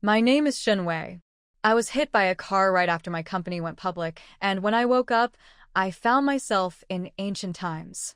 My name is Shen Wei. I was hit by a car right after my company went public, and when I woke up, I found myself in ancient times.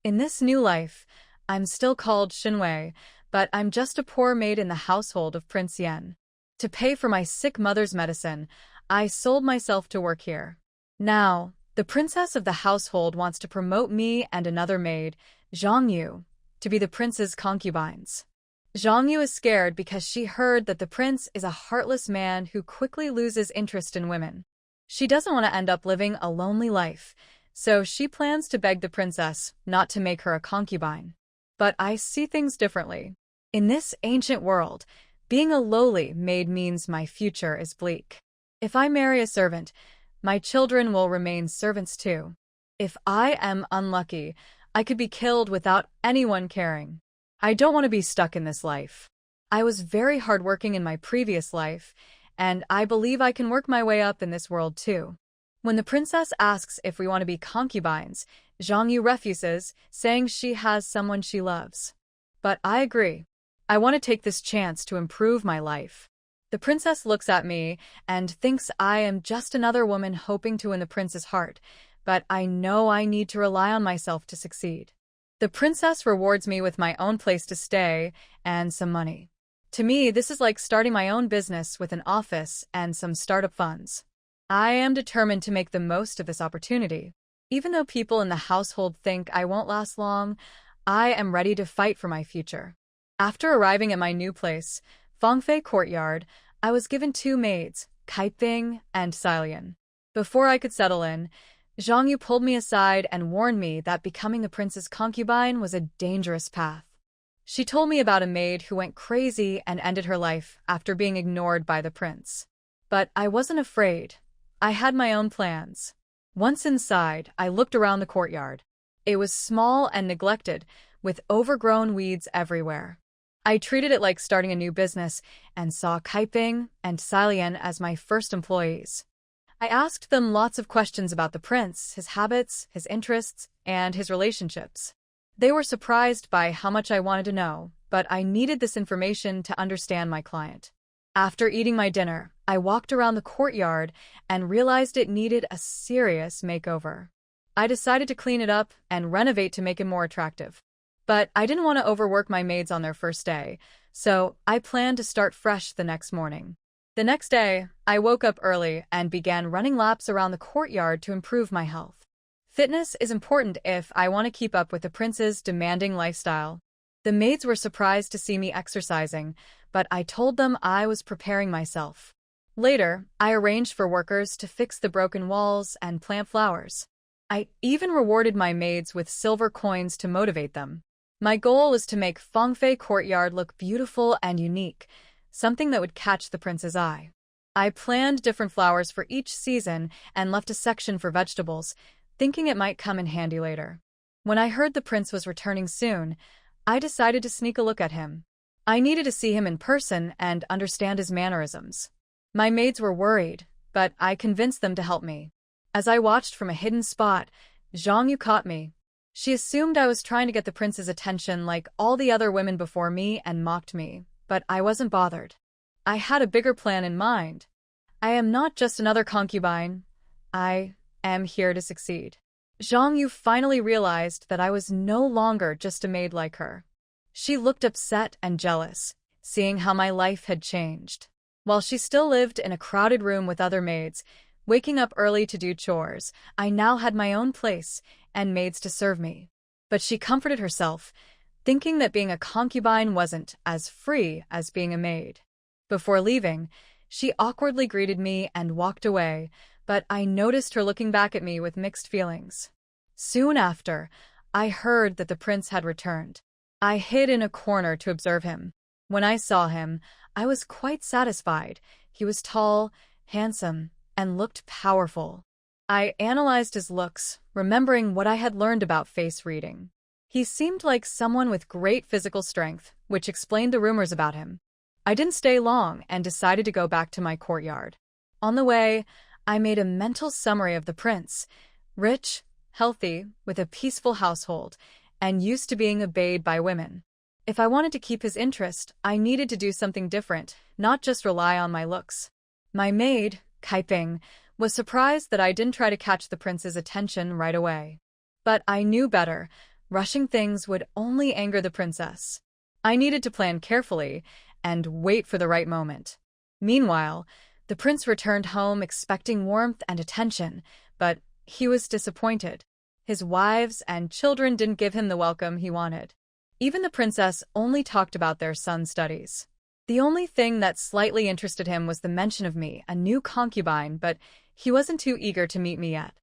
In this new life, I'm still called Shen Wei, but I'm just a poor maid in the household of Prince Yan. To pay for my sick mother's medicine, I sold myself to work here. Now, the princess of the household wants to promote me and another maid, Zhang Yu, to be the prince's concubines. Zhang Yu is scared because she heard that the prince is a heartless man who quickly loses interest in women. She doesn't want to end up living a lonely life, so she plans to beg the princess not to make her a concubine. But I see things differently. In this ancient world, being a lowly maid means my future is bleak. If I marry a servant, my children will remain servants too. If I am unlucky, I could be killed without anyone caring. I don't want to be stuck in this life. I was very hardworking in my previous life, and I believe I can work my way up in this world too. When the princess asks if we want to be concubines, Zhang Yu refuses, saying she has someone she loves. But I agree. I want to take this chance to improve my life. The princess looks at me and thinks I am just another woman hoping to win the prince's heart, but I know I need to rely on myself to succeed. The princess rewards me with my own place to stay and some money. To me, this is like starting my own business with an office and some startup funds. I am determined to make the most of this opportunity. Even though people in the household think I won't last long, I am ready to fight for my future. After arriving at my new place, Fangfei courtyard, I was given 2 maids, Cultivating and Silian. Before I could settle in, Zhang Yu pulled me aside and warned me that becoming the prince's concubine was a dangerous path. She told me about a maid who went crazy and ended her life after being ignored by the prince. But I wasn't afraid. I had my own plans. Once inside, I looked around the courtyard. It was small and neglected, with overgrown weeds everywhere. I treated it like starting a new business and saw Cultivating and Silian as my first employees. I asked them lots of questions about the prince, his habits, his interests, and his relationships. They were surprised by how much I wanted to know, but I needed this information to understand my client. After eating my dinner, I walked around the courtyard and realized it needed a serious makeover. I decided to clean it up and renovate to make it more attractive. But I didn't want to overwork my maids on their first day, so I planned to start fresh the next morning. The next day, I woke up early and began running laps around the courtyard to improve my health. Fitness is important if I want to keep up with the prince's demanding lifestyle. The maids were surprised to see me exercising, but I told them I was preparing myself. Later, I arranged for workers to fix the broken walls and plant flowers. I even rewarded my maids with silver coins to motivate them. My goal was to make Fangfei courtyard look beautiful and unique, something that would catch the prince's eye. I planned different flowers for each season and left a section for vegetables, thinking it might come in handy later. When I heard the prince was returning soon, I decided to sneak a look at him. I needed to see him in person and understand his mannerisms. My maids were worried, but I convinced them to help me. As I watched from a hidden spot, Zhang Yu caught me. She assumed I was trying to get the prince's attention like all the other women before me and mocked me, but I wasn't bothered. I had a bigger plan in mind. I am not just another concubine. I am here to succeed. Zhang Yu finally realized that I was no longer just a maid like her. She looked upset and jealous, seeing how my life had changed. While she still lived in a crowded room with other maids, waking up early to do chores, I now had my own place and maids to serve me. But she comforted herself, thinking that being a concubine wasn't as free as being a maid. Before leaving, she awkwardly greeted me and walked away, but I noticed her looking back at me with mixed feelings. Soon after, I heard that the prince had returned. I hid in a corner to observe him. When I saw him, I was quite satisfied. He was tall, handsome, and looked powerful. I analyzed his looks, remembering what I had learned about face reading. He seemed like someone with great physical strength, which explained the rumors about him. I didn't stay long and decided to go back to my courtyard. On the way, I made a mental summary of the prince: rich, healthy, with a peaceful household, and used to being obeyed by women. If I wanted to keep his interest, I needed to do something different, not just rely on my looks. My maid, Kaiping, was surprised that I didn't try to catch the prince's attention right away. But I knew better. Rushing things would only anger the princess. I needed to plan carefully and wait for the right moment. Meanwhile, the prince returned home expecting warmth and attention, but he was disappointed. His wives and children didn't give him the welcome he wanted. Even the princess only talked about their son's studies. The only thing that slightly interested him was the mention of me, a new concubine, but he wasn't too eager to meet me yet.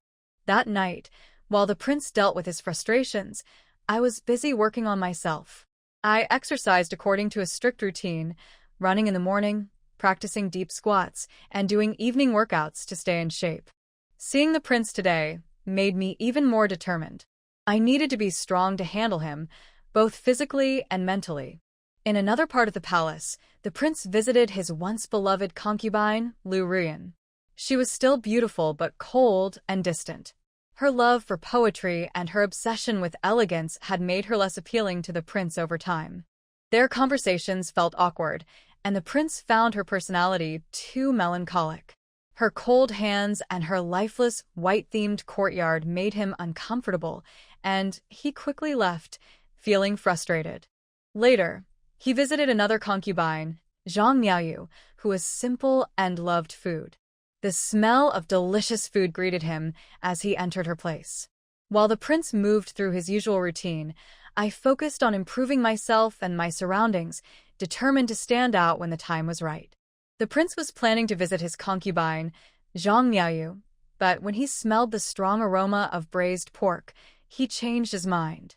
That night, while the prince dealt with his frustrations, I was busy working on myself. I exercised according to a strict routine, running in the morning, practicing deep squats, and doing evening workouts to stay in shape. Seeing the prince today made me even more determined. I needed to be strong to handle him, both physically and mentally. In another part of the palace, the prince visited his once-beloved concubine, Liu Ruyan. She was still beautiful but cold and distant. Her love for poetry and her obsession with elegance had made her less appealing to the prince over time. Their conversations felt awkward, and the prince found her personality too melancholic. Her cold hands and her lifeless, white-themed courtyard made him uncomfortable, and he quickly left, feeling frustrated. Later, he visited another concubine, Zhang Miaoyu, who was simple and loved food. The smell of delicious food greeted him as he entered her place. While the prince moved through his usual routine, I focused on improving myself and my surroundings, determined to stand out when the time was right. The prince was planning to visit his concubine, Zhang Miaoyu, but when he smelled the strong aroma of braised pork, he changed his mind.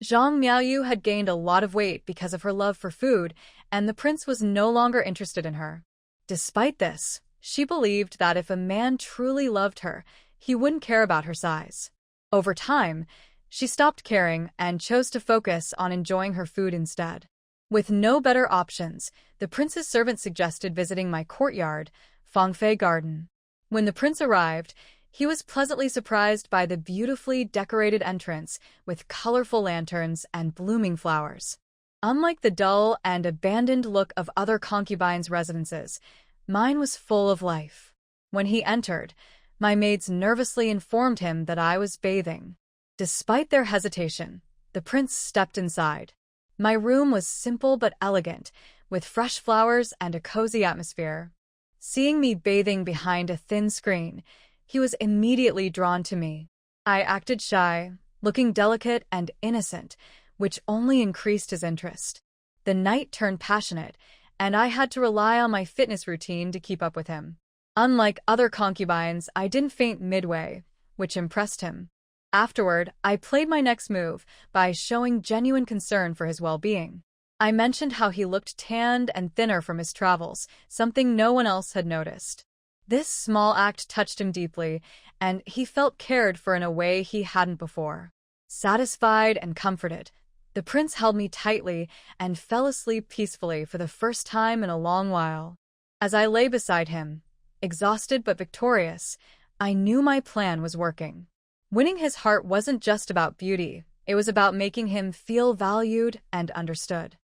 Zhang Miaoyu had gained a lot of weight because of her love for food, and the prince was no longer interested in her. Despite this, she believed that if a man truly loved her, he wouldn't care about her size. Over time, she stopped caring and chose to focus on enjoying her food instead. With no better options, the prince's servant suggested visiting my courtyard, Fangfei garden. When the prince arrived, he was pleasantly surprised by the beautifully decorated entrance with colorful lanterns and blooming flowers. Unlike the dull and abandoned look of other concubines' residences, mine was full of life. When he entered, my maids nervously informed him that I was bathing. Despite their hesitation, the prince stepped inside. My room was simple but elegant, with fresh flowers and a cozy atmosphere. Seeing me bathing behind a thin screen, he was immediately drawn to me. I acted shy, looking delicate and innocent, which only increased his interest. The night turned passionate, and I had to rely on my fitness routine to keep up with him. Unlike other concubines, I didn't faint midway, which impressed him. Afterward, I played my next move by showing genuine concern for his well-being. I mentioned how he looked tanned and thinner from his travels, something no one else had noticed. This small act touched him deeply, and he felt cared for in a way he hadn't before. Satisfied and comforted, the prince held me tightly and fell asleep peacefully for the first time in a long while. As I lay beside him, exhausted but victorious, I knew my plan was working. Winning his heart wasn't just about beauty, it was about making him feel valued and understood.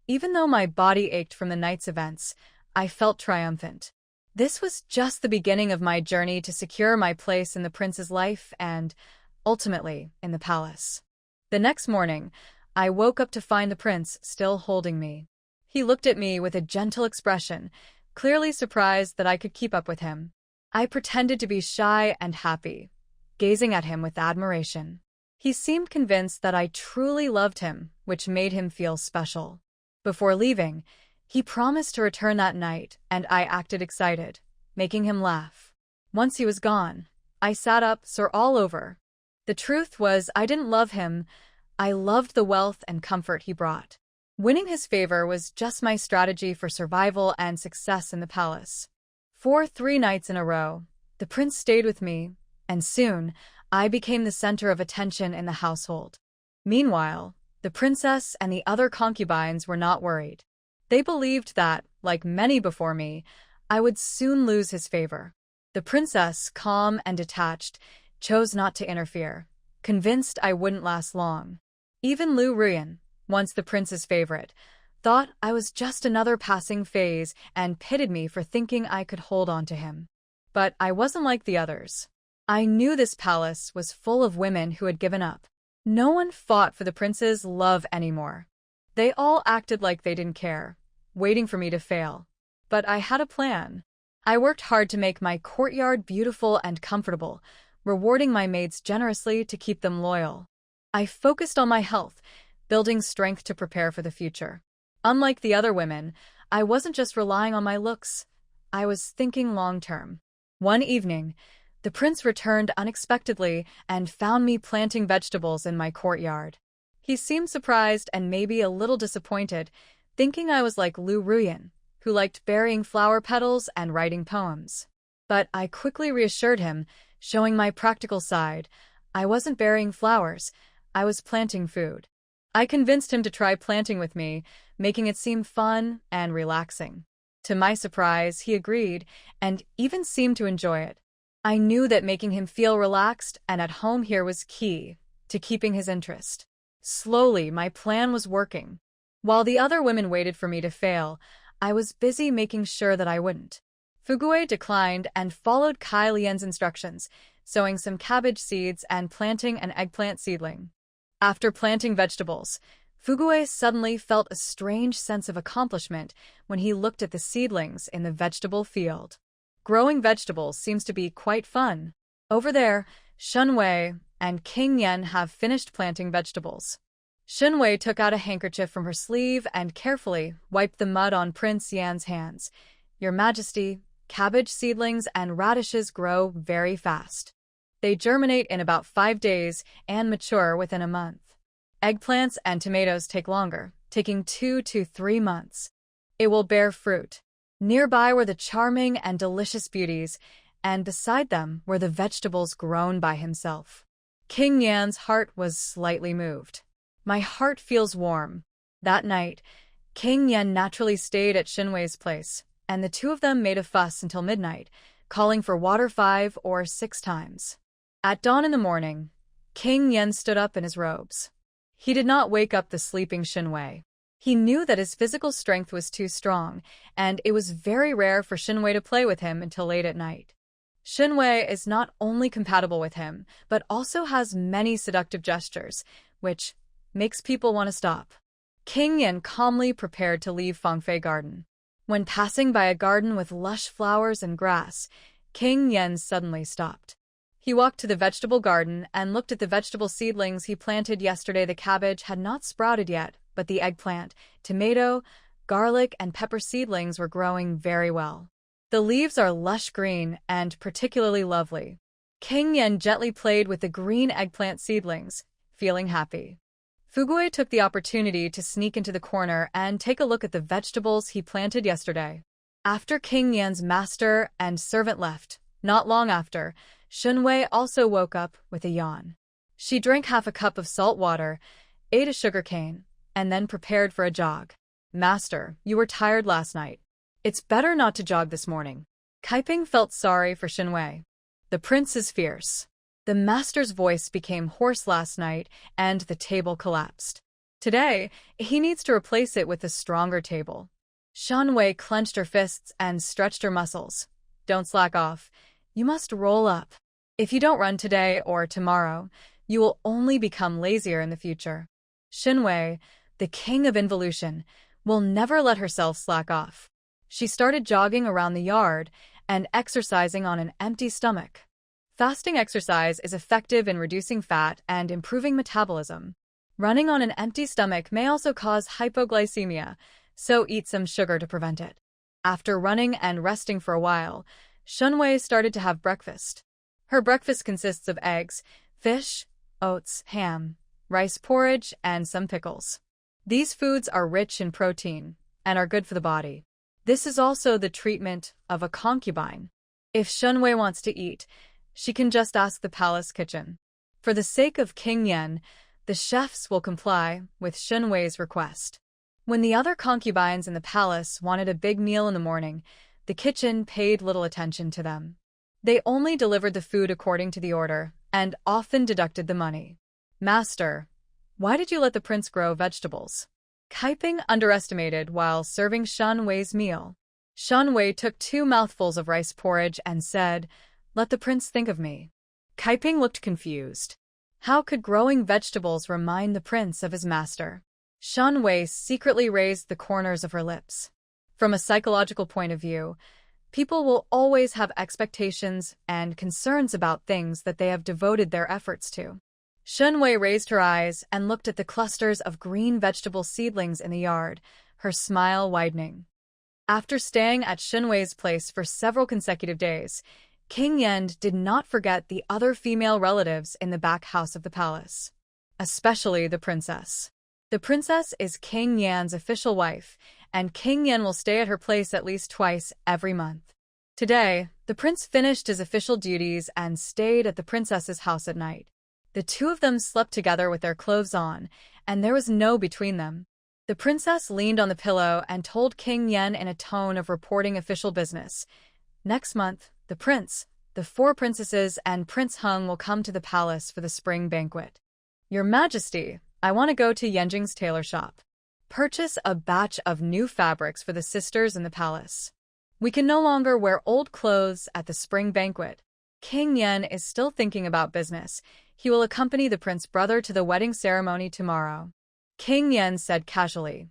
Even though my body ached from the night's events, I felt triumphant. This was just the beginning of my journey to secure my place in the prince's life and, ultimately, in the palace. The next morning, I woke up to find the prince still holding me. He looked at me with a gentle expression, clearly surprised that I could keep up with him. I pretended to be shy and happy, gazing at him with admiration. He seemed convinced that I truly loved him, which made him feel special. Before leaving, he promised to return that night, and I acted excited, making him laugh. Once he was gone, I sat up, sore all over. The truth was, I didn't love him. I loved the wealth and comfort he brought. Winning his favor was just my strategy for survival and success in the palace. For 3 nights in a row, the prince stayed with me, and soon, I became the center of attention in the household. Meanwhile, the princess and the other concubines were not worried. They believed that, like many before me, I would soon lose his favor. The princess, calm and detached, chose not to interfere, convinced I wouldn't last long. Even Liu Ruyan, once the prince's favorite, thought I was just another passing phase and pitted me for thinking I could hold on to him. But I wasn't like the others. I knew this palace was full of women who had given up. No one fought for the prince's love anymore. They all acted like they didn't care, waiting for me to fail. But I had a plan. I worked hard to make my courtyard beautiful and comfortable, rewarding my maids generously to keep them loyal. I focused on my health, building strength to prepare for the future. Unlike the other women, I wasn't just relying on my looks. I was thinking long-term. One evening, the prince returned unexpectedly and found me planting vegetables in my courtyard. He seemed surprised and maybe a little disappointed, thinking I was like Lu Ruyan, who liked burying flower petals and writing poems. But I quickly reassured him, showing my practical side. I wasn't burying flowers, I was planting food. I convinced him to try planting with me, making it seem fun and relaxing. To my surprise, he agreed, and even seemed to enjoy it. I knew that making him feel relaxed and at home here was key to keeping his interest. Slowly, my plan was working. While the other women waited for me to fail, I was busy making sure that I wouldn't. Fugui declined and followed Kai Lian's instructions, sowing some cabbage seeds and planting an eggplant seedling. After planting vegetables, Fugui suddenly felt a strange sense of accomplishment when he looked at the seedlings in the vegetable field. Growing vegetables seems to be quite fun. Over there, Shen Wei and King Yan have finished planting vegetables. Shen Wei took out a handkerchief from her sleeve and carefully wiped the mud on Prince Yan's hands. Your Majesty, cabbage seedlings and radishes grow very fast. They germinate in about 5 days and mature within a month. Eggplants and tomatoes take longer, taking 2 to 3 months. It will bear fruit. Nearby were the charming and delicious beauties, and beside them were the vegetables grown by himself. King Yan's heart was slightly moved. My heart feels warm. That night, King Yan naturally stayed at Shen Wei's place, and the two of them made a fuss until midnight, calling for water 5 or 6 times. At dawn in the morning, King Yan stood up in his robes. He did not wake up the sleeping Shen Wei. He knew that his physical strength was too strong, and it was very rare for Shen Wei to play with him until late at night. Shen Wei is not only compatible with him, but also has many seductive gestures, which makes people want to stop. King Yan calmly prepared to leave Fangfei garden. When passing by a garden with lush flowers and grass, King Yan suddenly stopped. He walked to the vegetable garden and looked at the vegetable seedlings he planted yesterday. The cabbage had not sprouted yet, but the eggplant, tomato, garlic, and pepper seedlings were growing very well. The leaves are lush green and particularly lovely. King Yan gently played with the green eggplant seedlings, feeling happy. Fugui took the opportunity to sneak into the corner and take a look at the vegetables he planted yesterday. After King Yan's master and servant left, not long after, Shen Wei also woke up with a yawn. She drank half a cup of salt water, ate a sugarcane, and then prepared for a jog. Master, you were tired last night. It's better not to jog this morning. Kaiping felt sorry for Shen Wei. The prince is fierce. The master's voice became hoarse last night, and the table collapsed. Today, he needs to replace it with a stronger table. Shen Wei clenched her fists and stretched her muscles. Don't slack off. You must roll up. If you don't run today or tomorrow, you will only become lazier in the future. Shen Wei, the king of involution, will never let herself slack off. She started jogging around the yard and exercising on an empty stomach. Fasting exercise is effective in reducing fat and improving metabolism. Running on an empty stomach may also cause hypoglycemia, so eat some sugar to prevent it. After running and resting for a while, Shen Wei started to have breakfast. Her breakfast consists of eggs, fish, oats, ham, rice porridge, and some pickles. These foods are rich in protein and are good for the body. This is also the treatment of a concubine. If Shen Wei wants to eat, she can just ask the palace kitchen. For the sake of King Yan, the chefs will comply with Shen Wei's request. When the other concubines in the palace wanted a big meal in the morning, the kitchen paid little attention to them. They only delivered the food according to the order, and often deducted the money. Master, Why did you let the prince grow vegetables? Cultivating underestimated while serving Shen Wei's meal. Shen Wei took 2 mouthfuls of rice porridge and said, "Let the prince think of me." Cultivating looked confused. How could growing vegetables remind the prince of his master? Shen Wei secretly raised the corners of her lips. From a psychological point of view, people will always have expectations and concerns about things that they have devoted their efforts to. Shen Wei raised her eyes and looked at the clusters of green vegetable seedlings in the yard, her smile widening. After staying at Shen Wei's place for several consecutive days, King Yen did not forget the other female relatives in the back house of the palace, especially the princess. The princess is King Yan's official wife, and King Yen will stay at her place at least twice every month. Today, the prince finished his official duties and stayed at the princess's house at night. The 2 of them slept together with their clothes on, and there was no between them. The princess leaned on the pillow and told King Yen in a tone of reporting official business. Next month, the prince, the 4 princesses, and Prince Hung will come to the palace for the spring banquet. Your Majesty, I want to go to Yenjing's tailor shop. Purchase a batch of new fabrics for the sisters in the palace. We can no longer wear old clothes at the spring banquet. King Yen is still thinking about business. He will accompany the prince's brother to the wedding ceremony tomorrow. King Yen said casually,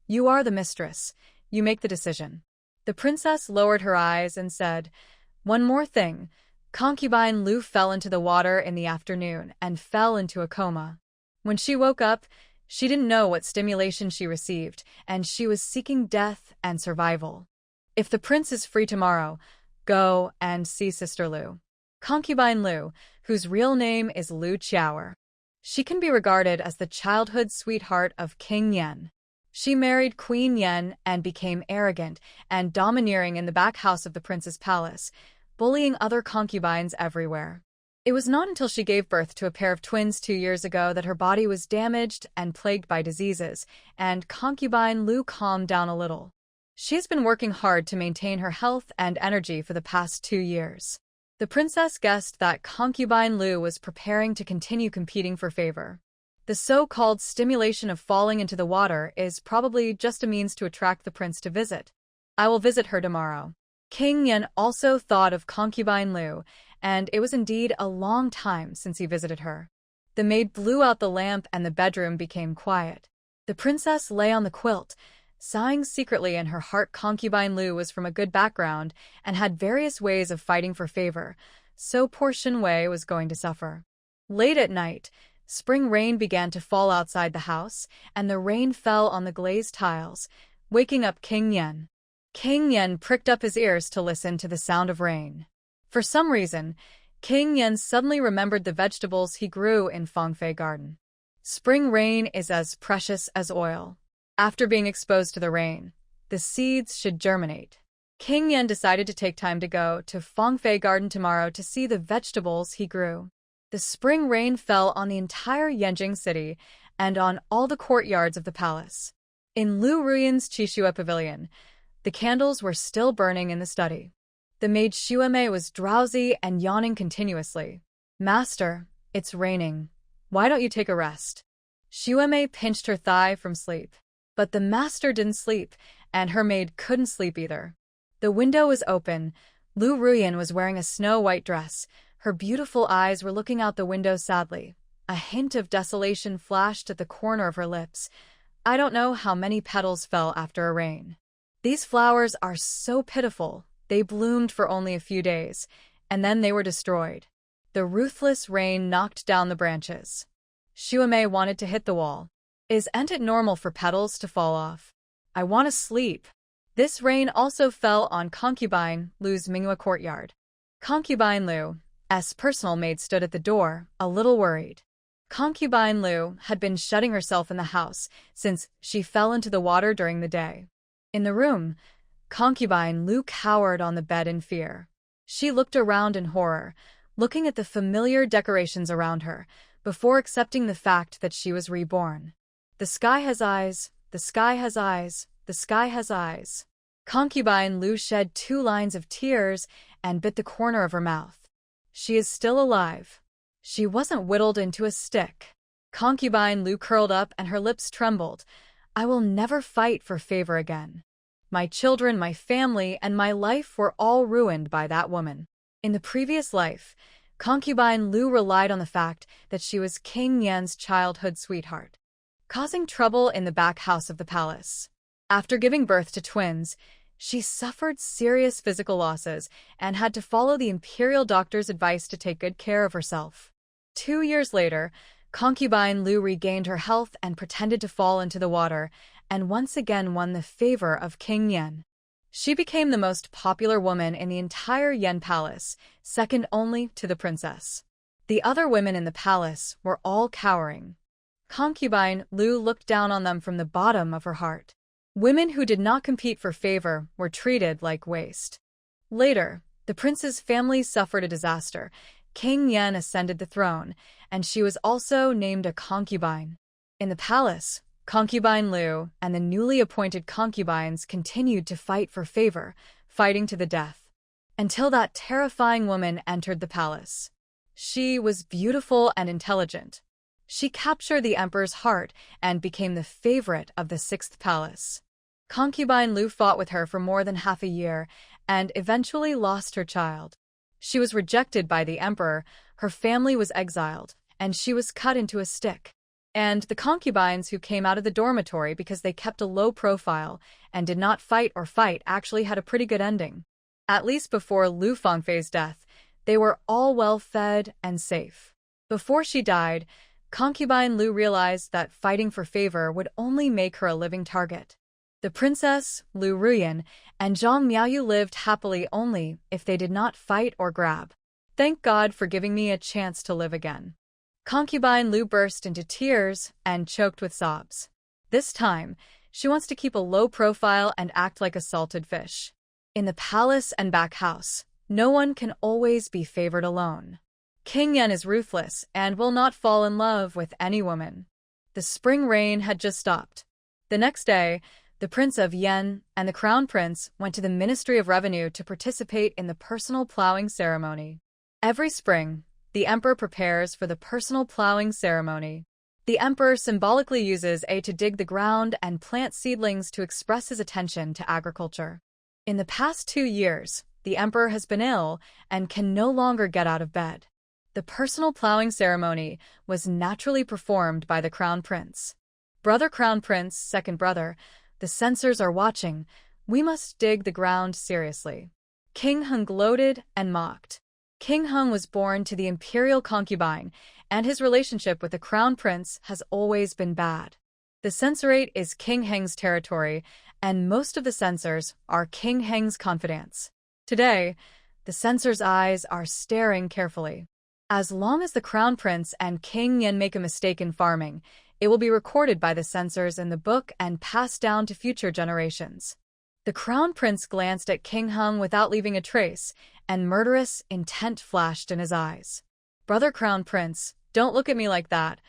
"You are the mistress. You make the decision." The princess lowered her eyes and said, "One more thing. Concubine Liu fell into the water in the afternoon and fell into a coma. When she woke up, she didn't know what stimulation she received, and she was seeking death and survival. If the prince is free tomorrow, go and see Sister Liu. Concubine Liu, whose real name is Liu Qiaoer. She can be regarded as the childhood sweetheart of King Yen. She married Queen Yen and became arrogant and domineering in the back house of the prince's palace, bullying other concubines everywhere. It was not until she gave birth to a pair of twins 2 years ago that her body was damaged and plagued by diseases, and concubine Liu calmed down a little. She has been working hard to maintain her health and energy for the past 2 years. The princess guessed that concubine Liu was preparing to continue competing for favor. The so-called stimulation of falling into the water is probably just a means to attract the prince to visit. I will visit her tomorrow. King Yen also thought of concubine Liu, and it was indeed a long time since he visited her. The maid blew out the lamp and the bedroom became quiet. The princess lay on the quilt, sighing secretly in her heart. Concubine Liu was from a good background and had various ways of fighting for favor, so poor Shen Wei was going to suffer. Late at night, spring rain began to fall outside the house, and the rain fell on the glazed tiles, waking up King Yen. King Yen pricked up his ears to listen to the sound of rain. For some reason, King Yen suddenly remembered the vegetables he grew in Fangfei garden. Spring rain is as precious as oil. After being exposed to the rain, the seeds should germinate. King Yen decided to take time to go to Fangfei garden tomorrow to see the vegetables he grew. The spring rain fell on the entire Yenjing city and on all the courtyards of the palace. In Liu Ruyan's Qixue pavilion, the candles were still burning in the study. The maid Xuemei was drowsy and yawning continuously. "Master, it's raining. Why don't you take a rest?" Xuemei pinched her thigh from sleep. But the master didn't sleep, and her maid couldn't sleep either. The window was open. Liu Ruyan was wearing a snow-white dress. Her beautiful eyes were looking out the window sadly. A hint of desolation flashed at the corner of her lips. I don't know how many petals fell after a rain. These flowers are so pitiful. They bloomed for only a few days, and then they were destroyed. The ruthless rain knocked down the branches. Xuemei wanted to hit the wall. Isn't it normal for petals to fall off? I want to sleep. This rain also fell on concubine Liu's Manhwa courtyard. Concubine Liu's personal maid stood at the door, a little worried. Concubine Liu had been shutting herself in the house since she fell into the water during the day. In the room, concubine Liu cowered on the bed in fear. She looked around in horror, looking at the familiar decorations around her, before accepting the fact that she was reborn. The sky has eyes, the sky has eyes, the sky has eyes. Concubine Liu shed 2 lines of tears and bit the corner of her mouth. She is still alive. She wasn't whittled into a stick. Concubine Liu curled up and her lips trembled. I will never fight for favor again. My children, my family, and my life were all ruined by that woman. In the previous life, Concubine Liu relied on the fact that she was King Yan's childhood sweetheart, causing trouble in the back house of the palace. After giving birth to twins, she suffered serious physical losses and had to follow the imperial doctor's advice to take good care of herself. 2 years later, Concubine Liu regained her health and pretended to fall into the water, and once again won the favor of King Yan. She became the most popular woman in the entire Yan palace, second only to the princess. The other women in the palace were all cowering. Concubine Liu looked down on them from the bottom of her heart. Women who did not compete for favor were treated like waste. Later, the prince's family suffered a disaster. King Yan ascended the throne, and she was also named a concubine. In the palace, Concubine Liu and the newly appointed concubines continued to fight for favor, fighting to the death, until that terrifying woman entered the palace. She was beautiful and intelligent. She captured the emperor's heart and became the favorite of the sixth palace. Concubine Liu fought with her for more than half a year and eventually lost her child. She was rejected by the emperor, her family was exiled, and she was cut into a stick. And the concubines who came out of the dormitory because they kept a low profile and did not fight actually had a pretty good ending. At least before Liu Fangfei's death, they were all well-fed and safe. Before she died, Concubine Liu realized that fighting for favor would only make her a living target. The princess, Liu Ruyan, and Zhang Miaoyu lived happily only if they did not fight or grab. Thank God for giving me a chance to live again. Concubine Liu burst into tears and choked with sobs. This time, she wants to keep a low profile and act like a salted fish. In the palace and back house, no one can always be favored alone. King Yan is ruthless and will not fall in love with any woman. The spring rain had just stopped. The next day, the Prince of Yan and the Crown Prince went to the Ministry of Revenue to participate in the personal plowing ceremony. Every spring, the emperor prepares for the personal plowing ceremony. The emperor symbolically uses to dig the ground and plant seedlings to express his attention to agriculture. In the past 2 years, the emperor has been ill and can no longer get out of bed. The personal plowing ceremony was naturally performed by the Crown Prince. Brother Crown Prince, second brother, the censors are watching. We must dig the ground seriously. King Hung gloated and mocked. King Hung was born to the imperial concubine, and his relationship with the Crown Prince has always been bad. The censorate is King Heng's territory, and most of the censors are King Heng's confidants. Today, the censors' eyes are staring carefully. As long as the Crown Prince and King Yan make a mistake in farming, it will be recorded by the censors in the book and passed down to future generations. The Crown Prince glanced at King Hung without leaving a trace, and murderous intent flashed in his eyes. Brother Crown Prince, don't look at me like that.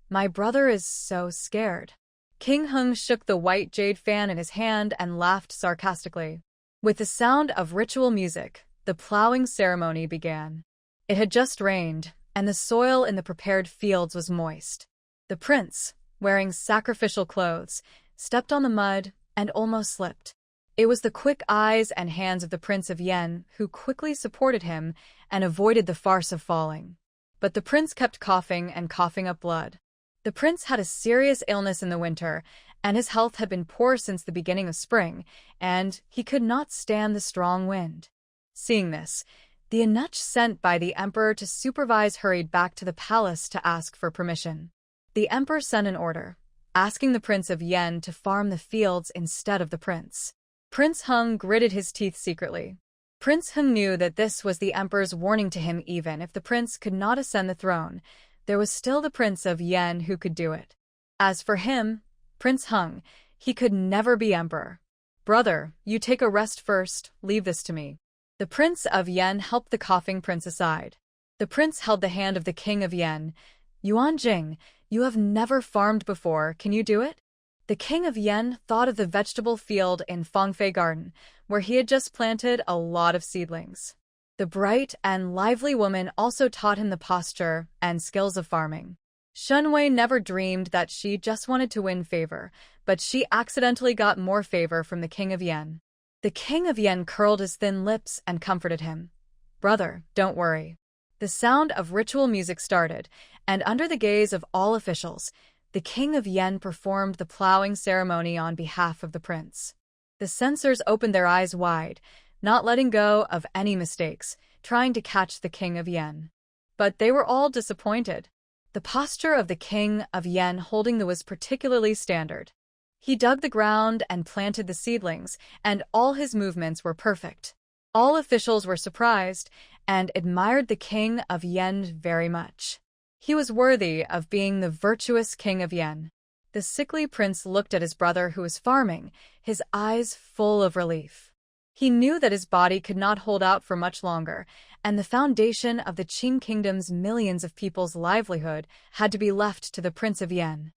My brother is so scared. King Hung shook the white jade fan in his hand and laughed sarcastically. With the sound of ritual music, the plowing ceremony began. It had just rained, and the soil in the prepared fields was moist. The prince, wearing sacrificial clothes, stepped on the mud and almost slipped. It was the quick eyes and hands of the Prince of Yan who quickly supported him and avoided the farce of falling. But the prince kept coughing and coughing up blood. The prince had a serious illness in the winter, and his health had been poor since the beginning of spring, and he could not stand the strong wind. Seeing this, the eunuch sent by the emperor to supervise hurried back to the palace to ask for permission. The emperor sent an order, asking the Prince of Yan to farm the fields instead of the prince. Prince Hung gritted his teeth secretly. Prince Hung knew that this was the emperor's warning to him. Even if the prince could not ascend the throne, there was still the Prince of Yan who could do it. As for him, Prince Hung, he could never be emperor. Brother, you take a rest first, leave this to me. The Prince of Yan helped the coughing prince aside. The prince held the hand of the King of Yan. Yuan Jing, you have never farmed before, can you do it? The King of Yan thought of the vegetable field in Fangfei Garden, where he had just planted a lot of seedlings. The bright and lively woman also taught him the posture and skills of farming. Shen Wei never dreamed that she just wanted to win favor, but she accidentally got more favor from the King of Yen. The King of Yen curled his thin lips and comforted him. "Brother, don't worry." The sound of ritual music started, and under the gaze of all officials, the King of Yen performed the plowing ceremony on behalf of the prince. The censors opened their eyes wide, not letting go of any mistakes, trying to catch the King of Yen. But they were all disappointed. The posture of the King of Yen holding the was particularly standard. He dug the ground and planted the seedlings, and all his movements were perfect. All officials were surprised and admired the King of Yen very much. He was worthy of being the virtuous King of Yen. The sickly prince looked at his brother who was farming, his eyes full of relief. He knew that his body could not hold out for much longer, and the foundation of the Qing kingdom's millions of people's livelihood had to be left to the Prince of Yen.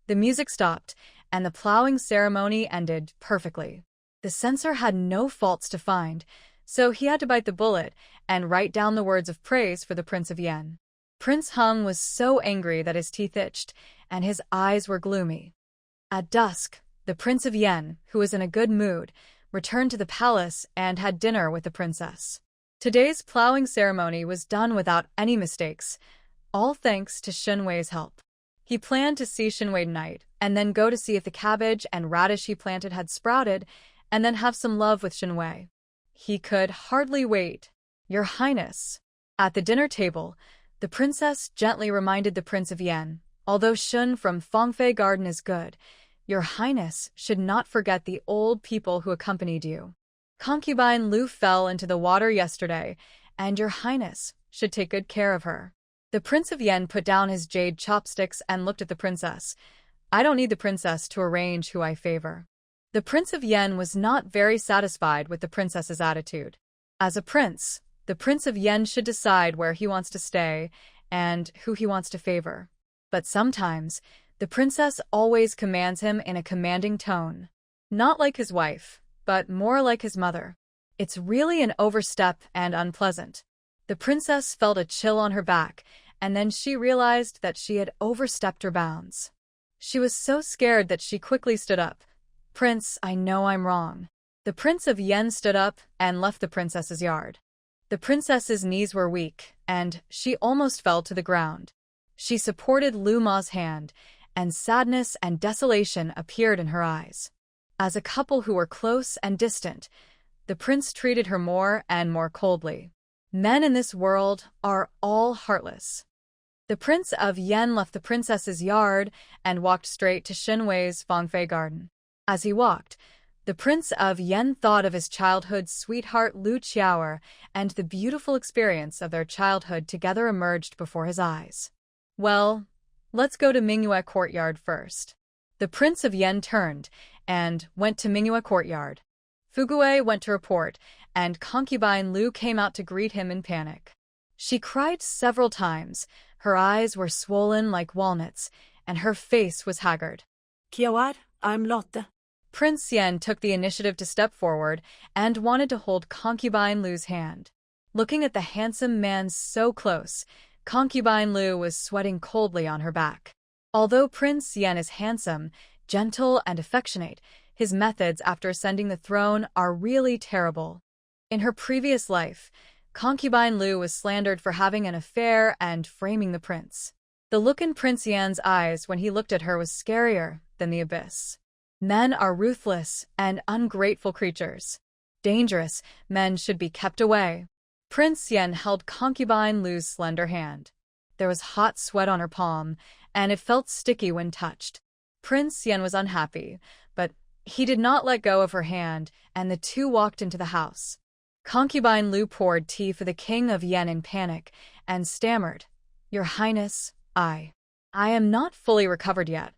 The music stopped, and the plowing ceremony ended perfectly. The censor had no faults to find, so he had to bite the bullet and write down the words of praise for the Prince of Yen. Prince Hung was so angry that his teeth itched, and his eyes were gloomy. At dusk, the Prince of Yen, who was in a good mood, returned to the palace and had dinner with the princess. Today's plowing ceremony was done without any mistakes, all thanks to Shen Wei's help. He planned to see Shen Wei tonight, and then go to see if the cabbage and radish he planted had sprouted, and then have some love with Shen Wei. He could hardly wait. "Your Highness." At the dinner table, the princess gently reminded the Prince of Yen, "Although Shun from Fangfei Garden is good, Your Highness should not forget the old people who accompanied you. Concubine Liu fell into the water yesterday, and Your Highness should take good care of her." The Prince of Yen put down his jade chopsticks and looked at the princess. "I don't need the princess to arrange who I favor." The Prince of Yen was not very satisfied with the princess's attitude. As a prince, the Prince of Yen should decide where he wants to stay and who he wants to favor. But sometimes, the princess always commands him in a commanding tone. Not like his wife, but more like his mother. It's really an overstep and unpleasant. The princess felt a chill on her back, and then she realized that she had overstepped her bounds. She was so scared that she quickly stood up. "Prince, I know I'm wrong." The Prince of Yen stood up and left the princess's yard. The princess's knees were weak, and she almost fell to the ground. She supported Lu Ma's hand, and sadness and desolation appeared in her eyes. As a couple who were close and distant, the prince treated her more and more coldly. Men in this world are all heartless. The Prince of Yen left the princess's yard and walked straight to Shen Wei's Fangfei garden. As he walked, the Prince of Yen thought of his childhood sweetheart Lu Qiaoer, and the beautiful experience of their childhood together emerged before his eyes. "Well, let's go to Mingyue courtyard first." The Prince of Yen turned and went to Mingyue courtyard. Fugue went to report, and Concubine Liu came out to greet him in panic. She cried several times, her eyes were swollen like walnuts, and her face was haggard. "Qiaoer, I'm Lotte." Prince Yen took the initiative to step forward and wanted to hold Concubine Liu's hand. Looking at the handsome man so close, Concubine Liu was sweating coldly on her back. Although Prince Yen is handsome, gentle, and affectionate, his methods after ascending the throne are really terrible. In her previous life, Concubine Liu was slandered for having an affair and framing the prince. The look in Prince Yan's eyes when he looked at her was scarier than the abyss. Men are ruthless and ungrateful creatures. Dangerous men should be kept away. Prince Yen held Concubine Liu's slender hand. There was hot sweat on her palm, and it felt sticky when touched. Prince Yen was unhappy, but he did not let go of her hand, and the two walked into the house. Concubine Liu poured tea for the King of Yen in panic, and stammered, "Your Highness, I am not fully recovered yet.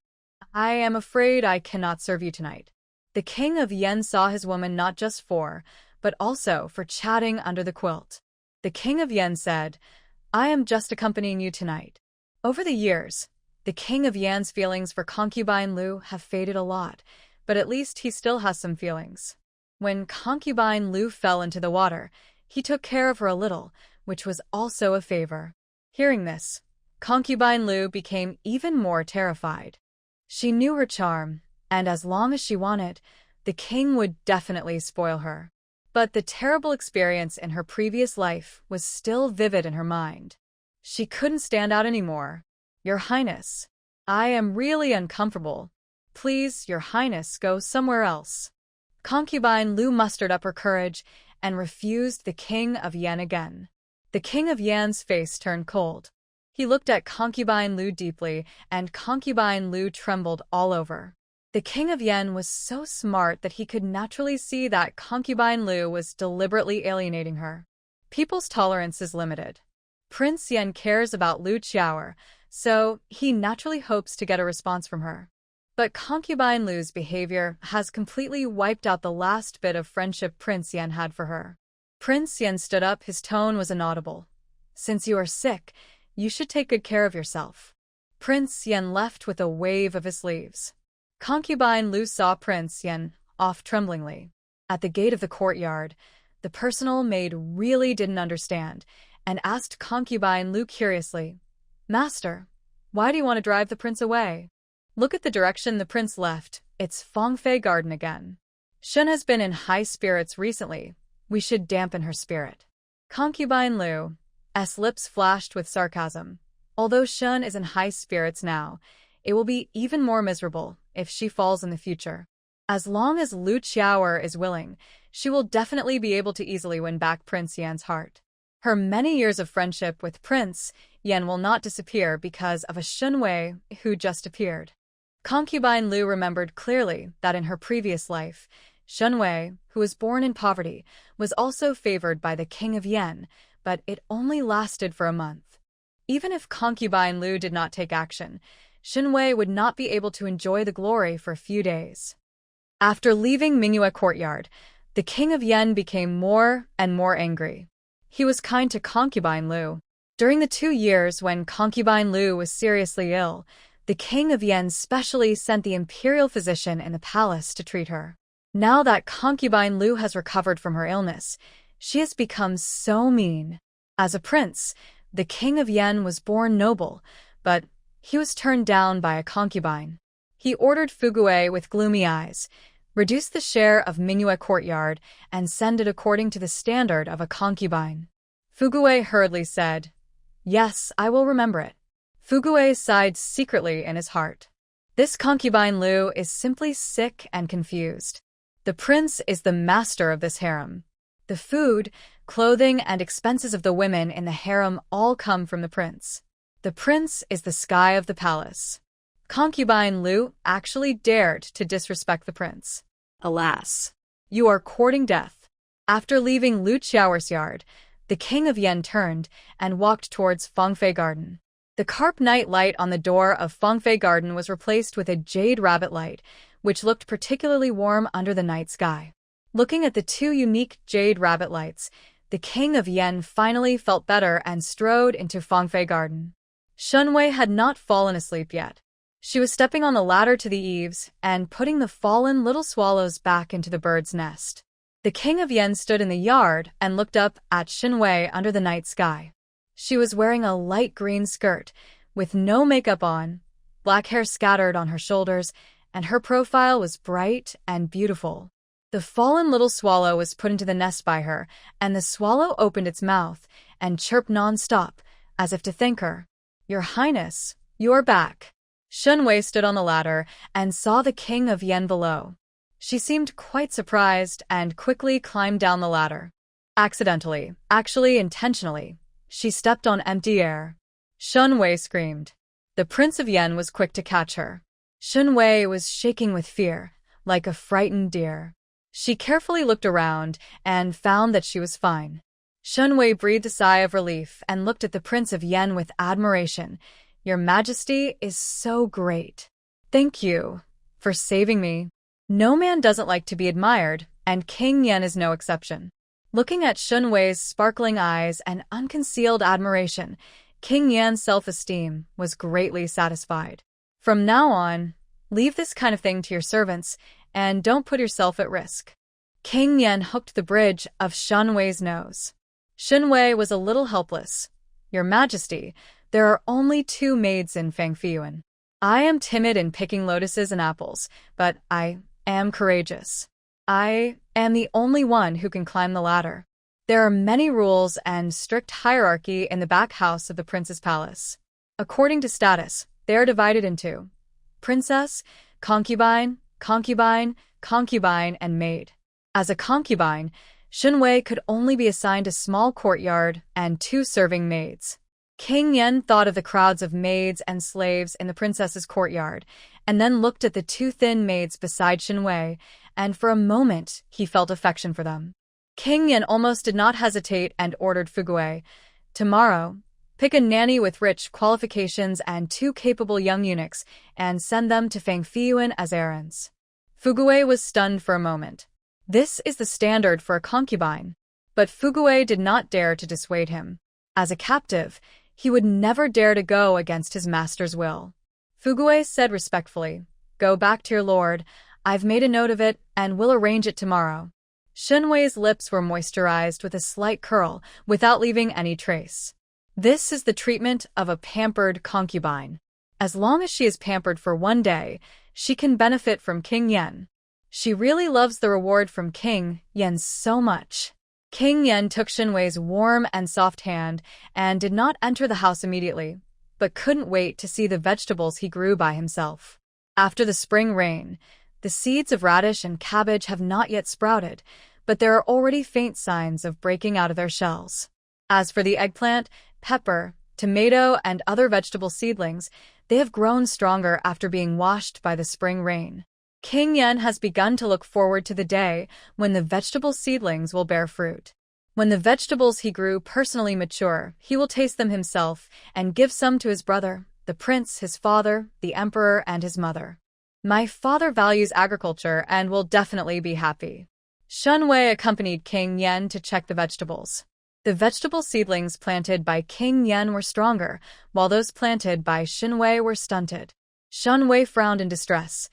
I am afraid I cannot serve you tonight." The King of Yen saw his woman not just for, but also for chatting under the quilt. The King of Yen said, "I am just accompanying you tonight." Over the years, the King of Yen's feelings for Concubine Liu have faded a lot, but at least he still has some feelings. When Concubine Liu fell into the water, he took care of her a little, which was also a favor. Hearing this, Concubine Liu became even more terrified. She knew her charm, and as long as she wanted, the king would definitely spoil her. But the terrible experience in her previous life was still vivid in her mind. She couldn't stand out anymore. "Your Highness, I am really uncomfortable. Please, Your Highness, go somewhere else." Concubine Liu mustered up her courage and refused the King of Yan again. The King of Yan's face turned cold. He looked at Concubine Liu deeply, and Concubine Liu trembled all over. The King of Yan was so smart that he could naturally see that Concubine Liu was deliberately alienating her. People's tolerance is limited. Prince Yan cares about Liu Qiaoer, so he naturally hopes to get a response from her. But Concubine Liu's behavior has completely wiped out the last bit of friendship Prince Yan had for her. Prince Yan stood up, his tone was inaudible. "Since you are sick, you should take good care of yourself." Prince Yan left with a wave of his sleeves. Concubine Liu saw Prince Yan off tremblingly. At the gate of the courtyard, the personal maid really didn't understand and asked Concubine Liu curiously, "Master, why do you want to drive the prince away?" "Look at the direction the prince left. It's Fangfei garden again. Shen has been in high spirits recently. We should dampen her spirit." Concubine Liu's lips flashed with sarcasm. Although Shen is in high spirits now, it will be even more miserable if she falls in the future. As long as Liu Qiaoer is willing, she will definitely be able to easily win back Prince Yan's heart. Her many years of friendship with Prince Yan will not disappear because of a Shen Wei who just appeared. Concubine Liu remembered clearly that in her previous life, Shen Wei, who was born in poverty, was also favored by the King of Yan, but it only lasted for a month. Even if Concubine Liu did not take action, Shen Wei would not be able to enjoy the glory for a few days. After leaving Manhwa courtyard, the King of Yan became more and more angry. He was kind to Concubine Liu. During the 2 years when Concubine Liu was seriously ill, the King of Yan specially sent the imperial physician in the palace to treat her. Now that Concubine Liu has recovered from her illness, she has become so mean. As a prince, the King of Yan was born noble, but he was turned down by a concubine. He ordered Fugui with gloomy eyes, reduce the share of Manhwa courtyard, and send it according to the standard of a concubine. Fugui hurriedly said, "Yes, I will remember it." Fugui sighed secretly in his heart. This Concubine Liu is simply sick and confused. The prince is the master of this harem. The food, clothing, and expenses of the women in the harem all come from the prince. The prince is the sky of the palace. Concubine Liu actually dared to disrespect the prince. Alas, you are courting death. After leaving Liu Qiaoer's yard, the King of Yan turned and walked towards Fangfei garden. The carp night light on the door of Fangfei garden was replaced with a jade rabbit light, which looked particularly warm under the night sky. Looking at the 2 unique jade rabbit lights, the King of Yan finally felt better and strode into Fangfei garden. Shen Wei had not fallen asleep yet. She was stepping on the ladder to the eaves and putting the fallen little swallows back into the bird's nest. The King of Yan stood in the yard and looked up at Shen Wei under the night sky. She was wearing a light green skirt, with no makeup on, black hair scattered on her shoulders, and her profile was bright and beautiful. The fallen little swallow was put into the nest by her, and the swallow opened its mouth and chirped non-stop, as if to thank her. "Your Highness, you are back." Shen Wei stood on the ladder and saw the King of Yan below. She seemed quite surprised and quickly climbed down the ladder. Accidentally, actually intentionally, she stepped on empty air. Shen Wei screamed. The Prince of Yan was quick to catch her. Shen Wei was shaking with fear, like a frightened deer. She carefully looked around and found that she was fine. Shen Wei breathed a sigh of relief and looked at the Prince of Yan with admiration. "Your Majesty is so great. Thank you for saving me." No man doesn't like to be admired, and King Yan is no exception. Looking at Shen Wei's sparkling eyes and unconcealed admiration, King Yan's self-esteem was greatly satisfied. From now on, leave this kind of thing to your servants and don't put yourself at risk. King Yan hooked the bridge of Shen Wei's nose. Shen Wei was a little helpless. "Your Majesty, There are only 2 maids in Fangfei. I am timid in picking lotuses and apples, but I am courageous. I am the only one who can climb the ladder. There are many rules and strict hierarchy in the back house of the prince's palace. According to status, they are divided into princess, concubine, concubine, concubine, and maid. As a concubine, Shen Wei could only be assigned a small courtyard and 2 serving maids. King Yen thought of the crowds of maids and slaves in the princess's courtyard, and then looked at the 2 thin maids beside Shen Wei, and for a moment he felt affection for them. King Yen almost did not hesitate and ordered Fugui, "Tomorrow, pick a nanny with rich qualifications and 2 capable young eunuchs, and send them to Fangfei as errands." Fugui was stunned for a moment. This is the standard for a concubine. But Fugui did not dare to dissuade him. As a captive, he would never dare to go against his master's will. Fugui said respectfully, "Go back to your lord. I've made a note of it and will arrange it tomorrow." Shen Wei's lips were moisturized with a slight curl without leaving any trace. This is the treatment of a pampered concubine. As long as she is pampered for 1 day, she can benefit from King Yen. She really loves the reward from King Yen so much. King Yen took Shen Wei's warm and soft hand and did not enter the house immediately, but couldn't wait to see the vegetables he grew by himself. After the spring rain, the seeds of radish and cabbage have not yet sprouted, but there are already faint signs of breaking out of their shells. As for the eggplant, pepper, tomato, and other vegetable seedlings, they have grown stronger after being washed by the spring rain. King Yen has begun to look forward to the day when the vegetable seedlings will bear fruit. When the vegetables he grew personally mature, he will taste them himself and give some to his brother, the prince, his father, the emperor, and his mother. My father values agriculture and will definitely be happy. Shen Wei accompanied King Yen to check the vegetables. The vegetable seedlings planted by King Yen were stronger, while those planted by Shen Wei were stunted. Shen Wei frowned in distress.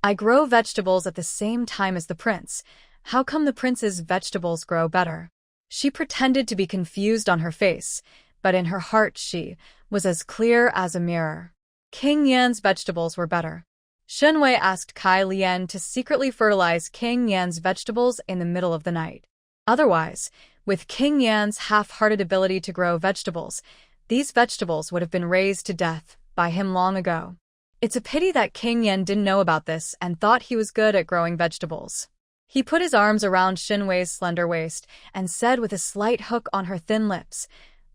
"I grow vegetables at the same time as the prince. How come the prince's vegetables grow better?" She pretended to be confused on her face, but in her heart she was as clear as a mirror. King Yan's vegetables were better. Shen Wei asked Kai Lian to secretly fertilize King Yan's vegetables in the middle of the night. Otherwise, with King Yan's half-hearted ability to grow vegetables, these vegetables would have been raised to death by him long ago. It's a pity that King Yan didn't know about this and thought he was good at growing vegetables. He put his arms around Shen Wei's slender waist and said with a slight hook on her thin lips,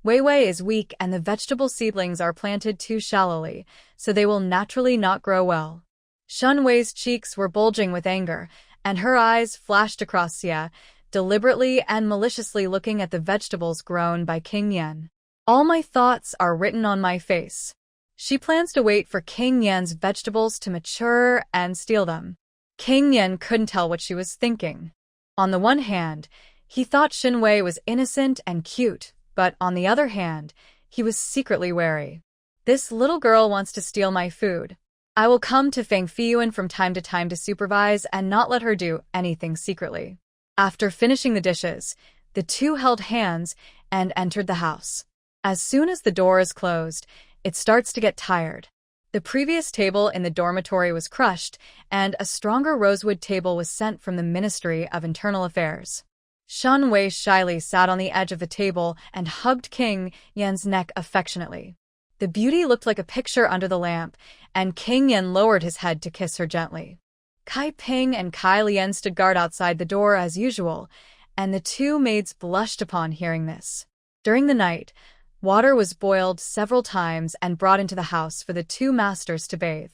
"Wei Wei is weak and the vegetable seedlings are planted too shallowly, so they will naturally not grow well." Shen Wei's cheeks were bulging with anger, and her eyes flashed across Xia, deliberately and maliciously looking at the vegetables grown by King Yan. "All my thoughts are written on my face." She plans to wait for King Yan's vegetables to mature and steal them. King Yan couldn't tell what she was thinking. On the one hand, he thought Shen Wei was innocent and cute, but on the other hand, he was secretly wary. "This little girl wants to steal my food. I will come to Fangfei from time to time to supervise and not let her do anything secretly." After finishing the dishes, the two held hands and entered the house. As soon as the door is closed, it starts to get tired. The previous table in the dormitory was crushed, and a stronger rosewood table was sent from the Ministry of Internal Affairs. Shen Wei shyly sat on the edge of the table and hugged King Yan's neck affectionately. The beauty looked like a picture under the lamp, and King Yan lowered his head to kiss her gently. Kai Ping and Kai Lian stood guard outside the door as usual, and the two maids blushed upon hearing this. During the night, water was boiled several times and brought into the house for the two masters to bathe.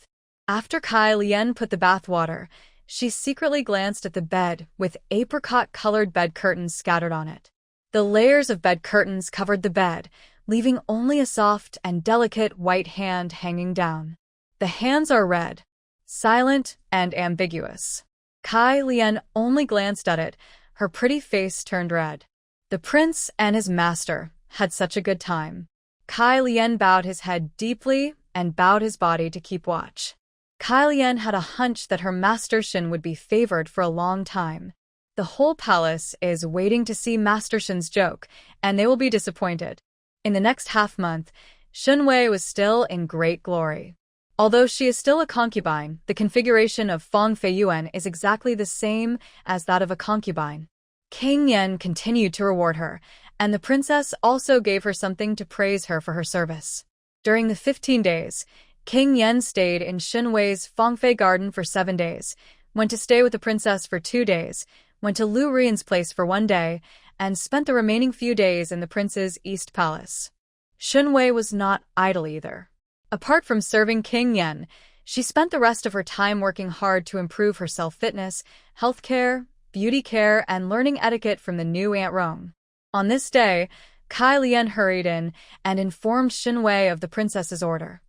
After Kai Lian put the bath water, she secretly glanced at the bed with apricot-colored bed curtains scattered on it. The layers of bed curtains covered the bed, leaving only a soft and delicate white hand hanging down. The hands are red, silent, and ambiguous. Kai Lian only glanced at it, her pretty face turned red. The prince and his master had such a good time. Kai Lian bowed his head deeply and bowed his body to keep watch. Kai Lian had a hunch that her master Shen would be favored for a long time. The whole palace is waiting to see Master Shen's joke, and they will be disappointed. In the next half-month, Shen Wei was still in great glory. Although she is still a concubine, the configuration of Fangfei Yuan is exactly the same as that of a concubine. King Yan continued to reward her, and the princess also gave her something to praise her for her service. During the 15 days, King Yan stayed in Shen Wei's Fangfei garden for 7 days, went to stay with the princess for 2 days, went to Lu Rian's place for 1 day, and spent the remaining few days in the prince's East Palace. Shen Wei was not idle either. Apart from serving King Yan, she spent the rest of her time working hard to improve her self-fitness, healthcare, beauty care, and learning etiquette from the new Aunt Rong. On this day, Kai Lian hurried in and informed Shen Wei of the princess's order.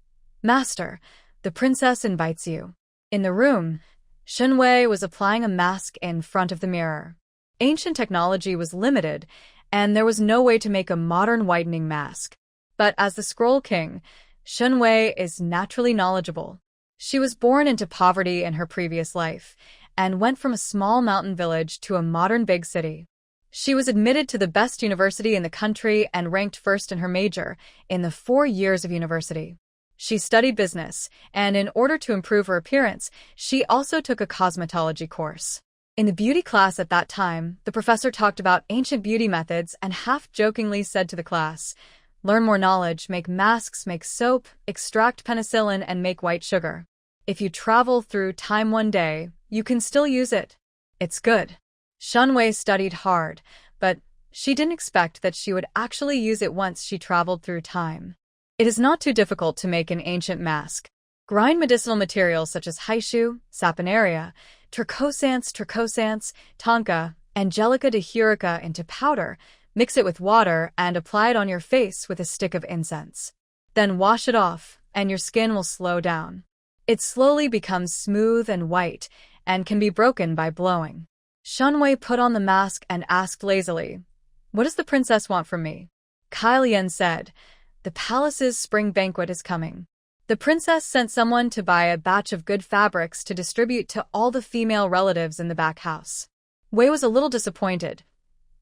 "Master, the princess invites you." In the room, Shen Wei was applying a mask in front of the mirror. Ancient technology was limited, and there was no way to make a modern whitening mask. But as the Scroll King, Shen Wei is naturally knowledgeable. She was born into poverty in her previous life, and went from a small mountain village to a modern big city. She was admitted to the best university in the country and ranked first in her major in the 4 years of university. She studied business, and in order to improve her appearance, she also took a cosmetology course. In the beauty class at that time, the professor talked about ancient beauty methods and half-jokingly said to the class, "Learn more knowledge, make masks, make soap, extract penicillin, and make white sugar. If you travel through time one day, you can still use it. It's good." Shen Wei studied hard, but she didn't expect that she would actually use it once she traveled through time. It is not too difficult to make an ancient mask. Grind medicinal materials such as haishu, saponaria, turcosance, tonka, angelica dihurica into powder, mix it with water, and apply it on your face with a stick of incense. Then wash it off, and your skin will slow down. It slowly becomes smooth and white, and can be broken by blowing. Shen Wei put on the mask and asked lazily, "What does the princess want from me?" Kai Lian said, "The palace's spring banquet is coming. The princess sent someone to buy a batch of good fabrics to distribute to all the female relatives in the back house." Wei was a little disappointed.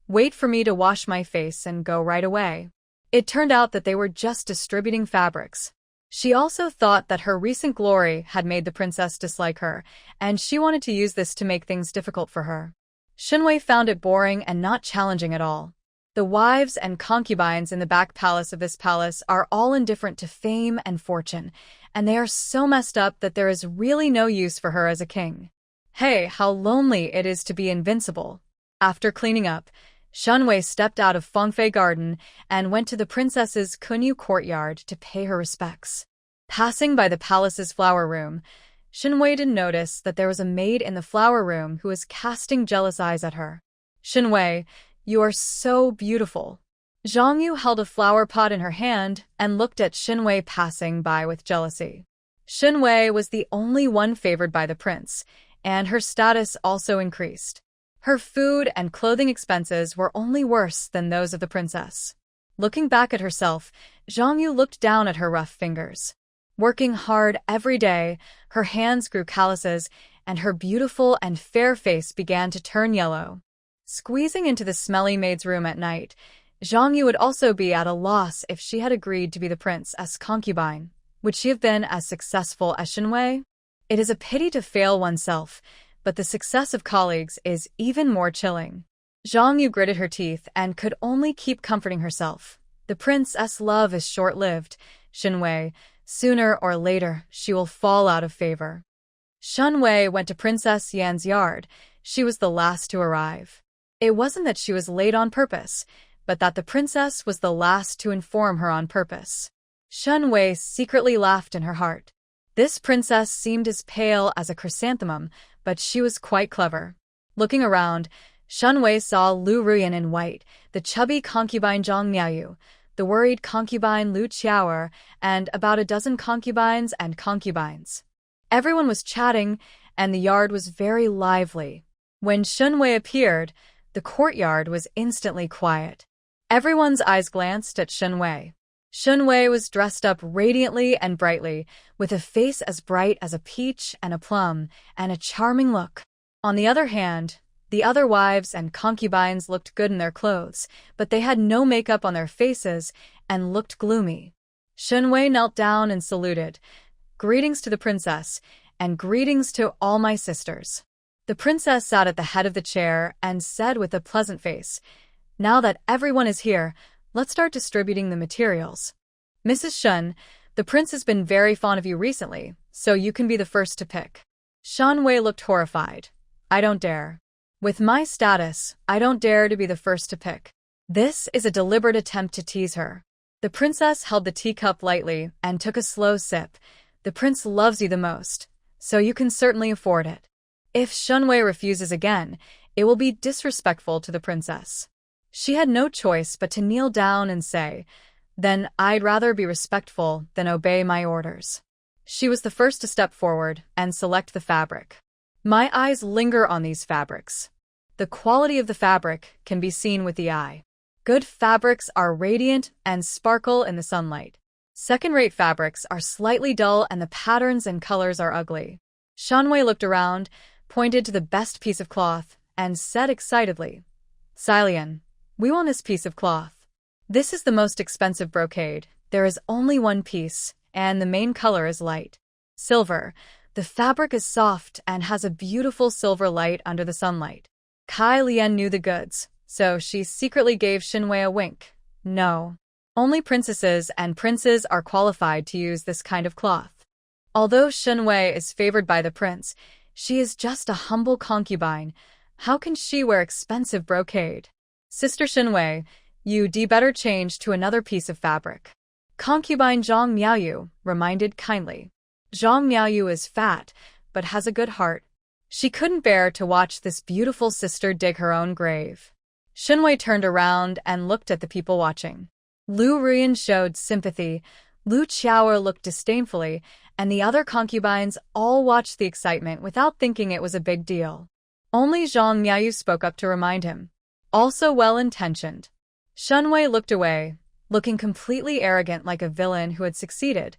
"Wait for me to wash my face and go right away." It turned out that they were just distributing fabrics. She also thought that her recent glory had made the princess dislike her, and she wanted to use this to make things difficult for her. Shen Wei found it boring and not challenging at all. The wives and concubines in the back palace of this palace are all indifferent to fame and fortune, and they are so messed up that there is really no use for her as a king. Hey, how lonely it is to be invincible. After cleaning up, Shen Wei stepped out of Fangfei Garden and went to the princess's Kunyu courtyard to pay her respects. Passing by the palace's flower room, Shen Wei didn't notice that there was a maid in the flower room who was casting jealous eyes at her. "Shen Wei, you are so beautiful." Zhang Yu held a flower pot in her hand and looked at Shen Wei passing by with jealousy. Shen Wei was the only one favored by the prince, and her status also increased. Her food and clothing expenses were only worse than those of the princess. Looking back at herself, Zhang Yu looked down at her rough fingers. Working hard every day, her hands grew calluses, and her beautiful and fair face began to turn yellow. Squeezing into the smelly maid's room at night, Zhang Yu would also be at a loss if she had agreed to be the prince's concubine. Would she have been as successful as Shen Wei? It is a pity to fail oneself, but the success of colleagues is even more chilling. Zhang Yu gritted her teeth and could only keep comforting herself. The prince's love is short-lived, Shen Wei. Sooner or later, she will fall out of favor. Shen Wei went to Princess Yan's yard. She was the last to arrive. It wasn't that she was late on purpose, but that the princess was the last to inform her on purpose. Shen Wei secretly laughed in her heart. This princess seemed as pale as a chrysanthemum, but she was quite clever. Looking around, Shen Wei saw Lu Ruyan in white, the chubby concubine Zhang Miaoyu, the worried concubine Lu Qiaoer, and about a dozen concubines and concubines. Everyone was chatting, and the yard was very lively. When Shen Wei appeared, the courtyard was instantly quiet. Everyone's eyes glanced at Shen Wei. Shen Wei was dressed up radiantly and brightly, with a face as bright as a peach and a plum, and a charming look. On the other hand, the other wives and concubines looked good in their clothes, but they had no makeup on their faces and looked gloomy. Shen Wei knelt down and saluted. Greetings to the princess, and greetings to all my sisters. The princess sat at the head of the chair and said with a pleasant face, Now that everyone is here, let's start distributing the materials. Mrs. Shen, the prince has been very fond of you recently, so you can be the first to pick. Shen Wei looked horrified. I don't dare. With my status, I don't dare to be the first to pick. This is a deliberate attempt to tease her. The princess held the teacup lightly and took a slow sip. The prince loves you the most, so you can certainly afford it. If Shen Wei refuses again, it will be disrespectful to the princess. She had no choice but to kneel down and say, Then I'd rather be respectful than obey my orders. She was the first to step forward and select the fabric. My eyes linger on these fabrics. The quality of the fabric can be seen with the eye. Good fabrics are radiant and sparkle in the sunlight. Second-rate fabrics are slightly dull and the patterns and colors are ugly. Shen Wei looked around, pointed to the best piece of cloth, and said excitedly, Xilian, we want this piece of cloth. This is the most expensive brocade. There is only one piece, and the main color is light silver. The fabric is soft and has a beautiful silver light under the sunlight. Kai Lian knew the goods, so she secretly gave Shen Wei a wink. No. Only princesses and princes are qualified to use this kind of cloth. Although Shen Wei is favored by the prince, she is just a humble concubine. How can she wear expensive brocade? Sister Shen Wei, you'd better change to another piece of fabric. Concubine Zhang Miaoyu reminded kindly. Zhang Miaoyu is fat, but has a good heart. She couldn't bear to watch this beautiful sister dig her own grave. Shen Wei turned around and looked at the people watching. Lu Ruyan showed sympathy, Lu Qiaoer looked disdainfully, and the other concubines all watched the excitement without thinking it was a big deal. Only Zhang Miaoyu spoke up to remind him. Also well-intentioned. Shen Wei looked away, looking completely arrogant like a villain who had succeeded.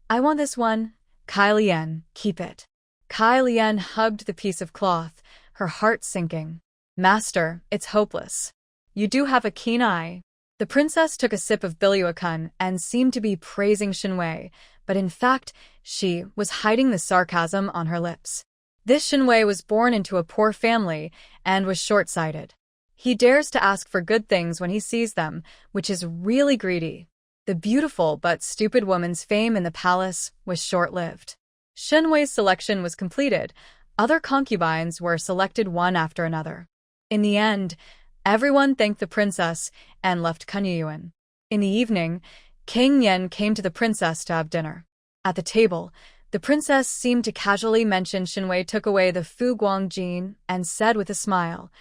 I want this one. Kai Lian, keep it. Kai Lian hugged the piece of cloth, her heart sinking. Master, it's hopeless. You do have a keen eye. The princess took a sip of biluakun and seemed to be praising Shen Wei, but in fact, she was hiding the sarcasm on her lips. This Shen Wei was born into a poor family and was short-sighted. He dares to ask for good things when he sees them, which is really greedy. The beautiful but stupid woman's fame in the palace was short-lived. Shen Wei's selection was completed. Other concubines were selected one after another. In the end, everyone thanked the princess and left Kunyuan. In the evening, King Yen came to the princess to have dinner. At the table, the princess seemed to casually mention Shen Wei took away the Fu Guangjin and said with a smile,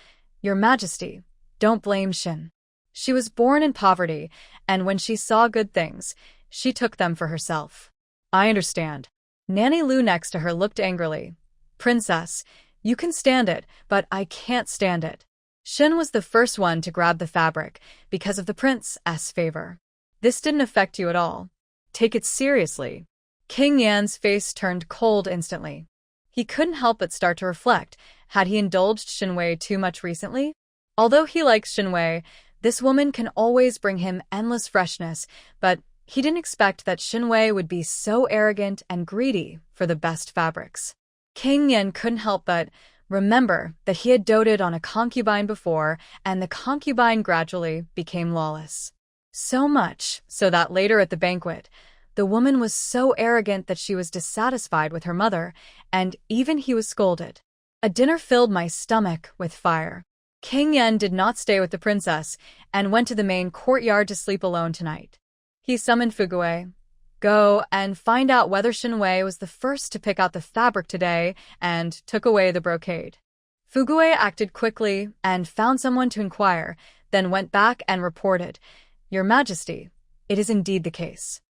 Your Majesty, don't blame Shen. She was born in poverty, and when she saw good things, she took them for herself. I understand. Nanny Lu next to her looked angrily. Princess, you can stand it, but I can't stand it. Shen was the first one to grab the fabric because of the prince's favor. This didn't affect you at all. Take it seriously. King Yan's face turned cold instantly. He couldn't help but start to reflect. Had he indulged Shen Wei too much recently? Although he likes Shen Wei, this woman can always bring him endless freshness, but he didn't expect that Shen Wei would be so arrogant and greedy for the best fabrics. King Yan couldn't help but remember that he had doted on a concubine before, and the concubine gradually became lawless. So much so that later at the banquet, the woman was so arrogant that she was dissatisfied with her mother, and even he was scolded. A dinner filled my stomach with fire. King Yan did not stay with the princess and went to the main courtyard to sleep alone tonight. He summoned Fugui. Go and find out whether Shen Wei was the first to pick out the fabric today and took away the brocade. Fugui acted quickly and found someone to inquire, then went back and reported, Your Majesty, it is indeed the case.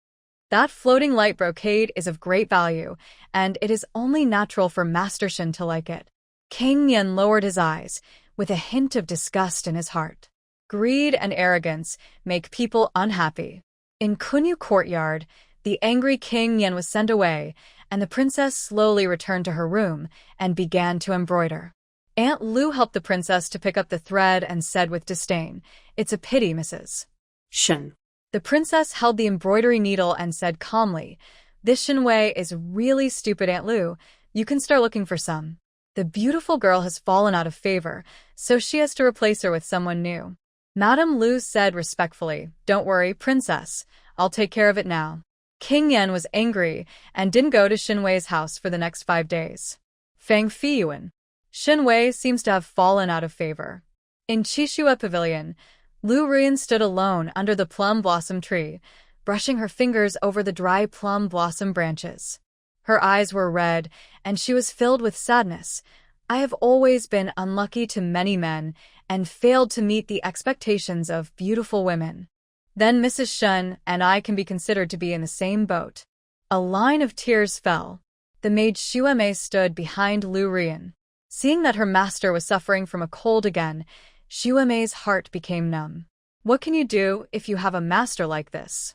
That floating light brocade is of great value, and it is only natural for Master Shen to like it. King Yan lowered his eyes, with a hint of disgust in his heart. Greed and arrogance make people unhappy. In Kunyu courtyard, the angry King Yan was sent away, and the princess slowly returned to her room and began to embroider. Aunt Lu helped the princess to pick up the thread and said with disdain, It's a pity, Mrs. Shen, The princess held the embroidery needle and said calmly, "This Shen Wei is really stupid, Aunt Lu. You can start looking for some." The beautiful girl has fallen out of favor, so she has to replace her with someone new. Madame Lu said respectfully, "Don't worry, princess. I'll take care of it now." King Yan was angry and didn't go to Shen Wei's house for the next 5 days. Fangfei. Shen Wei seems to have fallen out of favor. In Qixue Pavilion, Lu Ruyan stood alone under the plum blossom tree, brushing her fingers over the dry plum blossom branches. Her eyes were red, and she was filled with sadness. "I have always been unlucky to many men and failed to meet the expectations of beautiful women. Then Mrs. Shen and I can be considered to be in the same boat." A line of tears fell. The maid Xue Mei stood behind Lu Ruyan. Seeing that her master was suffering from a cold again, Xue Mei's heart became numb. What can you do if you have a master like this?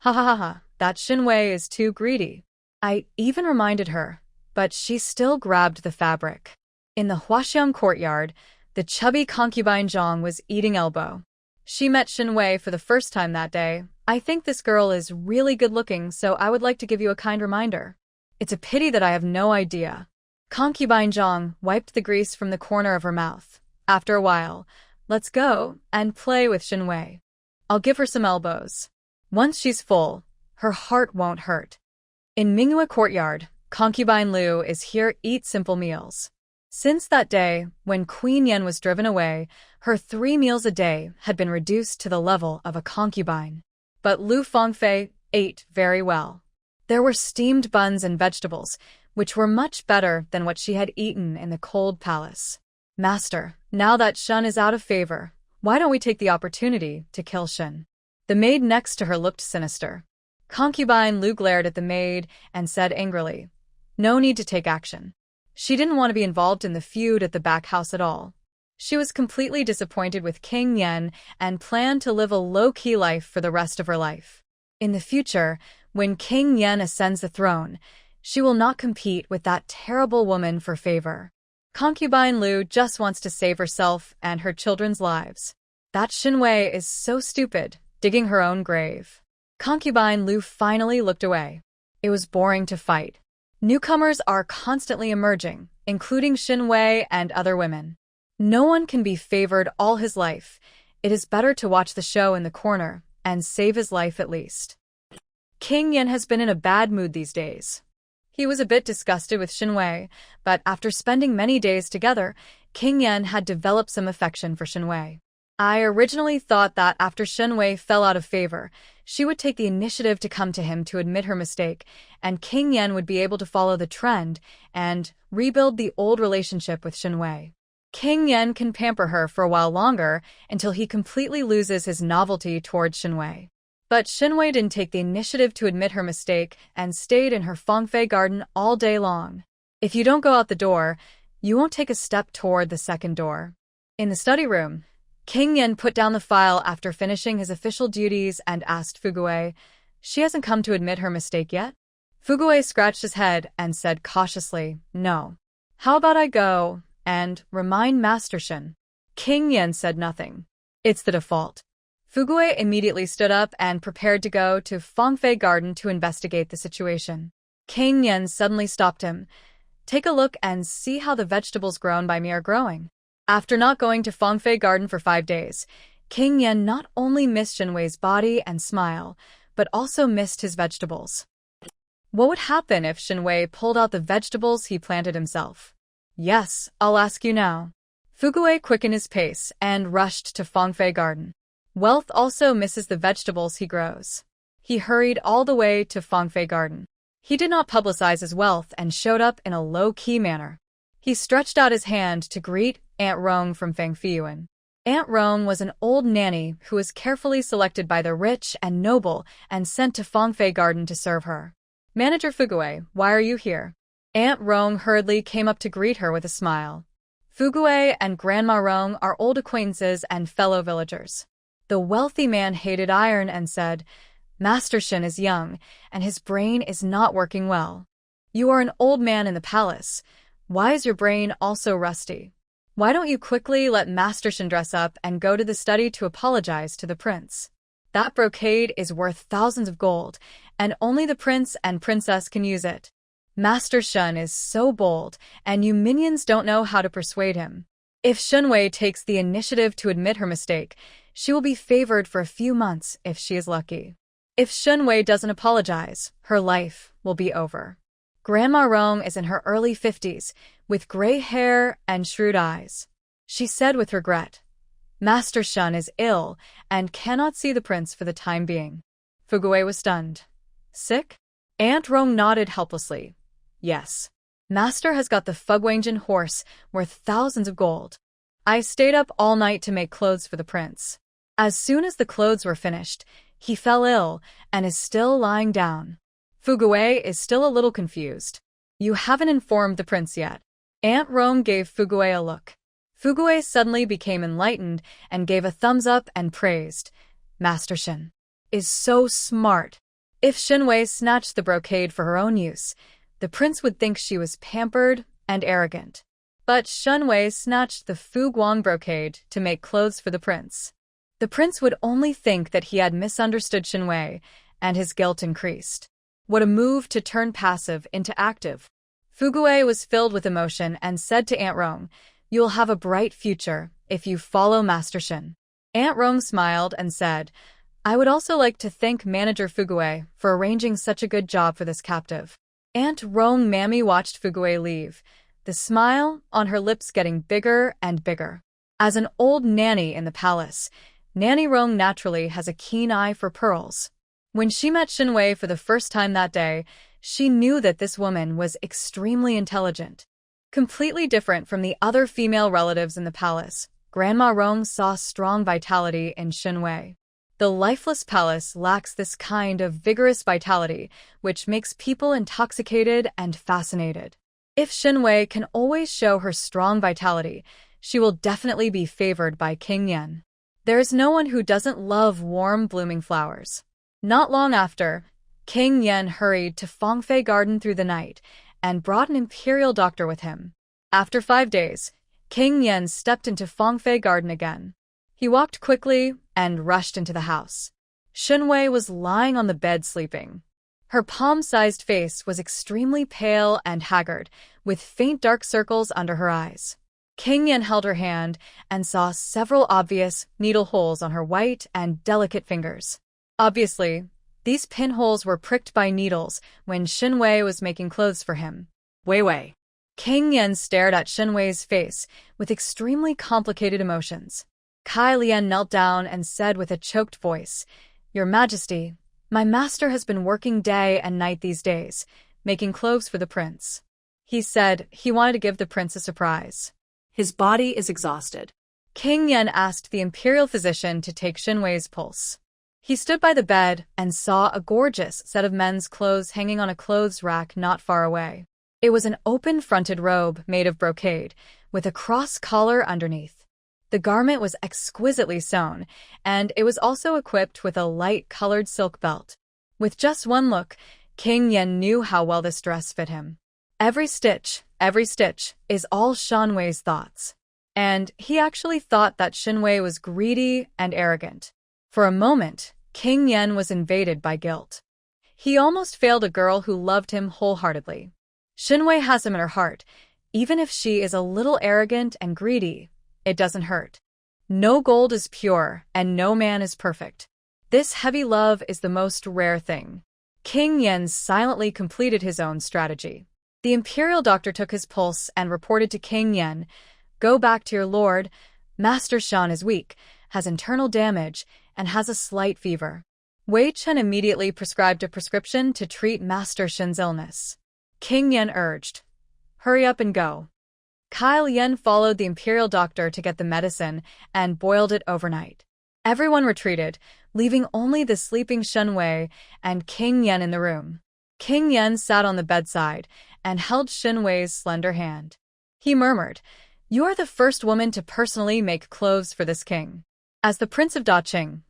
Ha ha ha ha, that Shen Wei is too greedy. I even reminded her, but she still grabbed the fabric. In the Huaxiang courtyard, the chubby concubine Zhang was eating elbow. She met Shen Wei for the first time that day. "I think this girl is really good looking, so I would like to give you a kind reminder. It's a pity that I have no idea." Concubine Zhang wiped the grease from the corner of her mouth. After a while, "Let's go and play with Shen Wei. I'll give her some elbows. Once she's full, her heart won't hurt." In Minghua courtyard, Concubine Liu is here eat simple meals. Since that day, when Queen Yan was driven away, her 3 meals a day had been reduced to the level of a concubine. But Lu Fangfei ate very well. There were steamed buns and vegetables, which were much better than what she had eaten in the cold palace. "Master, now that Shen is out of favor, why don't we take the opportunity to kill Shen?" The maid next to her looked sinister. Concubine Liu glared at the maid and said angrily, "No need to take action." She didn't want to be involved in the feud at the back house at all. She was completely disappointed with King Yan and planned to live a low-key life for the rest of her life. In the future, when King Yan ascends the throne, she will not compete with that terrible woman for favor. Concubine Liu just wants to save herself and her children's lives. That Shen Wei is so stupid, digging her own grave. Concubine Liu finally looked away. It was boring to fight. Newcomers are constantly emerging, including Shen Wei and other women. No one can be favored all his life. It is better to watch the show in the corner and save his life at least. King Yan has been in a bad mood these days. He was a bit disgusted with Shen Wei, but after spending many days together, King Yan had developed some affection for Shen Wei. I originally thought that after Shen Wei fell out of favor, she would take the initiative to come to him to admit her mistake, and King Yan would be able to follow the trend and rebuild the old relationship with Shen Wei. King Yan can pamper her for a while longer until he completely loses his novelty towards Shen Wei. But Shen Wei didn't take the initiative to admit her mistake and stayed in her Fangfei garden all day long. If you don't go out the door, you won't take a step toward the second door. In the study room, King Yan put down the file after finishing his official duties and asked Fugui, "She hasn't come to admit her mistake yet?" Fugui scratched his head and said cautiously, "No." "How about I go and remind Master Shen?" King Yan said nothing. "It's the default." Fugui immediately stood up and prepared to go to Fangfei Garden to investigate the situation. King Yan suddenly stopped him. "Take a look and see how the vegetables grown by me are growing." After not going to Fangfei Garden for 5 days, King Yan not only missed Shen Wei's body and smile, but also missed his vegetables. What would happen if Shen Wei pulled out the vegetables he planted himself? Yes, I'll ask you now. Fugui quickened his pace and rushed to Fangfei Garden. Wealth also misses the vegetables he grows. He hurried all the way to Fangfei Garden. He did not publicize his wealth and showed up in a low-key manner. He stretched out his hand to greet Aunt Rong from Fangfei. Aunt Rong was an old nanny who was carefully selected by the rich and noble and sent to Fangfei Garden to serve her. "Manager Fugui, why are you here?" Aunt Rong hurriedly came up to greet her with a smile. Fugui and Grandma Rong are old acquaintances and fellow villagers. The wealthy man hated iron and said, "Master Shen is young, and his brain is not working well. You are an old man in the palace. Why is your brain also rusty? Why don't you quickly let Master Shen dress up and go to the study to apologize to the prince?" That brocade is worth thousands of gold, and only the prince and princess can use it. Master Shen is so bold, and you minions don't know how to persuade him. If Shen Wei takes the initiative to admit her mistake, she will be favored for a few months if she is lucky. If Shen Wei doesn't apologize, her life will be over. Grandma Rong is in her early 50s, with gray hair and shrewd eyes. She said with regret, Master Shen is ill and cannot see the prince for the time being. Fugui was stunned. Sick? Aunt Rong nodded helplessly. Yes. Master has got the Fuguangjin horse worth thousands of gold. I stayed up all night to make clothes for the prince. As soon as the clothes were finished, he fell ill and is still lying down. Fugui is still a little confused. You haven't informed the prince yet. Aunt Rong gave Fugui a look. Fugui suddenly became enlightened and gave a thumbs up and praised. Master Shen is so smart. If Shen Wei snatched the brocade for her own use, the prince would think she was pampered and arrogant. But Shen Wei snatched the Fu Guang brocade to make clothes for the prince. The prince would only think that he had misunderstood Shen Wei, and his guilt increased. What a move to turn passive into active. Fugui was filled with emotion and said to Aunt Rong, You'll have a bright future if you follow Master Shen. Aunt Rong smiled and said, I would also like to thank Manager Fugui for arranging such a good job for this captive. Aunt Rong Mammy watched Fugui leave, the smile on her lips getting bigger and bigger. As an old nanny in the palace, Nanny Rong naturally has a keen eye for pearls. When she met Shen Wei for the first time that day, she knew that this woman was extremely intelligent. Completely different from the other female relatives in the palace, Grandma Rong saw strong vitality in Shen Wei. The lifeless palace lacks this kind of vigorous vitality, which makes people intoxicated and fascinated. If Shen Wei can always show her strong vitality, she will definitely be favored by King Yen. There is no one who doesn't love warm, blooming flowers. Not long after, King Yen hurried to Fangfei Garden through the night and brought an imperial doctor with him. After 5 days, King Yen stepped into Fangfei Garden again. He walked quickly and rushed into the house. Shen Wei was lying on the bed sleeping. Her palm-sized face was extremely pale and haggard, with faint dark circles under her eyes. King Yen held her hand and saw several obvious needle holes on her white and delicate fingers. Obviously, these pinholes were pricked by needles when Shen Wei was making clothes for him. Wei. King Yen stared at Shen Wei's face with extremely complicated emotions. Kai Lian knelt down and said with a choked voice, Your Majesty, my master has been working day and night these days, making clothes for the prince. He said he wanted to give the prince a surprise. His body is exhausted. King Yen asked the imperial physician to take Shen Wei's pulse. He stood by the bed and saw a gorgeous set of men's clothes hanging on a clothes rack not far away. It was an open-fronted robe made of brocade, with a cross collar underneath. The garment was exquisitely sewn, and it was also equipped with a light-colored silk belt. With just one look, King Yen knew how well this dress fit him. Every stitch is all Shen Wei's thoughts. And he actually thought that Shen Wei was greedy and arrogant. For a moment, King Yen was invaded by guilt. He almost failed a girl who loved him wholeheartedly. Shen Wei has him in her heart. Even if she is a little arrogant and greedy, it doesn't hurt. No gold is pure, and no man is perfect. This heavy love is the most rare thing. King Yen silently completed his own strategy. The imperial doctor took his pulse and reported to King Yen, Go back to your lord. Master Shen is weak, has internal damage, and has a slight fever. Wei Chen immediately prescribed a prescription to treat Master Shen's illness. King Yen urged, Hurry up and go. Kai Lian followed the imperial doctor to get the medicine and boiled it overnight. Everyone retreated, leaving only the sleeping Shen Wei and King Yen in the room. King Yen sat on the bedside and held Shen Wei's slender hand. He murmured, You are the first woman to personally make clothes for this king. As the Prince of Daqing,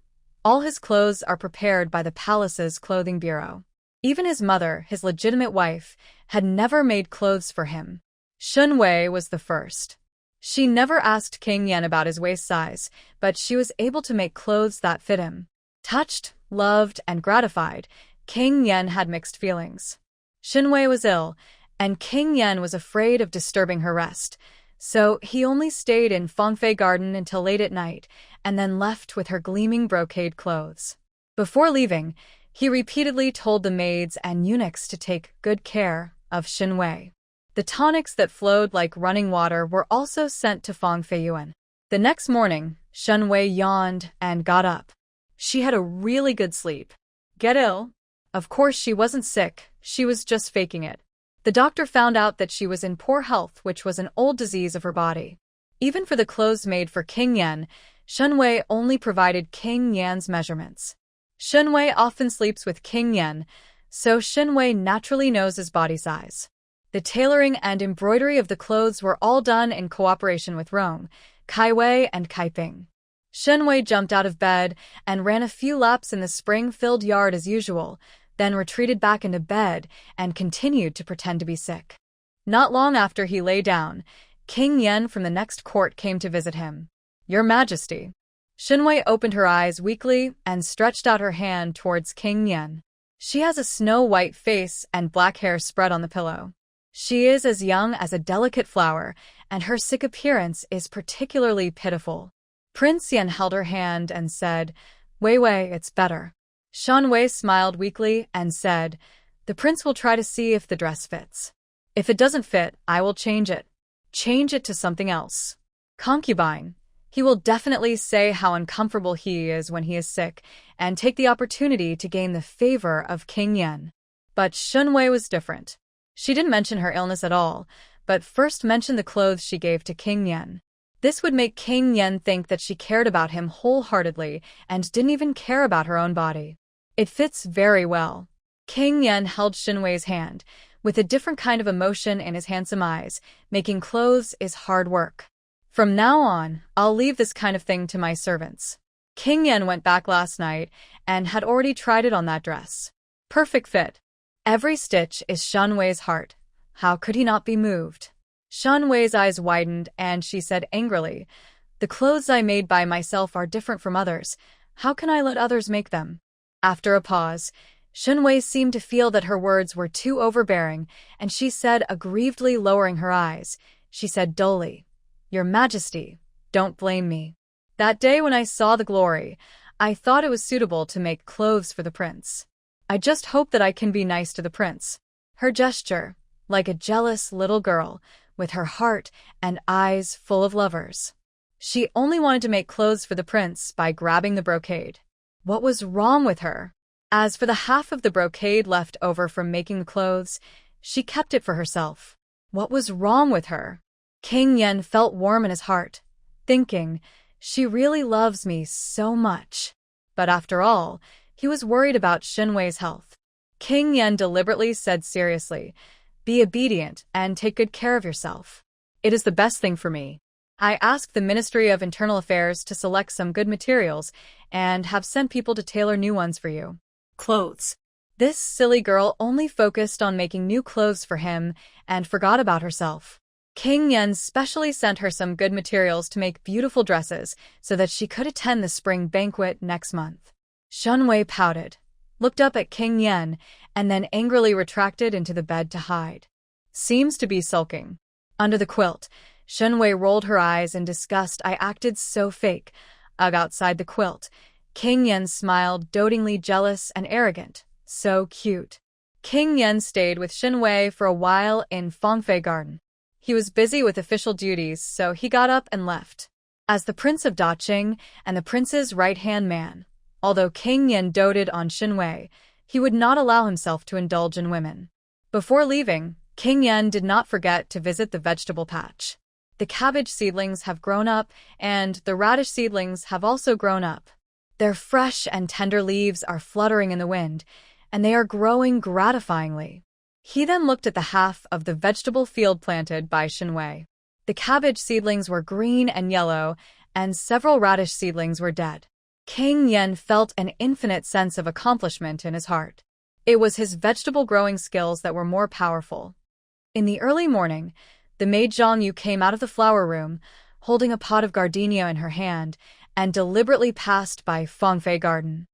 all his clothes are prepared by the palace's clothing bureau. Even his mother, his legitimate wife, had never made clothes for him. Shen Wei was the first. She never asked King Yen about his waist size, but she was able to make clothes that fit him. Touched, loved, and gratified, King Yen had mixed feelings. Shen Wei was ill, and King Yen was afraid of disturbing her rest, so he only stayed in Fangfei garden until late at night and then left with her gleaming brocade clothes. Before leaving, he repeatedly told the maids and eunuchs to take good care of Shen Wei. The tonics that flowed like running water were also sent to Fangfei Yuan. The next morning, Shen Wei yawned and got up. She had a really good sleep. Get ill? Of course she wasn't sick, she was just faking it. The doctor found out that she was in poor health, which was an old disease of her body. Even for the clothes made for King Yen, Shen Wei only provided King Yan's measurements. Shen Wei often sleeps with King Yen, so Shen Wei naturally knows his body size. The tailoring and embroidery of the clothes were all done in cooperation with Rong, Kai Wei, and Kai Ping. Shen Wei jumped out of bed and ran a few laps in the spring-filled yard as usual, then retreated back into bed and continued to pretend to be sick. Not long after he lay down, King Yen from the next court came to visit him. "Your Majesty." Shen Wei opened her eyes weakly and stretched out her hand towards King Yen. She has a snow-white face and black hair spread on the pillow. She is as young as a delicate flower, and her sick appearance is particularly pitiful. Prince Yen held her hand and said, "Wei Wei, it's better." Shen Wei smiled weakly and said, "The prince will try to see if the dress fits. If it doesn't fit, I will change it. Change it to something else. Concubine. He will definitely say how uncomfortable he is when he is sick and take the opportunity to gain the favor of King Yen." But Shen Wei was different. She didn't mention her illness at all, but first mentioned the clothes she gave to King Yen. This would make King Yen think that she cared about him wholeheartedly and didn't even care about her own body. "It fits very well." King Yen held Shen Wei's hand, with a different kind of emotion in his handsome eyes. "Making clothes is hard work. From now on, I'll leave this kind of thing to my servants." King Yen went back last night and had already tried it on that dress. Perfect fit. Every stitch is Shen Wei's heart. How could he not be moved? Shen Wei's eyes widened and she said angrily, "The clothes I made by myself are different from others. How can I let others make them?" After a pause, Shen Wei seemed to feel that her words were too overbearing, and she said, aggrievedly lowering her eyes, she said dully, "Your Majesty, don't blame me. That day when I saw the glory, I thought it was suitable to make clothes for the prince. I just hope that I can be nice to the prince." Her gesture, like a jealous little girl, with her heart and eyes full of lovers. She only wanted to make clothes for the prince by grabbing the brocade. What was wrong with her? As for the half of the brocade left over from making the clothes, she kept it for herself. What was wrong with her? King Yen felt warm in his heart, thinking, "She really loves me so much." But after all, he was worried about Shen Wei's health. King Yen deliberately said seriously, "Be obedient and take good care of yourself. It is the best thing for me. I asked the Ministry of Internal Affairs to select some good materials and have sent people to tailor new ones for you." Clothes. This silly girl only focused on making new clothes for him and forgot about herself. King Yen specially sent her some good materials to make beautiful dresses so that she could attend the spring banquet next month. Shen Wei pouted, looked up at King Yen, and then angrily retracted into the bed to hide. "Seems to be sulking." Under the quilt, Shen Wei rolled her eyes in disgust. "I acted so fake." Outside the quilt, King Yen smiled, dotingly jealous and arrogant. So cute. King Yen stayed with Shen Wei for a while in Fangfei garden. He was busy with official duties, so he got up and left. As the Prince of Daqing and the prince's right-hand man, although King Yen doted on Shen Wei, he would not allow himself to indulge in women. Before leaving, King Yen did not forget to visit the vegetable patch. The cabbage seedlings have grown up, and the radish seedlings have also grown up. Their fresh and tender leaves are fluttering in the wind, and they are growing gratifyingly. He then looked at the half of the vegetable field planted by Shen Wei. The cabbage seedlings were green and yellow, and several radish seedlings were dead. King Yen felt an infinite sense of accomplishment in his heart. It was his vegetable growing skills that were more powerful. In the early morning, the maid Zhang Yu came out of the flower room, holding a pot of gardenia in her hand, and deliberately passed by Fangfei garden.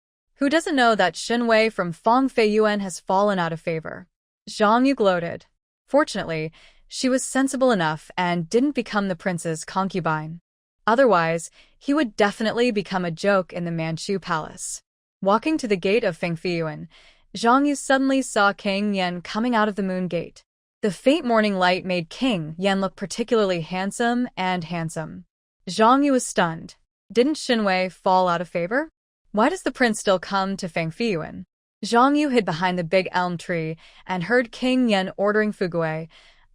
Who doesn't know that Shen Wei from Fangfei Yuan has fallen out of favor? Zhang Yu gloated. Fortunately, she was sensible enough and didn't become the prince's concubine. Otherwise, he would definitely become a joke in the Manchu palace. Walking to the gate of Fangfei Yuan, Zhang Yu suddenly saw King Yan coming out of the moon gate. The faint morning light made King Yan look particularly handsome. Zhang Yu was stunned. Didn't Shen Wei fall out of favor? Why does the prince still come to Fangfei Yuan? Zhang Yu hid behind the big elm tree and heard King Yan ordering Fugui,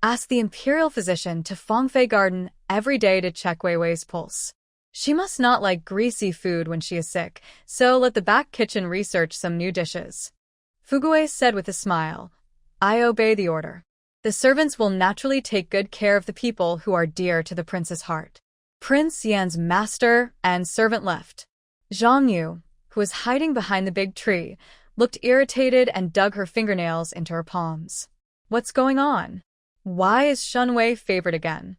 ask the imperial physician to Fangfei Garden every day to check Wei Wei's pulse. She must not like greasy food when she is sick, so let the back kitchen research some new dishes. Fugui said with a smile, I obey the order. The servants will naturally take good care of the people who are dear to the prince's heart. Prince Yan's master and servant left. Zhang Yu, who was hiding behind the big tree, looked irritated and dug her fingernails into her palms. What's going on? Why is Shen Wei favored again?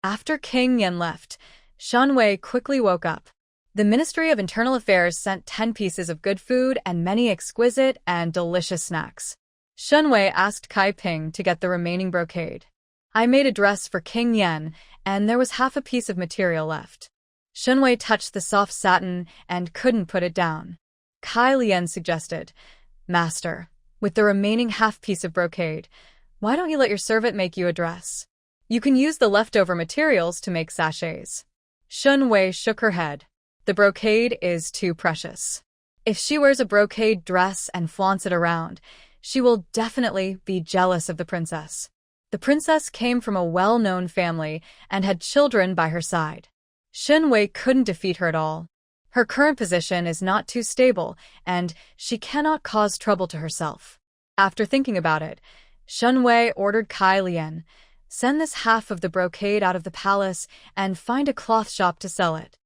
After King Yan left, Shen Wei quickly woke up. The Ministry of Internal Affairs sent 10 pieces of good food and many exquisite and delicious snacks. Shen Wei asked Kai Ping to get the remaining brocade. I made a dress for King Yan, and there was half a piece of material left. Shen Wei touched the soft satin and couldn't put it down. Kai Lian suggested, Master, with the remaining half piece of brocade, why don't you let your servant make you a dress? You can use the leftover materials to make sachets. Shen Wei shook her head. The brocade is too precious. If she wears a brocade dress and flaunts it around, she will definitely be jealous of the princess. The princess came from a well-known family and had children by her side. Shen Wei couldn't defeat her at all. Her current position is not too stable, and she cannot cause trouble to herself. After thinking about it, Shen Wei ordered Kai Lian, send this half of the brocade out of the palace and find a cloth shop to sell it.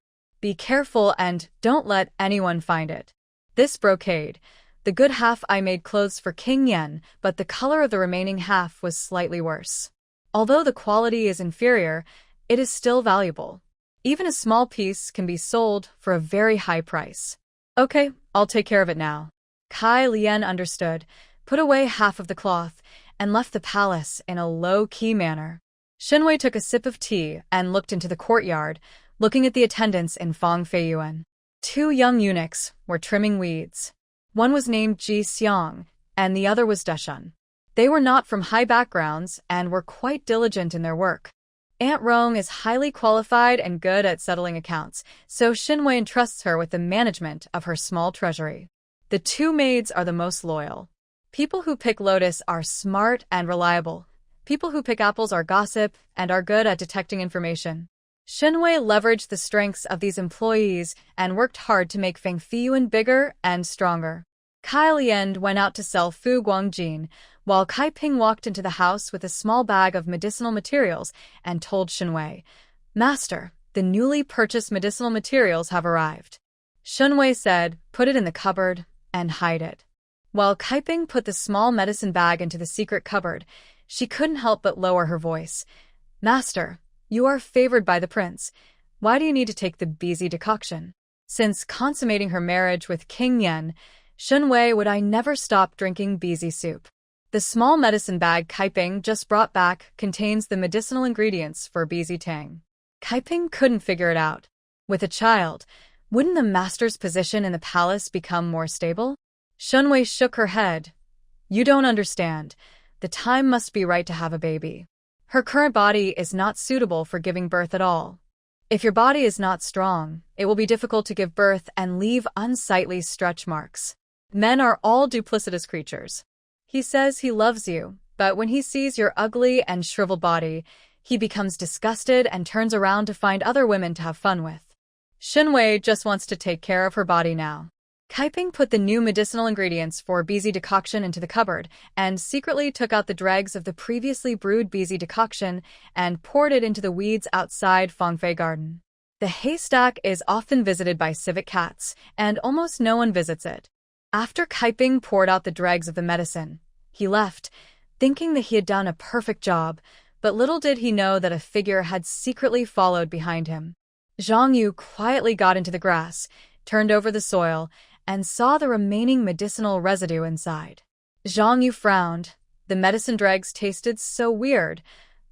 Be careful and don't let anyone find it. This brocade, the good half I made clothes for King Yan, but the color of the remaining half was slightly worse. Although the quality is inferior, it is still valuable. Even a small piece can be sold for a very high price. Okay, I'll take care of it now. Kai Lian understood, put away half of the cloth, and left the palace in a low-key manner. Shen Wei took a sip of tea and looked into the courtyard, looking at the attendants in Fangfei Yuan. 2 young eunuchs were trimming weeds. One was named Ji Xiang, and the other was Deshun. They were not from high backgrounds and were quite diligent in their work. Aunt Rong is highly qualified and good at settling accounts, so Shen Wei entrusts her with the management of her small treasury. The 2 maids are the most loyal. People who pick lotus are smart and reliable. People who pick apples are gossip and are good at detecting information. Shen Wei leveraged the strengths of these employees and worked hard to make Fangfei Yuan bigger and stronger. Kai Lian went out to sell Fu Guangjin, while Kai Ping walked into the house with a small bag of medicinal materials and told Shen Wei, Master, the newly purchased medicinal materials have arrived. Shen Wei said, put it in the cupboard and hide it. While Kai Ping put the small medicine bag into the secret cupboard, she couldn't help but lower her voice. Master, you are favored by the prince. Why do you need to take the beezy decoction? Since consummating her marriage with King Yan, Shen Wei would I never stop drinking beezy soup. The small medicine bag Kai Ping just brought back contains the medicinal ingredients for beezy tang. Kai Ping couldn't figure it out. With a child, wouldn't the master's position in the palace become more stable? Shen Wei shook her head. You don't understand. The time must be right to have a baby. Her current body is not suitable for giving birth at all. If your body is not strong, it will be difficult to give birth and leave unsightly stretch marks. Men are all duplicitous creatures. He says he loves you, but when he sees your ugly and shriveled body, he becomes disgusted and turns around to find other women to have fun with. Shen Wei just wants to take care of her body now. Kai Ping put the new medicinal ingredients for beezy decoction into the cupboard and secretly took out the dregs of the previously brewed beezy decoction and poured it into the weeds outside Fangfei Garden. The haystack is often visited by civet cats, and almost no one visits it. After Kai Ping poured out the dregs of the medicine, he left, thinking that he had done a perfect job, but little did he know that a figure had secretly followed behind him. Zhang Yu quietly got into the grass, turned over the soil, and saw the remaining medicinal residue inside. Zhang Yu frowned. The medicine dregs tasted so weird.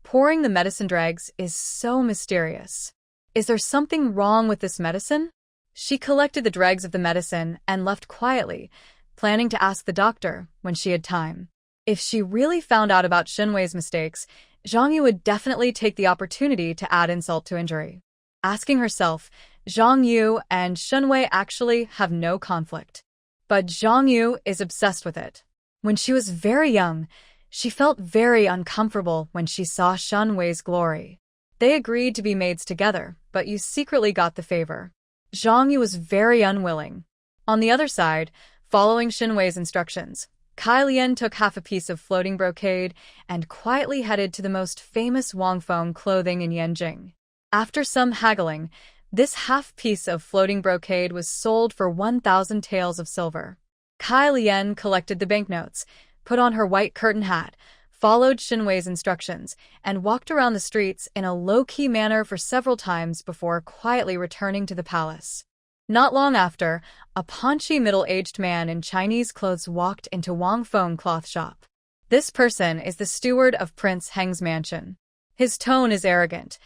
Pouring the medicine dregs is so mysterious. Is there something wrong with this medicine? She collected the dregs of the medicine and left quietly, planning to ask the doctor when she had time. If she really found out about Shen Wei's mistakes, Zhang Yu would definitely take the opportunity to add insult to injury. Asking herself, Zhang Yu and Shen Wei actually have no conflict. But Zhang Yu is obsessed with it. When she was very young, she felt very uncomfortable when she saw Shen Wei's glory. They agreed to be maids together, but Yu secretly got the favor. Zhang Yu was very unwilling. On the other side, following Shen Wei's instructions, Kai Lian took half a piece of floating brocade and quietly headed to the most famous Wangfeng clothing in Yanjing. After some haggling, this half piece of floating brocade was sold for 1,000 taels of silver. Kai Lian collected the banknotes, put on her white curtain hat, followed Shen Wei's instructions, and walked around the streets in a low-key manner for several times before quietly returning to the palace. Not long after, a paunchy middle-aged man in Chinese clothes walked into Wang Feng cloth shop. This person is the steward of Prince Heng's mansion. His tone is arrogant.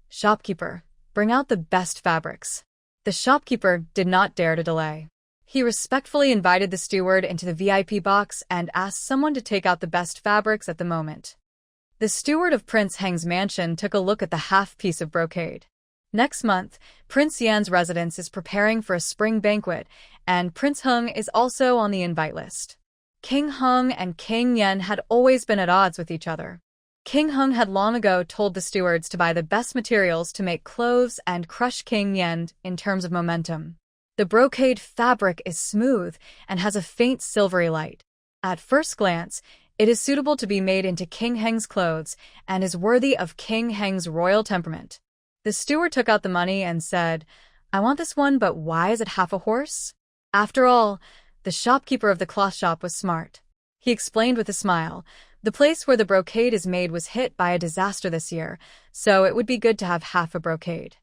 "Shopkeeper, bring out the best fabrics." The shopkeeper did not dare to delay. He respectfully invited the steward into the VIP box and asked someone to take out the best fabrics at the moment. The steward of Prince Heng's mansion took a look at the half piece of brocade. Next month, Prince Yan's residence is preparing for a spring banquet, and Prince Heng is also on the invite list. King Heng and King Yan had always been at odds with each other. King Heng had long ago told the stewards to buy the best materials to make clothes and crush King Yan in terms of momentum. The brocade fabric is smooth and has a faint silvery light. At first glance, it is suitable to be made into King Heng's clothes and is worthy of King Heng's royal temperament. The steward took out the money and said, "I want this one, but why is it half a horse?" After all, the shopkeeper of the cloth shop was smart. He explained with a smile, "The place where the brocade is made was hit by a disaster this year, so it would be good to have half a brocade."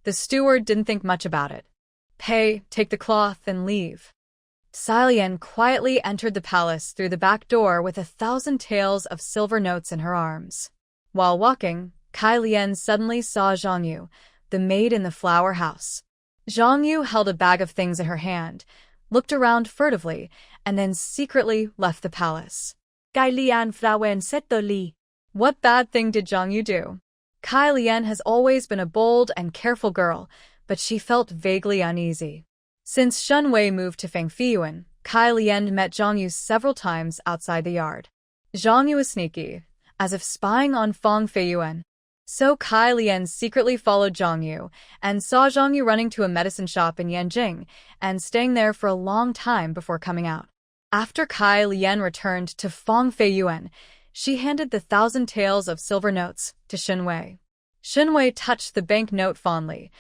The steward didn't think much about it. "Pay, take the cloth, and leave." Silian quietly entered the palace through the back door with 1,000 taels of silver notes in her arms. While walking, Kai Lian suddenly saw Zhang Yu, the maid in the flower house. Zhang Yu held a bag of things in her hand, looked around furtively, and then secretly left the palace. Kai Lian Frauen Setoli. What bad thing did Zhang Yu do? Kai Lian has always been a bold and careful girl, but she felt vaguely uneasy. Since Shen Wei moved to Fangfei, Kai Lian met Zhang Yu several times outside the yard. Zhang Yu was sneaky, as if spying on Fangfei. So Kai Lian secretly followed Zhang Yu and saw Zhang Yu running to a medicine shop in Yanjing and staying there for a long time before coming out. After Kai Lian returned to Fangfei, she handed the 1,000 taels of silver notes to Shen Wei. Shen Wei touched the bank note fondly.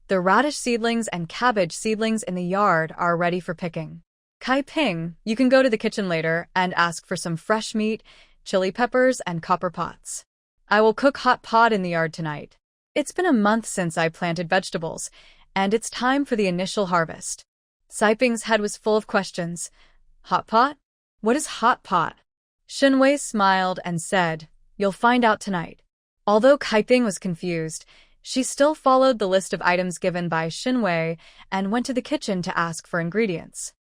The radish seedlings and cabbage seedlings in the yard are ready for picking. Kai Ping, you can go to the kitchen later and ask for some fresh meat, chili peppers, and copper pots. I will cook hot pot in the yard tonight. It's been a month since I planted vegetables, and it's time for the initial harvest. Saiping's head was full of questions. Hot pot? What is hot pot? Shen Wei smiled and said, "You'll find out tonight." Although Kaiping was confused, she still followed the list of items given by Shen Wei and went to the kitchen to ask for ingredients.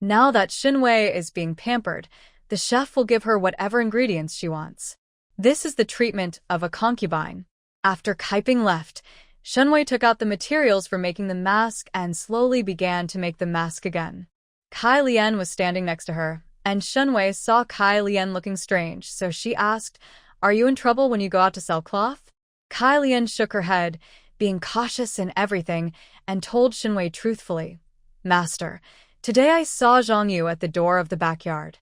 Now that Shen Wei is being pampered, the chef will give her whatever ingredients she wants. This is the treatment of a concubine. After Kaiping left, Shen Wei took out the materials for making the mask and slowly began to make the mask again. Kai Lian was standing next to her, and Shen Wei saw Kai Lian looking strange, so she asked, "Are you in trouble when you go out to sell cloth?" Kai Lian shook her head, being cautious in everything, and told Shen Wei truthfully, "Master, today I saw Zhang Yu at the door of the backyard.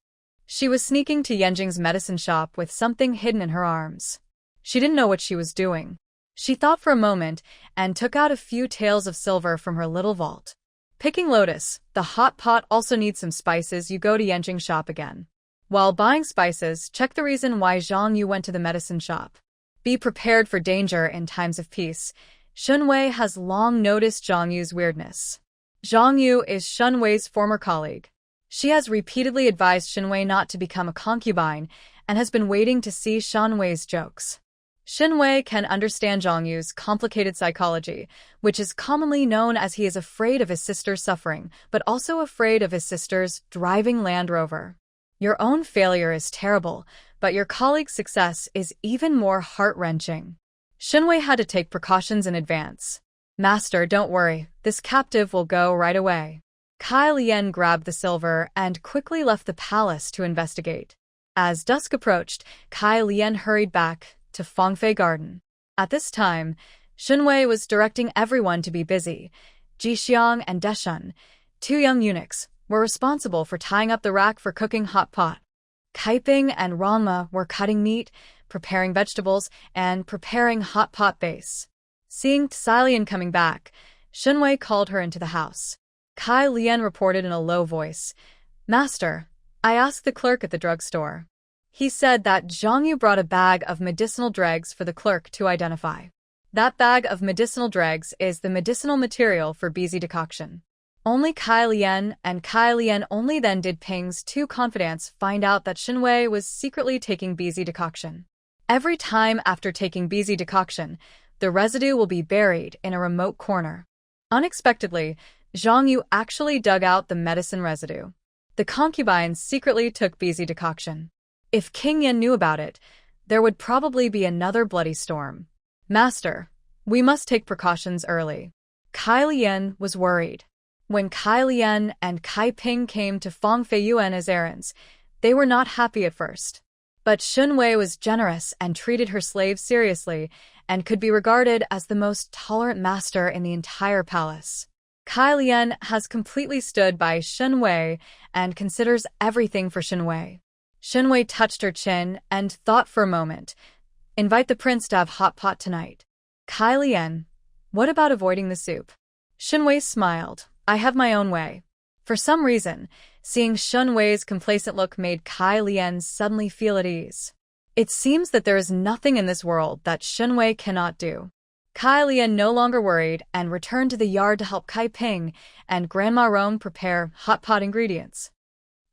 She was sneaking to Yanjing's medicine shop with something hidden in her arms. She didn't know what she was doing. She thought for a moment and took out a few taels of silver from her little vault. Picking lotus, the hot pot also needs some spices. You go to Yanjing shop again. While buying spices, check the reason why Zhang Yu went to the medicine shop. Be prepared for danger in times of peace. Shen Wei has long noticed Zhang Yu's weirdness. Zhang Yu is Shen Wei's former colleague. She has repeatedly advised Shen Wei not to become a concubine and has been waiting to see Shen Wei's jokes. Shen Wei can understand Zhang Yu's complicated psychology, which is commonly known as he is afraid of his sister's suffering, but also afraid of his sister's driving Land Rover. Your own failure is terrible, but your colleague's success is even more heart-wrenching. Shen Wei had to take precautions in advance. Master, don't worry, this captive will go right away. Kai Lian grabbed the silver and quickly left the palace to investigate. As dusk approached, Kai Lian hurried back to Fangfei Garden. At this time, Shen Wei was directing everyone to be busy. Ji Xiang and Deshun, two young eunuchs, were responsible for tying up the rack for cooking hot pot. Kaiping and Rongma were cutting meat, preparing vegetables, and preparing hot pot base. Seeing Tsai Lian coming back, Shen Wei called her into the house. Kai Lian reported in a low voice, "Master, I asked the clerk at the drugstore. He said that Zhang Yu brought a bag of medicinal dregs for the clerk to identify. That bag of medicinal dregs is the medicinal material for Bizi decoction." Only Kai Lian and Kai Lian only then did Ping's two confidants find out that Shen Wei was secretly taking Bizi decoction. Every time after taking Bizi decoction, the residue will be buried in a remote corner. Unexpectedly, Zhang Yu actually dug out the medicine residue. The concubines secretly took Bizi decoction. If King Yen knew about it, there would probably be another bloody storm. "Master, we must take precautions early." Kai Lian was worried. When Kai Lian and Kai Ping came to Fangfei Yuan as errands, they were not happy at first. But Shen Wei was generous and treated her slaves seriously and could be regarded as the most tolerant master in the entire palace. Kai Lian has completely stood by Shen Wei and considers everything for Shen Wei. Shen Wei touched her chin and thought for a moment. "Invite the prince to have hot pot tonight." Kai Lian, "What about avoiding the soup?" Shen Wei smiled. "I have my own way." For some reason, seeing Shen Wei's complacent look made Kai Lian suddenly feel at ease. It seems that there is nothing in this world that Shen Wei cannot do. Kai Lian no longer worried and returned to the yard to help Kai Ping and Grandma Rong prepare hot pot ingredients.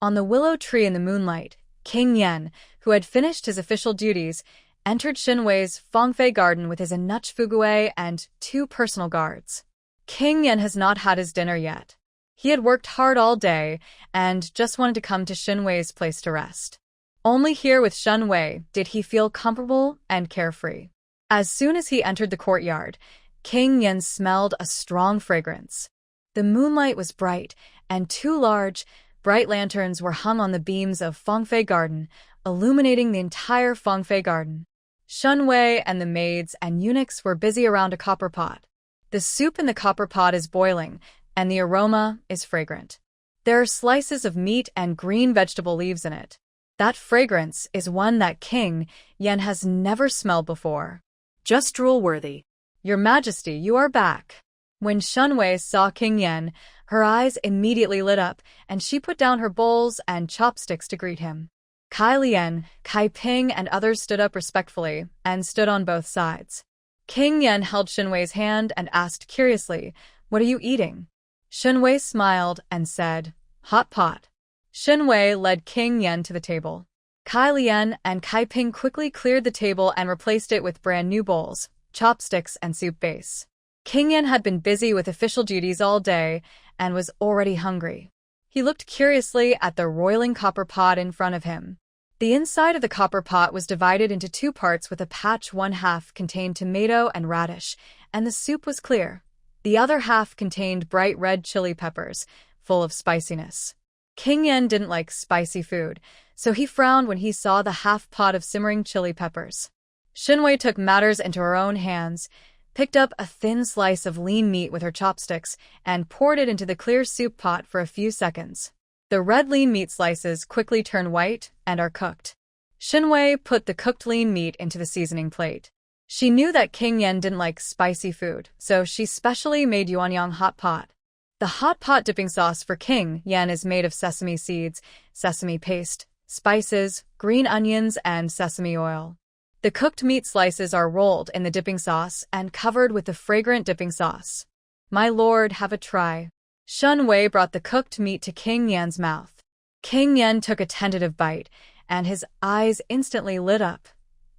On the willow tree in the moonlight, King Yen, who had finished his official duties, entered Shen Wei's Fangfei garden with his Anuch Fugue and 2 personal guards. King Yen has not had his dinner yet. He had worked hard all day and just wanted to come to Shen Wei's place to rest. Only here with Shen Wei did he feel comfortable and carefree. As soon as he entered the courtyard, King Yen smelled a strong fragrance. The moonlight was bright, and 2 large, bright lanterns were hung on the beams of Fangfei Garden, illuminating the entire Fangfei Garden. Shen Wei and the maids and eunuchs were busy around a copper pot. The soup in the copper pot is boiling, and the aroma is fragrant. There are slices of meat and green vegetable leaves in it. That fragrance is one that King Yen has never smelled before. Just drool-worthy. "Your Majesty, you are back." When Shen Wei saw King Yen, her eyes immediately lit up, and she put down her bowls and chopsticks to greet him. Kai Lian, Kai Ping, and others stood up respectfully and stood on both sides. King Yen held Shen Wei's hand and asked curiously, "What are you eating?" Shen Wei smiled and said, "Hot pot." Shen Wei led King Yen to the table. Kai Lian and Kai Ping quickly cleared the table and replaced it with brand new bowls, chopsticks, and soup base. King Yen had been busy with official duties all day and was already hungry. He looked curiously at the roiling copper pot in front of him. The inside of the copper pot was divided into 2 parts with a patch. One half contained tomato and radish, and the soup was clear. The other half contained bright red chili peppers, full of spiciness. King Yen didn't like spicy food, so he frowned when he saw the half pot of simmering chili peppers. Shen Wei took matters into her own hands, picked up a thin slice of lean meat with her chopsticks, and poured it into the clear soup pot for a few seconds. The red lean meat slices quickly turn white and are cooked. Shen Wei put the cooked lean meat into the seasoning plate. She knew that King Yen didn't like spicy food, so she specially made yuanyang hot pot. The hot pot dipping sauce for King Yen is made of sesame seeds, sesame paste, spices, green onions, and sesame oil. The cooked meat slices are rolled in the dipping sauce and covered with the fragrant dipping sauce. "My lord, have a try." Shen Wei brought the cooked meat to King Yan's mouth. King Yan took a tentative bite, and his eyes instantly lit up.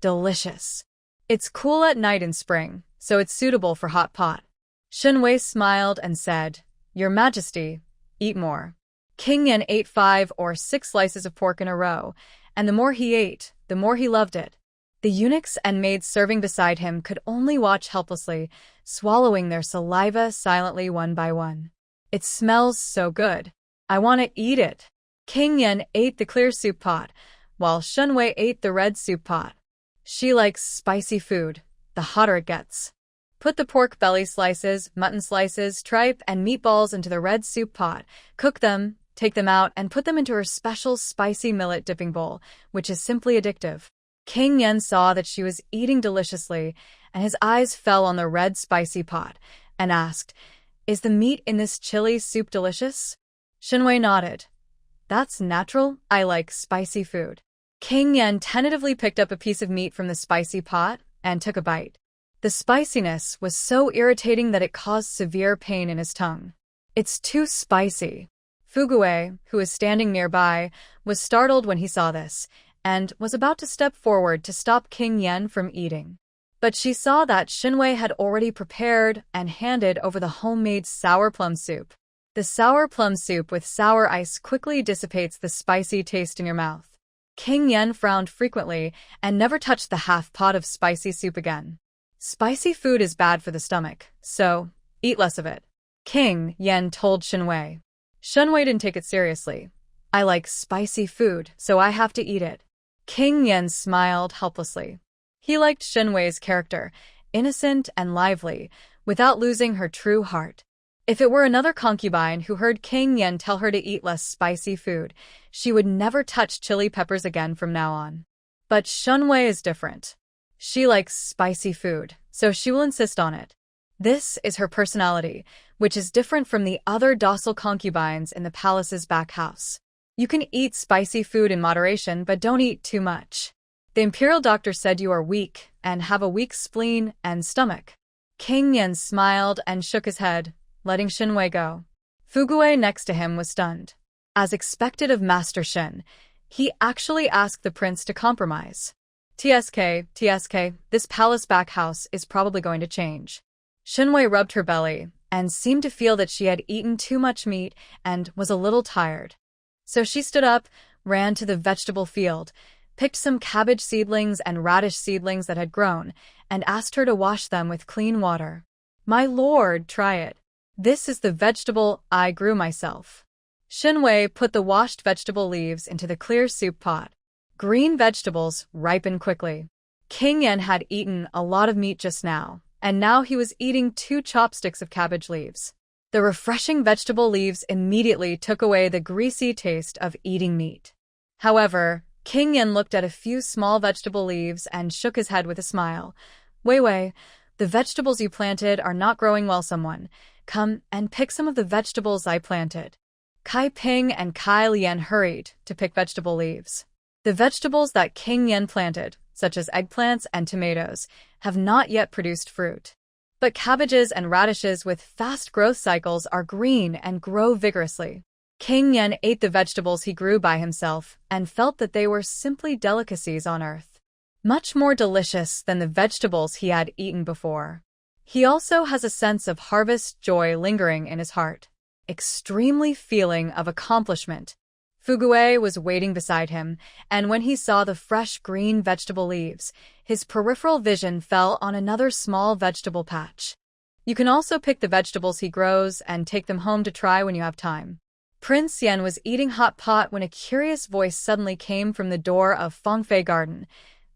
Delicious. It's cool at night in spring, so it's suitable for hot pot. Shen Wei smiled and said, Your Majesty, eat more. King Yan ate 5 or 6 slices of pork in a row, and the more he ate, the more he loved it. The eunuchs and maids serving beside him could only watch helplessly, swallowing their saliva silently one by one. It smells so good. I want to eat it. King Yan ate the clear soup pot, while Shen Wei ate the red soup pot. She likes spicy food, the hotter it gets. Put the pork belly slices, mutton slices, tripe, and meatballs into the red soup pot, cook them, take them out, and put them into her special spicy millet dipping bowl, which is simply addictive. King Yan saw that she was eating deliciously, and his eyes fell on the red spicy pot, and asked, Is the meat in this chili soup delicious? Shen Wei nodded. That's natural. I like spicy food. King Yan tentatively picked up a piece of meat from the spicy pot and took a bite. The spiciness was so irritating that it caused severe pain in his tongue. It's too spicy. Fugui, who was standing nearby, was startled when he saw this, and was about to step forward to stop King Yan from eating. But she saw that Shen Wei had already prepared and handed over the homemade sour plum soup. The sour plum soup with sour ice quickly dissipates the spicy taste in your mouth. King Yan frowned frequently and never touched the half pot of spicy soup again. Spicy food is bad for the stomach, so eat less of it. King Yan told Shen Wei. Shen Wei didn't take it seriously. I like spicy food, so I have to eat it. King Yan smiled helplessly. He liked Shen Wei's character, innocent and lively, without losing her true heart. If it were another concubine who heard King Yan tell her to eat less spicy food, she would never touch chili peppers again from now on. But Shen Wei is different. She likes spicy food, so she will insist on it. This is her personality, which is different from the other docile concubines in the palace's back house. You can eat spicy food in moderation, but don't eat too much. The imperial doctor said you are weak and have a weak spleen and stomach. King Yan smiled and shook his head, letting Shen Wei go. Fugui next to him was stunned. As expected of Master Shen, he actually asked the prince to compromise. TSK, this palace back house is probably going to change. Shen Wei rubbed her belly and seemed to feel that she had eaten too much meat and was a little tired. So she stood up, ran to the vegetable field, picked some cabbage seedlings and radish seedlings that had grown, and asked her to wash them with clean water. My lord, try it. This is the vegetable I grew myself. Shen Wei put the washed vegetable leaves into the clear soup pot. Green vegetables ripen quickly. King Yan had eaten a lot of meat just now, and now he was eating 2 chopsticks of cabbage leaves. The refreshing vegetable leaves immediately took away the greasy taste of eating meat. However, King Yan looked at a few small vegetable leaves and shook his head with a smile. Wei, the vegetables you planted are not growing well, someone. Come and pick some of the vegetables I planted. Kai Ping and Kai Lian hurried to pick vegetable leaves. The vegetables that King Yan planted, such as eggplants and tomatoes, have not yet produced fruit. But cabbages and radishes with fast growth cycles are green and grow vigorously. King Yan ate the vegetables he grew by himself and felt that they were simply delicacies on earth. Much more delicious than the vegetables he had eaten before. He also has a sense of harvest joy lingering in his heart. Extremely feeling of accomplishment. Fugui was waiting beside him, and when he saw the fresh green vegetable leaves, his peripheral vision fell on another small vegetable patch. You can also pick the vegetables he grows and take them home to try when you have time. Prince Yan was eating hot pot when a curious voice suddenly came from the door of Fangfei garden.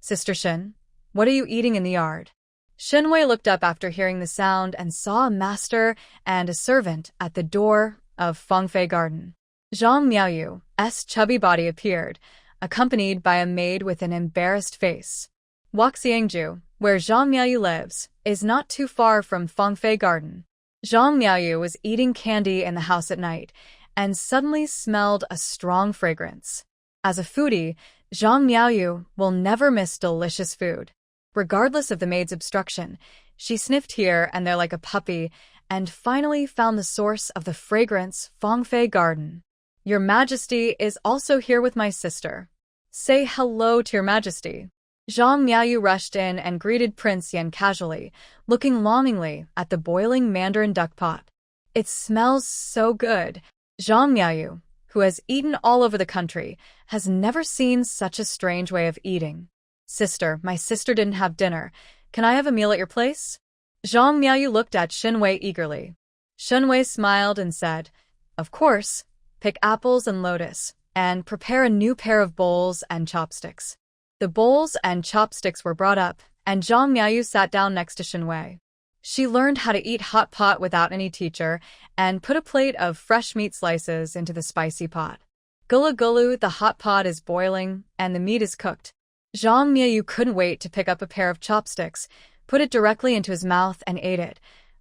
Sister Shen, what are you eating in the yard? Shen Wei looked up after hearing the sound and saw a master and a servant at the door of Fangfei garden. Zhang Miaoyu's chubby body appeared, accompanied by a maid with an embarrassed face. Waxiangju, where Zhang Miaoyu lives, is not too far from Fangfei garden. Zhang Miaoyu was eating candy in the house at night, and suddenly smelled a strong fragrance. As a foodie, Zhang Miaoyu will never miss delicious food. Regardless of the maid's obstruction, she sniffed here and there like a puppy and finally found the source of the fragrance, Fangfei garden. Your Majesty is also here with my sister. Say hello to your Majesty. Zhang Miaoyu rushed in and greeted Prince Yan casually, looking longingly at the boiling mandarin duck pot. It smells so good. Zhang Miaoyu, who has eaten all over the country, has never seen such a strange way of eating. Sister, my sister didn't have dinner. Can I have a meal at your place? Zhang Miaoyu looked at Shen Wei eagerly. Shen Wei smiled and said, Of course. Pick apples and lotus, and prepare a new pair of bowls and chopsticks. The bowls and chopsticks were brought up, and Zhang Miaoyu sat down next to Shen Wei. She learned how to eat hot pot without any teacher, and put a plate of fresh meat slices into the spicy pot. Gulu gulu, the hot pot is boiling, and the meat is cooked. Zhang Miaoyu couldn't wait to pick up a pair of chopsticks, put it directly into his mouth and ate it,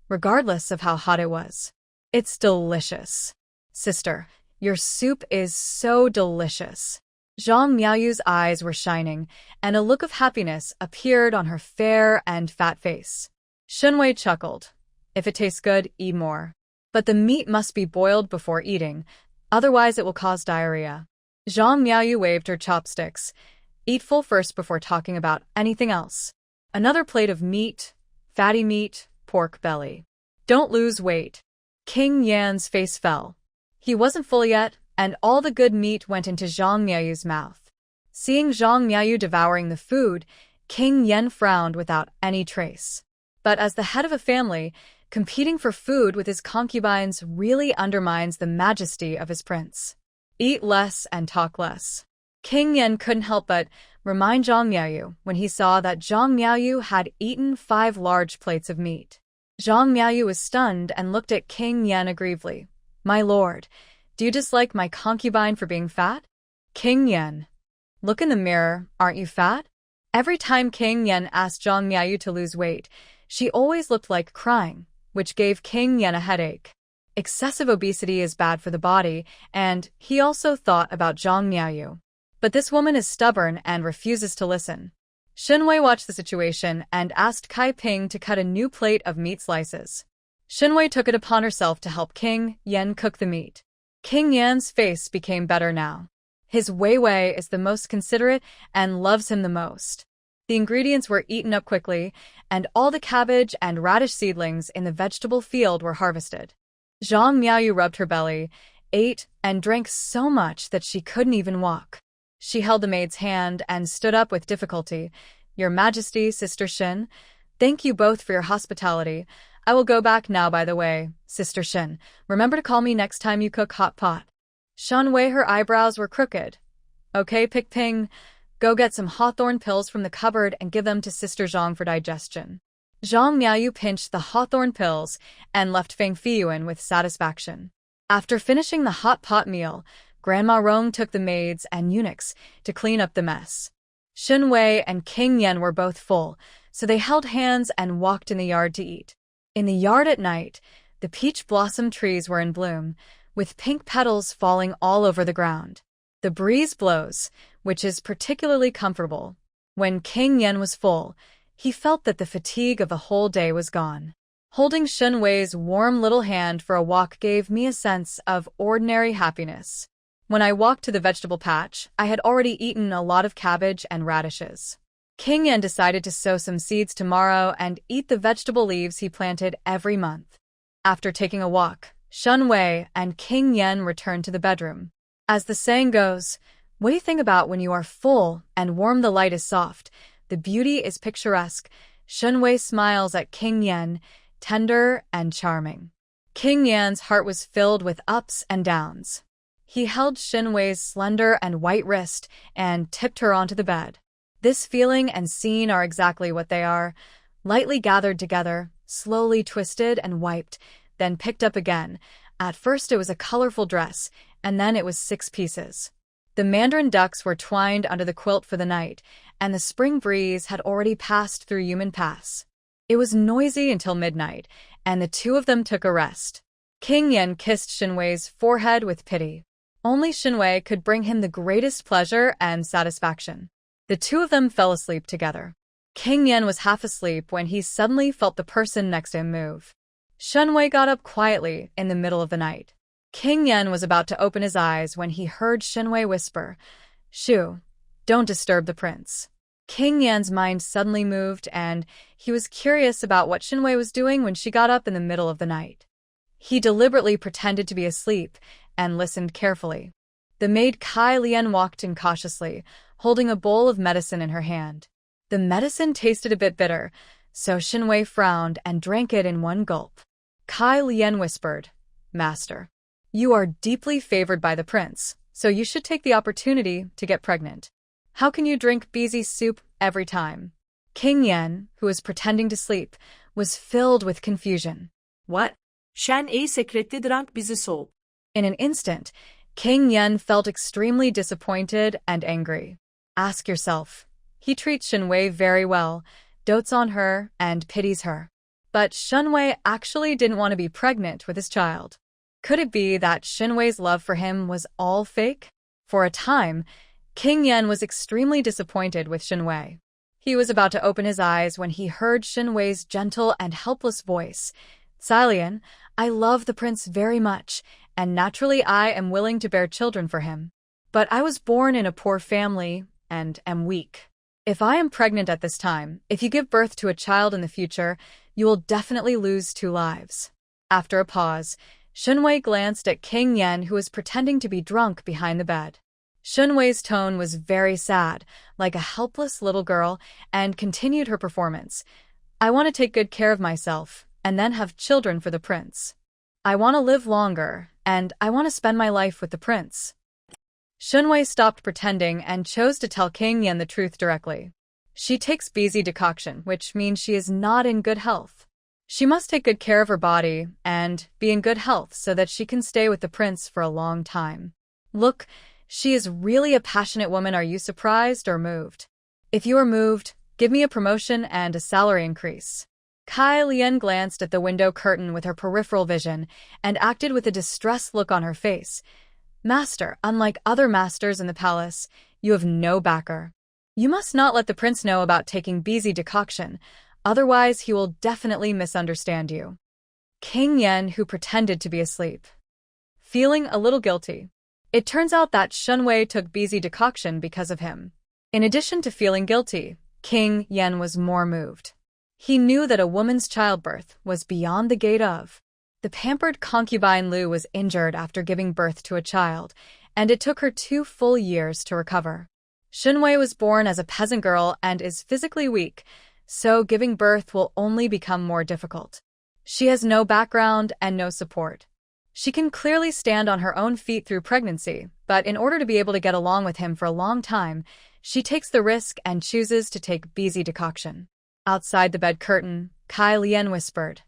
regardless of how hot it was. It's delicious. Sister, your soup is so delicious. Zhang Miaoyu's eyes were shining, and a look of happiness appeared on her fair and fat face. Shen Wei chuckled. If it tastes good, eat more. But the meat must be boiled before eating, otherwise it will cause diarrhea. Zhang Miaoyu waved her chopsticks. Eat full first before talking about anything else. Another plate of meat, fatty meat, pork belly. Don't lose weight. King Yan's face fell. He wasn't full yet, and all the good meat went into Zhang Miaoyu's mouth. Seeing Zhang Miaoyu devouring the food, King Yan frowned without any trace. But as the head of a family, competing for food with his concubines really undermines the majesty of his prince. Eat less and talk less. King Yan couldn't help but remind Zhang Miaoyu when he saw that Zhang Miaoyu had eaten 5 large plates of meat. Zhang Miaoyu was stunned and looked at King Yan aggressively. My lord, do you dislike my concubine for being fat? King Yan. Look in the mirror, aren't you fat? Every time King Yan asked Zhang Miaoyu to lose weight, she always looked like crying, which gave King Yan a headache. Excessive obesity is bad for the body, and he also thought about Zhang Miaoyu. But this woman is stubborn and refuses to listen. Shen Wei watched the situation and asked Kai Ping to cut a new plate of meat slices. Shen Wei took it upon herself to help King Yan cook the meat. King Yan's face became better now. His Wei Wei is the most considerate and loves him the most. The ingredients were eaten up quickly, and all the cabbage and radish seedlings in the vegetable field were harvested. Zhang Miaoyu rubbed her belly, ate, and drank so much that she couldn't even walk. She held the maid's hand and stood up with difficulty. Your Majesty, Sister Shen, thank you both for your hospitality. I will go back now, by the way. Sister Shen, remember to call me next time you cook hot pot. Shen Wei, her eyebrows were crooked. Okay, Pick Ping, go get some hawthorn pills from the cupboard and give them to Sister Zhang for digestion. Zhang Miaoyu pinched the hawthorn pills and left Fangfei with satisfaction. After finishing the hot pot meal, Grandma Rong took the maids and eunuchs to clean up the mess. Shen Wei and King Yan were both full, so they held hands and walked in the yard to eat. In the yard at night, the peach blossom trees were in bloom, with pink petals falling all over the ground. The breeze blows, which is particularly comfortable. When King Yan was full, he felt that the fatigue of the whole day was gone. Holding Shen Wei's warm little hand for a walk gave me a sense of ordinary happiness. When I walked to the vegetable patch, I had already eaten a lot of cabbage and radishes. King Yan decided to sow some seeds tomorrow and eat the vegetable leaves he planted every month. After taking a walk, Shen Wei and King Yan returned to the bedroom. As the saying goes, what do you think about when you are full and warm the light is soft, the beauty is picturesque? Shen Wei smiles at King Yan, tender and charming. King Yan's heart was filled with ups and downs. He held Shen Wei's slender and white wrist and tipped her onto the bed. This feeling and scene are exactly what they are, lightly gathered together, slowly twisted and wiped, then picked up again. At first it was a colorful dress, and then it was 6 pieces. The mandarin ducks were twined under the quilt for the night, and the spring breeze had already passed through Yumen Pass. It was noisy until midnight, and the two of them took a rest. King Yan kissed Shen Wei's forehead with pity. Only Shen Wei could bring him the greatest pleasure and satisfaction. The two of them fell asleep together. King Yan was half asleep when he suddenly felt the person next to him move. Shen Wei got up quietly in the middle of the night. King Yen was about to open his eyes when he heard Shen Wei whisper, "Shu, don't disturb the prince." King Yan's mind suddenly moved, and he was curious about what Shen Wei was doing when she got up in the middle of the night. He deliberately pretended to be asleep and listened carefully. The maid Kai Lian walked in cautiously, holding a bowl of medicine in her hand. The medicine tasted a bit bitter, so Shen Wei frowned and drank it in one gulp. Kai Lian whispered, "Master, you are deeply favored by the prince, so you should take the opportunity to get pregnant. How can you drink beezy soup every time?" King Yen, who was pretending to sleep, was filled with confusion. What? Shen Wei secretly drank busy soap. In an instant, King Yen felt extremely disappointed and angry. Ask yourself. He treats Shen Wei very well, dotes on her, and pities her. But Shen Wei actually didn't want to be pregnant with his child. Could it be that Shen Wei's love for him was all fake? For a time, King Yen was extremely disappointed with Shen Wei. He was about to open his eyes when he heard Shen Wei's gentle and helpless voice. "Xilian, I love the prince very much, and naturally I am willing to bear children for him. But I was born in a poor family and am weak. If I am pregnant at this time, if you give birth to a child in the future, you will definitely lose 2 lives." After a pause, Shen Wei glanced at King Yen, who was pretending to be drunk behind the bed. Shen Wei's tone was very sad, like a helpless little girl, and continued her performance. "I want to take good care of myself, and then have children for the prince. I want to live longer, and I want to spend my life with the prince." Shen Wei stopped pretending and chose to tell King Yen the truth directly. She takes beezy decoction, which means she is not in good health. She must take good care of her body and be in good health so that she can stay with the prince for a long time. Look, she is really a passionate woman. Are you surprised or moved? If you are moved, give me a promotion and a salary increase. Kai Lian glanced at the window curtain with her peripheral vision and acted with a distressed look on her face. "Master, unlike other masters in the palace, you have no backer. You must not let the prince know about taking beezy decoction, otherwise he will definitely misunderstand you." King Yen, who pretended to be asleep, feeling a little guilty. It turns out that Shen Wei took beezy decoction because of him. In addition to feeling guilty, King Yen was more moved. He knew that a woman's childbirth was beyond the gate of. The pampered concubine Liu was injured after giving birth to a child, and it took her 2 full years to recover. Shen Wei was born as a peasant girl and is physically weak, so giving birth will only become more difficult. She has no background and no support. She can clearly stand on her own feet through pregnancy, but in order to be able to get along with him for a long time, she takes the risk and chooses to take beezy decoction. Outside the bed curtain, Kai Lian whispered,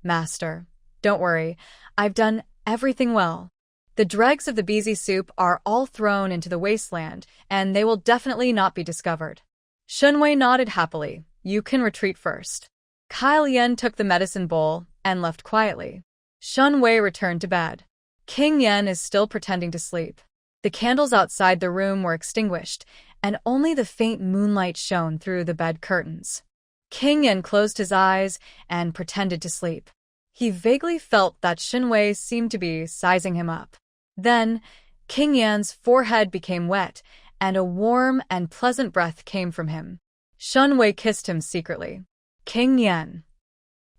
"Master, don't worry, I've done everything well. The dregs of the beezy soup are all thrown into the wasteland, and they will definitely not be discovered." Shen Wei nodded happily. "You can retreat first." Kai Lian took the medicine bowl and left quietly. Shen Wei returned to bed. King Yen is still pretending to sleep. The candles outside the room were extinguished, and only the faint moonlight shone through the bed curtains. King Yen closed his eyes and pretended to sleep. He vaguely felt that Shen Wei seemed to be sizing him up. Then, King Yan's forehead became wet, and a warm and pleasant breath came from him. Shen Wei kissed him secretly. "King Yan."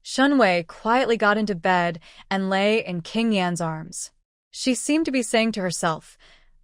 Shen Wei quietly got into bed and lay in King Yan's arms. She seemed to be saying to herself,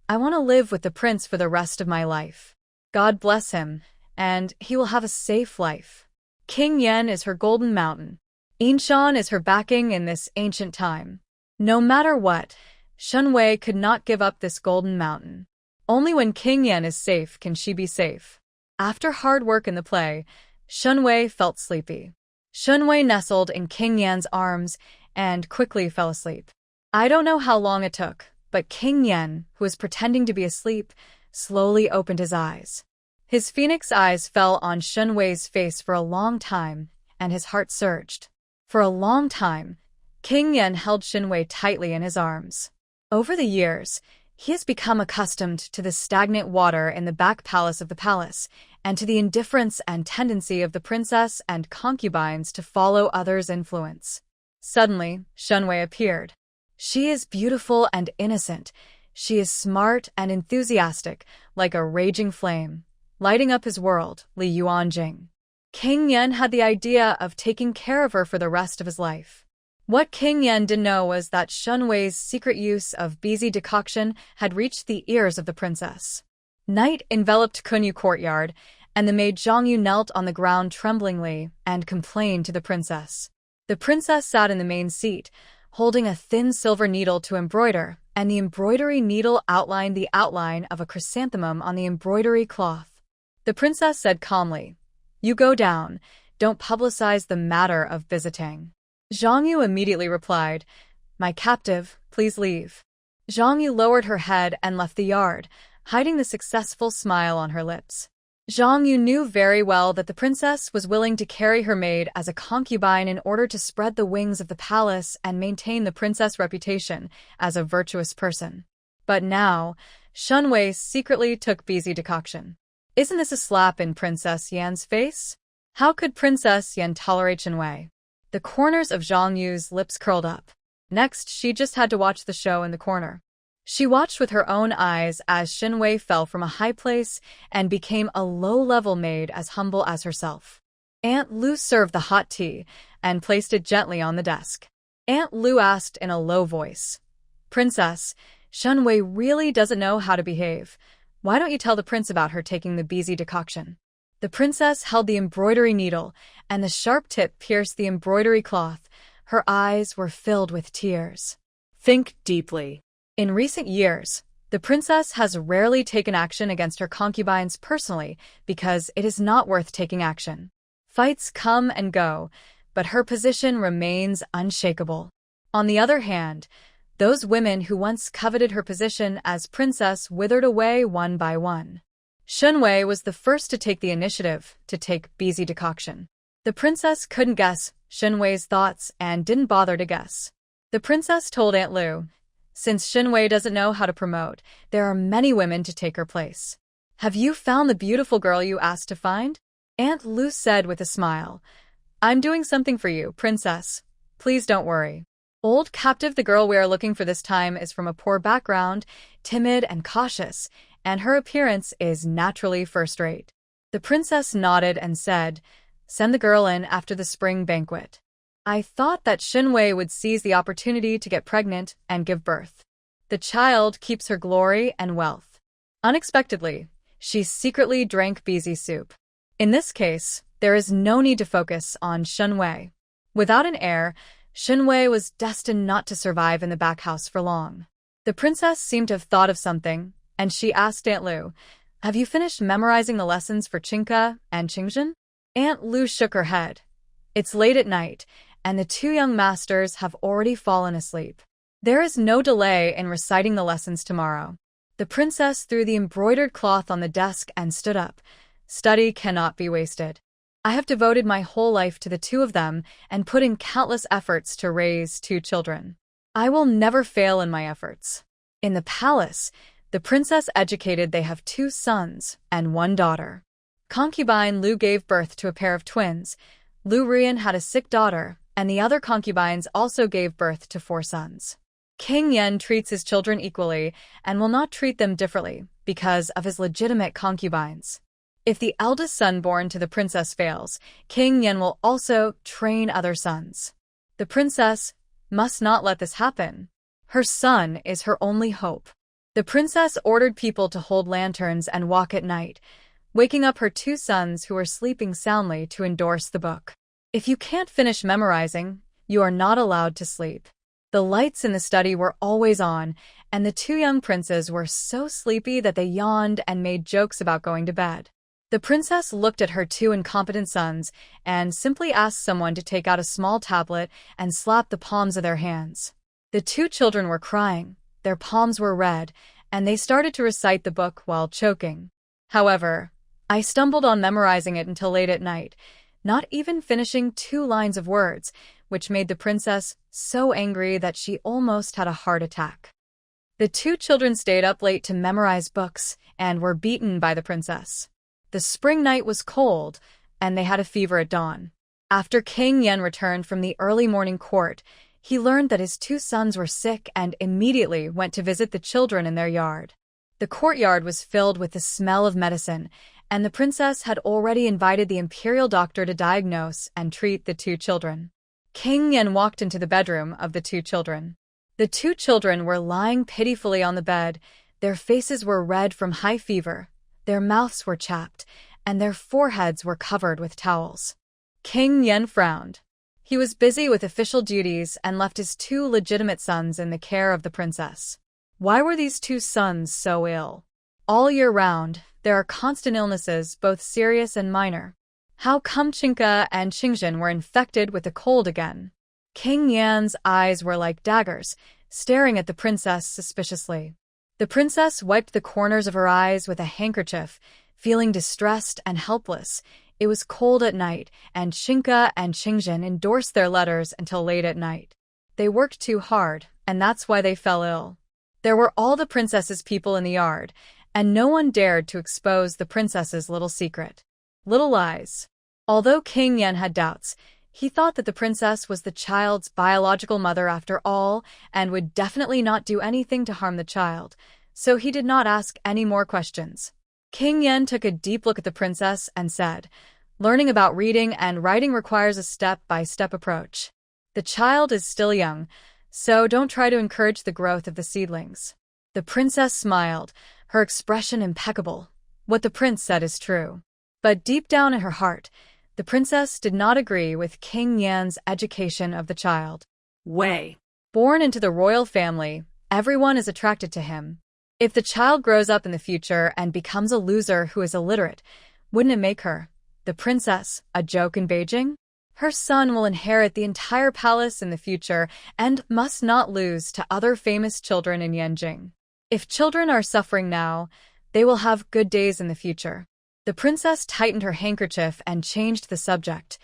"I want to live with the prince for the rest of my life. God bless him, and he will have a safe life." King Yan is her golden mountain. Inshan is her backing in this ancient time. No matter what, Shen Wei could not give up this golden mountain. Only when King Yan is safe can she be safe. After hard work in the play, Shen Wei felt sleepy. Shen Wei nestled in King Yan's arms and quickly fell asleep. I don't know how long it took, but King Yan, who was pretending to be asleep, slowly opened his eyes. His phoenix eyes fell on Shen Wei's face for a long time, and his heart surged. For a long time, King Yan held Shen Wei tightly in his arms. Over the years, he has become accustomed to the stagnant water in the back palace of the palace, and to the indifference and tendency of the princess and concubines to follow others' influence. Suddenly, Shen Wei appeared. She is beautiful and innocent. She is smart and enthusiastic, like a raging flame, lighting up his world, Li Yuanjing. King Yen had the idea of taking care of her for the rest of his life. What King Yen didn't know was that Shen Wei's secret use of busy decoction had reached the ears of the princess. Night enveloped Kunyu courtyard, and the maid Zhangyu knelt on the ground tremblingly and complained to the princess. The princess sat in the main seat, holding a thin silver needle to embroider, and the embroidery needle outlined the outline of a chrysanthemum on the embroidery cloth. The princess said calmly, "You go down. Don't publicize the matter of visiting." Zhang Yu immediately replied, "My captive, please leave." Zhang Yu lowered her head and left the yard, hiding the successful smile on her lips. Zhang Yu knew very well that the princess was willing to carry her maid as a concubine in order to spread the wings of the palace and maintain the princess' reputation as a virtuous person. But now, Shen Wei secretly took busy decoction. Isn't this a slap in Princess Yan's face? How could Princess Yan tolerate Shen Wei? The corners of Zhang Yu's lips curled up. Next, she just had to watch the show in the corner. She watched with her own eyes as Shen Wei fell from a high place and became a low-level maid as humble as herself. Aunt Lu served the hot tea and placed it gently on the desk. Aunt Lu asked in a low voice, "Princess, Shen Wei really doesn't know how to behave. Why don't you tell the prince about her taking the busy decoction?" The princess held the embroidery needle, and the sharp tip pierced the embroidery cloth. Her eyes were filled with tears. Think deeply. In recent years, the princess has rarely taken action against her concubines personally because it is not worth taking action. Fights come and go, but her position remains unshakable. On the other hand, those women who once coveted her position as princess withered away one by one. Shen Wei was the first to take the initiative to take busy decoction. The princess couldn't guess Shen Wei's thoughts and didn't bother to guess. The princess told Aunt Lu, "Since Shen Wei doesn't know how to promote, there are many women to take her place. Have you found the beautiful girl you asked to find?" Aunt Lu said with a smile, "I'm doing something for you, princess. Please don't worry. Old captive, the girl we are looking for this time is from a poor background, timid and cautious, and her appearance is naturally first-rate." The princess nodded and said, "Send the girl in after the spring banquet." I thought that Shen Wei would seize the opportunity to get pregnant and give birth. The child keeps her glory and wealth. Unexpectedly, she secretly drank busy soup. In this case, there is no need to focus on Shen Wei. Without an heir, Shen Wei was destined not to survive in the back house for long. The princess seemed to have thought of something, and she asked Aunt Lu, "Have you finished memorizing the lessons for Qingke and Qingzhen?" Aunt Lu shook her head. "It's late at night, and the two young masters have already fallen asleep. There is no delay in reciting the lessons tomorrow." The princess threw the embroidered cloth on the desk and stood up. "Study cannot be wasted. I have devoted my whole life to the two of them and put in countless efforts to raise two children. I will never fail in my efforts." In the palace, the princess educated they have 2 sons and 1 daughter. Concubine Liu gave birth to a pair of twins. Liu Rian had a sick daughter, and the other concubines also gave birth to 4 sons. King Yen treats his children equally and will not treat them differently because of his legitimate concubines. If the eldest son born to the princess fails, King Yen will also train other sons. The princess must not let this happen. Her son is her only hope. The princess ordered people to hold lanterns and walk at night, waking up her 2 sons who were sleeping soundly to endorse the book. If you can't finish memorizing, you are not allowed to sleep. The lights in the study were always on, and the 2 young princes were so sleepy that they yawned and made jokes about going to bed. The princess looked at her 2 incompetent sons and simply asked someone to take out a small tablet and slap the palms of their hands. The 2 children were crying, their palms were red, and they started to recite the book while choking. However, I stumbled on memorizing it until late at night, not even finishing 2 lines of words, which made the princess so angry that she almost had a heart attack. The 2 children stayed up late to memorize books and were beaten by the princess. The spring night was cold, and they had a fever at dawn. After King Yen returned from the early morning court, he learned that his two sons were sick and immediately went to visit the children in their yard. The courtyard was filled with the smell of medicine, and the princess had already invited the imperial doctor to diagnose and treat the two children. King Yen walked into the bedroom of the two children. The two children were lying pitifully on the bed. Their faces were red from high fever, their mouths were chapped, and their foreheads were covered with towels. King Yen frowned. He was busy with official duties and left his two legitimate sons in the care of the princess. Why were these two sons so ill? All year round, there are constant illnesses, both serious and minor. How come Chinka and Qingzhen were infected with a cold again? King Yan's eyes were like daggers, staring at the princess suspiciously. The princess wiped the corners of her eyes with a handkerchief, feeling distressed and helpless. It was cold at night, and Chinka and Qingzhen endorsed their letters until late at night. They worked too hard, and that's why they fell ill. There were all the princess's people in the yard, and no one dared to expose the princess's little secret. Little lies. Although King Yen had doubts, he thought that the princess was the child's biological mother after all and would definitely not do anything to harm the child, so he did not ask any more questions. King Yen took a deep look at the princess and said, "Learning about reading and writing requires a step-by-step approach. The child is still young, so don't try to encourage the growth of the seedlings." The princess smiled, her expression impeccable. What the prince said is true. But deep down in her heart, the princess did not agree with King Yan's education of the child. Wei. Born into the royal family, everyone is attracted to him. If the child grows up in the future and becomes a loser who is illiterate, wouldn't it make her, the princess, a joke in Beijing? Her son will inherit the entire palace in the future and must not lose to other famous children in Yanjing. If children are suffering now, they will have good days in the future. The princess tightened her handkerchief and changed the subject.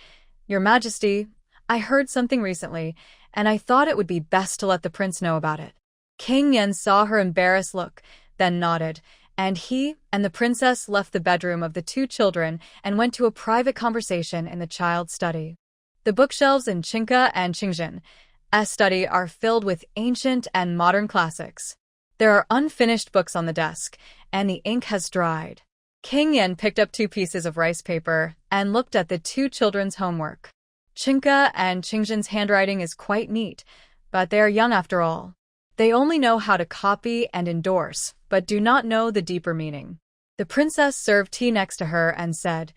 "Your Majesty, I heard something recently, and I thought it would be best to let the prince know about it." King Yen saw her embarrassed look, then nodded, and he and the princess left the bedroom of the two children and went to a private conversation in the child's study. The bookshelves in Chinka and Qingzhen's study are filled with ancient and modern classics. There are unfinished books on the desk, and the ink has dried. King Yen picked up 2 pieces of rice paper and looked at the two children's homework. Chinka and Qingzhen's handwriting is quite neat, but they are young after all. They only know how to copy and endorse, but do not know the deeper meaning. The princess served tea next to her and said,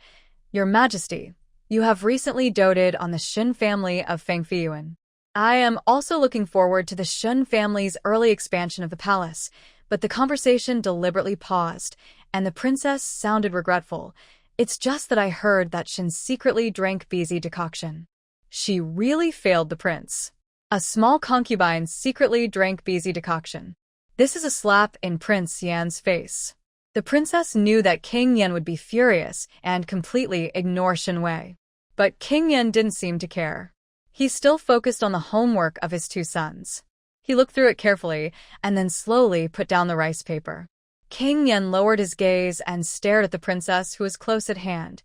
"Your Majesty, you have recently doted on the Shen family of Fangfei. I am also looking forward to the Shen family's early expansion of the palace," but the conversation deliberately paused, and the princess sounded regretful. "It's just that I heard that Shen secretly drank BZ decoction." She really failed the prince. A small concubine secretly drank BZ decoction. This is a slap in Prince Yan's face. The princess knew that King Yen would be furious and completely ignore Shen Wei. But King Yen didn't seem to care. He still focused on the homework of his two sons. He looked through it carefully and then slowly put down the rice paper. King Yen lowered his gaze and stared at the princess who was close at hand.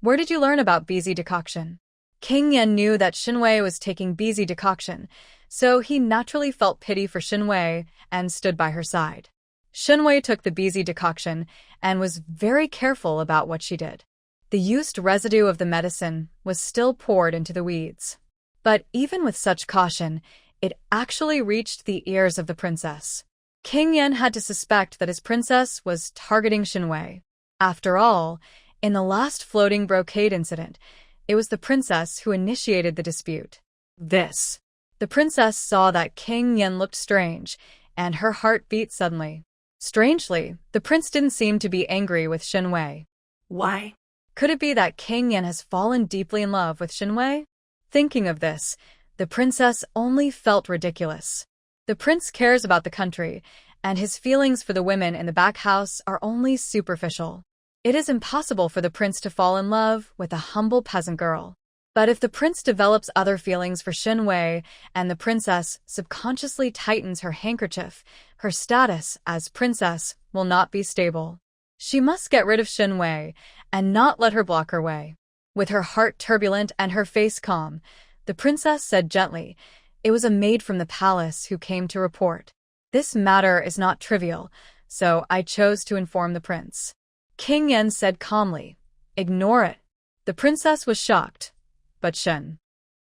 "Where did you learn about BZ decoction?" King Yen knew that Shen Wei was taking BZ decoction, so he naturally felt pity for Shen Wei and stood by her side. Shen Wei took the BZ decoction and was very careful about what she did. The used residue of the medicine was still poured into the weeds. But even with such caution, it actually reached the ears of the princess. King Yen had to suspect that his princess was targeting Shen Wei. After all, in the last floating brocade incident, it was the princess who initiated the dispute. The princess saw that King Yen looked strange, and her heart beat suddenly. Strangely, the prince didn't seem to be angry with Shen Wei. Why? Could it be that King Yen has fallen deeply in love with Shen Wei? Thinking of this, the princess only felt ridiculous. The prince cares about the country, and his feelings for the women in the back house are only superficial. It is impossible for the prince to fall in love with a humble peasant girl. But if the prince develops other feelings for Shen Wei and the princess subconsciously tightens her handkerchief, her status as princess will not be stable. She must get rid of Shen Wei and not let her block her way. With her heart turbulent and her face calm, the princess said gently, "It was a maid from the palace who came to report. This matter is not trivial, so I chose to inform the prince." King Yen said calmly, "Ignore it." The princess was shocked. "But Shen."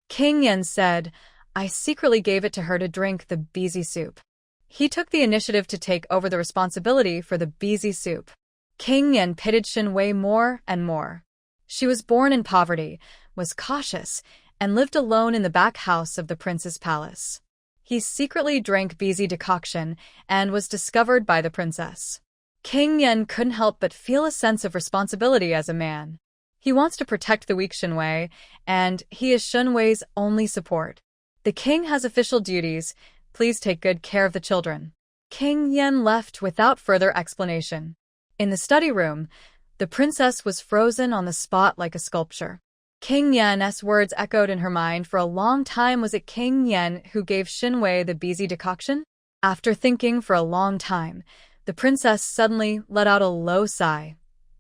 King Yen said, "I secretly gave it to her to drink the beezy soup." He took the initiative to take over the responsibility for the beezy soup. King Yen pitied Shen Wei more and more. She was born in poverty, was cautious, and lived alone in the back house of the prince's palace. He secretly drank beezy decoction and was discovered by the princess. King Yen couldn't help but feel a sense of responsibility as a man. He wants to protect the weak Shen Wei, and he is Shen Wei's only support. The king has official duties. Please take good care of the children. King Yen left without further explanation. In the study room, the princess was frozen on the spot like a sculpture. King Yen's words echoed in her mind for a long time. Was it King Yen who gave Shen Wei the beezy decoction? After thinking for a long time, the princess suddenly let out a low sigh.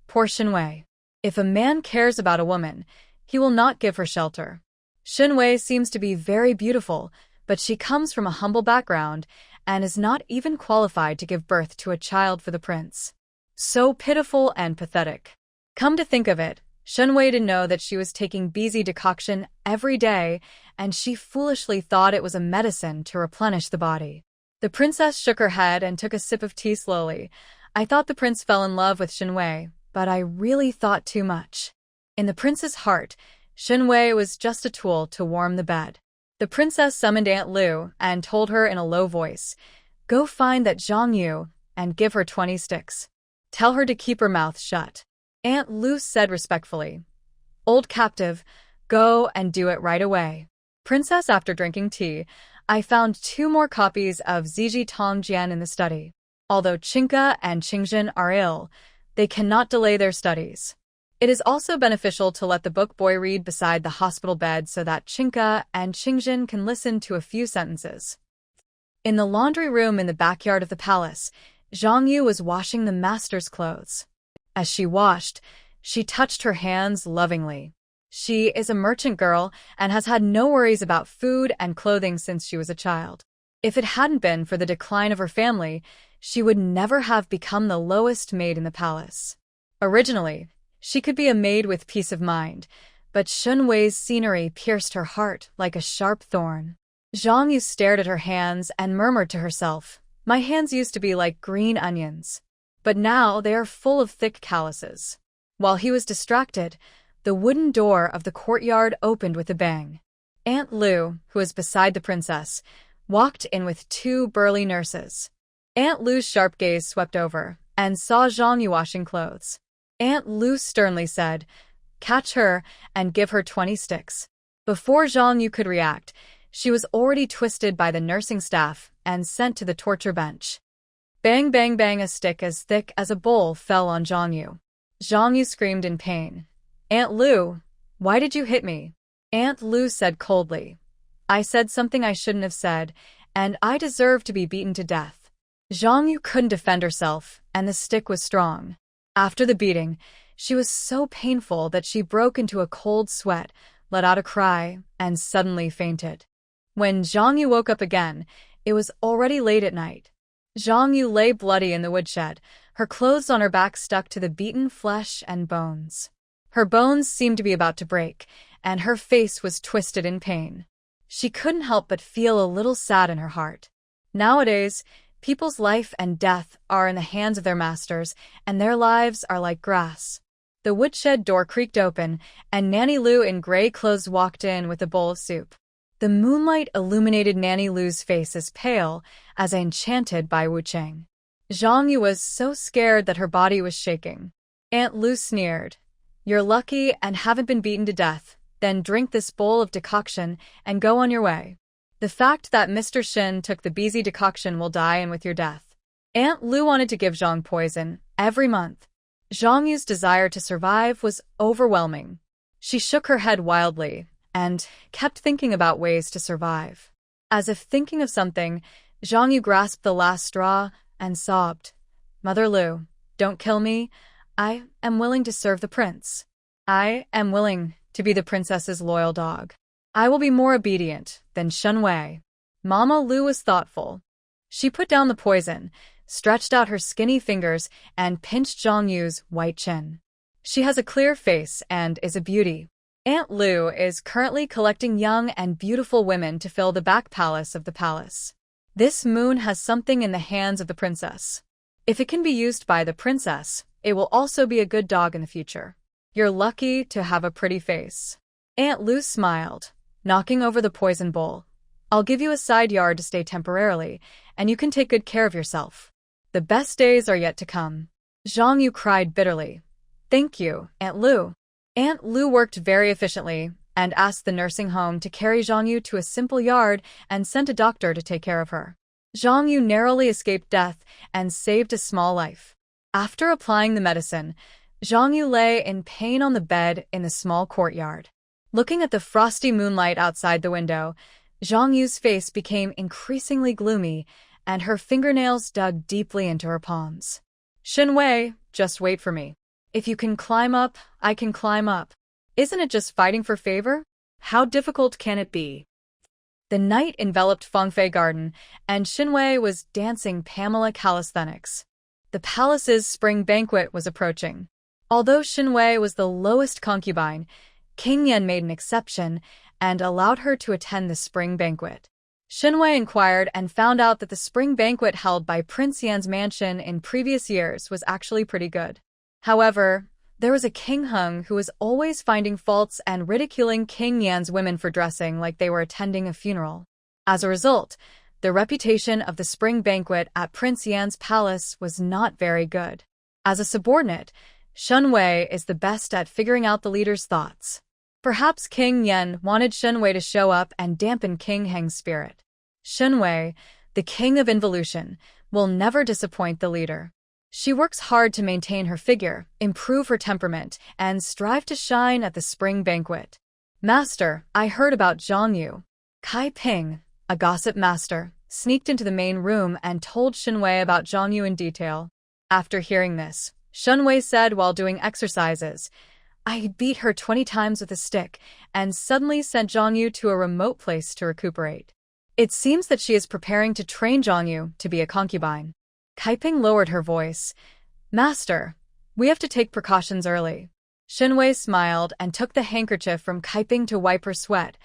Poor Shen Wei. If a man cares about a woman, he will not give her shelter. Shen Wei seems to be very beautiful, but she comes from a humble background and is not even qualified to give birth to a child for the prince. So pitiful and pathetic. Come to think of it, Shen Wei didn't know that she was taking beezy decoction every day, and she foolishly thought it was a medicine to replenish the body. The princess shook her head and took a sip of tea slowly. I thought the prince fell in love with Shen Wei, but I really thought too much. In the prince's heart, Shen Wei was just a tool to warm the bed. The princess summoned Aunt Lu and told her in a low voice, "Go find that Zhang Yu and give her 20 sticks. Tell her to keep her mouth shut." Aunt Lu said respectfully, "Old captive, go and do it right away." Princess, after drinking tea, I found 2 more copies of Ziji Tongjian in the study. Although Chinka and Qingjin are ill, they cannot delay their studies. It is also beneficial to let the book boy read beside the hospital bed so that Chinka and Qingjin can listen to a few sentences. In the laundry room in the backyard of the palace, Zhang Yu was washing the master's clothes. As she washed, she touched her hands lovingly. She is a merchant girl and has had no worries about food and clothing since she was a child. If it hadn't been for the decline of her family, she would never have become the lowest maid in the palace. Originally, she could be a maid with peace of mind, but Shen Wei's scenery pierced her heart like a sharp thorn. Zhang Yu stared at her hands and murmured to herself, "My hands used to be like green onions, but now they are full of thick calluses." While he was distracted, the wooden door of the courtyard opened with a bang. Aunt Lu, who was beside the princess, walked in with 2 burly nurses. Aunt Lu's sharp gaze swept over and saw Zhang Yu washing clothes. Aunt Lu sternly said, "Catch her and give her 20 sticks." Before Zhang Yu could react, she was already twisted by the nursing staff and sent to the torture bench. Bang, bang, bang, a stick as thick as a bowl fell on Zhang Yu. Zhang Yu screamed in pain. "Aunt Lu, why did you hit me?" Aunt Lu said coldly, "I said something I shouldn't have said, and I deserve to be beaten to death." Zhang Yu couldn't defend herself, and the stick was strong. After the beating, she was so painful that she broke into a cold sweat, let out a cry, and suddenly fainted. When Zhang Yu woke up again, it was already late at night. Zhang Yu lay bloody in the woodshed, her clothes on her back stuck to the beaten flesh and bones. Her bones seemed to be about to break, and her face was twisted in pain. She couldn't help but feel a little sad in her heart. Nowadays, people's life and death are in the hands of their masters, and their lives are like grass. The woodshed door creaked open, and Nanny Lu in gray clothes walked in with a bowl of soup. The moonlight illuminated Nanny Lu's face as pale, as enchanted by Wu Cheng. Zhang Yu was so scared that her body was shaking. Aunt Lu sneered, "You're lucky and haven't been beaten to death. Then drink this bowl of decoction and go on your way. The fact that Mr. Shen took the beezy decoction will die in with your death." Aunt Lu wanted to give Zhang poison every month. Zhang Yu's desire to survive was overwhelming. She shook her head wildly and kept thinking about ways to survive. As if thinking of something, Zhang Yu grasped the last straw and sobbed, "Mother Lu, don't kill me. I am willing to serve the prince." I am willing to be the princess's loyal dog. I will be more obedient than Shen Wei. Mama Lu was thoughtful. She put down the poison, stretched out her skinny fingers, and pinched Zhang Yu's white chin. She has a clear face and is a beauty. Aunt Lu is currently collecting young and beautiful women to fill the back palace of the palace. This moon has something in the hands of the princess. If it can be used by the princess, it will also be a good dog in the future. You're lucky to have a pretty face. Aunt Lu smiled, knocking over the poison bowl. I'll give you a side yard to stay temporarily, and you can take good care of yourself. The best days are yet to come. Zhang Yu cried bitterly. Thank you, Aunt Lu. Aunt Lu worked very efficiently and asked the nursing home to carry Zhang Yu to a simple yard and sent a doctor to take care of her. Zhang Yu narrowly escaped death and saved a small life. After applying the medicine, Zhang Yu lay in pain on the bed in the small courtyard. Looking at the frosty moonlight outside the window, Zhang Yu's face became increasingly gloomy, and her fingernails dug deeply into her palms. Shen Wei, just wait for me. If you can climb up, I can climb up. Isn't it just fighting for favor? How difficult can it be? The night enveloped Fangfei garden, and Shen Wei was dancing Pamela calisthenics. The palace's spring banquet was approaching. Although Shen Wei was the lowest concubine, King Yan made an exception and allowed her to attend the spring banquet. Shen Wei inquired and found out that the spring banquet held by Prince Yan's mansion in previous years was actually pretty good. However, there was a King Hung who was always finding faults and ridiculing King Yan's women for dressing like they were attending a funeral. As a result, the reputation of the spring banquet at Prince Yan's palace was not very good. As a subordinate, Shen Wei is the best at figuring out the leader's thoughts. Perhaps King Yan wanted Shen Wei to show up and dampen King Heng's spirit. Shen Wei, the king of involution, will never disappoint the leader. She works hard to maintain her figure, improve her temperament, and strive to shine at the spring banquet. Master, I heard about Zhang Yu. Kai Ping, a gossip master, sneaked into the main room and told Shen Wei about Zhang Yu in detail. After hearing this, Shen Wei said while doing exercises, I beat her 20 times with a stick and suddenly sent Zhang Yu to a remote place to recuperate. It seems that she is preparing to train Zhang Yu to be a concubine. Kaiping lowered her voice. Master, we have to take precautions early. Shen Wei smiled and took the handkerchief from Kaiping to wipe her sweat.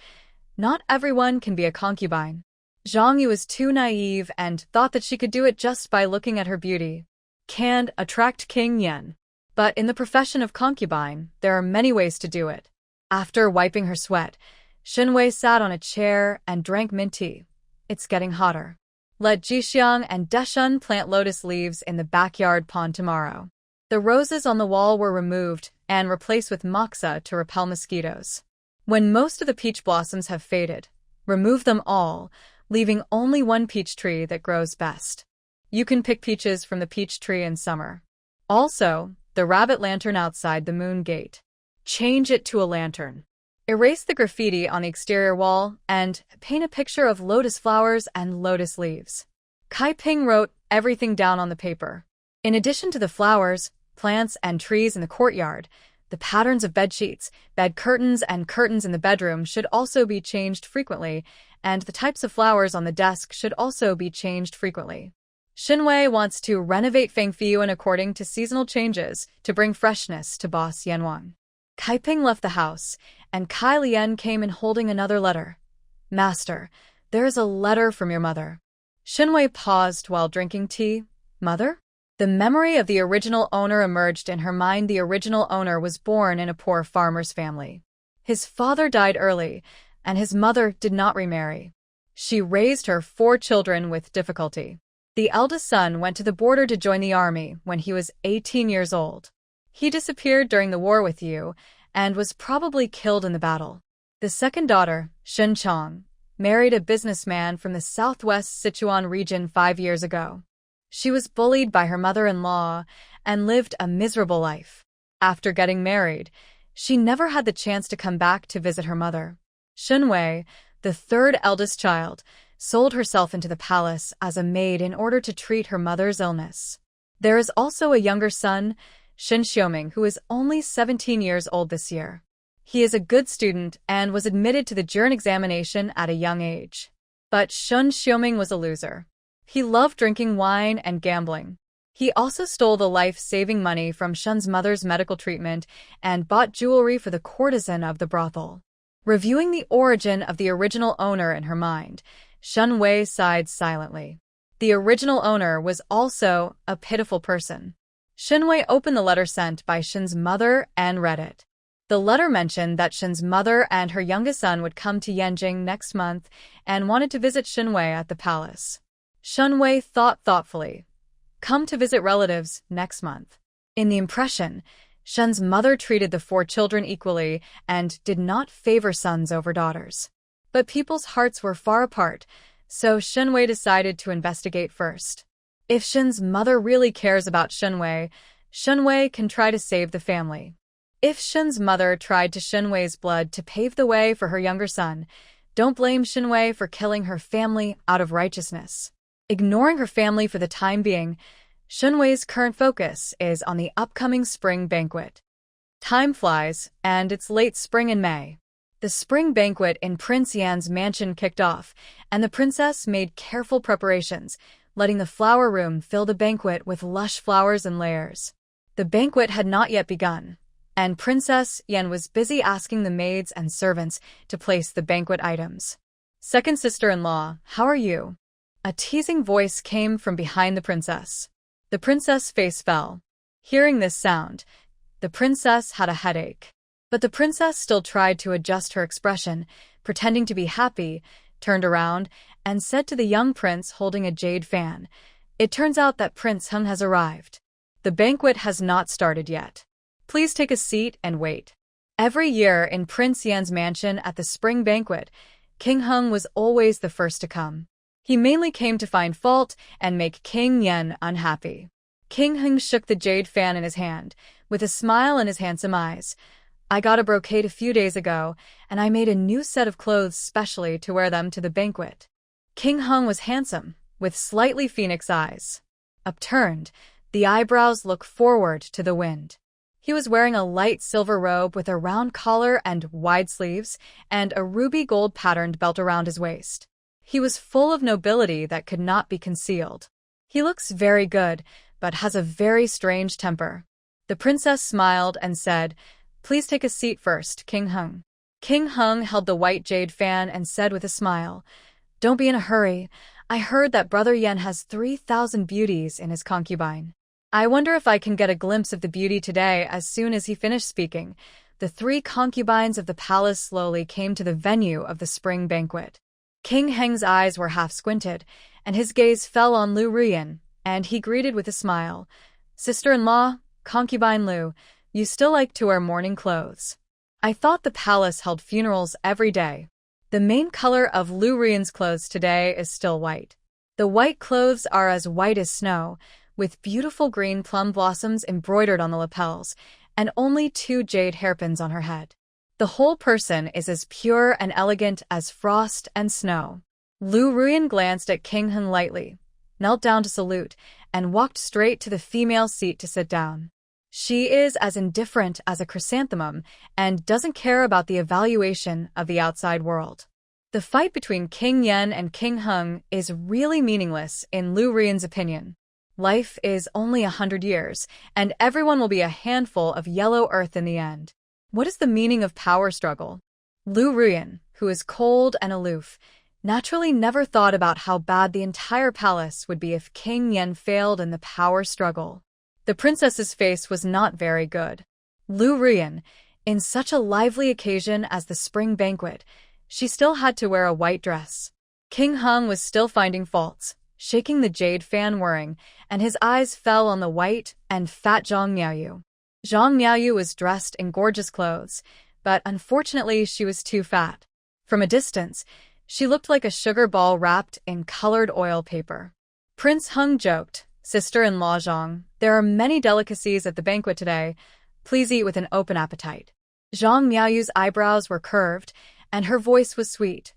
Not everyone can be a concubine. Zhang Yu was too naive and thought that she could do it just by looking at her beauty. Can attract King Yan. But in the profession of concubine, there are many ways to do it. After wiping her sweat, Shen Wei sat on a chair and drank mint tea. It's getting hotter. Let Jixiang and Deshun plant lotus leaves in the backyard pond tomorrow. The roses on the wall were removed and replaced with moxa to repel mosquitoes. When most of the peach blossoms have faded, remove them all, leaving only one peach tree that grows best. You can pick peaches from the peach tree in summer. Also, the rabbit lantern outside the moon gate. Change it to a lantern. Erase the graffiti on the exterior wall and paint a picture of lotus flowers and lotus leaves. Kai Ping wrote everything down on the paper. In addition to the flowers, plants, and trees in the courtyard, the patterns of bedsheets, bed curtains, and curtains in the bedroom should also be changed frequently, and the types of flowers on the desk should also be changed frequently. Shen Wei wants to renovate Fangfei according to seasonal changes to bring freshness to boss Yanwang. Kaiping left the house, and Kai Lian came in holding another letter. Master, there is a letter from your mother. Shen Wei paused while drinking tea. Mother? The memory of the original owner emerged in her mind. The original owner was born in a poor farmer's family. His father died early, and his mother did not remarry. She raised her 4 children with difficulty. The eldest son went to the border to join the army when he was 18 years old. He disappeared during the war with you and was probably killed in the battle. The second daughter, Shen Chong, married a businessman from the southwest Sichuan region 5 years ago. She was bullied by her mother-in-law and lived a miserable life. After getting married, she never had the chance to come back to visit her mother. Shen Wei, the third eldest child, sold herself into the palace as a maid in order to treat her mother's illness. There is also a younger son, Shen Xiaoming, who is only 17 years old this year. He is a good student and was admitted to the jury examination at a young age. But Shen Xiaoming was a loser. He loved drinking wine and gambling. He also stole the life-saving money from Shen's mother's medical treatment and bought jewelry for the courtesan of the brothel. Reviewing the origin of the original owner in her mind, Shen Wei sighed silently. The original owner was also a pitiful person. Shen Wei opened the letter sent by Shen's mother and read it. The letter mentioned that Shen's mother and her youngest son would come to Yanjing next month and wanted to visit Shen Wei at the palace. Shen Wei thought thoughtfully. Come to visit relatives next month. In the impression, Shen's mother treated the 4 children equally and did not favor sons over daughters. But people's hearts were far apart, so Shen Wei decided to investigate first. If Shen's mother really cares about Shen Wei can try to save the family. If Shen's mother tried to Shen Wei's blood to pave the way for her younger son, don't blame Shen Wei for killing her family out of righteousness. Ignoring her family for the time being, Shen Wei's current focus is on the upcoming spring banquet. Time flies, and it's late spring in May. The spring banquet in Prince Yan's mansion kicked off, and the princess made careful preparations, letting the flower room fill the banquet with lush flowers and layers. The banquet had not yet begun, and Princess Yan was busy asking the maids and servants to place the banquet items. Second sister-in-law, how are you? A teasing voice came from behind the princess. The princess' face fell. Hearing this sound, the princess had a headache. But the princess still tried to adjust her expression, pretending to be happy, turned around, and said to the young prince holding a jade fan, "It turns out that Prince Heng has arrived. The banquet has not started yet. Please take a seat and wait." Every year in Prince Yan's mansion at the spring banquet, King Heng was always the first to come. He mainly came to find fault and make King Yan unhappy. King Heng shook the jade fan in his hand, with a smile in his handsome eyes. "I got a brocade a few days ago, and I made a new set of clothes specially to wear them to the banquet." King Heng was handsome, with slightly phoenix eyes. Upturned, the eyebrows looked forward to the wind. He was wearing a light silver robe with a round collar and wide sleeves, and a ruby gold patterned belt around his waist. He was full of nobility that could not be concealed. He looks very good, but has a very strange temper. The princess smiled and said, "Please take a seat first, King Heng." King Heng held the white jade fan and said with a smile, "Don't be in a hurry. I heard that Brother Yan has 3,000 beauties in his concubine. I wonder if I can get a glimpse of the beauty today." As soon as he finished speaking, the 3 concubines of the palace slowly came to the venue of the spring banquet. King Heng's eyes were half squinted, and his gaze fell on Lu Ruyan, and he greeted with a smile, "Sister-in-law, concubine Lu, you still like to wear mourning clothes. I thought the palace held funerals every day." The main color of Lu Ruyan's clothes today is still white. The white clothes are as white as snow, with beautiful green plum blossoms embroidered on the lapels, and only 2 jade hairpins on her head. The whole person is as pure and elegant as frost and snow. Lu Ruyan glanced at King Heng lightly, knelt down to salute, and walked straight to the female seat to sit down. She is as indifferent as a chrysanthemum and doesn't care about the evaluation of the outside world. The fight between King Yan and King Heng is really meaningless in Lu Ruyan's opinion. Life is only 100 years, and everyone will be a handful of yellow earth in the end. What is the meaning of power struggle? Lu Ruyan, who is cold and aloof, naturally never thought about how bad the entire palace would be if King Yan failed in the power struggle. The princess's face was not very good. Lu Ruyan, in such a lively occasion as the spring banquet, she still had to wear a white dress. King Heng was still finding faults, shaking the jade fan whirring, and his eyes fell on the white and fat Zhang Miaoyu. Zhang Miaoyu was dressed in gorgeous clothes, but unfortunately she was too fat. From a distance, she looked like a sugar ball wrapped in colored oil paper. Prince Heng joked, "Sister-in-law Zhang, there are many delicacies at the banquet today. Please eat with an open appetite." Zhang Miaoyu's eyebrows were curved, and her voice was sweet.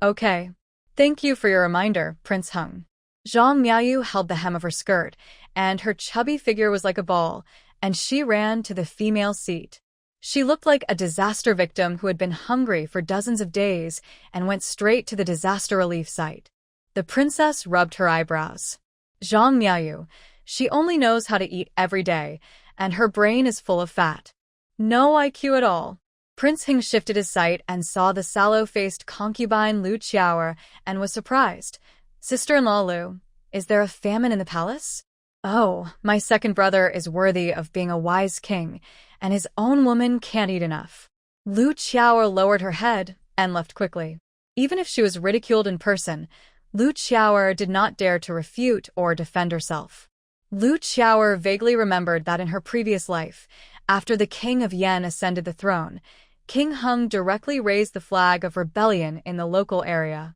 "Okay. Thank you for your reminder, Prince Heng." Zhang Miaoyu held the hem of her skirt, and her chubby figure was like a ball, and she ran to the female seat. She looked like a disaster victim who had been hungry for dozens of days and went straight to the disaster relief site. The princess rubbed her eyebrows. Zhang Miaoyu, she only knows how to eat every day, and her brain is full of fat. No IQ at all. Prince Hing shifted his sight and saw the sallow-faced concubine Lu Qiaoer and was surprised. Sister-in-law Lu, is there a famine in the palace? Oh, my second brother is worthy of being a wise king, and his own woman can't eat enough. Lu Qiaoer lowered her head and left quickly. Even if she was ridiculed in person, Lu Qiaoer did not dare to refute or defend herself. Lu Qiaoer vaguely remembered that in her previous life, after the king of Yan ascended the throne, King Hung directly raised the flag of rebellion in the local area.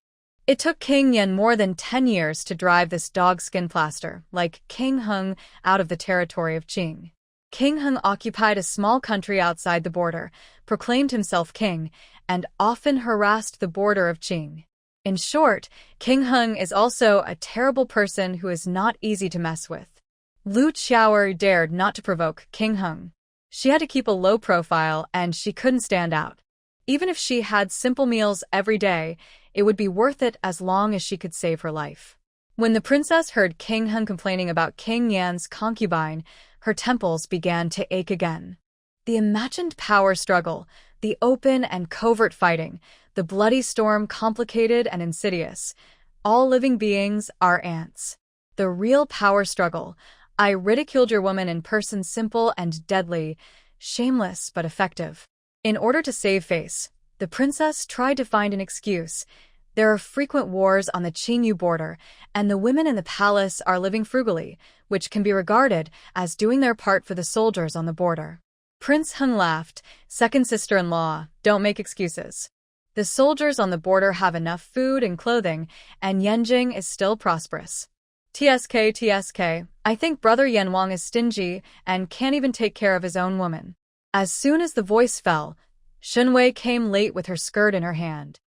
It took King Yan more than 10 years to drive this dogskin plaster, like King Hung, out of the territory of Qing. King Hung occupied a small country outside the border, proclaimed himself king, and often harassed the border of Qing. In short, King Hung is also a terrible person who is not easy to mess with. Lu Qiaoer dared not to provoke King Hung. She had to keep a low profile and she couldn't stand out. Even if she had simple meals every day, it would be worth it as long as she could save her life. When the princess heard King Hung complaining about King Yan's concubine, her temples began to ache again. The imagined power struggle, the open and covert fighting, the bloody storm complicated and insidious. All living beings are ants. The real power struggle. I ridiculed your woman in person, simple and deadly, shameless but effective. In order to save face, the princess tried to find an excuse. There are frequent wars on the Qingyu border, and the women in the palace are living frugally, which can be regarded as doing their part for the soldiers on the border. Prince Hung laughed. Second sister-in-law, don't make excuses. The soldiers on the border have enough food and clothing, and Yanjing is still prosperous. TSK, I think Brother Yanwang is stingy and can't even take care of his own woman. As soon as the voice fell, Shen Wei came late with her skirt in her hand.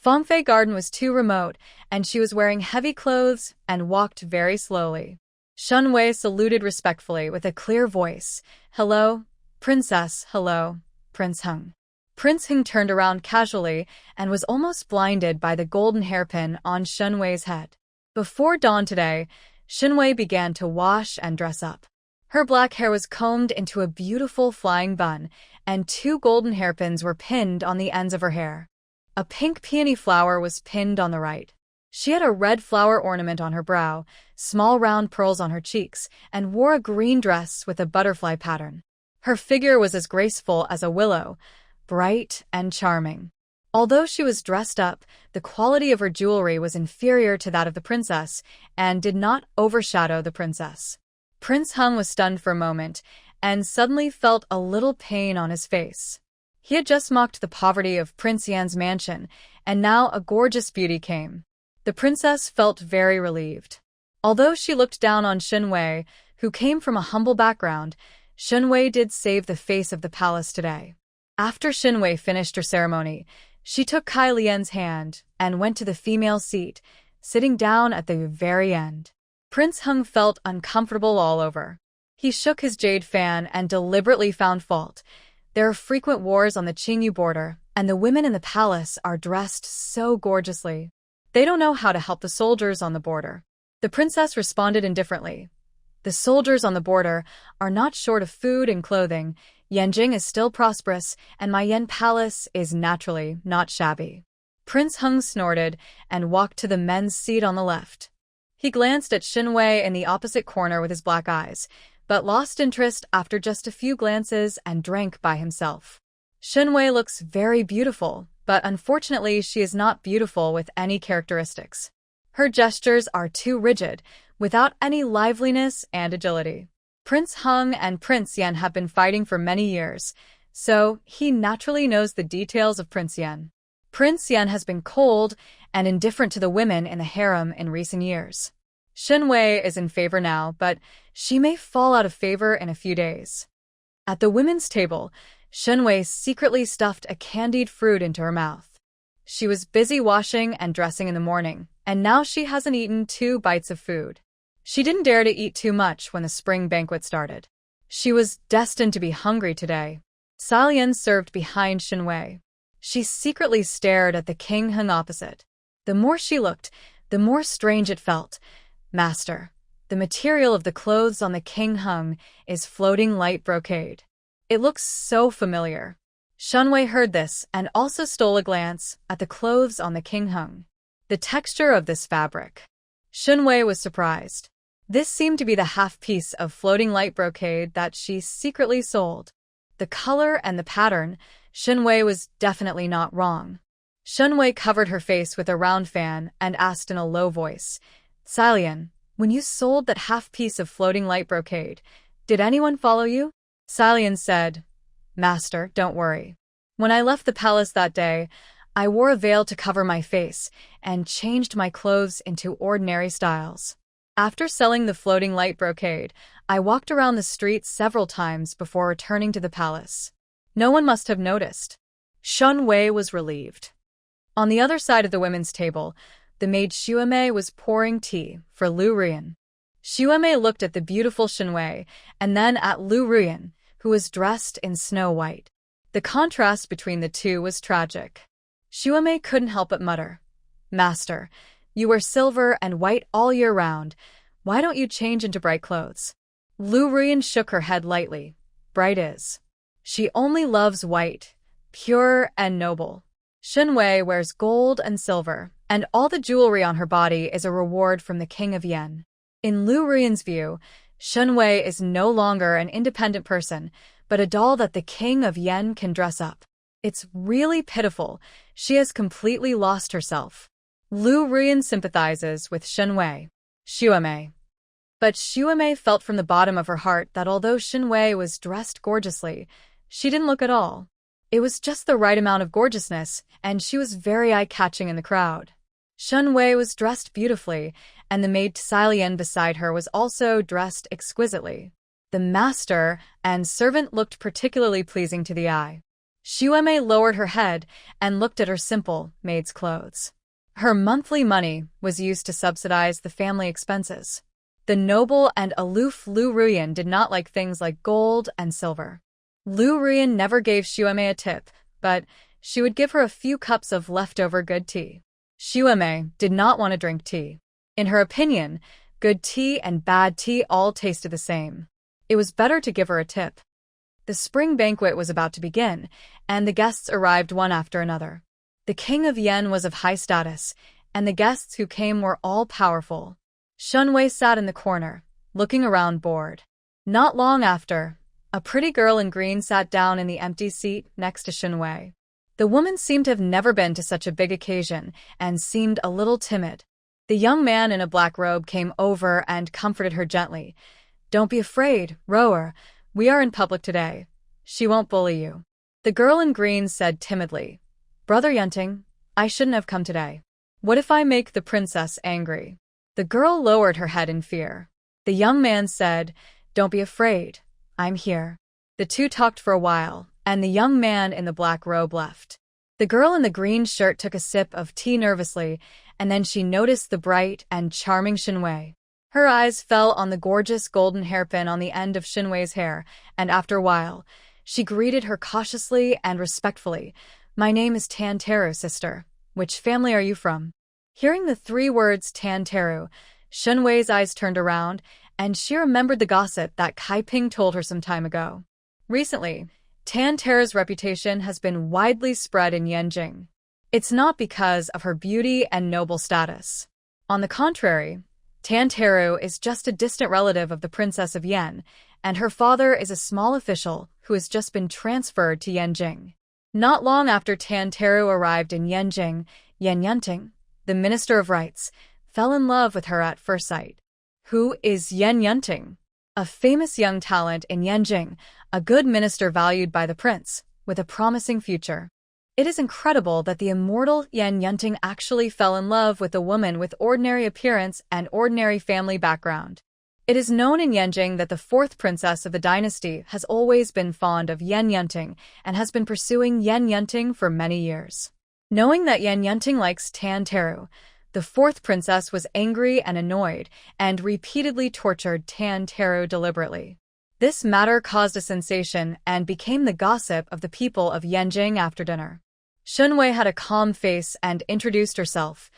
Fangfei garden was too remote, and she was wearing heavy clothes and walked very slowly. Shen Wei saluted respectfully with a clear voice. Hello, Princess, hello, Prince Hung. Prince Hung turned around casually and was almost blinded by the golden hairpin on Shen Wei's head. Before dawn today, Shen Wei began to wash and dress up. Her black hair was combed into a beautiful flying bun, and 2 golden hairpins were pinned on the ends of her hair. A pink peony flower was pinned on the right. She had a red flower ornament on her brow, small round pearls on her cheeks, and wore a green dress with a butterfly pattern. Her figure was as graceful as a willow, bright and charming. Although she was dressed up, the quality of her jewelry was inferior to that of the princess and did not overshadow the princess. Prince Hung was stunned for a moment and suddenly felt a little pain on his face. He had just mocked the poverty of Prince Yan's mansion, and now a gorgeous beauty came. The princess felt very relieved. Although she looked down on Shen Wei, who came from a humble background, Shen Wei did save the face of the palace today. After Shen Wei finished her ceremony, she took Kai Lian's hand and went to the female seat, sitting down at the very end. Prince Hung felt uncomfortable all over. He shook his jade fan and deliberately found fault. There are frequent wars on the Qingyu border, and the women in the palace are dressed so gorgeously. They don't know how to help the soldiers on the border. The princess responded indifferently. The soldiers on the border are not short of food and clothing. Yanjing is still prosperous, and my Yan palace is naturally not shabby. Prince Hung snorted and walked to the men's seat on the left. He glanced at Shen Wei in the opposite corner with his black eyes, but lost interest after just a few glances and drank by himself. Shen Wei looks very beautiful, but unfortunately she is not beautiful with any characteristics. Her gestures are too rigid, without any liveliness and agility. Prince Hung and Prince Yan have been fighting for many years, so he naturally knows the details of Prince Yan. Prince Yan has been cold and indifferent to the women in the harem in recent years. Shen Wei is in favor now, but she may fall out of favor in a few days. At the women's table, Shen Wei secretly stuffed a candied fruit into her mouth. She was busy washing and dressing in the morning, and now she hasn't eaten 2 bites of food. She didn't dare to eat too much when the spring banquet started. She was destined to be hungry today. Salian served behind Shen Wei. She secretly stared at the king hung opposite. The more she looked, the more strange it felt. Master, the material of the clothes on the king hung is floating light brocade. It looks so familiar. Shen Wei heard this and also stole a glance at the clothes on the king hung. The texture of this fabric. Shen Wei was surprised. This seemed to be the half-piece of floating light brocade that she secretly sold. The color and the pattern, Shen Wei was definitely not wrong. Shen Wei covered her face with a round fan and asked in a low voice, Salian, when you sold that half-piece of floating light brocade, did anyone follow you? Salian said, Master, don't worry. When I left the palace that day, I wore a veil to cover my face and changed my clothes into ordinary styles. After selling the floating light brocade, I walked around the streets several times before returning to the palace. No one must have noticed. Shen Wei was relieved. On the other side of the women's table, the maid Xuemei was pouring tea for Lu Ruyan. Xuemei looked at the beautiful Shen Wei and then at Lu Ruyan, who was dressed in snow white. The contrast between the two was tragic. Xuemei couldn't help but mutter, Master, you wear silver and white all year round. Why don't you change into bright clothes? Lu Ruyan shook her head lightly. Bright is. She only loves white, pure and noble. Shen Wei wears gold and silver, and all the jewelry on her body is a reward from the king of Yen. In Lu Ruyan's view, Shen Wei is no longer an independent person, but a doll that the king of Yen can dress up. It's really pitiful. She has completely lost herself. Lu Ruyan sympathizes with Shen Wei. Xuemei. But Xuemei felt from the bottom of her heart that although Shen Wei was dressed gorgeously, she didn't look at all. It was just the right amount of gorgeousness, and she was very eye-catching in the crowd. Shen Wei was dressed beautifully, and the maid Salian beside her was also dressed exquisitely. The master and servant looked particularly pleasing to the eye. Xuemei lowered her head and looked at her simple maid's clothes. Her monthly money was used to subsidize the family expenses. The noble and aloof Lu Ruyan did not like things like gold and silver. Lu Ruyan never gave Xuemei a tip, but she would give her a few cups of leftover good tea. Xuemei did not want to drink tea. In her opinion, good tea and bad tea all tasted the same. It was better to give her a tip. The spring banquet was about to begin, and the guests arrived one after another. The king of Yen was of high status, and the guests who came were all powerful. Shen Wei sat in the corner, looking around bored. Not long after, a pretty girl in green sat down in the empty seat next to Shen Wei. The woman seemed to have never been to such a big occasion and seemed a little timid. The young man in a black robe came over and comforted her gently. Don't be afraid, rower. We are in public today. She won't bully you. The girl in green said timidly, Brother Yunting, I shouldn't have come today. What if I make the princess angry? The girl lowered her head in fear. The young man said, Don't be afraid. I'm here. The two talked for a while, and the young man in the black robe left. The girl in the green shirt took a sip of tea nervously, and then she noticed the bright and charming Shen Wei. Her eyes fell on the gorgeous golden hairpin on the end of Shen Wei's hair, and after a while, she greeted her cautiously and respectfully. My name is Tan Teru, sister. Which family are you from? Hearing the three words Tan Teru, Shen Wei's eyes turned around, and she remembered the gossip that Kai Ping told her some time ago. Recently, Tan Teru's reputation has been widely spread in Yanjing. It's not because of her beauty and noble status. On the contrary, Tan Teru is just a distant relative of the Princess of Yen, and her father is a small official who has just been transferred to Yanjing. Not long after Tan Teru arrived in Yanjing, Yan Yunting, the Minister of Rights, fell in love with her at first sight. Who is Yan Yunting? A famous young talent in Yanjing, a good minister valued by the prince, with a promising future. It is incredible that the immortal Yan Yunting actually fell in love with a woman with ordinary appearance and ordinary family background. It is known in Yanjing that the fourth princess of the dynasty has always been fond of Yan Yunting and has been pursuing Yan Yunting for many years. Knowing that Yan Yunting likes Tan Teru, the fourth princess was angry and annoyed and repeatedly tortured Tan Teru deliberately. This matter caused a sensation and became the gossip of the people of Yanjing after dinner. Shen Wei had a calm face and introduced herself.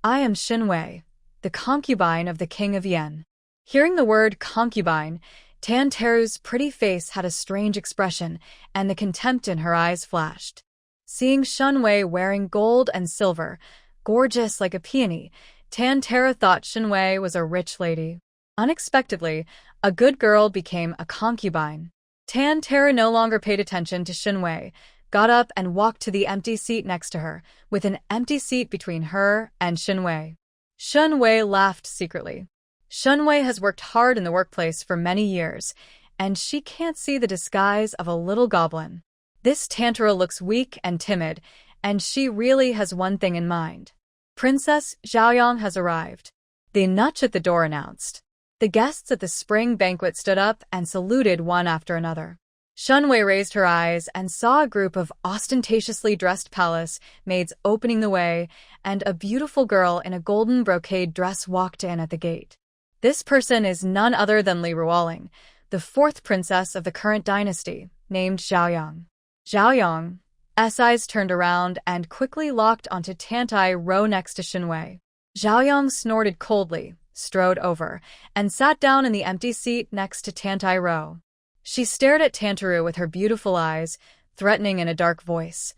I am Shen Wei, the concubine of the king of Yan. Hearing the word concubine, Tan Teru's pretty face had a strange expression, and the contempt in her eyes flashed. Seeing Shen Wei wearing gold and silver, gorgeous like a peony, Tan Teru thought Shen Wei was a rich lady. Unexpectedly, a good girl became a concubine. Tan Teru no longer paid attention to Shen Wei, got up and walked to the empty seat next to her, with an empty seat between her and Shen Wei. Shen Wei laughed secretly. Shen Wei has worked hard in the workplace for many years, and she can't see the disguise of a little goblin. This Tantara looks weak and timid, and she really has one thing in mind. Princess Zhaoyang has arrived. The notch at the door announced. The guests at the spring banquet stood up and saluted one after another. Shen Wei raised her eyes and saw a group of ostentatiously dressed palace maids opening the way, and a beautiful girl in a golden brocade dress walked in at the gate. This person is none other than Li Ruoling, the fourth princess of the current dynasty, named Zhaoyang. Zhaoyang's eyes turned around and quickly locked onto Tantai row next to Shen Wei. Zhaoyang snorted coldly, strode over, and sat down in the empty seat next to Tantai row. She stared at Tantaru with her beautiful eyes, threatening in a dark voice.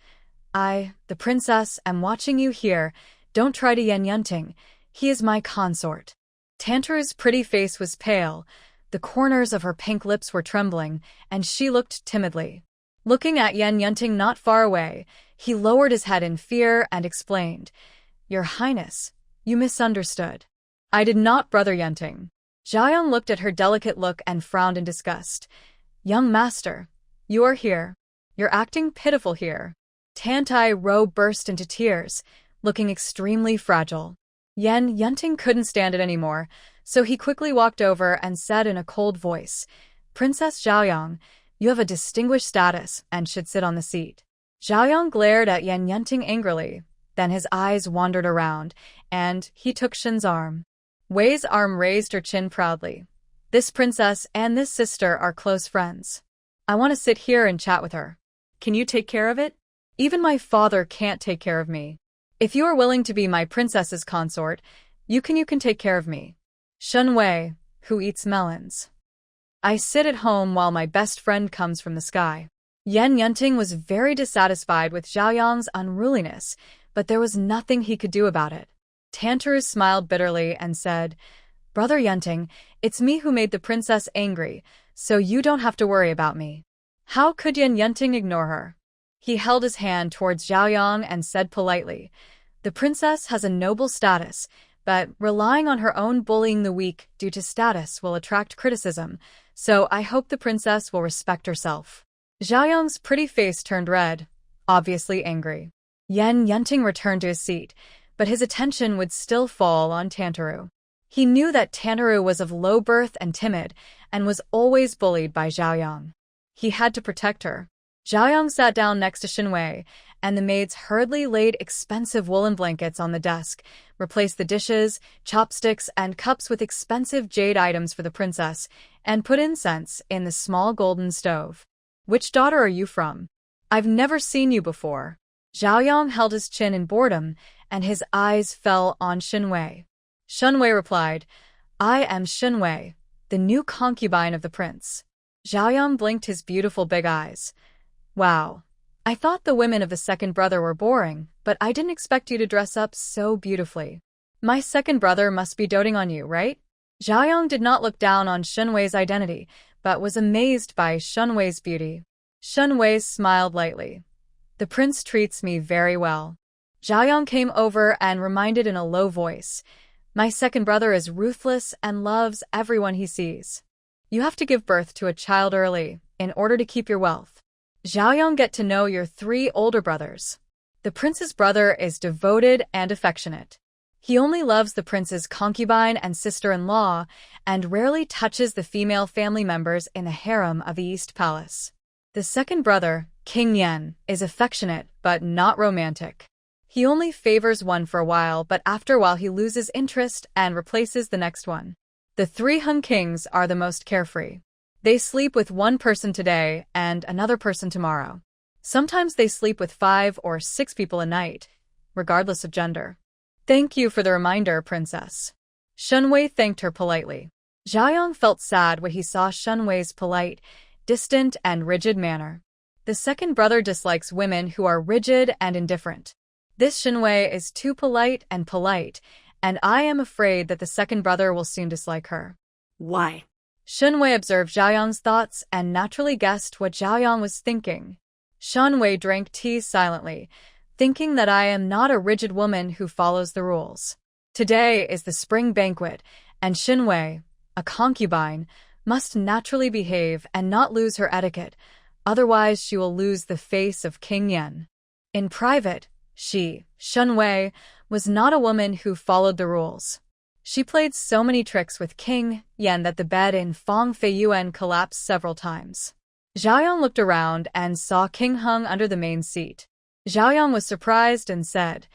I, the princess, am watching you here. Don't try to Yan Yunting. He is my consort. Tantaru's pretty face was pale, the corners of her pink lips were trembling, and she looked timidly. Looking at Yan Yunting not far away, he lowered his head in fear and explained, Your Highness, you misunderstood. I did not, Brother Yunting. Zhaoyang looked at her delicate look and frowned in disgust. Young master, you are here. You're acting pitiful here. Tantai Ro burst into tears, looking extremely fragile. Yan Yunting couldn't stand it anymore, so he quickly walked over and said in a cold voice, Princess Zhaoyang, you have a distinguished status and should sit on the seat. Zhaoyang glared at Yan Yunting angrily, then his eyes wandered around, and he took Shen's arm. Wei's arm raised her chin proudly. This princess and this sister are close friends. I want to sit here and chat with her. Can you take care of it? Even my father can't take care of me. If you are willing to be my princess's consort, you can take care of me. Shen Wei, who eats melons. I sit at home while my best friend comes from the sky. Yan Yunting was very dissatisfied with Zhaoyang's unruliness, but there was nothing he could do about it. Tantaru smiled bitterly and said, Brother Yunting, it's me who made the princess angry, so you don't have to worry about me. How could Yan Yunting ignore her? He held his hand towards Zhaoyang and said politely, The princess has a noble status, but relying on her own bullying the weak due to status will attract criticism, so I hope the princess will respect herself. Zhaoyang's pretty face turned red, obviously angry. Yan Yunting returned to his seat, but his attention would still fall on Tantaru. He knew that Tantaru was of low birth and timid, and was always bullied by Zhaoyang. He had to protect her. Zhaoyang sat down next to Shen Wei, and the maids hurriedly laid expensive woolen blankets on the desk, replaced the dishes, chopsticks, and cups with expensive jade items for the princess, and put incense in the small golden stove. Which daughter are you from? I've never seen you before. Zhaoyang held his chin in boredom, and his eyes fell on Shen Wei. Shen Wei replied, I am Shen Wei, the new concubine of the prince. Zhaoyang blinked his beautiful big eyes. Wow. I thought the women of the second brother were boring, but I didn't expect you to dress up so beautifully. My second brother must be doting on you, right? Zhaoyang did not look down on Shen Wei's identity, but was amazed by Shen Wei's beauty. Shen Wei smiled lightly. The prince treats me very well. Zhaoyang came over and reminded in a low voice, My second brother is ruthless and loves everyone he sees. You have to give birth to a child early, in order to keep your wealth. Zhaoyang, get to know your 3 older brothers. The prince's brother is devoted and affectionate. He only loves the prince's concubine and sister-in-law, and rarely touches the female family members in the harem of the East Palace. The second brother, King Yan, is affectionate but not romantic. He only favors one for a while, but after a while he loses interest and replaces the next one. The 3 Hun Kings are the most carefree. They sleep with one person today and another person tomorrow. Sometimes they sleep with 5 or 6 people a night, regardless of gender. Thank you for the reminder, princess. Shen Wei thanked her politely. Xiaoyang felt sad when he saw Shen Wei's polite, distant, and rigid manner. The second brother dislikes women who are rigid and indifferent. This Shen Wei is too polite, and I am afraid that the second brother will soon dislike her. Why? Shen Wei observed Xiaoyang's thoughts and naturally guessed what Xiaoyang was thinking. Shen Wei drank tea silently, thinking that I am not a rigid woman who follows the rules. Today is the spring banquet, and Shen Wei, a concubine, must naturally behave and not lose her etiquette, otherwise she will lose the face of King Yan. In private, she, Shen Wei, was not a woman who followed the rules. She played so many tricks with King Yan that the bed in Fangfei Yuan collapsed several times. Xiaoyang looked around and saw King hung under the main seat. Xiaoyang was surprised and said,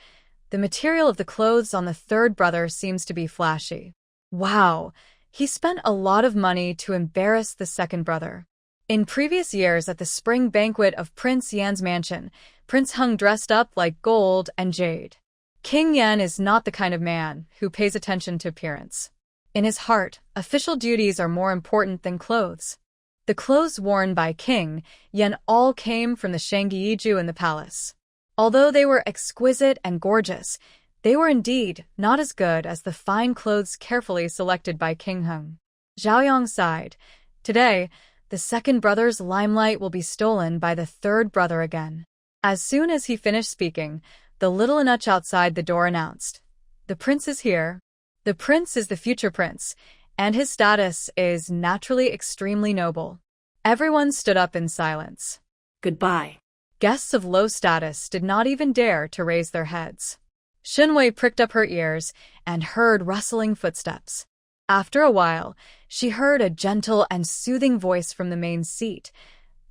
"The material of the clothes on the third brother seems to be flashy. Wow, he spent a lot of money to embarrass the second brother." In previous years at the spring banquet of Prince Yan's mansion, Prince Hung dressed up like gold and jade. King Yan is not the kind of man who pays attention to appearance. In his heart, official duties are more important than clothes. The clothes worn by King Yan all came from the Shangyiiju in the palace. Although they were exquisite and gorgeous, they were indeed not as good as the fine clothes carefully selected by King Hung. Xiaoyang sighed. Today, the second brother's limelight will be stolen by the third brother again. As soon as he finished speaking, the little eunuch outside the door announced, "The prince is here." The prince is the future prince, and his status is naturally extremely noble. Everyone stood up in silence. Goodbye. Guests of low status did not even dare to raise their heads. Shen Wei pricked up her ears and heard rustling footsteps. After a while, she heard a gentle and soothing voice from the main seat.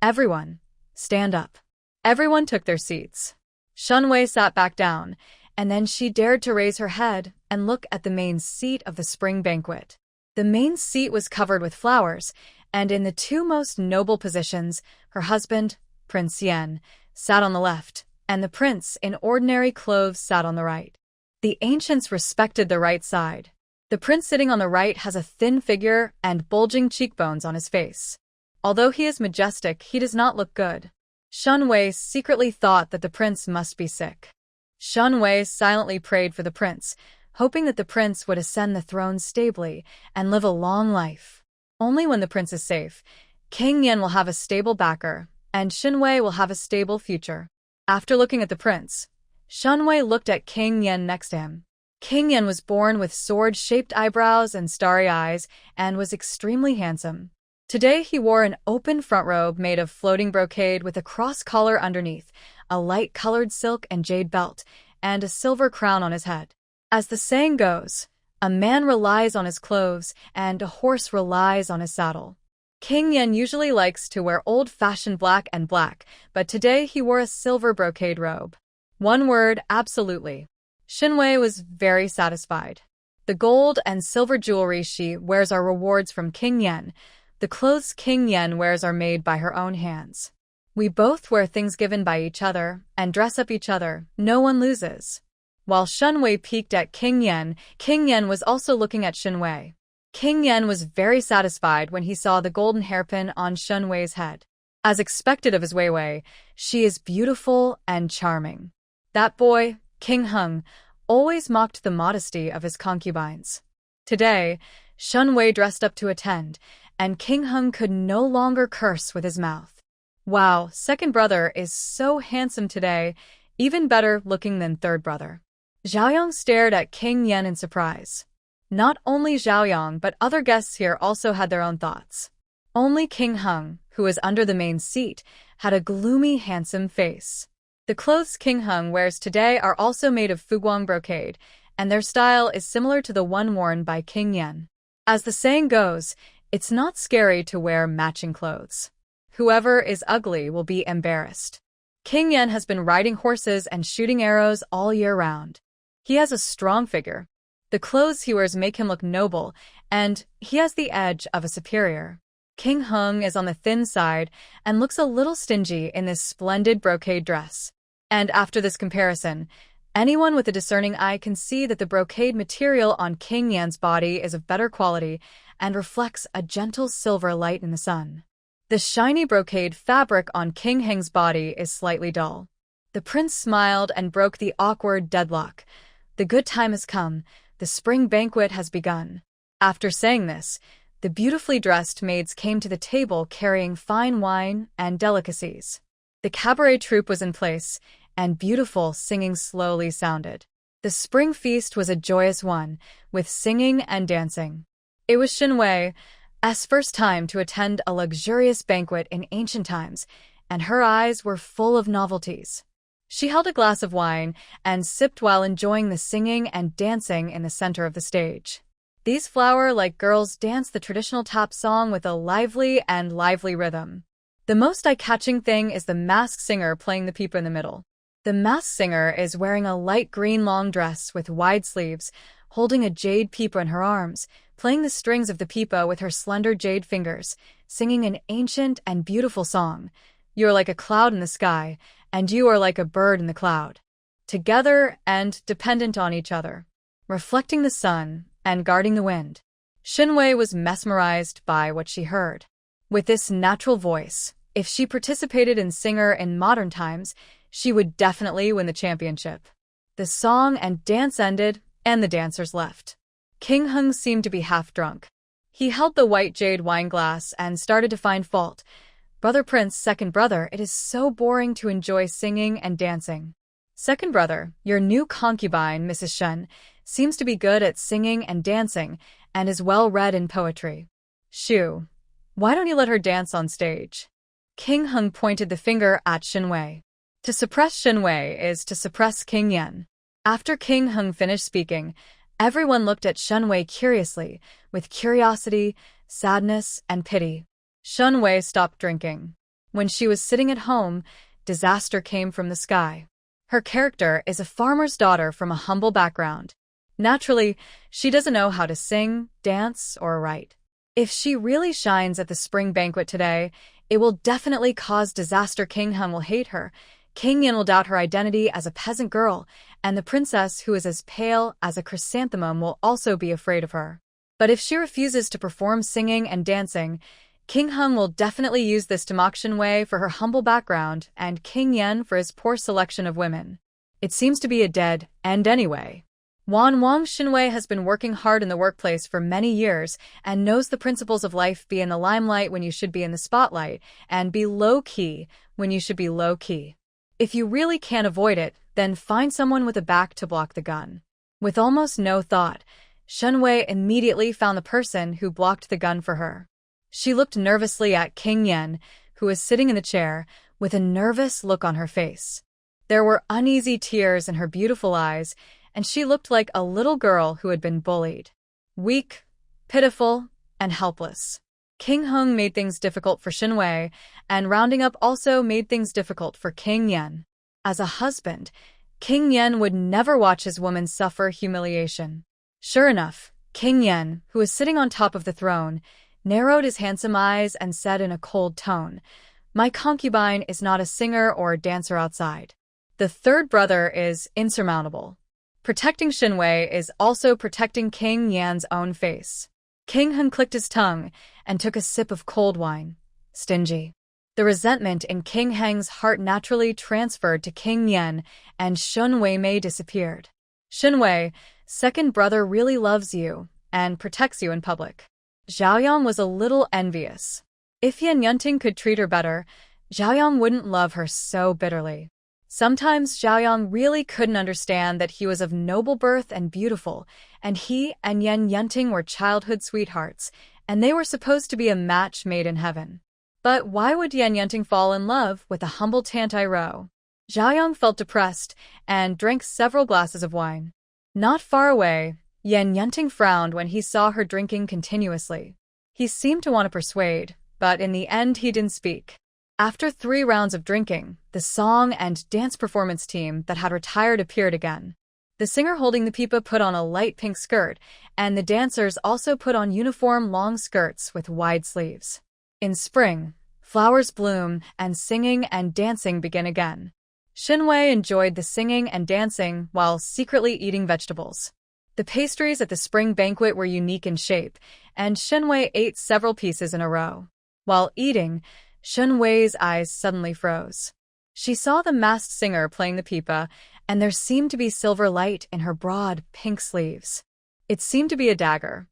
"Everyone, stand up." Everyone took their seats. Shen Wei sat back down, and then she dared to raise her head and look at the main seat of the spring banquet. The main seat was covered with flowers, and in the two most noble positions, her husband, Prince Yan, sat on the left, and the prince in ordinary clothes sat on the right. The ancients respected the right side. The prince sitting on the right has a thin figure and bulging cheekbones on his face. Although he is majestic, he does not look good. Shen Wei secretly thought that the prince must be sick. Shen Wei silently prayed for the prince, hoping that the prince would ascend the throne stably and live a long life. Only when the prince is safe, King Yan will have a stable backer, and Shen Wei will have a stable future. After looking at the prince, Shen Wei looked at King Yan next to him. King Yan was born with sword-shaped eyebrows and starry eyes and was extremely handsome. Today he wore an open front robe made of floating brocade with a cross collar underneath, a light-colored silk and jade belt, and a silver crown on his head. As the saying goes, a man relies on his clothes and a horse relies on his saddle. King Yan usually likes to wear old-fashioned black and black, but today he wore a silver brocade robe. One word, absolutely. Shen Wei was very satisfied. The gold and silver jewelry she wears are rewards from King Yan. The clothes King Yan wears are made by her own hands. We both wear things given by each other and dress up each other. No one loses. While Shen Wei peeked at King Yan was also looking at Shen Wei. King Yan was very satisfied when he saw the golden hairpin on Shen Wei's head. As expected of his Wei, she is beautiful and charming. That boy, King Hung, always mocked the modesty of his concubines. Today, Shen Wei dressed up to attend, and King Hung could no longer curse with his mouth. Wow, second brother is so handsome today, even better looking than third brother. Xiaoyang stared at King Yan in surprise. Not only Xiaoyang but other guests here also had their own thoughts. Only King Hung, who was under the main seat, had a gloomy, handsome face. The clothes King Hung wears today are also made of fuguang brocade, and their style is similar to the one worn by King Yan. As the saying goes, it's not scary to wear matching clothes. Whoever is ugly will be embarrassed. King Yan has been riding horses and shooting arrows all year round. He has a strong figure. The clothes he wears make him look noble, and he has the edge of a superior. King Hung is on the thin side and looks a little stingy in this splendid brocade dress. And after this comparison, anyone with a discerning eye can see that the brocade material on King Yan's body is of better quality and reflects a gentle silver light in the sun. The shiny brocade fabric on King Heng's body is slightly dull. The prince smiled and broke the awkward deadlock. The good time has come. The spring banquet has begun. After saying this, the beautifully dressed maids came to the table carrying fine wine and delicacies. The cabaret troupe was in place, and beautiful singing slowly sounded. The spring feast was a joyous one, with singing and dancing. It was Shen Wei's first time to attend a luxurious banquet in ancient times, and her eyes were full of novelties. She held a glass of wine and sipped while enjoying the singing and dancing in the center of the stage. These flower-like girls dance the traditional tap song with a lively rhythm. The most eye-catching thing is the masked singer playing the pipa in the middle. The masked singer is wearing a light green long dress with wide sleeves, holding a jade pipa in her arms, playing the strings of the pipa with her slender jade fingers, singing an ancient and beautiful song. You are like a cloud in the sky, and you are like a bird in the cloud. Together and dependent on each other, reflecting the sun and guarding the wind. Shen Wei was mesmerized by what she heard. With this natural voice, if she participated in singer in modern times, she would definitely win the championship. The song and dance ended, and the dancers left. King Hung seemed to be half drunk. He held the white jade wine glass and started to find fault. Brother Prince, second brother, it is so boring to enjoy singing and dancing. Second brother, your new concubine, Mrs. Shen, seems to be good at singing and dancing and is well read in poetry. Shu, why don't you let her dance on stage? King Hung pointed the finger at Shen Wei. To suppress Shen Wei is to suppress King Yan. After King Hung finished speaking, everyone looked at Shen Wei curiously, with curiosity, sadness, and pity. Shen Wei stopped drinking. When she was sitting at home, disaster came from the sky. Her character is a farmer's daughter from a humble background. Naturally, she doesn't know how to sing, dance, or write. If she really shines at the spring banquet today, it will definitely cause disaster. King Hung will hate her. King Yan will doubt her identity as a peasant girl, and the princess, who is as pale as a chrysanthemum, will also be afraid of her. But if she refuses to perform singing and dancing, King Hung will definitely use this to mock Shen Wei for her humble background and King Yan for his poor selection of women. It seems to be a dead end anyway. Shen Wei has been working hard in the workplace for many years and knows the principles of life: be in the limelight when you should be in the spotlight, and be low-key when you should be low-key. If you really can't avoid it, then find someone with a back to block the gun. With almost no thought, Shen Wei immediately found the person who blocked the gun for her. She looked nervously at King Yan, who was sitting in the chair, with a nervous look on her face. There were uneasy tears in her beautiful eyes, and she looked like a little girl who had been bullied. Weak, pitiful, and helpless. King Hung made things difficult for Shen Wei, and rounding up also made things difficult for King Yan. As a husband, King Yan would never watch his woman suffer humiliation. Sure enough, King Yan, who was sitting on top of the throne, narrowed his handsome eyes and said in a cold tone, "My concubine is not a singer or a dancer outside. The third brother is insurmountable." Protecting Shen Wei is also protecting King Yan's own face. King Hung clicked his tongue and took a sip of cold wine. Stingy. The resentment in King Heng's heart naturally transferred to King Yan, and Shen Wei disappeared. Shen Wei, second brother, really loves you and protects you in public. Zhaoyang was a little envious. If Yan Yunting could treat her better, Zhaoyang wouldn't love her so bitterly. Sometimes Zhaoyang really couldn't understand that he was of noble birth and beautiful, and he and Yan Yunting were childhood sweethearts, and they were supposed to be a match made in heaven. But why would Yan Yunting fall in love with a humble Tantai-ro? Zhaoyang felt depressed and drank several glasses of wine. Not far away, Yan Yunting frowned when he saw her drinking continuously. He seemed to want to persuade, but in the end he didn't speak. After 3 rounds of drinking, the song and dance performance team that had retired appeared again. The singer holding the pipa put on a light pink skirt, and the dancers also put on uniform long skirts with wide sleeves. In spring, flowers bloom and singing and dancing begin again. Shen Wei enjoyed the singing and dancing while secretly eating vegetables. The pastries at the spring banquet were unique in shape, and Shen Wei ate several pieces in a row. While eating, Shen Wei's eyes suddenly froze. She saw the masked singer playing the pipa, and there seemed to be silver light in her broad, pink sleeves. It seemed to be a dagger.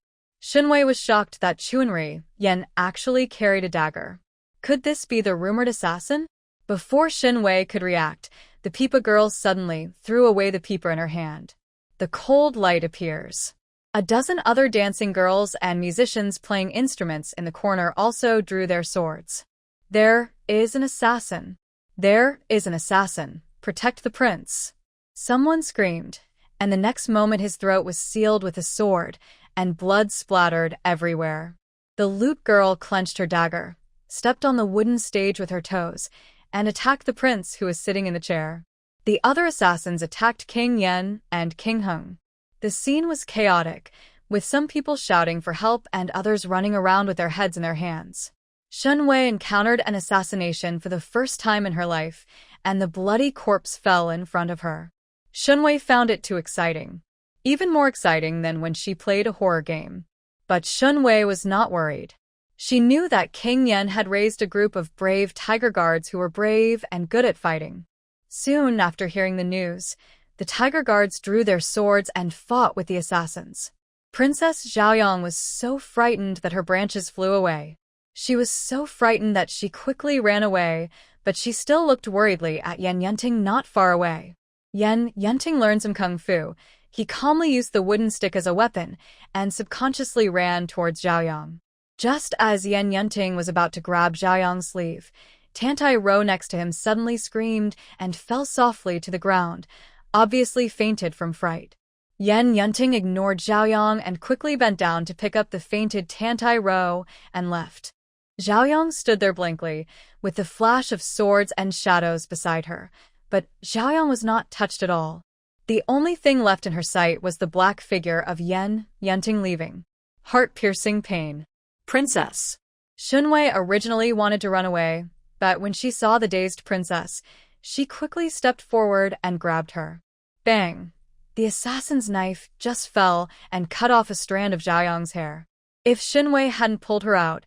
Shen Wei was shocked that Chunri Yan actually carried a dagger. Could this be the rumored assassin? Before Shen Wei could react, the pipa girl suddenly threw away the pipa in her hand. The cold light appears. A dozen other dancing girls and musicians playing instruments in the corner also drew their swords. There is an assassin. There is an assassin. Protect the prince. Someone screamed, and the next moment his throat was sealed with a sword, and blood splattered everywhere. The lute girl clenched her dagger, stepped on the wooden stage with her toes, and attacked the prince who was sitting in the chair. The other assassins attacked King Yan and King Hung. The scene was chaotic, with some people shouting for help and others running around with their heads in their hands. Shen Wei encountered an assassination for the first time in her life, and the bloody corpse fell in front of her. Shen Wei found it too exciting. Even more exciting than when she played a horror game. But Shen Wei was not worried. She knew that King Yan had raised a group of brave tiger guards who were brave and good at fighting. Soon after hearing the news, the tiger guards drew their swords and fought with the assassins. Princess Zhaoyang was so frightened that her branches flew away. She was so frightened that she quickly ran away, but she still looked worriedly at Yan Yunting not far away. Yan Yunting learned some kung fu. He calmly used the wooden stick as a weapon and subconsciously ran towards Zhaoyang. Just as Yan Yunting was about to grab Zhaoyang's sleeve, Tantai Ro next to him suddenly screamed and fell softly to the ground, obviously fainted from fright. Yan Yunting ignored Zhaoyang and quickly bent down to pick up the fainted Tantai Ro and left. Zhaoyang stood there blankly, with the flash of swords and shadows beside her, but Zhaoyang was not touched at all. The only thing left in her sight was the black figure of Yan Yunting leaving. Heart-piercing pain. Princess. Shen Wei originally wanted to run away, but when she saw the dazed princess, she quickly stepped forward and grabbed her. Bang! The assassin's knife just fell and cut off a strand of Zhaoyang's hair. If Shen Wei hadn't pulled her out,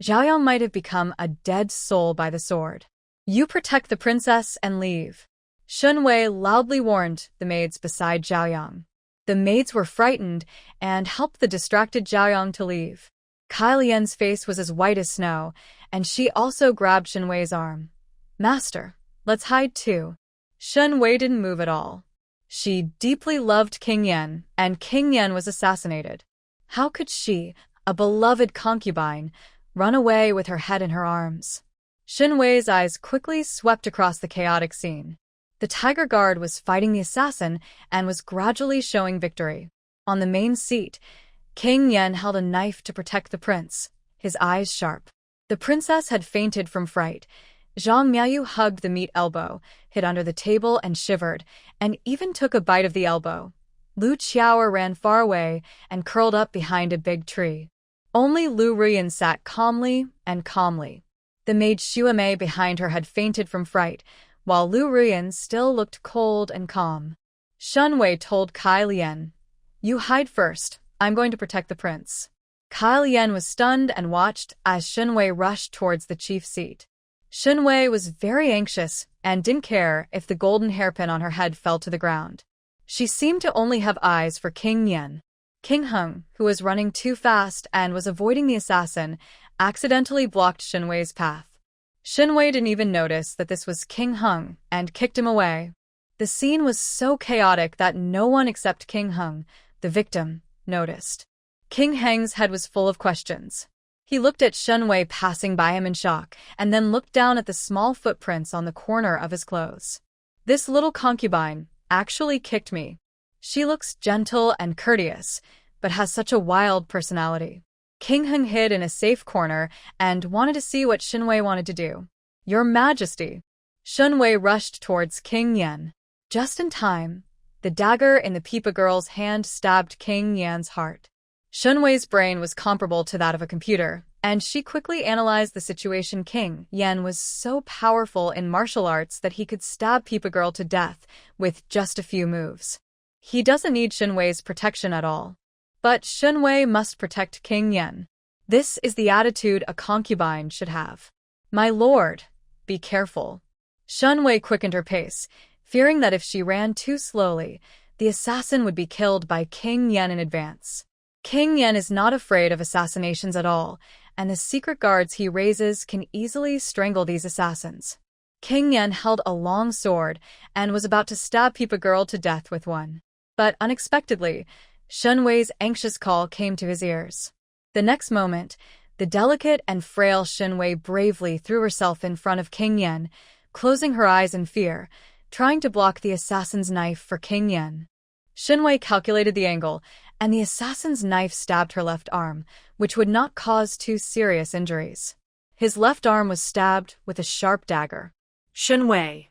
Zhaoyang might have become a dead soul by the sword. You protect the princess and leave. Shen Wei loudly warned the maids beside Zhaoyang. The maids were frightened and helped the distracted Zhaoyang to leave. Kai Lian's face was as white as snow, and she also grabbed Shen Wei's arm. Master, let's hide too. Shen Wei didn't move at all. She deeply loved King Yan, and King Yan was assassinated. How could she, a beloved concubine, run away with her head in her arms? Shen Wei's eyes quickly swept across the chaotic scene. The tiger guard was fighting the assassin and was gradually showing victory. On the main seat, King Yan held a knife to protect the prince, his eyes sharp. The princess had fainted from fright. Zhang Miaoyu hugged the meat elbow, hid under the table and shivered, and even took a bite of the elbow. Lu Qiao ran far away and curled up behind a big tree. Only Lu Ruyan sat calmly and calmly. The maid Xuemei behind her had fainted from fright, while Lu Ruyan still looked cold and calm. Shen Wei told Kai Lian, "You hide first. I'm going to protect the prince." Kai Lian was stunned and watched as Shen Wei rushed towards the chief seat. Shen Wei was very anxious and didn't care if the golden hairpin on her head fell to the ground. She seemed to only have eyes for King Yan. King Hung, who was running too fast and was avoiding the assassin, accidentally blocked Shen Wei's path. Shen Wei didn't even notice that this was King Hung and kicked him away. The scene was so chaotic that no one except King Hung, the victim, noticed. King Heng's head was full of questions. He looked at Shen Wei passing by him in shock, and then looked down at the small footprints on the corner of his clothes. This little concubine actually kicked me. She looks gentle and courteous, but has such a wild personality. King Heng hid in a safe corner and wanted to see what Shen Wei wanted to do. Your Majesty. Shen Wei rushed towards King Yan. Just in time, the dagger in the Pipa girl's hand stabbed King Yan's heart. Shen Wei's brain was comparable to that of a computer, and she quickly analyzed the situation. King Yan was so powerful in martial arts that he could stab Peepa Girl to death with just a few moves. He doesn't need Shen Wei's protection at all. But Shen Wei must protect King Yan. This is the attitude a concubine should have. My lord, be careful. Shen Wei quickened her pace, fearing that if she ran too slowly, the assassin would be killed by King Yan in advance. King Yan is not afraid of assassinations at all, and the secret guards he raises can easily strangle these assassins. King Yan held a long sword and was about to stab Peepa Girl to death with one. But unexpectedly, Shen Wei's anxious call came to his ears. The next moment, the delicate and frail Shen Wei bravely threw herself in front of King Yan, closing her eyes in fear, trying to block the assassin's knife for King Yan. Shen Wei calculated the angle, and the assassin's knife stabbed her left arm, which would not cause too serious injuries. His left arm was stabbed with a sharp dagger. Shen Wei.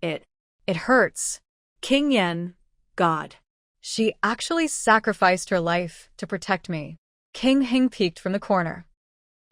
It hurts. King Yan. God. She actually sacrificed her life to protect me. King Hing peeked from the corner.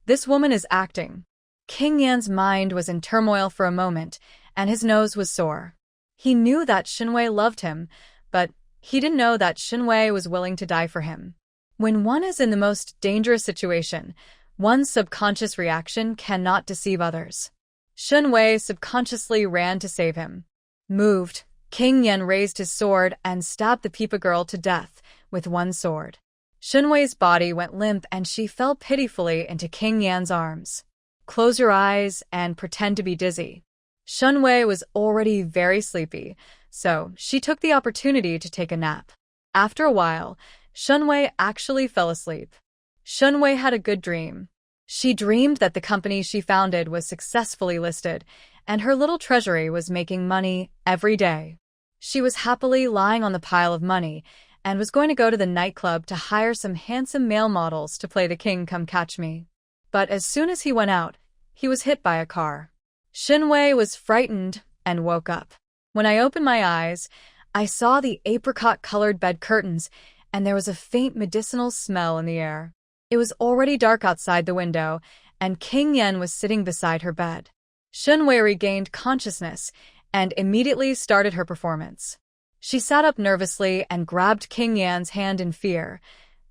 This woman is acting. King Yan's mind was in turmoil for a moment, and his nose was sore. He knew that Shen Wei loved him, but he didn't know that Shen Wei was willing to die for him. When one is in the most dangerous situation, one's subconscious reaction cannot deceive others. Shen Wei subconsciously ran to save him. Moved, King Yan raised his sword and stabbed the Peepa Girl to death with one sword. Shen Wei's body went limp and she fell pitifully into King Yan's arms. Close your eyes and pretend to be dizzy. Shen Wei was already very sleepy, so she took the opportunity to take a nap. After a while, Shen Wei actually fell asleep. Shen Wei had a good dream. She dreamed that the company she founded was successfully listed, and her little treasury was making money every day. She was happily lying on the pile of money and was going to go to the nightclub to hire some handsome male models to play the King Come Catch Me. But as soon as he went out, he was hit by a car. Shen Wei was frightened and woke up. When I opened my eyes, I saw the apricot-colored bed curtains, and there was a faint medicinal smell in the air. It was already dark outside the window, and King Yan was sitting beside her bed. Shen Wei regained consciousness and immediately started her performance. She sat up nervously and grabbed King Yan's hand in fear.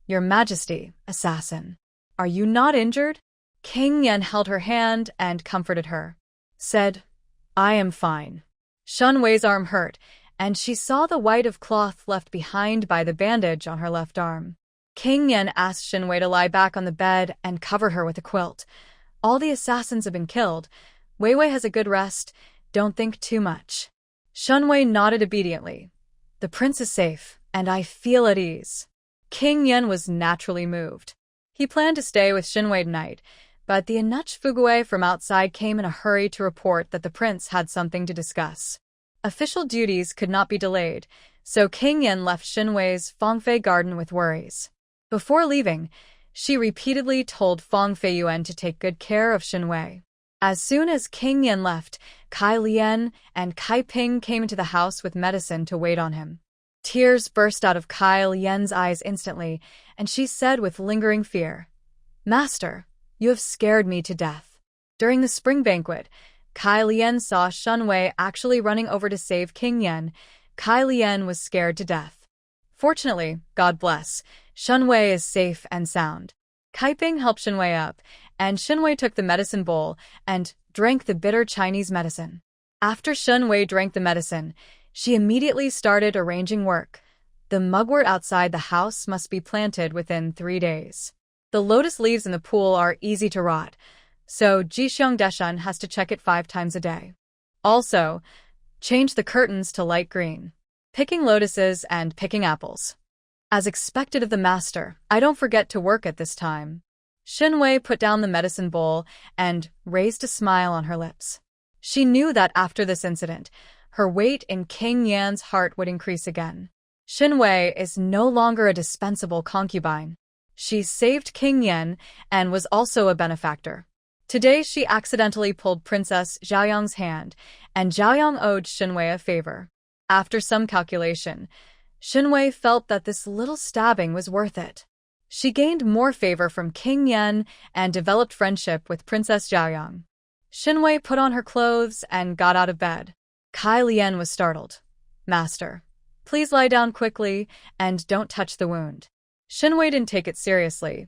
Your Majesty, assassin. Are you not injured? King Yan held her hand and comforted her. Said, I am fine. Shen Wei's arm hurt, and she saw the white of cloth left behind by the bandage on her left arm. King Yan asked Shen Wei to lie back on the bed and cover her with a quilt. All the assassins have been killed. Wei Wei has a good rest. Don't think too much. Shen Wei nodded obediently. The prince is safe, and I feel at ease. King Yan was naturally moved. He planned to stay with Shen Wei tonight, but the Anuch Fugui from outside came in a hurry to report that the prince had something to discuss. Official duties could not be delayed, so King Yan left Shen Wei's Fangfei garden with worries. Before leaving, she repeatedly told Fangfei Yuan to take good care of Shen Wei. As soon as King Yan left, Kai Lian and Kai Ping came into the house with medicine to wait on him. Tears burst out of Kai Lian's eyes instantly, and she said with lingering fear, Master, you have scared me to death. During the spring banquet, Kai Lian saw Shen Wei actually running over to save King Yan. Kai Lian was scared to death. Fortunately, God bless, Shen Wei is safe and sound. Kai Ping helped Shen Wei up, and Shen Wei took the medicine bowl and drank the bitter Chinese medicine. After Shen Wei drank the medicine, she immediately started arranging work. The mugwort outside the house must be planted within 3 days. The lotus leaves in the pool are easy to rot, so Jixiong Deshan has to check it 5 times a day. Also, change the curtains to light green. Picking lotuses and picking apples. As expected of the master, I don't forget to work at this time. Shen Wei put down the medicine bowl and raised a smile on her lips. She knew that after this incident, her weight in King Yan's heart would increase again. Shen Wei is no longer a dispensable concubine. She saved King Yan and was also a benefactor. Today she accidentally pulled Princess Zhaoyang's hand, and Zhaoyang owed Shen Wei a favor. After some calculation, Shen Wei felt that this little stabbing was worth it. She gained more favor from King Yen and developed friendship with Princess Zhaoyang. Shen Wei put on her clothes and got out of bed. Kai Lian was startled. "Master, please lie down quickly and don't touch the wound." Shen Wei didn't take it seriously.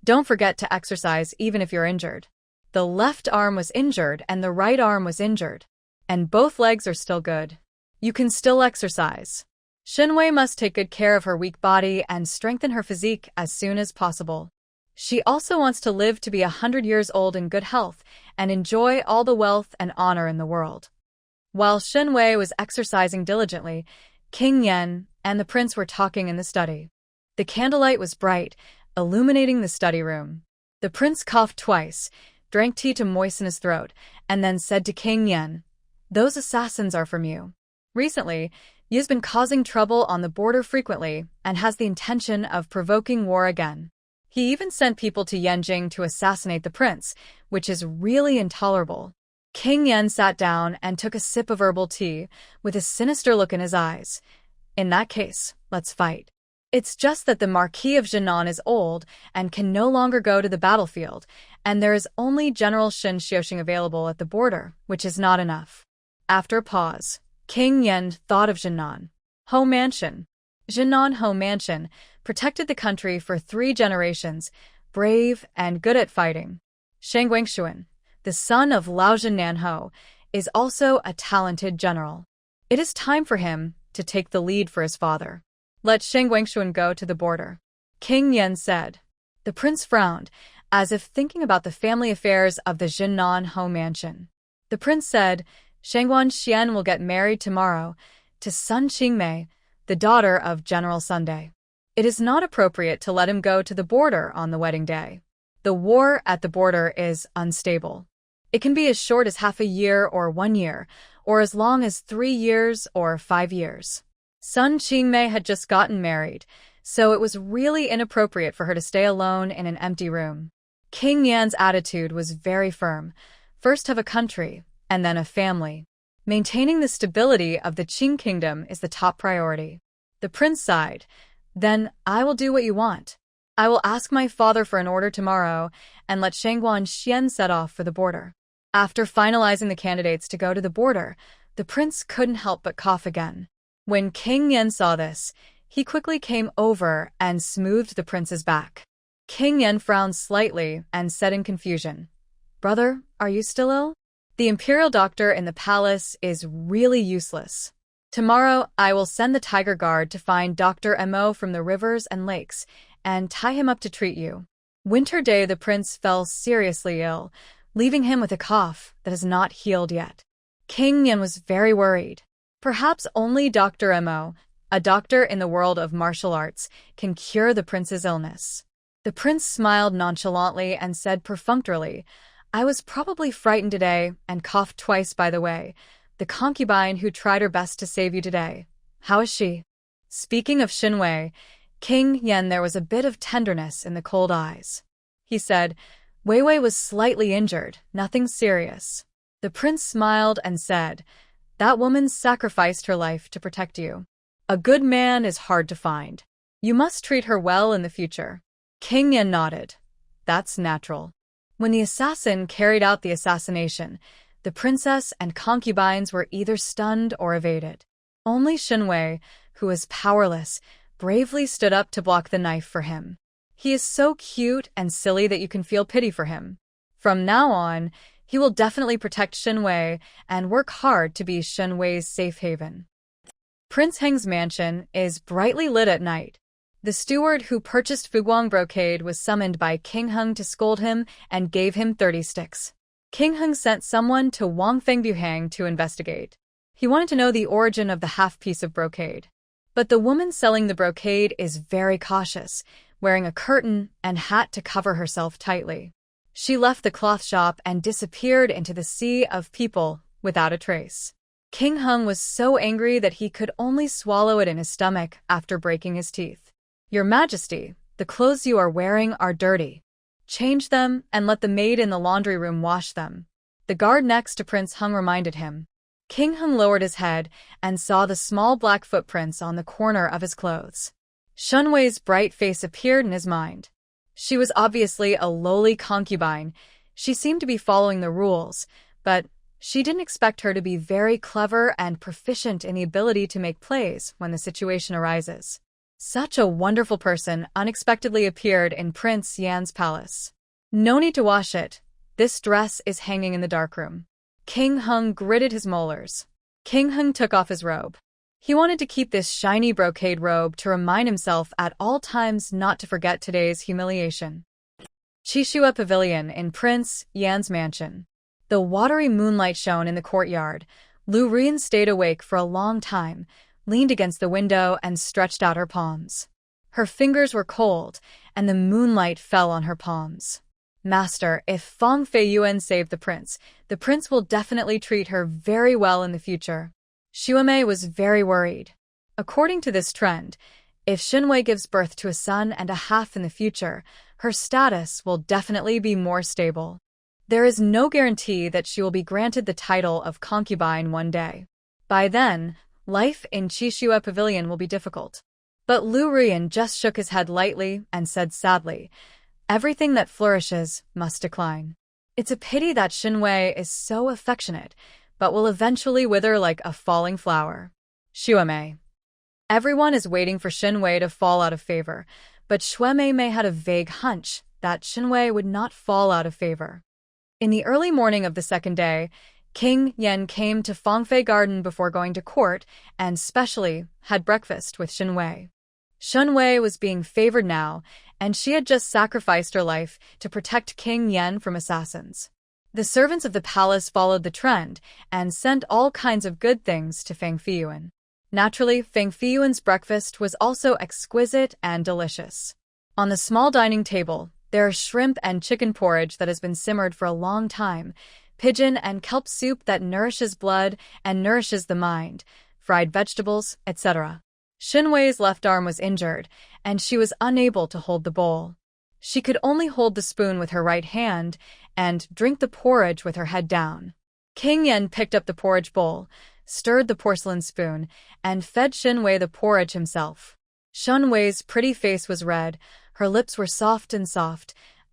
"Don't forget to exercise even if you're injured." The left arm was injured and the right arm was injured. And both legs are still good. You can still exercise. Shen Wei must take good care of her weak body and strengthen her physique as soon as possible. She also wants to live to be 100 years old in good health and enjoy all the wealth and honor in the world. While Shen Wei was exercising diligently, King Yen and the prince were talking in the study. The candlelight was bright, illuminating the study room. The prince coughed twice, drank tea to moisten his throat, and then said to King Yen, "Those assassins are from you. Recently, he has been causing trouble on the border frequently and has the intention of provoking war again. He even sent people to Yanjing to assassinate the prince, which is really intolerable." King Yen sat down and took a sip of herbal tea with a sinister look in his eyes. "In that case, let's fight. It's just that the Marquis of Jinan is old and can no longer go to the battlefield, and there is only General Shen Xiaoxing available at the border, which is not enough." After a pause, King Yen thought of Jinan Home Mansion. Jinan Home Mansion protected the country for 3 generations, brave and good at fighting. Shang Guangshuan, the son of Lao Zhennanhou, is also a talented general. It is time for him to take the lead for his father. "Let Shang Guangshuan go to the border," King Yen said. The prince frowned, as if thinking about the family affairs of the Jinan Home Mansion. The prince said, "Shangguan Xian will get married tomorrow to Sun Qingmei, the daughter of General Sunday. It is not appropriate to let him go to the border on the wedding day. The war at the border is unstable. It can be as short as half a year or 1 year, or as long as 3 years or 5 years. Sun Qingmei had just gotten married, so it was really inappropriate for her to stay alone in an empty room." King Yan's attitude was very firm. First have a country, and then a family. Maintaining the stability of the Qing kingdom is the top priority. The prince sighed. "Then I will do what you want. I will ask my father for an order tomorrow and let Shangguan Xian set off for the border." After finalizing the candidates to go to the border, the prince couldn't help but cough again. When King Yen saw this, he quickly came over and smoothed the prince's back. King Yen frowned slightly and said in confusion, "Brother, are you still ill? The imperial doctor in the palace is really useless. Tomorrow I will send the Tiger Guard to find Dr. Mo from the rivers and lakes and tie him up to treat you." Winter day the prince fell seriously ill, leaving him with a cough that has not healed yet. King Yen was very worried. Perhaps only Dr. Mo, a doctor in the world of martial arts, can cure the prince's illness. The prince smiled nonchalantly and said perfunctorily, "I was probably frightened today and coughed twice by the way. The concubine who tried her best to save you today. How is she?" Speaking of Shen Wei, King Yen, there was a bit of tenderness in the cold eyes. He said, "Wei Wei was slightly injured, nothing serious." The prince smiled and said, "That woman sacrificed her life to protect you. A good man is hard to find. You must treat her well in the future." King Yen nodded. "That's natural." When the assassin carried out the assassination, the princess and concubines were either stunned or evaded. Only Shen Wei, who was powerless, bravely stood up to block the knife for him. He is so cute and silly that you can feel pity for him. From now on, he will definitely protect Shen Wei and work hard to be Shen Wei's safe haven. Prince Heng's mansion is brightly lit at night. The steward who purchased Fuguang brocade was summoned by King Heng to scold him and gave him 30 sticks. King Heng sent someone to Wang Fengbuhang to investigate. He wanted to know the origin of the half-piece of brocade. But the woman selling the brocade is very cautious, wearing a curtain and hat to cover herself tightly. She left the cloth shop and disappeared into the sea of people without a trace. King Heng was so angry that he could only swallow it in his stomach after breaking his teeth. "Your Majesty, the clothes you are wearing are dirty. Change them and let the maid in the laundry room wash them." The guard next to Prince Heng reminded him. King Heng lowered his head and saw the small black footprints on the corner of his clothes. Shen Wei's bright face appeared in his mind. She was obviously a lowly concubine. She seemed to be following the rules, but she didn't expect her to be very clever and proficient in the ability to make plays when the situation arises. Such a wonderful person unexpectedly appeared in Prince Yan's palace. No need to wash it. This dress is hanging in the darkroom. King Hung gritted his molars. King Hung took off his robe. He wanted to keep this shiny brocade robe to remind himself at all times not to forget today's humiliation. Qishua Pavilion in Prince Yan's mansion. The watery moonlight shone in the courtyard. Lu Rian stayed awake for a long time, leaned against the window and stretched out her palms. Her fingers were cold, and the moonlight fell on her palms. Master, if Fangfei Yuan saved the prince will definitely treat her very well in the future. Xuemei was very worried. According to this trend, if Shen Wei gives birth to a son and a half in the future, her status will definitely be more stable. There is no guarantee that she will be granted the title of concubine one day. By then, life in Qishua Pavilion will be difficult. But Lu Rian just shook his head lightly and said sadly, "Everything that flourishes must decline. It's a pity that Shen Wei is so affectionate, but will eventually wither like a falling flower." Xuemei. Everyone is waiting for Shen Wei to fall out of favor, but Xuemei had a vague hunch that Shen Wei would not fall out of favor. In the early morning of the second day, King Yan came to Fangfei Garden before going to court and specially had breakfast with Shen Wei. Shen Wei was being favored now, and she had just sacrificed her life to protect King Yan from assassins. The servants of the palace followed the trend and sent all kinds of good things to Fangfei Yuan. Naturally, Fangfei Yuan's breakfast was also exquisite and delicious. On the small dining table, there are shrimp and chicken porridge that has been simmered for a long time, pigeon and kelp soup that nourishes blood and nourishes the mind, fried vegetables, etc. Shen Wei's left arm was injured, and she was unable to hold the bowl. She could only hold the spoon with her right hand and drink the porridge with her head down. King Yan picked up the porridge bowl, stirred the porcelain spoon, and fed Shen Wei the porridge himself. Shen Wei's pretty face was red, her lips were soft,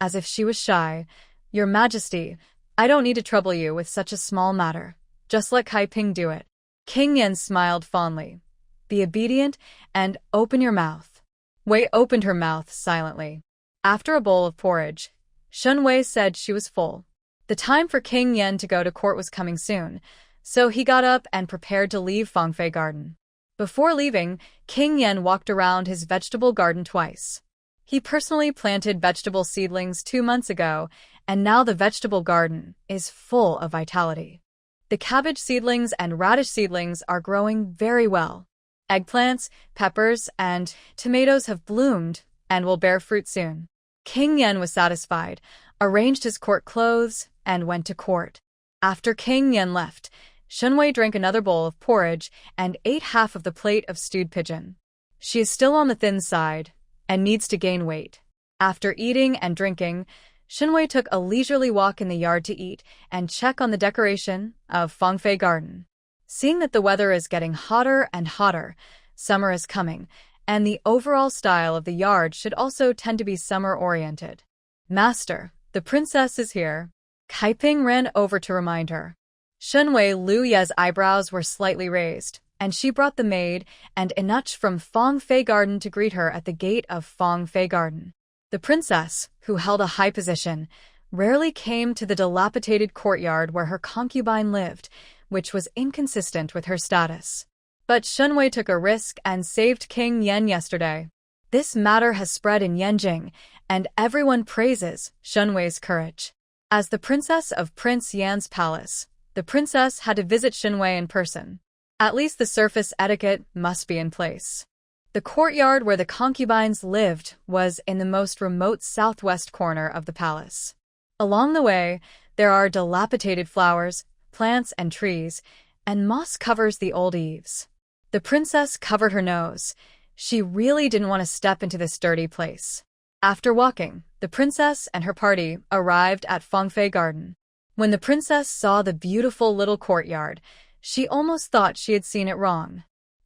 as if she was shy. "Your Majesty, I don't need to trouble you with such a small matter. Just let Kai Ping do it." King Yan smiled fondly. "Be obedient and open your mouth." Wei opened her mouth silently. After a bowl of porridge, Shen Wei said she was full. The time for King Yan to go to court was coming soon, so he got up and prepared to leave Fangfei Garden. Before leaving, King Yan walked around his vegetable garden twice. He personally planted vegetable seedlings 2 months ago, and now the vegetable garden is full of vitality. The cabbage seedlings and radish seedlings are growing very well. Eggplants, peppers, and tomatoes have bloomed and will bear fruit soon. King Yan was satisfied, arranged his court clothes, and went to court. After King Yan left, Shen Wei drank another bowl of porridge and ate half of the plate of stewed pigeon. She is still on the thin side and needs to gain weight. After eating and drinking, Shen Wei took a leisurely walk in the yard to eat and check on the decoration of Fangfei Garden. Seeing that the weather is getting hotter and hotter, summer is coming, and the overall style of the yard should also tend to be summer-oriented. "Master, the princess is here." Kai Ping ran over to remind her. Shen Wei Lu Ye's eyebrows were slightly raised, and she brought the maid and Inuch from Fangfei Garden to greet her at the gate of Fangfei Garden. The princess, who held a high position, rarely came to the dilapidated courtyard where her concubine lived, which was inconsistent with her status. But Shen Wei took a risk and saved King Yan yesterday. This matter has spread in Yanjing, and everyone praises Shen Wei's courage. As the princess of Prince Yan's palace, the princess had to visit Shen Wei in person. At least the surface etiquette must be in place. The courtyard where the concubines lived was in the most remote southwest corner of the palace. Along the way, there are dilapidated flowers, plants and trees, and moss covers the old eaves. The princess covered her nose. She really didn't want to step into this dirty place. After walking, the princess and her party arrived at Fangfei Garden. When the princess saw the beautiful little courtyard, she almost thought she had seen it wrong.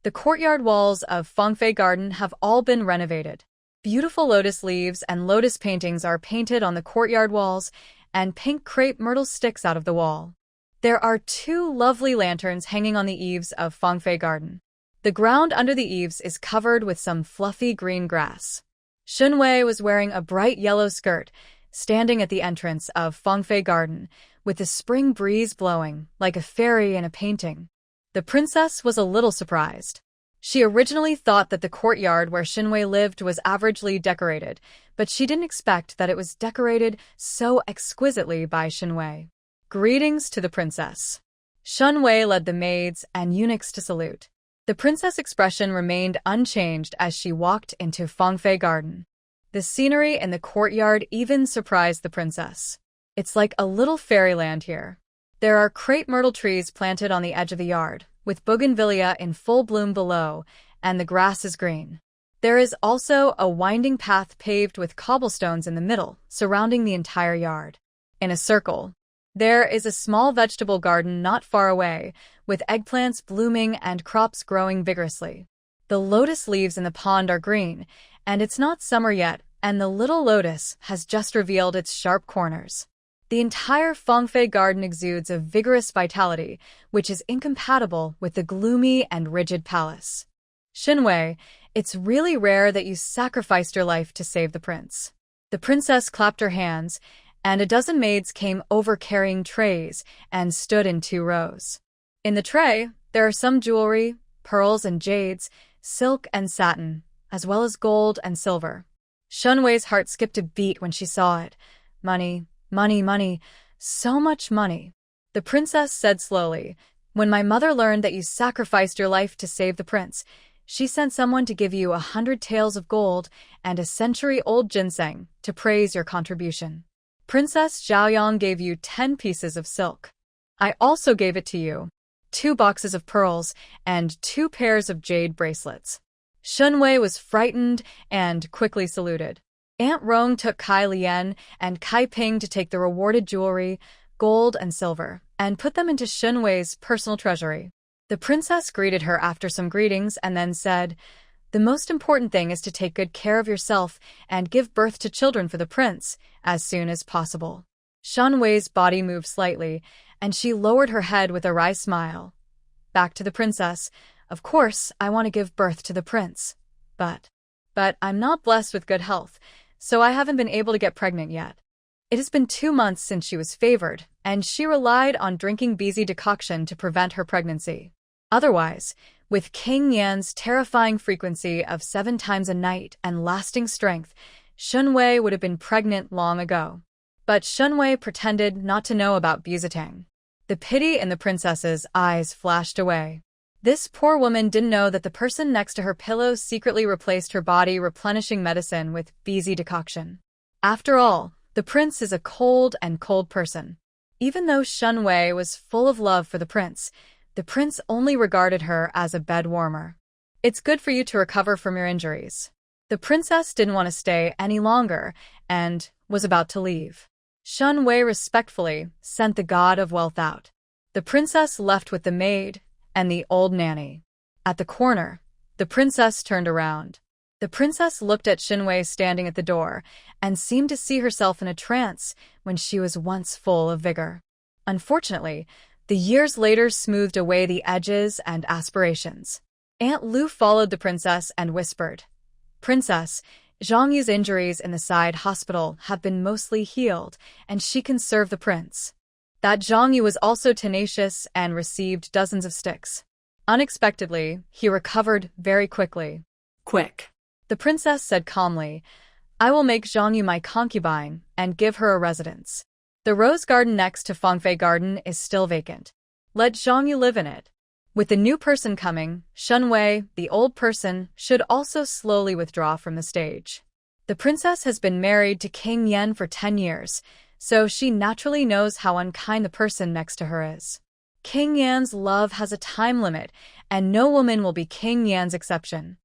The courtyard walls of Fangfei Garden have all been renovated. Beautiful lotus leaves and lotus paintings are painted on the courtyard walls, and pink crepe myrtle sticks out of the wall. There are 2 lovely lanterns hanging on the eaves of Fangfei Garden. The ground under the eaves is covered with some fluffy green grass. Shen Wei was wearing a bright yellow skirt, standing at the entrance of Fangfei Garden, with the spring breeze blowing like a fairy in a painting. The princess was a little surprised. She originally thought that the courtyard where Shen Wei lived was averagely decorated, but she didn't expect that it was decorated so exquisitely by Shen Wei. Greetings to the princess. Shen Wei led the maids and eunuchs to salute. The princess' expression remained unchanged as she walked into Fangfei Garden. The scenery in the courtyard even surprised the princess. It's like a little fairyland here. There are crepe myrtle trees planted on the edge of the yard, with bougainvillea in full bloom below, and the grass is green. There is also a winding path paved with cobblestones in the middle, surrounding the entire yard. In a circle, there is a small vegetable garden not far away, with eggplants blooming and crops growing vigorously. The lotus leaves in the pond are green, and it's not summer yet, and the little lotus has just revealed its sharp corners. The entire Fangfei Garden exudes a vigorous vitality, which is incompatible with the gloomy and rigid palace. Shen Wei, it's really rare that you sacrificed your life to save the prince. The princess clapped her hands, and a dozen maids came over carrying trays and stood in 2 rows. In the tray, there are some jewelry, pearls and jades, silk and satin, as well as gold and silver. Shen Wei's heart skipped a beat when she saw it. Money, money, money, so much money. The princess said slowly, "When my mother learned that you sacrificed your life to save the prince, she sent someone to give you 100 taels of gold and a century-old ginseng to praise your contribution. Princess Zhaoyang gave you 10 pieces of silk. I also gave it to you, 2 boxes of pearls and 2 pairs of jade bracelets." Shen Wei was frightened and quickly saluted. Aunt Rong took Kai Lian and Kai Ping to take the rewarded jewelry, gold and silver, and put them into Shen Wei's personal treasury. The princess greeted her after some greetings and then said, "The most important thing is to take good care of yourself and give birth to children for the prince as soon as possible." Shen Wei's body moved slightly, and she lowered her head with a wry smile. Back to the princess, "Of course, I want to give birth to the prince. But I'm not blessed with good health, so I haven't been able to get pregnant yet." It has been 2 months since she was favored, and she relied on drinking Beezy decoction to prevent her pregnancy. Otherwise, with King Yan's terrifying frequency of 7 times a night and lasting strength, Shen Wei would have been pregnant long ago. But Shen Wei pretended not to know about Beezatang. The pity in the princess's eyes flashed away. This poor woman didn't know that the person next to her pillow secretly replaced her body-replenishing medicine with Beezy decoction. After all, the prince is a cold person. Even though Shen Wei was full of love for the prince only regarded her as a bed warmer. "It's good for you to recover from your injuries." The princess didn't want to stay any longer and was about to leave. Shen Wei respectfully sent the god of wealth out. The princess left with the maid and the old nanny. At the corner, the princess turned around. The princess looked at Shen Wei standing at the door and seemed to see herself in a trance when she was once full of vigor. Unfortunately, the years later smoothed away the edges and aspirations. Aunt Lu followed the princess and whispered, "Princess, Zhang Yu's injuries in the side hospital have been mostly healed, and she can serve the prince." That Zhang Yu was also tenacious and received dozens of sticks. Unexpectedly, he recovered very quickly. Quick. The princess said calmly, "I will make Zhang Yu my concubine and give her a residence. The rose garden next to Fangfei Garden is still vacant. Let Zhang Yu live in it." With the new person coming, Shen Wei, the old person, should also slowly withdraw from the stage. The princess has been married to King Yan for 10 years, so she naturally knows how unkind the person next to her is. King Yan's love has a time limit, and no woman will be King Yan's exception.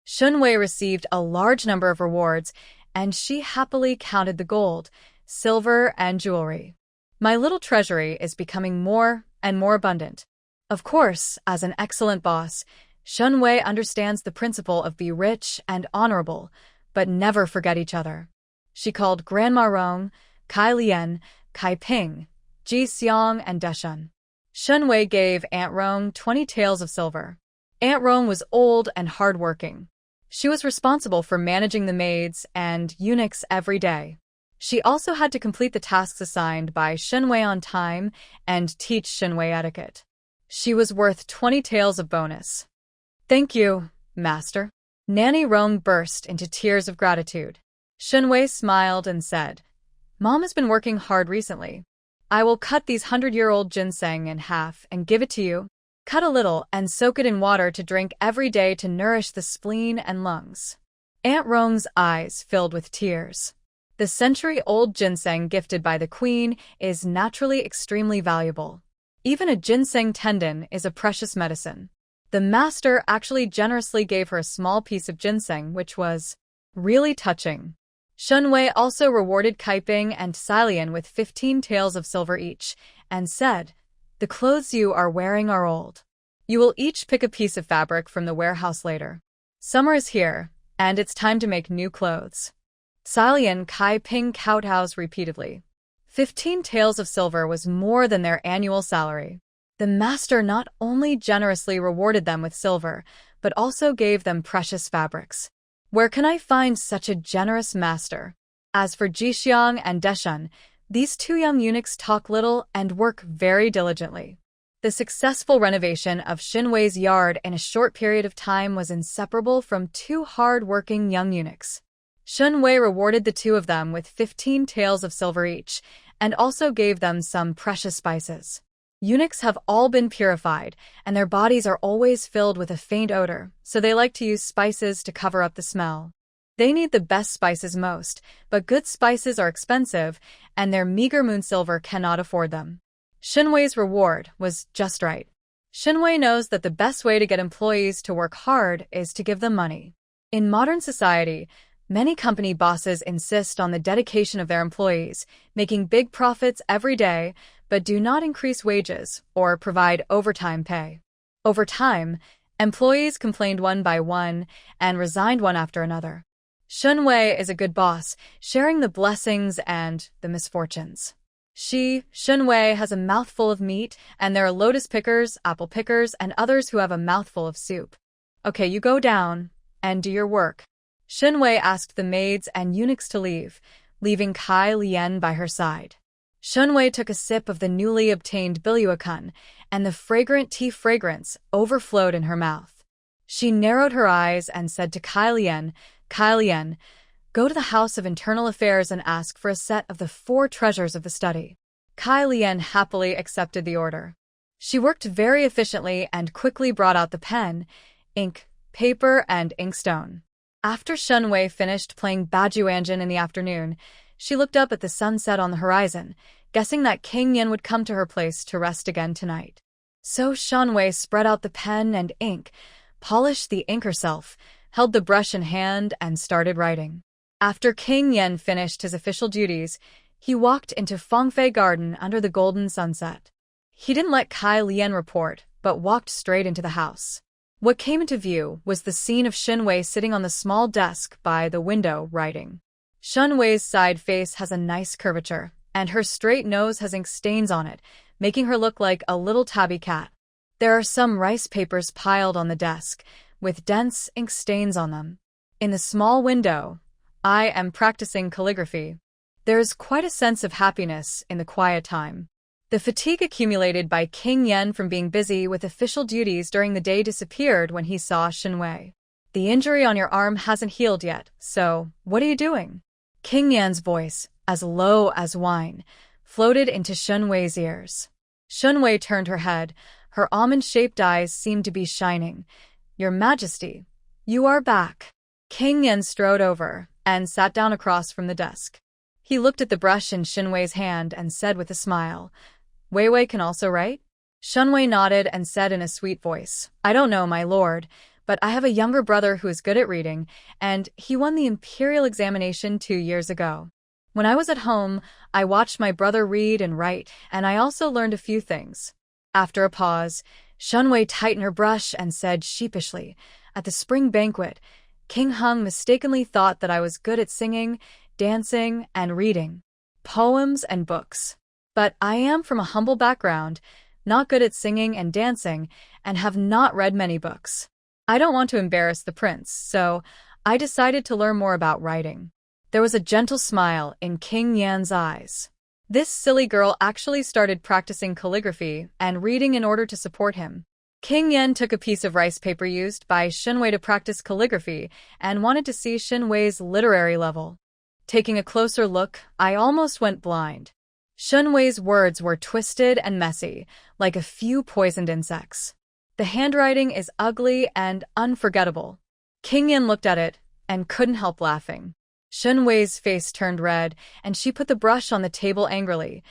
Shen Wei received a large number of rewards, and she happily counted the gold, silver, and jewelry. "My little treasury is becoming more and more abundant. Of course, as an excellent boss, Shen Wei understands the principle of be rich and honorable, but never forget each other. She called Grandma Rong, Kai Lian, Kai Ping, Ji Xiang, and Deshan. Shen Wei gave Aunt Rong 20 taels of silver. Aunt Rong was old and hard-working. She was responsible for managing the maids and eunuchs every day. She also had to complete the tasks assigned by Shen Wei on time and teach Shen Wei etiquette. She was worth 20 taels of bonus. "Thank you, master." Nanny Rong burst into tears of gratitude. Shen Wei smiled and said, "Mom has been working hard recently. I will cut these 100-year-old ginseng in half and give it to you. Cut a little and soak it in water to drink every day to nourish the spleen and lungs." Aunt Rong's eyes filled with tears. The century-old ginseng gifted by the queen is naturally extremely valuable. Even a ginseng tendon is a precious medicine. The master actually generously gave her a small piece of ginseng, which was really touching. Shen Wei also rewarded Kaiping and Silian with 15 taels of silver each, and said, "The clothes you are wearing are old. You will each pick a piece of fabric from the warehouse later. Summer is here, and it's time to make new clothes." Silian Kaiping kowtows repeatedly. 15 taels of silver was more than their annual salary. The master not only generously rewarded them with silver, but also gave them precious fabrics. Where can I find such a generous master? As for Jixiang and Deshan, these two young eunuchs talk little and work very diligently. The successful renovation of Shen Wei's yard in a short period of time was inseparable from two hard-working young eunuchs. Shen Wei rewarded the two of them with 15 taels of silver each, and also gave them some precious spices. Eunuchs have all been purified, and their bodies are always filled with a faint odor, so they like to use spices to cover up the smell. They need the best spices most, but good spices are expensive, and their meager moon silver cannot afford them. Shen Wei's reward was just right. Shen Wei knows that the best way to get employees to work hard is to give them money. In modern society, many company bosses insist on the dedication of their employees, making big profits every day, but do not increase wages or provide overtime pay. Over time, employees complained one by one and resigned one after another. Shen Wei is a good boss, sharing the blessings and the misfortunes. Shen Wei, has a mouthful of meat, and there are lotus pickers, apple pickers, and others who have a mouthful of soup. "Okay, you go down and do your work." Shen Wei asked the maids and eunuchs to leave, leaving Kai Lian by her side. Shen Wei took a sip of the newly obtained biluakun, and the fragrant tea fragrance overflowed in her mouth. She narrowed her eyes and said to Kai Lian, "Go to the House of Internal Affairs and ask for a set of the 4 treasures of the study." Kai Lian happily accepted the order. She worked very efficiently and quickly brought out the pen, ink, paper, and inkstone. After Shen Wei finished playing Bajuanjin in the afternoon, she looked up at the sunset on the horizon, guessing that King Yen would come to her place to rest again tonight. So Shen Wei spread out the pen and ink, polished the ink herself, held the brush in hand, and started writing. After King Yen finished his official duties, he walked into Fangfei garden under the golden sunset. He didn't let Kai Lian report, but walked straight into the house. What came into view was the scene of Shen Wei sitting on the small desk by the window writing. Shen Wei's side face has a nice curvature, and her straight nose has ink stains on it, making her look like a little tabby cat. There are some rice papers piled on the desk, with dense ink stains on them. In the small window, I am practicing calligraphy. There is quite a sense of happiness in the quiet time. The fatigue accumulated by King Yen from being busy with official duties during the day disappeared when he saw Shen Wei. "The injury on your arm hasn't healed yet, so what are you doing?" King Yan's voice, as low as whine, floated into Shen Wei's ears. Shen Wei turned her head. Her almond-shaped eyes seemed to be shining. "Your Majesty, you are back." King Yen strode over and sat down across from the desk. He looked at the brush in Shen Wei's hand and said with a smile, "Wei Wei can also write?" Shen Wei nodded and said in a sweet voice, "I don't know, my lord, but I have a younger brother who is good at reading, and he won the imperial examination 2 years ago. When I was at home, I watched my brother read and write, and I also learned a few things." After a pause, Shen Wei tightened her brush and said sheepishly, "At the spring banquet, King Hung mistakenly thought that I was good at singing, dancing, and reading poems and books. But I am from a humble background, not good at singing and dancing, and have not read many books. I don't want to embarrass the prince, so I decided to learn more about writing." There was a gentle smile in King Yan's eyes. This silly girl actually started practicing calligraphy and reading in order to support him. King Yan took a piece of rice paper used by Shen Wei to practice calligraphy and wanted to see Shen Wei's literary level. Taking a closer look, I almost went blind. Shen Wei's words were twisted and messy, like a few poisoned insects. The handwriting is ugly and unforgettable. King Yan looked at it and couldn't help laughing. Shen Wei's face turned red, and she put the brush on the table angrily.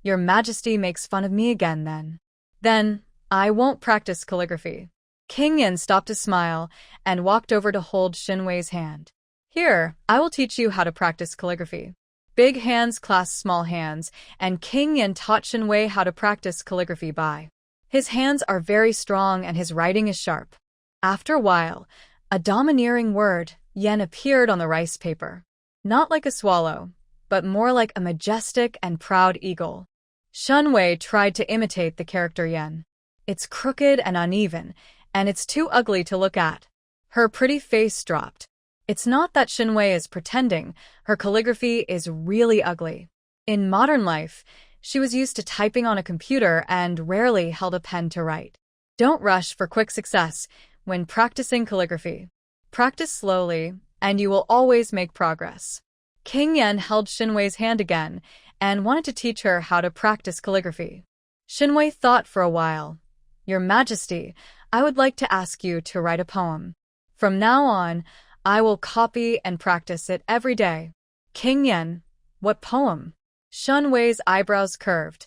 "Your Majesty makes fun of me again, then." "Then, I won't practice calligraphy." King Yan stopped to smile and walked over to hold Shen Wei's hand. "Here, I will teach you how to practice calligraphy." Big hands clasped small hands, and King Yan taught Shen Wei how to practice calligraphy by. His hands are very strong and his writing is sharp. After a while, a domineering word, Yen, appeared on the rice paper. Not like a swallow, but more like a majestic and proud eagle. Shen Wei tried to imitate the character Yen. "It's crooked and uneven, and it's too ugly to look at." Her pretty face dropped. It's not that Shen Wei is pretending, her calligraphy is really ugly. In modern life, she was used to typing on a computer and rarely held a pen to write. Don't rush for quick success when practicing calligraphy. Practice slowly, and you will always make progress. King Yan held Shen Wei's hand again and wanted to teach her how to practice calligraphy. Shen Wei thought for a while. "Your Majesty, I would like to ask you to write a poem. From now on, I will copy and practice it every day." "King Yan, what poem?" Shen Wei's eyebrows curved.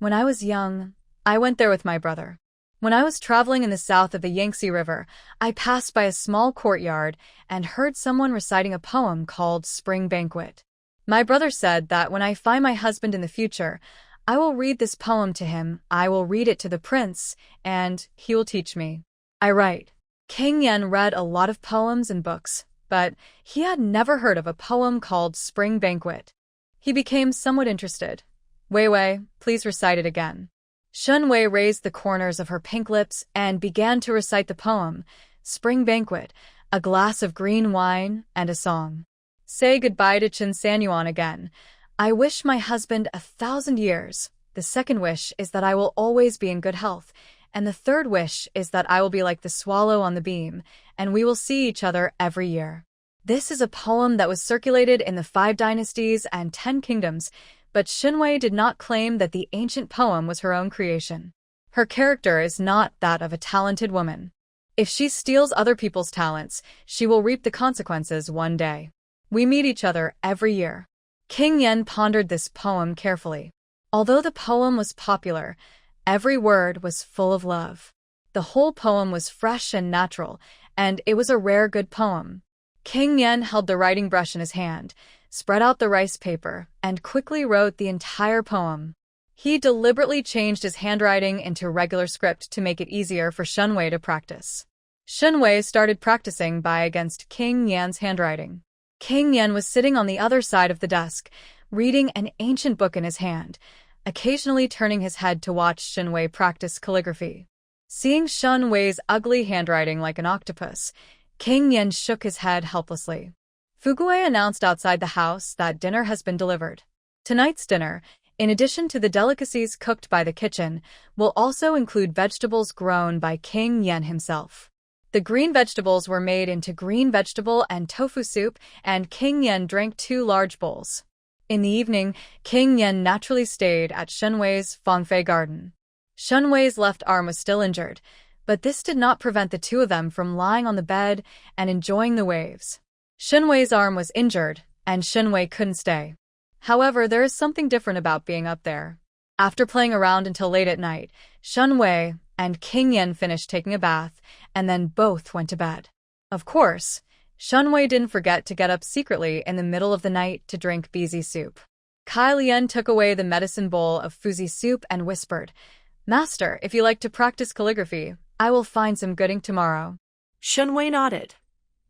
"When I was young, I went there with my brother. When I was traveling in the south of the Yangtze River, I passed by a small courtyard and heard someone reciting a poem called Spring Banquet. My brother said that when I find my husband in the future, I will read this poem to him, I will read it to the prince, and he will teach me. I write." King Yan read a lot of poems and books, but he had never heard of a poem called Spring Banquet. He became somewhat interested. "Wei, please recite it again." Shen Wei raised the corners of her pink lips and began to recite the poem, Spring Banquet, a glass of green wine, and a song. "Say goodbye to Chen Sanyuan again. I wish my husband 1,000 years. The second wish is that I will always be in good health, and the third wish is that I will be like the swallow on the beam, and we will see each other every year." This is a poem that was circulated in the 5 dynasties and 10 kingdoms, but Shen Wei did not claim that the ancient poem was her own creation. Her character is not that of a talented woman. If she steals other people's talents, she will reap the consequences one day. We meet each other every year. King Yan pondered this poem carefully. Although the poem was popular, every word was full of love. The whole poem was fresh and natural, and it was a rare good poem. King Yan held the writing brush in his hand, spread out the rice paper, and quickly wrote the entire poem. He deliberately changed his handwriting into regular script to make it easier for Shen Wei to practice. Shen Wei started practicing by against King Yan's handwriting. King Yan was sitting on the other side of the desk, reading an ancient book in his hand, occasionally turning his head to watch Shen Wei practice calligraphy. Seeing Shen Wei's ugly handwriting like an octopus, King Yan shook his head helplessly. Fugui announced outside the house that dinner has been delivered. Tonight's dinner, in addition to the delicacies cooked by the kitchen, will also include vegetables grown by King Yan himself. The green vegetables were made into green vegetable and tofu soup, and King Yan drank 2 large bowls. In the evening, King Yan naturally stayed at Shen Wei's Fangfei garden. Shen Wei's left arm was still injured, but this did not prevent the two of them from lying on the bed and enjoying the waves. Shen Wei's arm was injured, and Shen Wei couldn't stay. However, there is something different about being up there. After playing around until late at night, Shen Wei and King Yan finished taking a bath, and then both went to bed. Of course, Shen Wei didn't forget to get up secretly in the middle of the night to drink Bizi soup. Kai Lian took away the medicine bowl of Fuzi soup and whispered, Master, if you like to practice calligraphy, I will find some good ink tomorrow. Shen Wei nodded.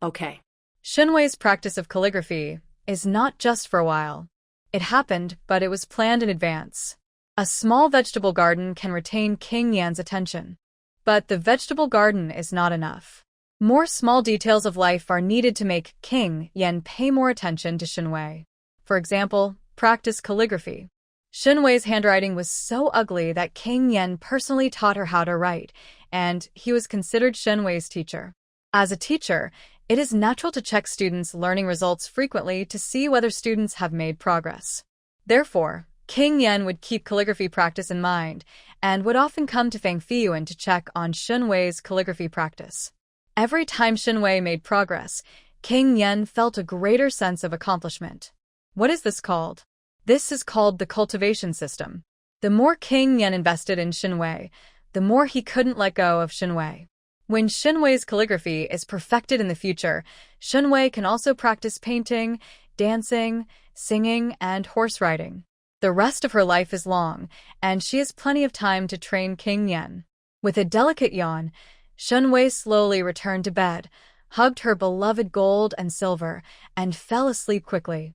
Okay. Shen Wei's practice of calligraphy is not just for a while. It happened, but it was planned in advance. A small vegetable garden can retain King Yan's attention. But the vegetable garden is not enough. More small details of life are needed to make King Yan pay more attention to Shen Wei. For example, practice calligraphy. Shen Wei's handwriting was so ugly that King Yan personally taught her how to write, and he was considered Shen Wei's teacher. As a teacher, it is natural to check students' learning results frequently to see whether students have made progress. Therefore, King Yan would keep calligraphy practice in mind and would often come to Fangfei to check on Shen Wei's calligraphy practice. Every time Shen Wei made progress, King Yan felt a greater sense of accomplishment. What is this called? This is called the cultivation system. The more King Yan invested in Shen Wei, the more he couldn't let go of Shen Wei. When Shen Wei's calligraphy is perfected in the future, Shen Wei can also practice painting, dancing, singing, and horse riding. The rest of her life is long, and she has plenty of time to train King Yan. With a delicate yawn, Shen Wei slowly returned to bed, hugged her beloved gold and silver, and fell asleep quickly.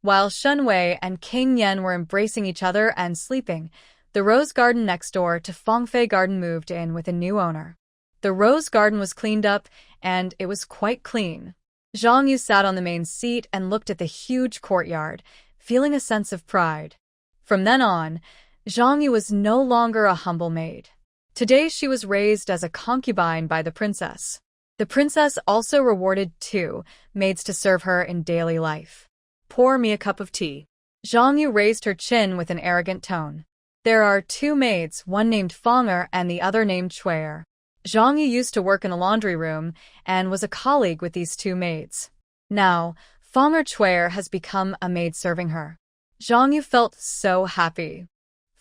While Shen Wei and King Yan were embracing each other and sleeping, the rose garden next door to Fangfei Garden moved in with a new owner. The rose garden was cleaned up, and it was quite clean. Zhang Yu sat on the main seat and looked at the huge courtyard, feeling a sense of pride. From then on, Zhang Yu was no longer a humble maid. Today she was raised as a concubine by the princess. The princess also rewarded 2 maids to serve her in daily life. Pour me a cup of tea. Zhang Yu raised her chin with an arrogant tone. There are 2 maids, one named Fang'er and the other named Heir. Zhang Yu used to work in a laundry room and was a colleague with these 2 maids. Now, Fang'er Heir has become a maid serving her. Zhang Yu felt so happy.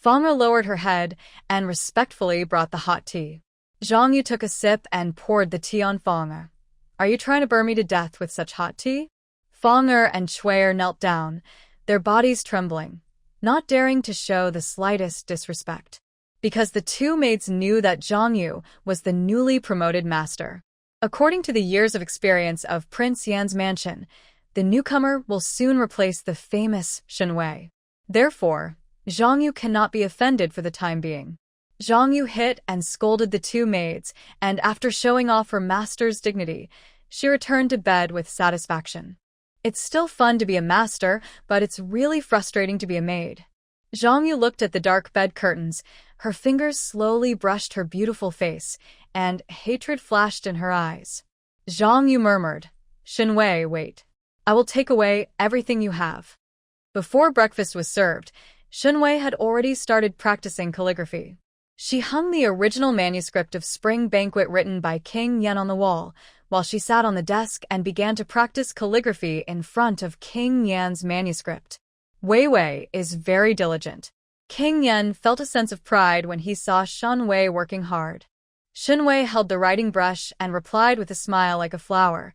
Fang'er lowered her head and respectfully brought the hot tea. Zhang Yu took a sip and poured the tea on Fang'er. Are you trying to burn me to death with such hot tea? Fang'er and Heir knelt down, their bodies trembling, not daring to show the slightest disrespect. Because the 2 maids knew that Zhang Yu was the newly promoted master. According to the years of experience of Prince Yan's mansion, the newcomer will soon replace the famous Shen Wei. Therefore, Zhang Yu cannot be offended for the time being. Zhang Yu hit and scolded the 2 maids, and after showing off her master's dignity, she returned to bed with satisfaction. It's still fun to be a master, but it's really frustrating to be a maid. Zhang Yu looked at the dark bed curtains, her fingers slowly brushed her beautiful face, and hatred flashed in her eyes. Zhang Yu murmured, Shen Wei, wait. I will take away everything you have. Before breakfast was served, Shen Wei had already started practicing calligraphy. She hung the original manuscript of Spring Banquet written by King Yan on the wall, while she sat on the desk and began to practice calligraphy in front of King Yan's manuscript. Wei Wei is very diligent. King Yan felt a sense of pride when he saw Shen Wei working hard. Shen Wei held the writing brush and replied with a smile like a flower,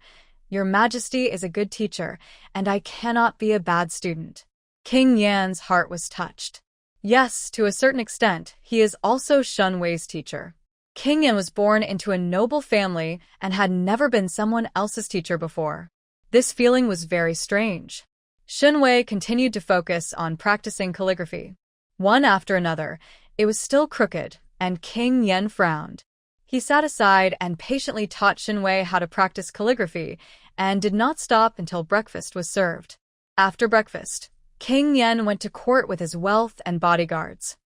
Your Majesty is a good teacher, and I cannot be a bad student. King Yan's heart was touched. Yes, to a certain extent, he is also Shen Wei's teacher. King Yan was born into a noble family and had never been someone else's teacher before. This feeling was very strange. Shen Wei continued to focus on practicing calligraphy. One after another, it was still crooked, and King Yan frowned. He sat aside and patiently taught Shen Wei how to practice calligraphy and did not stop until breakfast was served. After breakfast, King Yan went to court with his wealth and bodyguards.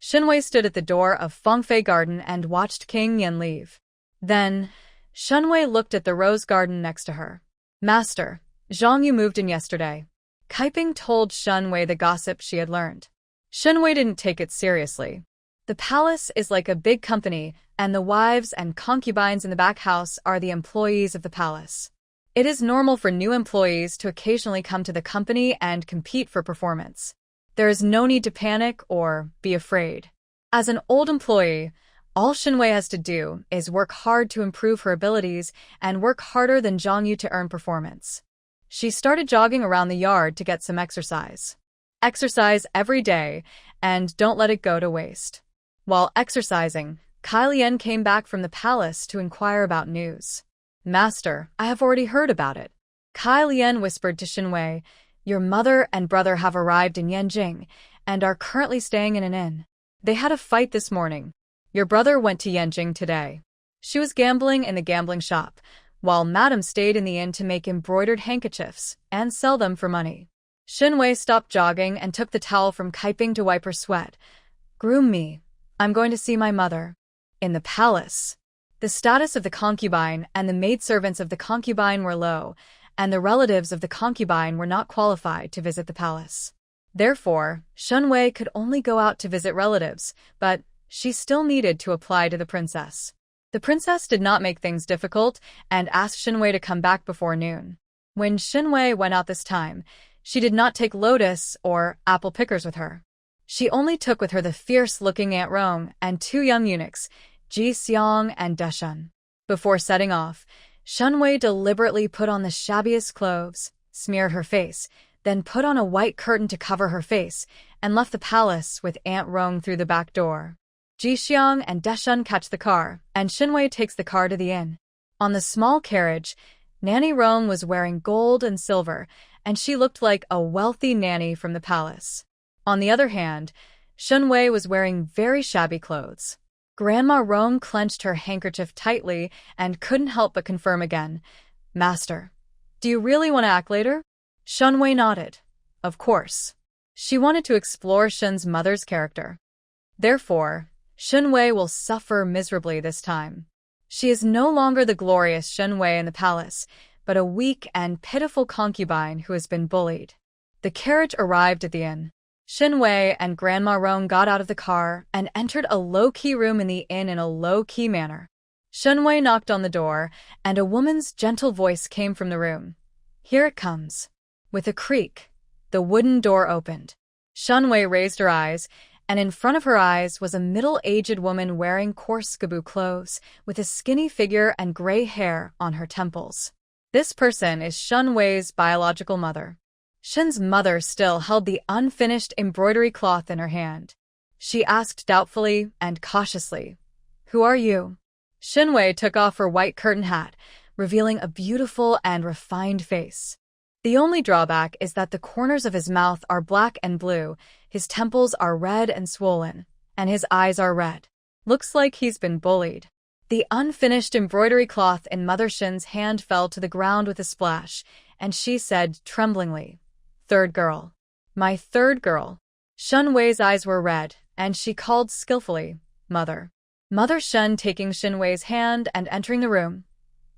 Shen Wei stood at the door of Fangfei Garden and watched King Yan leave. Then, Shen Wei looked at the rose garden next to her. Master, Zhang Yu moved in yesterday. Cultivating told Shen Wei the gossip she had learned. Shen Wei didn't take it seriously. The palace is like a big company, and the wives and concubines in the back house are the employees of the palace. It is normal for new employees to occasionally come to the company and compete for performance. There is no need to panic or be afraid. As an old employee, all Shen Wei has to do is work hard to improve her abilities and work harder than Zhang Yu to earn performance. She started jogging around the yard to get some exercise. Exercise every day, and don't let it go to waste. While exercising, Lian came back from the palace to inquire about news. Master, I have already heard about it. Lian whispered to Shen Wei, your mother and brother have arrived in Yanjing and are currently staying in an inn. They had a fight this morning. Your brother went to Yanjing today. She was gambling in the gambling shop, while Madame stayed in the inn to make embroidered handkerchiefs and sell them for money. Shen Wei stopped jogging and took the towel from Kaiping to wipe her sweat. Groom me. I'm going to see my mother. In the palace. The status of the concubine and the maidservants of the concubine were low, and the relatives of the concubine were not qualified to visit the palace. Therefore, Shen Wei could only go out to visit relatives, but she still needed to apply to the princess. The princess did not make things difficult and asked Shen Wei to come back before noon. When Shen Wei went out this time, she did not take lotus or apple pickers with her. She only took with her the fierce-looking Aunt Rong and 2 young eunuchs, Ji Xiang and Deshun. Before setting off, Shen Wei deliberately put on the shabbiest clothes, smeared her face, then put on a white curtain to cover her face, and left the palace with Aunt Rong through the back door. Ji Xiang and Deshun catch the car, and Shen Wei takes the car to the inn. On the small carriage, Nanny Rong was wearing gold and silver, and she looked like a wealthy nanny from the palace. On the other hand, Shen Wei was wearing very shabby clothes. Grandma Rong clenched her handkerchief tightly and couldn't help but confirm again, Master, do you really want to act later? Shen Wei nodded. Of course. She wanted to explore Shen's mother's character. Therefore, Shen Wei will suffer miserably this time. She is no longer the glorious Shen Wei in the palace, but a weak and pitiful concubine who has been bullied. The carriage arrived at the inn. Shen Wei and Grandma Rong got out of the car and entered a low-key room in the inn in a low-key manner. Shen Wei knocked on the door, and a woman's gentle voice came from the room. Here it comes. With a creak, the wooden door opened. Shen Wei raised her eyes, and in front of her eyes was a middle-aged woman wearing coarse skaboo clothes, with a skinny figure and gray hair on her temples. This person is Shen Wei's biological mother. Shen's mother still held the unfinished embroidery cloth in her hand. She asked doubtfully and cautiously, Who are you? Shen Wei took off her white curtain hat, revealing a beautiful and refined face. The only drawback is that the corners of his mouth are black and blue, his temples are red and swollen, and his eyes are red. Looks like he's been bullied. The unfinished embroidery cloth in Mother Shen's hand fell to the ground with a splash, and she said tremblingly, Third girl. My third girl. Shen Wei's eyes were red, and she called skillfully, Mother. Mother Shen taking Shen Wei's hand and entering the room.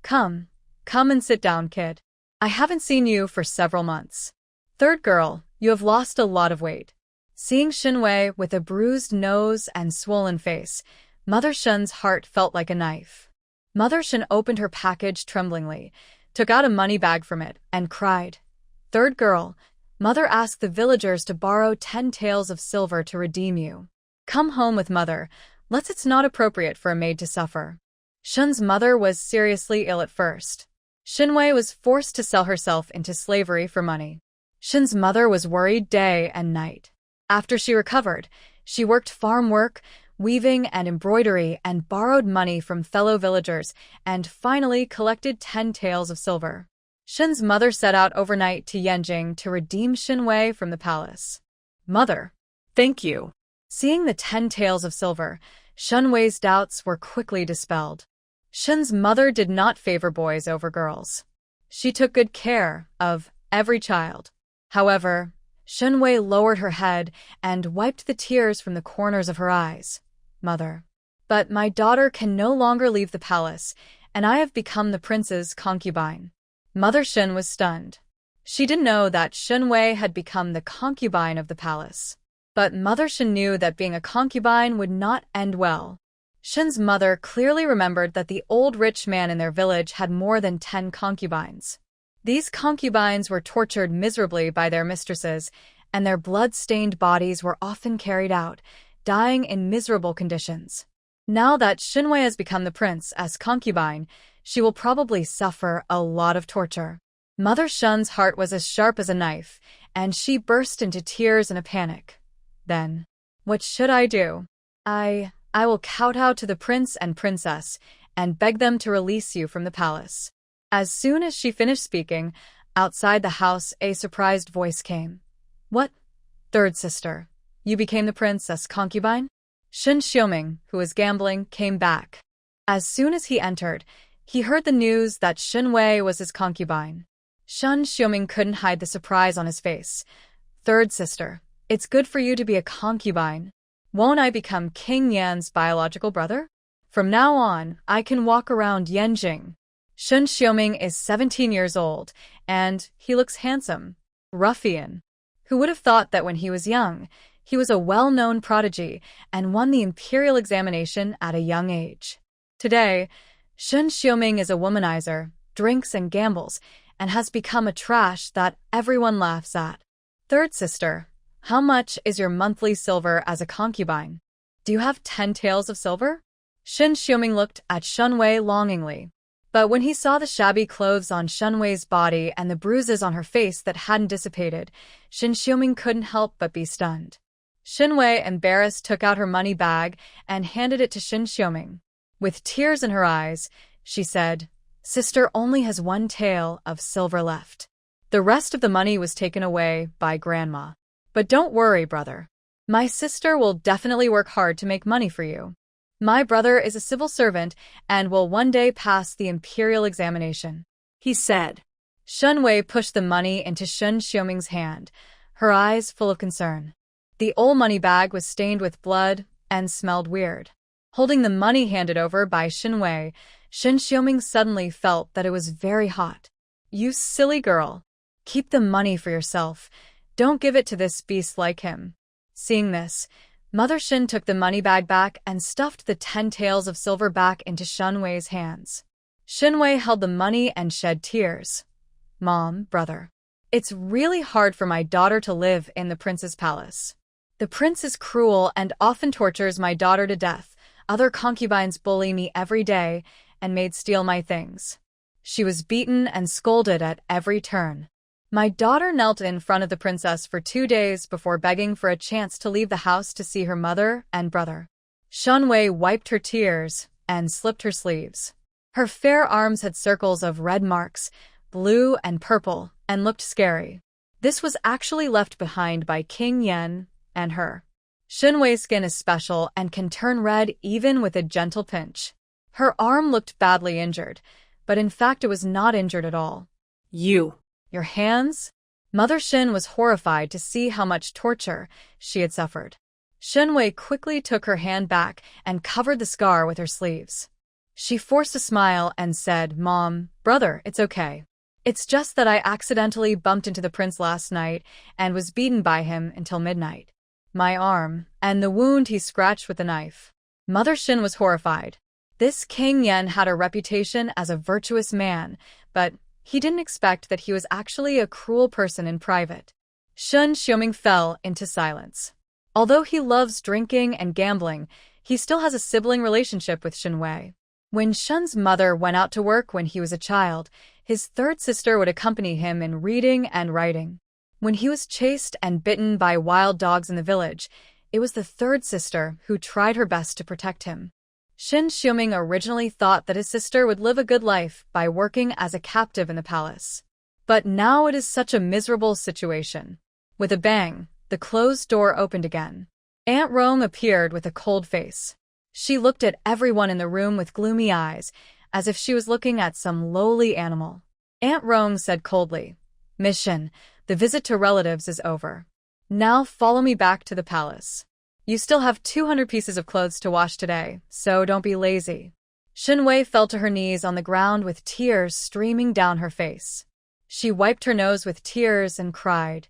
Come and sit down, kid. I haven't seen you for several months. Third girl, you have lost a lot of weight. Seeing Shen Wei with a bruised nose and swollen face, Mother Shen's heart felt like a knife. Mother Shen opened her package tremblingly, took out a money bag from it, and cried, Third girl, Mother asked the villagers to borrow 10 taels of silver to redeem you. Come home with Mother, lest it's not appropriate for a maid to suffer. Shen's mother was seriously ill at first. Shen Wei was forced to sell herself into slavery for money. Shen's mother was worried day and night. After she recovered, she worked farm work, weaving and embroidery, and borrowed money from fellow villagers, and finally collected 10 taels of silver. Shen's mother set out overnight to Yanjing to redeem Shen Wei from the palace. Mother. Thank you. Seeing the 10 taels of silver, Shen Wei's doubts were quickly dispelled. Shen's mother did not favor boys over girls. She took good care of every child. However, Shen Wei lowered her head and wiped the tears from the corners of her eyes. Mother. But my daughter can no longer leave the palace, and I have become the prince's concubine. Mother Shen was stunned. She didn't know that Shen Wei had become the concubine of the palace. But Mother Shen knew that being a concubine would not end well. Shen's mother clearly remembered that the old rich man in their village had more than 10 concubines. These concubines were tortured miserably by their mistresses, and their blood-stained bodies were often carried out, dying in miserable conditions. Now that Shen Wei has become the prince as concubine, she will probably suffer a lot of torture. Mother Shen's heart was as sharp as a knife, and she burst into tears in a panic. Then, what should I do? I I will kowtow to the prince and princess and beg them to release you from the palace." As soon as she finished speaking, outside the house a surprised voice came. "What? Third sister, you became the princess concubine?" Shen Xiuming, who was gambling, came back. As soon as he entered, he heard the news that Shen Wei was his concubine. Shen Xiuming couldn't hide the surprise on his face. "Third sister, it's good for you to be a concubine. Won't I become King Yan's biological brother? From now on, I can walk around Yanjing." Shen Xiuming is 17 years old, and he looks handsome. Ruffian. Who would have thought that when he was young, he was a well-known prodigy and won the imperial examination at a young age. Today, Shen Xiuming is a womanizer, drinks and gambles, and has become a trash that everyone laughs at. "Third sister, how much is your monthly silver as a concubine? Do you have 10 taels of silver?" Shen Xiuming looked at Shen Wei longingly. But when he saw the shabby clothes on Shen Wei's body and the bruises on her face that hadn't dissipated, Shen Xiuming couldn't help but be stunned. Shen Wei, embarrassed, took out her money bag and handed it to Shen Xiuming. With tears in her eyes, she said, "Sister only has 1 tael of silver left. The rest of the money was taken away by Grandma. But don't worry, brother. My sister will definitely work hard to make money for you. My brother is a civil servant and will one day pass the imperial examination," he said. Shen Wei pushed the money into Shen Xiuming's hand, her eyes full of concern. The old money bag was stained with blood and smelled weird. Holding the money handed over by Shen Wei, Shen Xiuming suddenly felt that it was very hot. "You silly girl. Keep the money for yourself. Don't give it to this beast like him." Seeing this, Mother Shen took the money bag back and stuffed the 10 taels of silver back into Shen Wei's hands. Shen Wei held the money and shed tears. "Mom, brother, it's really hard for my daughter to live in the prince's palace. The prince is cruel and often tortures my daughter to death. Other concubines bully me every day and made steal my things. She was beaten and scolded at every turn. My daughter knelt in front of the princess for 2 days before begging for a chance to leave the house to see her mother and brother." Shen Wei wiped her tears and slipped her sleeves. Her fair arms had circles of red marks, blue and purple, and looked scary. This was actually left behind by King Yan and her. Shen Wei's skin is special and can turn red even with a gentle pinch. Her arm looked badly injured, but in fact it was not injured at all. Your hands?" Mother Shen was horrified to see how much torture she had suffered. Shen Wei quickly took her hand back and covered the scar with her sleeves. She forced a smile and said, "Mom, brother, it's okay. It's just that I accidentally bumped into the prince last night and was beaten by him until midnight. My arm, and the wound he scratched with the knife." Mother Shen was horrified. This King Yan had a reputation as a virtuous man, but he didn't expect that he was actually a cruel person in private. Shen Xiuming fell into silence. Although he loves drinking and gambling, he still has a sibling relationship with Shen Wei. When Shen's mother went out to work when he was a child, his third sister would accompany him in reading and writing. When he was chased and bitten by wild dogs in the village, it was the third sister who tried her best to protect him. Shen Xiuming originally thought that his sister would live a good life by working as a captive in the palace. But now it is such a miserable situation. With a bang, the closed door opened again. Aunt Rong appeared with a cold face. She looked at everyone in the room with gloomy eyes, as if she was looking at some lowly animal. Aunt Rong said coldly, "Miss Shen, the visit to relatives is over. Now follow me back to the palace. You still have 200 pieces of clothes to wash today, so don't be lazy." Shen Wei fell to her knees on the ground with tears streaming down her face. She wiped her nose with tears and cried,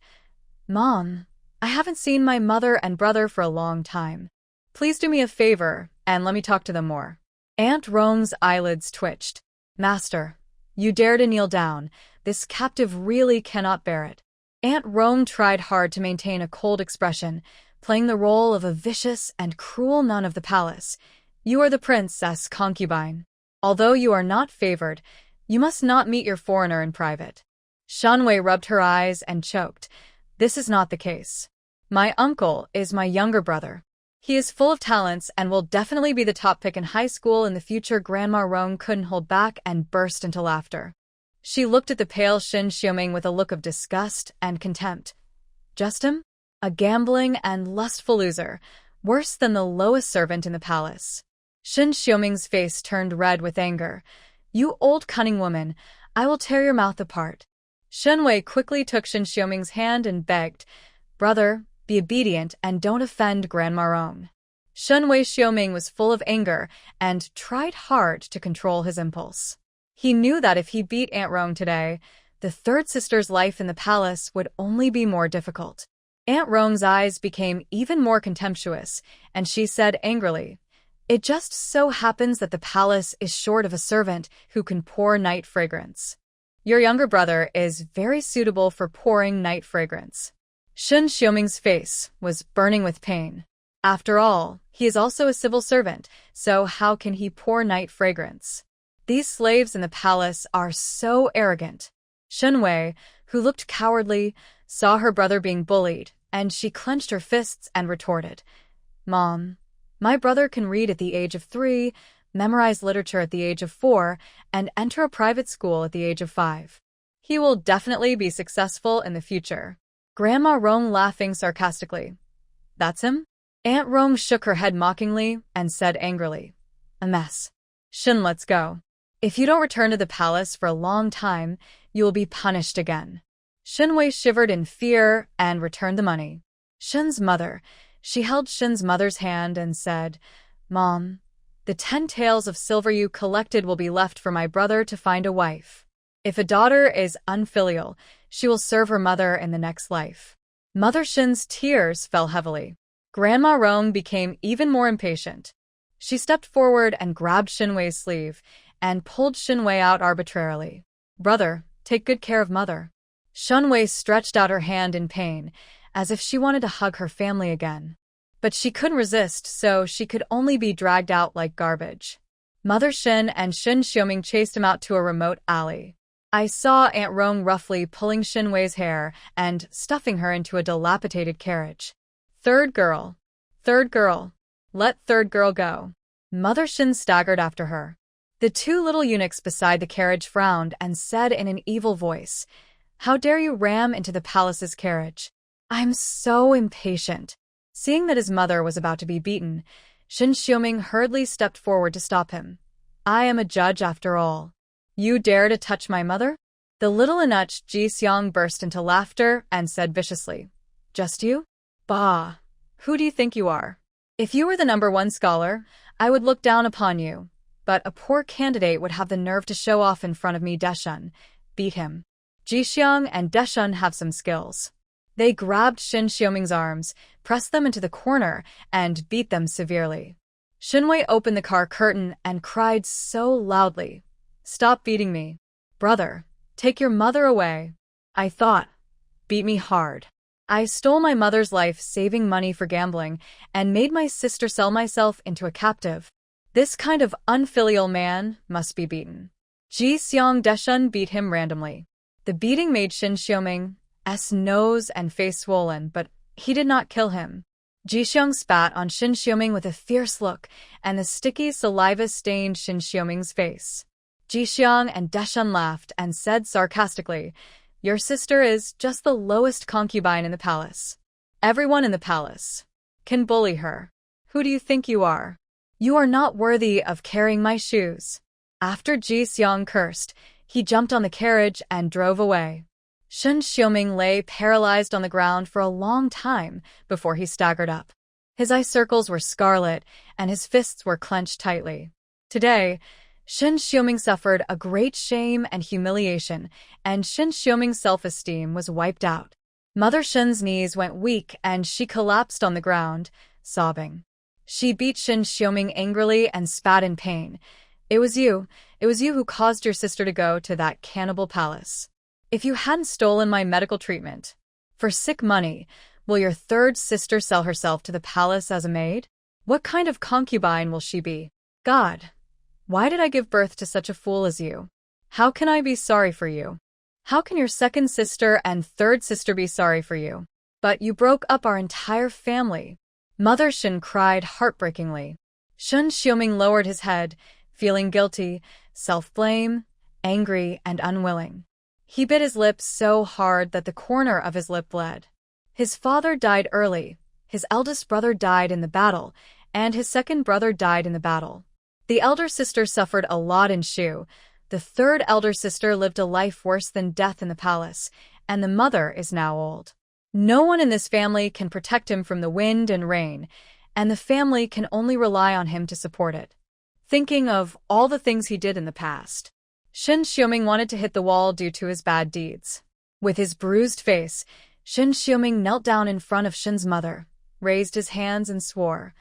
"Mom, I haven't seen my mother and brother for a long time. Please do me a favor and let me talk to them more." Aunt Rong's eyelids twitched. "Master, you dare to kneel down. This captive really cannot bear it." Aunt Rong tried hard to maintain a cold expression, playing the role of a vicious and cruel nun of the palace. "You are the princess concubine. Although you are not favored, you must not meet your foreigner in private." Shen Wei rubbed her eyes and choked. "This is not the case. My uncle is my younger brother. He is full of talents and will definitely be the top pick in high school in the future. Grandma Rong couldn't hold back and burst into laughter. She looked at the pale Shen Xiuming with a look of disgust and contempt. Just him? A gambling and lustful loser, worse than the lowest servant in the palace. Shen Xiuming's face turned red with anger. You old cunning woman, I will tear your mouth apart. Shen Wei quickly took Shen Xiuming's hand and begged, Brother, be obedient and don't offend Grandma Rong. Shen Wei Xiuming was full of anger and tried hard to control his impulse. He knew that if he beat Aunt Rong today, the third sister's life in the palace would only be more difficult. Aunt Rong's eyes became even more contemptuous, and she said angrily, It just so happens that the palace is short of a servant who can pour night fragrance. Your younger brother is very suitable for pouring night fragrance. Shen Xiuming's face was burning with pain. After all, he is also a civil servant, so how can he pour night fragrance? These slaves in the palace are so arrogant. Shen Wei, who looked cowardly, saw her brother being bullied, and she clenched her fists and retorted, Mom, my brother can read at the age of 3, memorize literature at the age of 4, and enter a private school at the age of 5. He will definitely be successful in the future. Grandma Rong laughing sarcastically. That's him? Aunt Rong shook her head mockingly and said angrily, A mess. Shen, let's go. If you don't return to the palace for a long time, you will be punished again. Shen Wei shivered in fear and returned the money. Shen's mother. She held Shen's mother's hand and said, Mom, the 10 taels of silver you collected will be left for my brother to find a wife. If a daughter is unfilial, she will serve her mother in the next life. Mother Shen's tears fell heavily. Grandma Rong became even more impatient. She stepped forward and grabbed Shen Wei's sleeve and pulled Shen Wei out arbitrarily. Brother, take good care of mother. Shen Wei stretched out her hand in pain, as if she wanted to hug her family again. But she couldn't resist, so she could only be dragged out like garbage. Mother Shen and Shen Xiuming chased him out to a remote alley. I saw Aunt Rong roughly pulling Shen Wei's hair and stuffing her into a dilapidated carriage. Third girl. Third girl. Let third girl go. Mother Shen staggered after her. The 2 little eunuchs beside the carriage frowned and said in an evil voice, How dare you ram into the palace's carriage? I'm so impatient. Seeing that his mother was about to be beaten, Shen Xiuming hurriedly stepped forward to stop him. I am a judge after all. You dare to touch my mother? The little eunuch Ji Xiang burst into laughter and said viciously, Just you? Bah! Who do you think you are? If you were the #1 scholar, I would look down upon you, but a poor candidate would have the nerve to show off in front of me. Deshun, beat him. Ji Xiang and Deshun have some skills. They grabbed Shen Xiuming's arms, pressed them into the corner, and beat them severely. Shen Wei opened the car curtain and cried so loudly, Stop beating me. Brother, take your mother away. I thought, beat me hard. I stole my mother's life saving money for gambling and made my sister sell myself into a captive. This kind of unfilial man must be beaten. Ji Xiang Deshun beat him randomly. The beating made Shen Xiuming's nose and face swollen, but he did not kill him. Ji Xiang spat on Shen Xiuming with a fierce look, and the sticky saliva stained Shen Xiuming's face. Ji Xiang and Deshun laughed and said sarcastically, Your sister is just the lowest concubine in the palace. Everyone in the palace can bully her. Who do you think you are? You are not worthy of carrying my shoes. After Ji Xiang cursed, he jumped on the carriage and drove away. Shen Xiuming lay paralyzed on the ground for a long time before he staggered up. His eye circles were scarlet and his fists were clenched tightly. Today, Shen Xiuming suffered a great shame and humiliation, and Shen Xiuming's self-esteem was wiped out. Mother Shen's knees went weak and she collapsed on the ground, sobbing. She beat Shen Xiuming angrily and spat in pain. It was you who caused your sister to go to that cannibal palace. If you hadn't stolen my medical treatment for sick money, will your third sister sell herself to the palace as a maid? What kind of concubine will she be? God, why did I give birth to such a fool as you? How can I be sorry for you? How can your second sister and third sister be sorry for you? But you broke up our entire family. Mother Shen cried heartbreakingly. Shen Xiuming lowered his head, feeling guilty, self-blame, angry, and unwilling. He bit his lip so hard that the corner of his lip bled. His father died early, his eldest brother died in the battle, and his second brother died in the battle. The elder sister suffered a lot in Shu. The third elder sister lived a life worse than death in the palace, and the mother is now old. No one in this family can protect him from the wind and rain, and the family can only rely on him to support it. Thinking of all the things he did in the past, Shen Xiuming wanted to hit the wall due to his bad deeds. With his bruised face, Shen Xiuming knelt down in front of Shen's mother, raised his hands and swore,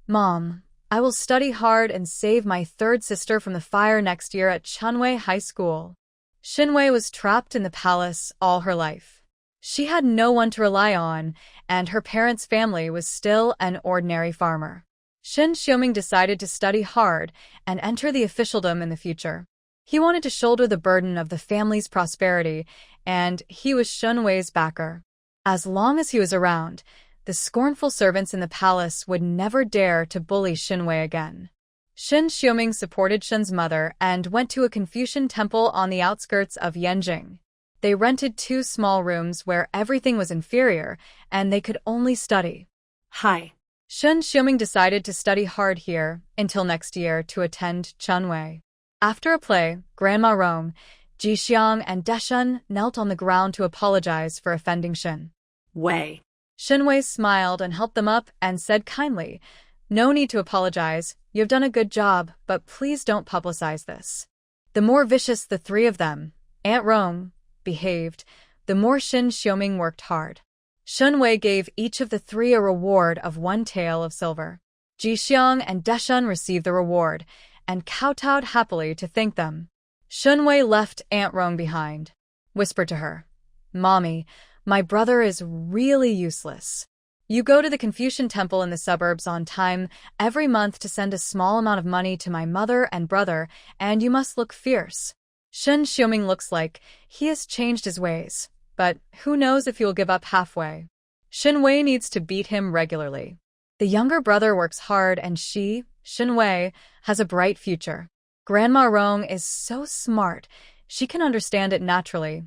"Mom, I will study hard and save my third sister from the fire next year at Chunwei High School." Shen Wei was trapped in the palace all her life. She had no one to rely on, and her parents' family was still an ordinary farmer. Shen Xiuming decided to study hard and enter the officialdom in the future. He wanted to shoulder the burden of the family's prosperity, and he was Shen Wei's backer. As long as he was around, the scornful servants in the palace would never dare to bully Shen Wei again. Shen Xiuming supported Shen's mother and went to a Confucian temple on the outskirts of Yanjing. They rented 2 small rooms where everything was inferior, and they could only study. Hi. Shen Xiuming decided to study hard here until next year to attend Chunwei. After a play, Grandma Rong, Jixiang, and Deshun knelt on the ground to apologize for offending Shen Wei. Shen Wei smiled and helped them up and said kindly, "No need to apologize. You've done a good job, but please don't publicize this." The more vicious the 3 of them, Aunt Rong, behaved, the more Shen Xiuming worked hard. Shen Wei gave each of the 3 a reward of 1 tael of silver. Jixiang and Deshun received the reward, and kowtowed happily to thank them. Shen Wei left Aunt Rong behind, whispered to her, "Mommy, my brother is really useless. You go to the Confucian temple in the suburbs on time every month to send a small amount of money to my mother and brother, and you must look fierce." Shen Xiuming looks like he has changed his ways, but who knows if he will give up halfway. Shen Wei needs to beat him regularly. The younger brother works hard and she, Shen Wei, has a bright future. Grandma Rong is so smart, she can understand it naturally.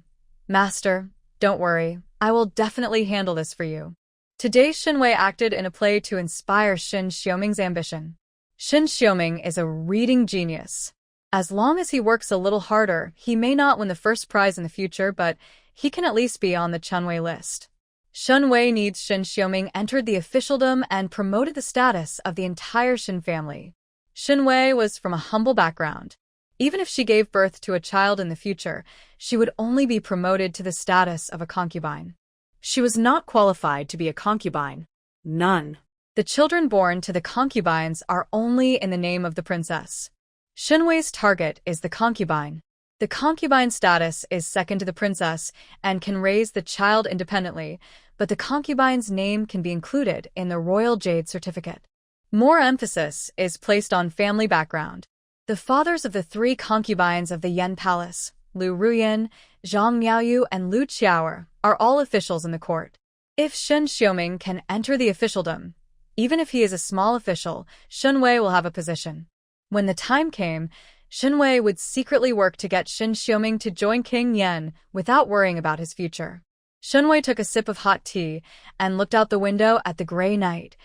"Master, don't worry, I will definitely handle this for you." Today Shen Wei acted in a play to inspire Shen Xiuming's ambition. Shen Xiuming is a reading genius. As long as he works a little harder, he may not win the first prize in the future, but he can at least be on the Chunwei list. Shen Wei needs Shen Xiuming entered the officialdom and promoted the status of the entire Shen family. Shen Wei was from a humble background. Even if she gave birth to a child in the future, she would only be promoted to the status of a concubine. She was not qualified to be a concubine. None. The children born to the concubines are only in the name of the princess. Shen Wei's target is the concubine. The concubine status is second to the princess and can raise the child independently, but the concubine's name can be included in the royal jade certificate. More emphasis is placed on family background. The fathers of the 3 concubines of the Yan Palace, Lu Ruyan, Zhang Miaoyu, and Lu Qiaoer, are all officials in the court. If Shen Xiuming can enter the officialdom, even if he is a small official, Shen Wei will have a position. When the time came, Shen Wei would secretly work to get Shen Xiuming to join King Yan without worrying about his future. Shen Wei took a sip of hot tea and looked out the window at the gray night.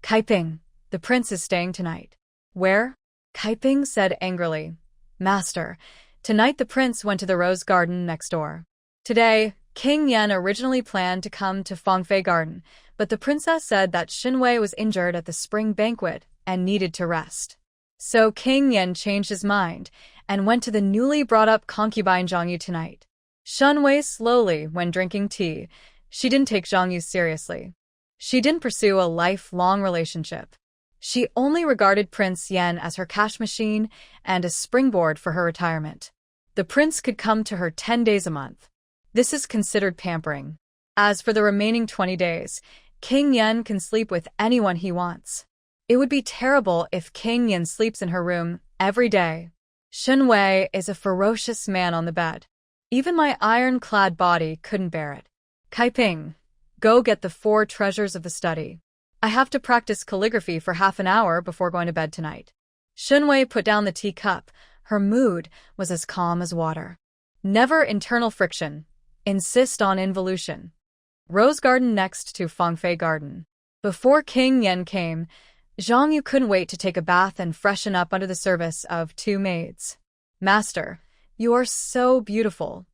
"Kaiping, the prince is staying tonight." "Where?" Kaiping said angrily. "Master, tonight the prince went to the rose garden next door." Today, King Yan originally planned to come to Fangfei garden, but the princess said that Shen Wei was injured at the spring banquet and needed to rest. So King Yan changed his mind and went to the newly brought-up concubine Zhang Yu tonight. Shen Wei slowly when drinking tea. She didn't take Zhang Yu seriously. She didn't pursue a lifelong relationship. She only regarded Prince Yan as her cash machine and a springboard for her retirement. The prince could come to her 10 days a month. This is considered pampering. As for the remaining 20 days, King Yan can sleep with anyone he wants. It would be terrible if King Yan sleeps in her room every day. Shen Wei is a ferocious man on the bed. Even my iron-clad body couldn't bear it. "Kaiping, go get the 4 treasures of the study." I have to practice calligraphy for half an hour before going to bed tonight. Shen Wei put down the teacup. Her mood was as calm as water. Never internal friction. Insist on involution. Rose garden next to Fangfei garden. Before King Yen came, Zhang Yu couldn't wait to take a bath and freshen up under the service of 2 maids. Master, you are so beautiful.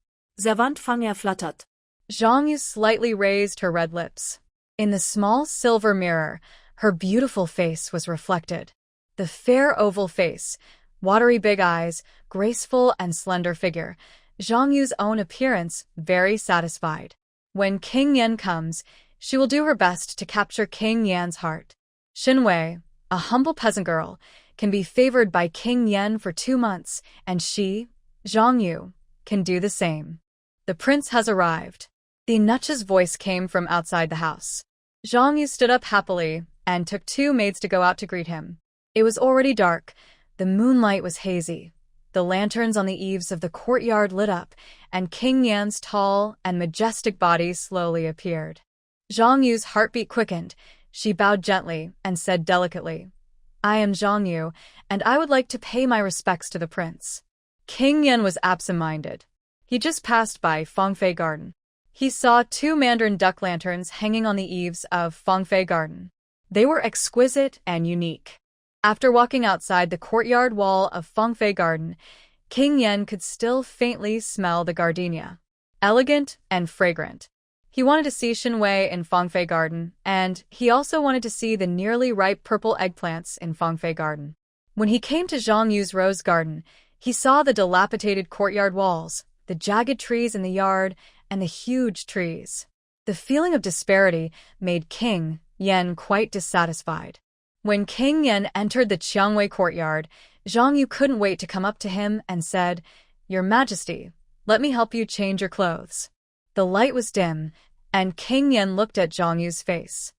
Der Wandfang erflattert. Zhang Yu slightly raised her red lips. In the small silver mirror, her beautiful face was reflected. The fair oval face, watery big eyes, graceful and slender figure, Zhang Yu's own appearance very satisfied. When King Yen comes, she will do her best to capture King Yan's heart. Shen Wei, a humble peasant girl, can be favored by King Yen for 2 months, and she, Zhang Yu, can do the same. The prince has arrived. The eunuch's voice came from outside the house. Zhang Yu stood up happily and took 2 maids to go out to greet him. It was already dark. The moonlight was hazy. The lanterns on the eaves of the courtyard lit up, and King Yan's tall and majestic body slowly appeared. Zhang Yu's heartbeat quickened. She bowed gently and said delicately, I am Zhang Yu, and I would like to pay my respects to the prince. King Yen was absent-minded. He just passed by Fangfei garden. He saw 2 mandarin duck lanterns hanging on the eaves of Fangfei garden. They were exquisite and unique. After walking outside the courtyard wall of Fangfei garden, King Yen could still faintly smell the gardenia. Elegant and fragrant. He wanted to see Shen Wei in Fangfei garden, and he also wanted to see the nearly ripe purple eggplants in Fangfei garden. When he came to Zhang Yu's rose garden, he saw the dilapidated courtyard walls, the jagged trees in the yard, and the huge trees. The feeling of disparity made King Yen quite dissatisfied. When King Yen entered the Qiangwei courtyard, Zhang Yu couldn't wait to come up to him and said, Your Majesty, let me help you change your clothes. The light was dim, and King Yen looked at Zhang Yu's face.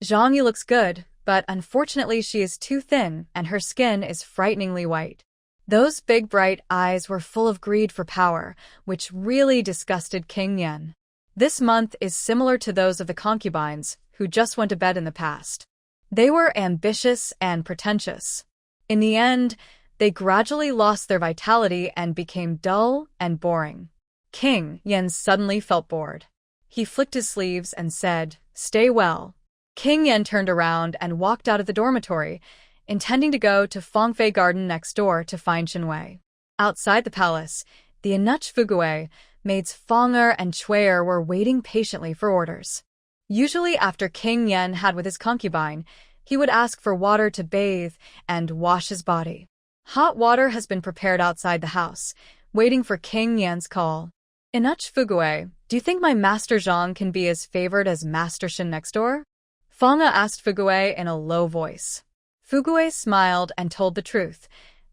Zhang Yu looks good, but unfortunately she is too thin and her skin is frighteningly white. Those big bright eyes were full of greed for power, which really disgusted King Yen. This month is similar to those of the concubines, who just went to bed in the past. They were ambitious and pretentious. In the end, they gradually lost their vitality and became dull and boring. King Yen suddenly felt bored. He flicked his sleeves and said, Stay well. King Yen turned around and walked out of the dormitory, intending to go to Fangfei garden next door to find Shen Wei. Outside the palace, the eunuch Fugui, maids Fang'er and Chui'er were waiting patiently for orders. Usually after King Yen had with his concubine, he would ask for water to bathe and wash his body. Hot water has been prepared outside the house, waiting for King Yan's call. Eunuch Fugui, do you think my Master Zhang can be as favored as Master Shen next door? Fang'er asked Fugui in a low voice. Fugui smiled and told the truth.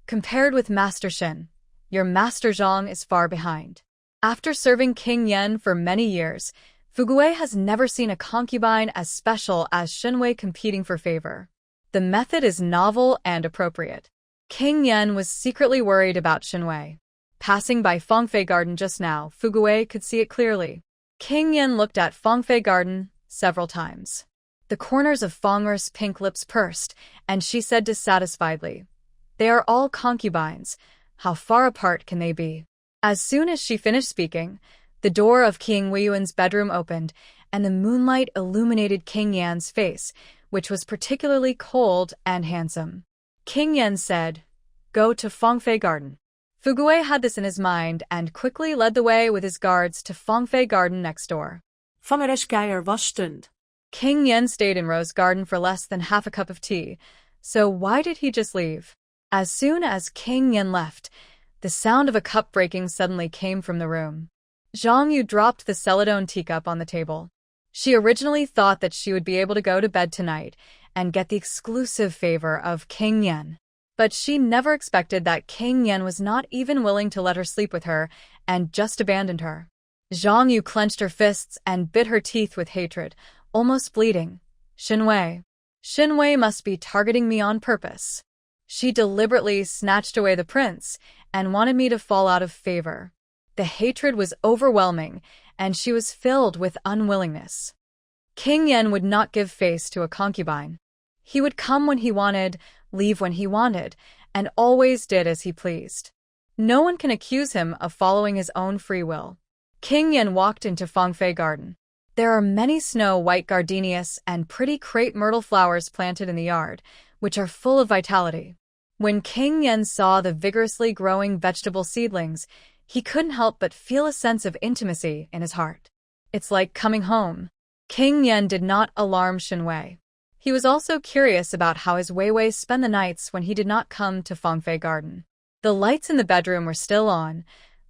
Compared with Master Shen, your Master Zhang is far behind. After serving King Yen for many years, Fugui has never seen a concubine as special as Shen Wei competing for favor. The method is novel and appropriate. King Yen was secretly worried about Shen Wei. Passing by Fangfei garden just now, Fugui could see it clearly. King Yen looked at Fangfei garden several times. The corners of Fang'er's pink lips pursed, and she said dissatisfiedly, They are all concubines. How far apart can they be? As soon as she finished speaking, the door of King Weiyuan's bedroom opened, and the moonlight illuminated King Yan's face, which was particularly cold and handsome. King Yen said, Go to Fangfei garden. Fugui had this in his mind and quickly led the way with his guards to Fangfei garden next door. Vangereschgeier was stund. King Yen stayed in Rose garden for less than half a cup of tea, so why did he just leave? As soon as King Yen left, the sound of a cup breaking suddenly came from the room. Zhang Yu dropped the celadone teacup on the table. She originally thought that she would be able to go to bed tonight and get the exclusive favor of King Yen. But she never expected that King Yen was not even willing to let her sleep with her and just abandoned her. Zhang Yu clenched her fists and bit her teeth with hatred, almost bleeding. Shen Wei. Shen Wei must be targeting me on purpose. She deliberately snatched away the prince and wanted me to fall out of favor. The hatred was overwhelming, and she was filled with unwillingness. King Yen would not give face to a concubine. He would come when he wanted, leave when he wanted, and always did as he pleased. No one can accuse him of following his own free will. King Yen walked into Fangfei garden. There are many snow-white gardenias and pretty crepe myrtle flowers planted in the yard, which are full of vitality. When King Yen saw the vigorously growing vegetable seedlings, he couldn't help but feel a sense of intimacy in his heart. It's like coming home. King Yen did not alarm Shen Wei. He was also curious about how his Wei spent the nights when he did not come to Fangfei garden. The lights in the bedroom were still on.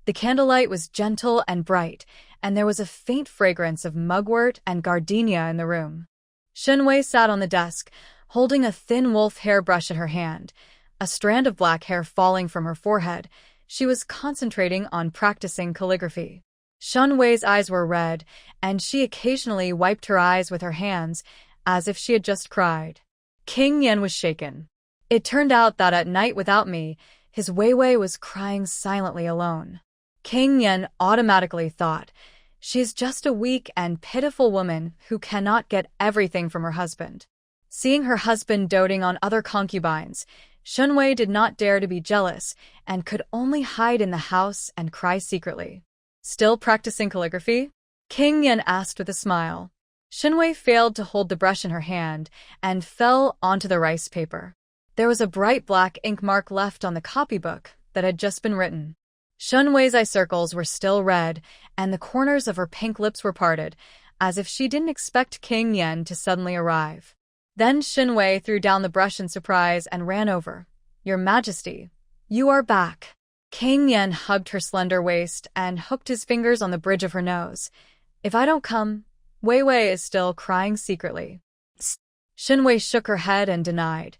The candlelight was gentle and bright, and there was a faint fragrance of mugwort and gardenia in the room. Shen Wei sat on the desk, holding a thin wolf hair brush in her hand, a strand of black hair falling from her forehead. She was concentrating on practicing calligraphy. Shen Wei's eyes were red, and she occasionally wiped her eyes with her hands, as if she had just cried. King Yen was shaken. It turned out that at night without me, his Wei was crying silently alone. King Yen automatically thought, she is just a weak and pitiful woman who cannot get everything from her husband. Seeing her husband doting on other concubines, Shen Wei did not dare to be jealous and could only hide in the house and cry secretly. Still practicing calligraphy? King Yen asked with a smile. Shen Wei failed to hold the brush in her hand and fell onto the rice paper. There was a bright black ink mark left on the copybook that had just been written. Shen Wei's eye circles were still red, and the corners of her pink lips were parted, as if she didn't expect King Yen to suddenly arrive. Then Shen Wei threw down the brush in surprise and ran over. "Your Majesty, you are back." King Yen hugged her slender waist and hooked his fingers on the bridge of her nose. "If I don't come, Wei is still crying secretly." Shen Wei shook her head and denied.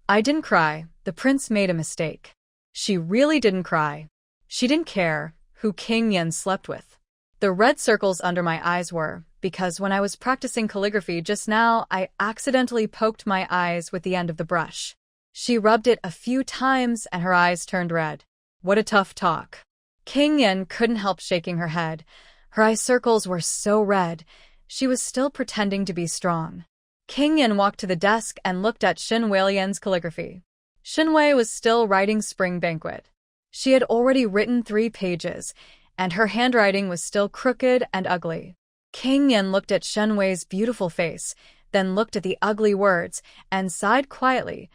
"I didn't cry. The prince made a mistake." She really didn't cry. She didn't care who King Yen slept with. The red circles under my eyes were because when I was practicing calligraphy just now, I accidentally poked my eyes with the end of the brush. She rubbed it a few times and her eyes turned red. What a tough talk. King Yen couldn't help shaking her head. Her eye circles were so red. She was still pretending to be strong. King Yen walked to the desk and looked at Shen Wei's calligraphy. Shen Wei was still writing Spring Banquet. She had already written 3 pages, and her handwriting was still crooked and ugly. King Yen looked at Shen Wei's beautiful face, then looked at the ugly words, and sighed quietly.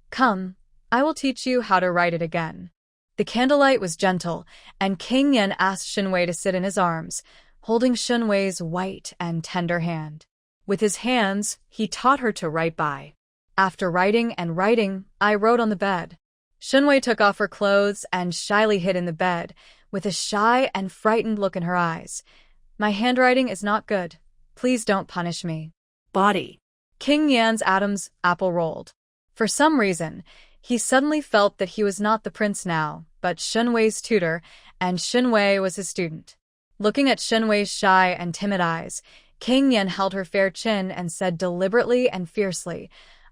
"Come, I will teach you how to write it again." The candlelight was gentle, and King Yen asked Shen Wei to sit in his arms, holding Shen Wei's white and tender hand. With his hands, he taught her to write by. After writing and writing, I wrote on the bed. Shen Wei took off her clothes and shyly hid in the bed, with a shy and frightened look in her eyes. "My handwriting is not good. Please don't punish me." Body. King Yan's Adam's apple rolled. For some reason, he suddenly felt that he was not the prince now, but Shen Wei's tutor, and Shen Wei was his student. Looking at Shen Wei's shy and timid eyes, King Yen held her fair chin and said deliberately and fiercely,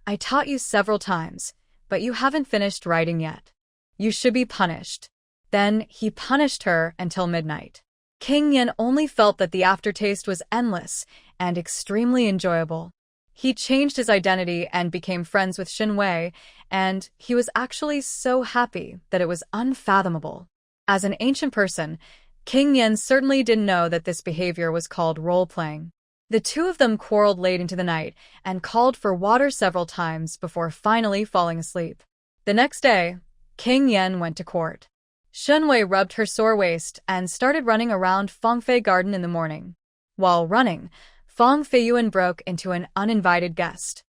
"I taught you several times, but you haven't finished writing yet. You should be punished." Then he punished her until midnight. King Yen only felt that the aftertaste was endless and extremely enjoyable. He changed his identity and became friends with Shen Wei, and he was actually so happy that it was unfathomable. As an ancient person, King Yen certainly didn't know that this behavior was called role-playing. The two of them quarreled late into the night and called for water several times before finally falling asleep. The next day, King Yen went to court. Shen Wei rubbed her sore waist and started running around Fangfei garden in the morning. While running, Fangfei broke into an uninvited guest.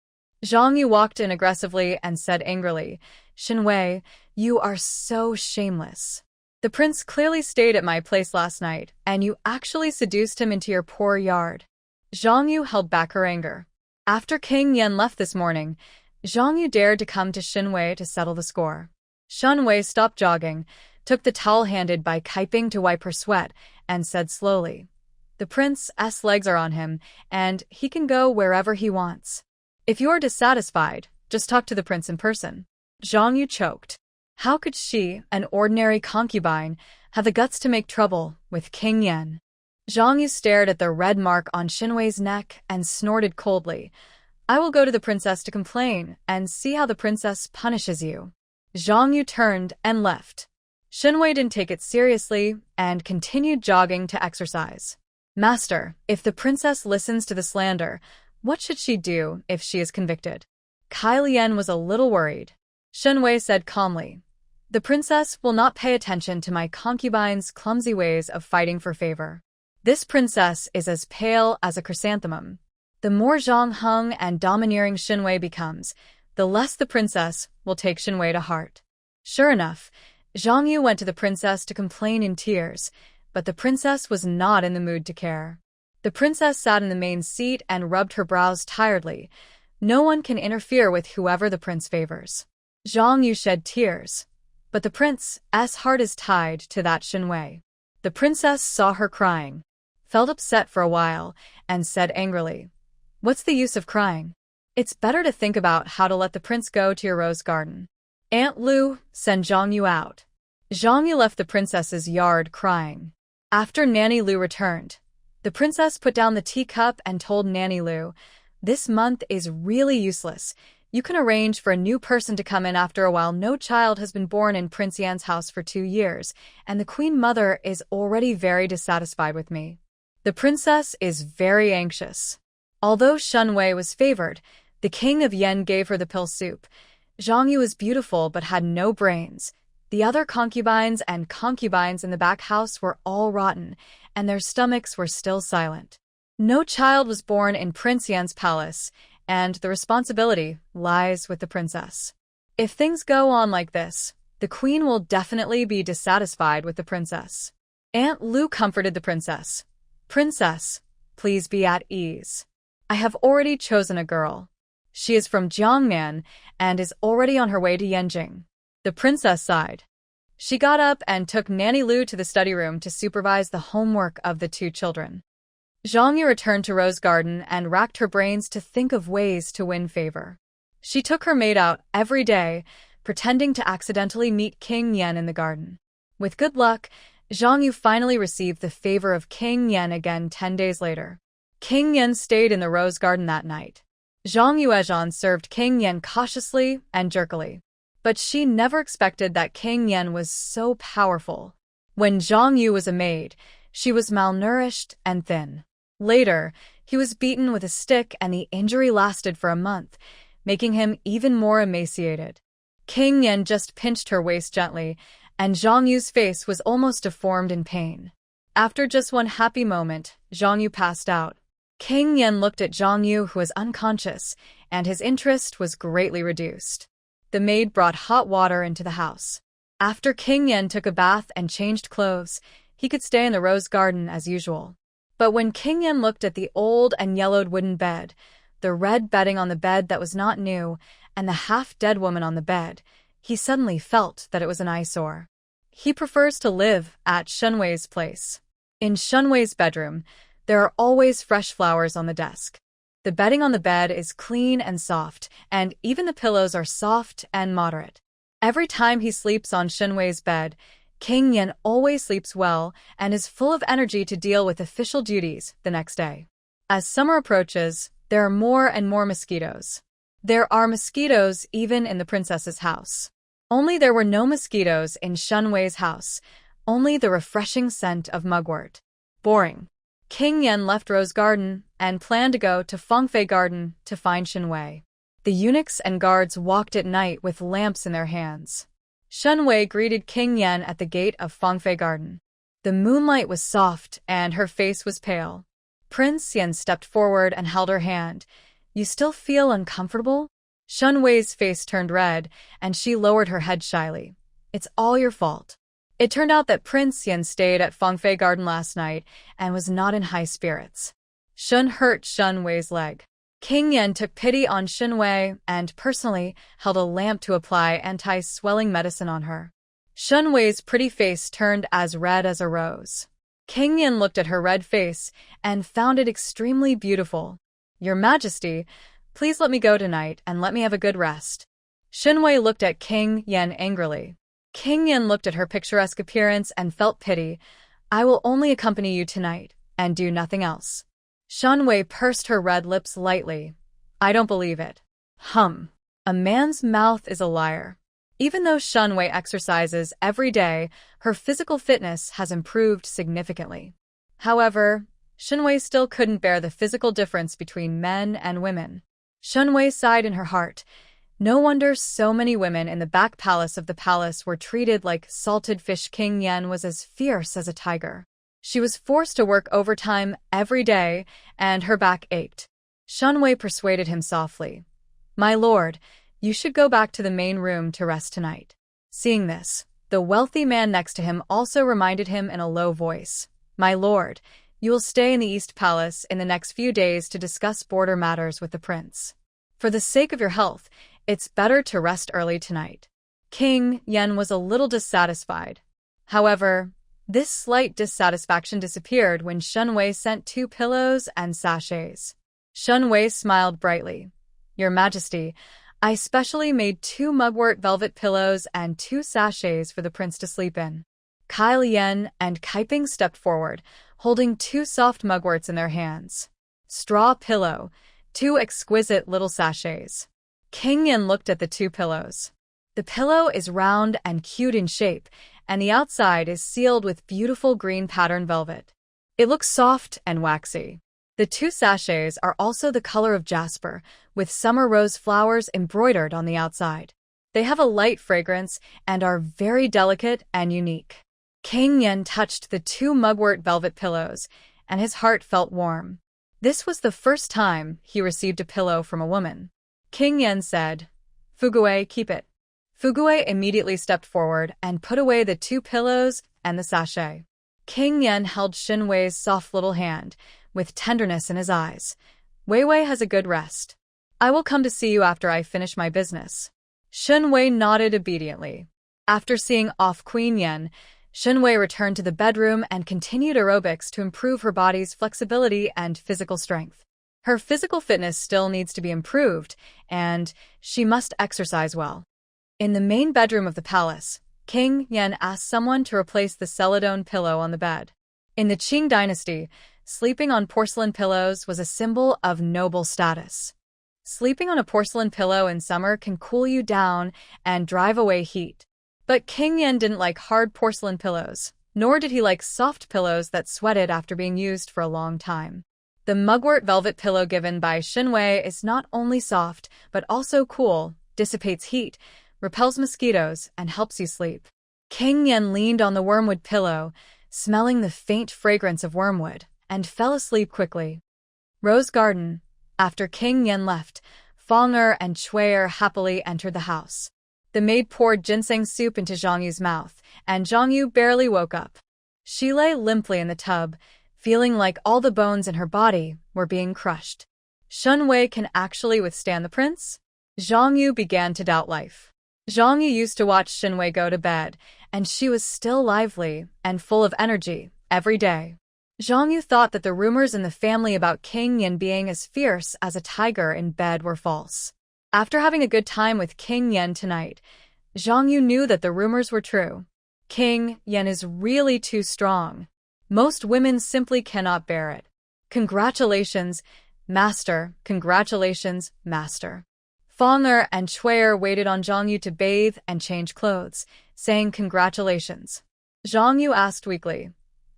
Zhang Yu walked in aggressively and said angrily, "Shen Wei, you are so shameless. The prince clearly stayed at my place last night, and you actually seduced him into your poor yard." Zhang Yu held back her anger. After King Yen left this morning, Zhang Yu dared to come to Shen Wei to settle the score. Shen Wei stopped jogging, took the towel handed by Kiping to wipe her sweat, and said slowly, "The prince's legs are on him, and he can go wherever he wants. If you are dissatisfied, just talk to the prince in person." Zhang Yu choked. How could she, an ordinary concubine, have the guts to make trouble with King Yen? Zhang Yu stared at the red mark on Shen Wei's neck and snorted coldly. I will go to the princess to complain and see how the princess punishes you. Zhang Yu turned and left. Shen Wei didn't take it seriously and continued jogging to exercise. Master, if the princess listens to the slander, what should she do if she is convicted? Kai Lian was a little worried. Shen Wei said calmly, the princess will not pay attention to my concubine's clumsy ways of fighting for favor. This princess is as pale as a chrysanthemum. The more Zhang Heng and domineering Shen Wei becomes, the less the princess will take Shen Wei to heart. Sure enough, Zhang Yu went to the princess to complain in tears, but the princess was not in the mood to care. The princess sat in the main seat and rubbed her brows tiredly. No one can interfere with whoever the prince favors. Zhang Yu shed tears, but the prince's heart is tied to that Shen Wei. The princess saw her crying, felt upset for a while, and said angrily, what's the use of crying? It's better to think about how to let the prince go to your rose garden. Aunt Lu, send Zhang Yu out. Zhang Yu left the princess's yard crying. After Nanny Lu returned, the princess put down the teacup and told Nanny Lu, this month is really useless. You can arrange for a new person to come in after a while. No child has been born in Prince Yan's house for 2 years, and the queen mother is already very dissatisfied with me. The princess is very anxious. Although Shen Wei was favored, the king of Yen gave her the pill soup. Zhang Yu was beautiful but had no brains. The other concubines and concubines in the back house were all rotten, and their stomachs were still silent. No child was born in Prince Yan's palace, and the responsibility lies with the princess. If things go on like this, the queen will definitely be dissatisfied with the princess. Aunt Lu comforted the princess. Princess, please be at ease. I have already chosen a girl. She is from Jiangnan and is already on her way to Yanjing. The princess sighed. She got up and took Nanny Lu to the study room to supervise the homework of the 2 children. Zhang Yu returned to Rose Garden and racked her brains to think of ways to win favor. She took her maid out every day, pretending to accidentally meet King Yan in the garden. With good luck, Zhang Yu finally received the favor of King Yan again 10 days later. King Yan stayed in the Rose Garden that night. Zhang Yuezhan served King Yan cautiously and jerkily. But she never expected that King Yan was so powerful. When Zhang Yu was a maid, she was malnourished and thin. Later, he was beaten with a stick and the injury lasted for a month, making him even more emaciated. King Yan just pinched her waist gently, and Zhang Yu's face was almost deformed in pain. After just one happy moment, Zhang Yu passed out. King Yan looked at Zhang Yu, who was unconscious, and his interest was greatly reduced. The maid brought hot water into the house. After King Yan took a bath and changed clothes, he could stay in the rose garden as usual. But when King Yan looked at the old and yellowed wooden bed, the red bedding on the bed that was not new, and the half-dead woman on the bed, he suddenly felt that it was an eyesore. He prefers to live at Shen Wei's place. In Shen Wei's bedroom, there are always fresh flowers on the desk. The bedding on the bed is clean and soft, and even the pillows are soft and moderate. Every time he sleeps on Shen Wei's bed, King Yan always sleeps well and is full of energy to deal with official duties the next day. As summer approaches, there are more and more mosquitoes. There are mosquitoes even in the princess's house. Only there were no mosquitoes in Shen Wei's house, only the refreshing scent of mugwort. Boring. King Yan left Rose Garden and planned to go to Fangfei Garden to find Shen Wei. The eunuchs and guards walked at night with lamps in their hands. Shen Wei greeted King Yan at the gate of Fangfei Garden. The moonlight was soft and her face was pale. Prince Yan stepped forward and held her hand. You still feel uncomfortable? Shen Wei's face turned red and she lowered her head shyly. It's all your fault. It turned out that Prince Yan stayed at Fangfei Garden last night and was not in high spirits. Shen hurt Shen Wei's leg. King Yan took pity on Shen Wei and personally held a lamp to apply anti-swelling medicine on her. Shen Wei's pretty face turned as red as a rose. King Yan looked at her red face and found it extremely beautiful. Your Majesty, please let me go tonight and let me have a good rest. Shen Wei looked at King Yan angrily. King Yan looked at her picturesque appearance and felt pity. I will only accompany you tonight. and do nothing else. Shen Wei pursed her red lips lightly. I don't believe it. A man's mouth is a liar. Even though Shen Wei exercises every day, her physical fitness has improved significantly. However, Shen Wei still couldn't bear the physical difference between men and women. Shen Wei sighed in her heart. No wonder so many women in the back palace of the palace were treated like salted fish. King Yan was as fierce as a tiger. She was forced to work overtime every day, and her back ached. Shen Wei persuaded him softly. My lord, you should go back to the main room to rest tonight. Seeing this, the wealthy man next to him also reminded him in a low voice. My lord, you will stay in the East Palace in the next few days to discuss border matters with the prince. For the sake of your health, it's better to rest early tonight. King Yan was a little dissatisfied. However, this slight dissatisfaction disappeared when Shen Wei sent 2 pillows and sachets. Shen Wei smiled brightly. Your Majesty, I specially made 2 mugwort velvet pillows and 2 sachets for the prince to sleep in. Kai Lian and Kaiping stepped forward, holding 2 soft mugworts in their hands. Straw pillow, 2 exquisite little sachets. King Yan looked at the 2 pillows. The pillow is round and cute in shape, and the outside is sealed with beautiful green pattern velvet. It looks soft and waxy. The 2 sachets are also the color of jasper, with summer rose flowers embroidered on the outside. They have a light fragrance and are very delicate and unique. King Yan touched the 2 mugwort velvet pillows, and his heart felt warm. This was the first time he received a pillow from a woman. King Yan said, Fugui, keep it. Fugui immediately stepped forward and put away the 2 pillows and the sachet. King Yan held Shen Wei's soft little hand, with tenderness in his eyes. Wei Wei has a good rest. I will come to see you after I finish my business. Shen Wei nodded obediently. After seeing off Queen Yan, Shen Wei returned to the bedroom and continued aerobics to improve her body's flexibility and physical strength. Her physical fitness still needs to be improved, and she must exercise well. In the main bedroom of the palace, King Yan asked someone to replace the celadone pillow on the bed. In the Qing dynasty, sleeping on porcelain pillows was a symbol of noble status. Sleeping on a porcelain pillow in summer can cool you down and drive away heat. But King Yan didn't like hard porcelain pillows, nor did he like soft pillows that sweated after being used for a long time. The mugwort velvet pillow given by Shen Wei is not only soft, but also cool, dissipates heat, repels mosquitoes, and helps you sleep. King Yan leaned on the wormwood pillow, smelling the faint fragrance of wormwood, and fell asleep quickly. Rose Garden. After King Yan left, Fang'er and Shui'er happily entered the house. The maid poured ginseng soup into Zhang Yu's mouth, and Zhang Yu barely woke up. She lay limply in the tub, feeling like all the bones in her body were being crushed. Shen Wei can actually withstand the prince? Zhang Yu began to doubt life. Zhang Yu used to watch Shen Wei go to bed, and she was still lively and full of energy every day. Zhang Yu thought that the rumors in the family about King Yan being as fierce as a tiger in bed were false. After having a good time with King Yan tonight, Zhang Yu knew that the rumors were true. King Yan is really too strong. Most women simply cannot bear it. Congratulations, master. Congratulations, master. Fang'er and Shui'er waited on Zhang Yu to bathe and change clothes, saying congratulations. Zhang Yu asked weakly,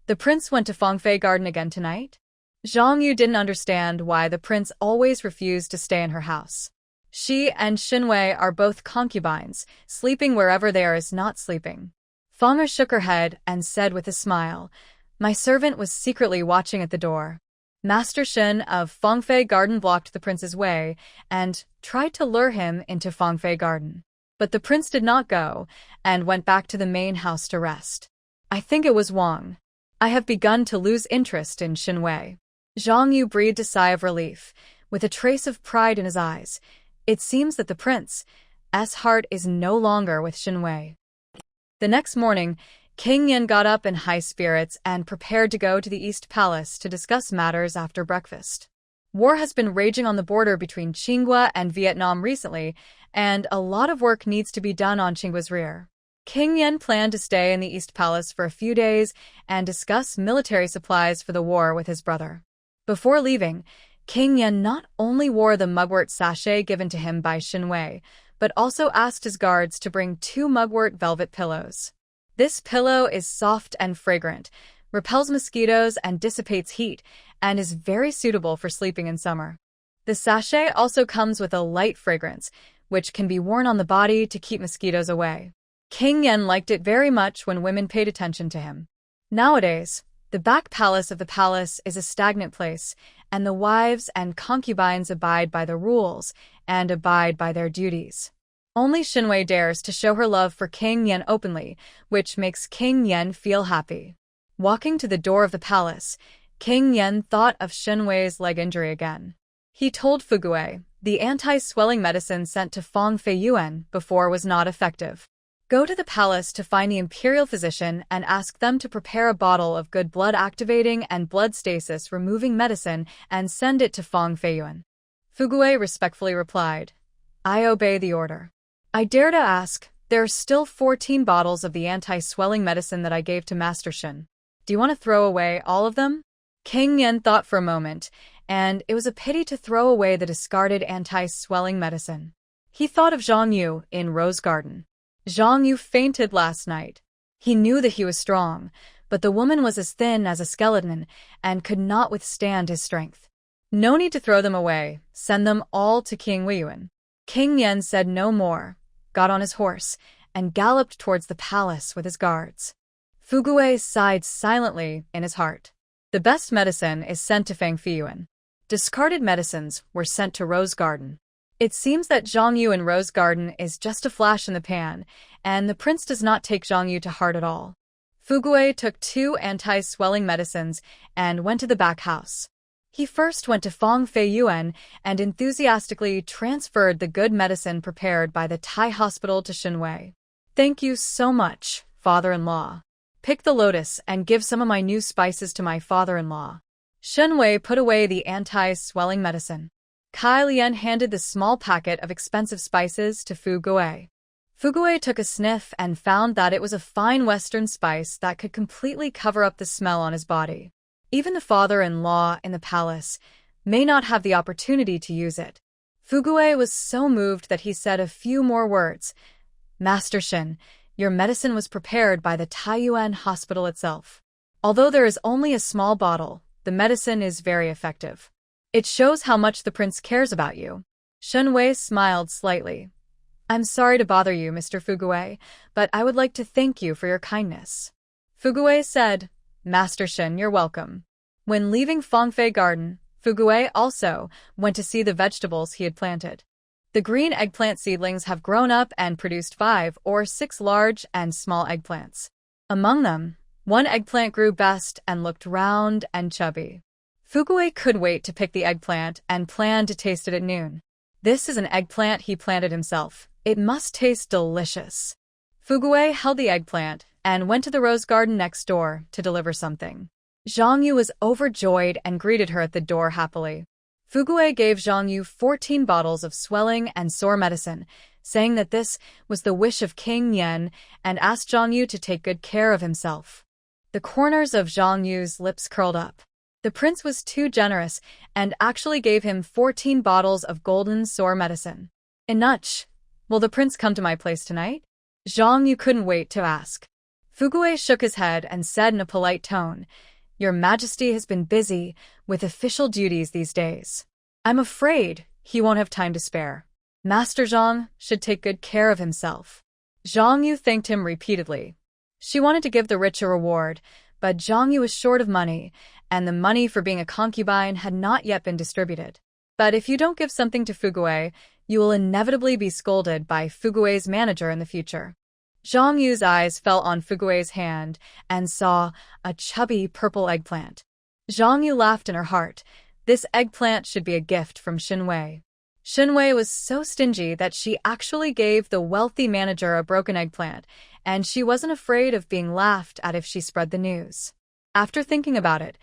the prince went to Fangfei garden again tonight? Zhang Yu didn't understand why the prince always refused to stay in her house. She and Shen Wei are both concubines, sleeping wherever they are is not sleeping. Fang'er shook her head and said with a smile, my servant was secretly watching at the door. Master Shen of Fangfei garden blocked the prince's way and tried to lure him into Fangfei garden. But the prince did not go and went back to the main house to rest. I think it was Wang. I have begun to lose interest in Shen Wei. Zhang Yu breathed a sigh of relief, with a trace of pride in his eyes. It seems that the prince's heart is no longer with Shen Wei. The next morning, King Yan got up in high spirits and prepared to go to the East Palace to discuss matters after breakfast. War has been raging on the border between Qingua and Vietnam recently, and a lot of work needs to be done on Qingua's rear. King Yen planned to stay in the East Palace for a few days and discuss military supplies for the war with his brother. Before leaving, King Yen not only wore the mugwort sachet given to him by Shen Wei, but also asked his guards to bring 2 mugwort velvet pillows. This pillow is soft and fragrant, repels mosquitoes and dissipates heat, and is very suitable for sleeping in summer. The sachet also comes with a light fragrance, which can be worn on the body to keep mosquitoes away. King Yen liked it very much when women paid attention to him. Nowadays, the back palace of the palace is a stagnant place, and the wives and concubines abide by the rules and abide by their duties. Only Shen Wei dares to show her love for King Yen openly, which makes King Yen feel happy. Walking to the door of the palace, King Yen thought of Shen Wei's leg injury again. He told Fugui the anti-swelling medicine sent to Fangfei before was not effective. Go to the palace to find the imperial physician and ask them to prepare a bottle of good blood activating and blood stasis removing medicine and send it to Fangfei. Fugui respectfully replied, I obey the order. I dare to ask, there are still 14 bottles of the anti-swelling medicine that I gave to Master Shen. Do you want to throw away all of them? King Yen thought for a moment, and it was a pity to throw away the discarded anti-swelling medicine. He thought of Zhang Yu in Rose Garden. Zhang Yu fainted last night. He knew that he was strong, but the woman was as thin as a skeleton and could not withstand his strength. No need to throw them away. Send them all to King Weiyuan. King Yen said no more, got on his horse, and galloped towards the palace with his guards. Fugui sighed silently in his heart. The best medicine is sent to Fangfei. Discarded medicines were sent to Rose Garden. It seems that Zhang Yu in Rose Garden is just a flash in the pan, and the prince does not take Zhang Yu to heart at all. Fugui took 2 anti-swelling medicines and went to the back house. He first went to Fangfei and enthusiastically transferred the good medicine prepared by the Thai hospital to Shen Wei. Thank you so much, father-in-law. Pick the lotus and give some of my new spices to my father-in-law. Shen Wei put away the anti-swelling medicine. Kai Lian handed the small packet of expensive spices to Fugui. Fugui took a sniff and found that it was a fine Western spice that could completely cover up the smell on his body. Even the father-in-law in the palace may not have the opportunity to use it. Fugui was so moved that he said a few more words. Master Shen, your medicine was prepared by the Taiyuan hospital itself. Although there is only a small bottle, the medicine is very effective. It shows how much the prince cares about you. Shen Wei smiled slightly. I'm sorry to bother you, Mr. Fugui, but I would like to thank you for your kindness. Fugui said, Master Shen, you're welcome. When leaving Fangfei Garden, Fugui also went to see the vegetables he had planted. The green eggplant seedlings have grown up and produced 5 or 6 large and small eggplants. Among them, one eggplant grew best and looked round and chubby. Fugui could wait to pick the eggplant and planned to taste it at noon. This is an eggplant he planted himself. It must taste delicious. Fugui held the eggplant and went to the rose garden next door to deliver something. Zhang Yu was overjoyed and greeted her at the door happily. Fugui gave Zhang Yu 14 bottles of swelling and sore medicine, saying that this was the wish of King Yen, and asked Zhang Yu to take good care of himself. The corners of Zhang Yu's lips curled up. The prince was too generous and actually gave him 14 bottles of golden sore medicine. Enoch, will the prince come to my place tonight? Zhang Yu couldn't wait to ask. Fugui shook his head and said in a polite tone, Your Majesty has been busy with official duties these days. I'm afraid he won't have time to spare. Master Zhang should take good care of himself. Zhang Yu thanked him repeatedly. She wanted to give the rich a reward, but Zhang Yu was short of money, and the money for being a concubine had not yet been distributed. But if you don't give something to Fugui, you will inevitably be scolded by Fugui's manager in the future. Zhang Yu's eyes fell on Fugui's hand and saw a chubby purple eggplant. Zhang Yu laughed in her heart. This eggplant should be a gift from Shen Wei. Shen Wei was so stingy that she actually gave the wealthy manager a broken eggplant, and she wasn't afraid of being laughed at if she spread the news. After thinking about it,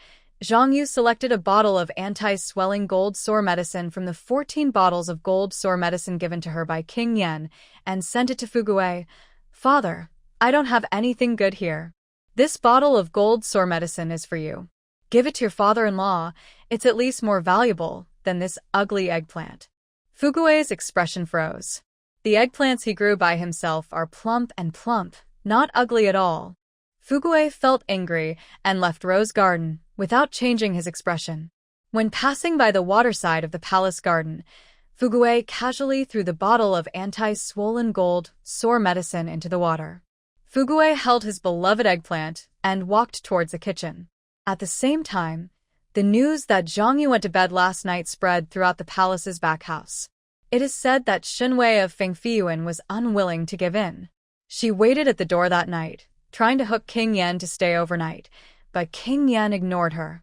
Zhang Yu selected a bottle of anti-swelling gold sore medicine from the 14 bottles of gold sore medicine given to her by King Yen and sent it to Fugui. Father, I don't have anything good here. This bottle of gold sore medicine is for you. Give it to your father-in-law. It's at least more valuable than this ugly eggplant. Fugue's expression froze. The eggplants he grew by himself are plump, not ugly at all. Fugue felt angry and left Rose Garden without changing his expression. When passing by the waterside of the palace garden, Fugue casually threw the bottle of anti-swollen gold sore medicine into the water. Fugue held his beloved eggplant and walked towards the kitchen. At the same time, the news that Zhang Yu went to bed last night spread throughout the palace's back house. It is said that Shen Wei of Fangfei was unwilling to give in. She waited at the door that night, trying to hook King Yan to stay overnight, but King Yan ignored her.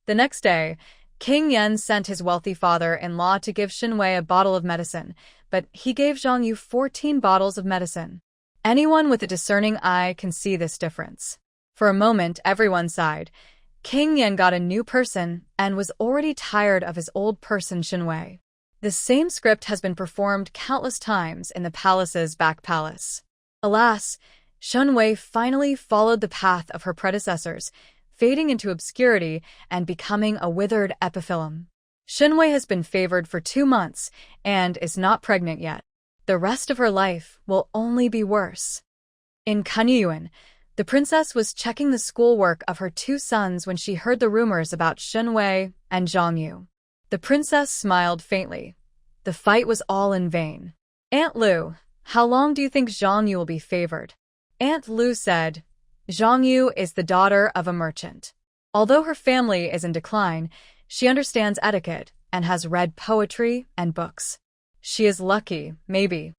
The next day, King Yan sent his wealthy father-in-law to give Shen Wei a bottle of medicine, but he gave Zhang Yu 14 bottles of medicine. Anyone with a discerning eye can see this difference. For a moment, everyone sighed. King Yan got a new person and was already tired of his old person Shen Wei. The same script has been performed countless times in the palace's back palace. Alas, Shen Wei finally followed the path of her predecessors, fading into obscurity and becoming a withered epiphyllum. Shen Wei has been favored for 2 months and is not pregnant yet. The rest of her life will only be worse. In Kunyuan, the princess was checking the schoolwork of her 2 sons when she heard the rumors about Shen Wei and Zhang Yu. The princess smiled faintly. The fight was all in vain. Aunt Lu, how long do you think Zhang Yu will be favored? Aunt Lu said, Zhang Yu is the daughter of a merchant. Although her family is in decline, she understands etiquette and has read poetry and books. She is lucky, maybe.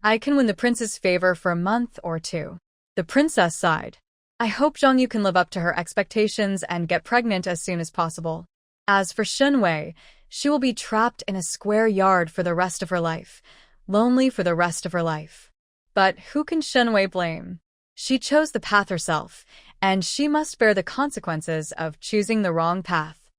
I can win the prince's favor for a month or 2. The princess sighed. I hope Zhang Yu can live up to her expectations and get pregnant as soon as possible. As for Shen Wei, she will be trapped in a square yard for the rest of her life, lonely for the rest of her life. But who can Shen Wei blame? She chose the path herself, and she must bear the consequences of choosing the wrong path.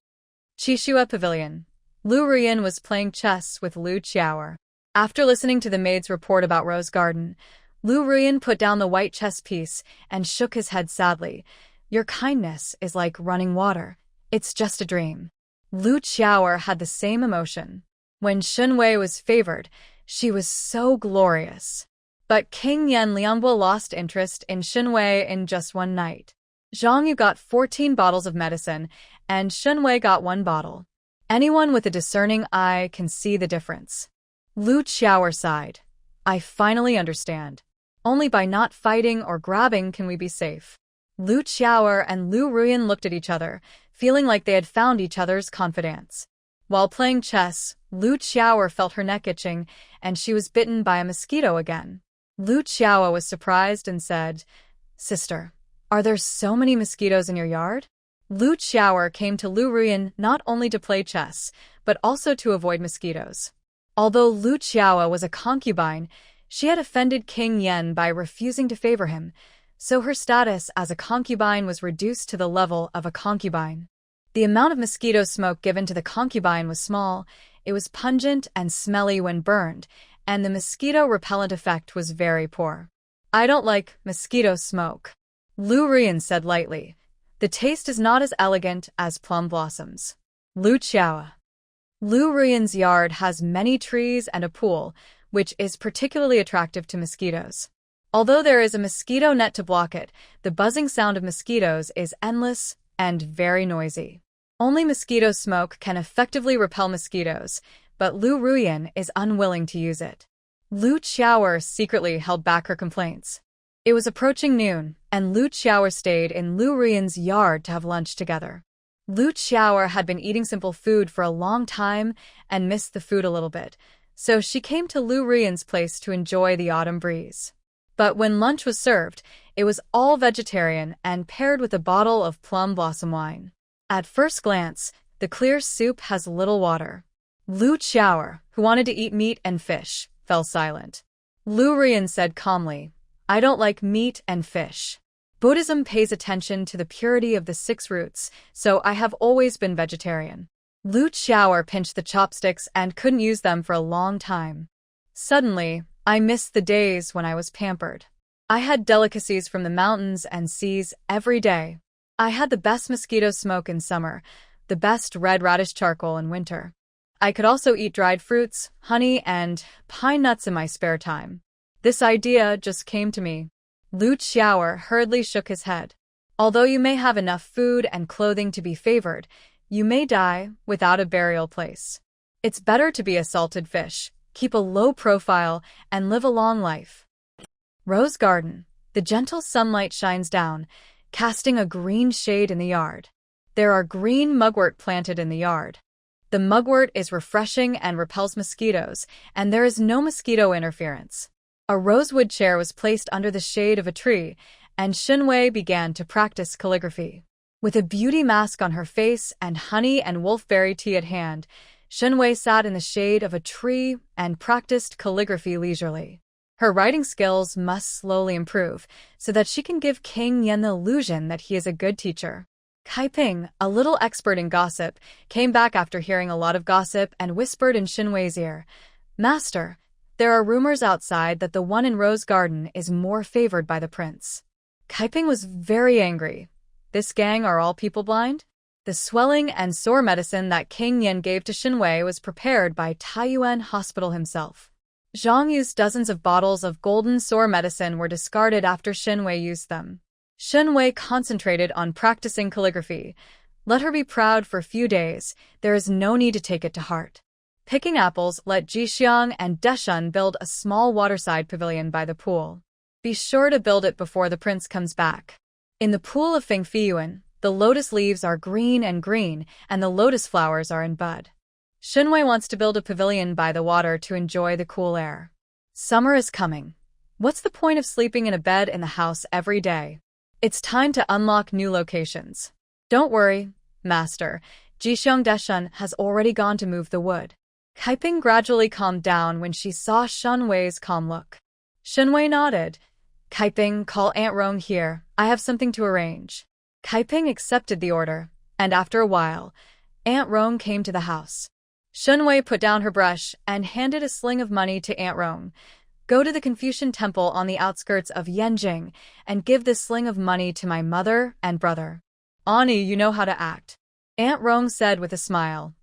Qishua Pavilion. Lu Ruyan was playing chess with Lu Qiaoer. After listening to the maid's report about Rose Garden, Lu Ruyan put down the white chess piece and shook his head sadly. Your kindness is like running water. It's just a dream. Lu Qiaoer had the same emotion. When Shen Wei was favored, she was so glorious. But King Yan Liangbo lost interest in Shen Wei in just one night. Zhang Yu got 14 bottles of medicine, and Shen Wei got 1 bottle. Anyone with a discerning eye can see the difference. Lu Qiaoer sighed. I finally understand. Only by not fighting or grabbing can we be safe. Lu Qiaoer and Lu Ruyan looked at each other, feeling like they had found each other's confidants. While playing chess, Lu Qiaoer felt her neck itching, and she was bitten by a mosquito again. Lu Qiaoer was surprised and said, Sister, are there so many mosquitoes in your yard? Lu Qiaoer came to Lu Ruyan not only to play chess, but also to avoid mosquitoes. Although Lu Qiaoer was a concubine, she had offended King Yan by refusing to favor him, so her status as a concubine was reduced to the level of a concubine. The amount of mosquito smoke given to the concubine was small, it was pungent and smelly when burned, and the mosquito repellent effect was very poor. I don't like mosquito smoke, Lu Ruyan said lightly. The taste is not as elegant as plum blossoms. Lu Qiaoer. Lu Ruyan's yard has many trees and a pool, which is particularly attractive to mosquitoes. Although there is a mosquito net to block it, the buzzing sound of mosquitoes is endless and very noisy. Only mosquito smoke can effectively repel mosquitoes, but Lu Ruyan is unwilling to use it. Lu Qiaoer secretly held back her complaints. It was approaching noon, and Lu Qiaoer stayed in Lu Ruyan's yard to have lunch together. Lu Qiaoer had been eating simple food for a long time and missed the food a little bit, so she came to Lu Ruyan's place to enjoy the autumn breeze. But when lunch was served, it was all vegetarian and paired with a bottle of plum blossom wine. At first glance, the clear soup has little water. Lu Qiaoer, who wanted to eat meat and fish, fell silent. Lu Ruyan said calmly, I don't like meat and fish. Buddhism pays attention to the purity of the 6 roots, so I have always been vegetarian. Lu Qiaoer pinched the chopsticks and couldn't use them for a long time. Suddenly, I missed the days when I was pampered. I had delicacies from the mountains and seas every day. I had the best mosquito smoke in summer, the best red radish charcoal in winter. I could also eat dried fruits, honey, and pine nuts in my spare time. This idea just came to me. Lu Xiaoer hurriedly shook his head. Although you may have enough food and clothing to be favored, you may die without a burial place. It's better to be a salted fish, keep a low profile, and live a long life. Rose garden. The gentle sunlight shines down, casting a green shade in the yard. There are green mugwort planted in the yard. The mugwort is refreshing and repels mosquitoes, and there is no mosquito interference. A rosewood chair was placed under the shade of a tree, and Shen Wei began to practice calligraphy. With a beauty mask on her face and honey and wolfberry tea at hand, Shen Wei sat in the shade of a tree and practiced calligraphy leisurely. Her writing skills must slowly improve so that she can give King Yan the illusion that he is a good teacher. Kai Ping, a little expert in gossip, came back after hearing a lot of gossip and whispered in Shen Wei's ear, "Master, there are rumors outside that the one in Rose Garden is more favored by the prince." Kai Ping was very angry. This gang are all people blind? The swelling and sore medicine that King Yan gave to Shen Wei was prepared by Taiyuan Hospital himself. Zhang Yu's dozens of bottles of golden sore medicine were discarded after Shen Wei used them. Shen Wei concentrated on practicing calligraphy. Let her be proud for a few days. There is no need to take it to heart. Picking apples, let Jixiang and Deshun build a small waterside pavilion by the pool. Be sure to build it before the prince comes back. In the pool of Fangfei, the lotus leaves are green, and the lotus flowers are in bud. Shen Wei wants to build a pavilion by the water to enjoy the cool air. Summer is coming. What's the point of sleeping in a bed in the house every day? It's time to unlock new locations. Don't worry, master. Jixiang Deshun has already gone to move the wood. Kai Ping gradually calmed down when she saw Shen Wei's calm look. Shen Wei nodded. Kai Ping, call Aunt Rong here. I have something to arrange. Kai Ping accepted the order, and after a while, Aunt Rong came to the house. Shen Wei put down her brush and handed a sling of money to Aunt Rong. Go to the Confucian temple on the outskirts of Yanjing and give this sling of money to my mother and brother. Ani, you know how to act. Aunt Rong said with a smile.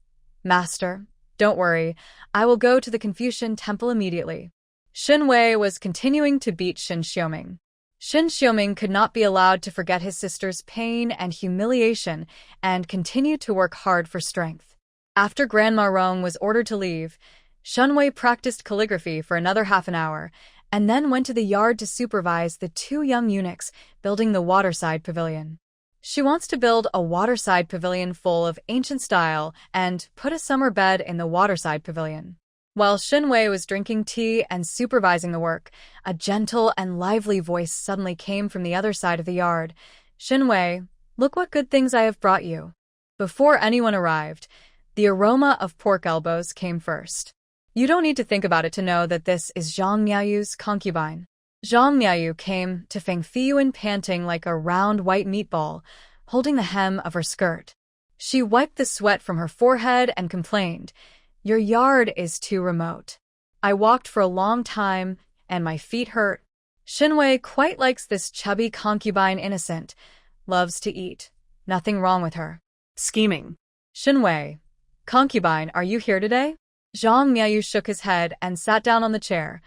Master, don't worry. I will go to the Confucian temple immediately. Shen Wei was continuing to beat Shen Xiuming. Shen Xiuming could not be allowed to forget his sister's pain and humiliation and continued to work hard for strength. After Grandma Rong was ordered to leave, Shen Wei practiced calligraphy for another half an hour and then went to the yard to supervise the two young eunuchs building the waterside pavilion. She wants to build a waterside pavilion full of ancient style and put a summer bed in the waterside pavilion. While Shen Wei was drinking tea and supervising the work, a gentle and lively voice suddenly came from the other side of the yard. Shen Wei, look what good things I have brought you. Before anyone arrived, the aroma of pork elbows came first. You don't need to think about it to know that this is Zhang Miaoyu's concubine. Zhang Miaoyu came to Fangfei panting like a round white meatball, holding the hem of her skirt. She wiped the sweat from her forehead and complained, "Your yard is too remote. I walked for a long time, and my feet hurt." Shen Wei quite likes this chubby concubine innocent. Loves to eat. Nothing wrong with her. Scheming. Shen Wei. Concubine, are you here today? Zhang Miaoyu shook his head and sat down on the chair.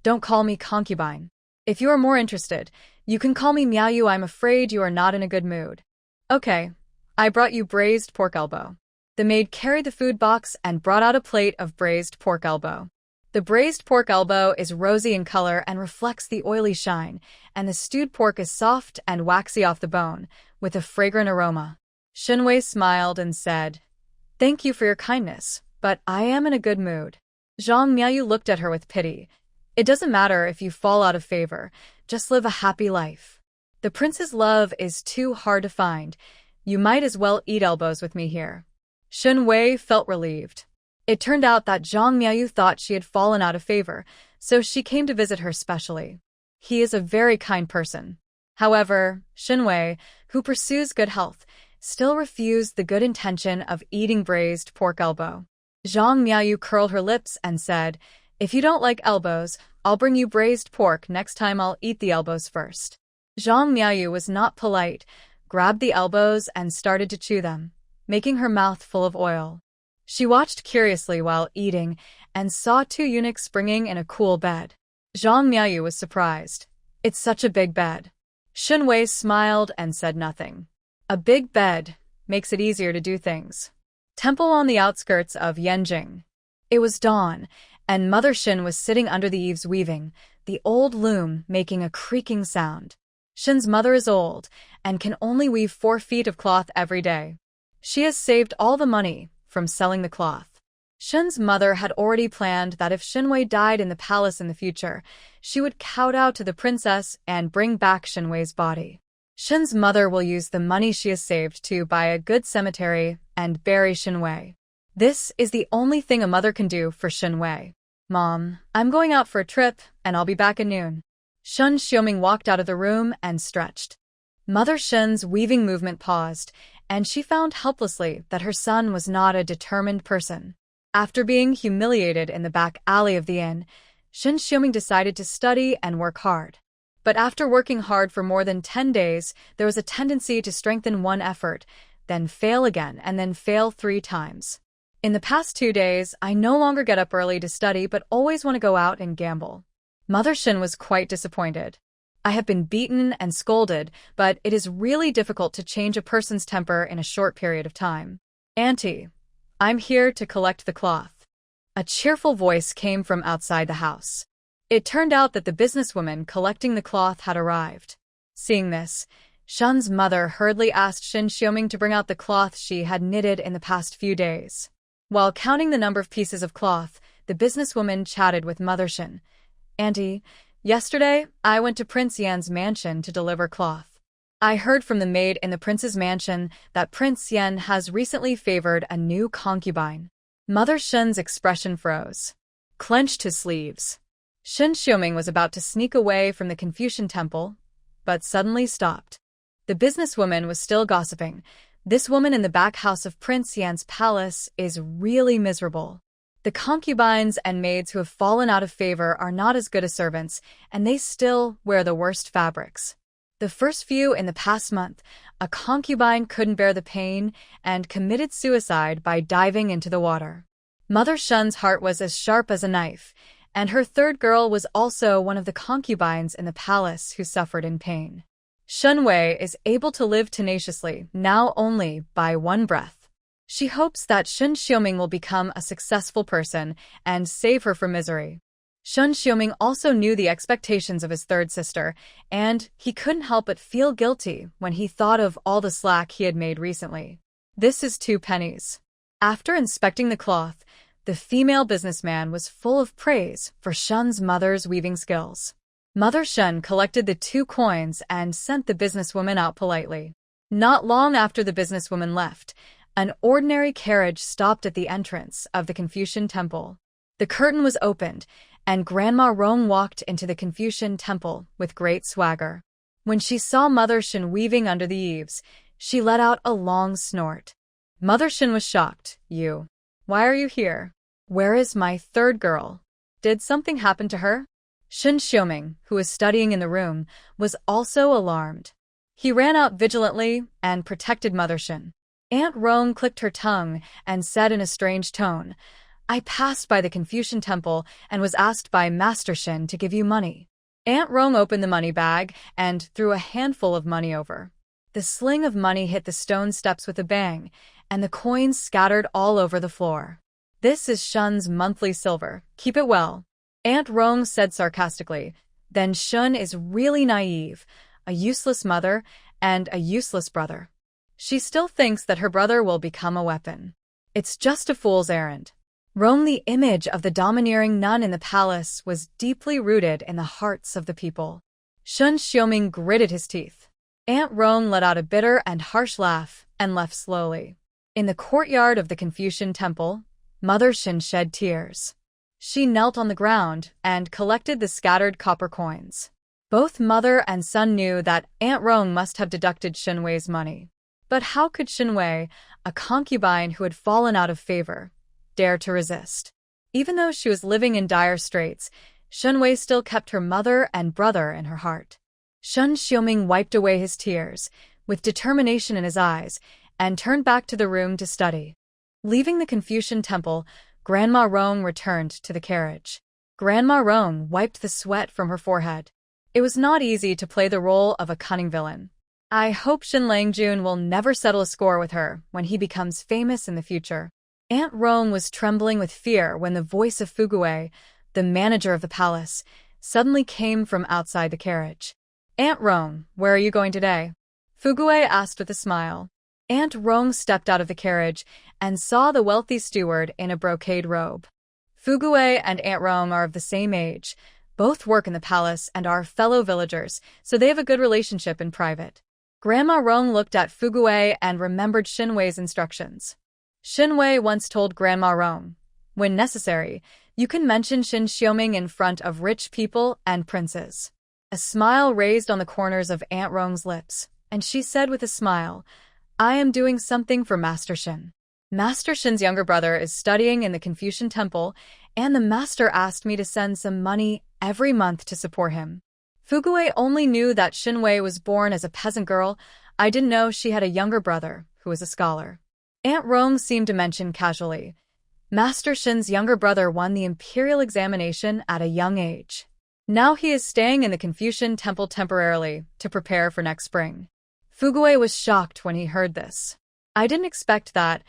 Don't call me concubine. If you are more interested, you can call me Miaoyu. I'm afraid you are not in a good mood. Okay, I brought you braised pork elbow. The maid carried the food box and brought out a plate of braised pork elbow. The braised pork elbow is rosy in color and reflects the oily shine, and the stewed pork is soft and waxy off the bone, with a fragrant aroma. Shen Wei smiled and said, "Thank you for your kindness, but I am in a good mood." Zhang Miaoyu looked at her with pity. It doesn't matter if you fall out of favor, just live a happy life. The prince's love is too hard to find. You might as well eat elbows with me here. Shen Wei felt relieved. It turned out that Zhang Miaoyu thought she had fallen out of favor, so she came to visit her specially. He is a very kind person. However, Shen Wei, who pursues good health, still refused the good intention of eating braised pork elbow. Zhang Miaoyu curled her lips and said, If you don't like elbows, I'll bring you braised pork next time. I'll eat the elbows first. Zhang Miaoyu was not polite, grabbed the elbows and started to chew them, making her mouth full of oil. She watched curiously while eating and saw two eunuchs springing in a cool bed. Zhang Miaoyu was surprised. It's such a big bed. Shen Wei smiled and said nothing. A big bed makes it easier to do things. Temple on the outskirts of Yanjing. It was dawn, and Mother Shen was sitting under the eaves weaving, the old loom making a creaking sound. Shen's mother is old and can only weave 4 feet of cloth every day. She has saved all the money from selling the cloth. Shen's mother had already planned that if Shen Wei died in the palace in the future, she would kowtow to the princess and bring back Shen Wei's body. Shen's mother will use the money she has saved to buy a good cemetery and bury Shen Wei. This is the only thing a mother can do for Shen Wei. Mom, I'm going out for a trip, and I'll be back at noon. Shen Xiuming walked out of the room and stretched. Mother Shen's weaving movement paused, and she found helplessly that her son was not a determined person. After being humiliated in the back alley of the inn, Shen Xiuming decided to study and work hard. But after working hard for more than 10 days, there was a tendency to strengthen one effort, then fail again, and then fail 3 times. In the past 2 days, I no longer get up early to study but always want to go out and gamble. Mother Shen was quite disappointed. I have been beaten and scolded, but it is really difficult to change a person's temper in a short period of time. Auntie, I'm here to collect the cloth. A cheerful voice came from outside the house. It turned out that the businesswoman collecting the cloth had arrived. Seeing this, Shen's mother hurriedly asked Shen Xiuming to bring out the cloth she had knitted in the past few days. While counting the number of pieces of cloth, the businesswoman chatted with Mother Shen. Auntie, yesterday, I went to Prince Yan's mansion to deliver cloth. I heard from the maid in the prince's mansion that Prince Yan has recently favored a new concubine. Mother Shen's expression froze, clenched his sleeves. Shen Xiuming was about to sneak away from the Confucian temple, but suddenly stopped. The businesswoman was still gossiping. This woman in the back house of Prince Yan's palace is really miserable. The concubines and maids who have fallen out of favor are not as good as servants, and they still wear the worst fabrics. The first few in the past month, a concubine couldn't bear the pain and committed suicide by diving into the water. Mother Shen's heart was as sharp as a knife, and her third girl was also one of the concubines in the palace who suffered in pain. Shen Wei is able to live tenaciously now only by one breath. She hopes that Shen Xiuming will become a successful person and save her from misery. Shen Xiuming also knew the expectations of his third sister, and he couldn't help but feel guilty when he thought of all the slack he had made recently. This is 2 pennies. After inspecting the cloth, the female businessman was full of praise for Shen's mother's weaving skills. Mother Shen collected the 2 coins and sent the businesswoman out politely. Not long after the businesswoman left, an ordinary carriage stopped at the entrance of the Confucian temple. The curtain was opened, and Grandma Rong walked into the Confucian temple with great swagger. When she saw Mother Shen weaving under the eaves, she let out a long snort. Mother Shen was shocked. Why are you here? Where is my third girl? Did something happen to her? Shen Xiuming, who was studying in the room, was also alarmed. He ran out vigilantly and protected Mother Shen. Aunt Rong clicked her tongue and said in a strange tone, I passed by the Confucian temple and was asked by Master Shen to give you money. Aunt Rong opened the money bag and threw a handful of money over. The sling of money hit the stone steps with a bang, and the coins scattered all over the floor. This is Shen's monthly silver. Keep it well. Aunt Rong said sarcastically. Then Shen is really naive, a useless mother, and a useless brother. She still thinks that her brother will become a weapon. It's just a fool's errand. Rong, the image of the domineering nun in the palace, was deeply rooted in the hearts of the people. Shen Xiuming gritted his teeth. Aunt Rong let out a bitter and harsh laugh and left slowly. In the courtyard of the Confucian temple, Mother Shen shed tears. She knelt on the ground and collected the scattered copper coins. Both mother and son knew that Aunt Rong must have deducted Shen Wei's money. But how could Shen Wei, a concubine who had fallen out of favor, dare to resist? Even though she was living in dire straits, Shen Wei still kept her mother and brother in her heart. Shen Xiuming wiped away his tears, with determination in his eyes, and turned back to the room to study. Leaving the Confucian temple, Grandma Rong returned to the carriage. Grandma Rong wiped the sweat from her forehead. It was not easy to play the role of a cunning villain. I hope Shen Langjun will never settle a score with her when he becomes famous in the future. Aunt Rong was trembling with fear when the voice of Fugui, the manager of the palace, suddenly came from outside the carriage. Aunt Rong, where are you going today? Fugui asked with a smile. Aunt Rong stepped out of the carriage and saw the wealthy steward in a brocade robe. Fugui and Aunt Rong are of the same age. Both work in the palace and are fellow villagers, so they have a good relationship in private. Grandma Rong looked at Fugui and remembered Shen Wei's instructions. Shen Wei once told Grandma Rong, when necessary, you can mention Shen Xiuming in front of rich people and princes. A smile raised on the corners of Aunt Rong's lips, and she said with a smile, I am doing something for Master Shen. Master Shen's younger brother is studying in the Confucian temple, and the master asked me to send some money every month to support him. Fugui only knew that Shen Wei was born as a peasant girl. I didn't know she had a younger brother who was a scholar. Aunt Rong seemed to mention casually, Master Shen's younger brother won the imperial examination at a young age. Now he is staying in the Confucian temple temporarily to prepare for next spring. Fugui was shocked when he heard this. I didn't expect that.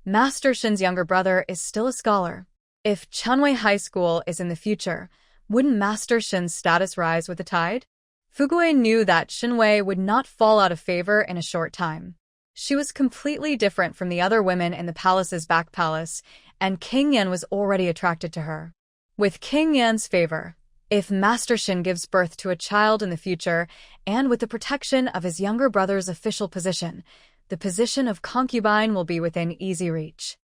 Master Shen's younger brother is still a scholar. If Chunwei High School is in the future, wouldn't Master Shen's status rise with the tide? Fugui knew that Shen Wei would not fall out of favor in a short time. She was completely different from the other women in the palace's back palace, and King Yan was already attracted to her. With King Yan's favor, if Master Shen gives birth to a child in the future, and with the protection of his younger brother's official position, the position of concubine will be within easy reach.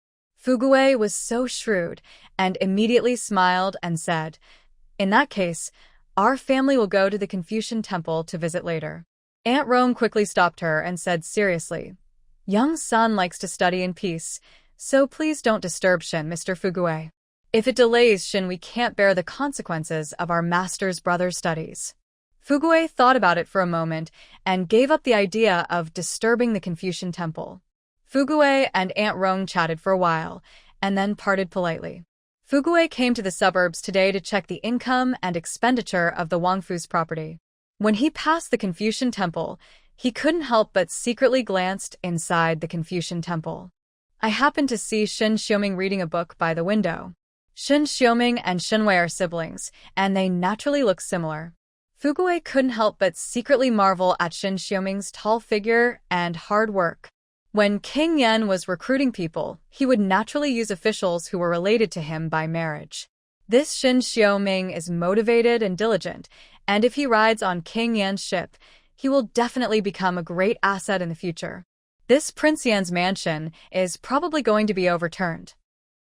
Fugui was so shrewd and immediately smiled and said, in that case, our family will go to the Confucian temple to visit later. Aunt Rong quickly stopped her and said seriously, young son likes to study in peace, so please don't disturb Shen, Mr. Fugui. If it delays Shen, we can't bear the consequences of our master's brother's studies. Fugui thought about it for a moment and gave up the idea of disturbing the Confucian temple. Fugui and Aunt Rong chatted for a while, and then parted politely. Fugui came to the suburbs today to check the income and expenditure of the Wangfu's property. When he passed the Confucian temple, he couldn't help but secretly glanced inside the Confucian temple. I happened to see Shen Xiuming reading a book by the window. Shen Xiuming and Shen Wei are siblings, and they naturally look similar. Fugui couldn't help but secretly marvel at Shen Xiuming's tall figure and hard work. When King Yan was recruiting people, he would naturally use officials who were related to him by marriage. This Shen Xiuming is motivated and diligent, and if he rides on King Yan's ship, he will definitely become a great asset in the future. This Prince Yan's mansion is probably going to be overturned.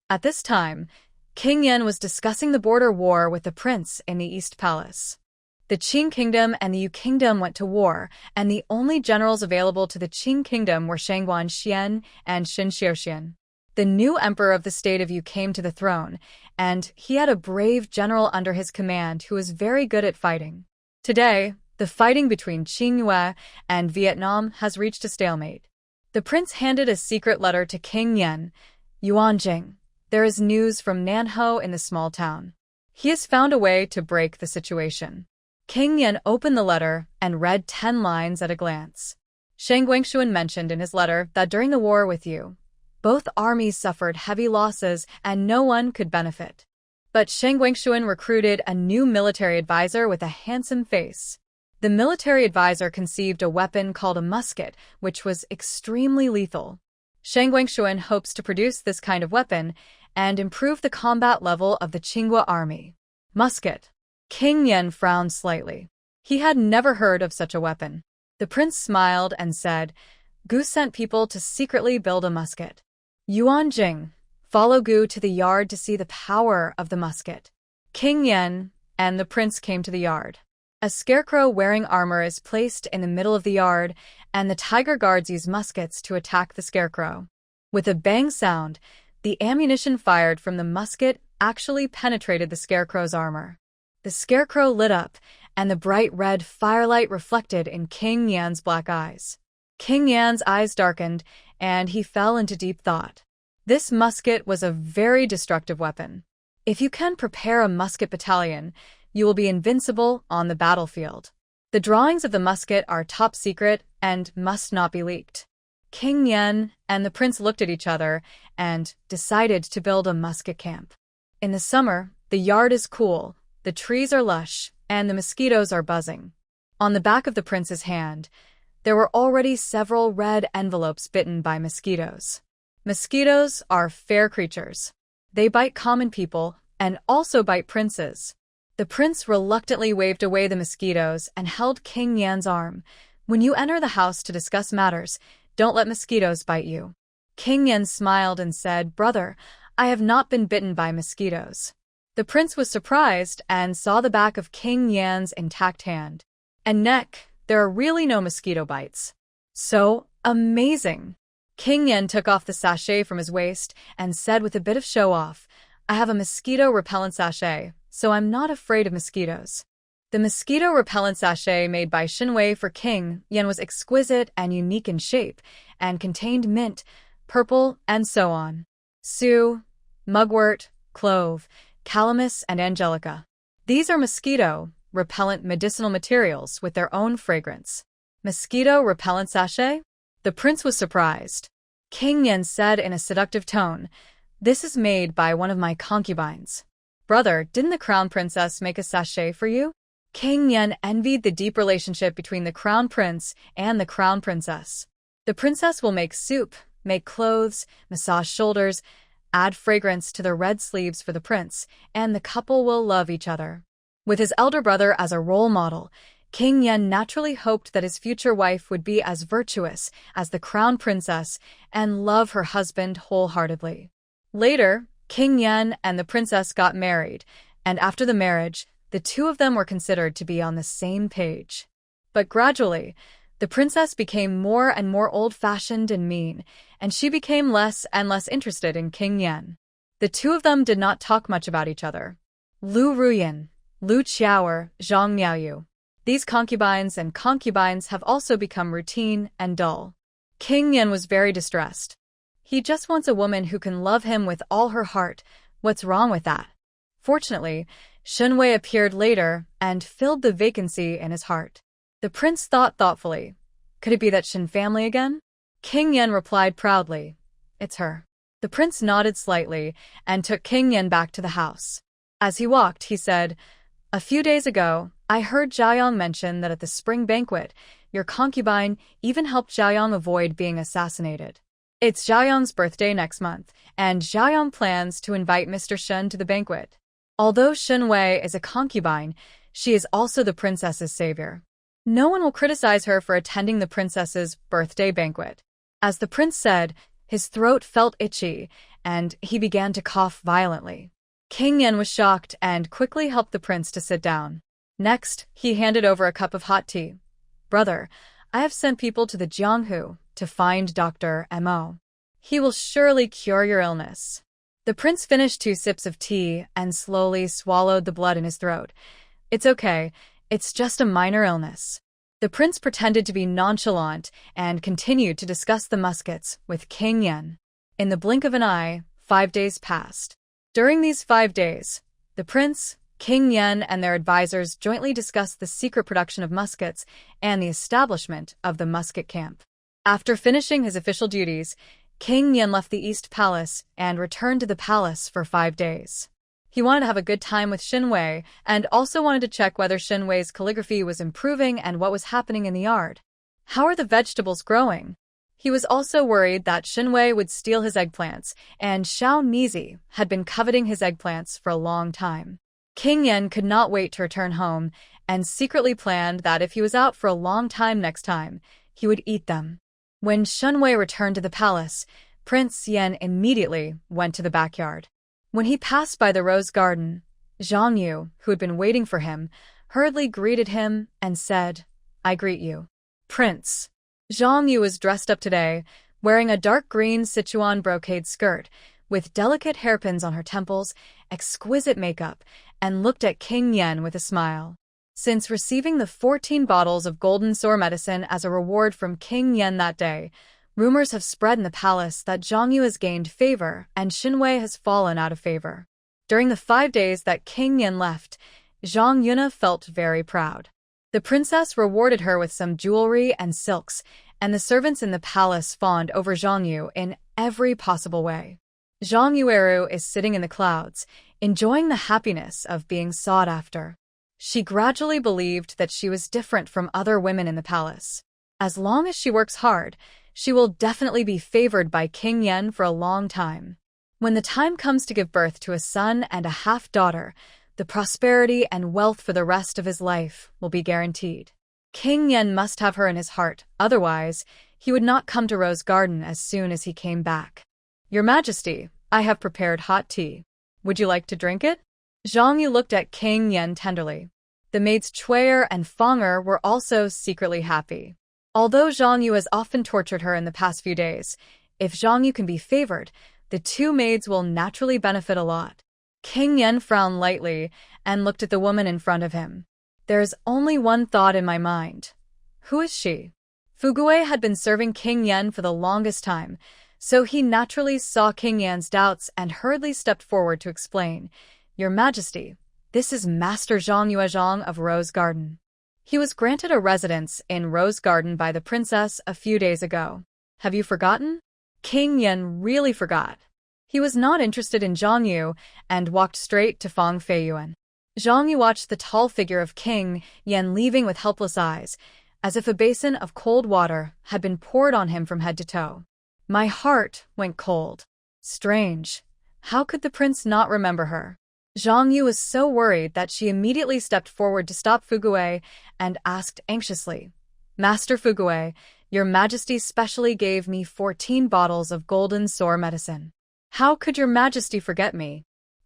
At this time, King Yan was discussing the border war with the prince in the East Palace. The Qing Kingdom and the Yu Kingdom went to war, and the only generals available to the Qing Kingdom were Shangguan Xian and Shen Xiuxian. The new emperor of the state of Yu came to the throne, and he had a brave general under his command who was very good at fighting. Today, the fighting between Qingyue and Vietnam has reached a stalemate. The prince handed a secret letter to King Yan. Yuanjing, there is news from Nanhou in the small town. He has found a way to break the situation. King Yan opened the letter and read 10 lines at a glance. Shang Guangshuan mentioned in his letter that during the war with Yu, both armies suffered heavy losses and no one could benefit. But Shang Guangshuan recruited a new military advisor with a handsome face. The military advisor conceived a weapon called a musket, which was extremely lethal. Shang Guangshuan hopes to produce this kind of weapon and improve the combat level of the Qinghua army. Musket. King Yan frowned slightly. He had never heard of such a weapon. The prince smiled and said, Gu sent people to secretly build a musket. Yuan Jing, follow Gu to the yard to see the power of the musket. King Yan and the prince came to the yard. A scarecrow wearing armor is placed in the middle of the yard, and the tiger guards use muskets to attack the scarecrow. With a bang sound, the ammunition fired from the musket actually penetrated the scarecrow's armor. The scarecrow lit up, and the bright red firelight reflected in King Yan's black eyes. King Yan's eyes darkened, and he fell into deep thought. This musket was a very destructive weapon. If you can prepare a musket battalion, you will be invincible on the battlefield. The drawings of the musket are top secret and must not be leaked. King Yan and the prince looked at each other and decided to build a musket camp. In the summer, the yard is cool, the trees are lush, and the mosquitoes are buzzing. On the back of the prince's hand, there were already several red envelopes bitten by mosquitoes. Mosquitoes are fair creatures. They bite common people and also bite princes. The prince reluctantly waved away the mosquitoes and held King Yan's arm. When you enter the house to discuss matters, don't let mosquitoes bite you. King Yan smiled and said, "Brother, I have not been bitten by mosquitoes." The prince was surprised and saw the back of King Yan's intact hand and neck. There are really no mosquito bites. So amazing! King Yan took off the sachet from his waist and said with a bit of show-off, "I have a mosquito repellent sachet, so I'm not afraid of mosquitoes." The mosquito repellent sachet made by Shen Wei for King Yan was exquisite and unique in shape, and contained mint, purple, and so on. Sue, mugwort, clove, calamus, and angelica. These are mosquito repellent medicinal materials with their own fragrance. Mosquito repellent sachet? The prince was surprised. King Yan said in a seductive tone, "This is made by one of my concubines." "Brother, didn't the crown princess make a sachet for you?" King Yan envied the deep relationship between the crown prince and the crown princess. The princess will make soup, make clothes, massage shoulders, add fragrance to the red sleeves for the prince, and the couple will love each other. With his elder brother as a role model, King Yan naturally hoped that his future wife would be as virtuous as the crown princess and love her husband wholeheartedly. Later, King Yan and the princess got married, and after the marriage, the two of them were considered to be on the same page. But gradually, the princess became more and more old-fashioned and mean, and she became less and less interested in King Yan. The two of them did not talk much about each other. Lu Ruyan, Lu Qiaoer, Zhang Miaoyu. These concubines and concubines have also become routine and dull. King Yan was very distressed. He just wants a woman who can love him with all her heart. What's wrong with that? Fortunately, Shen Wei appeared later and filled the vacancy in his heart. The prince thought thoughtfully. Could it be that Shen family again? King Yan replied proudly, "It's her." The prince nodded slightly and took King Yan back to the house. As he walked, he said, "A few days ago, I heard Zhaoyang mention that at the spring banquet, your concubine even helped Zhaoyang avoid being assassinated. It's Zhaoyang's birthday next month, and Zhaoyang plans to invite Mr. Shen to the banquet. Although Shen Wei is a concubine, she is also the princess's savior. No one will criticize her for attending the princess's birthday banquet." As the prince said, his throat felt itchy, and he began to cough violently. King Yan was shocked and quickly helped the prince to sit down. Next, he handed over a cup of hot tea. "Brother, I have sent people to the Jianghu to find Dr. Mo. He will surely cure your illness." The prince finished 2 sips of tea and slowly swallowed the blood in his throat. "It's okay. It's just a minor illness." The prince pretended to be nonchalant and continued to discuss the muskets with King Yan. In the blink of an eye, 5 days passed. During these 5 days, the prince, King Yan, and their advisors jointly discussed the secret production of muskets and the establishment of the musket camp. After finishing his official duties, King Yan left the East Palace and returned to the palace for 5 days. He wanted to have a good time with Shen Wei and also wanted to check whether Shen Wei's calligraphy was improving and what was happening in the yard. How are the vegetables growing? He was also worried that Shen Wei would steal his eggplants, and Xiao Nizi had been coveting his eggplants for a long time. King Yan could not wait to return home and secretly planned that if he was out for a long time next time, he would eat them. When Shen Wei returned to the palace, Prince Yan immediately went to the backyard. When he passed by the rose garden, Zhang Yu, who had been waiting for him, hurriedly greeted him and said, "I greet you, Prince." Zhang Yu was dressed up today, wearing a dark green Sichuan brocade skirt, with delicate hairpins on her temples, exquisite makeup, and looked at King Yen with a smile. Since receiving the 14 bottles of golden sore medicine as a reward from King Yen that day, rumors have spread in the palace that Zhang Yu has gained favor and Shen Wei has fallen out of favor. During the 5 days that King Yen left, Zhang Yuna felt very proud. The princess rewarded her with some jewelry and silks, and the servants in the palace fawned over Zhang Yu in every possible way. Zhang Yueru is sitting in the clouds, enjoying the happiness of being sought after. She gradually believed that she was different from other women in the palace. As long as she works hard, she will definitely be favored by King Yen for a long time. When the time comes to give birth to a son and a half-daughter, the prosperity and wealth for the rest of his life will be guaranteed. King Yen must have her in his heart, otherwise, he would not come to Rose Garden as soon as he came back. Your Majesty, I have prepared hot tea. Would you like to drink it? Zhang Yu looked at King Yen tenderly. The maids Chui'er and Fang'er were also secretly happy. Although Zhang Yu has often tortured her in the past few days, if Zhang Yu can be favored, the two maids will naturally benefit a lot. King Yen frowned lightly and looked at the woman in front of him. There is only one thought in my mind. Who is she? Fugui had been serving King Yen for the longest time, so he naturally saw King Yan's doubts and hurriedly stepped forward to explain. Your Majesty, this is Master Zhang Yuezhang of Rose Garden. He was granted a residence in Rose Garden by the princess a few days ago. Have you forgotten? King Yen really forgot. He was not interested in Zhang Yu and walked straight to Fangfei Yuan. Zhang Yu watched the tall figure of King Yen leaving with helpless eyes, as if a basin of cold water had been poured on him from head to toe. My heart went cold. Strange. How could the prince not remember her? Zhang Yu was so worried that she immediately stepped forward to stop Fugui and asked anxiously, Master Fugui, your Majesty specially gave me 14 bottles of golden sore medicine. How could your Majesty forget me?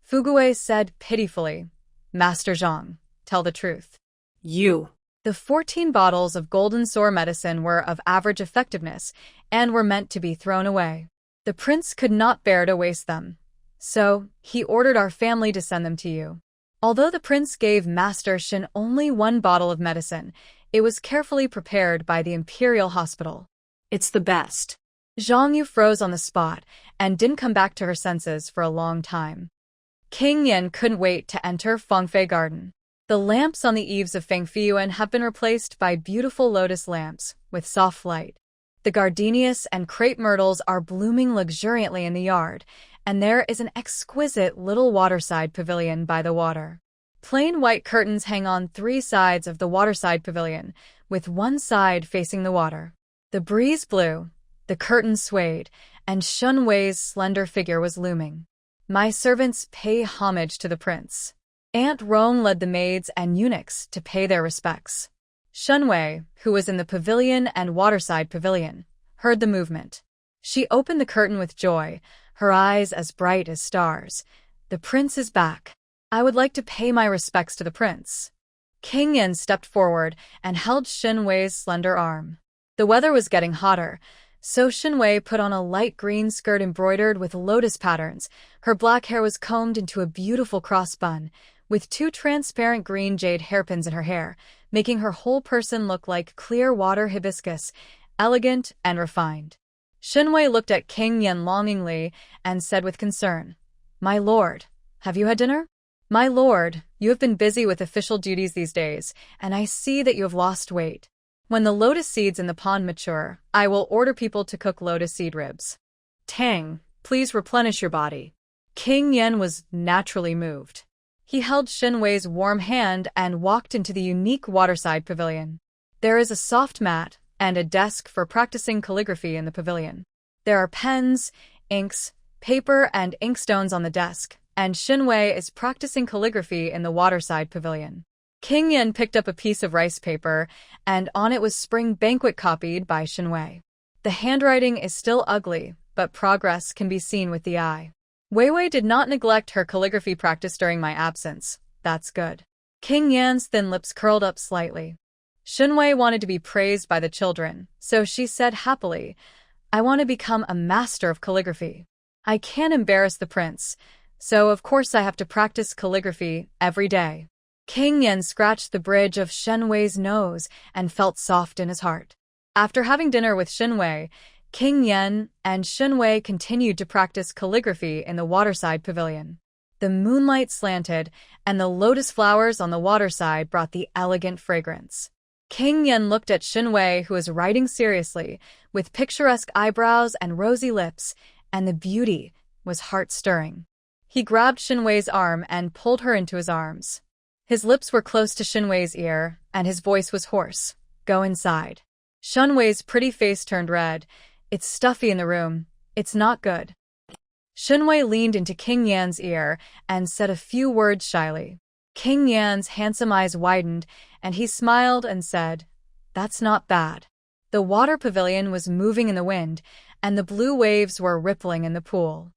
Fugui said pitifully, Master Zhang, tell the truth. The 14 bottles of golden sore medicine were of average effectiveness and were meant to be thrown away. The prince could not bear to waste them, so he ordered our family to send them to you. Although the prince gave Master Shen only 1 bottle of medicine, it was carefully prepared by the Imperial Hospital. It's the best. Zhang Yu froze on the spot and didn't come back to her senses for a long time. King Yen couldn't wait to enter Fangfei Garden. The lamps on the eaves of Fangfei Yuan have been replaced by beautiful lotus lamps with soft light. The gardenias and crepe myrtles are blooming luxuriantly in the yard, and there is an exquisite little waterside pavilion by the water. Plain white curtains hang on 3 sides of the waterside pavilion, with one side facing the water. The breeze blew, the curtains swayed, and Shen Wei's slender figure was looming. My servants pay homage to the prince. Aunt Rong led the maids and eunuchs to pay their respects. Shen Wei, who was in the pavilion and waterside pavilion, heard the movement. She opened the curtain with joy, her eyes as bright as stars. The prince is back. I would like to pay my respects to the prince. King Yen stepped forward and held Shen Wei's slender arm. The weather was getting hotter, so Shen Wei put on a light green skirt embroidered with lotus patterns. Her black hair was combed into a beautiful cross bun, with 2 transparent green jade hairpins in her hair, making her whole person look like clear water hibiscus, elegant and refined. Shen Wei looked at King Yen longingly and said with concern, My lord, have you had dinner? My lord, you have been busy with official duties these days, and I see that you have lost weight. When the lotus seeds in the pond mature, I will order people to cook lotus seed ribs. Tang, please replenish your body. King Yen was naturally moved. He held Shen Wei's warm hand and walked into the unique waterside pavilion. There is a soft mat and a desk for practicing calligraphy in the pavilion. There are pens, inks, paper, and inkstones on the desk, and Shen Wei is practicing calligraphy in the waterside pavilion. King Yen picked up a piece of rice paper, and on it was Spring Banquet copied by Shen Wei. The handwriting is still ugly, but progress can be seen with the eye. Wei Wei did not neglect her calligraphy practice during my absence. That's good. King Yan's thin lips curled up slightly. Shen Wei wanted to be praised by the children, so she said happily, I want to become a master of calligraphy. I can't embarrass the prince, so of course I have to practice calligraphy every day. King Yan scratched the bridge of Shen Wei's nose and felt soft in his heart. After having dinner with Shen Wei, King Yan and Shen Wei continued to practice calligraphy in the waterside pavilion. The moonlight slanted, and the lotus flowers on the waterside brought the elegant fragrance. King Yan looked at Shen Wei, who was writing seriously, with picturesque eyebrows and rosy lips, and the beauty was heart-stirring. He grabbed Shen Wei's arm and pulled her into his arms. His lips were close to Shen Wei's ear, and his voice was hoarse. Go inside. Shen Wei's pretty face turned red. It's stuffy in the room. It's not good. Shen Wei leaned into King Yan's ear and said a few words shyly. King Yan's handsome eyes widened, and he smiled and said, That's not bad. The water pavilion was moving in the wind, and the blue waves were rippling in the pool.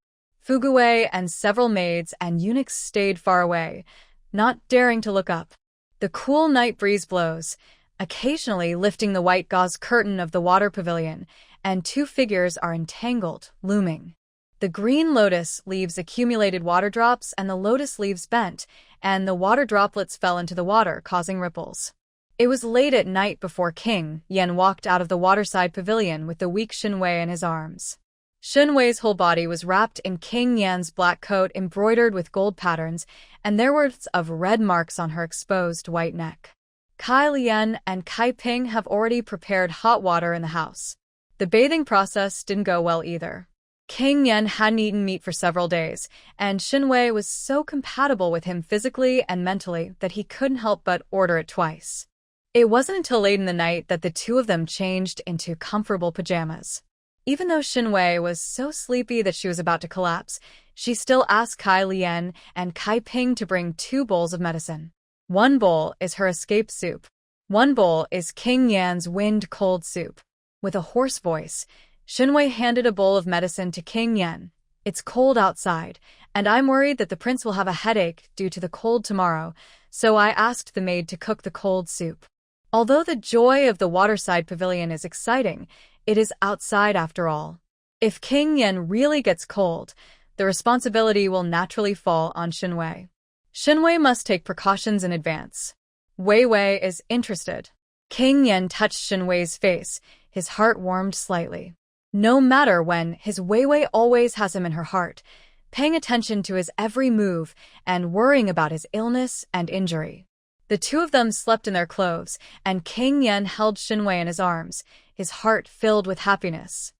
Fuguwei and several maids and eunuchs stayed far away, not daring to look up. The cool night breeze blows, occasionally lifting the white gauze curtain of the water pavilion, and two figures are entangled, looming. The green lotus leaves accumulated water drops, and the lotus leaves bent, and the water droplets fell into the water, causing ripples. It was late at night before King Yan walked out of the waterside pavilion with the weak Shen Wei in his arms. Shen Wei's whole body was wrapped in King Yan's black coat embroidered with gold patterns, and there were of red marks on her exposed white neck. Kai Lian and Kai Ping have already prepared hot water in the house. The bathing process didn't go well either. King Yan hadn't eaten meat for several days, and Shen Wei was so compatible with him physically and mentally that he couldn't help but order it twice. It wasn't until late in the night that the two of them changed into comfortable pajamas. Even though Shen Wei was so sleepy that she was about to collapse, she still asked Kai Lian and Kai Ping to bring 2 bowls of medicine. One bowl is her escape soup. One bowl is King Yan's wind-cold soup. With a hoarse voice, Shen Wei handed a bowl of medicine to King Yan. It's cold outside, and I'm worried that the prince will have a headache due to the cold tomorrow, so I asked the maid to cook the cold soup. Although the joy of the waterside pavilion is exciting, it is outside after all. If King Yan really gets cold, the responsibility will naturally fall on Shen Wei. Shen Wei must take precautions in advance. Wei Wei is interested. King Yan touched Shen Wei's face. His heart warmed slightly. No matter when, his Wei Wei always has him in her heart, paying attention to his every move and worrying about his illness and injury. The two of them slept in their clothes, and King Yan held Shen Wei in his arms, his heart filled with happiness.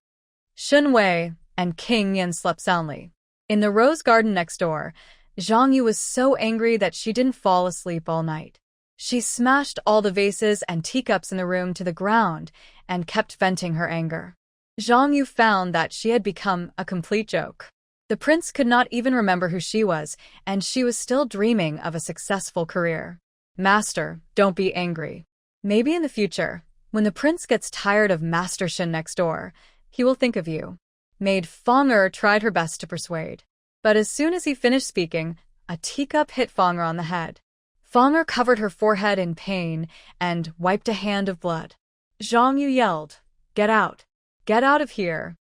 Shen Wei and King Yan slept soundly. In the rose garden next door, Zhang Yu was so angry that she didn't fall asleep all night. She smashed all the vases and teacups in the room to the ground and kept venting her anger. Zhang Yu found that she had become a complete joke. The prince could not even remember who she was, and she was still dreaming of a successful career. Master, don't be angry. Maybe in the future, when the prince gets tired of Master Shen next door, he will think of you. Maid Fang'er tried her best to persuade. But as soon as he finished speaking, a teacup hit Fang'er on the head. Fang'er covered her forehead in pain and wiped a hand of blood. Zhang Yu yelled, Get out! Get out of here!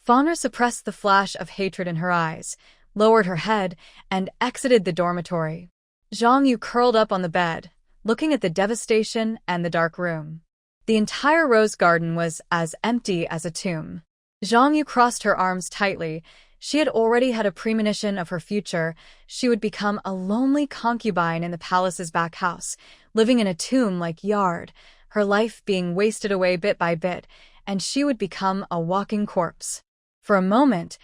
Fang'er suppressed the flash of hatred in her eyes, lowered her head, and exited the dormitory. Zhang Yu curled up on the bed, looking at the devastation and the dark room. The entire rose garden was as empty as a tomb. Zhang Yu crossed her arms tightly. She had already had a premonition of her future. She would become a lonely concubine in the palace's back house, living in a tomb-like yard, her life being wasted away bit by bit, and she would become a walking corpse. For a moment,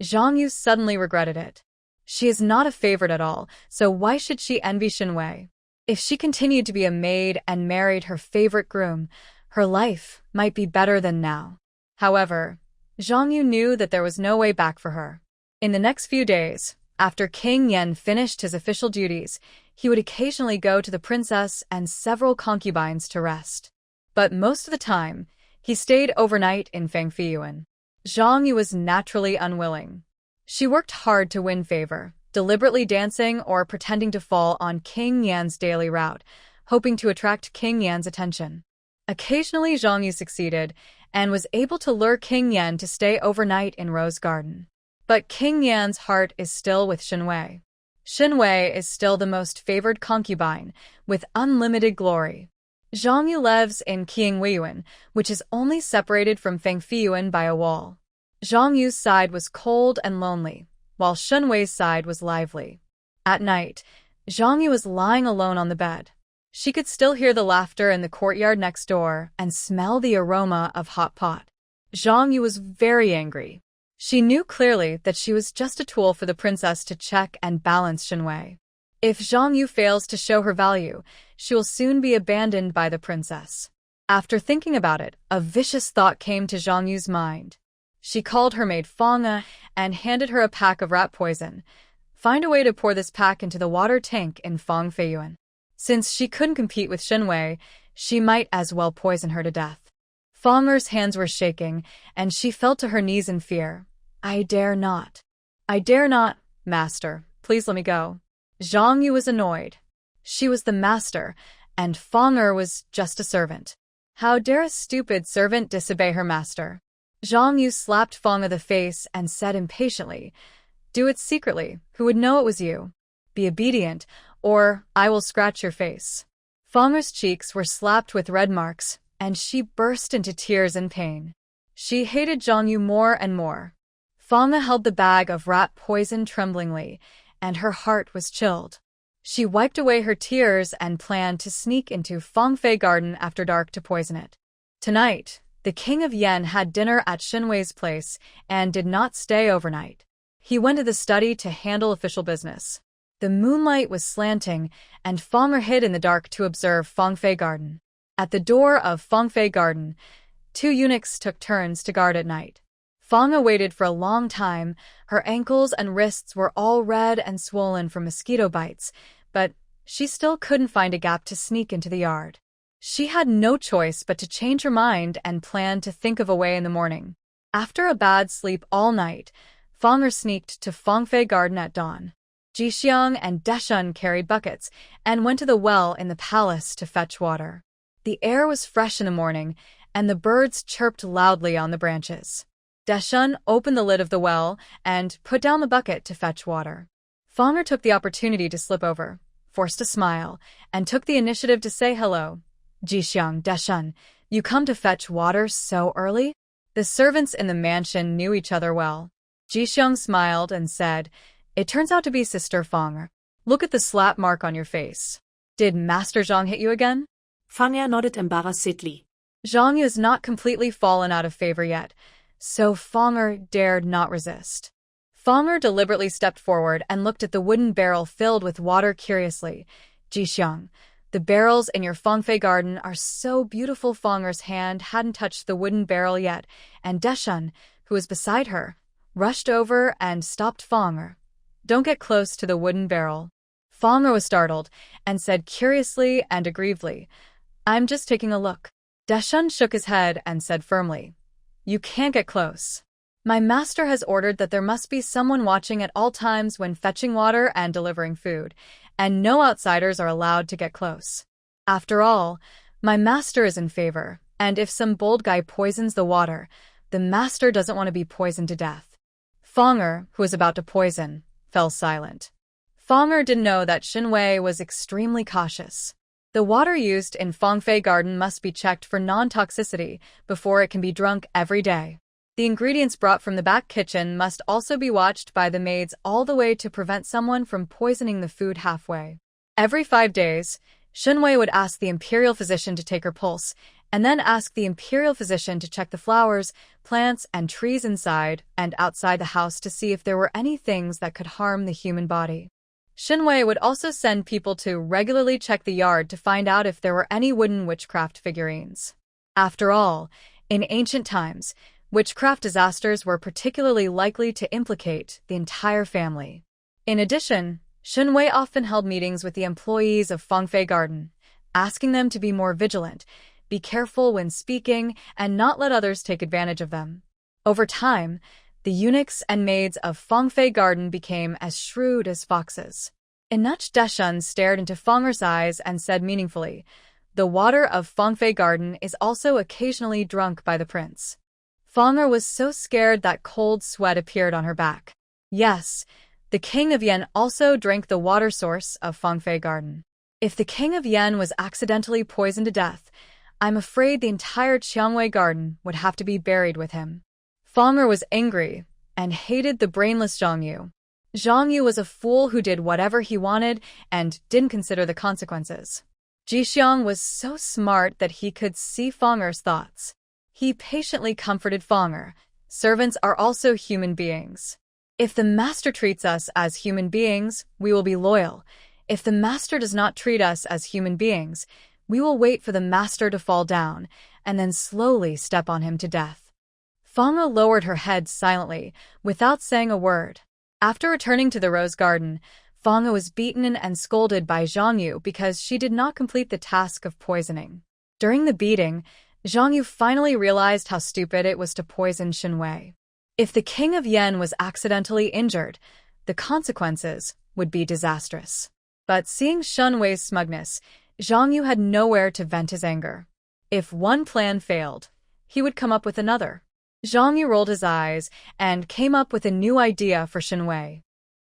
Zhang Yu suddenly regretted it. She is not a favorite at all, so why should she envy Shen Wei? If she continued to be a maid and married her favorite groom, her life might be better than now. However, Zhang Yu knew that there was no way back for her. In the next few days, after King Yan finished his official duties, he would occasionally go to the princess and several concubines to rest. But most of the time, he stayed overnight in Fangfei. Zhang Yu was naturally unwilling. She worked hard to win favor, deliberately dancing or pretending to fall on King Yan's daily route, hoping to attract King Yan's attention. Occasionally Zhang Yu succeeded and was able to lure King Yan to stay overnight in Rose Garden. But King Yan's heart is still with Shen Wei. Shen Wei is still the most favored concubine, with unlimited glory. Zhang Yu lives in Qingweiyuan, which is only separated from Fangfei by a wall. Zhang Yu's side was cold and lonely, while Shen Wei's side was lively. At night, Zhang Yu was lying alone on the bed. She could still hear the laughter in the courtyard next door and smell the aroma of hot pot. Zhang Yu was very angry. She knew clearly that she was just a tool for the princess to check and balance Shen Wei. If Zhang Yu fails to show her value, she will soon be abandoned by the princess. After thinking about it, a vicious thought came to Zhang Yu's mind. She called her maid Fangfei and handed her a pack of rat poison. Find a way to pour this pack into the water tank in Fangfei. Since she couldn't compete with Shen Wei, she might as well poison her to death. Fangfei's hands were shaking, and she fell to her knees in fear. I dare not. I dare not, master. Please let me go. Zhang Yu was annoyed. She was the master, and Fangfei was just a servant. How dare a stupid servant disobey her master? Zhang Yu slapped Fangfei in the face and said impatiently, Do it secretly. Who would know it was you? Be obedient, or I will scratch your face. Fangfei's cheeks were slapped with red marks, and she burst into tears in pain. She hated Zhang Yu more and more. Fangfei held the bag of rat poison tremblingly, and her heart was chilled. She wiped away her tears and planned to sneak into Fangfei garden after dark to poison it. Tonight, the king of Yen had dinner at Shen Wei's place and did not stay overnight. He went to the study to handle official business. The moonlight was slanting, and Fangfei hid in the dark to observe Fangfei garden. At the door of Fangfei garden, 2 eunuchs took turns to guard at night. Fangfei waited for a long time. Her ankles and wrists were all red and swollen from mosquito bites, but she still couldn't find a gap to sneak into the yard. She had no choice but to change her mind and plan to think of a way in the morning. After a bad sleep all night, Fangfei sneaked to Fangfei garden at dawn. Jixiang and Deshun carried buckets and went to the well in the palace to fetch water. The air was fresh in the morning, and the birds chirped loudly on the branches. Deshun opened the lid of the well and put down the bucket to fetch water. Fangfei took the opportunity to slip over, forced a smile, and took the initiative to say hello. Jixiang, Deshun, you come to fetch water so early? The servants in the mansion knew each other well. Jixiang smiled and said, It turns out to be Sister Fangfei. Look at the slap mark on your face. Did Master Zhang hit you again? Fangfei nodded embarrassedly. Zhang Yu has not completely fallen out of favor yet, so Fangfei dared not resist. Fangfei deliberately stepped forward and looked at the wooden barrel filled with water curiously. Jixiang, the barrels in your Fangfei garden are so beautiful. Fangfei's hand hadn't touched the wooden barrel yet, and Deshun, who was beside her, rushed over and stopped Fangfei. Don't get close to the wooden barrel. Fangfei was startled and said curiously and aggrievedly, I'm just taking a look. Deshun shook his head and said firmly, You can't get close. My master has ordered that there must be someone watching at all times when fetching water and delivering food, and no outsiders are allowed to get close. After all, my master is in favor, and if some bold guy poisons the water, the master doesn't want to be poisoned to death. Fangfei, who was about to poison, fell silent. Fangfei didn't know that Shen Wei was extremely cautious. The water used in Fangfei garden must be checked for non-toxicity before it can be drunk every day. The ingredients brought from the back kitchen must also be watched by the maids all the way to prevent someone from poisoning the food halfway. Every 5 days, Shen Wei would ask the imperial physician to take her pulse, and then ask the imperial physician to check the flowers, plants, and trees inside and outside the house to see if there were any things that could harm the human body. Shen Wei would also send people to regularly check the yard to find out if there were any wooden witchcraft figurines. After all, in ancient times, witchcraft disasters were particularly likely to implicate the entire family. In addition, Shen Wei often held meetings with the employees of Fangfei garden, asking them to be more vigilant, be careful when speaking, and not let others take advantage of them. Over time, the eunuchs and maids of Fangfei garden became as shrewd as foxes. Enoch Deshun stared into Fangfei's eyes and said meaningfully, The water of Fangfei garden is also occasionally drunk by the prince. Fang'er was so scared that cold sweat appeared on her back. Yes, the king of Yen also drank the water source of Fangfei Garden. If the king of Yen was accidentally poisoned to death, I'm afraid the entire Qiangwei garden would have to be buried with him. Fang'er was angry and hated the brainless Zhang Yu. Zhang Yu was a fool who did whatever he wanted and didn't consider the consequences. Jixiang was so smart that he could see Fang'er's thoughts. He patiently comforted Fang'er. Servants are also human beings. If the master treats us as human beings, we will be loyal. If the master does not treat us as human beings, we will wait for the master to fall down and then slowly step on him to death. Fang'er lowered her head silently, without saying a word. After returning to the rose garden, Fang'er was beaten and scolded by Zhang Yu because she did not complete the task of poisoning. During the beating, Zhang Yu finally realized how stupid it was to poison Shen Wei. If the king of Yen was accidentally injured, the consequences would be disastrous. But seeing Shen Wei's smugness, Zhang Yu had nowhere to vent his anger. If one plan failed, he would come up with another. Zhang Yu rolled his eyes and came up with a new idea for Shen Wei.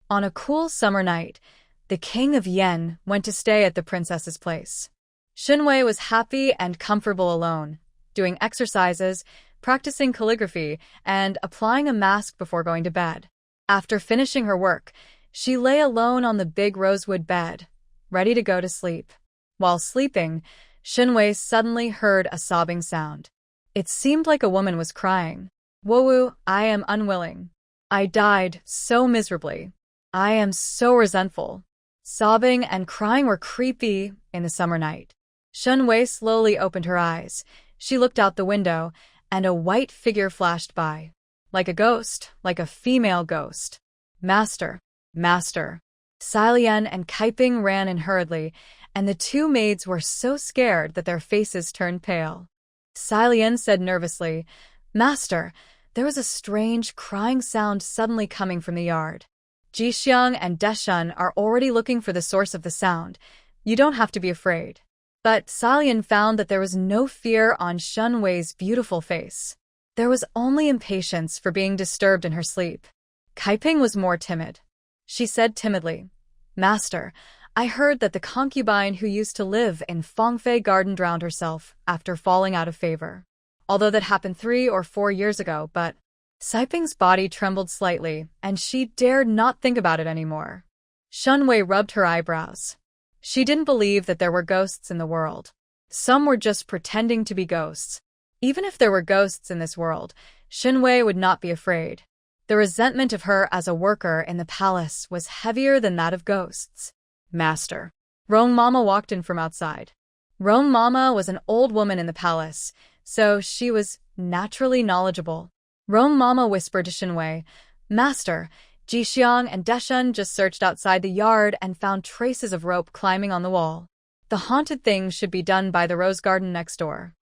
On a cool summer night, the king of Yen went to stay at the princess's place. Shen Wei was happy and comfortable alone, doing exercises, practicing calligraphy, and applying a mask before going to bed. After finishing her work, she lay alone on the big rosewood bed, ready to go to sleep. While sleeping, Shen Wei suddenly heard a sobbing sound. It seemed like a woman was crying. "Wowu, I am unwilling. I died so miserably. I am so resentful." Sobbing and crying were creepy in the summer night. Shen Wei slowly opened her eyes. She looked out the window, and a white figure flashed by. Like a ghost, like a female ghost. "Master, master." Silian and Kaiping ran in hurriedly, and the two maids were so scared that their faces turned pale. Silian said nervously, "Master, there was a strange crying sound suddenly coming from the yard. Jixiang and Deshan are already looking for the source of the sound. You don't have to be afraid." But Silian found that there was no fear on Shen Wei's beautiful face. There was only impatience for being disturbed in her sleep. Kaiping was more timid. She said timidly, "Master, I heard that the concubine who used to live in Fangfei Garden drowned herself after falling out of favor. Although that happened 3 or 4 years ago, but..." Kaiping's body trembled slightly, and she dared not think about it anymore. Shen Wei rubbed her eyebrows. She didn't believe that there were ghosts in the world. Some were just pretending to be ghosts. Even if there were ghosts in this world, Shen Wei would not be afraid. The resentment of her as a worker in the palace was heavier than that of ghosts. "Master." Rong Mama walked in from outside. Rong Mama was an old woman in the palace, so she was naturally knowledgeable. Rong Mama whispered to Shen Wei, "Master, Jixiang and Deshan just searched outside the yard and found traces of rope climbing on the wall. The haunted thing should be done by the rose garden next door."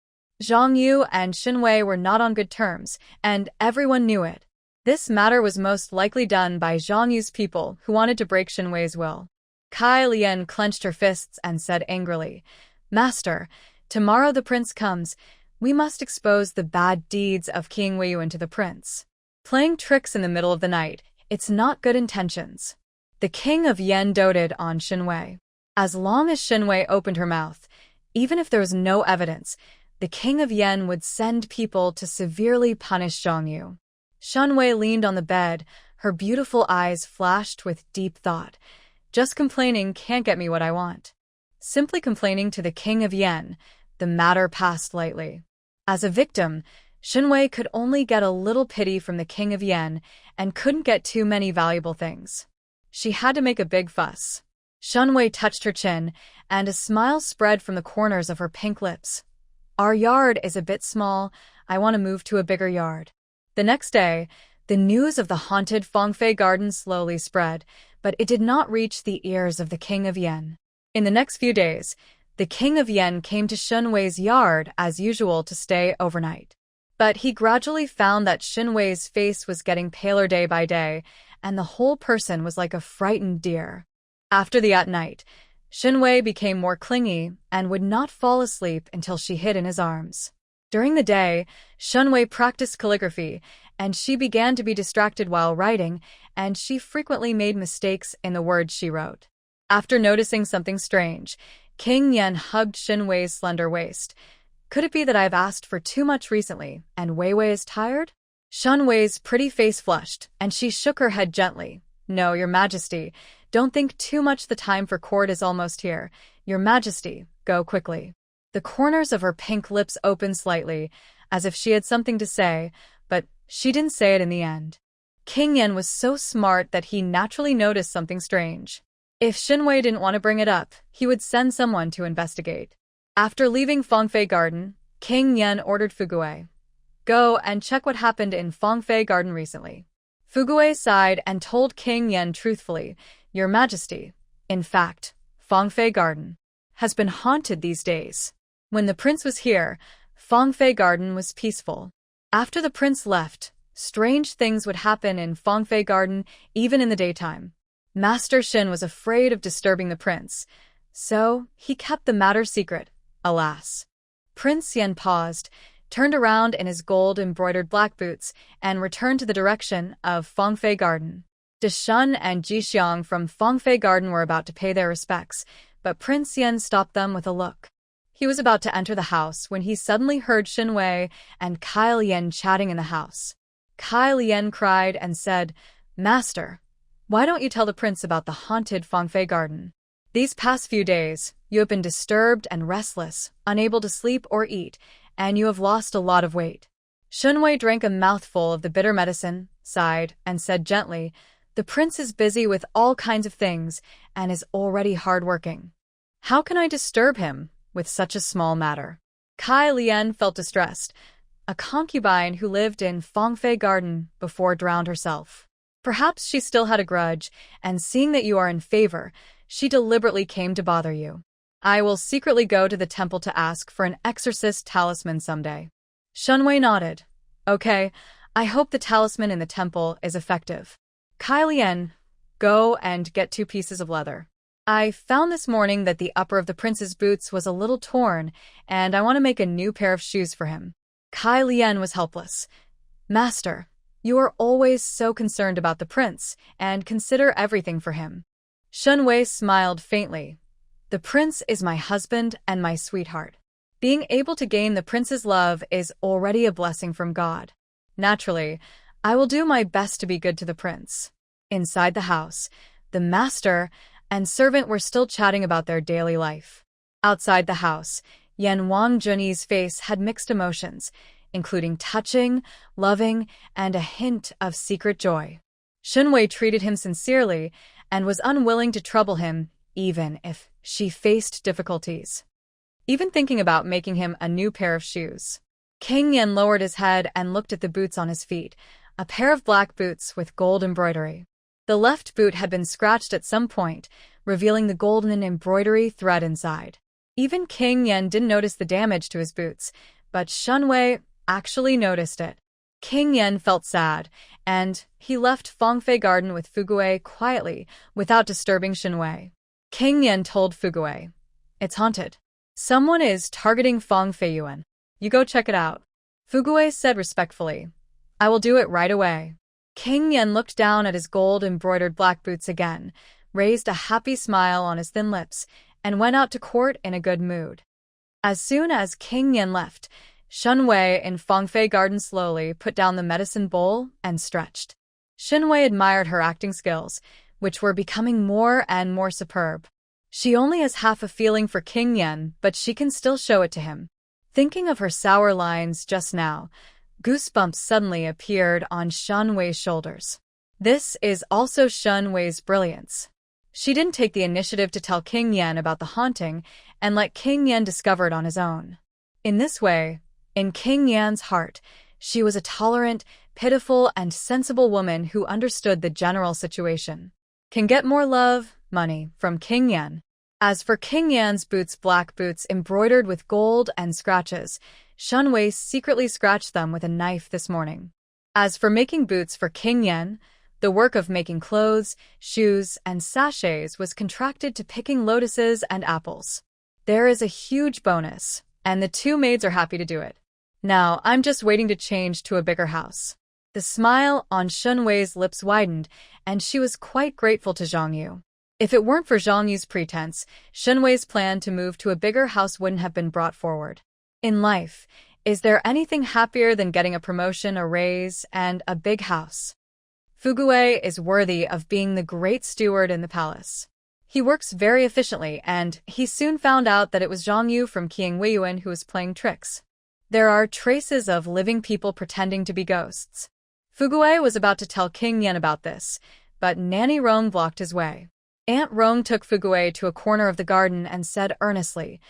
Zhang Yu and Shen Wei were not on good terms, and everyone knew it. This matter was most likely done by Zhang Yu's people who wanted to break Shen Wei's will. Kai Lian clenched her fists and said angrily, "Master, tomorrow the prince comes. We must expose the bad deeds of King Weiyuan to the prince. Playing tricks in the middle of the night, it's not good intentions." The king of Yen doted on Shen Wei. As long as Shen Wei opened her mouth, even if there was no evidence, the king of Yen would send people to severely punish Zhang Yu. Shen Wei leaned on the bed, her beautiful eyes flashed with deep thought. Just complaining can't get me what I want. Simply complaining to the king of Yen, the matter passed lightly. As a victim, Shen Wei could only get a little pity from the king of Yen and couldn't get too many valuable things. She had to make a big fuss. Shen Wei touched her chin, and a smile spread from the corners of her pink lips. "Our yard is a bit small. I want to move to a bigger yard." The next day, the news of the haunted Fangfei garden slowly spread, but it did not reach the ears of the king of Yen. In the next few days, the king of Yen came to Shen Wei's yard as usual to stay overnight. But he gradually found that Shen Wei's face was getting paler day by day, and the whole person was like a frightened deer. After that night, Shen Wei became more clingy and would not fall asleep until she hid in his arms. During the day, Shen Wei practiced calligraphy, and she began to be distracted while writing, and she frequently made mistakes in the words she wrote. After noticing something strange, King Yan hugged Shen Wei's slender waist. Could it be that I've asked for too much recently, and Wei Wei is tired? Shen Wei's pretty face flushed, and she shook her head gently. No, Your Majesty, don't think too much. The time for court is almost here. Your Majesty, go quickly. The corners of her pink lips opened slightly, as if she had something to say, but she didn't say it in the end. King Yan was so smart that he naturally noticed something strange. If Shen Wei didn't want to bring it up, he would send someone to investigate. After leaving Fangfei Garden, King Yan ordered Fugui, "Go and check what happened in Fangfei Garden recently." Fugui sighed and told King Yan truthfully, "Your Majesty, in fact, Fangfei Garden has been haunted these days. When the prince was here, Fangfei Garden was peaceful. After the prince left, strange things would happen in Fangfei Garden even in the daytime. Master Shen was afraid of disturbing the prince, so he kept the matter secret, alas." Prince Yan paused, turned around in his gold-embroidered black boots, and returned to the direction of Fangfei Garden. Deshan and Jixiang from Fangfei Garden were about to pay their respects, but Prince Yan stopped them with a look. He was about to enter the house when he suddenly heard Shen Wei and Kai Lian chatting in the house. Kai Lian cried and said, "Master, why don't you tell the prince about the haunted Fangfei Garden? These past few days, you have been disturbed and restless, unable to sleep or eat, and you have lost a lot of weight." Shen Wei drank a mouthful of the bitter medicine, sighed, and said gently, "The prince is busy with all kinds of things and is already hard-working. How can I disturb him with such a small matter?" Kai Lian felt distressed. A concubine who lived in Fangfei Garden before drowned herself. Perhaps she still had a grudge, and seeing that you are in favor, she deliberately came to bother you. I will secretly go to the temple to ask for an exorcist talisman someday. Shen Wei nodded. Okay, I hope the talisman in the temple is effective. Kai Lian, go and get 2 pieces of leather. I found this morning that the upper of the prince's boots was a little torn, and I want to make a new pair of shoes for him. Kai Lian was helpless. Master, you are always so concerned about the prince, and consider everything for him. Shen Wei smiled faintly. The prince is my husband and my sweetheart. Being able to gain the prince's love is already a blessing from God. Naturally, I will do my best to be good to the prince. Inside the house, the master and servant were still chatting about their daily life. Outside the house, Yan Wang Junyi's face had mixed emotions, including touching, loving, and a hint of secret joy. Shen Wei treated him sincerely and was unwilling to trouble him, even if she faced difficulties. Even thinking about making him a new pair of shoes. King Yan lowered his head and looked at the boots on his feet, a pair of black boots with gold embroidery. The left boot had been scratched at some point, revealing the golden embroidery thread inside. Even King Yan didn't notice the damage to his boots, but Shen Wei actually noticed it. King Yan felt sad, and he left Fangfei Garden with Fugui quietly, without disturbing Shen Wei. King Yan told Fugui, "It's haunted. Someone is targeting Fangfei Yuan. You go check it out." Fugui said respectfully, "I will do it right away." King Yan looked down at his gold-embroidered black boots again, raised a happy smile on his thin lips, and went out to court in a good mood. As soon as King Yan left, Shen Wei in Fangfei Garden slowly put down the medicine bowl and stretched. Shen Wei admired her acting skills, which were becoming more and more superb. She only has half a feeling for King Yan, but she can still show it to him. Thinking of her sour lines just now, goosebumps suddenly appeared on Shen Wei's shoulders. This is also Shen Wei's brilliance. She didn't take the initiative to tell King Yan about the haunting and let King Yan discover it on his own. In this way, in King Yan's heart, she was a tolerant, pitiful, and sensible woman who understood the general situation. Can get more love, money, from King Yan. As for King Yan's boots, black boots embroidered with gold and scratches, Shen Wei secretly scratched them with a knife this morning. As for making boots for King Yan, the work of making clothes, shoes, and sachets was contracted to picking lotuses and apples. There is a huge bonus, and the 2 maids are happy to do it. Now, I'm just waiting to change to a bigger house. The smile on Shen Wei's lips widened, and she was quite grateful to Zhang Yu. If it weren't for Zhang Yu's pretense, Shen Wei's plan to move to a bigger house wouldn't have been brought forward. In life, is there anything happier than getting a promotion, a raise, and a big house? Fugui is worthy of being the great steward in the palace. He works very efficiently, and he soon found out that it was Zhang Yu from King Weiyuan who was playing tricks. There are traces of living people pretending to be ghosts. Fugui was about to tell King Yan about this, but Nanny Rong blocked his way. Aunt Rong took Fugui to a corner of the garden and said earnestly,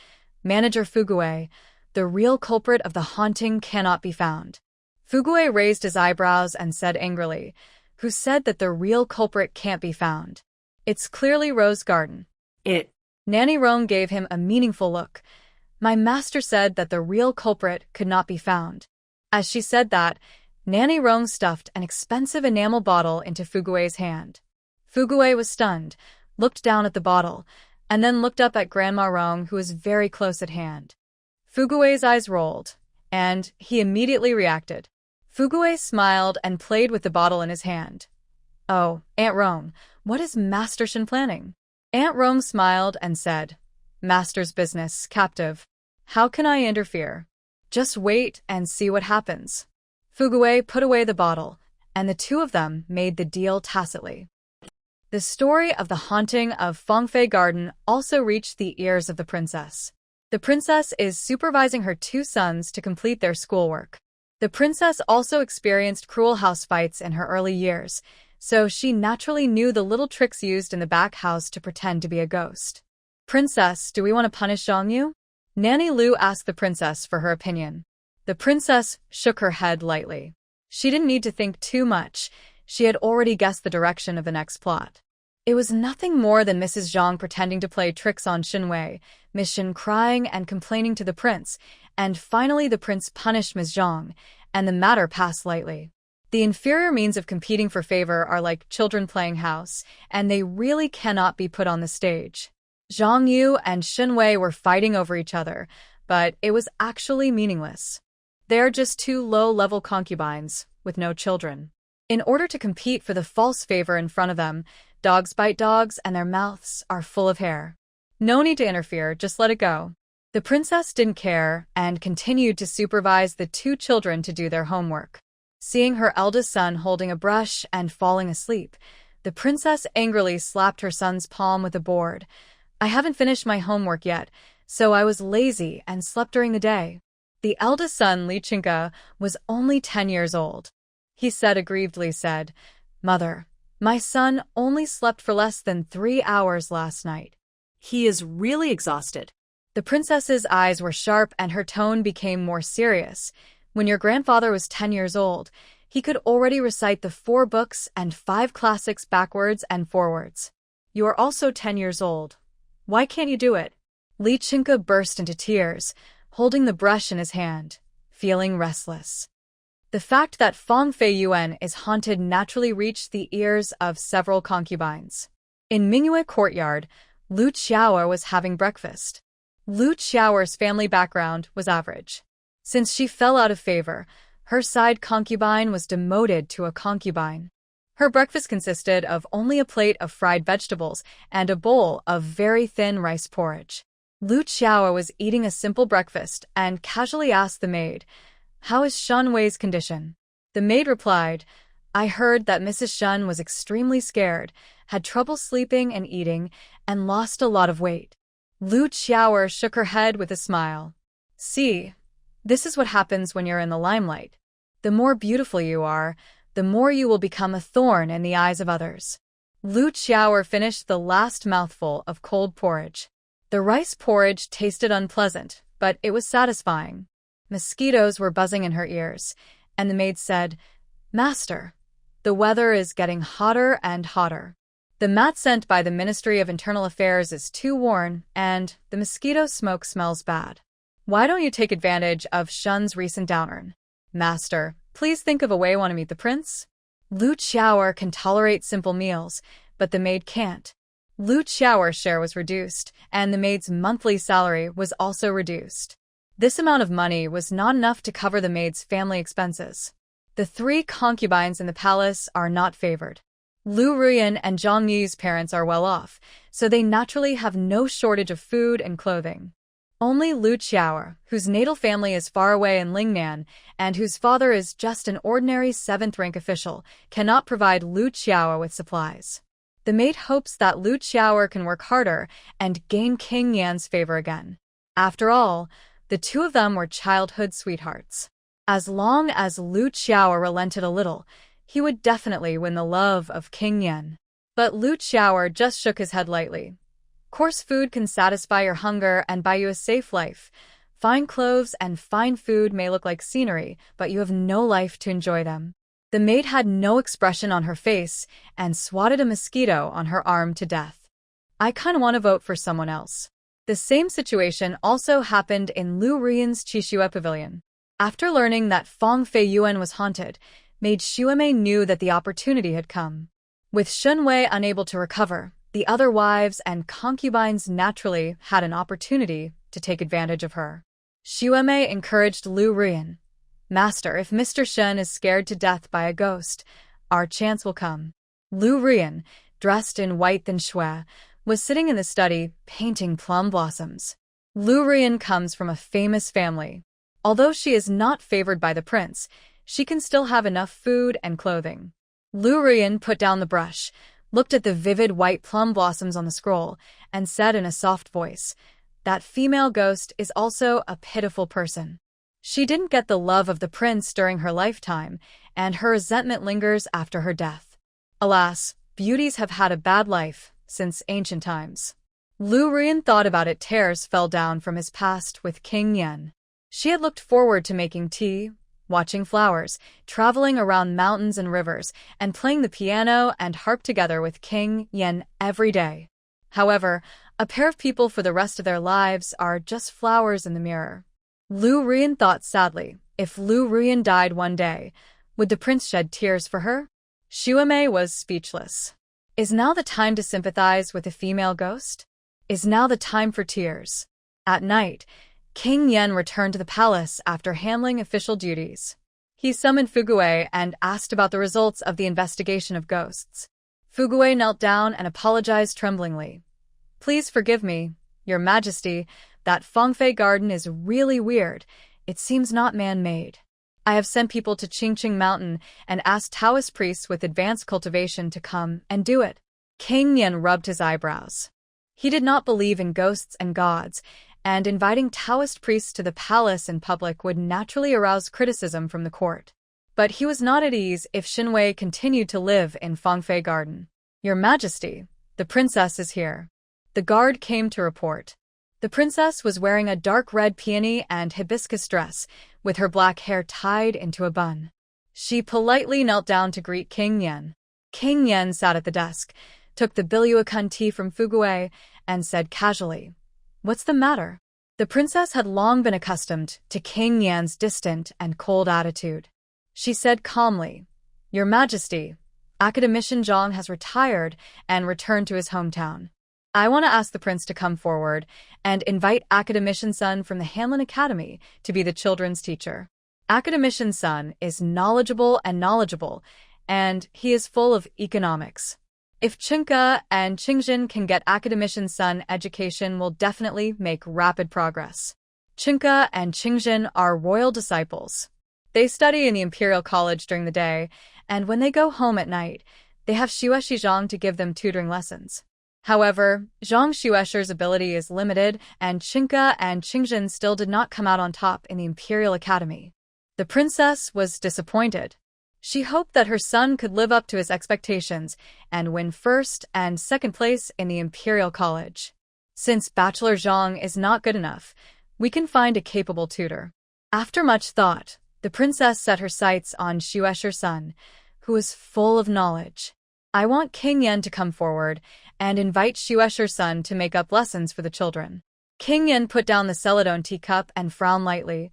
"Manager Fugui, the real culprit of the haunting cannot be found." Fugui raised his eyebrows and said angrily, "Who said that the real culprit can't be found? It's clearly Rose Garden." Nanny Rong gave him a meaningful look. "My master said that the real culprit could not be found." As she said that, Nanny Rong stuffed an expensive enamel bottle into Fugui's hand. Fugui was stunned, looked down at the bottle, and then looked up at Grandma Rong, who was very close at hand. Fugui's eyes rolled, and he immediately reacted. Fugui smiled and played with the bottle in his hand. "Oh, Aunt Rong, what is Master Shen planning?" Aunt Rong smiled and said, "Master's business, captive. How can I interfere? Just wait and see what happens." Fugui put away the bottle, and the two of them made the deal tacitly. The story of the haunting of Fangfei Garden also reached the ears of the princess. The princess is supervising her two sons to complete their schoolwork. The princess also experienced cruel house fights in her early years, so she naturally knew the little tricks used in the back house to pretend to be a ghost. "Princess, do we want to punish Zhang Yu?" Nanny Lu asked the princess for her opinion. The princess shook her head lightly. She didn't need to think too much. She had already guessed the direction of the next plot. It was nothing more than Mrs. Zhang pretending to play tricks on Shen Wei, Miss Shen crying and complaining to the prince, and finally the prince punished Ms. Zhang, and the matter passed lightly. The inferior means of competing for favor are like children playing house, and they really cannot be put on the stage. Zhang Yu and Shen Wei were fighting over each other, but it was actually meaningless. They're just two low-level concubines, with no children. In order to compete for the false favor in front of them, dogs bite dogs and their mouths are full of hair. No need to interfere, just let it go. The princess didn't care and continued to supervise the two children to do their homework. Seeing her eldest son holding a brush and falling asleep, the princess angrily slapped her son's palm with a board. "I haven't finished my homework yet, so I was lazy and slept during the day." The eldest son, Li Chinka, was only 10 years old. He aggrievedly said, "Mother, my son only slept for less than 3 hours last night. He is really exhausted." The princess's eyes were sharp and her tone became more serious. "When your grandfather was 10 years old, he could already recite the 4 books and 5 classics backwards and forwards. You are also 10 years old. Why can't you do it?" Li Chinka burst into tears, holding the brush in his hand, feeling restless. The fact that Fangfei Yuan is haunted naturally reached the ears of several concubines. In Mingyue courtyard, Lu Qiaoer was having breakfast. Lu Qiaoer's family background was average. Since she fell out of favor, her side concubine was demoted to a concubine. Her breakfast consisted of only a plate of fried vegetables and a bowl of very thin rice porridge. Lu Qiaoer was eating a simple breakfast and casually asked the maid, "How is Shen Wei's condition?" The maid replied, "I heard that Mrs. Shen was extremely scared, had trouble sleeping and eating, and lost a lot of weight." Lu Qiaoer shook her head with a smile. "See, this is what happens when you're in the limelight. The more beautiful you are, the more you will become a thorn in the eyes of others." Lu Qiaoer finished the last mouthful of cold porridge. The rice porridge tasted unpleasant, but it was satisfying. Mosquitoes were buzzing in her ears, and the maid said, "Master, the weather is getting hotter and hotter. The mat sent by the Ministry of Internal Affairs is too worn, and the mosquito smoke smells bad. Why don't you take advantage of Shen's recent downturn? Master, please think of a way want to meet the prince?" Lu Qiaoer can tolerate simple meals, but the maid can't. Lu Qiaoer's share was reduced, and the maid's monthly salary was also reduced. This amount of money was not enough to cover the maid's family expenses. The three concubines in the palace are not favored. Lu Ruyan and Zhang Yi's parents are well off, so they naturally have no shortage of food and clothing. Only Lu Qiao, whose natal family is far away in Lingnan and whose father is just an ordinary 7th-rank official, cannot provide Lu Qiao with supplies. The maid hopes that Lu Qiao can work harder and gain King Yan's favor again. After all, the two of them were childhood sweethearts. As long as Lu Qiao relented a little, he would definitely win the love of King Yan. But Lu Qiao just shook his head lightly. Coarse food can satisfy your hunger and buy you a safe life. Fine clothes and fine food may look like scenery, but you have no life to enjoy them. The maid had no expression on her face and swatted a mosquito on her arm to death. I kinda want to vote for someone else. The same situation also happened in Lu Ruyan's Qixue Pavilion. After learning that Fangfei Yuan was haunted, maid Xuemei knew that the opportunity had come. With Shen Wei unable to recover, the other wives and concubines naturally had an opportunity to take advantage of her. Xuemei encouraged Lu Ruyan. Master, if Mr. Shen is scared to death by a ghost, our chance will come. Lu Ruyan, dressed in white than shui, was sitting in the study painting plum blossoms. Lu Ruyan comes from a famous family. Although she is not favored by the prince, she can still have enough food and clothing. Lu Ruyan put down the brush, looked at the vivid white plum blossoms on the scroll, and said in a soft voice, "That female ghost is also a pitiful person. She didn't get the love of the prince during her lifetime, and her resentment lingers after her death. Alas, beauties have had a bad life since ancient times." Lu Ruyan thought about it. Tears fell down from his past with King Yan. She had looked forward to making tea, watching flowers, traveling around mountains and rivers, and playing the piano and harp together with King Yan every day. However, a pair of people for the rest of their lives are just flowers in the mirror. Lu Ruyan thought sadly, if Lu Ruyan died one day, would the prince shed tears for her? Xuemei was speechless. Is now the time to sympathize with a female ghost? Is now the time for tears? At night, King Yan returned to the palace after handling official duties. He summoned Fugui and asked about the results of the investigation of ghosts. Fugui knelt down and apologized tremblingly. "Please forgive me, Your Majesty, that Fangfei garden is really weird. It seems not man-made. I have sent people to Qingqing Mountain and asked Taoist priests with advanced cultivation to come and do it." King Yan rubbed his eyebrows. He did not believe in ghosts and gods, and inviting Taoist priests to the palace in public would naturally arouse criticism from the court. But he was not at ease if Shen Wei continued to live in Fangfei Garden. "Your Majesty, the princess is here." The guard came to report. The princess was wearing a dark red peony and hibiscus dress, with her black hair tied into a bun. She politely knelt down to greet King Yan. King Yan sat at the desk, took the Biluakun tea from Fugui, and said casually, "What's the matter?" The princess had long been accustomed to King Yan's distant and cold attitude. She said calmly, "Your Majesty, academician Zhang has retired and returned to his hometown. I want to ask the prince to come forward and invite academician Sun from the Hanlin Academy to be the children's teacher. Academician Sun is knowledgeable, and he is full of economics. If Chinka and Qingjin can get academician Sun education, will definitely make rapid progress. Chinka and Qingjin are royal disciples. They study in the Imperial College during the day, and when they go home at night, they have Xueshi Zhang to give them tutoring lessons. However, Zhang Xuesher's ability is limited, and Chinka and Qingjin still did not come out on top in the Imperial Academy. The princess was disappointed. She hoped that her son could live up to his expectations and win first and second place in the Imperial College. Since Bachelor Zhang is not good enough, we can find a capable tutor. After much thought, the princess set her sights on Xuesher's son, who was full of knowledge. "I want King Yan to come forward and invite Xuesher's son to make up lessons for the children." King Yan put down the celadone teacup and frowned lightly.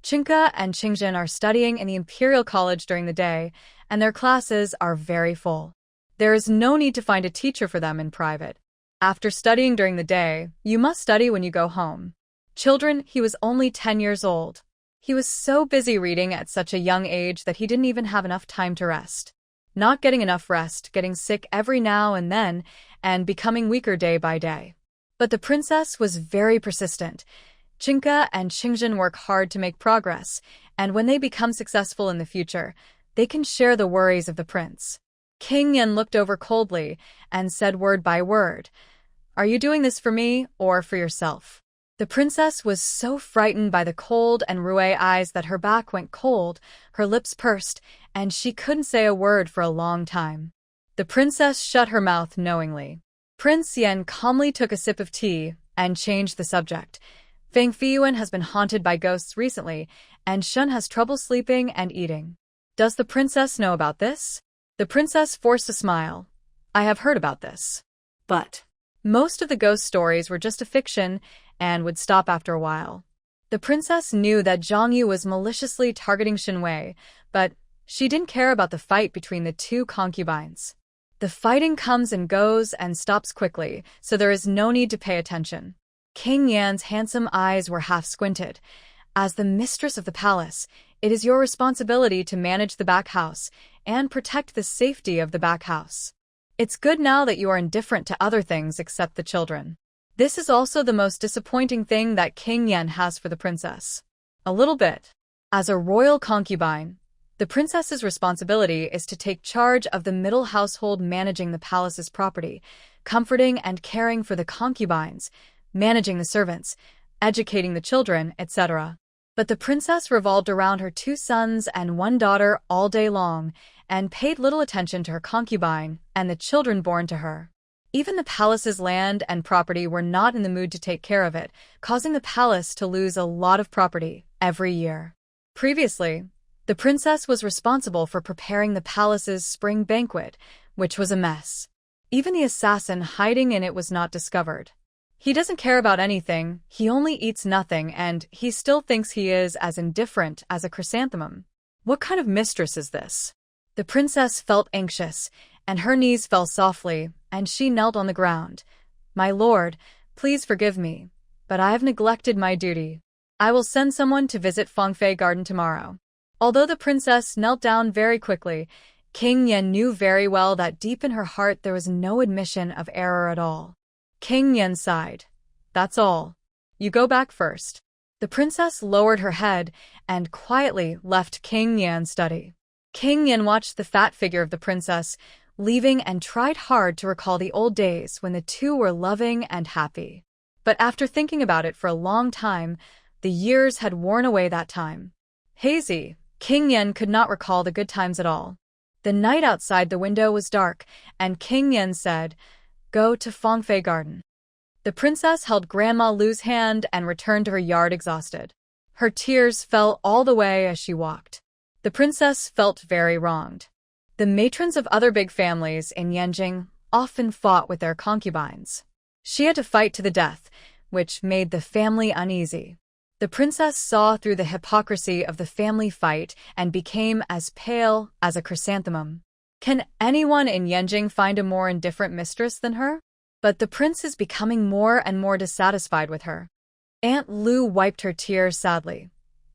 Chinka and Qingjin are studying in the Imperial College during the day, and their classes are very full. There is no need to find a teacher for them in private. After studying during the day, you must study when you go home. Children, he was only 10 years old. He was so busy reading at such a young age that he didn't even have enough time to rest. Not getting enough rest, getting sick every now and then, and becoming weaker day by day. But the princess was very persistent. Chinka and Qingjin work hard to make progress, and when they become successful in the future, they can share the worries of the prince. King Yan looked over coldly and said word by word, "Are you doing this for me or for yourself?" The princess was so frightened by the cold and roue eyes that her back went cold, her lips pursed, and she couldn't say a word for a long time. The princess shut her mouth knowingly. Prince Yan calmly took a sip of tea and changed the subject. Fangfei has been haunted by ghosts recently, and Shen has trouble sleeping and eating. Does the princess know about this? The princess forced a smile. I have heard about this. But Most of the ghost stories were just a fiction and would stop after a while. The princess knew that Zhang Yu was maliciously targeting Shen Wei, but she didn't care about the fight between the two concubines. The fighting comes and goes and stops quickly, so there is no need to pay attention. King Yan's handsome eyes were half squinted. As the mistress of the palace, it is your responsibility to manage the back house and protect the safety of the back house. It's good now that you are indifferent to other things except the children. This is also the most disappointing thing that King Yan has for the princess. A little bit. As a royal concubine, the princess's responsibility is to take charge of the middle household, managing the palace's property, comforting and caring for the concubines, managing the servants, educating the children, etc. But the princess revolved around her 2 sons and 1 daughter all day long, and paid little attention to her concubine and the children born to her. Even the palace's land and property were not in the mood to take care of it, causing the palace to lose a lot of property every year. Previously, the princess was responsible for preparing the palace's spring banquet, which was a mess. Even the assassin hiding in it was not discovered. He doesn't care about anything, he only eats nothing, and he still thinks he is as indifferent as a chrysanthemum. What kind of mistress is this? The princess felt anxious, and her knees fell softly, and she knelt on the ground. My lord, please forgive me, but I have neglected my duty. I will send someone to visit Fangfei garden tomorrow. Although the princess knelt down very quickly, King Yan knew very well that deep in her heart there was no admission of error at all. King Yan sighed. That's all. You go back first. The princess lowered her head and quietly left King Yan's study. King Yan watched the fat figure of the princess leaving and tried hard to recall the old days when the two were loving and happy. But after thinking about it for a long time, the years had worn away that time. Hazy, King Yan could not recall the good times at all. The night outside the window was dark, and King Yan said, "Go to Fangfei garden." The princess held Grandma Lu's hand and returned to her yard exhausted. Her tears fell all the way as she walked. The princess felt very wronged. The matrons of other big families in Yanjing often fought with their concubines. She had to fight to the death, which made the family uneasy. The princess saw through the hypocrisy of the family fight and became as pale as a chrysanthemum. Can anyone in Yanjing find a more indifferent mistress than her? But the prince is becoming more and more dissatisfied with her. Aunt Lu wiped her tears sadly.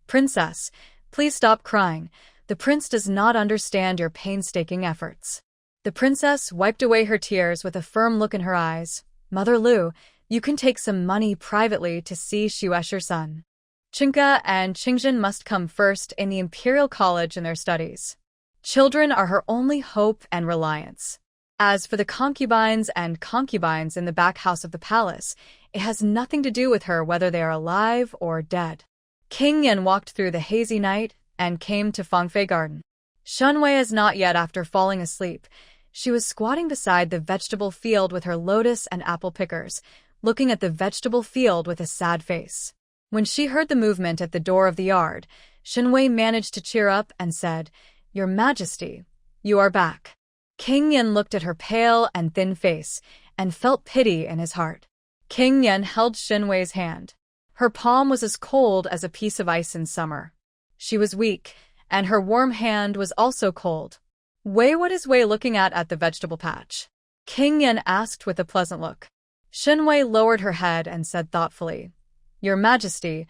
Princess, please stop crying. The prince does not understand your painstaking efforts. The princess wiped away her tears with a firm look in her eyes. Mother Lu, you can take some money privately to see Xuesher's son. Chinka and Qingjin must come first in the Imperial College in their studies. Children are her only hope and reliance. As for the concubines in the back house of the palace, it has nothing to do with her whether they are alive or dead. King Yan walked through the hazy night and came to Fangfei garden. Shen Wei is not yet after falling asleep. She was squatting beside the vegetable field with her lotus and apple pickers, looking at the vegetable field with a sad face. When she heard the movement at the door of the yard, Shen Wei managed to cheer up and said, "Your Majesty, you are back." King Yan looked at her pale and thin face and felt pity in his heart. King Yan held Shen Wei's hand. Her palm was as cold as a piece of ice in summer. She was weak, and her warm hand was also cold. Wei, what is Wei looking at the vegetable patch? King Yan asked with a pleasant look. Shen Wei lowered her head and said thoughtfully, "Your Majesty,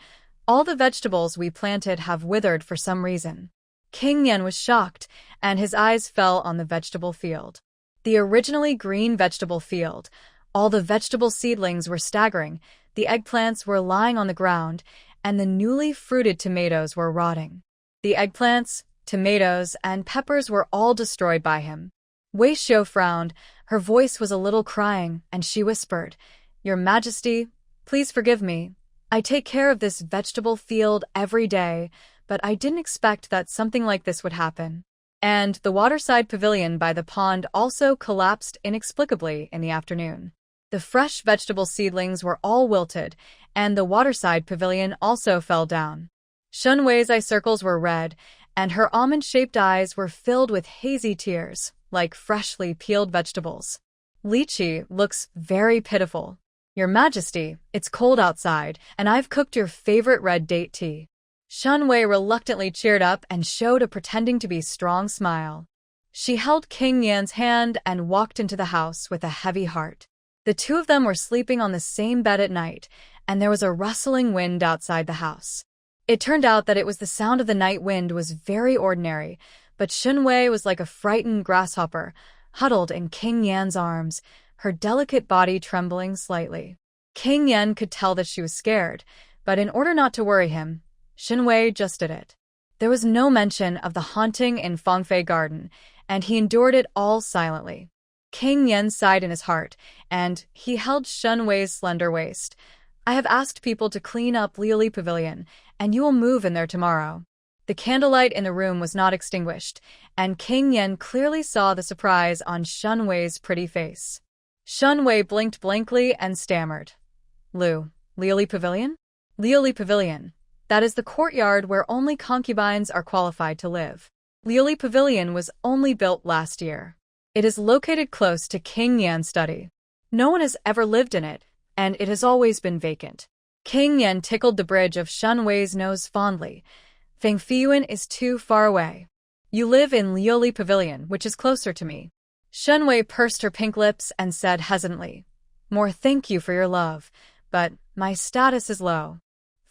all the vegetables we planted have withered for some reason." King Yen was shocked, and his eyes fell on the vegetable field. The originally green vegetable field. All the vegetable seedlings were staggering, the eggplants were lying on the ground, and the newly fruited tomatoes were rotting. The eggplants, tomatoes, and peppers were all destroyed by him. Wei Xiu frowned, her voice was a little crying, and she whispered, "Your Majesty, please forgive me. I take care of this vegetable field every day, but I didn't expect that something like this would happen." And the waterside pavilion by the pond also collapsed inexplicably in the afternoon. The fresh vegetable seedlings were all wilted, and the waterside pavilion also fell down. Shen Wei's eye circles were red, and her almond-shaped eyes were filled with hazy tears, like freshly peeled vegetables. "Lychee looks very pitiful. Your Majesty, it's cold outside, and I've cooked your favorite red date tea." Shen Wei reluctantly cheered up and showed a pretending-to-be strong smile. She held King Yan's hand and walked into the house with a heavy heart. The two of them were sleeping on the same bed at night, and there was a rustling wind outside the house. It turned out that it was the sound of the night wind was very ordinary, but Shen Wei was like a frightened grasshopper, huddled in King Yan's arms, her delicate body trembling slightly. King Yan could tell that she was scared, but in order not to worry him, Shen Wei just did it. There was no mention of the haunting in Fangfei garden, and he endured it all silently. King Yan sighed in his heart, and he held Shen Wei's slender waist. "I have asked people to clean up Liu Pavilion, and you will move in there tomorrow." The candlelight in the room was not extinguished, and King Yan clearly saw the surprise on Shen Wei's pretty face. Shen Wei blinked blankly and stammered. Liu Pavilion? Liu Pavilion. That is the courtyard where only concubines are qualified to live. Liu Pavilion was only built last year. It is located close to King Yan's study. No one has ever lived in it, and it has always been vacant. King Yan tickled the bridge of Shen Wei's nose fondly. "Fangfei is too far away. You live in Liu Pavilion, which is closer to me." Shen Wei pursed her pink lips and said hesitantly, "More thank you for your love, but my status is low.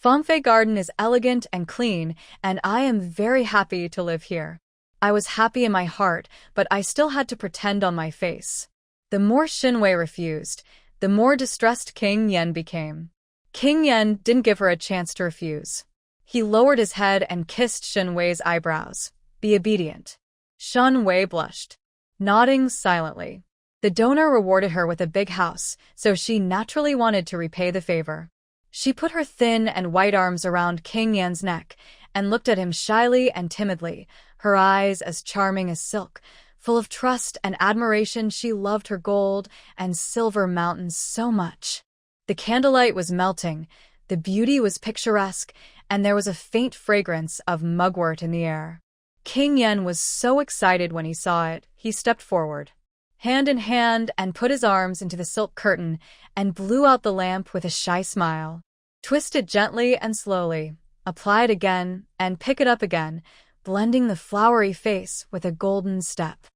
Fangfei Garden is elegant and clean, and I am very happy to live here." I was happy in my heart, but I still had to pretend on my face. The more Shen Wei refused, the more distressed King Yan became. King Yan didn't give her a chance to refuse. He lowered his head and kissed Shen Wei's eyebrows. "Be obedient." Shen Wei blushed, nodding silently. The donor rewarded her with a big house, so she naturally wanted to repay the favor. She put her thin and white arms around King Yan's neck and looked at him shyly and timidly, her eyes as charming as silk. Full of trust and admiration, she loved her gold and silver mountains so much. The candlelight was melting, the beauty was picturesque, and there was a faint fragrance of mugwort in the air. King Yan was so excited when he saw it, he stepped forward, hand in hand, and put his arms into the silk curtain and blew out the lamp with a shy smile. "Twist it gently and slowly, apply it again, and pick it up again, blending the flowery face with a golden step."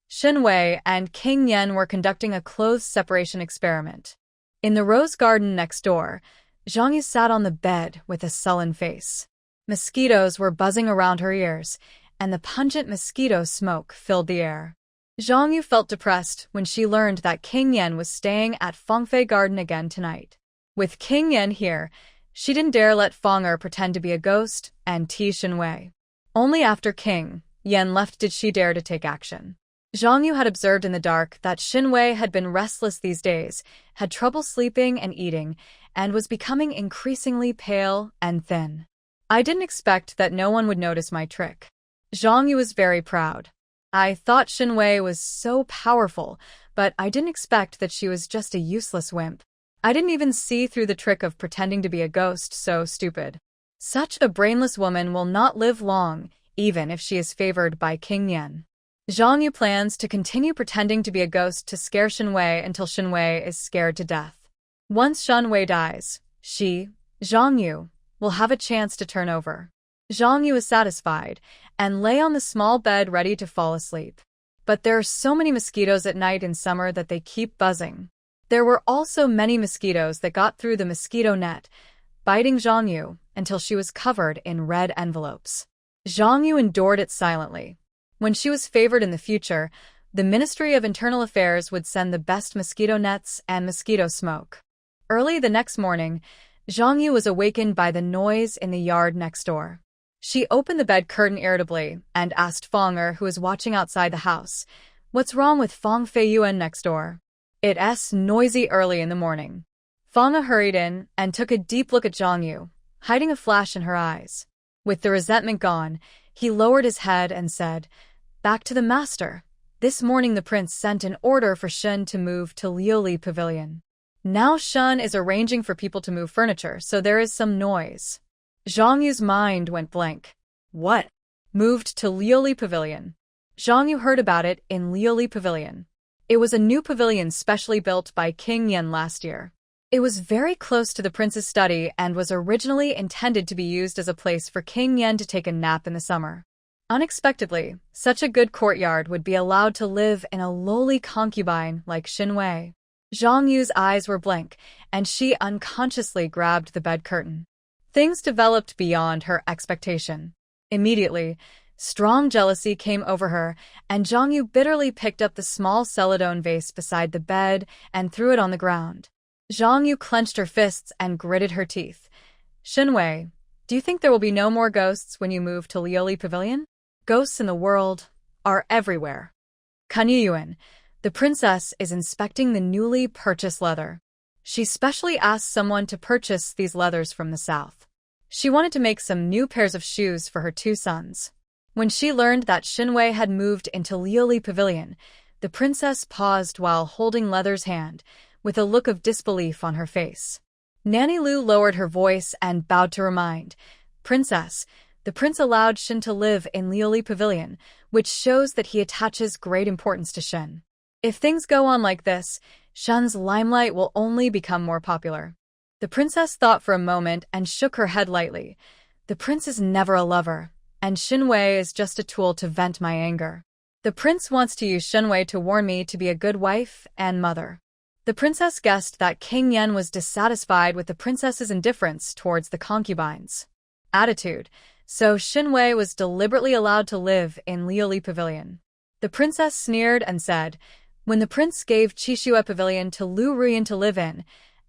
Shen Wei and King Yan were conducting a clothes separation experiment. In the rose garden next door, Zhang Yu sat on the bed with a sullen face. Mosquitoes were buzzing around her ears, and the pungent mosquito smoke filled the air. Zhang Yu felt depressed when she learned that King Yan was staying at Fangfei Garden again tonight. With King Yan here, she didn't dare let Fang pretend to be a ghost and tease Shen Wei. Only after King Yan left did she dare to take action. Zhang Yu had observed in the dark that Shen Wei had been restless these days, had trouble sleeping and eating, and was becoming increasingly pale and thin. "I didn't expect that no one would notice my trick." Zhang Yu was very proud. "I thought Shen Wei was so powerful, but I didn't expect that she was just a useless wimp. I didn't even see through the trick of pretending to be a ghost so stupid. Such a brainless woman will not live long, even if she is favored by King Yan." Zhang Yu plans to continue pretending to be a ghost to scare Shen Wei until Shen Wei is scared to death. Once Shen Wei dies, she, Zhang Yu, will have a chance to turn over. Zhang Yu is satisfied and lay on the small bed ready to fall asleep. But there are so many mosquitoes at night in summer that they keep buzzing. There were also many mosquitoes that got through the mosquito net, biting Zhang Yu until she was covered in red envelopes. Zhang Yu endured it silently. When she was favored in the future, the Ministry of Internal Affairs would send the best mosquito nets and mosquito smoke. Early the next morning, Zhang Yu was awakened by the noise in the yard next door. She opened the bed curtain irritably and asked Fang'er, who was watching outside the house, "What's wrong with Fangfei Yuan next door?" It's noisy early in the morning. Fang'er hurried in and took a deep look at Zhang Yu, hiding a flash in her eyes. With the resentment gone, he lowered his head and said, "Back to the master. This morning the prince sent an order for Shen to move to Liuli Pavilion. Now Shen is arranging for people to move furniture, so there is some noise." Zhang Yu's mind went blank. What? Moved to Liuli Pavilion? Zhang Yu heard about it in Liuli Pavilion. It was a new pavilion specially built by King Yan last year. It was very close to the prince's study and was originally intended to be used as a place for King Yan to take a nap in the summer. Unexpectedly, such a good courtyard would be allowed to live in a lowly concubine like Shen Wei. Zhang Yu's eyes were blank, and she unconsciously grabbed the bed curtain. Things developed beyond her expectation. Immediately, strong jealousy came over her, and Zhang Yu bitterly picked up the small celadone vase beside the bed and threw it on the ground. Zhang Yu clenched her fists and gritted her teeth. "Shen Wei, do you think there will be no more ghosts when you move to Liuli Pavilion? Ghosts in the world are everywhere." Yuan, the princess, is inspecting the newly purchased leather. She specially asked someone to purchase these leathers from the south. She wanted to make some new pairs of shoes for her two sons. When she learned that Shen Wei had moved into Liuli Pavilion, the princess paused while holding Leather's hand, with a look of disbelief on her face. Nanny Lu lowered her voice and bowed to remind, "Princess, the prince allowed Shen to live in Liuli Pavilion, which shows that he attaches great importance to Shen. If things go on like this, Shen's limelight will only become more popular." The princess thought for a moment and shook her head lightly. "The prince is never a lover, and Shen Wei is just a tool to vent my anger. The prince wants to use Shen Wei to warn me to be a good wife and mother." The princess guessed that King Yan was dissatisfied with the princess's indifference towards the concubines' attitude, so Shen Wei was deliberately allowed to live in Liuli Pavilion. The princess sneered and said, "When the prince gave Qixue Pavilion to Lu Ruyan to live in,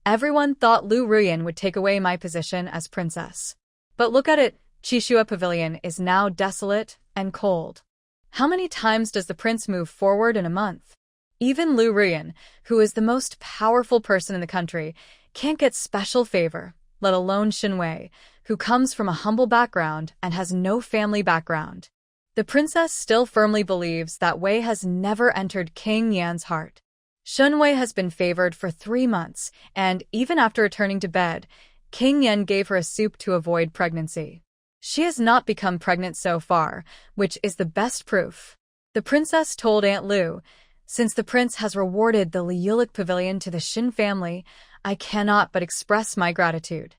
everyone thought Lu Ruyan would take away my position as princess. But look at it, Qixue Pavilion is now desolate and cold. How many times does the prince move forward in a month? Even Lu Ruyan, who is the most powerful person in the country, can't get special favor, let alone Shen Wei, who comes from a humble background and has no family background." The princess still firmly believes that Wei has never entered King Yan's heart. Shen Wei has been favored for 3 months, and even after returning to bed, King Yan gave her a soup to avoid pregnancy. She has not become pregnant so far, which is the best proof. The princess told Aunt Lu, "Since the prince has rewarded the Liulic Pavilion to the Shen family, I cannot but express my gratitude.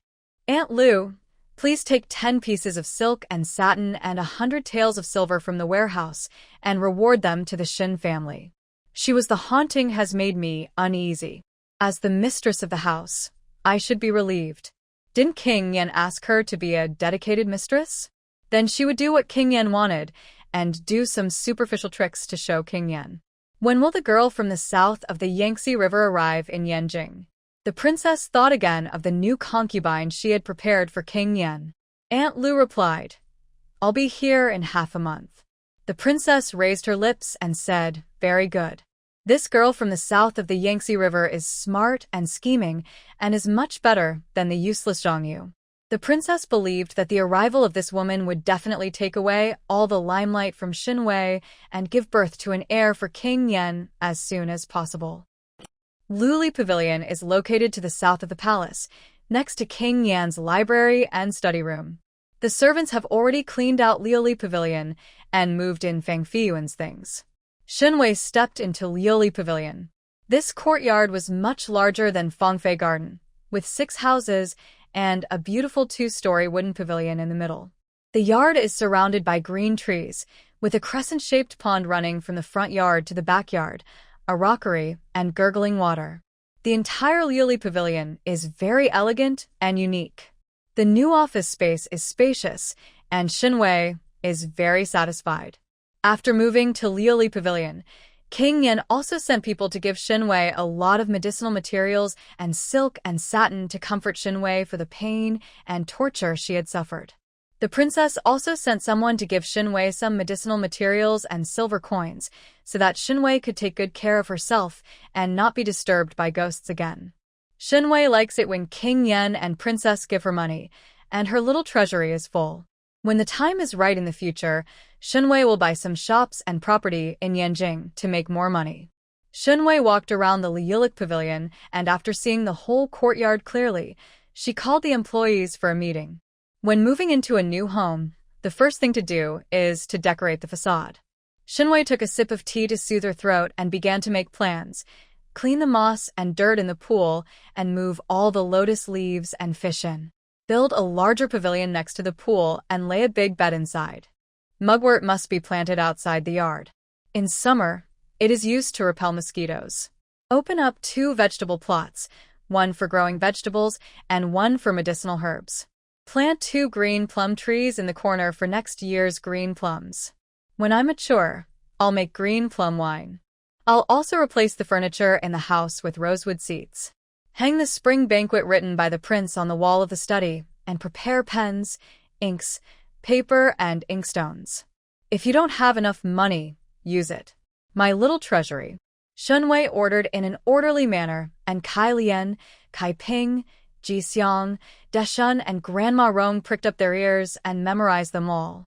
Aunt Lu, please take 10 pieces of silk and satin and 100 taels of silver from the warehouse and reward them to the Shen family. She was the haunting has made me uneasy. As the mistress of the house, I should be relieved. Didn't King Yan ask her to be a dedicated mistress? Then she would do what King Yan wanted and do some superficial tricks to show King Yan. When will the girl from the south of the Yangtze River arrive in Yanjing?" The princess thought again of the new concubine she had prepared for King Yan. Aunt Lu replied, "I'll be here in half a month." The princess raised her lips and said, "Very good. This girl from the south of the Yangtze River is smart and scheming and is much better than the useless Zhang Yu." The princess believed that the arrival of this woman would definitely take away all the limelight from Shen Wei and give birth to an heir for King Yan as soon as possible. Liuli Pavilion is located to the south of the palace, next to King Yan's library and study room. The servants have already cleaned out Liuli Pavilion and moved in Fangfei Yuan's things. Shen Wei stepped into Liuli Pavilion. This courtyard was much larger than Fangfei Garden, with 6 houses and a beautiful 2-story wooden pavilion in the middle. The yard is surrounded by green trees, with a crescent-shaped pond running from the front yard to the backyard, a rockery, and gurgling water. The entire Liuli Pavilion is very elegant and unique. The new office space is spacious, and Shen Wei is very satisfied. After moving to Liu Pavilion, King Yan also sent people to give Shen Wei a lot of medicinal materials and silk and satin to comfort Shen Wei for the pain and torture she had suffered. The princess also sent someone to give Shen Wei some medicinal materials and silver coins, so that Shen Wei could take good care of herself and not be disturbed by ghosts again. Shen Wei likes it when King Yan and princess give her money, and her little treasury is full. When the time is right in the future, Shen Wei will buy some shops and property in Yanjing to make more money. Shen Wei walked around the Liulik pavilion, and after seeing the whole courtyard clearly, she called the employees for a meeting. When moving into a new home, the first thing to do is to decorate the facade. Shen Wei took a sip of tea to soothe her throat and began to make plans: clean the moss and dirt in the pool and move all the lotus leaves and fish in. Build a larger pavilion next to the pool and lay a big bed inside. Mugwort must be planted outside the yard. In summer, it is used to repel mosquitoes. Open up 2 vegetable plots, one for growing vegetables and one for medicinal herbs. Plant 2 green plum trees in the corner for next year's green plums. When I mature, I'll make green plum wine. I'll also replace the furniture in the house with rosewood seats. Hang the spring banquet written by the prince on the wall of the study, and prepare pens, inks, paper, and inkstones. If you don't have enough money, use it. My little treasury. Shen Wei ordered in an orderly manner, and Kai Lian, Kai Ping, Ji Xiang, Deshun, and Grandma Rong pricked up their ears and memorized them all.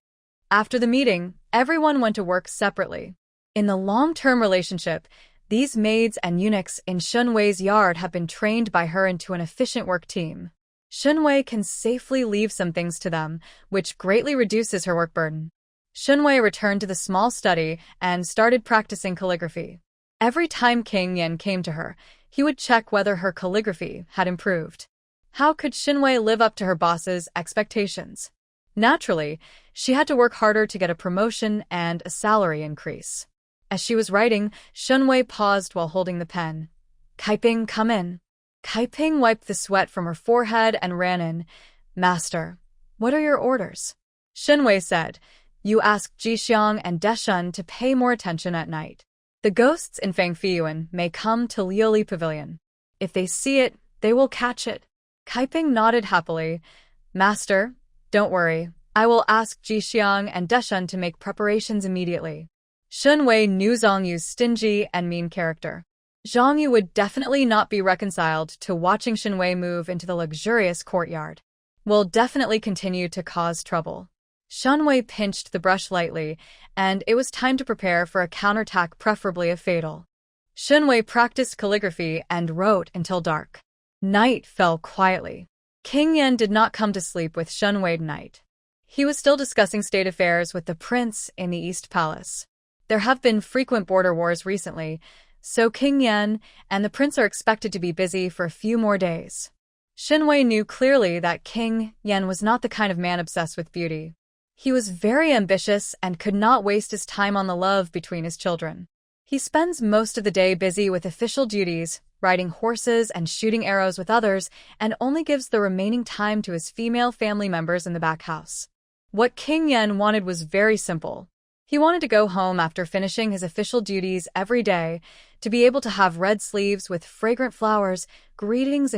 After the meeting, everyone went to work separately. In the long-term relationship, these maids and eunuchs in Shen Wei's yard have been trained by her into an efficient work team. Shen Wei can safely leave some things to them, which greatly reduces her work burden. Shen Wei returned to the small study and started practicing calligraphy. Every time King Yan came to her, he would check whether her calligraphy had improved. How could Shen Wei live up to her boss's expectations? Naturally, she had to work harder to get a promotion and a salary increase. As she was writing, Shen Wei paused while holding the pen. Kai Ping, come in. Kai Ping wiped the sweat from her forehead and ran in. Master, what are your orders? Shen Wei said, you ask Ji Xiang and Deshun to pay more attention at night. The ghosts in Fangfei may come to Liu Pavilion. If they see it, they will catch it. Kai Ping nodded happily. Master, don't worry. I will ask Ji Xiang and Deshun to make preparations immediately. Shen Wei knew Zhang Yu's stingy and mean character. Zhang Yu would definitely not be reconciled to watching Shen Wei move into the luxurious courtyard. Will definitely continue to cause trouble. Shen Wei pinched the brush lightly, and it was time to prepare for a counterattack, preferably a fatal. Shen Wei practiced calligraphy and wrote until dark. Night fell quietly. King Yan did not come to sleep with Shen Wei tonight. He was still discussing state affairs with the prince in the East Palace. There have been frequent border wars recently, so King Yan and the prince are expected to be busy for a few more days. Shen Wei knew clearly that King Yan was not the kind of man obsessed with beauty. He was very ambitious and could not waste his time on the love between his children. He spends most of the day busy with official duties, riding horses and shooting arrows with others, and only gives the remaining time to his female family members in the back house. What King Yan wanted was very simple. He wanted to go home after finishing his official duties every day, to be able to have red sleeves with fragrant flowers, greetings,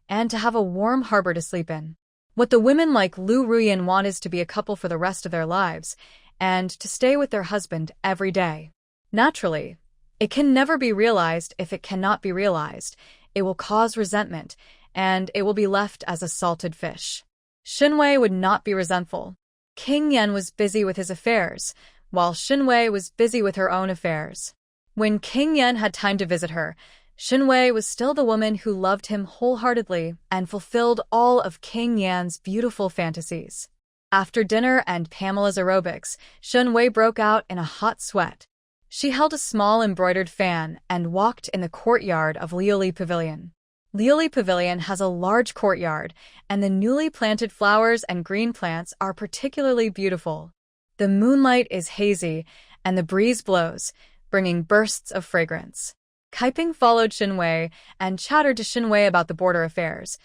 and to have a warm harbor to sleep in. What the women like Lu Ruyan want is to be a couple for the rest of their lives, and to stay with their husband every day. Naturally, it can never be realized. If it cannot be realized, it will cause resentment, and it will be left as a salted fish. Shen Wei would not be resentful. King Yan was busy with his affairs, while Shen Wei was busy with her own affairs. When King Yan had time to visit her, Shen Wei was still the woman who loved him wholeheartedly and fulfilled all of King Yan's beautiful fantasies. After dinner and Pamela's aerobics, Shen Wei broke out in a hot sweat. She held a small embroidered fan and walked in the courtyard of Liu Pavilion. Liu Pavilion has a large courtyard, and the newly planted flowers and green plants are particularly beautiful. The moonlight is hazy, and the breeze blows, bringing bursts of fragrance. Kai Ping followed Shen Wei and chattered to Shen Wei about the border affairs.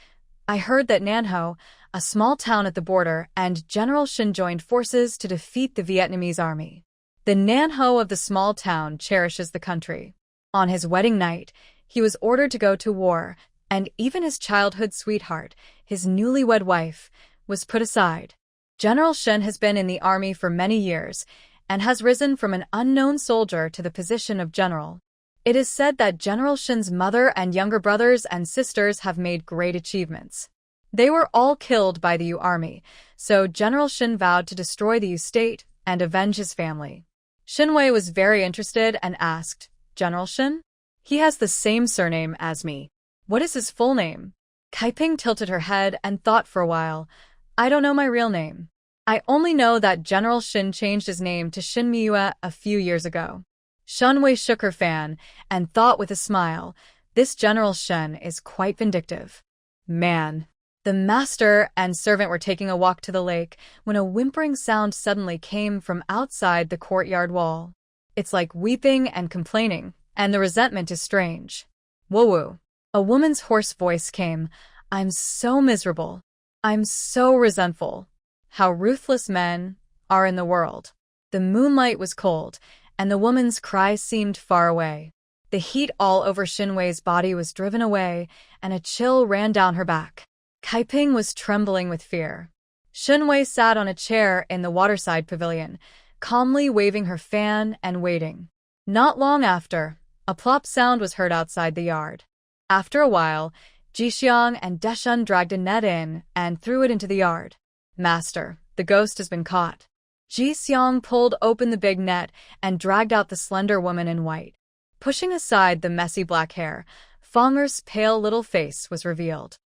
I heard that Nanho, a small town at the border, and General Shen joined forces to defeat the Vietnamese army. The Nanho of the small town cherishes the country. On his wedding night, he was ordered to go to war, and even his childhood sweetheart, his newlywed wife, was put aside. General Shen has been in the army for many years and has risen from an unknown soldier to the position of general. It is said that General Shen's mother and younger brothers and sisters have made great achievements. They were all killed by the Yu army, so General Shen vowed to destroy the Yu state and avenge his family. Shen Wei was very interested and asked, "General Shen? He has the same surname as me. What is his full name?" Kaiping tilted her head and thought for a while. "I don't know my real name. I only know that General Shen changed his name to Shen Miue a few years ago." Shen Wei shook her fan and thought with a smile, "This General Shen is quite vindictive." Man. The master and servant were taking a walk to the lake when a whimpering sound suddenly came from outside the courtyard wall. It's like weeping and complaining, and the resentment is strange. "Woo-woo." A woman's hoarse voice came. "I'm so miserable. I'm so resentful. How ruthless men are in the world." The moonlight was cold, and the woman's cry seemed far away. The heat all over Shen Wei's body was driven away, and a chill ran down her back. Kaiping was trembling with fear. Shen Wei sat on a chair in the waterside pavilion, calmly waving her fan and waiting. Not long after, a plop sound was heard outside the yard. After a while, Jixiang and Deshun dragged a net in and threw it into the yard. "Master, the ghost has been caught." Jixiang pulled open the big net and dragged out the slender woman in white. Pushing aside the messy black hair, Fanger's pale little face was revealed.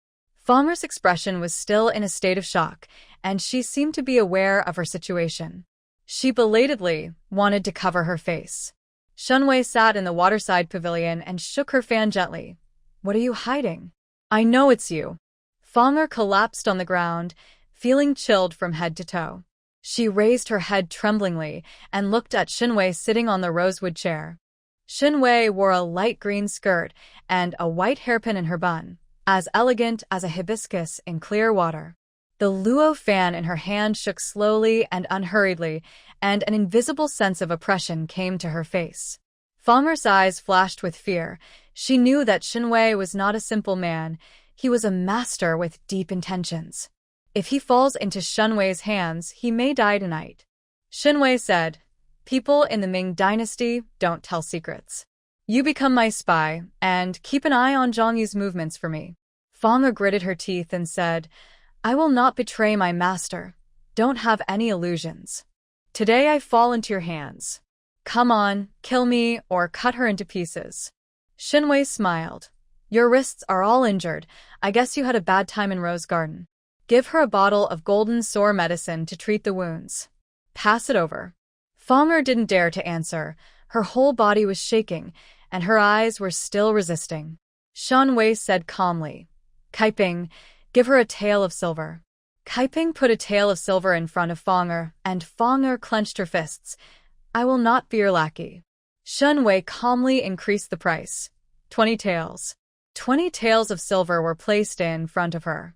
Fanger's expression was still in a state of shock, and she seemed to be aware of her situation. She belatedly wanted to cover her face. Shen Wei sat in the waterside pavilion and shook her fan gently. "What are you hiding? I know it's you." Fanger collapsed on the ground, feeling chilled from head to toe. She raised her head tremblingly and looked at Shen Wei sitting on the rosewood chair. Shen Wei wore a light green skirt and a white hairpin in her bun, as elegant as a hibiscus in clear water. The luo fan in her hand shook slowly and unhurriedly, and an invisible sense of oppression came to her face. Fanger's eyes flashed with fear. She knew that Shen Wei was not a simple man. He was a master with deep intentions. If he falls into Shen Wei's hands, he may die tonight. Shen Wei said, "People in the Ming dynasty don't tell secrets. You become my spy, and keep an eye on Zhang Yu's movements for me." Fanger gritted her teeth and said, "I will not betray my master. Don't have any illusions. Today I fall into your hands. Come on, kill me or cut her into pieces." Shen Wei smiled. "Your wrists are all injured. I guess you had a bad time in Rose Garden. Give her a bottle of golden sore medicine to treat the wounds. Pass it over." Fanger didn't dare to answer. Her whole body was shaking, and her eyes were still resisting. Shen Wei said calmly, "Kaiping, give her a tael of silver." Kaiping put a tael of silver in front of Fanger, and Fanger clenched her fists. "I will not be your lackey." Shen Wei calmly increased the price. 20 taels. 20 taels of silver were placed in front of her.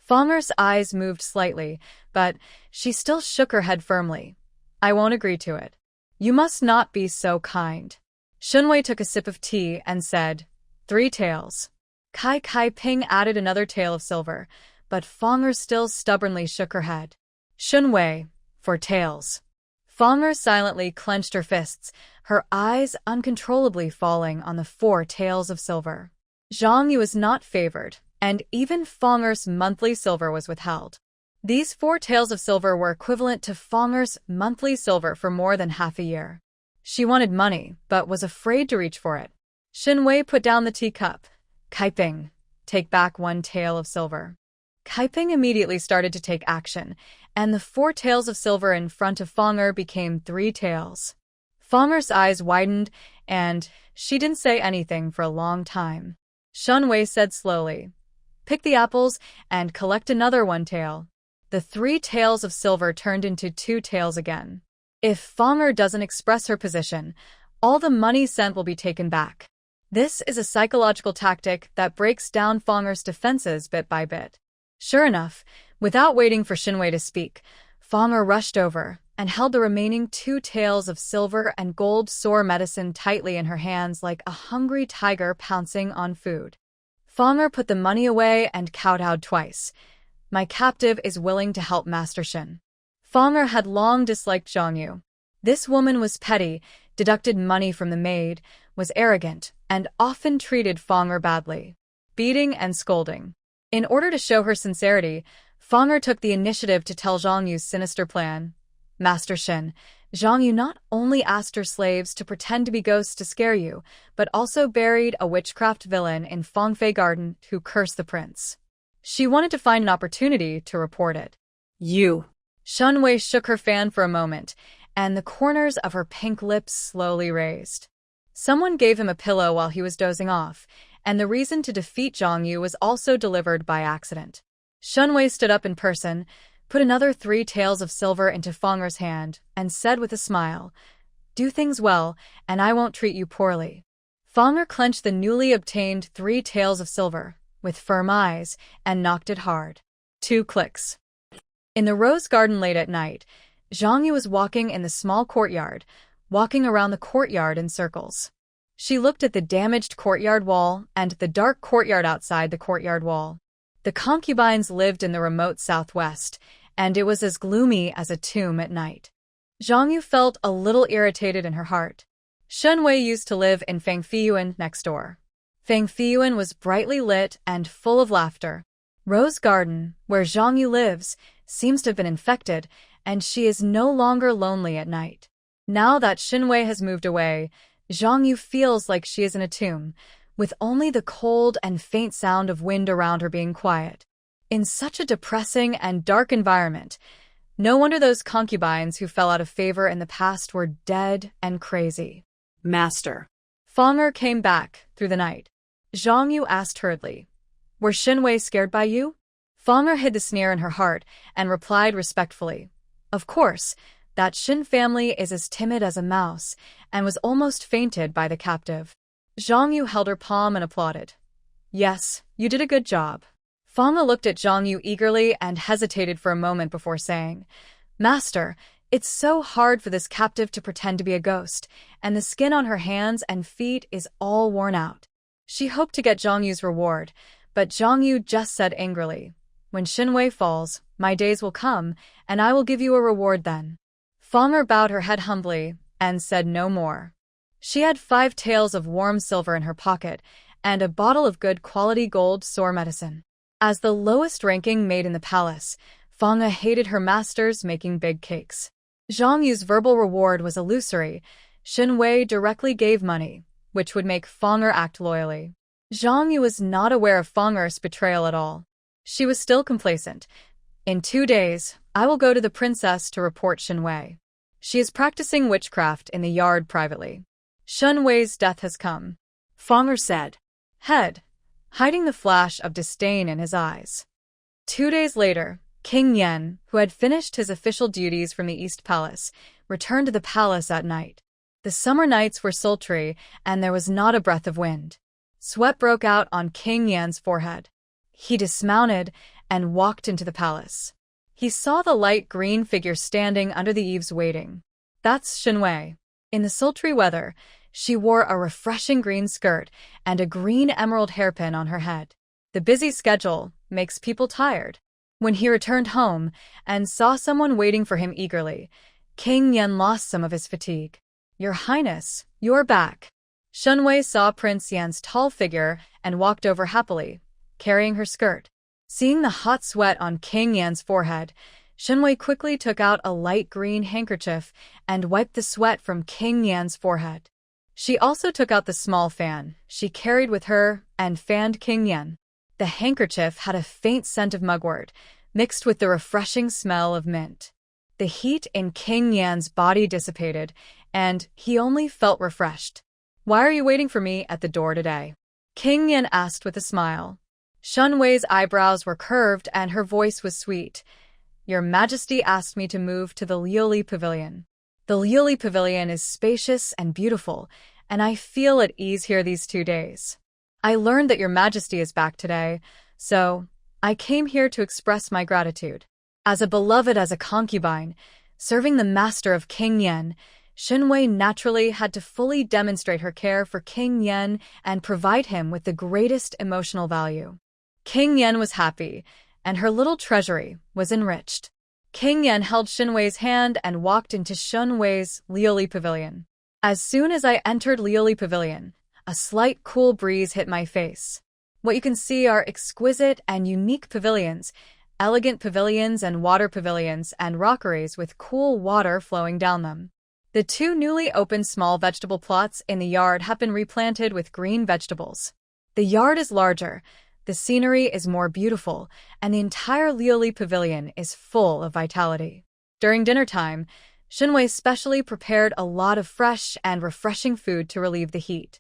Fanger's eyes moved slightly, but she still shook her head firmly. "I won't agree to it. You must not be so kind." Shen Wei took a sip of tea and said, 3 taels. Kaiping added another tael of silver, but Fanger still stubbornly shook her head. "Shen Wei, 4 taels." Fanger silently clenched her fists, her eyes uncontrollably falling on the 4 taels of silver. Zhang Yu was not favored, and even Fanger's monthly silver was withheld. These 4 taels of silver were equivalent to Fanger's monthly silver for more than half a year. She wanted money, but was afraid to reach for it. Shen Wei put down the teacup. "Kaiping, take back 1 tael of silver." Kaiping immediately started to take action, and the 4 taels of silver in front of Fanger became 3 taels. Fanger's eyes widened, and she didn't say anything for a long time. Shen Wei said slowly, "Pick the apples and collect another 1 tael." The 3 taels of silver turned into 2 taels again. If Fanger doesn't express her position, all the money sent will be taken back. This is a psychological tactic that breaks down Fanger's defenses bit by bit. Sure enough, without waiting for Shen Wei to speak, Fang'er rushed over and held the remaining 2 taels of silver and gold sore medicine tightly in her hands like a hungry tiger pouncing on food. Fang'er put the money away and kowtowed twice. My captive is willing to help Master Shen. Fang'er had long disliked Zhang Yu. This woman was petty, deducted money from the maid, was arrogant, and often treated Fang'er badly, beating and scolding. In order to show her sincerity, Fang'er took the initiative to tell Zhang Yu's sinister plan. Master Shen, Zhang Yu not only asked her slaves to pretend to be ghosts to scare you, but also buried a witchcraft villain in Fangfei garden who cursed the prince. She wanted to find an opportunity to report it. You. Shen Wei shook her fan for a moment, and the corners of her pink lips slowly raised. Someone gave him a pillow while he was dozing off, and the reason to defeat Zhang Yu was also delivered by accident. Shen Wei stood up in person, put another 3 taels of silver into Fang'er's hand, and said with a smile, "Do things well, and I won't treat you poorly." Fang'er clenched the newly obtained 3 taels of silver, with firm eyes, and knocked it hard. 2 clicks. In the rose garden late at night, Zhang Yu was walking in the small courtyard, walking around the courtyard in circles. She looked at the damaged courtyard wall and the dark courtyard outside the courtyard wall. The concubines lived in the remote southwest, and it was as gloomy as a tomb at night. Zhang Yu felt a little irritated in her heart. Shen Wei used to live in Fangfei next door. Fangfei was brightly lit and full of laughter. Rose Garden, where Zhang Yu lives, seems to have been infected, and she is no longer lonely at night. Now that Shen Wei has moved away, Zhang Yu feels like she is in a tomb, with only the cold and faint sound of wind around her being quiet. In such a depressing and dark environment, no wonder those concubines who fell out of favor in the past were dead and crazy. Master. Fang'er came back through the night. Zhang Yu asked hurriedly, "Were Shen Wei scared by you?" Fang'er hid the sneer in her heart and replied respectfully, "Of course, that Shen family is as timid as a mouse, and was almost fainted by the captive." Zhang Yu held her palm and applauded. "Yes, you did a good job." Fang'er looked at Zhang Yu eagerly and hesitated for a moment before saying, "Master, it's so hard for this captive to pretend to be a ghost, and the skin on her hands and feet is all worn out." She hoped to get Zhang Yu's reward, but Zhang Yu just said angrily, "When Shen Wei falls, my days will come, and I will give you a reward then." Fang'er bowed her head humbly and said no more. She had 5 taels of warm silver in her pocket and a bottle of good quality gold sore medicine. As the lowest-ranking maid in the palace, Fang'er hated her masters making big cakes. Zhang Yu's verbal reward was illusory. Shen Wei directly gave money, which would make Fang'er act loyally. Zhang Yu was not aware of Fang'er's betrayal at all. She was still complacent. "In 2 days, I will go to the princess to report Shen Wei. She is practicing witchcraft in the yard privately. Shen Wei's death has come," Fang'er said. Head, hiding the flash of disdain in his eyes. 2 days later, King Yan, who had finished his official duties from the East Palace, returned to the palace at night. The summer nights were sultry, and there was not a breath of wind. Sweat broke out on King Yan's forehead. He dismounted and walked into the palace. He saw the light green figure standing under the eaves waiting. That's Shen Wei. In the sultry weather, she wore a refreshing green skirt and a green emerald hairpin on her head. The busy schedule makes people tired. When he returned home and saw someone waiting for him eagerly, King Yan lost some of his fatigue. "Your Highness, you're back." Shen Wei saw Prince Yan's tall figure and walked over happily, carrying her skirt. Seeing the hot sweat on King Yan's forehead, Shen Wei quickly took out a light green handkerchief and wiped the sweat from King Yan's forehead. She also took out the small fan she carried with her and fanned King Yan. The handkerchief had a faint scent of mugwort, mixed with the refreshing smell of mint. The heat in King Yan's body dissipated, and he only felt refreshed. "Why are you waiting for me at the door today?" King Yan asked with a smile. Shen Wei's eyebrows were curved and her voice was sweet. "Your Majesty asked me to move to the Liuli Pavilion. The Liuli Pavilion is spacious and beautiful, and I feel at ease here these 2 days. I learned that Your Majesty is back today, so I came here to express my gratitude. As a beloved as a concubine, serving the master of King Yen, Shen Wei naturally had to fully demonstrate her care for King Yen and provide him with the greatest emotional value. King Yen was happy, and her little treasury was enriched. King Yen held Shen Wei's hand and walked into Shen Wei's Liuli Pavilion. As soon as I entered Liuli Pavilion, a slight cool breeze hit my face. What you can see are exquisite and unique pavilions, elegant pavilions and water pavilions and rockeries with cool water flowing down them. The two newly opened small vegetable plots in the yard have been replanted with green vegetables. The yard is larger, the scenery is more beautiful, and the entire Liuli Pavilion is full of vitality. During dinner time, Shen Wei specially prepared a lot of fresh and refreshing food to relieve the heat.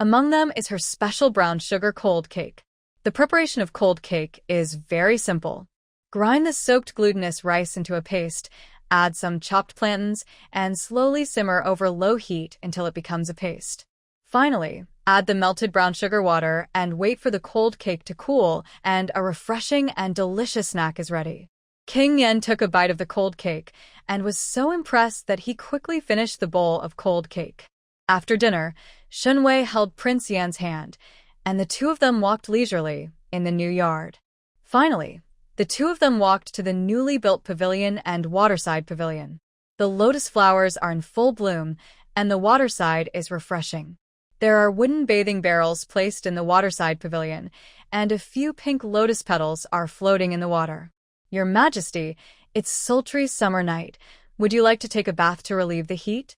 Among them is her special brown sugar cold cake. The preparation of cold cake is very simple. Grind the soaked glutinous rice into a paste, add some chopped plantains, and slowly simmer over low heat until it becomes a paste. Finally, add the melted brown sugar water and wait for the cold cake to cool, and a refreshing and delicious snack is ready. King Yen took a bite of the cold cake and was so impressed that he quickly finished the bowl of cold cake. After dinner, Shen Wei held Prince Yan's hand, and the two of them walked leisurely in the new yard. Finally, the two of them walked to the newly built pavilion and waterside pavilion. The lotus flowers are in full bloom, and the waterside is refreshing. There are wooden bathing barrels placed in the waterside pavilion, and a few pink lotus petals are floating in the water. Your Majesty, it's sultry summer night. Would you like to take a bath to relieve the heat?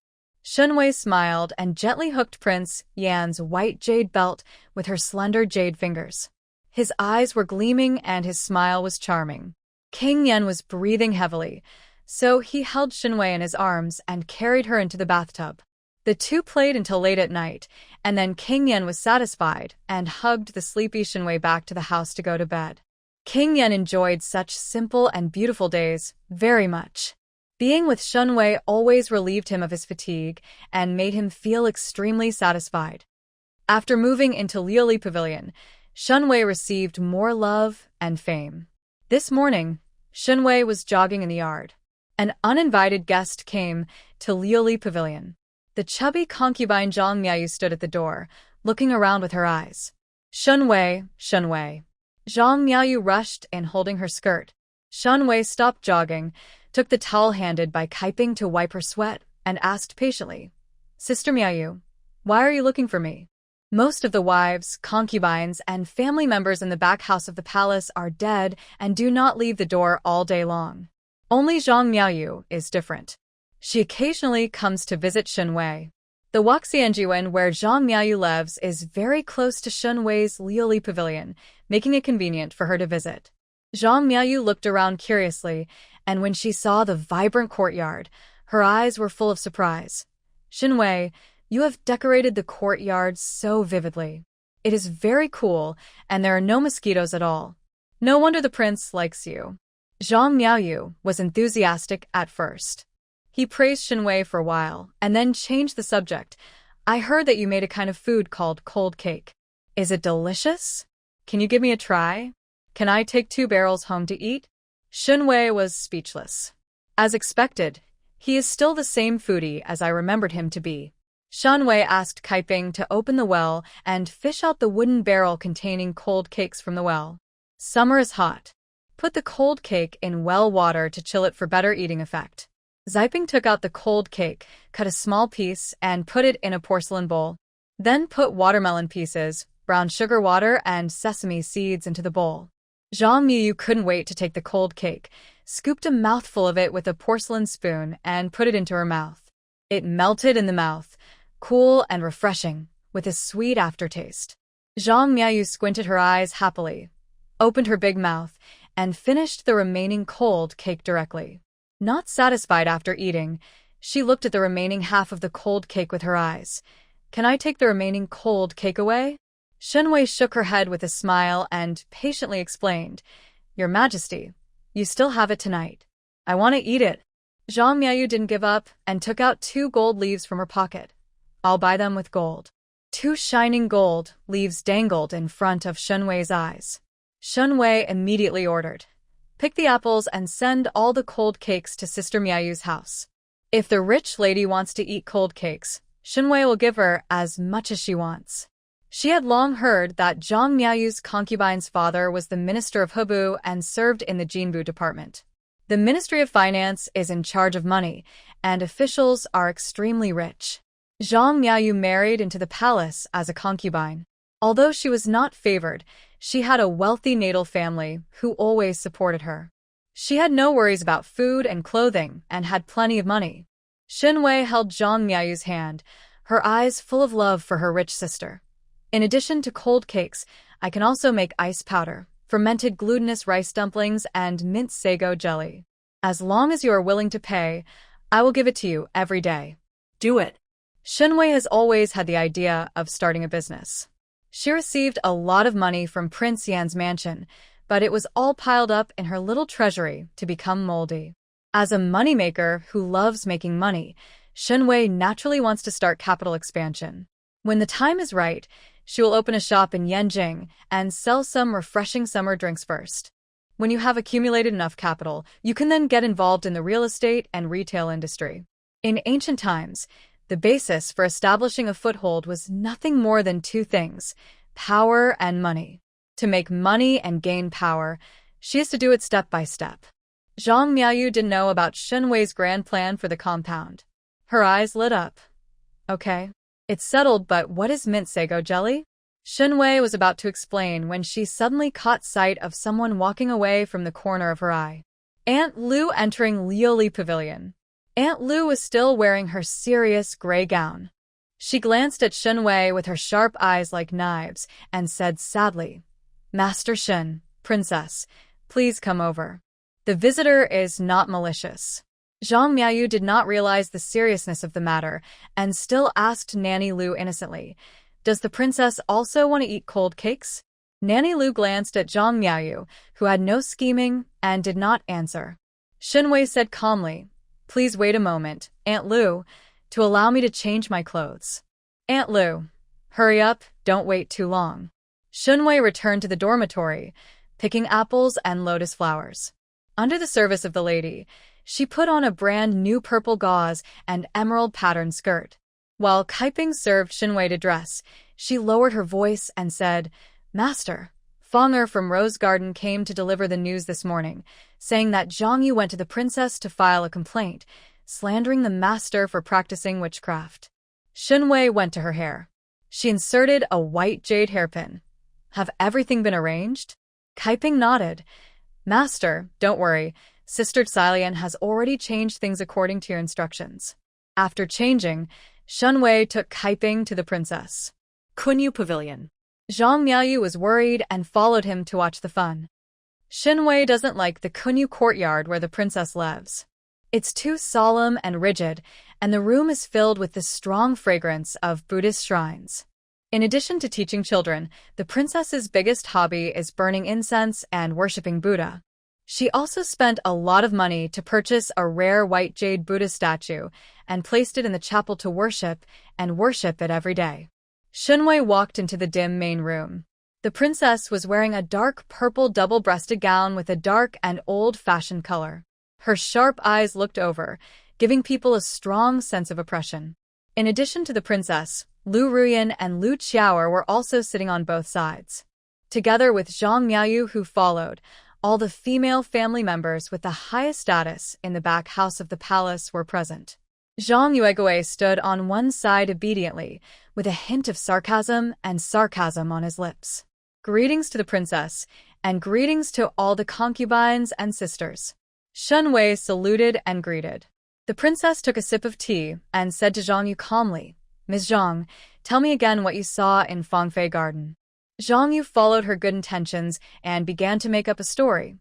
Shen Wei smiled and gently hooked Prince Yan's white jade belt with her slender jade fingers. His eyes were gleaming and his smile was charming. King Yen was breathing heavily, so he held Shen Wei in his arms and carried her into the bathtub. The two played until late at night, and then King Yen was satisfied and hugged the sleepy Shen Wei back to the house to go to bed. King Yen enjoyed such simple and beautiful days very much. Being with Shen Wei always relieved him of his fatigue and made him feel extremely satisfied. After moving into Liuli Pavilion, Shen Wei received more love and fame. This morning, Shen Wei was jogging in the yard. An uninvited guest came to Liuli Pavilion. The chubby concubine Zhang Miaoyu stood at the door, looking around with her eyes. Shen Wei, Shen Wei. Zhang Miaoyu rushed in holding her skirt. Shen Wei stopped jogging, took the towel handed by Cultivating to wipe her sweat, and asked patiently, Sister Miaoyu, why are you looking for me? Most of the wives, concubines, and family members in the back house of the palace are dead and do not leave the door all day long. Only Zhang Miaoyu is different. She occasionally comes to visit Shen Wei. The Waxianjuan where Zhang Miaoyu lives is very close to Shen Wei's Liuli Pavilion, making it convenient for her to visit. Zhang Miaoyu looked around curiously, and when she saw the vibrant courtyard, her eyes were full of surprise. Shen Wei, you have decorated the courtyard so vividly. It is very cool, and there are no mosquitoes at all. No wonder the prince likes you. Zhang Miaoyu was enthusiastic at first. He praised Shen Wei for a while, and then changed the subject. I heard that you made a kind of food called cold cake. Is it delicious? Can you give me a try? Can I take 2 barrels home to eat? Shen Wei was speechless. As expected, he is still the same foodie as I remembered him to be. Shen Wei asked Cultivating to open the well and fish out the wooden barrel containing cold cakes from the well. Summer is hot. Put the cold cake in well water to chill it for better eating effect. Cultivating took out the cold cake, cut a small piece, and put it in a porcelain bowl. Then put watermelon pieces, brown sugar water, and sesame seeds into the bowl. Zhang Miaoyu couldn't wait to take the cold cake, scooped a mouthful of it with a porcelain spoon, and put it into her mouth. It melted in the mouth, cool and refreshing, with a sweet aftertaste. Zhang Miaoyu squinted her eyes happily, opened her big mouth, and finished the remaining cold cake directly. Not satisfied after eating, she looked at the remaining half of the cold cake with her eyes. Can I take the remaining cold cake away? Shen Wei shook her head with a smile and patiently explained, Your Majesty, you still have it tonight. I want to eat it. Zhang Miaoyu didn't give up and took out 2 gold leaves from her pocket. I'll buy them with gold. 2 shining gold leaves dangled in front of Shen Wei's eyes. Shen Wei immediately ordered. Pick the apples and send all the cold cakes to Sister Miaoyu's house. If the rich lady wants to eat cold cakes, Shen Wei will give her as much as she wants. She had long heard that Zhang Miaoyu's concubine's father was the minister of Hebu and served in the Jinbu department. The Ministry of Finance is in charge of money, and officials are extremely rich. Zhang Miaoyu married into the palace as a concubine. Although she was not favored, she had a wealthy natal family who always supported her. She had no worries about food and clothing and had plenty of money. Shen Wei held Zhang Miaoyu's hand, her eyes full of love for her rich sister. In addition to cold cakes, I can also make ice powder, fermented glutinous rice dumplings, and mint sago jelly. As long as you are willing to pay, I will give it to you every day. Do it. Shen Wei has always had the idea of starting a business. She received a lot of money from Prince Yan's mansion, but it was all piled up in her little treasury to become moldy. As a moneymaker who loves making money, Shen Wei naturally wants to start capital expansion. When the time is right, she will open a shop in Yanjing and sell some refreshing summer drinks first. When you have accumulated enough capital, you can then get involved in the real estate and retail industry. In ancient times, the basis for establishing a foothold was nothing more than two things: power and money. To make money and gain power, she has to do it step by step. Zhang Miaoyu didn't know about Shen Wei's grand plan for the compound. Her eyes lit up. Okay, it's settled, but what is mint sago jelly? Shen Wei was about to explain when she suddenly caught sight of someone walking away from the corner of her eye. Aunt Lu entering Lioli Pavilion. Aunt Lu was still wearing her serious gray gown. She glanced at Shen Wei with her sharp eyes like knives and said sadly, "Master Shen, princess, please come over. The visitor is not malicious." Zhang Miaoyu did not realize the seriousness of the matter and still asked Nanny Lu innocently, "Does the princess also want to eat cold cakes?" Nanny Lu glanced at Zhang Miaoyu, who had no scheming and did not answer. Shen Wei said calmly, "Please wait a moment, Aunt Lu, to allow me to change my clothes." "Aunt Lu, hurry up, don't wait too long." Shen Wei returned to the dormitory, picking apples and lotus flowers. Under the service of the lady, she put on a brand new purple gauze and emerald-patterned skirt. While Cultivating served Shen Wei to dress, she lowered her voice and said, "Master, Fangfei from Rose Garden came to deliver the news this morning, saying that Zhang Yu went to the princess to file a complaint, slandering the master for practicing witchcraft." Shen Wei went to her hair. She inserted a white jade hairpin. "Have everything been arranged?" Cultivating nodded. "Master, don't worry. Sister Xilian has already changed things according to your instructions." After changing, Shen Wei took Cultivating to the princess. Kunyu Pavilion. Zhang Miaoyu was worried and followed him to watch the fun. Shen Wei doesn't like the Kunyu courtyard where the princess lives. It's too solemn and rigid, and the room is filled with the strong fragrance of Buddhist shrines. In addition to teaching children, the princess's biggest hobby is burning incense and worshipping Buddha. She also spent a lot of money to purchase a rare white jade Buddha statue and placed it in the chapel to worship it every day. Shen Wei walked into the dim main room. The princess was wearing a dark purple double-breasted gown with a dark and old-fashioned color. Her sharp eyes looked over, giving people a strong sense of oppression. In addition to the princess, Lu Ruyan and Lu Qiaoer were also sitting on both sides. Together with Zhang Miaoyu, who followed, all the female family members with the highest status in the back house of the palace were present. Zhang Yuegui stood on one side obediently, with a hint of sarcasm on his lips. "Greetings to the princess, and greetings to all the concubines and sisters." Shen Wei saluted and greeted. The princess took a sip of tea and said to Zhang Yu calmly, "Ms. Zhang, tell me again what you saw in Fangfei Garden." Zhang Yu followed her good intentions and began to make up a story.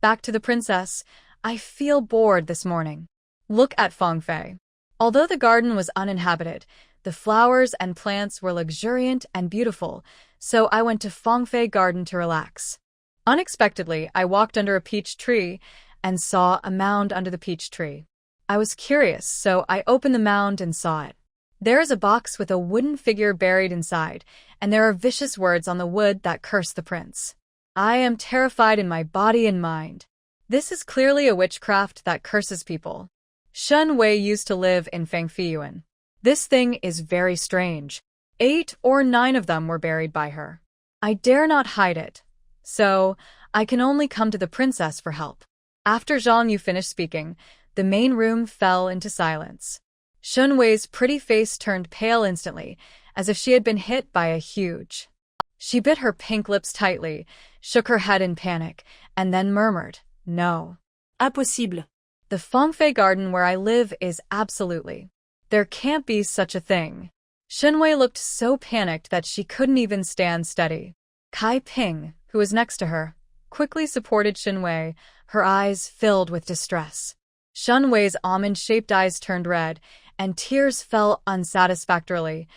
Back to the princess, "I feel bored this morning. Look at Fangfei." Although the garden was uninhabited, the flowers and plants were luxuriant and beautiful, so I went to Fangfei Garden to relax. Unexpectedly, I walked under a peach tree and saw a mound under the peach tree. I was curious, so I opened the mound and saw it. There is a box with a wooden figure buried inside, and there are vicious words on the wood that curse the prince. I am terrified in my body and mind. This is clearly a witchcraft that curses people. Shen Wei used to live in Fangfei. This thing is very strange. 8 or 9 of them were buried by her. I dare not hide it. So, I can only come to the princess for help. After Zhang Yu finished speaking, the main room fell into silence. Shen Wei's pretty face turned pale instantly, as if she had been hit by a huge. She bit her pink lips tightly, shook her head in panic, and then murmured, "No. Impossible. The Fangfei garden where I live is absolutely. There can't be such a thing." Shen Wei looked so panicked that she couldn't even stand steady. Kai Ping, who was next to her, quickly supported Shen Wei, her eyes filled with distress. Shen Wei's almond-shaped eyes turned red, and tears fell unsatisfactorily.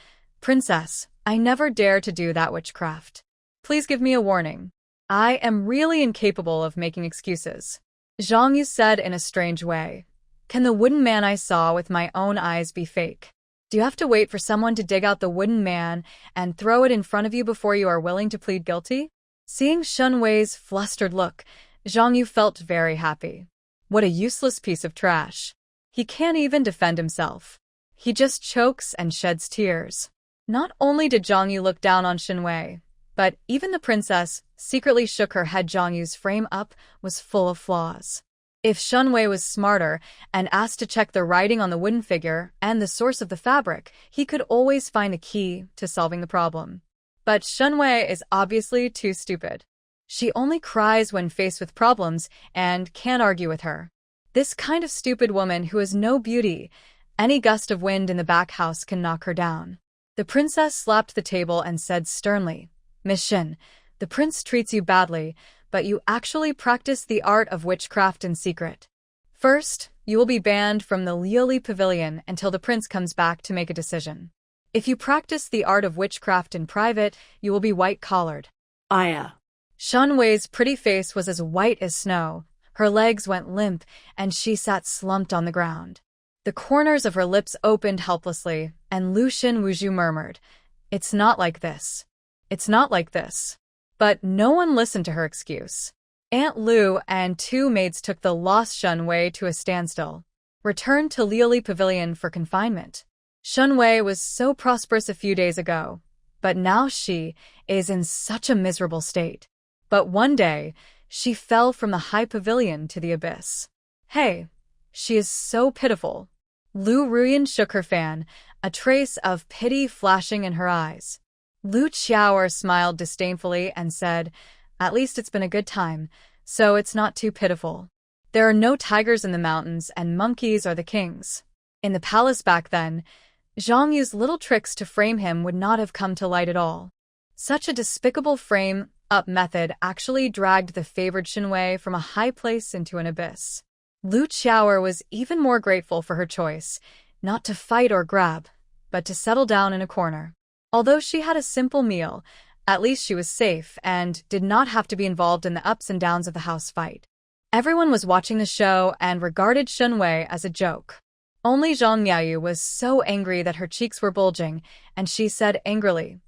"Princess, I never dare to do that witchcraft. Please give me a warning. I am really incapable of making excuses." Zhang Yu said in a strange way. "Can the wooden man I saw with my own eyes be fake? Do you have to wait for someone to dig out the wooden man and throw it in front of you before you are willing to plead guilty?" Seeing Shen Wei's flustered look, Zhang Yu felt very happy. What a useless piece of trash. He can't even defend himself. He just chokes and sheds tears. Not only did Zhang Yu look down on Shen Wei, but even the princess secretly shook her head. Zhang Yu's frame-up was full of flaws. If Shen Wei was smarter and asked to check the writing on the wooden figure and the source of the fabric, he could always find a key to solving the problem. But Shen Wei is obviously too stupid. She only cries when faced with problems and can't argue with her. This kind of stupid woman who has no beauty, any gust of wind in the back house can knock her down. The princess slapped the table and said sternly, "Miss Shen, the prince treats you badly, but you actually practice the art of witchcraft in secret. First, you will be banned from the Lioli Pavilion until the prince comes back to make a decision. If you practice the art of witchcraft in private, you will be white-collared." Aya. Shen Wei's pretty face was as white as snow, her legs went limp, and she sat slumped on the ground. The corners of her lips opened helplessly, and Lu Xin Wuzhu murmured, "It's not like this. It's not like this." But no one listened to her excuse. Aunt Lu and 2 maids took the lost Shen Wei to a standstill, returned to Lioli Pavilion for confinement. Shen Wei was so prosperous a few days ago, but now she is in such a miserable state. But one day, she fell from the high pavilion to the abyss. Hey, she is so pitiful. Lu Ruyan shook her fan, a trace of pity flashing in her eyes. Lu Qiaoer smiled disdainfully and said, "At least it's been a good time, so it's not too pitiful. There are no tigers in the mountains and monkeys are the kings." In the palace back then, Zhang Yu's little tricks to frame him would not have come to light at all. Such a despicable frame-up method actually dragged the favored Shen Wei from a high place into an abyss. Lu Qiaoer was even more grateful for her choice, not to fight or grab, but to settle down in a corner. Although she had a simple meal, at least she was safe and did not have to be involved in the ups and downs of the house fight. Everyone was watching the show and regarded Shen Wei as a joke. Only Zhang Miaoyu was so angry that her cheeks were bulging, and she said angrily,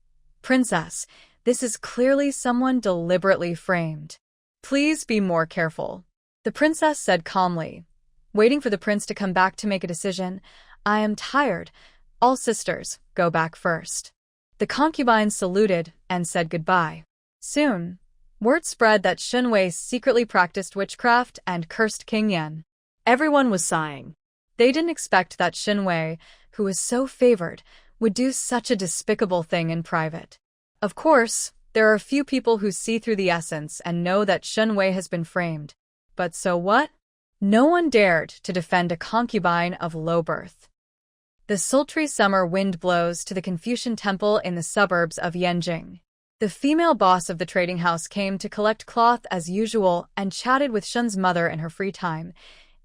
"Princess, this is clearly someone deliberately framed. Please be more careful." The princess said calmly, waiting for the prince to come back to make a decision, "I am tired. All sisters, go back first." The concubines saluted and said goodbye. Soon, word spread that Shen Wei secretly practiced witchcraft and cursed King Yan. Everyone was sighing. They didn't expect that Shen Wei, who was so favored, would do such a despicable thing in private. Of course, there are a few people who see through the essence and know that Shen Wei has been framed. But so what? No one dared to defend a concubine of low birth. The sultry summer wind blows to the Confucian temple in the suburbs of Yanjing. The female boss of the trading house came to collect cloth as usual and chatted with Shen's mother in her free time.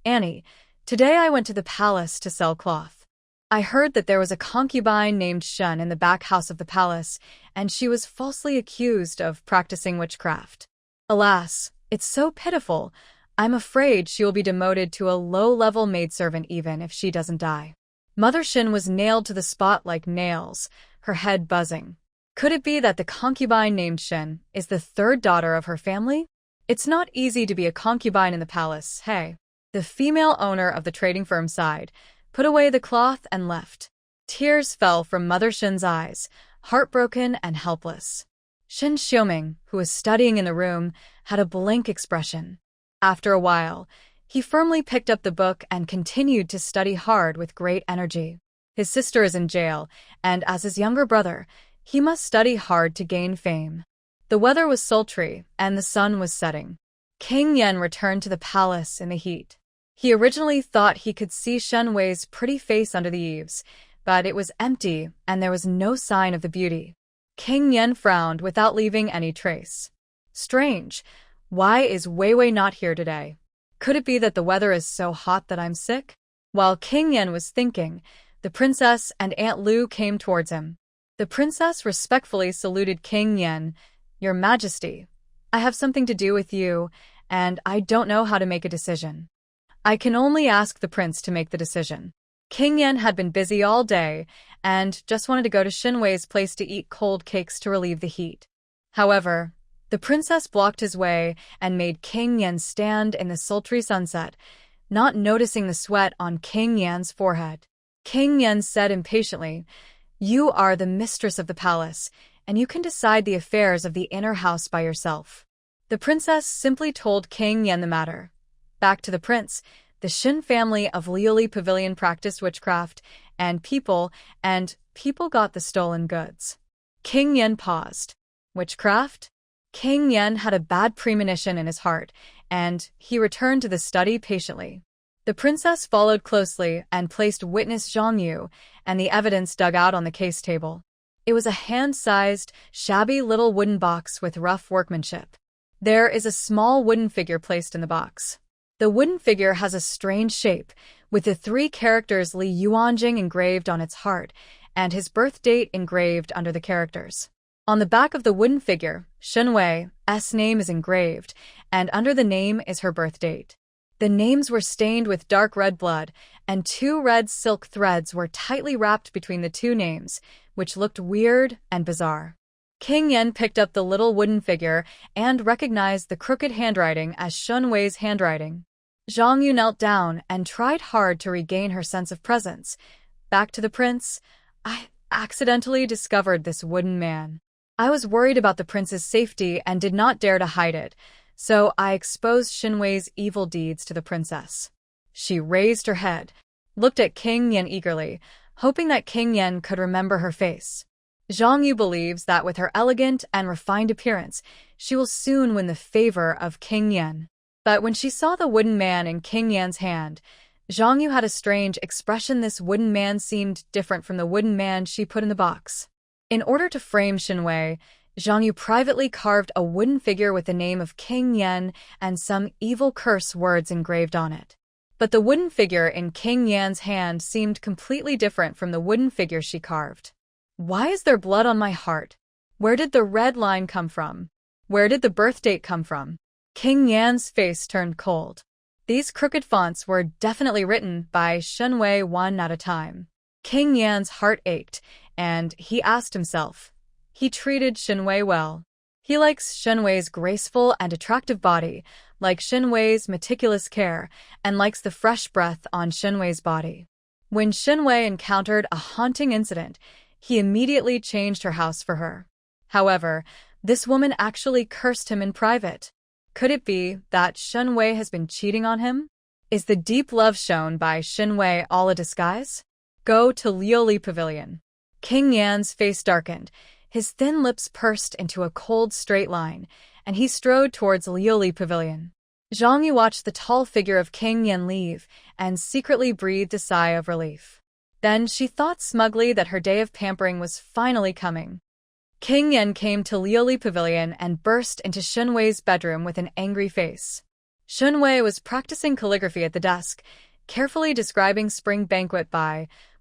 "Annie, today I went to the palace to sell cloth. I heard that there was a concubine named Shen in the back house of the palace, and she was falsely accused of practicing witchcraft. Alas, it's so pitiful. I'm afraid she will be demoted to a low-level maidservant even if she doesn't die." Mother Shen was nailed to the spot like nails, her head buzzing. Could it be that the concubine named Shen is the third daughter of her family? It's not easy to be a concubine in the palace, hey. The female owner of the trading firm sighed, put away the cloth and left. Tears fell from Mother Shen's eyes, heartbroken and helpless. Shen Xiuming, who was studying in the room, had a blank expression. After a while, he firmly picked up the book and continued to study hard with great energy. His sister is in jail, and as his younger brother, he must study hard to gain fame. The weather was sultry, and the sun was setting. King Yan returned to the palace in the heat. He originally thought he could see Shen Wei's pretty face under the eaves, but it was empty and there was no sign of the beauty. King Yan frowned without leaving any trace. Strange. Why is Wei Wei not here today? Could it be that the weather is so hot that I'm sick? While King Yan was thinking, the princess and Aunt Lu came towards him. The princess respectfully saluted King Yan. Your Majesty, I have something to do with you, and I don't know how to make a decision. I can only ask the prince to make the decision. King Yan had been busy all day and just wanted to go to Shen Wei's place to eat cold cakes to relieve the heat. However, the princess blocked his way and made King Yan stand in the sultry sunset, not noticing the sweat on King Yan's forehead. King Yan said impatiently, "You are the mistress of the palace, and you can decide the affairs of the inner house by yourself." The princess simply told King Yan the matter. Back to the prince, the Shen family of Liuli Pavilion practiced witchcraft, and people got the stolen goods. King Yan paused. Witchcraft? King Yan had a bad premonition in his heart, and he returned to the study patiently. The princess followed closely and placed witness Zhang Yu and the evidence dug out on the case table. It was a hand-sized, shabby little wooden box with rough workmanship. There is a small wooden figure placed in the box. The wooden figure has a strange shape, with the 3 characters Li Yuanjing engraved on its heart, and his birth date engraved under the characters. On the back of the wooden figure, Shen Wei's name is engraved, and under the name is her birth date. The names were stained with dark red blood, and 2 red silk threads were tightly wrapped between the 2 names, which looked weird and bizarre. King Yan picked up the little wooden figure and recognized the crooked handwriting as Shen Wei's handwriting. Zhang Yu knelt down and tried hard to regain her sense of presence. Back to the prince, I accidentally discovered this wooden man. I was worried about the prince's safety and did not dare to hide it, so I exposed Shen Wei's evil deeds to the princess. She raised her head, looked at King Yan eagerly, hoping that King Yan could remember her face. Zhang Yu believes that with her elegant and refined appearance, she will soon win the favor of King Yan. But when she saw the wooden man in King Yan's hand, Zhang Yu had a strange expression. This wooden man seemed different from the wooden man she put in the box. In order to frame Shen Wei, Zhang Yu privately carved a wooden figure with the name of King Yan and some evil curse words engraved on it. But the wooden figure in King Yan's hand seemed completely different from the wooden figure she carved. Why is there blood on my heart? Where did the red line come from? Where did the birth date come from? King Yan's face turned cold. These crooked fonts were definitely written by Shen Wei one at a time. King Yan's heart ached, and he asked himself. He treated Shen Wei well. He likes Shen Wei's graceful and attractive body, likes Shen Wei's meticulous care, and likes the fresh breath on Shen Wei's body. When Shen Wei encountered a haunting incident, he immediately changed her house for her. However, this woman actually cursed him in private. Could it be that Shen Wei has been cheating on him? Is the deep love shown by Shen Wei all a disguise? Go to Liuli Pavilion. King Yan's face darkened. His thin lips pursed into a cold straight line, and he strode towards Liuli Pavilion. Zhang Yu watched the tall figure of King Yan leave and secretly breathed a sigh of relief. Then she thought smugly that her day of pampering was finally coming. King Yan came to Liuli Pavilion and burst into Shen Wei's bedroom with an angry face. Shen Wei was practicing calligraphy at the desk, carefully describing spring banquet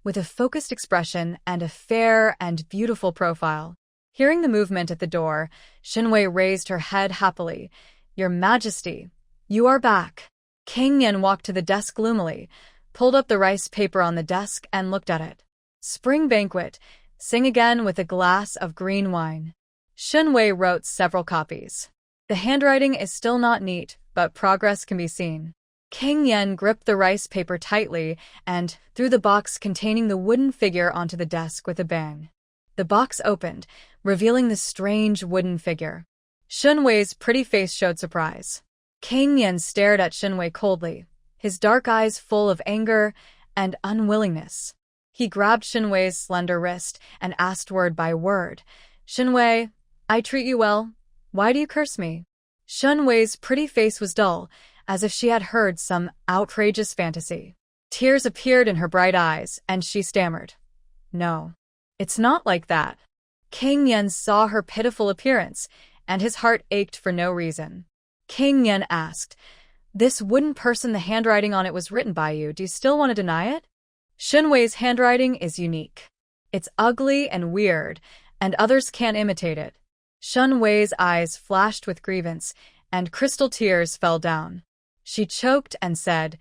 with a focused expression and a fair and beautiful profile. Hearing the movement at the door, Shen Wei raised her head happily. Your Majesty, you are back. King Yan walked to the desk gloomily, pulled up the rice paper on the desk and looked at it. Spring banquet, Sing again with a glass of green wine. Shen Wei wrote several copies. The handwriting is still not neat, but progress can be seen. King Yen gripped the rice paper tightly and threw the box containing the wooden figure onto the desk with a bang. The box opened, revealing the strange wooden figure. Shen Wei's pretty face showed surprise. King Yen stared at Shen Wei coldly, his dark eyes full of anger and unwillingness. He grabbed Shen Wei's slender wrist and asked word by word, "Shen Wei, I treat you well. Why do you curse me?" Shen Wei's pretty face was dull, as if she had heard some outrageous fantasy. Tears appeared in her bright eyes, and she stammered, "No, it's not like that." King Yen saw her pitiful appearance, and his heart ached for no reason. King Yen asked, "This wooden person, the handwriting on it was written by you. Do you still want to deny it?" Shen Wei's handwriting is unique. It's ugly and weird, and others can't imitate it. Shen Wei's eyes flashed with grievance, and crystal tears fell down. She choked and said,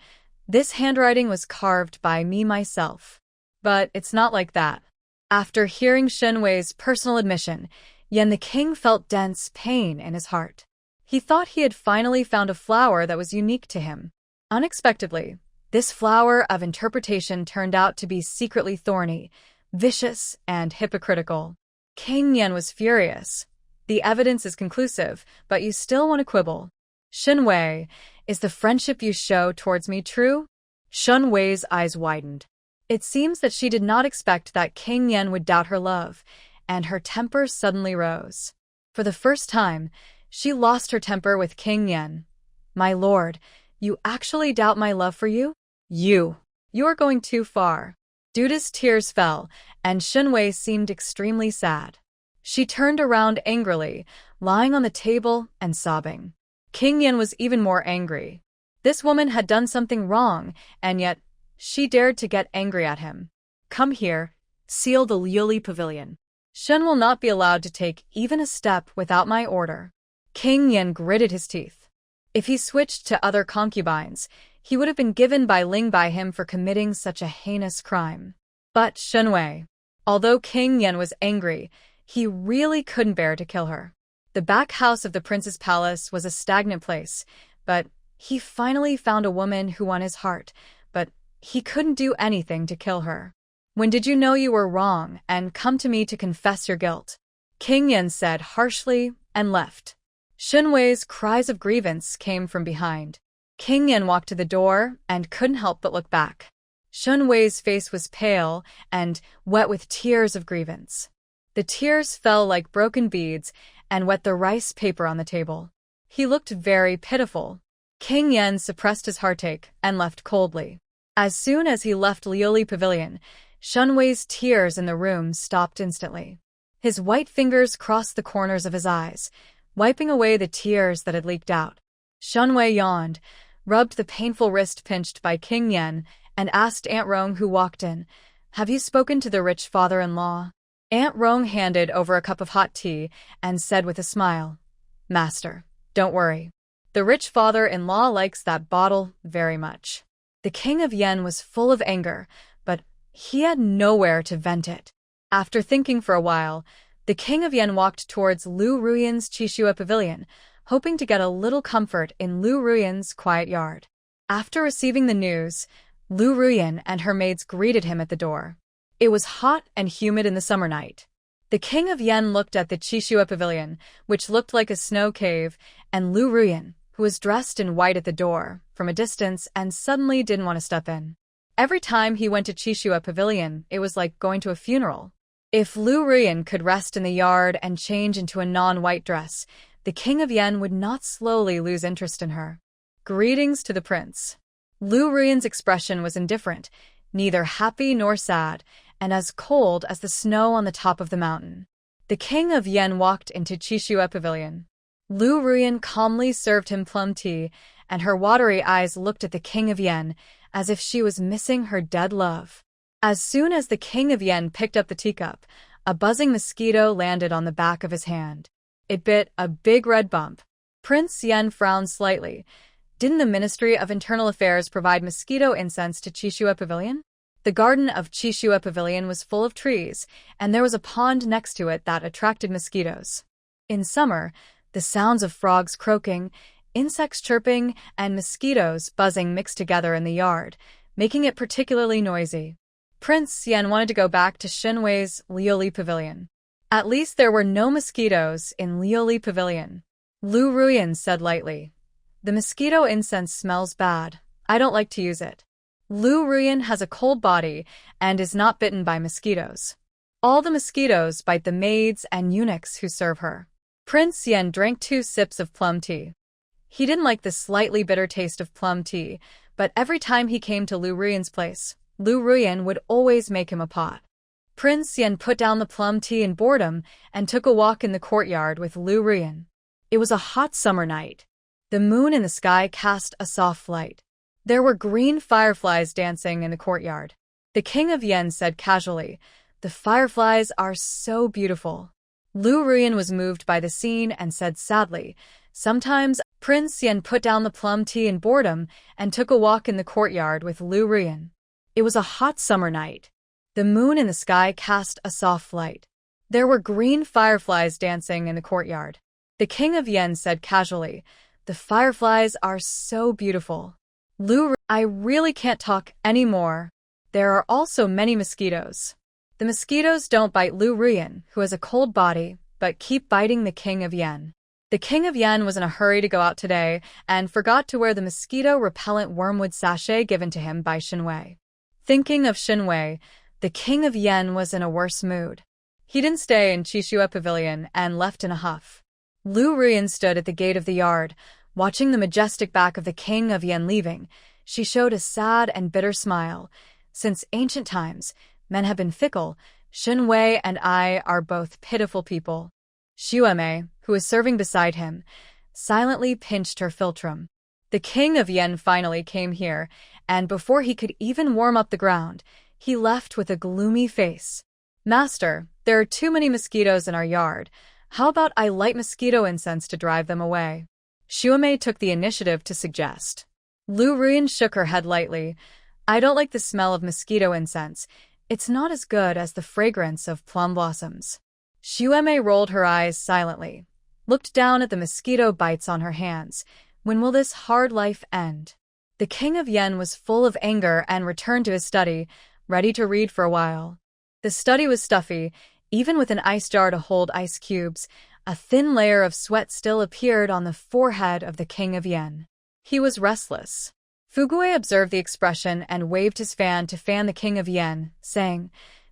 "This handwriting was carved by me myself. But it's not like that." After hearing Shen Wei's personal admission, Yen the king felt dense pain in his heart. He thought he had finally found a flower that was unique to him. Unexpectedly, this flower of interpretation turned out to be secretly thorny, vicious, and hypocritical. King Yen was furious. "The evidence is conclusive, but you still want to quibble. Shen Wei, is the friendship you show towards me true?" Shen Wei's eyes widened. It seems that she did not expect that King Yen would doubt her love, and her temper suddenly rose. For the first time, she lost her temper with King Yen. "My lord, you actually doubt my love for you? You are going too far." Duda's tears fell, and Shen Wei seemed extremely sad. She turned around angrily, lying on the table and sobbing. King Yen was even more angry. This woman had done something wrong, and yet she dared to get angry at him. "Come here, seal the Liu pavilion. Shen will not be allowed to take even a step without my order." King Yen gritted his teeth. If he switched to other concubines, he would have been given by Ling by him for committing such a heinous crime. But Shen Wei, although King Yen was angry, he really couldn't bear to kill her. The back house of the prince's palace was a stagnant place, but he finally found a woman who won his heart, but he couldn't do anything to kill her. "When did you know you were wrong and come to me to confess your guilt?" King Yen said harshly and left. Shen Wei's cries of grievance came from behind. King Yen walked to the door and couldn't help but look back. Shen Wei's face was pale and wet with tears of grievance. The tears fell like broken beads and wet the rice paper on the table. He looked very pitiful. King Yen suppressed his heartache and left coldly. As soon as he left Liu Pavilion, Shen Wei's tears in the room stopped instantly. His white fingers crossed the corners of his eyes, wiping away the tears that had leaked out. Shen Wei yawned, rubbed the painful wrist pinched by King Yen, and asked Aunt Rong, who walked in, "Have you spoken to the rich father-in-law?" Aunt Rong handed over a cup of hot tea and said with a smile, "Master, don't worry. The rich father-in-law likes that bottle very much." The King of Yen was full of anger, but he had nowhere to vent it. After thinking for a while, the King of Yen walked towards Lu Ruyan's Qishua Pavilion, hoping to get a little comfort in Lu Ruyan's quiet yard. After receiving the news, Lu Ruyan and her maids greeted him at the door. It was hot and humid in the summer night. The King of Yen looked at the Qishua Pavilion, which looked like a snow cave, and Lu Ruyan, who was dressed in white at the door, from a distance and suddenly didn't want to step in. Every time he went to Qishua Pavilion, it was like going to a funeral. If Lu Ruyan could rest in the yard and change into a non-white dress, the King of Yen would not slowly lose interest in her. Greetings to the prince. Lu Ruyan's expression was indifferent, neither happy nor sad, and as cold as the snow on the top of the mountain. The King of Yen walked into Qishua Pavilion. Lu Ruyan calmly served him plum tea, and her watery eyes looked at the King of Yen as if she was missing her dead love. As soon as the King of Yen picked up the teacup, a buzzing mosquito landed on the back of his hand. It bit a big red bump. Prince Yen frowned slightly. Didn't the Ministry of Internal Affairs provide mosquito incense to Qishua Pavilion? The garden of Qixue Pavilion was full of trees, and there was a pond next to it that attracted mosquitoes. In summer, the sounds of frogs croaking, insects chirping, and mosquitoes buzzing mixed together in the yard, making it particularly noisy. Prince Yen wanted to go back to Shen Wei's Liuli Pavilion. At least there were no mosquitoes in Liuli Pavilion. Lu Ruyan said lightly. The mosquito incense smells bad. I don't like to use it. Lu Ruyan has a cold body and is not bitten by mosquitoes. All the mosquitoes bite the maids and eunuchs who serve her. Prince Yen drank 2 sips of plum tea. He didn't like the slightly bitter taste of plum tea, but every time he came to Lu Ruyan's place, Lu Ruyan would always make him a pot. Prince Yen put down the plum tea in boredom and took a walk in the courtyard with Lu Ruyan. It was a hot summer night. The moon in the sky cast a soft light. There were green fireflies dancing in the courtyard. The King of Yen said casually, "The fireflies are so beautiful." Lu Ruyan was moved by the scene and said sadly, "Sometimes." Prince Yen put down the plum tea in boredom and took a walk in the courtyard with Lu Ruyan. It was a hot summer night. The moon in the sky cast a soft light. There were green fireflies dancing in the courtyard. The King of Yen said casually, "The fireflies are so beautiful." I really can't talk anymore. There are also many mosquitoes. The mosquitoes don't bite Lu Ruyan, who has a cold body, but keep biting the King of Yen. The King of Yen was in a hurry to go out today and forgot to wear the mosquito-repellent wormwood sachet given to him by Shen Wei. Thinking of Shen Wei, the King of Yen was in a worse mood. He didn't stay in Qixue Pavilion and left in a huff. Lu Ruyan stood at the gate of the yard, watching the majestic back of the King of Yen leaving. She showed a sad and bitter smile. Since ancient times, men have been fickle. Shen Wei and I are both pitiful people. Shen Wei, who was serving beside him, silently pinched her philtrum. The King of Yen finally came here, and before he could even warm up the ground, he left with a gloomy face. "Master, there are too many mosquitoes in our yard. How about I light mosquito incense to drive them away?" Shen Wei took the initiative to suggest. Lu Ruyan shook her head lightly. "I don't like the smell of mosquito incense. It's not as good as the fragrance of plum blossoms." Shen Wei rolled her eyes silently, looked down at the mosquito bites on her hands. When will this hard life end? The King of Yen was full of anger and returned to his study, ready to read for a while. The study was stuffy, even with an ice jar to hold ice cubes. A thin layer of sweat still appeared on the forehead of the King of Yen. He was restless. Fugui observed the expression and waved his fan to fan the King of Yen, saying,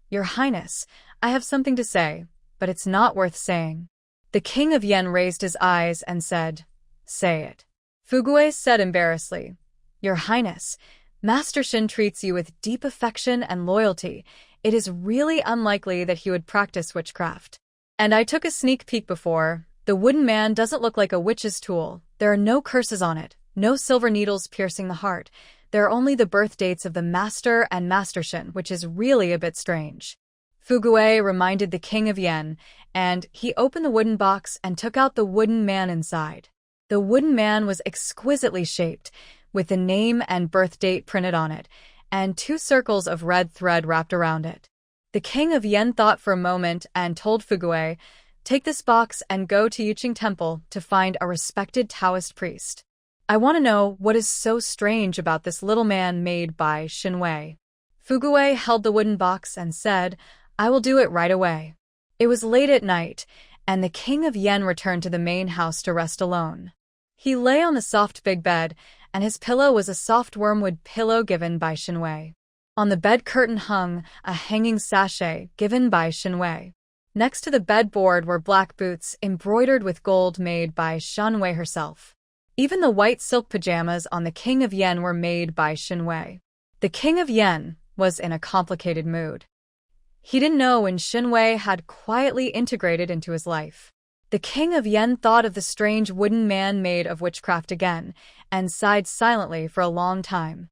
"Your Highness, I have something to say, but it's not worth saying." The King of Yen raised his eyes and said, "Say it." Fugui said embarrassedly, "Your Highness, Master Shen treats you with deep affection and loyalty. It is really unlikely that he would practice witchcraft. And I took a sneak peek before. The wooden man doesn't look like a witch's tool. There are no curses on it, no silver needles piercing the heart. There are only the birth dates of the Master and Master Shen, which is really a bit strange." Fugui reminded the King of Yen, and he opened the wooden box and took out the wooden man inside. The wooden man was exquisitely shaped, with the name and birth date printed on it, and 2 circles of red thread wrapped around it. The King of Yen thought for a moment and told Fugui, "Take this box and go to Yuqing Temple to find a respected Taoist priest. I want to know what is so strange about this little man made by Shen Wei." Fugui held the wooden box and said, "I will do it right away." It was late at night, and the King of Yen returned to the main house to rest alone. He lay on the soft big bed, and his pillow was a soft wormwood pillow given by Shen Wei. On the bed curtain hung a hanging sachet given by Shen Wei. Next to the bedboard were black boots embroidered with gold made by Shen Wei herself. Even the white silk pajamas on the King of Yen were made by Shen Wei. The King of Yen was in a complicated mood. He didn't know when Shen Wei had quietly integrated into his life. The King of Yen thought of the strange wooden man made of witchcraft again, and sighed silently for a long time.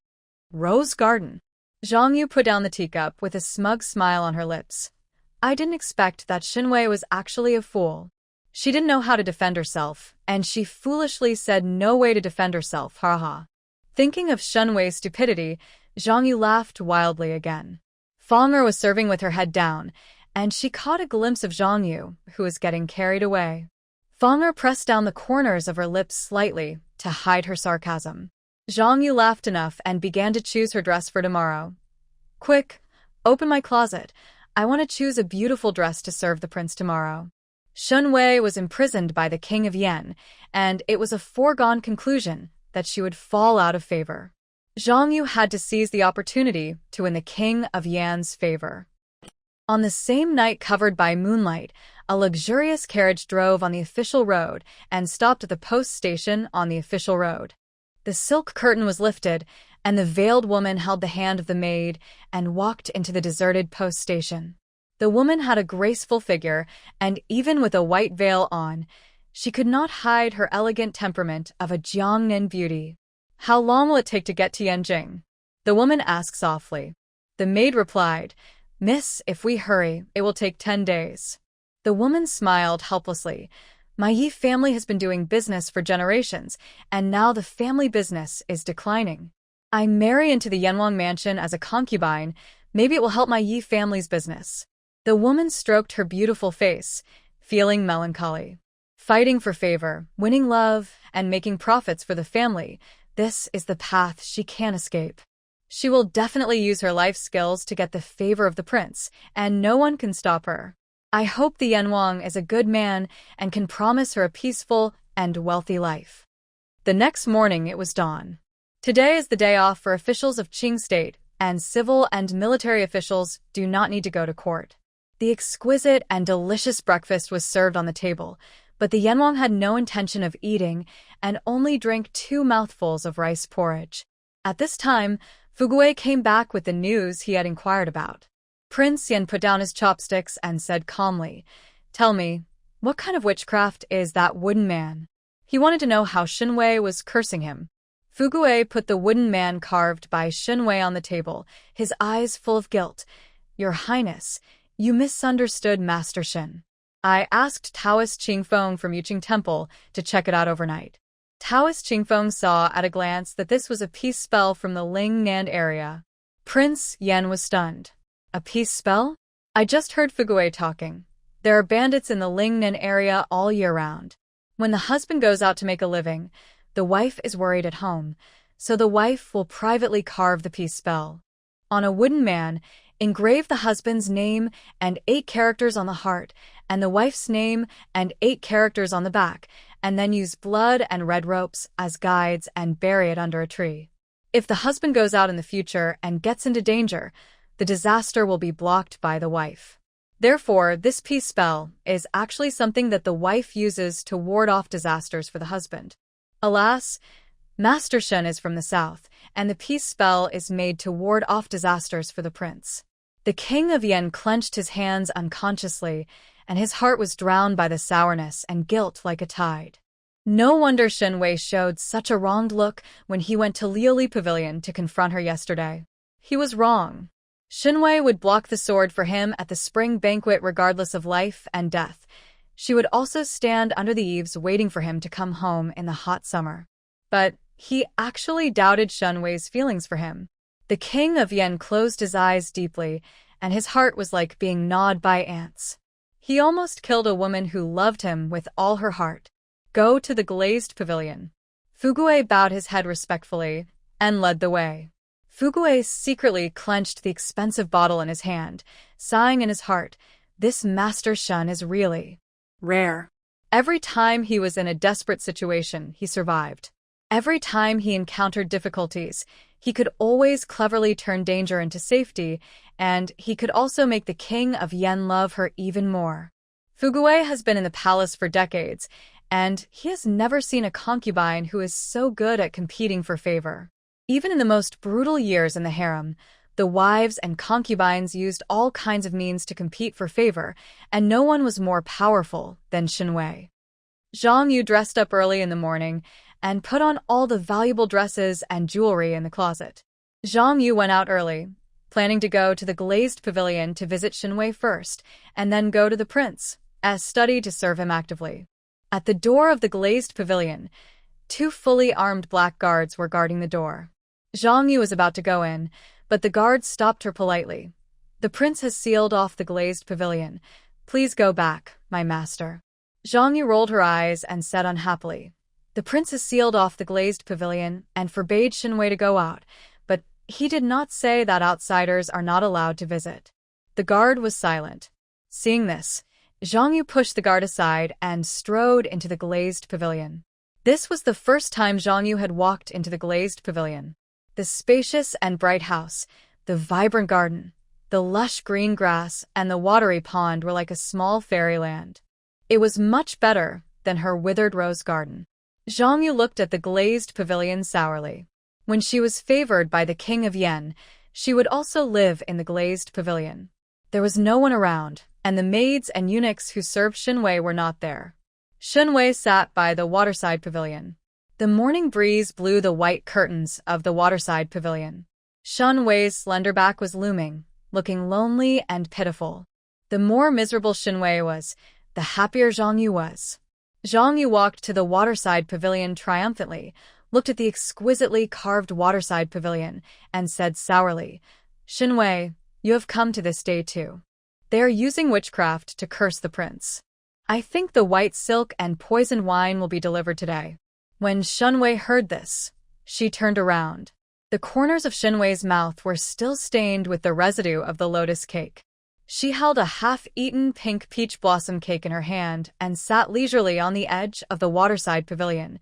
Rose Garden. Zhang Yu put down the teacup with a smug smile on her lips. I didn't expect that Shen Wei was actually a fool. She didn't know how to defend herself, and she foolishly said no way to defend herself, haha. Thinking of Shen Wei's stupidity, Zhang Yu laughed wildly again. Fang'er was serving with her head down, and she caught a glimpse of Zhang Yu, who was getting carried away. Fang'er pressed down the corners of her lips slightly to hide her sarcasm. Zhang Yu laughed enough and began to choose her dress for tomorrow. Quick, open my closet. I want to choose a beautiful dress to serve the prince tomorrow. Shen Wei was imprisoned by the king of Yan, and it was a foregone conclusion that she would fall out of favor. Zhang Yu had to seize the opportunity to win the king of Yan's favor. On the same night covered by moonlight, a luxurious carriage drove on the official road and stopped at the post station on the official road. The silk curtain was lifted, and the veiled woman held the hand of the maid and walked into the deserted post station. The woman had a graceful figure, and even with a white veil on, she could not hide her elegant temperament of a Jiangnan beauty. "How long will it take to get to Yanjing?" the woman asked softly. The maid replied, "Miss, if we hurry, it will take 10 days. The woman smiled helplessly. "My Yi family has been doing business for generations, and now the family business is declining. I marry into the Yanwang mansion as a concubine. Maybe it will help my Yi family's business." The woman stroked her beautiful face, feeling melancholy. Fighting for favor, winning love, and making profits for the family, this is the path she can't escape. She will definitely use her life skills to get the favor of the prince, and no one can stop her. I hope the Yanwang is a good man and can promise her a peaceful and wealthy life. The next morning it was dawn. Today is the day off for officials of Qing State, and civil and military officials do not need to go to court. The exquisite and delicious breakfast was served on the table, but the Yanwang had no intention of eating and only drank 2 mouthfuls of rice porridge. At this time, Fugui came back with the news he had inquired about. Prince Yan put down his chopsticks and said calmly, "Tell me, what kind of witchcraft is that wooden man?" He wanted to know how Shen Wei was cursing him. Fugui put the wooden man carved by Shen Wei on the table, his eyes full of guilt. "Your Highness, you misunderstood Master Shen. I asked Taoist Qingfeng from Yuqing Temple to check it out overnight." Taoist Qingfeng saw at a glance that this was a peace spell from the Lingnan area. Prince Yan was stunned. "A peace spell? I just heard Fugui talking. There are bandits in the Lingnan area all year round. When the husband goes out to make a living, the wife is worried at home, so the wife will privately carve the peace spell. On a wooden man, engrave the husband's name and 8 characters on the heart, and the wife's name and 8 characters on the back, and then use blood and red ropes as guides and bury it under a tree. If the husband goes out in the future and gets into danger, the disaster will be blocked by the wife. Therefore, this peace spell is actually something that the wife uses to ward off disasters for the husband. Alas, Master Shen is from the south, and the peace spell is made to ward off disasters for the prince." The king of Yan clenched his hands unconsciously, and his heart was drowned by the sourness and guilt like a tide. No wonder Shen Wei showed such a wronged look when he went to Liuli Pavilion to confront her yesterday. He was wrong. Shen Wei would block the sword for him at the spring banquet regardless of life and death. She would also stand under the eaves waiting for him to come home in the hot summer. But he actually doubted Shen Wei's feelings for him. The king of Yan closed his eyes deeply, and his heart was like being gnawed by ants. He almost killed a woman who loved him with all her heart. "Go to the glazed pavilion." Fugui bowed his head respectfully and led the way. Fugui secretly clenched the expensive bottle in his hand, sighing in his heart, "This Master Shen is really rare." Every time he was in a desperate situation, he survived. Every time he encountered difficulties, he could always cleverly turn danger into safety, and he could also make the king of Yan love her even more. Fugui has been in the palace for decades, and he has never seen a concubine who is so good at competing for favor. Even in the most brutal years in the harem, the wives and concubines used all kinds of means to compete for favor, and no one was more powerful than Shen Wei. Zhang Yu dressed up early in the morning and put on all the valuable dresses and jewelry in the closet. Zhang Yu went out early, planning to go to the glazed pavilion to visit Shen Wei first, and then go to the prince's study to serve him actively. At the door of the glazed pavilion, 2 fully armed black guards were guarding the door. Zhang Yu was about to go in, but the guard stopped her politely. The prince has sealed off the glazed pavilion. Please go back, my master. Zhang Yu rolled her eyes and said unhappily. The prince has sealed off the glazed pavilion and forbade Shen Wei to go out, but he did not say that outsiders are not allowed to visit. The guard was silent. Seeing this, Zhang Yu pushed the guard aside and strode into the glazed pavilion. This was the first time Zhang Yu had walked into the glazed pavilion. The spacious and bright house, the vibrant garden, the lush green grass, and the watery pond were like a small fairyland. It was much better than her withered rose garden. Zhang Yu looked at the glazed pavilion sourly. When she was favored by the king of Yen, she would also live in the glazed pavilion. There was no one around, and the maids and eunuchs who served Shen Wei were not there. Shen Wei sat by the waterside pavilion. The morning breeze blew the white curtains of the waterside pavilion. Shen Wei's slender back was looming, looking lonely and pitiful. The more miserable Shen Wei was, the happier Zhang Yu was. Zhang Yu walked to the waterside pavilion triumphantly, looked at the exquisitely carved waterside pavilion, and said sourly, Shen Wei, you have come to this day too. They are using witchcraft to curse the prince. I think the white silk and poisoned wine will be delivered today. When Shen Wei heard this, she turned around. The corners of Shen Wei's mouth were still stained with the residue of the lotus cake. She held a half-eaten pink peach blossom cake in her hand and sat leisurely on the edge of the waterside pavilion,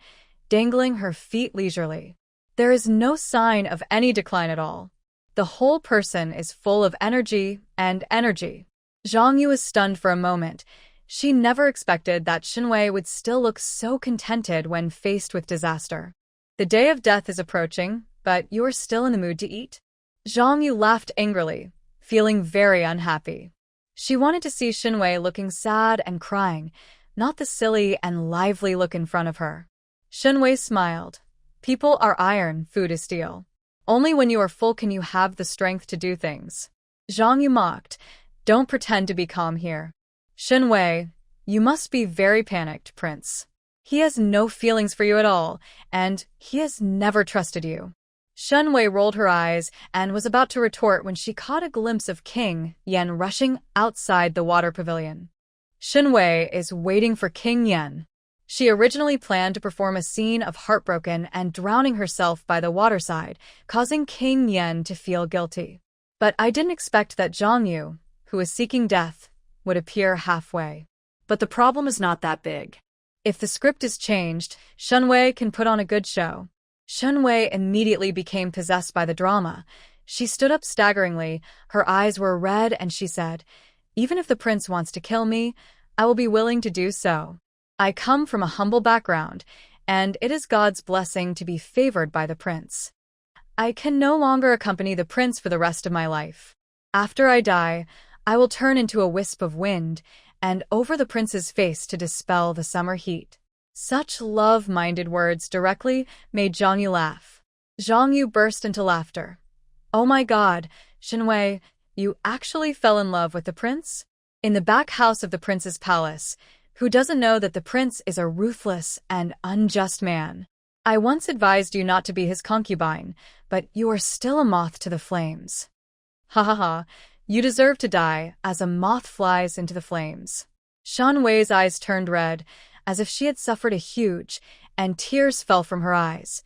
dangling her feet leisurely. There is no sign of any decline at all. The whole person is full of energy and energy. Zhang Yu was stunned for a moment. She never expected that Shen Wei would still look so contented when faced with disaster. The day of death is approaching, but you are still in the mood to eat? Zhang Yu laughed angrily, feeling very unhappy. She wanted to see Shen Wei looking sad and crying, not the silly and lively look in front of her. Shen Wei smiled. People are iron, food is steel. Only when you are full can you have the strength to do things. Zhang Yu mocked. Don't pretend to be calm here. Shen Wei, you must be very panicked, Prince. He has no feelings for you at all, and he has never trusted you. Shen Wei rolled her eyes and was about to retort when she caught a glimpse of King Yen rushing outside the water pavilion. Shen Wei is waiting for King Yen. She originally planned to perform a scene of heartbroken and drowning herself by the waterside, causing King Yen to feel guilty. But I didn't expect that Zhang Yu, who is seeking death, would appear halfway. But the problem is not that big. If the script is changed, Shen Wei can put on a good show. Shen Wei immediately became possessed by the drama. She stood up staggeringly, her eyes were red, and she said, Even if the prince wants to kill me, I will be willing to do so. I come from a humble background, and it is God's blessing to be favored by the prince. I can no longer accompany the prince for the rest of my life. After I die, I will turn into a wisp of wind, and over the prince's face to dispel the summer heat. Such love-minded words directly made Zhang Yu laugh. Zhang Yu burst into laughter. Oh my God, Shen Wei, you actually fell in love with the prince? In the back house of the prince's palace, who doesn't know that the prince is a ruthless and unjust man? I once advised you not to be his concubine, but you are still a moth to the flames. Ha ha ha, you deserve to die as a moth flies into the flames. Shen Wei's eyes turned red, as if she had suffered a huge, and tears fell from her eyes.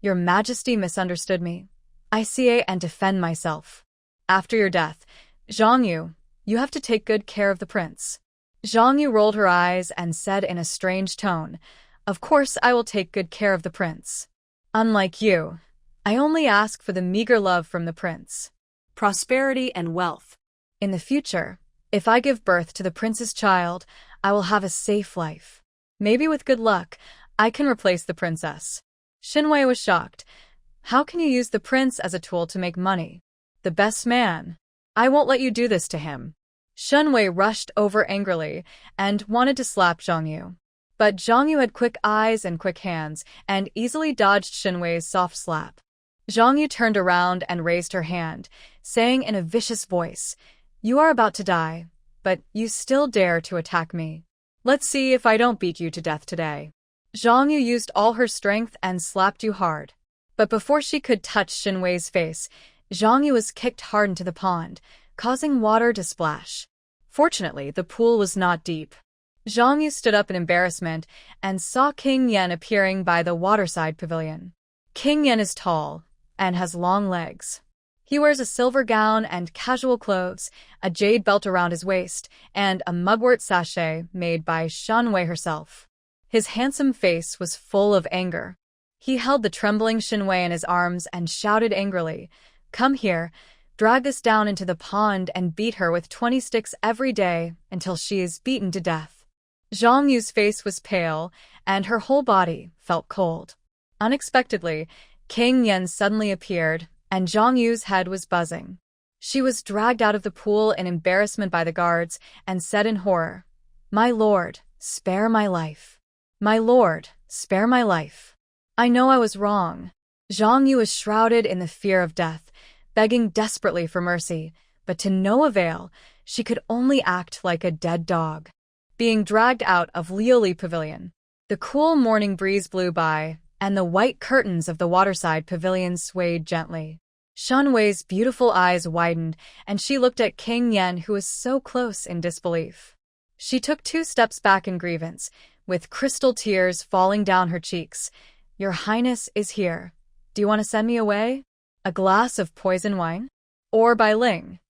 Your Majesty misunderstood me. I see and defend myself. After your death, Zhang Yu, you have to take good care of the prince. Zhang Yu rolled her eyes and said in a strange tone, Of course I will take good care of the prince. Unlike you, I only ask for the meager love from the prince. Prosperity and wealth. In the future, if I give birth to the prince's child, I will have a safe life. Maybe with good luck, I can replace the princess. Shen Wei was shocked. How can you use the prince as a tool to make money? The best man. I won't let you do this to him. Shen Wei rushed over angrily and wanted to slap Zhang Yu. But Zhang Yu had quick eyes and quick hands and easily dodged Shen Wei's soft slap. Zhang Yu turned around and raised her hand, saying in a vicious voice, You are about to die, but you still dare to attack me. Let's see if I don't beat you to death today. Zhang Yu used all her strength and slapped you hard. But before she could touch Shen Wei's face, Zhang Yu was kicked hard into the pond, causing water to splash. Fortunately, the pool was not deep. Zhang Yu stood up in embarrassment and saw King Yan appearing by the waterside pavilion. King Yan is tall and has long legs. He wears a silver gown and casual clothes, a jade belt around his waist, and a mugwort sachet made by Shen Wei herself. His handsome face was full of anger. He held the trembling Shen Wei in his arms and shouted angrily, "Come here, drag this down into the pond and beat her with 20 sticks every day until she is beaten to death." Zhang Yu's face was pale, and her whole body felt cold. Unexpectedly, King Yan suddenly appeared, and Zhang Yu's head was buzzing. She was dragged out of the pool in embarrassment by the guards and said in horror, "My lord, spare my life. My lord, spare my life. I know I was wrong." Zhang Yu was shrouded in the fear of death, begging desperately for mercy, but to no avail. She could only act like a dead dog. Being dragged out of Liuli Pavilion. The cool morning breeze blew by, and the white curtains of the waterside pavilion swayed gently. Shen Wei's beautiful eyes widened, and she looked at King Yan, who was so close, in disbelief. She took 2 steps back in grievance, with crystal tears falling down her cheeks. "Your Highness is here. Do you want to send me away? A glass of poison wine? Or by Ling?"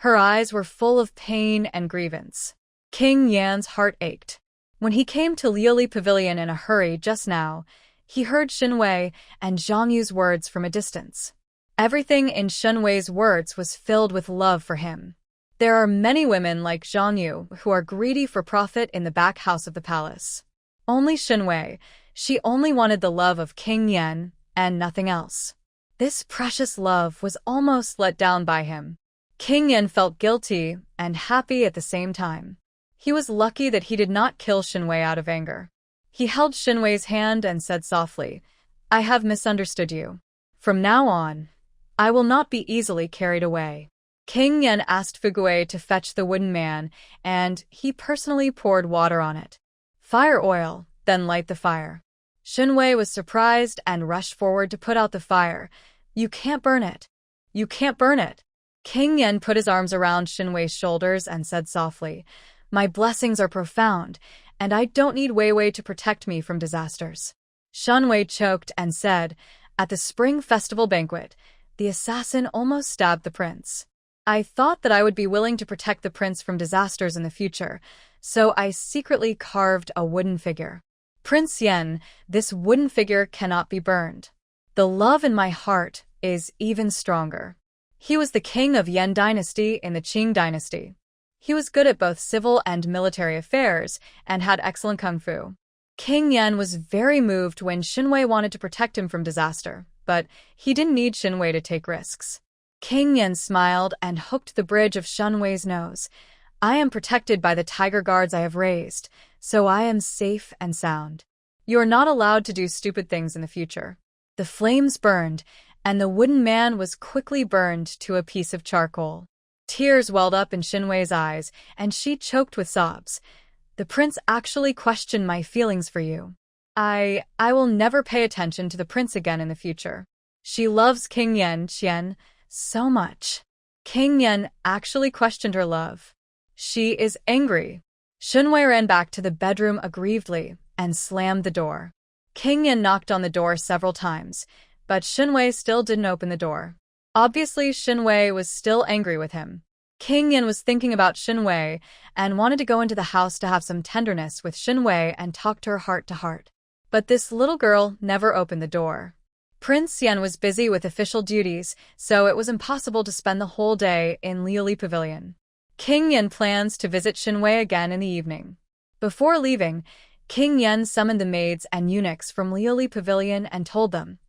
Her eyes were full of pain and grievance. King Yan's heart ached. When he came to Liuli Pavilion in a hurry just now, he heard Shen Wei and Zhang Yu's words from a distance. Everything in Shen Wei's words was filled with love for him. There are many women like Zhang Yu who are greedy for profit in the back house of the palace. Only Shen Wei, she only wanted the love of King Yan and nothing else. This precious love was almost let down by him. King Yan felt guilty and happy at the same time. He was lucky that he did not kill Shen Wei out of anger. He held Shen Wei's hand and said softly, "I have misunderstood you. From now on, I will not be easily carried away." King Yan asked Fugui to fetch the wooden man, and he personally poured water on it. "Fire oil, then light the fire." Shen Wei was surprised and rushed forward to put out the fire. "You can't burn it. You can't burn it." King Yan put his arms around Shen Wei's shoulders and said softly, "My blessings are profound, and I don't need Wei Wei to protect me from disasters." Shen Wei choked and said, "At the spring festival banquet, the assassin almost stabbed the prince. I thought that I would be willing to protect the prince from disasters in the future, so I secretly carved a wooden figure. Prince Yan, this wooden figure cannot be burned. The love in my heart is even stronger." He was the king of Yan dynasty in the Qing dynasty. He was good at both civil and military affairs and had excellent kung fu. King Yan was very moved when Shen Wei wanted to protect him from disaster, but he didn't need Shen Wei to take risks. King Yan smiled and hooked the bridge of Shen Wei's nose. "I am protected by the tiger guards I have raised, so I am safe and sound. You are not allowed to do stupid things in the future." The flames burned, and the wooden man was quickly burned to a piece of charcoal. Tears welled up in Shen Wei's eyes, and she choked with sobs. "The prince actually questioned my feelings for you. I will never pay attention to the prince again in the future. She loves King Yan Qian so much." King Yan actually questioned her love. "She is angry." Shen Wei ran back to the bedroom aggrievedly and slammed the door. King Yan knocked on the door several times, but Shen Wei still didn't open the door. Obviously, Shen Wei was still angry with him. King Yan was thinking about Shen Wei and wanted to go into the house to have some tenderness with Shen Wei and talk to her heart to heart. But this little girl never opened the door. Prince Yan was busy with official duties, so it was impossible to spend the whole day in Liuli Pavilion. King Yan plans to visit Shen Wei again in the evening. Before leaving, King Yan summoned the maids and eunuchs from Liuli Pavilion and told them,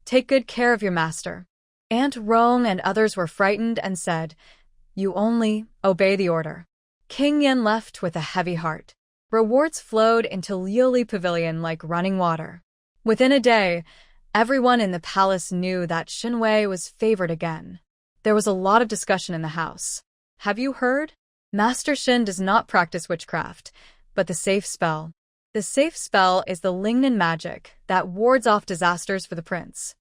"Take good care of your master." Aunt Rong and others were frightened and said, "You only obey the order." King Yan left with a heavy heart. Rewards flowed into Liuli Pavilion like running water. Within a day, everyone in the palace knew that Shen Wei was favored again. There was a lot of discussion in the house. "Have you heard? Master Shen does not practice witchcraft, but the safe spell. The safe spell is the Lingnan magic that wards off disasters for the prince.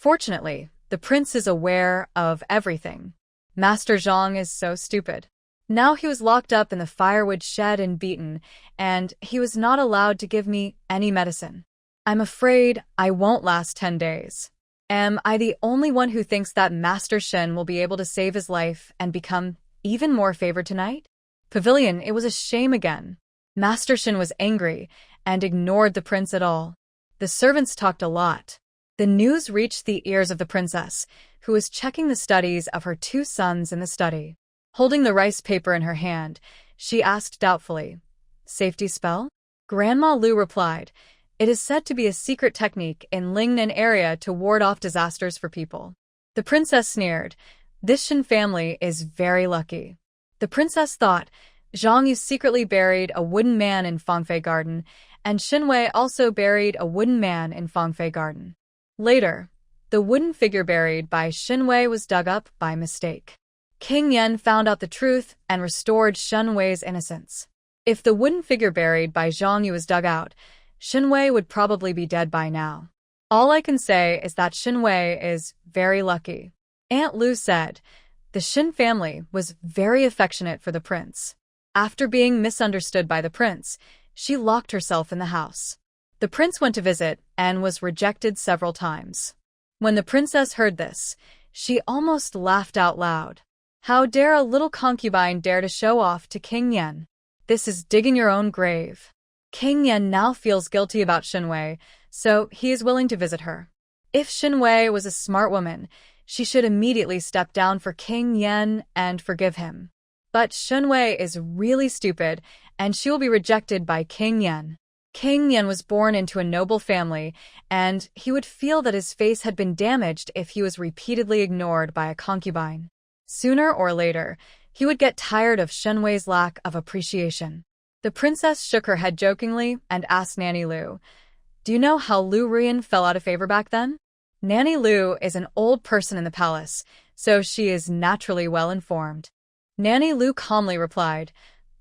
Fortunately, the prince is aware of everything. Master Zhang is so stupid. Now he was locked up in the firewood shed and beaten, and he was not allowed to give me any medicine. I'm afraid I won't last 10 days. Am I the only one who thinks that Master Shen will be able to save his life and become even more favored tonight? Pavilion, it was a shame again. Master Shen was angry and ignored the prince at all. The servants talked a lot. The news reached the ears of the princess, who was checking the studies of her 2 sons in the study. Holding the rice paper in her hand, she asked doubtfully, "Safety spell?" Grandma Lu replied, "It is said to be a secret technique in Lingnan area to ward off disasters for people." The princess sneered, "This Shen family is very lucky." The princess thought, Zhang Yu secretly buried a wooden man in Fangfei garden, and Shen Wei also buried a wooden man in Fangfei garden. Later, the wooden figure buried by Shen Wei was dug up by mistake. King Yan found out the truth and restored Shen Wei's innocence. If the wooden figure buried by Zhang Yu was dug out, Shen Wei would probably be dead by now. All I can say is that Shen Wei is very lucky. Aunt Lu said, the Shen family was very affectionate for the prince. After being misunderstood by the prince, she locked herself in the house. The prince went to visit and was rejected several times. When the princess heard this, she almost laughed out loud. How dare a little concubine dare to show off to King Yan? This is digging your own grave. King Yan now feels guilty about Shen Wei, so he is willing to visit her. If Shen Wei was a smart woman, she should immediately step down for King Yan and forgive him. But Shen Wei is really stupid, and she will be rejected by King Yan. King Yan was born into a noble family, and he would feel that his face had been damaged if he was repeatedly ignored by a concubine. Sooner or later, he would get tired of Shen Wei's lack of appreciation. The princess shook her head jokingly and asked Nanny Lu, "Do you know how Lu Ruyan fell out of favor back then?" Nanny Lu is an old person in the palace, so she is naturally well informed. Nanny Lu calmly replied,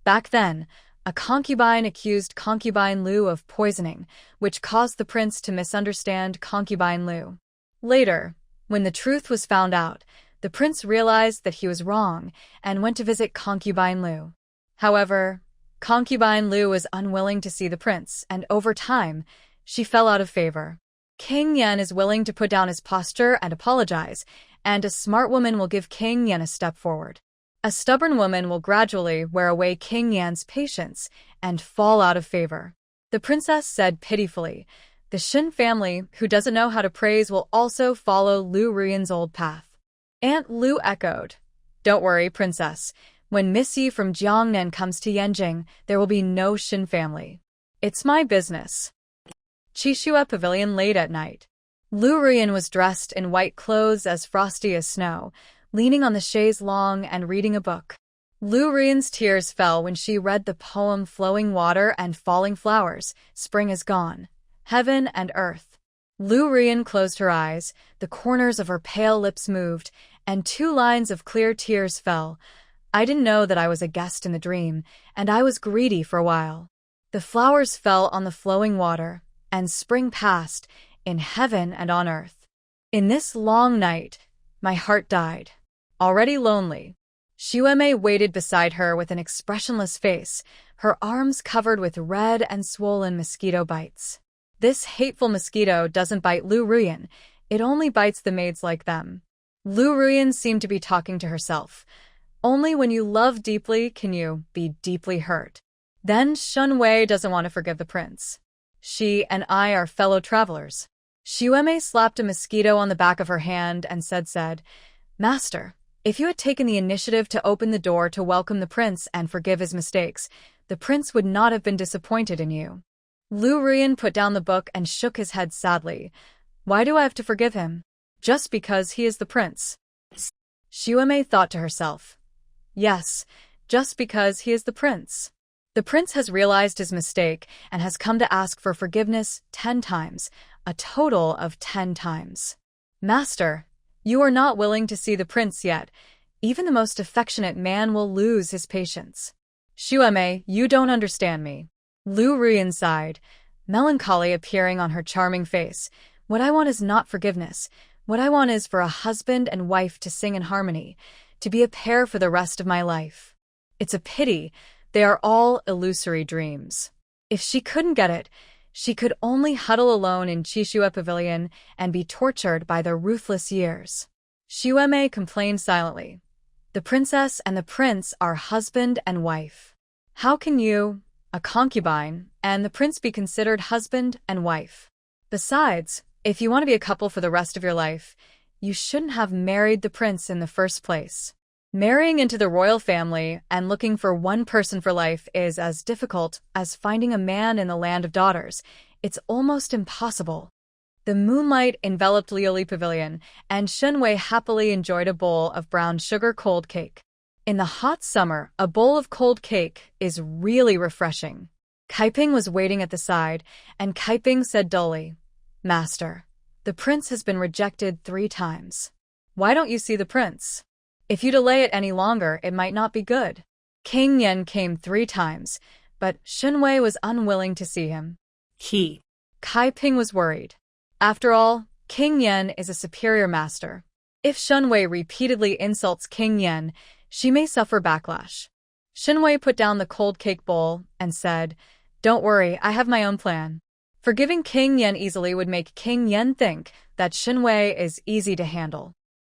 "Back then, a concubine accused Concubine Liu of poisoning, which caused the prince to misunderstand Concubine Liu. Later, when the truth was found out, the prince realized that he was wrong and went to visit Concubine Liu. However, Concubine Liu was unwilling to see the prince, and over time, she fell out of favor. King Yan is willing to put down his posture and apologize, and a smart woman will give King Yan a step forward. A stubborn woman will gradually wear away King Yan's patience and fall out of favor." The princess said pitifully, "The Shen family, who doesn't know how to praise, will also follow Lu Ruyan's old path." Aunt Lu echoed, "Don't worry, princess. When Miss Yi from Jiangnan comes to Yanjing, there will be no Shen family. It's my business." Qishua Pavilion late at night. Lu Ruyan was dressed in white clothes as frosty as snow, leaning on the chaise longue and reading a book. Lu Ruyan's tears fell when she read the poem Flowing Water and Falling Flowers, Spring is Gone, Heaven and Earth. Lu Ruyan closed her eyes, the corners of her pale lips moved, and 2 lines of clear tears fell. "I didn't know that I was a guest in the dream, and I was greedy for a while. The flowers fell on the flowing water, and spring passed, in heaven and on earth. In this long night, my heart died. Already lonely." Xuemei waited beside her with an expressionless face, her arms covered with red and swollen mosquito bites. This hateful mosquito doesn't bite Lu Ruyan, it only bites the maids like them. Lu Ruyan seemed to be talking to herself. Only when you love deeply can you be deeply hurt. Then Shen Wei doesn't want to forgive the prince. She and I are fellow travelers. Xuemei slapped a mosquito on the back of her hand and said, "Master, if you had taken the initiative to open the door to welcome the prince and forgive his mistakes, the prince would not have been disappointed in you." Lu Ruyan put down the book and shook his head sadly. "Why do I have to forgive him? Just because he is the prince?" Xuemei thought to herself, "Yes, just because he is the prince. The prince has realized his mistake and has come to ask for forgiveness 10 times, a total of 10 times. Master, you are not willing to see the prince yet. Even the most affectionate man will lose his patience." "Xuemei, you don't understand me." Lu Ruyan sighed, melancholy appearing on her charming face. "What I want is not forgiveness, What I want is for a husband and wife to sing in harmony, to be a pair for the rest of my life. It's a pity they are all illusory dreams. If she couldn't get it, she could only huddle alone in Chishue Pavilion and be tortured by the ruthless years. Xuemei complained silently. The princess and the prince are husband and wife. How can you, a concubine, and the prince be considered husband and wife? Besides, if you want to be a couple for the rest of your life, you shouldn't have married the prince in the first place. Marrying into the royal family and looking for one person for life is as difficult as finding a man in the land of daughters. It's almost impossible. The moonlight enveloped Liuli Pavilion, and Shen Wei happily enjoyed a bowl of brown sugar cold cake. In the hot summer, a bowl of cold cake is really refreshing. Kaiping was waiting at the side, and Kaiping said dully, "Master, the prince has been rejected 3 times. Why don't you see the prince? If you delay it any longer, it might not be good." King Yen came 3 times, but Shen Wei was unwilling to see him. Kaiping was worried. After all, King Yen is a superior master. If Shen Wei repeatedly insults King Yen, she may suffer backlash. Shen Wei put down the cold cake bowl and said, "Don't worry, I have my own plan." Forgiving King Yen easily would make King Yen think that Shen Wei is easy to handle.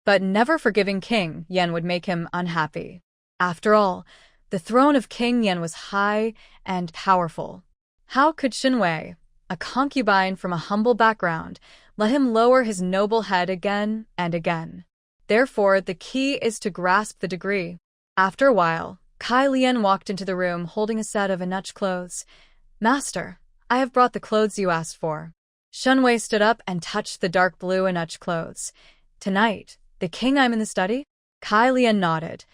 But never forgiving King Yen would make him unhappy. After all, the throne of King Yen was high and powerful. How could Shen Wei, a concubine from a humble background, let him lower his noble head again and again? Therefore, the key is to grasp the degree. After a while, Kai Lian walked into the room holding a set of Inuch clothes. "Master, I have brought the clothes you asked for." Shen Wei stood up and touched the dark blue Inuch clothes. "Tonight, the king I'm in the study?" Kai Lian nodded.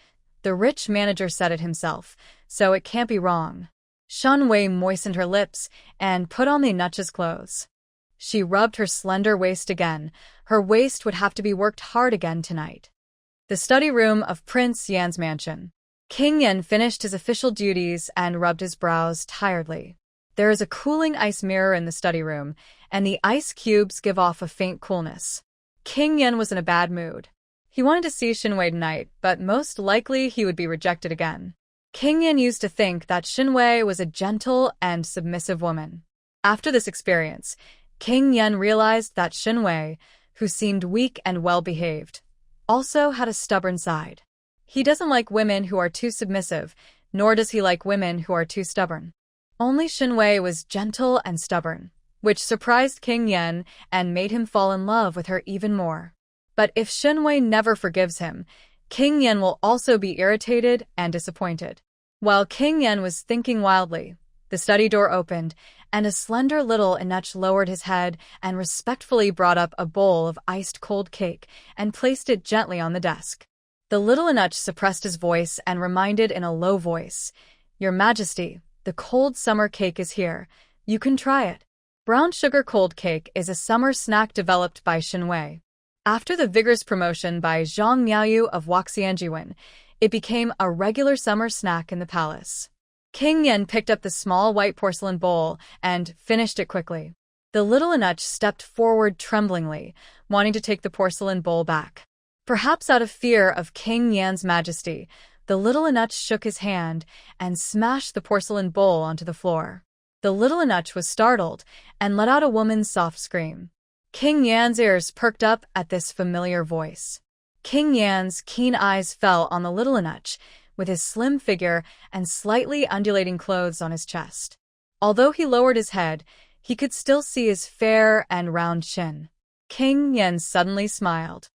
The rich manager said it himself, so it can't be wrong. Shen Wei moistened her lips and put on the Inuch's clothes. She rubbed her slender waist again. Her waist would have to be worked hard again tonight. The study room of Prince Yan's mansion. King Yan finished his official duties and rubbed his brows tiredly. There is a cooling ice mirror in the study room, and the ice cubes give off a faint coolness. King Yan was in a bad mood. He wanted to see Shen Wei tonight, but most likely he would be rejected again. King Yan used to think that Shen Wei was a gentle and submissive woman. After this experience, King Yan realized that Shen Wei, who seemed weak and well-behaved, also had a stubborn side. He doesn't like women who are too submissive, nor does he like women who are too stubborn. Only Shen Wei was gentle and stubborn, which surprised King Yan and made him fall in love with her even more. But if Shen Wei never forgives him, King Yan will also be irritated and disappointed. While King Yan was thinking wildly, the study door opened, and a slender little Inuch lowered his head and respectfully brought up a bowl of iced cold cake and placed it gently on the desk. The little Inuch suppressed his voice and reminded in a low voice, "Your Majesty, the cold summer cake is here. You can try it." Brown sugar cold cake is a summer snack developed by Shen Wei. After the vigorous promotion by Zhang Miaoyu of Waxianjiwen, it became a regular summer snack in the palace. King Yan picked up the small white porcelain bowl and finished it quickly. The little Inuch stepped forward tremblingly, wanting to take the porcelain bowl back. Perhaps out of fear of King Yan's majesty, the little Inuch shook his hand and smashed the porcelain bowl onto the floor. The little Inuch was startled and let out a woman's soft scream. King Yan's ears perked up at this familiar voice. King Yan's keen eyes fell on the little Inuch, with his slim figure and slightly undulating clothes on his chest. Although he lowered his head, he could still see his fair and round chin. King Yan suddenly smiled.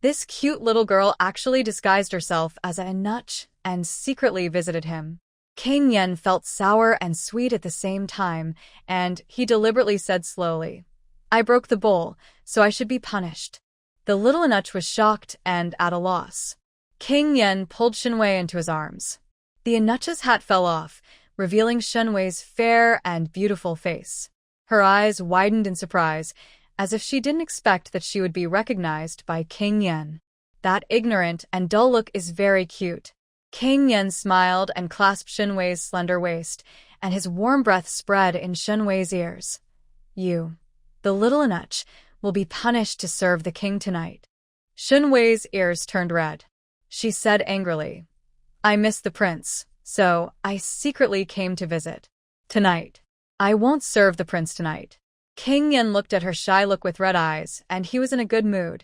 This cute little girl actually disguised herself as an Inuch and secretly visited him. King Yan felt sour and sweet at the same time, and he deliberately said slowly, "I broke the bowl, so I should be punished." The little Inuch was shocked and at a loss. King Yan pulled Shen Wei into his arms. The Inuch's hat fell off, revealing Shen Wei's fair and beautiful face. Her eyes widened in surprise, as if she didn't expect that she would be recognized by King Yan. "That ignorant and dull look is very cute." King Yan smiled and clasped Shen Wei's slender waist, and his warm breath spread in Shen Wei's ears. "You." The little Inuch, will be punished to serve the king tonight. Shen Wei's ears turned red. She said angrily, I miss the prince, so I secretly came to visit. Tonight. I won't serve the prince tonight. King Yen looked at her shy look with red eyes, and he was in a good mood.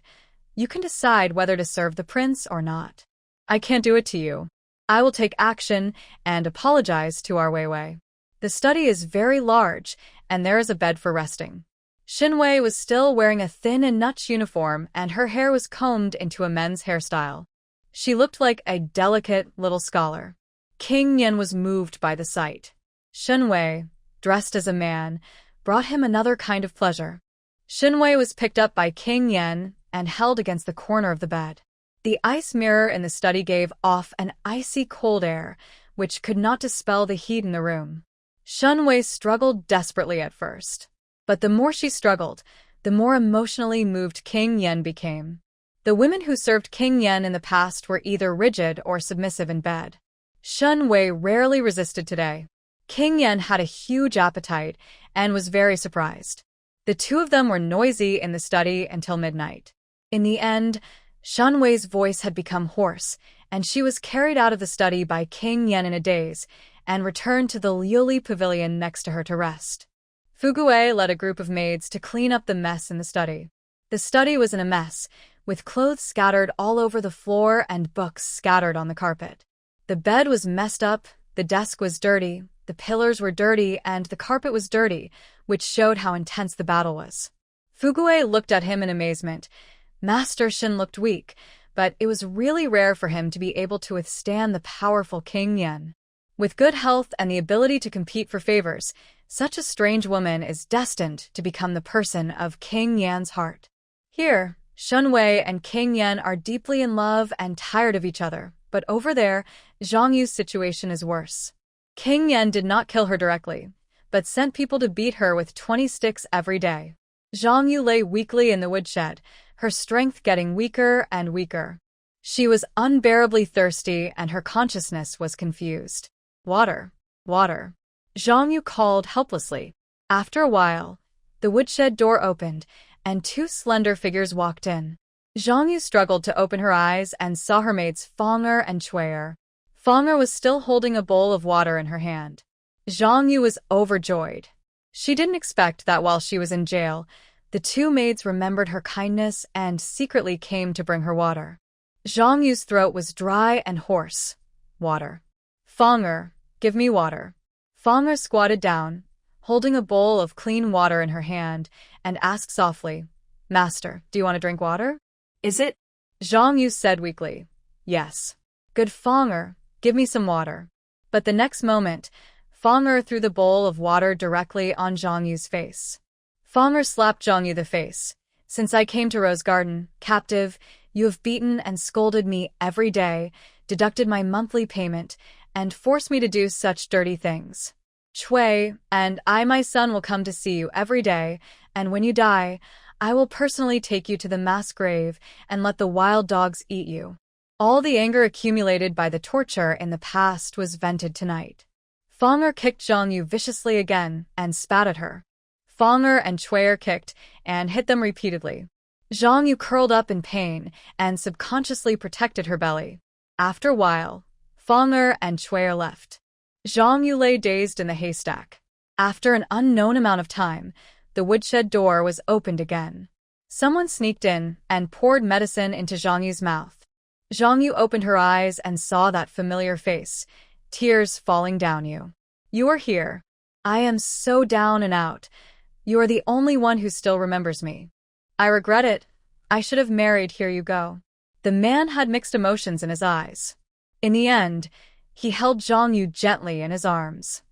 You can decide whether to serve the prince or not. I can't do it to you. I will take action and apologize to our Wei. The study is very large, and there is a bed for resting. Shen Wei was still wearing a thin and nutch uniform, and her hair was combed into a men's hairstyle. She looked like a delicate little scholar. King Yen was moved by the sight. Shen Wei, dressed as a man, brought him another kind of pleasure. Shen Wei was picked up by King Yen and held against the corner of the bed. The ice mirror in the study gave off an icy cold air, which could not dispel the heat in the room. Shen Wei struggled desperately at first. But the more she struggled, the more emotionally moved King Yen became. The women who served King Yen in the past were either rigid or submissive in bed. Shen Wei rarely resisted today. King Yen had a huge appetite and was very surprised. The two of them were noisy in the study until midnight. In the end, Shen Wei's voice had become hoarse, and she was carried out of the study by King Yen in a daze and returned to the Liuli pavilion next to her to rest. Fugui led a group of maids to clean up the mess in the study. The study was in a mess, with clothes scattered all over the floor and books scattered on the carpet. The bed was messed up, the desk was dirty, the pillars were dirty, and the carpet was dirty, which showed how intense the battle was. Fugui looked at him in amazement. Master Shen looked weak, but it was really rare for him to be able to withstand the powerful King Yen. With good health and the ability to compete for favors, such a strange woman is destined to become the person of King Yan's heart. Here, Shen Wei and King Yen are deeply in love and tired of each other, but over there, Zhang Yu's situation is worse. King Yen did not kill her directly, but sent people to beat her with 20 sticks every day. Zhang Yu lay weakly in the woodshed, her strength getting weaker and weaker. She was unbearably thirsty and her consciousness was confused. Water, water. Zhang Yu called helplessly. After a while, the woodshed door opened, and two slender figures walked in. Zhang Yu struggled to open her eyes and saw her maids Fang'er and Chui'er. Fang'er was still holding a bowl of water in her hand. Zhang Yu was overjoyed. She didn't expect that while she was in jail, the two maids remembered her kindness and secretly came to bring her water. Zhang Yu's throat was dry and hoarse. Water. Fang'er, give me water. Fang'er squatted down, holding a bowl of clean water in her hand, and asked softly, Master, do you want to drink water? Is it? Zhang Yu said weakly, Yes. Good Fang'er, give me some water. But the next moment, Fang'er threw the bowl of water directly on Zhang Yu's face. Fang'er slapped Zhang Yu the face. Since I came to Rose Garden, captive, you have beaten and scolded me every day, deducted my monthly payment, and forced me to do such dirty things. Chui, and I, my son, will come to see you every day, and when you die, I will personally take you to the mass grave and let the wild dogs eat you. All the anger accumulated by the torture in the past was vented tonight. Fang'er kicked Zhang Yu viciously again and spat at her. Fang'er and Chui'er kicked and hit them repeatedly. Zhang Yu curled up in pain and subconsciously protected her belly. After a while, Fang'er and Chui'er left. Zhang Yu lay dazed in the haystack. After an unknown amount of time, the woodshed door was opened again. Someone sneaked in and poured medicine into Zhang Yu's mouth. Zhang Yu opened her eyes and saw that familiar face, tears falling down you. You are here. I am so down and out. You are the only one who still remembers me. I regret it. I should have married. Here you go. The man had mixed emotions in his eyes. In the end, he held Zhang Yu gently in his arms.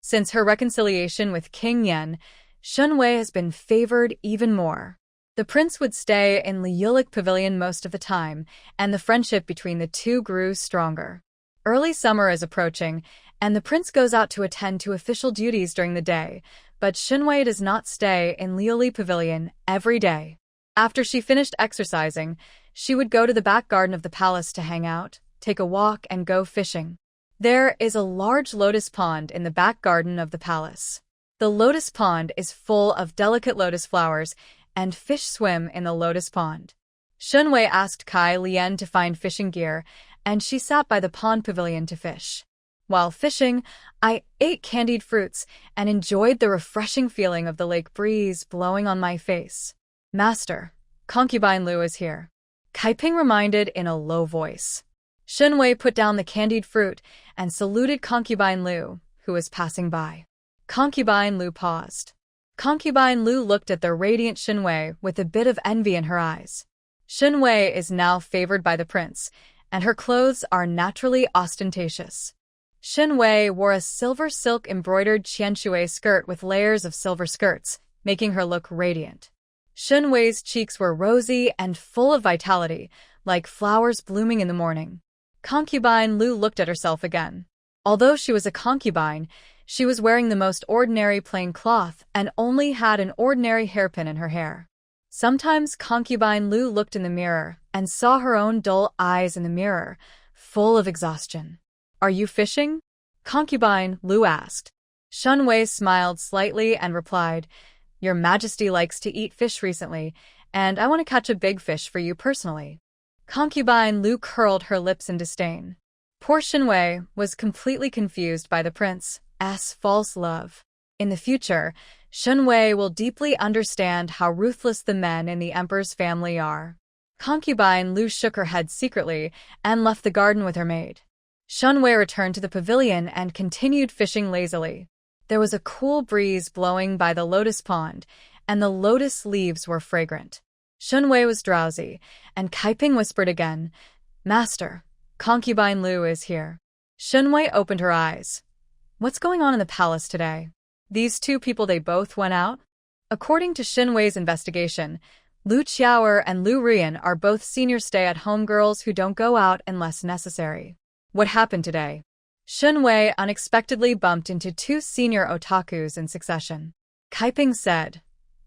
Since her reconciliation with King Yen, Shen Wei has been favored even more. The prince would stay in Liulik Pavilion most of the time, and the friendship between the two grew stronger. Early summer is approaching, and the prince goes out to attend to official duties during the day, but Shen Wei does not stay in Liuli Pavilion every day. After she finished exercising, she would go to the back garden of the palace to hang out, take a walk, and go fishing. There is a large lotus pond in the back garden of the palace. The lotus pond is full of delicate lotus flowers, and fish swim in the lotus pond. Shen Wei asked Kai Lian to find fishing gear, and she sat by the pond pavilion to fish. While fishing, I ate candied fruits and enjoyed the refreshing feeling of the lake breeze blowing on my face. Master, Concubine Liu is here, Kaiping reminded in a low voice. Shen Wei put down the candied fruit and saluted Concubine Liu, who was passing by. Concubine Liu paused. Concubine Liu looked at the radiant Shen Wei with a bit of envy in her eyes. Shen Wei is now favored by the prince, and her clothes are naturally ostentatious. Shen Wei wore a silver silk embroidered qianshui skirt with layers of silver skirts, making her look radiant. Shen Wei's cheeks were rosy and full of vitality, like flowers blooming in the morning. Concubine Liu looked at herself again. Although she was a concubine, she was wearing the most ordinary plain cloth and only had an ordinary hairpin in her hair. Sometimes Concubine Liu looked in the mirror and saw her own dull eyes in the mirror, full of exhaustion. "Are you fishing?" Concubine Liu asked. Shen Wei smiled slightly and replied, "Your Majesty likes to eat fish recently, and I want to catch a big fish for you personally." Concubine Liu curled her lips in disdain. Poor Shen Wei was completely confused by the prince's false love. In the future, Shen Wei will deeply understand how ruthless the men in the emperor's family are. Concubine Liu shook her head secretly and left the garden with her maid. Shen Wei returned to the pavilion and continued fishing lazily. There was a cool breeze blowing by the lotus pond, and the lotus leaves were fragrant. Shen Wei was drowsy, and Kaiping whispered again, "Master, Concubine Liu is here." Shen Wei opened her eyes. "What's going on in the palace today? These two people, they both went out?" According to Shen Wei's investigation, Lu Qiaoer and Lu Rian are both senior stay-at-home girls who don't go out unless necessary. What happened today? Shen Wei unexpectedly bumped into two senior otakus in succession. Kaiping said,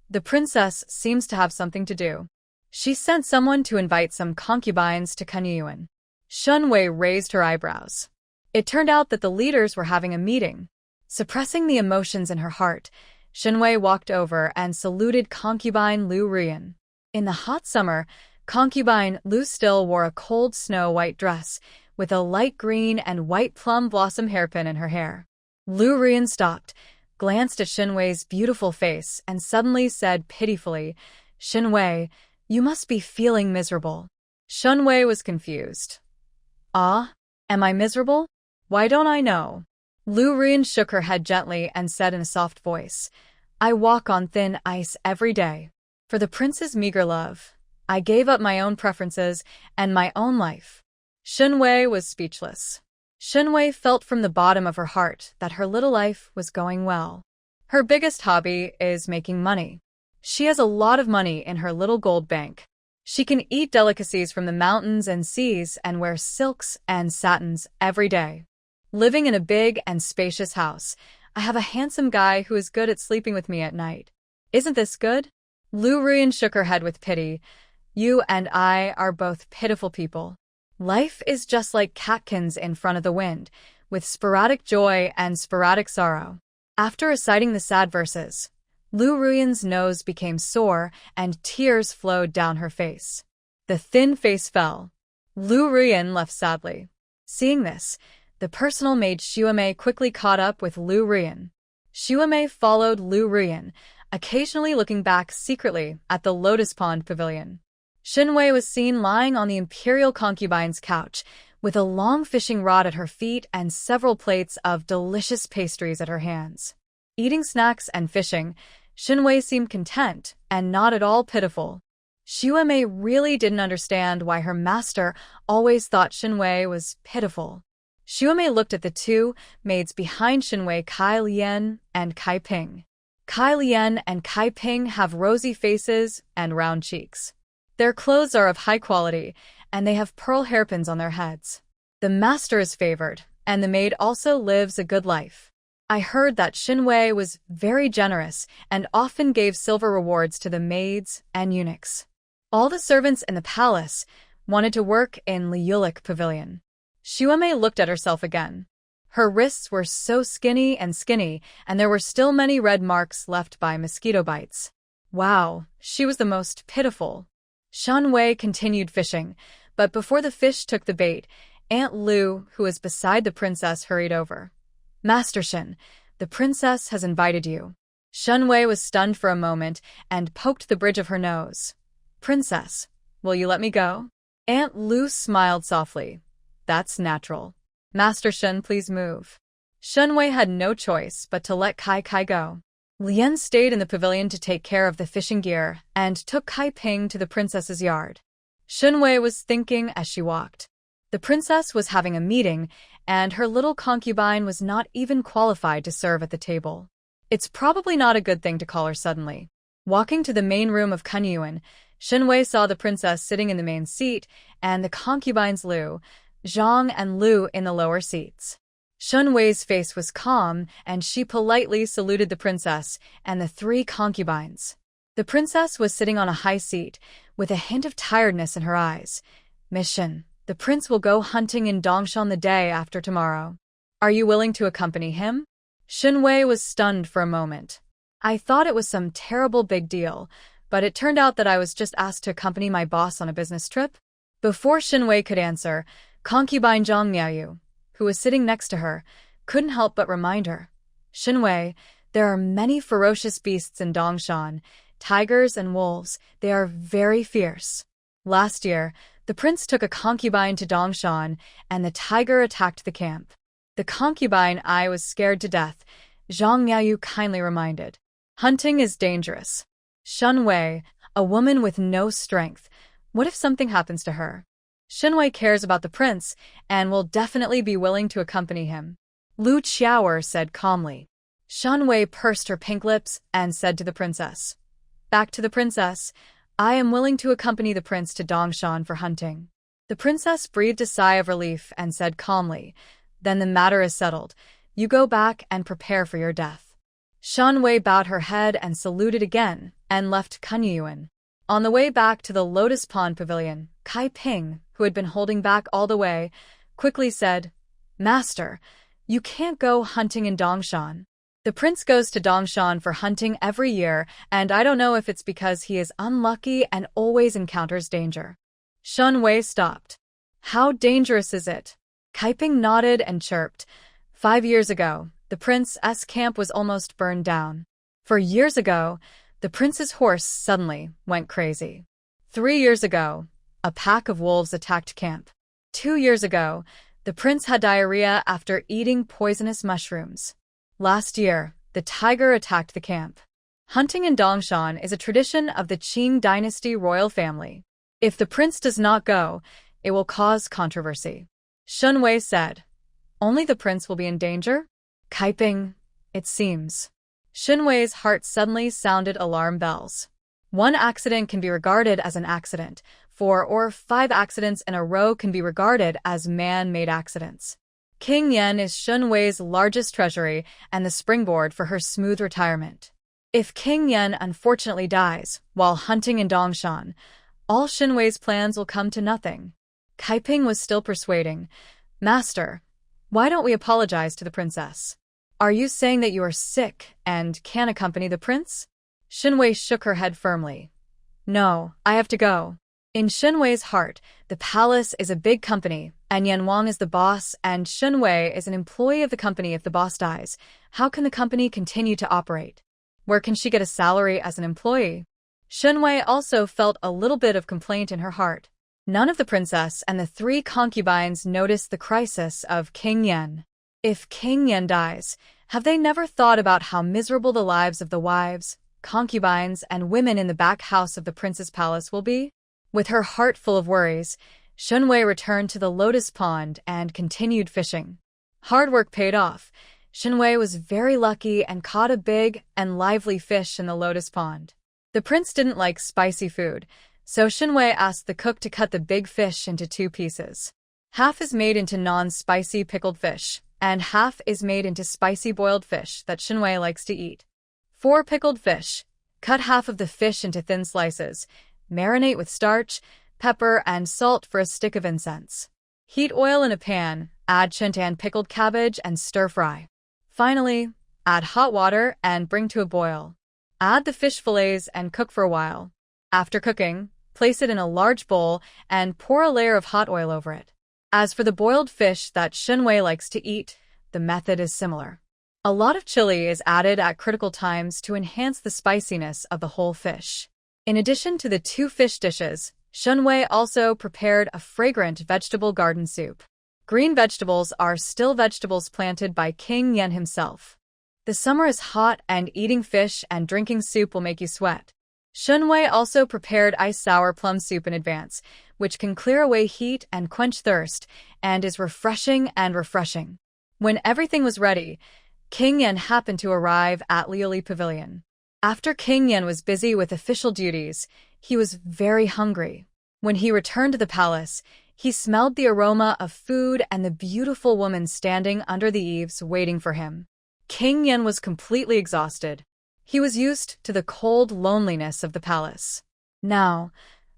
"The princess seems to have something to do. She sent someone to invite some concubines to Kunyuan." Shen Wei raised her eyebrows. It turned out that the leaders were having a meeting. Suppressing the emotions in her heart, Shen Wei walked over and saluted Concubine Lu Rian. In the hot summer, Concubine Lu still wore a cold snow-white dress, with a light green and white plum blossom hairpin in her hair. Lu Rian stopped, glanced at Shen Wei's beautiful face, and suddenly said pitifully, "Shen Wei, you must be feeling miserable." Shen Wei was confused. "Ah? Am I miserable? Why don't I know?" Lu Rian shook her head gently and said in a soft voice, "I walk on thin ice every day. For the prince's meager love, I gave up my own preferences and my own life." Shen Wei was speechless. Shen Wei felt from the bottom of her heart that her little life was going well. Her biggest hobby is making money. She has a lot of money in her little gold bank. She can eat delicacies from the mountains and seas and wear silks and satins every day. Living in a big and spacious house, I have a handsome guy who is good at sleeping with me at night. Isn't this good? Lu Rian shook her head with pity. "You and I are both pitiful people. Life is just like catkins in front of the wind, with sporadic joy and sporadic sorrow." After reciting the sad verses, Lu Rian's nose became sore and tears flowed down her face. The thin face fell. Lu Rian left sadly. Seeing this, the personal maid Xuemei quickly caught up with Lu Rian. Xuemei followed Lu Rian, occasionally looking back secretly at the Lotus Pond Pavilion. Shen Wei was seen lying on the imperial concubine's couch, with a long fishing rod at her feet and several plates of delicious pastries at her hands. Eating snacks and fishing, Shen Wei seemed content and not at all pitiful. Xuemei really didn't understand why her master always thought Shen Wei was pitiful. Xuemei looked at the two maids behind Shen Wei, Kai Lian and Kaiping. Kai Lian and Kaiping have rosy faces and round cheeks. Their clothes are of high quality, and they have pearl hairpins on their heads. The master is favored, and the maid also lives a good life. I heard that Shen Wei was very generous and often gave silver rewards to the maids and eunuchs. All the servants in the palace wanted to work in Liulik Pavilion. Xuemei looked at herself again. Her wrists were so skinny, and there were still many red marks left by mosquito bites. Wow, she was the most pitiful. Shen Wei continued fishing, but before the fish took the bait, Aunt Lu, who was beside the princess, hurried over. Master Shen, the princess has invited you. Shen Wei was stunned for a moment and poked the bridge of her nose. Princess, will you let me go? Aunt Lu smiled softly. That's natural. Master Shen, please move. Shen Wei had no choice but to let Kai Kai go. Lian stayed in the pavilion to take care of the fishing gear and took Kai Ping to the princess's yard. Shen Wei was thinking as she walked. The princess was having a meeting, and her little concubine was not even qualified to serve at the table. It's probably not a good thing to call her suddenly. Walking to the main room of Kunyuan, Shen Wei saw the princess sitting in the main seat and the concubines Liu, Zhang, and Lu in the lower seats. Shen Wei's face was calm, and she politely saluted the princess and the three concubines. The princess was sitting on a high seat, with a hint of tiredness in her eyes. Mission: the prince will go hunting in Dongshan the day after tomorrow. Are you willing to accompany him? Shen Wei was stunned for a moment. I thought it was some terrible big deal, but it turned out that I was just asked to accompany my boss on a business trip. Before Shen Wei could answer, concubine Zhang Miaoyu, who was sitting next to her, couldn't help but remind her. Shen Wei, there are many ferocious beasts in Dongshan, tigers and wolves. They are very fierce. Last year, the prince took a concubine to Dongshan, and the tiger attacked the camp. The concubine I was scared to death, Zhang Miaoyu kindly reminded. Hunting is dangerous. Shen Wei, a woman with no strength, what if something happens to her? Shen Wei cares about the prince and will definitely be willing to accompany him. Lu Qiaoer said calmly. Shen Wei pursed her pink lips and said to the princess. Back to the princess. I am willing to accompany the prince to Dongshan for hunting. The princess breathed a sigh of relief and said calmly, Then the matter is settled. You go back and prepare for your death. Shen Wei bowed her head and saluted again and left Kunyuan. On the way back to the Lotus Pond Pavilion, Kai Ping, who had been holding back all the way, quickly said, Master, you can't go hunting in Dongshan. The prince goes to Dongshan for hunting every year, and I don't know if it's because he is unlucky and always encounters danger. Shen Wei stopped. How dangerous is it? Kai Ping nodded and chirped. 5 years ago, the prince's camp was almost burned down. 4 years ago, the prince's horse suddenly went crazy. 3 years ago, a pack of wolves attacked camp. 2 years ago, the prince had diarrhea after eating poisonous mushrooms. Last year, the tiger attacked the camp. Hunting in Dongshan is a tradition of the Qing dynasty royal family. If the prince does not go, it will cause controversy. Shen Wei said, Only the prince will be in danger? Kai Ping, it seems. Shen Wei's heart suddenly sounded alarm bells. 1 accident can be regarded as an accident. 4 or 5 accidents in a row can be regarded as man-made accidents. King Yen is Shen Wei's largest treasury and the springboard for her smooth retirement. If King Yen unfortunately dies while hunting in Dongshan, all Shen Wei's plans will come to nothing. Kai Ping was still persuading. Master, why don't we apologize to the princess? Are you saying that you are sick and can't accompany the prince? Shen Wei shook her head firmly. No, I have to go. In Shen Wei's heart, the palace is a big company, and Yan Wang is the boss, and Shen Wei is an employee of the company. If the boss dies, how can the company continue to operate? Where can she get a salary as an employee? Shen Wei also felt a little bit of complaint in her heart. None of the princess and the 3 concubines noticed the crisis of King Yen. If King Yen dies, have they never thought about how miserable the lives of the wives, concubines, and women in the back house of the prince's palace will be? With her heart full of worries, Shen Wei returned to the Lotus Pond and continued fishing. Hard work paid off. Shen Wei was very lucky and caught a big and lively fish in the Lotus Pond. The prince didn't like spicy food, so Shen Wei asked the cook to cut the big fish into 2 pieces. Half is made into non-spicy pickled fish, and half is made into spicy boiled fish that Shen Wei likes to eat. 4 pickled fish. Cut half of the fish into thin slices. Marinate with starch, pepper, and salt for a stick of incense. Heat oil in a pan, add chintan pickled cabbage and stir-fry. Finally, add hot water and bring to a boil. Add the fish fillets and cook for a while. After cooking, place it in a large bowl and pour a layer of hot oil over it. As for the boiled fish that Shen Wei likes to eat, the method is similar. A lot of chili is added at critical times to enhance the spiciness of the whole fish. In addition to the 2 fish dishes, Shen Wei also prepared a fragrant vegetable garden soup. Green vegetables are still vegetables planted by King Yen himself. The summer is hot and eating fish and drinking soup will make you sweat. Shen Wei also prepared ice sour plum soup in advance, which can clear away heat and quench thirst, and is refreshing. When everything was ready, King Yen happened to arrive at Liuli Pavilion. After King Yen was busy with official duties, he was very hungry. When he returned to the palace, he smelled the aroma of food and the beautiful woman standing under the eaves waiting for him. King Yen was completely exhausted. He was used to the cold loneliness of the palace. Now,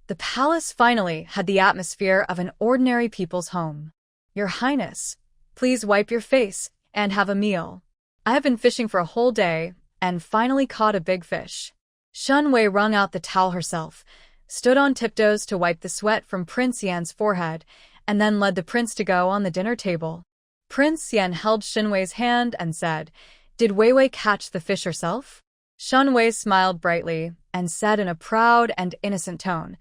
the palace finally had the atmosphere of an ordinary people's home. Your Highness, please wipe your face and have a meal. I have been fishing for a whole day and finally caught a big fish. Shen Wei wrung out the towel herself, stood on tiptoes to wipe the sweat from Prince Yan's forehead, and then led the prince to go on the dinner table. Prince Yan held Shen Wei's hand and said, "Did Wei Wei catch the fish herself?" Shen Wei smiled brightly and said in a proud and innocent tone,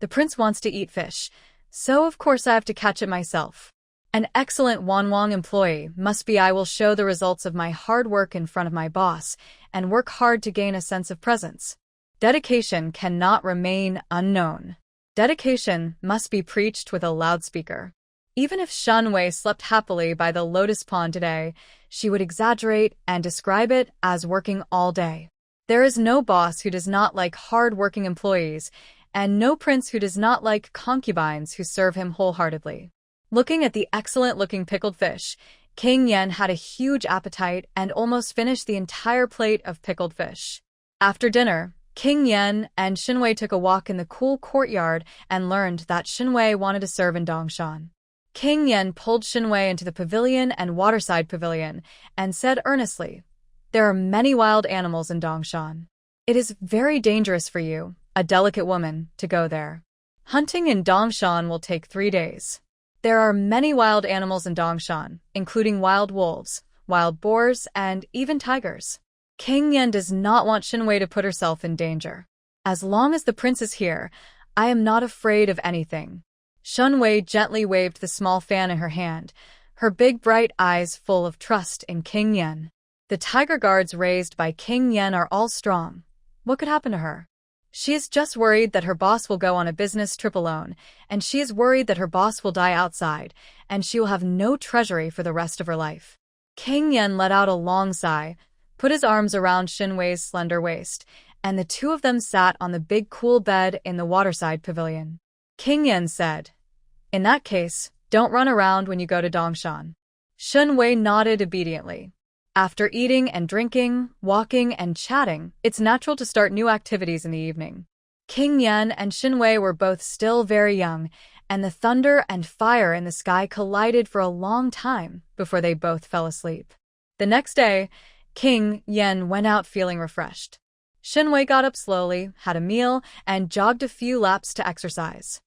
"The prince wants to eat fish, so of course I have to catch it myself. An excellent Wanwang employee must be. I will show the results of my hard work in front of my boss and work hard to gain a sense of presence. Dedication cannot remain unknown. Dedication must be preached with a loudspeaker." Even if Shen Wei slept happily by the lotus pond today, she would exaggerate and describe it as working all day. There is no boss who does not like hard-working employees, and no prince who does not like concubines who serve him wholeheartedly. Looking at the excellent-looking pickled fish, King Yen had a huge appetite and almost finished the entire plate of pickled fish. After dinner, King Yen and Shen Wei took a walk in the cool courtyard and learned that Shen Wei wanted to serve in Dongshan. King Yen pulled Shen Wei into the pavilion and waterside pavilion and said earnestly, "There are many wild animals in Dongshan. It is very dangerous for you, a delicate woman, to go there. Hunting in Dongshan will take 3 days. There are many wild animals in Dongshan, including wild wolves, wild boars, and even tigers. King Yen does not want Shen Wei to put herself in danger. As long as the prince is here, I am not afraid of anything." Shen Wei gently waved the small fan in her hand, her big bright eyes full of trust in King Yen. The tiger guards raised by King Yen are all strong. What could happen to her? She is just worried that her boss will go on a business trip alone, and she is worried that her boss will die outside, and she will have no treasury for the rest of her life. King Yen let out a long sigh, put his arms around Shen Wei's slender waist, and the two of them sat on the big cool bed in the waterside pavilion. King Yen said, "In that case, don't run around when you go to Dongshan." Shen Wei nodded obediently. After eating and drinking, walking and chatting, it's natural to start new activities in the evening. King Yen and Shen Wei were both still very young, and the thunder and fire in the sky collided for a long time before they both fell asleep. The next day, King Yen went out feeling refreshed. Shen Wei got up slowly, had a meal, and jogged a few laps to exercise.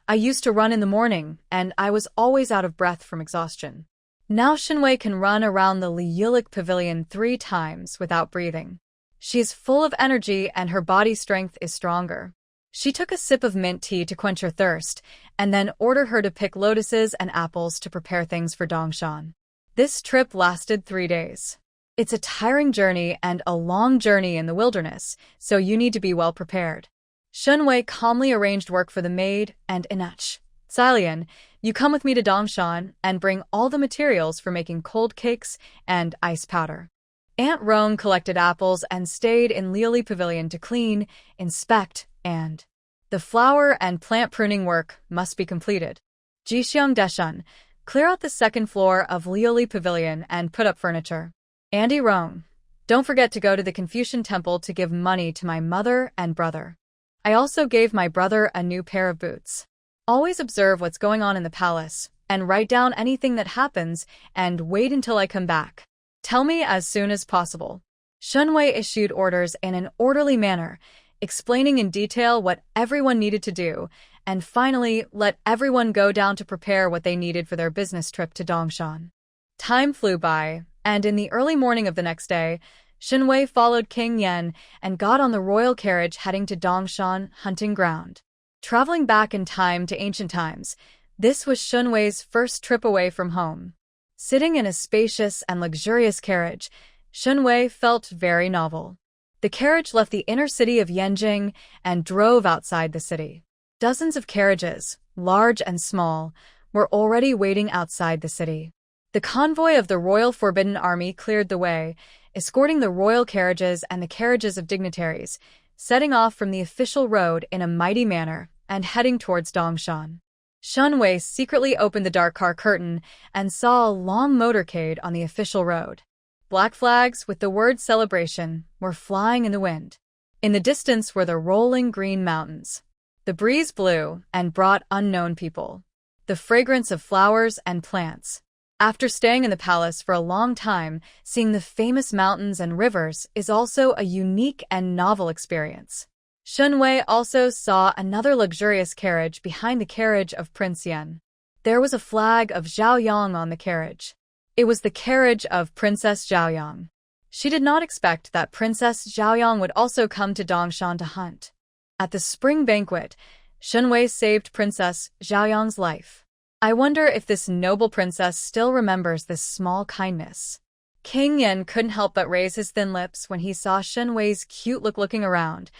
"I used to run in the morning, and I was always out of breath from exhaustion. Now Shen Wei can run around the Liulik Pavilion 3 times without breathing. She is full of energy and her body strength is stronger." She took a sip of mint tea to quench her thirst, and then ordered her to pick lotuses and apples to prepare things for Dongshan. This trip lasted 3 days. It's a tiring journey and a long journey in the wilderness, so you need to be well prepared. Shen Wei calmly arranged work for the maid and Inach. "Silian, you come with me to Dongshan and bring all the materials for making cold cakes and ice powder." Aunt Rome collected apples and stayed in Liuli Pavilion to clean, inspect, and the flower and plant pruning work must be completed. Jixiang Deshan, clear out the second floor of Liuli Pavilion and put up furniture. Andy Rome, don't forget to go to the Confucian Temple to give money to my mother and brother. I also gave my brother a new pair of boots. Always observe what's going on in the palace, and write down anything that happens, and wait until I come back. Tell me as soon as possible. Shen Wei issued orders in an orderly manner, explaining in detail what everyone needed to do, and finally let everyone go down to prepare what they needed for their business trip to Dongshan. Time flew by, and in the early morning of the next day, Shen Wei followed King Yen and got on the royal carriage heading to Dongshan hunting ground. Traveling back in time to ancient times, this was Shen Wei's first trip away from home. Sitting in a spacious and luxurious carriage, Shen Wei felt very novel. The carriage left the inner city of Yanjing and drove outside the city. Dozens of carriages, large and small, were already waiting outside the city. The convoy of the Royal Forbidden Army cleared the way, escorting the royal carriages and the carriages of dignitaries, setting off from the official road in a mighty manner and heading towards Dongshan. Shen Wei secretly opened the dark car curtain and saw a long motorcade on the official road. Black flags with the word celebration were flying in the wind. In the distance were the rolling green mountains. The breeze blew and brought unknown people. The fragrance of flowers and plants. After staying in the palace for a long time, seeing the famous mountains and rivers is also a unique and novel experience. Shen Wei also saw another luxurious carriage behind the carriage of Prince Yen. There was a flag of Zhaoyang on the carriage. It was the carriage of Princess Zhaoyang. She did not expect that Princess Zhaoyang would also come to Dongshan to hunt. At the spring banquet, Shen Wei saved Princess Zhaoyang's life. I wonder if this noble princess still remembers this small kindness. King Yen couldn't help but raise his thin lips when he saw Shen Wei's cute look looking around.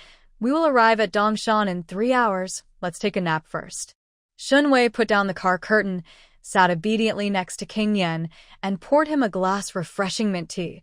We will arrive at Dongshan in 3 hours. Let's take a nap first. Shen Wei put down the car curtain, sat obediently next to King Yen, and poured him a glass refreshing mint tea.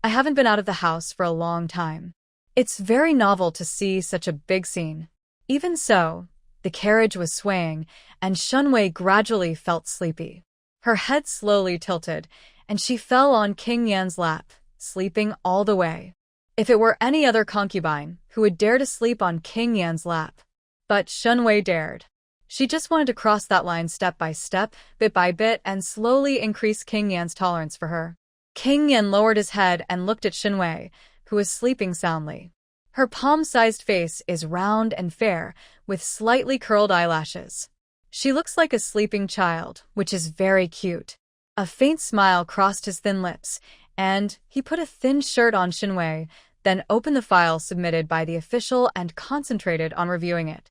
I haven't been out of the house for a long time. It's very novel to see such a big scene. Even so, the carriage was swaying, and Shen Wei gradually felt sleepy. Her head slowly tilted, and she fell on King Yan's lap, sleeping all the way. If it were any other concubine, who would dare to sleep on King Yan's lap? But Shen Wei dared. She just wanted to cross that line step by step, bit by bit, and slowly increase King Yan's tolerance for her. King Yan lowered his head and looked at Shen Wei, who was sleeping soundly. Her palm-sized face is round and fair, with slightly curled eyelashes. She looks like a sleeping child, which is very cute. A faint smile crossed his thin lips, and he put a thin shirt on Shen Wei, then opened the file submitted by the official and concentrated on reviewing it.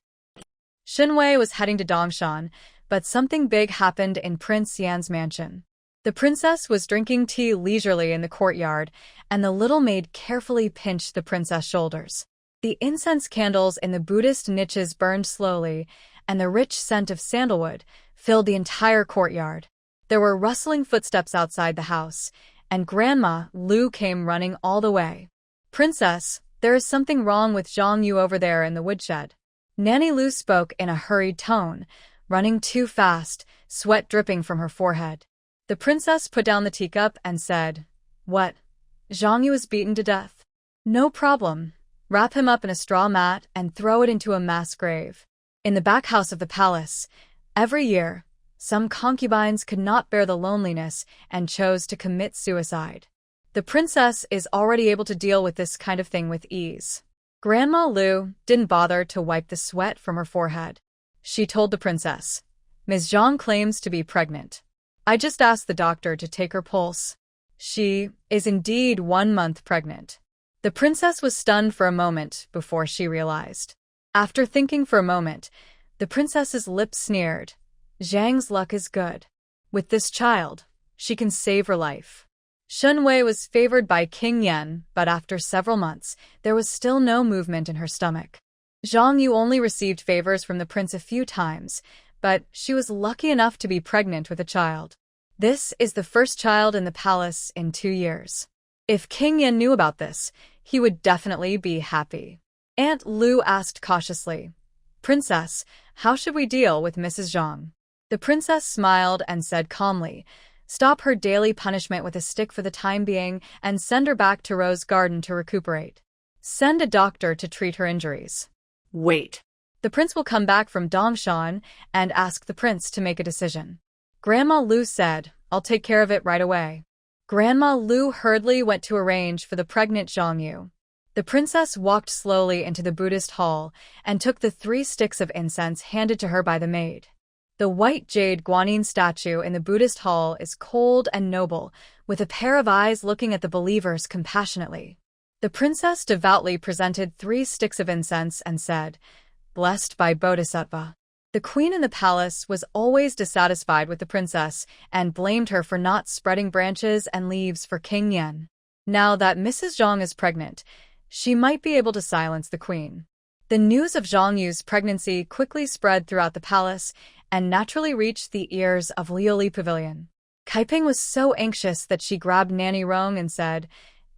Shen Wei was heading to Dongshan, but something big happened in Prince Yan's mansion. The princess was drinking tea leisurely in the courtyard, and the little maid carefully pinched the princess' shoulders. The incense candles in the Buddhist niches burned slowly, and the rich scent of sandalwood filled the entire courtyard. There were rustling footsteps outside the house, and Grandma Lu came running all the way. "Princess, there is something wrong with Zhang Yu over there in the woodshed." Nanny Lu spoke in a hurried tone, running too fast, sweat dripping from her forehead. The princess put down the teacup and said, "What? Zhang Yu was beaten to death? No problem. Wrap him up in a straw mat and throw it into a mass grave." In the back house of the palace, every year, some concubines could not bear the loneliness and chose to commit suicide. The princess is already able to deal with this kind of thing with ease. Grandma Lu didn't bother to wipe the sweat from her forehead. She told the princess, "Ms. Zhang claims to be pregnant. I just asked the doctor to take her pulse. She is indeed 1 month pregnant." The princess was stunned for a moment before she realized. After thinking for a moment, the princess's lips sneered. Zhang's luck is good. With this child, she can save her life. Shen Wei was favored by King Yan, but after several months, there was still no movement in her stomach. Zhang Yu only received favors from the prince a few times, but she was lucky enough to be pregnant with a child. This is the first child in the palace in 2 years. If King Yan knew about this, he would definitely be happy. Aunt Lu asked cautiously, "Princess, how should we deal with Mrs. Zhang?" The princess smiled and said calmly, "Stop her daily punishment with a stick for the time being and send her back to Rose Garden to recuperate. Send a doctor to treat her injuries." Wait. The prince will come back from Dongshan and ask the prince to make a decision. Grandma Lu said, "I'll take care of it right away." Grandma Lu hurriedly went to arrange for the pregnant Zhang Yu. The princess walked slowly into the Buddhist hall and took the 3 sticks of incense handed to her by the maid. The white jade guanyin statue in the Buddhist hall is cold and noble, with a pair of eyes looking at the believers compassionately. The princess devoutly presented 3 sticks of incense and said, "Blessed by Bodhisattva." The queen in the palace was always dissatisfied with the princess and blamed her for not spreading branches and leaves for King Yan. Now that Mrs. Zhang is pregnant, she might be able to silence the queen. The news of Zhang Yu's pregnancy quickly spread throughout the palace and naturally reached the ears of Liu Pavilion. Kaiping was so anxious that she grabbed Nanny Rong and said,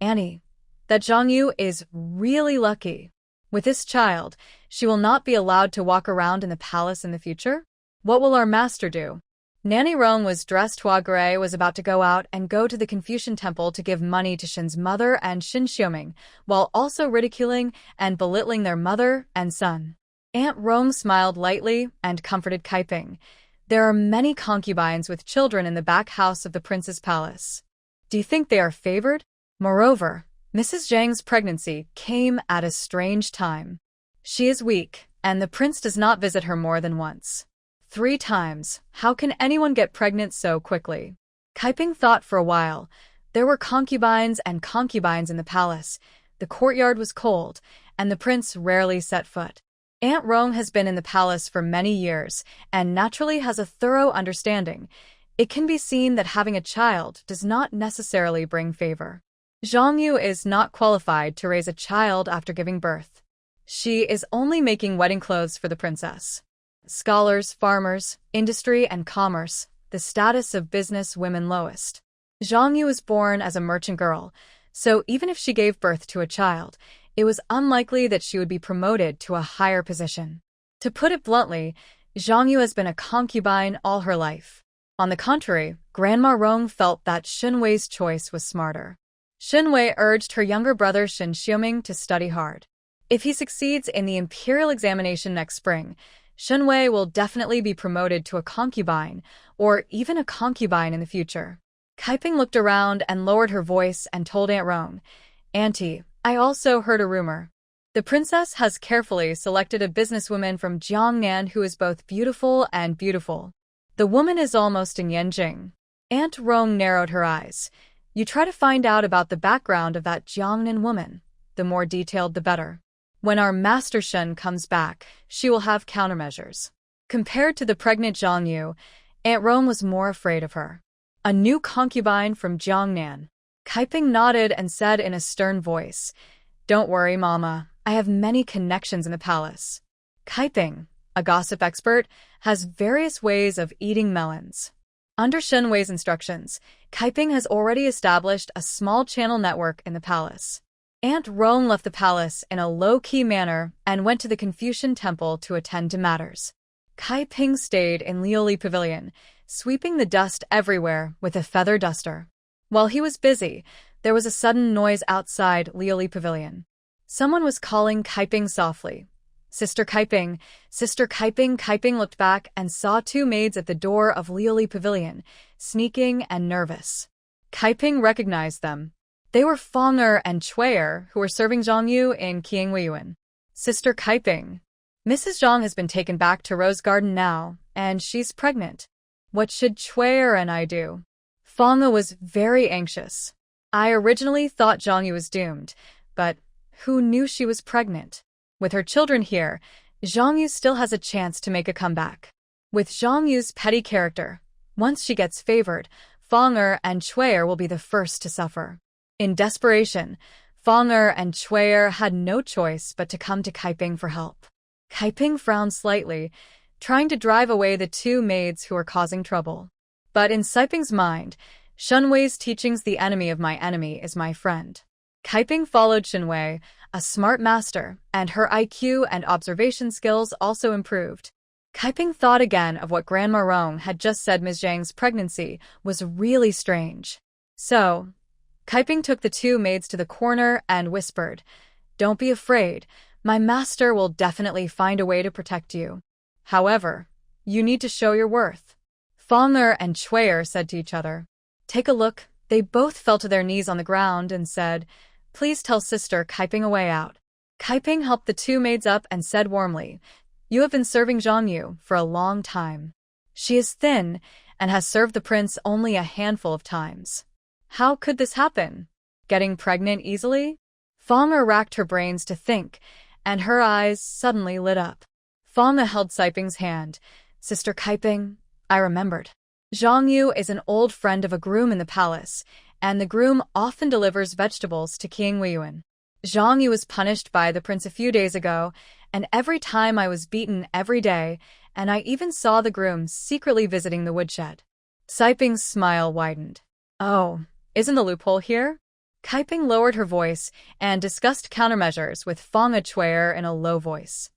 "Annie, that Zhang Yu is really lucky. With this child, she will not be allowed to walk around in the palace in the future. What will our master do?" Nanny Rong was dressed. Hua Gray was about to go out and go to the Confucian temple to give money to Shen's mother and Shen Xiuming, while also ridiculing and belittling their mother and son. Aunt Rong smiled lightly and comforted Kaiping. There are many concubines with children in the back house of the prince's palace. Do you think they are favored? Moreover, Mrs. Zhang's pregnancy came at a strange time. She is weak, and the prince does not visit her more than once. 3 times. How can anyone get pregnant so quickly? Kaiping thought for a while. There were concubines and concubines in the palace. The courtyard was cold, and the prince rarely set foot. Aunt Rong has been in the palace for many years and naturally has a thorough understanding. It can be seen that having a child does not necessarily bring favor. Zhang Yu is not qualified to raise a child after giving birth. She is only making wedding clothes for the princess. Scholars, farmers, industry, and commerce, the status of business women lowest. Zhang Yu was born as a merchant girl, so even if she gave birth to a child, it was unlikely that she would be promoted to a higher position. To put it bluntly, Zhang Yu has been a concubine all her life. On the contrary, Grandma Rong felt that Shen Wei's choice was smarter. Shen Wei urged her younger brother Shen Xiuming to study hard. If he succeeds in the imperial examination next spring, Shen Wei will definitely be promoted to a concubine, or even a concubine in the future. Kaiping looked around and lowered her voice and told Aunt Rong, "Auntie, I also heard a rumor. The princess has carefully selected a businesswoman from Jiangnan who is both beautiful and beautiful. The woman is almost in Yanjing." Aunt Rong narrowed her eyes. "You try to find out about the background of that Jiangnan woman. The more detailed, the better. When our master Shen comes back, she will have countermeasures." Compared to the pregnant Zhang Yu, Aunt Rong was more afraid of her. A new concubine from Jiangnan. Kaiping nodded and said in a stern voice, "Don't worry, Mama. I have many connections in the palace." Kaiping, a gossip expert, has various ways of eating melons. Under Shen Wei's instructions, Kaiping has already established a small channel network in the palace. Aunt Rong left the palace in a low-key manner and went to the Confucian temple to attend to matters. Kaiping stayed in Liu Pavilion, sweeping the dust everywhere with a feather duster. While he was busy, there was a sudden noise outside Liu Pavilion. Someone was calling Kaiping softly. "Sister Kaiping, Sister Kaiping." Kaiping looked back and saw 2 maids at the door of Liu Pavilion, sneaking and nervous. Kaiping recognized them. They were Fangfei and Heir, who were serving Zhang Yu in Qiangyuan. "Sister Kaiping, Mrs. Zhang has been taken back to Rose Garden now, and she's pregnant. What should Heir and I do?" Fangfei was very anxious. "I originally thought Zhang Yu was doomed, but who knew she was pregnant? With her children here, Zhang Yu still has a chance to make a comeback." With Zhang Yu's petty character, once she gets favored, Fangfei and Heir will be the first to suffer. In desperation, Fangfei and Heir had no choice but to come to Kaiping for help. Kaiping frowned slightly, trying to drive away the 2 maids who were causing trouble. But in Kaiping's mind, Shen Wei's teachings, "The enemy of my enemy is my friend." Kaiping followed Shen Wei, a smart master, and her IQ and observation skills also improved. Kaiping thought again of what Grandma Rong had just said. Ms. Zhang's pregnancy was really strange. So, Kaiping took the 2 maids to the corner and whispered, "Don't be afraid. My master will definitely find a way to protect you. However, you need to show your worth." Fangfei and Heir said to each other, "Take a look, They both fell to their knees on the ground and said, "Please tell Sister Kaiping a way out." Kaiping helped the two maids up and said warmly, "You have been serving Zhang Yu for a long time. She is thin and has served the prince only a handful of times. How could this happen? Getting pregnant easily?" Fang'er racked her brains to think, and her eyes suddenly lit up. Fang'er held Saiping's hand. "Sister Kaiping, I remembered. Zhang Yu is an old friend of a groom in the palace, and the groom often delivers vegetables to King Weiyuan. Zhang Yu was punished by the prince a few days ago, and every time I was beaten every day, and I even saw the groom secretly visiting the woodshed." Saiping's smile widened. "Oh, isn't the loophole here?" Kaiping lowered her voice and discussed countermeasures with Fang'er Chuer in a low voice.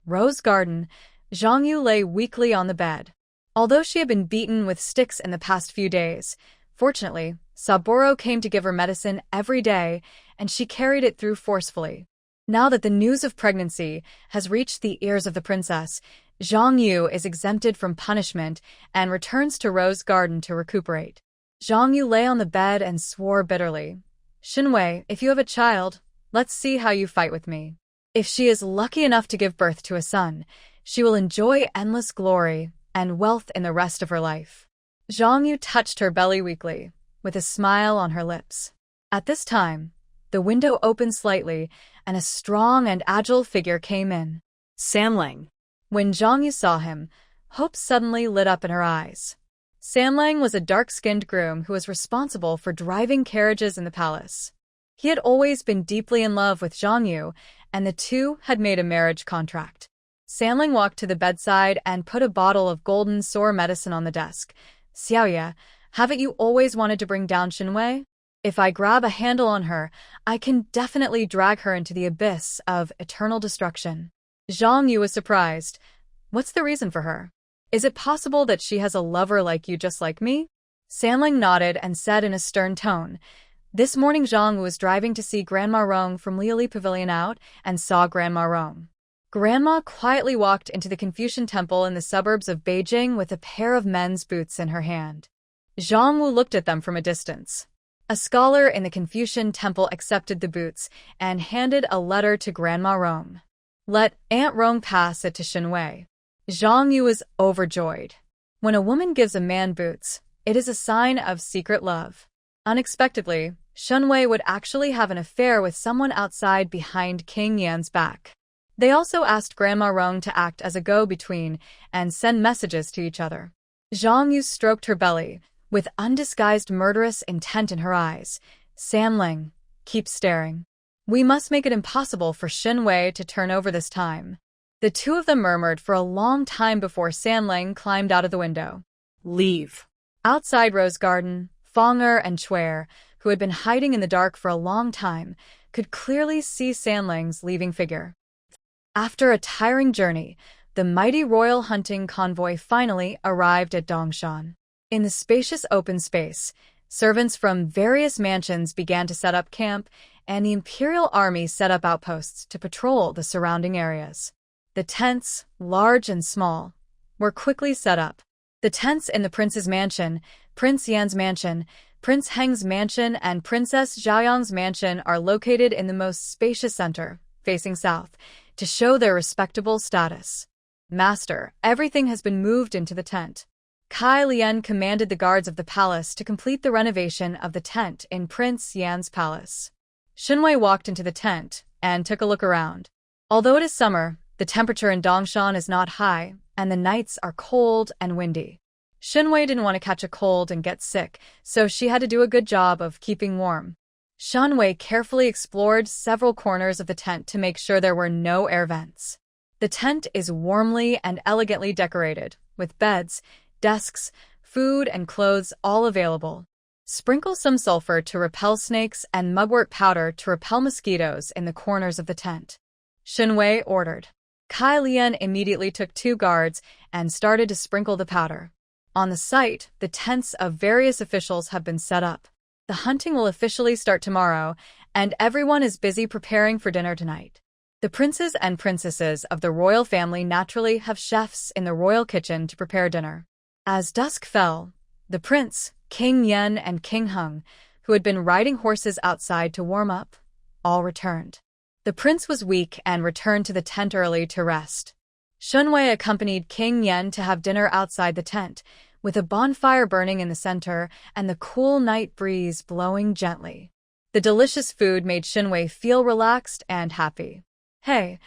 Rose Garden, Zhang Yu lay weakly on the bed. Although she had been beaten with sticks in the past few days, fortunately, Saburo came to give her medicine every day, and she carried it through forcefully. Now that the news of pregnancy has reached the ears of the princess, Zhang Yu is exempted from punishment and returns to Rose Garden to recuperate. Zhang Yu lay on the bed and swore bitterly. "Shen Wei, if you have a child, let's see how you fight with me. If she is lucky enough to give birth to a son, she will enjoy endless glory and wealth in the rest of her life." Zhang Yu touched her belly weakly, with a smile on her lips. At this time, the window opened slightly, and a strong and agile figure came in. Samlang. When Zhang Yu saw him, hope suddenly lit up in her eyes. Samlang was a dark-skinned groom who was responsible for driving carriages in the palace. He had always been deeply in love with Zhang Yu, and the two had made a marriage contract. Samlang walked to the bedside and put a bottle of golden sore medicine on the desk. "Xiaoye, haven't you always wanted to bring down Shen Wei? If I grab a handle on her, I can definitely drag her into the abyss of eternal destruction." Zhang Yu was surprised. "What's the reason for her? Is it possible that she has a lover like you just like me?" Samlang nodded and said in a stern tone, "This morning Zhang was driving to see Grandma Rong from Liuli Pavilion out and saw Grandma Rong. Grandma quietly walked into the Confucian temple in the suburbs of Beijing with a pair of men's boots in her hand. Zhang Wu looked at them from a distance. A scholar in the Confucian temple accepted the boots and handed a letter to Grandma Rong. "Let Aunt Rong pass it to Shen Wei." Zhang Yu was overjoyed. When a woman gives a man boots, it is a sign of secret love. Unexpectedly, Shen Wei would actually have an affair with someone outside behind King Yan's back. They also asked Grandma Rong to act as a go-between and send messages to each other. Zhang Yu stroked her belly, with undisguised murderous intent in her eyes. "Samlang, keep staring. We must make it impossible for Shen Wei to turn over this time." The two of them murmured for a long time before Samlang climbed out of the window. Leave. Outside Rose Garden, Fang'er and Chuer, who had been hiding in the dark for a long time, could clearly see Samlang's leaving figure. After a tiring journey, the mighty royal hunting convoy finally arrived at Dongshan. In the spacious open space, servants from various mansions began to set up camp, and the imperial army set up outposts to patrol the surrounding areas. The tents, large and small, were quickly set up. The tents in the prince's mansion, Prince Yan's mansion, Prince Heng's mansion, and Princess Zhaoyang's mansion are located in the most spacious center, facing south, to show their respectable status. "Master, everything has been moved into the tent." Kai Lian commanded the guards of the palace to complete the renovation of the tent in Prince Yan's palace. Shen Wei walked into the tent and took a look around. Although it is summer, the temperature in Dongshan is not high, and the nights are cold and windy. Shen Wei didn't want to catch a cold and get sick, so she had to do a good job of keeping warm. Shen Wei carefully explored several corners of the tent to make sure there were no air vents. The tent is warmly and elegantly decorated, with beds, desks, food, and clothes all available. Sprinkle some sulfur to repel snakes and mugwort powder to repel mosquitoes in the corners of the tent. Shen Wei ordered. Kai Lian immediately took 2 guards and started to sprinkle the powder. On the site, the tents of various officials have been set up. The hunting will officially start tomorrow, and everyone is busy preparing for dinner tonight. The princes and princesses of the royal family naturally have chefs in the royal kitchen to prepare dinner. As dusk fell, The prince, King Yen, and King Hung, who had been riding horses outside to warm up, all returned. The prince was weak and returned to the tent early to rest. Shen Wei accompanied King Yen to have dinner outside the tent, with a bonfire burning in the center and the cool night breeze blowing gently. The delicious food made Shen Wei feel relaxed and happy. "Hey,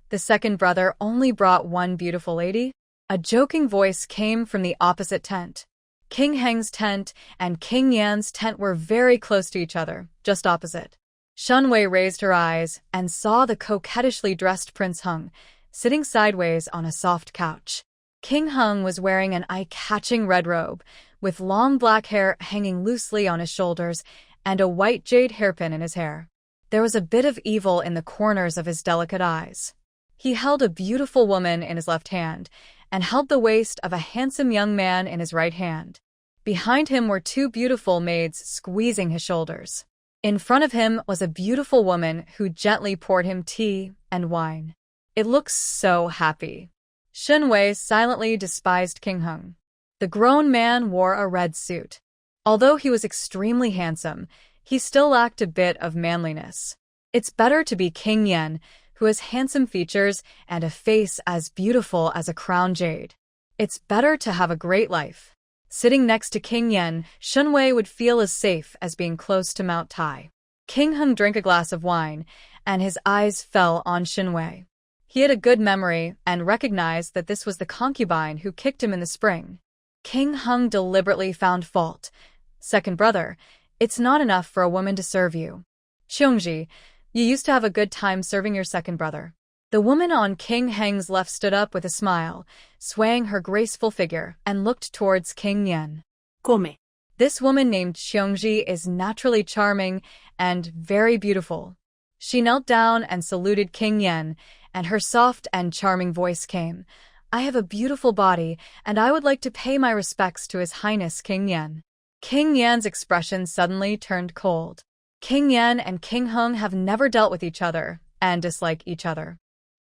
the second brother only brought one beautiful lady?" A joking voice came from the opposite tent. King Heng's tent and King Yan's tent were very close to each other, just opposite. Shen Wei raised her eyes and saw the coquettishly dressed Prince Hung, sitting sideways on a soft couch. King Hung was wearing an eye-catching red robe, with long black hair hanging loosely on his shoulders and a white jade hairpin in his hair. There was a bit of evil in the corners of his delicate eyes. He held a beautiful woman in his left hand and held the waist of a handsome young man in his right hand. Behind him were two beautiful maids squeezing his shoulders. In front of him was a beautiful woman who gently poured him tea and wine. It looked so happy. Shen Wei silently despised King Hung. The grown man wore a red suit. Although he was extremely handsome, he still lacked a bit of manliness. It's better to be King Yen, who has handsome features and a face as beautiful as a crown jade. It's better to have a great life. Sitting next to King Yen, Shen Wei would feel as safe as being close to Mount Tai. King Hung drank a glass of wine, and his eyes fell on Shen Wei. He had a good memory and recognized that this was the concubine who kicked him in the spring. King Hung deliberately found fault. "Second brother, it's not enough for a woman to serve you. Xiongji, you used to have a good time serving your second brother." The woman on King Heng's left stood up with a smile, swaying her graceful figure, and looked towards King Yen. Come. This woman named Xiongji is naturally charming and very beautiful. She knelt down and saluted King Yen, and her soft and charming voice came. "I have a beautiful body, and I would like to pay my respects to His Highness King Yen." King Yan's expression suddenly turned cold. King Yen and King Hung have never dealt with each other and dislike each other.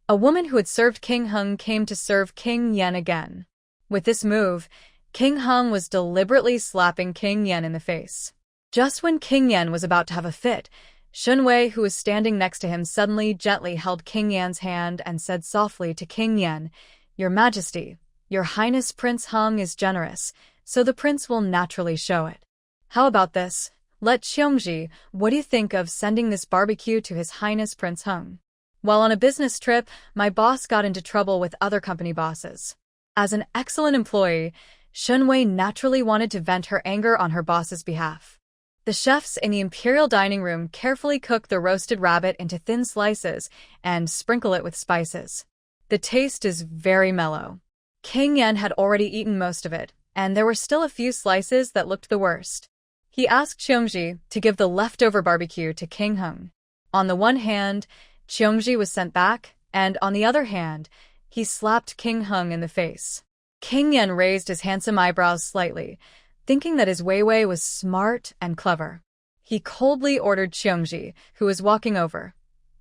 A woman who had served King Hung came to serve King Yen again. With this move, King Hung was deliberately slapping King Yen in the face. Just when King Yen was about to have a fit, Shen Wei, who was standing next to him, suddenly gently held King Yan's hand and said softly to King Yen, "Your Majesty, Your Highness Prince Hung is generous, so the prince will naturally show it. How about this? Let Xiongji, what do you think of sending this barbecue to His Highness Prince Hung?" While on a business trip, my boss got into trouble with other company bosses. As an excellent employee, Shen Wei naturally wanted to vent her anger on her boss's behalf. The chefs in the imperial dining room carefully cook the roasted rabbit into thin slices and sprinkle it with spices. The taste is very mellow. King Yen had already eaten most of it, and there were still a few slices that looked the worst. He asked Xiongji to give the leftover barbecue to King Hung. On the one hand, Xiongji was sent back, and on the other hand, he slapped King Hung in the face. King Yen raised his handsome eyebrows slightly, thinking that his Weiwei was smart and clever. He coldly ordered Xiongji, who was walking over,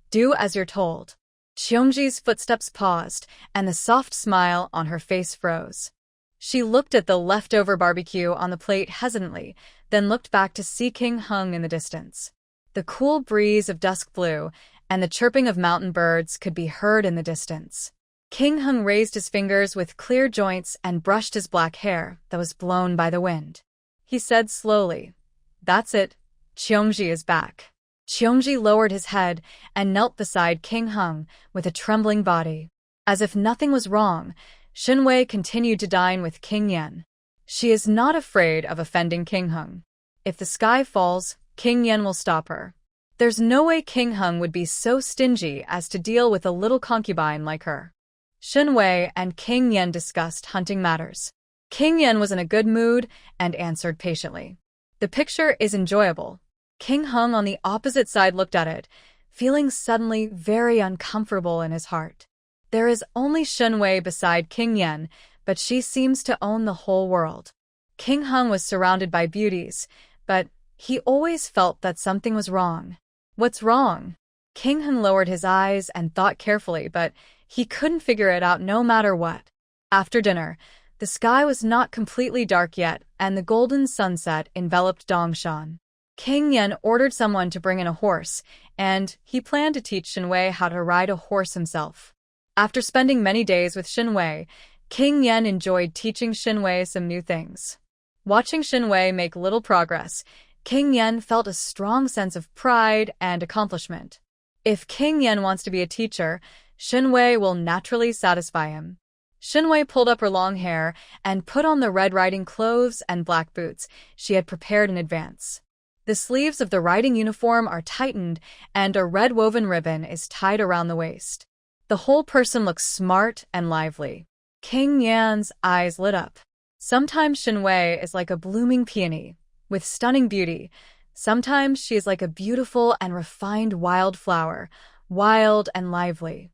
"Do as you're told." Xiongji's footsteps paused, and the soft smile on her face froze. She looked at the leftover barbecue on the plate hesitantly, then looked back to see King Hung in the distance. The cool breeze of dusk blew, and the chirping of mountain birds could be heard in the distance. King Hung raised his fingers with clear joints and brushed his black hair that was blown by the wind. He said slowly, "That's it. Xiongji is back." Xiongji lowered his head and knelt beside King Hung with a trembling body. As if nothing was wrong, Shen Wei continued to dine with King Yen. She is not afraid of offending King Hung. If the sky falls, King Yen will stop her. There's no way King Hung would be so stingy as to deal with a little concubine like her. Shen Wei and King Yen discussed hunting matters. King Yen was in a good mood and answered patiently. "The picture is enjoyable." King Hung on the opposite side looked at it, feeling suddenly very uncomfortable in his heart. There is only Shen Wei beside King Yen, but she seems to own the whole world. King Hung was surrounded by beauties, but he always felt that something was wrong. What's wrong? King Hung lowered his eyes and thought carefully, but he couldn't figure it out no matter what. After dinner, The sky was not completely dark yet, and the golden sunset enveloped Dongshan. King Yen ordered someone to bring in a horse, and he planned to teach Shen Wei how to ride a horse himself. After spending many days with Shen Wei, King Yen enjoyed teaching Shen Wei some new things. Watching Shen Wei make little progress, King Yen felt a strong sense of pride and accomplishment. If King Yen wants to be a teacher, Shen Wei will naturally satisfy him. Shen Wei pulled up her long hair and put on the red riding clothes and black boots she had prepared in advance. The sleeves of the riding uniform are tightened and a red woven ribbon is tied around the waist. The whole person looks smart and lively. King Yan's eyes lit up. Sometimes Shen Wei is like a blooming peony, with stunning beauty. Sometimes she is like a beautiful and refined wildflower, wild and lively.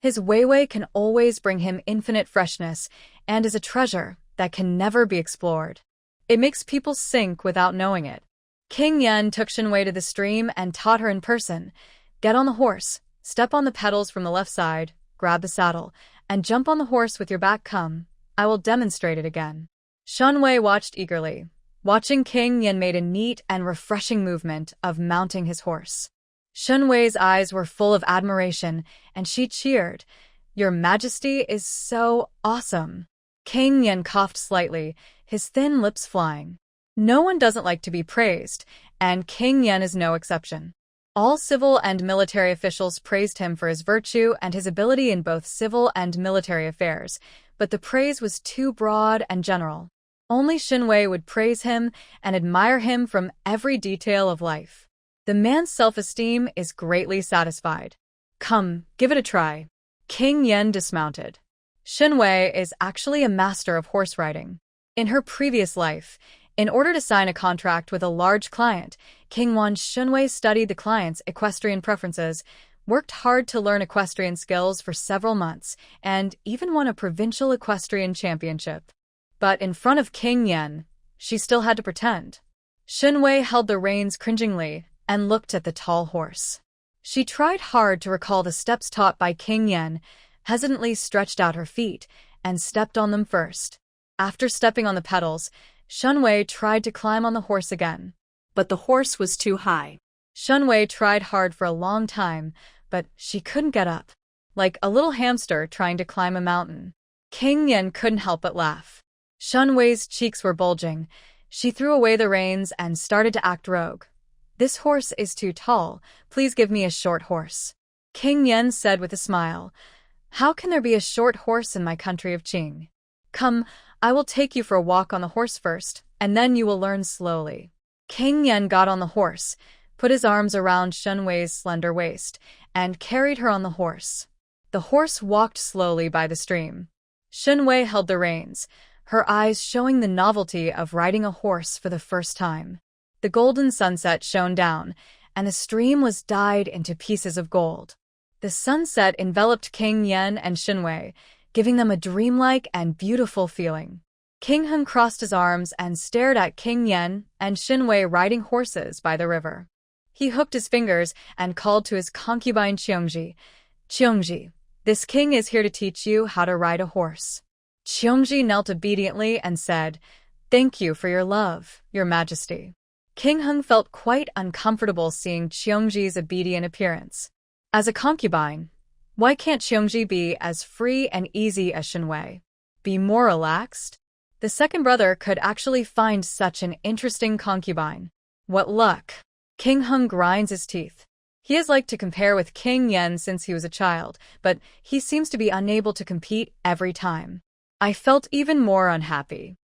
His Wei can always bring him infinite freshness and is a treasure that can never be explored. It makes people sink without knowing it. King Yen took Shen Wei to the stream and taught her in person. Get on the horse, step on the pedals from the left side, grab the saddle, and jump on the horse with your back come. I will demonstrate it again. Shen Wei watched eagerly. Watching King Yen made a neat and refreshing movement of mounting his horse. Shen Wei's eyes were full of admiration, and she cheered. Your Majesty is so awesome. King Yen coughed slightly, his thin lips flying. No one doesn't like to be praised, and King Yen is no exception. All civil and military officials praised him for his virtue and his ability in both civil and military affairs, but the praise was too broad and general. Only Shen Wei would praise him and admire him from every detail of life. The man's self-esteem is greatly satisfied. Come, give it a try. King Yen dismounted. Shen Wei is actually a master of horse riding. In her previous life, in order to sign a contract with a large client, Shen Wei studied the client's equestrian preferences, worked hard to learn equestrian skills for several months, and even won a provincial equestrian championship. But in front of King Yen, she still had to pretend. Shen Wei held the reins cringingly and looked at the tall horse. She tried hard to recall the steps taught by King Yen, hesitantly stretched out her feet, and stepped on them first. After stepping on the pedals, Shen Wei tried to climb on the horse again. But the horse was too high. Shen Wei tried hard for a long time, but she couldn't get up. Like a little hamster trying to climb a mountain. King Yen couldn't help but laugh. Shen Wei's cheeks were bulging. She threw away the reins and started to act rogue. This horse is too tall. Please give me a short horse. King Yen said with a smile. How can there be a short horse in my country of Qing? Come, I will take you for a walk on the horse first, and then you will learn slowly. King Yen got on the horse, put his arms around Shen Wei's slender waist, and carried her on the horse. The horse walked slowly by the stream. Shen Wei held the reins, her eyes showing the novelty of riding a horse for the first time. The golden sunset shone down, and the stream was dyed into pieces of gold. The sunset enveloped King Yen and Shen Wei, giving them a dreamlike and beautiful feeling. King Heng crossed his arms and stared at King Yen and Shen Wei riding horses by the river. He hooked his fingers and called to his concubine Qiongji. Qiongji, this king is here to teach you how to ride a horse. Qiongji knelt obediently and said, Thank you for your love, your majesty. King Heng felt quite uncomfortable seeing Qiongji's obedient appearance. As a concubine, why can't Qiongji be as free and easy as Shen Wei? Be more relaxed? The second brother could actually find such an interesting concubine. What luck! King Heng grinds his teeth. He has liked to compare with King Yen since he was a child, but he seems to be unable to compete every time. I felt even more unhappy.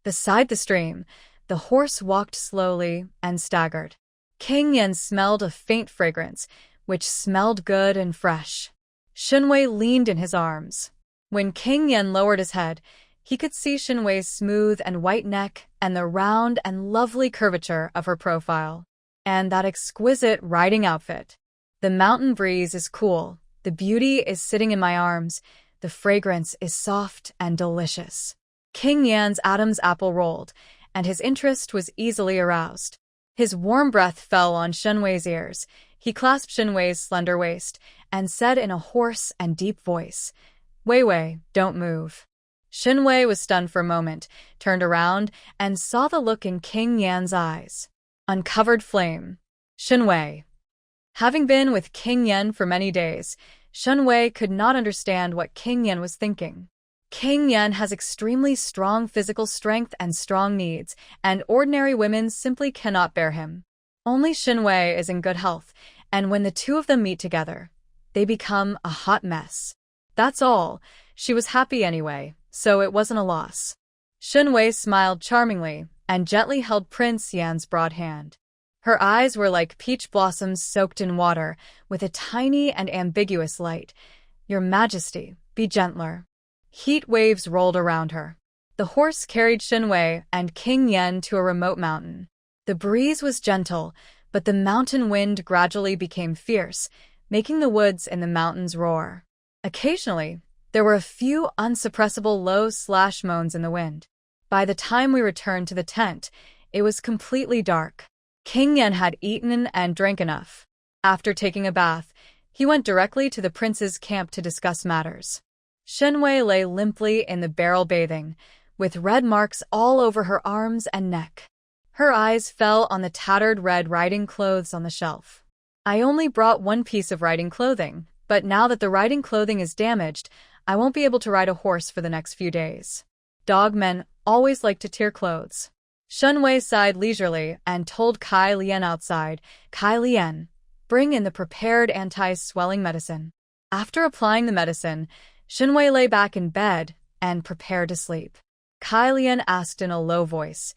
Beside the stream, the horse walked slowly and staggered. King Yen smelled a faint fragrance, which smelled good and fresh. Shen Wei leaned in his arms. When King Yen lowered his head, he could see Shen Wei's smooth and white neck and the round and lovely curvature of her profile. And that exquisite riding outfit. The mountain breeze is cool, the beauty is sitting in my arms, the fragrance is soft and delicious. King Yan's Adam's apple rolled, and his interest was easily aroused. His warm breath fell on Shen Wei's ears. He clasped Shen Wei's slender waist and said in a hoarse and deep voice, Wei, don't move. Shen Wei was stunned for a moment, turned around, and saw the look in King Yan's eyes. Uncovered flame. Shen Wei. Having been with King Yan for many days, Shen Wei could not understand what King Yan was thinking. King Yan has extremely strong physical strength and strong needs, and ordinary women simply cannot bear him. Only Shen Wei is in good health, and when the two of them meet together, they become a hot mess. That's all. She was happy anyway, so it wasn't a loss. Shen Wei smiled charmingly and gently held Prince Yan's broad hand. Her eyes were like peach blossoms soaked in water, with a tiny and ambiguous light. Your Majesty, be gentler. Heat waves rolled around her. The horse carried Shen Wei and King Yan to a remote mountain. The breeze was gentle, but the mountain wind gradually became fierce, making the woods in the mountains roar. Occasionally, there were a few unsuppressible low-moans in the wind. By the time we returned to the tent, it was completely dark. King Yan had eaten and drank enough. After taking a bath, he went directly to the prince's camp to discuss matters. Shen Wei lay limply in the barrel bathing, with red marks all over her arms and neck. Her eyes fell on the tattered red riding clothes on the shelf. I only brought one piece of riding clothing, but now that the riding clothing is damaged, I won't be able to ride a horse for the next few days. Dogmen always like to tear clothes. Shen Wei sighed leisurely and told Kai Lian outside, Kai Lian, bring in the prepared anti-swelling medicine. After applying the medicine, Shen Wei lay back in bed and prepared to sleep. Kai Lian asked in a low voice,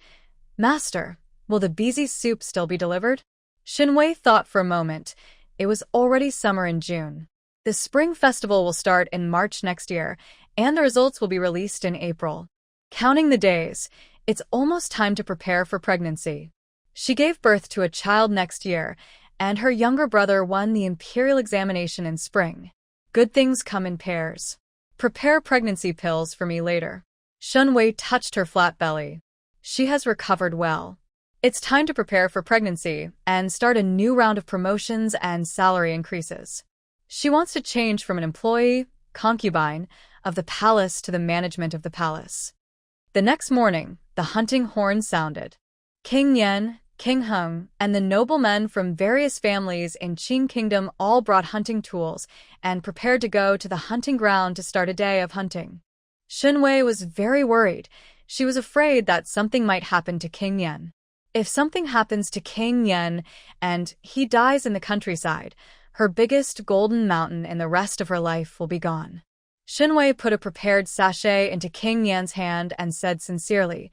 Master, will the beezy soup still be delivered? Shen Wei thought for a moment. It was already summer in June. The spring festival will start in March next year, and the results will be released in April. Counting the days, it's almost time to prepare for pregnancy. She gave birth to a child next year, and her younger brother won the imperial examination in spring. Good things come in pairs. Prepare pregnancy pills for me later. Shen Wei touched her flat belly. She has recovered well. It's time to prepare for pregnancy and start a new round of promotions and salary increases. She wants to change from an employee, concubine, of the palace to the management of the palace. The next morning, the hunting horn sounded. King Yan, King Hung, and the noblemen from various families in Qing Kingdom all brought hunting tools and prepared to go to the hunting ground to start a day of hunting. Shen Wei was very worried. She was afraid that something might happen to King Yan. If something happens to King Yan and he dies in the countryside, her biggest golden mountain in the rest of her life will be gone. Shen Wei put a prepared sachet into King Yan's hand and said sincerely,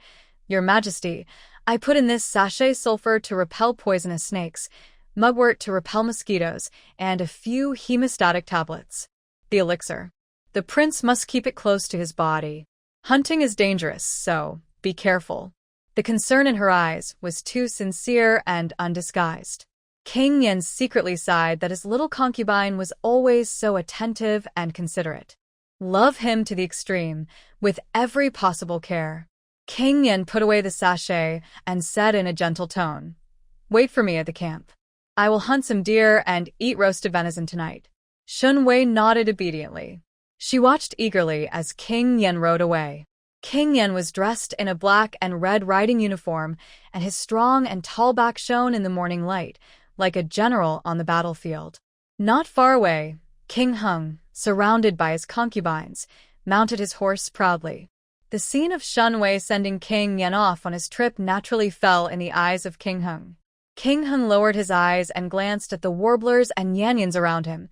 Your Majesty, I put in this sachet sulfur to repel poisonous snakes, mugwort to repel mosquitoes, and a few hemostatic tablets. The elixir. The prince must keep it close to his body. Hunting is dangerous, so be careful. The concern in her eyes was too sincere and undisguised. King Yan secretly sighed that his little concubine was always so attentive and considerate. Love him to the extreme, with every possible care. King Yan put away the sachet and said in a gentle tone, Wait for me at the camp. I will hunt some deer and eat roasted venison tonight. Shen Wei nodded obediently. She watched eagerly as King Yan rode away. King Yan was dressed in a black and red riding uniform, and his strong and tall back shone in the morning light, like a general on the battlefield. Not far away, King Hung, surrounded by his concubines, mounted his horse proudly. The scene of Shen Wei sending King Yan off on his trip naturally fell in the eyes of King Hung. King Hung lowered his eyes and glanced at the warblers and yanyans around him.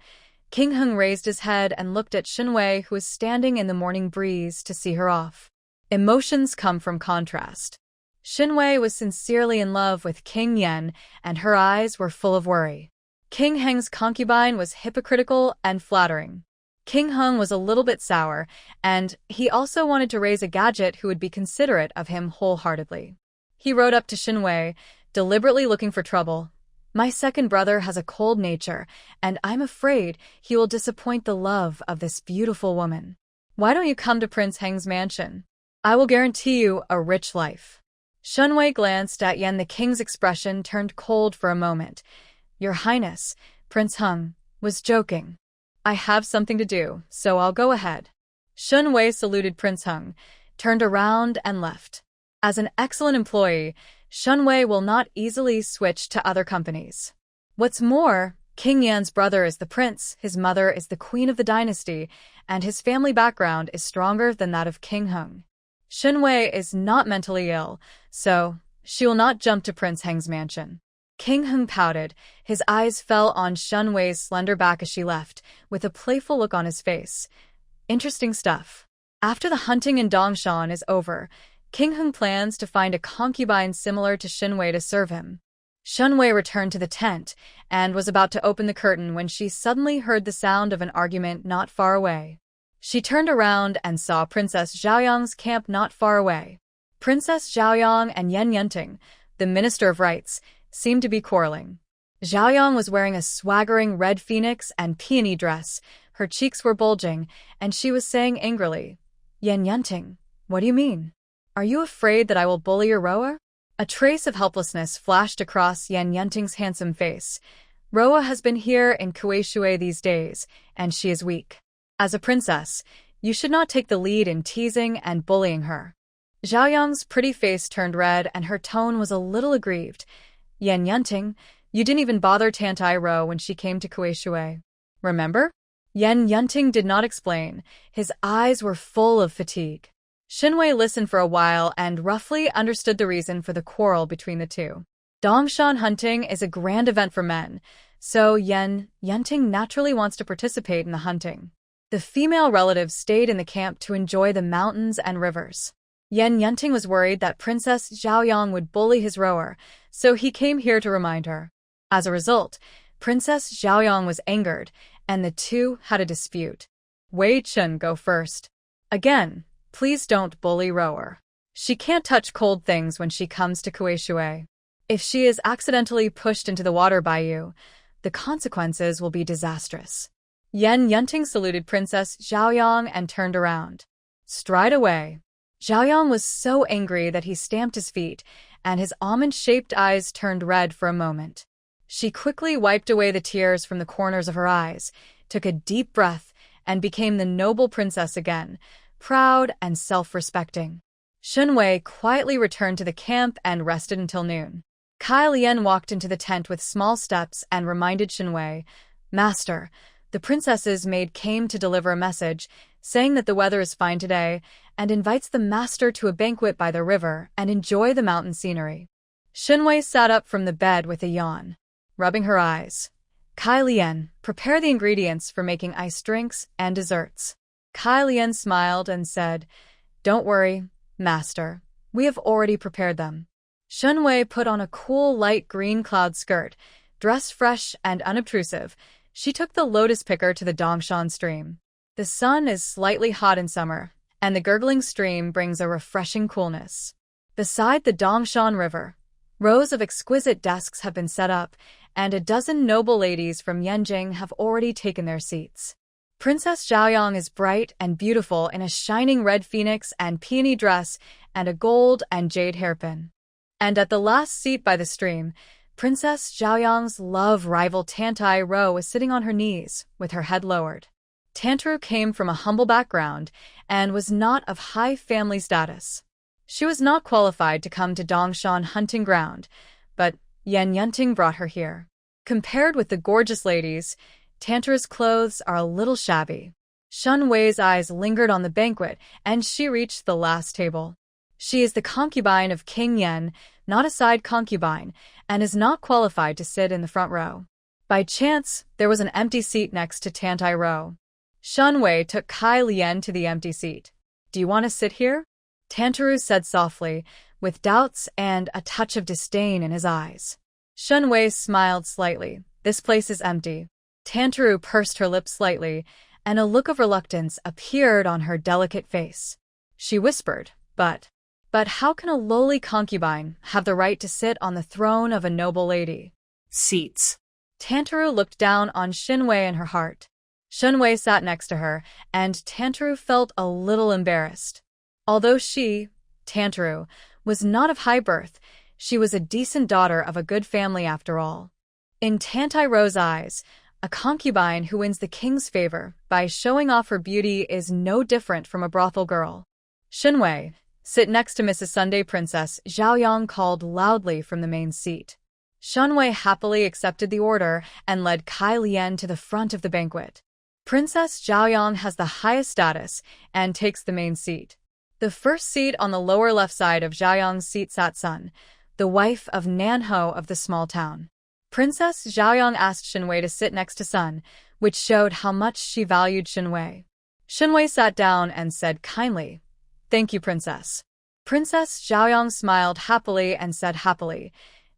King Hung raised his head and looked at Shen Wei, who was standing in the morning breeze, to see her off. Emotions come from contrast. Shen Wei was sincerely in love with King Yan, and her eyes were full of worry. King Heng's concubine was hypocritical and flattering. King Hung was a little bit sour, and he also wanted to raise a gadget who would be considerate of him wholeheartedly. He rode up to Shen Wei, deliberately looking for trouble. My second brother has a cold nature, and I'm afraid he will disappoint the love of this beautiful woman. Why don't you come to Prince Heng's mansion? I will guarantee you a rich life. Shen Wei glanced at Yan. The king's expression turned cold for a moment. Your Highness, Prince Hung, was joking. I have something to do, so I'll go ahead. Shen Wei saluted Prince Hung, turned around and left. As an excellent employee, Shen Wei will not easily switch to other companies. What's more, King Yan's brother is the prince, his mother is the queen of the dynasty, and his family background is stronger than that of King Hung. Shen Wei is not mentally ill, so she will not jump to Prince Heng's mansion. King Hung pouted. His eyes fell on Shen Wei's slender back as she left, with a playful look on his face. Interesting stuff. After the hunting in Dongshan is over, King Hung plans to find a concubine similar to Shen Wei to serve him. Shen Wei returned to the tent and was about to open the curtain when she suddenly heard the sound of an argument not far away. She turned around and saw Princess Zhaoyang's camp not far away. Princess Zhaoyang and Yen Yunting, the Minister of Rights, seemed to be quarreling. Zhaoyang was wearing a swaggering red phoenix and peony dress, her cheeks were bulging, and she was saying angrily, "Yen Yunting, what do you mean? Are you afraid that I will bully your rower?" A trace of helplessness flashed across Yen Yunting's handsome face. Roa has been here in Kuei these days, and she is weak. As a princess, you should not take the lead in teasing and bullying her. Zhaoyang's pretty face turned red and her tone was a little aggrieved. Yen Yunting, you didn't even bother Tantai Ro when she came to Kuei. Remember? Yen Yunting did not explain. His eyes were full of fatigue. Shen Wei listened for a while and roughly understood the reason for the quarrel between the two. Dongshan hunting is a grand event for men, so Yen Yunting naturally wants to participate in the hunting. The female relatives stayed in the camp to enjoy the mountains and rivers. Yen Yunting was worried that Princess Zhaoyang would bully his rower, so he came here to remind her. As a result, Princess Zhaoyang was angered, and the two had a dispute. Wei Chen, go first. Again, please don't bully rower. She can't touch cold things when she comes to Kuei. If she is accidentally pushed into the water by you, the consequences will be disastrous. Yen Yunting saluted Princess Zhaoyang and turned around. Stride away. Zhaoyang was so angry that he stamped his feet, and his almond-shaped eyes turned red for a moment. She quickly wiped away the tears from the corners of her eyes, took a deep breath, and became the noble princess again, proud and self-respecting. Shen Wei quietly returned to the camp and rested until noon. Kai Lian walked into the tent with small steps and reminded Shen Wei, "Master, the princess's maid came to deliver a message, saying that the weather is fine today, and invites the master to a banquet by the river and enjoy the mountain scenery." Shen Wei sat up from the bed with a yawn. Rubbing her eyes. Kai Lian, prepare the ingredients for making iced drinks and desserts. Kai Lian smiled and said, "Don't worry, master. We have already prepared them." Shen Wei put on a cool light green cloud skirt. Dressed fresh and unobtrusive, she took the lotus picker to the Dongshan stream. The sun is slightly hot in summer, and the gurgling stream brings a refreshing coolness. Beside the Dongshan River, rows of exquisite desks have been set up, and a dozen noble ladies from Yanjing have already taken their seats. Princess Zhaoyang is bright and beautiful in a shining red phoenix and peony dress and a gold and jade hairpin. And at the last seat by the stream, Princess Zhaoyang's love rival Tantai Ro was sitting on her knees, with her head lowered. Tantaru came from a humble background and was not of high family status. She was not qualified to come to Dongshan hunting ground, but Yen Yunting brought her here. Compared with the gorgeous ladies, Tantaru's clothes are a little shabby. Shen Wei's eyes lingered on the banquet, and she reached the last table. She is the concubine of King Yen, not a side concubine, and is not qualified to sit in the front row. By chance, there was an empty seat next to Tantai Ro. Shen Wei took Kai Lian to the empty seat. "Do you want to sit here?" Tantaru said softly, with doubts and a touch of disdain in his eyes. Shen Wei smiled slightly. "This place is empty." Tantaru pursed her lips slightly, and a look of reluctance appeared on her delicate face. She whispered, But how can a lowly concubine have the right to sit on the throne of a noble lady?" Seats. Tantaru looked down on Shen Wei in her heart. Shen Wei sat next to her, and Tantaru felt a little embarrassed. Although she, Tantaru, was not of high birth, she was a decent daughter of a good family after all. In Tantai Ro's eyes, A concubine who wins the king's favor by showing off her beauty is no different from a brothel girl. Shen Wei, sit next to Mrs. Sunday Princess Zhaoyang called loudly from the main seat. Shen Wei happily accepted the order and led Kai Lian to the front of the banquet. Princess Zhaoyang has the highest status and takes the main seat. The first seat on the lower left side of Zhaoyang's seat sat Sun, the wife of Nanho of the small town. Princess Zhaoyang asked Shen Wei to sit next to Sun, which showed how much she valued Shen Wei. Shen Wei sat down and said kindly, "Thank you, Princess." Princess Zhaoyang smiled happily and said happily,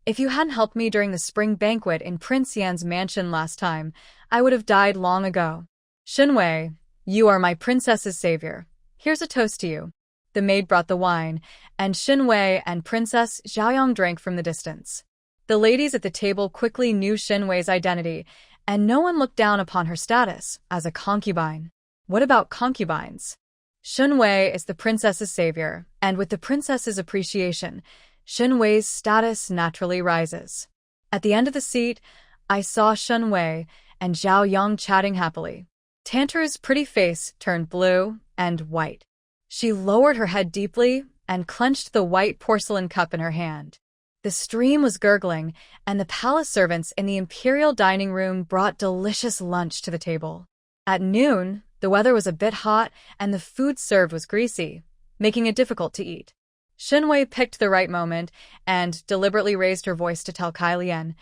"If you hadn't helped me during the spring banquet in Prince Yan's mansion last time, I would have died long ago. Shen Wei, you are my princess's savior. Here's a toast to you." The maid brought the wine, and Shen Wei and Princess Zhaoyang drank from the distance. The ladies at the table quickly knew Shen Wei's identity, and no one looked down upon her status as a concubine. What about concubines? Shen Wei is the princess's savior, and with the princess's appreciation, Shen Wei's status naturally rises. At the end of the seat, I saw Shen Wei and Zhaoyang chatting happily. Tantaru's pretty face turned blue and white. She lowered her head deeply and clenched the white porcelain cup in her hand. The stream was gurgling, and the palace servants in the imperial dining room brought delicious lunch to the table. At noon, the weather was a bit hot, and the food served was greasy, making it difficult to eat. Shen Wei picked the right moment and deliberately raised her voice to tell Kai Lian,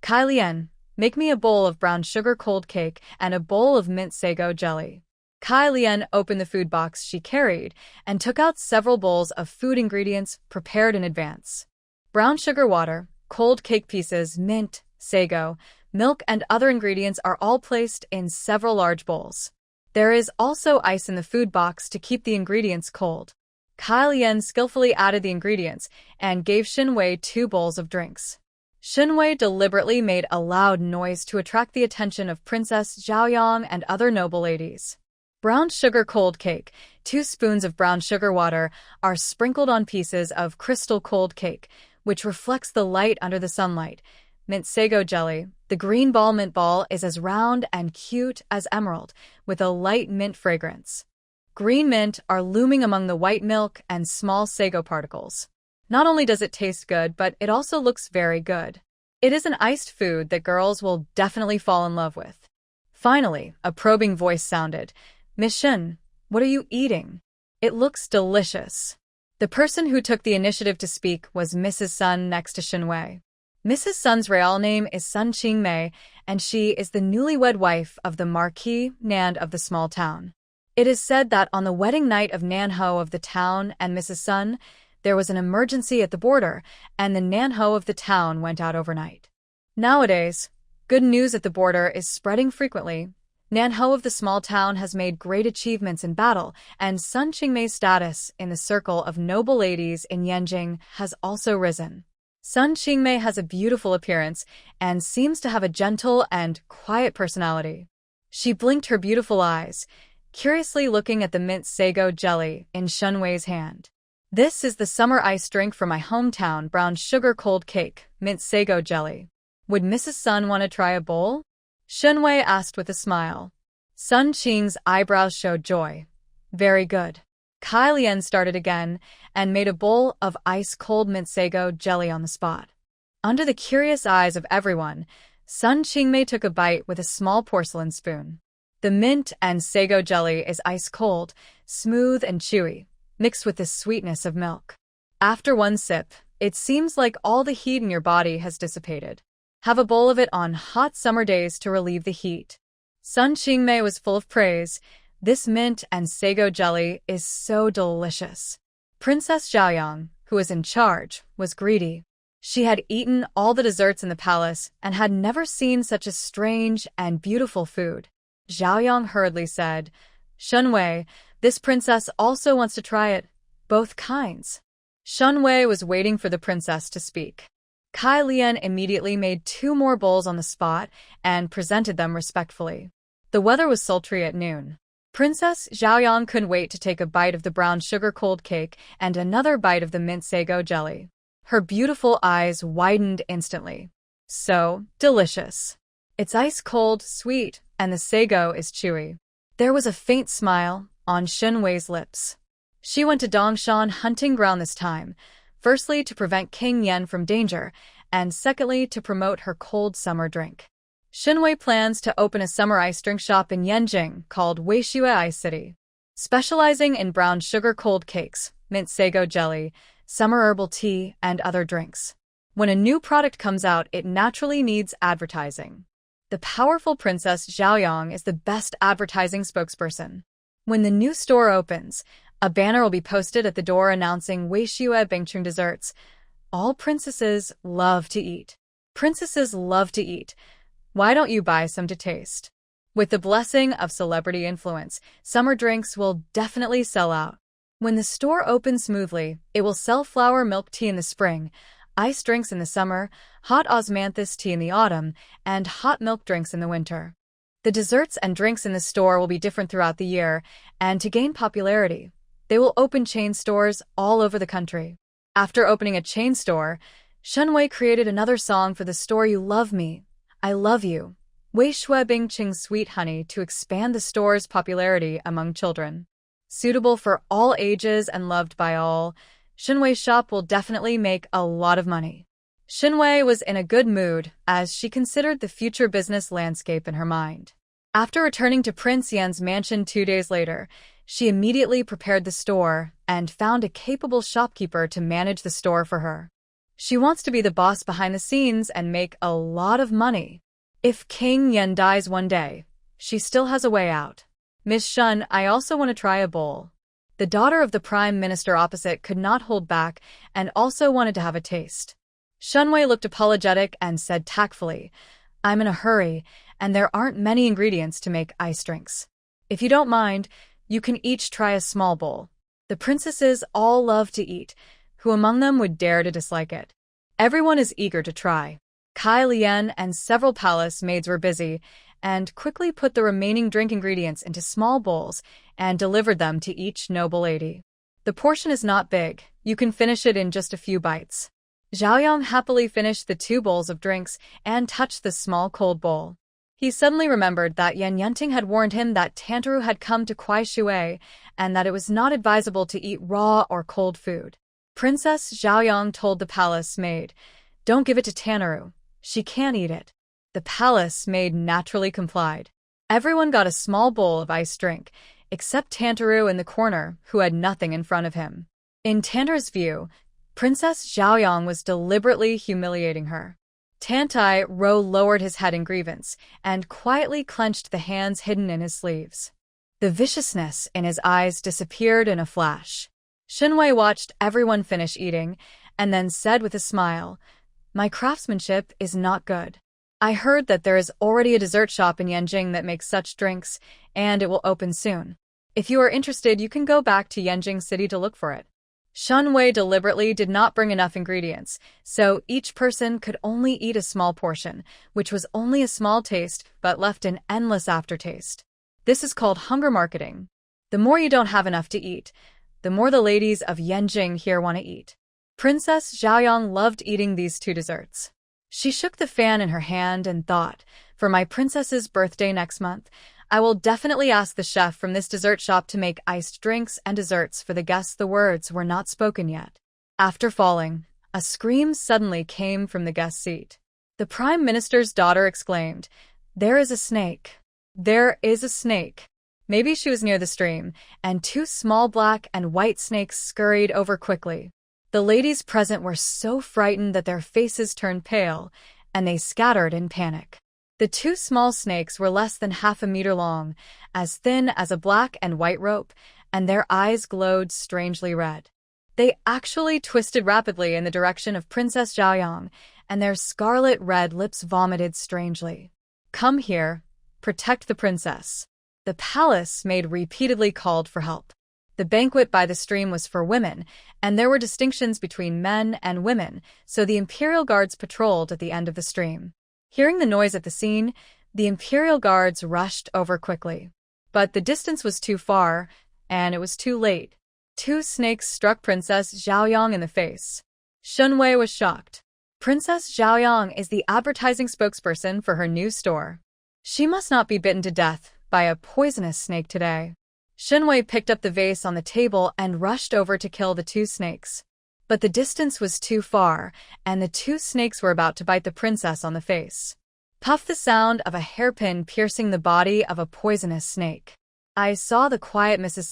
"Kai Lian, make me a bowl of brown sugar cold cake and a bowl of mint sago jelly." Kai Lian opened the food box she carried and took out several bowls of food ingredients prepared in advance. Brown sugar water, cold cake pieces, mint, sago, milk, and other ingredients are all placed in several large bowls. There is also ice in the food box to keep the ingredients cold. Kai Lian skillfully added the ingredients and gave Shen Wei 2 bowls of drinks. Shen Wei deliberately made a loud noise to attract the attention of Princess Zhaoyang and other noble ladies. Brown sugar cold cake, 2 spoons of brown sugar water are sprinkled on pieces of crystal cold cake, which reflects the light under the sunlight. Mint sago jelly, the green ball mint ball is as round and cute as emerald, with a light mint fragrance. Green mint are looming among the white milk and small sago particles. Not only does it taste good, but it also looks very good. It is an iced food that girls will definitely fall in love with. Finally, a probing voice sounded, "Miss Shen, what are you eating? It looks delicious." The person who took the initiative to speak was Mrs. Sun next to Shen Wei. Mrs. Sun's real name is Sun Qingmei, and she is the newlywed wife of the Marquis Nan of the small town. It is said that on the wedding night of Nanho of the town and Mrs. Sun, there was an emergency at the border, and the Nanho of the town went out overnight. Nowadays, good news at the border is spreading frequently. Nanho of the small town has made great achievements in battle, and Sun Qingmei's status in the circle of noble ladies in Yanjing has also risen. Sun Qingmei has a beautiful appearance and seems to have a gentle and quiet personality. She blinked her beautiful eyes, curiously looking at the mint sago jelly in Shen Wei's hand. "This is the summer ice drink from my hometown, brown sugar cold cake, mint sago jelly. Would Mrs. Sun want to try a bowl?" Shen Wei asked with a smile. Sun Qing's eyebrows showed joy. "Very good." Kai Lian started again and made a bowl of ice-cold mint sago jelly on the spot. Under the curious eyes of everyone, Sun Qingmei took a bite with a small porcelain spoon. The mint and sago jelly is ice-cold, smooth and chewy, mixed with the sweetness of milk. After one sip, it seems like all the heat in your body has dissipated. Have a bowl of it on hot summer days to relieve the heat. Sun Qingmei was full of praise. "This mint and sago jelly is so delicious." Princess Zhaoyang, who was in charge, was greedy. She had eaten all the desserts in the palace and had never seen such a strange and beautiful food. Zhaoyang hurriedly said, "Shen Wei, this princess also wants to try it, both kinds." Shen Wei was waiting for the princess to speak. Kai Lian immediately made 2 more bowls on the spot and presented them respectfully. The weather was sultry at noon. Princess Zhaoyang couldn't wait to take a bite of the brown sugar cold cake and another bite of the mint sago jelly. Her beautiful eyes widened instantly. So delicious. It's ice cold, sweet, and the sago is chewy. There was a faint smile on Shen Wei's lips. She went to Dongshan hunting ground this time, firstly to prevent King Yen from danger, and secondly to promote her cold summer drink. Shen Wei plans to open a summer ice drink shop in Yanjing called Weishue Ice City, specializing in brown sugar cold cakes, mint sago jelly, summer herbal tea, and other drinks. When a new product comes out, it naturally needs advertising. The powerful Princess Zhaoyang is the best advertising spokesperson. When the new store opens, a banner will be posted at the door announcing Weishue Bingcheng desserts. All princesses love to eat. Princesses love to eat. Why don't you buy some to taste? With the blessing of celebrity influence, summer drinks will definitely sell out. When the store opens smoothly, it will sell flower milk tea in the spring, ice drinks in the summer, hot osmanthus tea in the autumn, and hot milk drinks in the winter. The desserts and drinks in the store will be different throughout the year, and to gain popularity, they will open chain stores all over the country. After opening a chain store, Shen Wei created another song for the store You Love Me, I Love You, Wei Shui Bingqing Sweet Honey to expand the store's popularity among children. Suitable for all ages and loved by all, Shen Wei's shop will definitely make a lot of money. Shen Wei was in a good mood as she considered the future business landscape in her mind. After returning to Prince Yan's mansion 2 days later, she immediately prepared the store and found a capable shopkeeper to manage the store for her. She wants to be the boss behind the scenes and make a lot of money. If King Yen dies one day, she still has a way out. Miss Shun, I also want to try a bowl. The daughter of the prime minister opposite could not hold back and also wanted to have a taste. Shen Wei looked apologetic and said tactfully, I'm in a hurry, and there aren't many ingredients to make ice drinks. If you don't mind, you can each try a small bowl. The princesses all love to eat. Who among them would dare to dislike it? Everyone is eager to try. Kai Lian and several palace maids were busy, and quickly put the remaining drink ingredients into small bowls and delivered them to each noble lady. The portion is not big, you can finish it in just a few bites. Zhaoyang happily finished the 2 bowls of drinks and touched the small cold bowl. He suddenly remembered that Yan Yunting had warned him that Tantaru had come to Kuai Shui and that it was not advisable to eat raw or cold food. Princess Zhaoyang told the palace maid, Don't give it to Tantaru, she can't eat it. The palace maid naturally complied. Everyone got a small bowl of iced drink, except Tantaru in the corner, who had nothing in front of him. In Tantaru's view, Princess Zhaoyang was deliberately humiliating her. Tantai Ro lowered his head in grievance and quietly clenched the hands hidden in his sleeves. The viciousness in his eyes disappeared in a flash. Shen Wei watched everyone finish eating and then said with a smile, My craftsmanship is not good. I heard that there is already a dessert shop in Yanjing that makes such drinks, and it will open soon. If you are interested, you can go back to Yanjing City to look for it. Shen Wei deliberately did not bring enough ingredients, so each person could only eat a small portion, which was only a small taste but left an endless aftertaste. This is called hunger marketing. The more you don't have enough to eat, the more the ladies of Yanjing here want to eat. Princess Zhaoyang loved eating these 2 desserts. She shook the fan in her hand and thought, for my princess's birthday next month, I will definitely ask the chef from this dessert shop to make iced drinks and desserts for the guests. The words were not spoken yet. After falling, a scream suddenly came from the guest seat. The prime minister's daughter exclaimed, There is a snake. There is a snake. Maybe she was near the stream, and 2 small black and white snakes scurried over quickly. The ladies present were so frightened that their faces turned pale, and they scattered in panic. The 2 small snakes were less than half a meter long, as thin as a black and white rope, and their eyes glowed strangely red. They actually twisted rapidly in the direction of Princess Zhaoyang, and their scarlet red lips vomited strangely. Come here, protect the princess. The palace maid repeatedly called for help. The banquet by the stream was for women, and there were distinctions between men and women, so the imperial guards patrolled at the end of the stream. Hearing the noise at the scene, the imperial guards rushed over quickly. But the distance was too far, and it was too late. 2 snakes struck Princess Zhaoyang in the face. Shen Wei was shocked. Princess Zhaoyang is the advertising spokesperson for her new store. She must not be bitten to death by a poisonous snake today. Shen Wei picked up the vase on the table and rushed over to kill the two snakes. But the distance was too far, and the two snakes were about to bite the princess on the face. Puff, the sound of a hairpin piercing the body of a poisonous snake. I saw the quiet Mrs.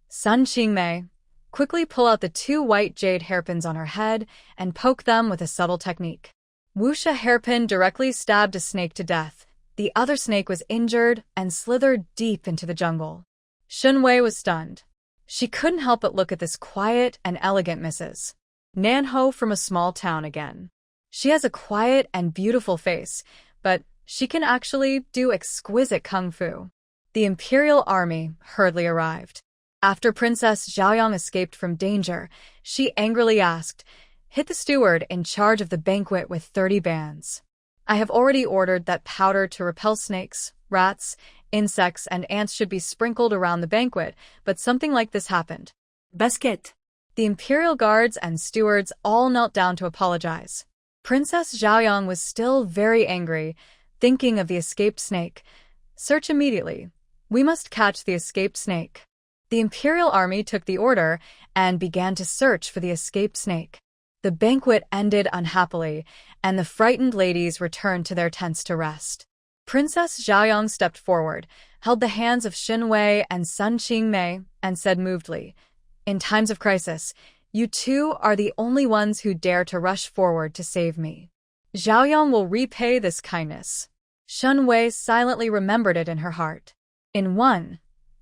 Sun Qingmei, quickly pull out the two white jade hairpins on her head and poke them with a subtle technique. Wuxia hairpin directly stabbed a snake to death. The other snake was injured and slithered deep into the jungle. Shen Wei was stunned. She couldn't help but look at this quiet and elegant Mrs. Nanho from a small town again. She has a quiet and beautiful face, but she can actually do exquisite kung fu. The imperial army hurriedly arrived. After Princess Zhaoyang escaped from danger, she angrily asked, "Hit the steward in charge of the banquet with 30 bands. I have already ordered that powder to repel snakes, rats, insects, and ants should be sprinkled around the banquet, but something like this happened." Basket. The imperial guards and stewards all knelt down to apologize. Princess Zhaoyang was still very angry, thinking of the escaped snake. "Search immediately. We must catch the escaped snake." The imperial army took the order and began to search for the escaped snake. The banquet ended unhappily, and the frightened ladies returned to their tents to rest. Princess Zhaoyang stepped forward, held the hands of Shen Wei and Sun Qingmei, and said movedly, "In times of crisis, you two are the only ones who dare to rush forward to save me. Zhaoyang will repay this kindness." Shen Wei silently remembered it in her heart.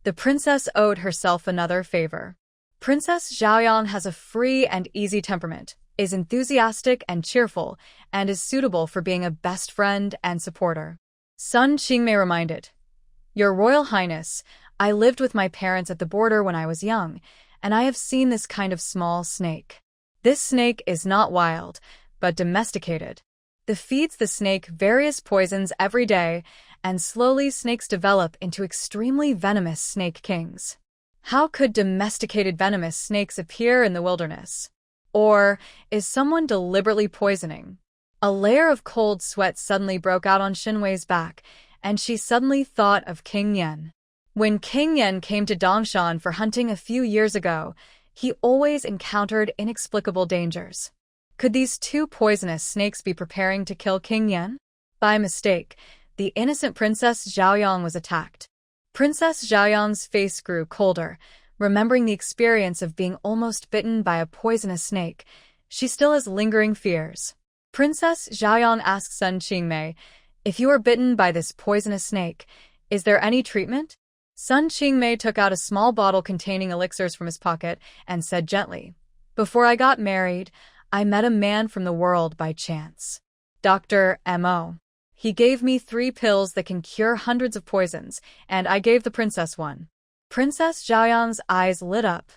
The princess owed herself another favor. Princess Zhaoyang has a free and easy temperament, is enthusiastic and cheerful, and is suitable for being a best friend and supporter. Sun Qingmei reminded, "Your Royal Highness, I lived with my parents at the border when I was young, and I have seen this kind of small snake. This snake is not wild, but domesticated. It feeds the snake various poisons every day, and slowly snakes develop into extremely venomous snake kings. How could domesticated venomous snakes appear in the wilderness? Or is someone deliberately poisoning?" A layer of cold sweat suddenly broke out on Shen Wei's back, and she suddenly thought of King Yan. When King Yan came to Dongshan for hunting a few years ago, he always encountered inexplicable dangers. Could these two poisonous snakes be preparing to kill King Yan? By mistake, the innocent Princess Zhaoyang was attacked. Princess Zhaoyang's face grew colder, remembering the experience of being almost bitten by a poisonous snake. She still has lingering fears. Princess Zhaoyang asked Sun Qingmei, "If you are bitten by this poisonous snake, is there any treatment?" Sun Qingmei took out a small bottle containing elixirs from his pocket and said gently, "Before I got married, I met a man from the world by chance. Dr. Mo. He gave me 3 pills that can cure hundreds of poisons, and I gave the princess one." Princess Zhaoyang's eyes lit up.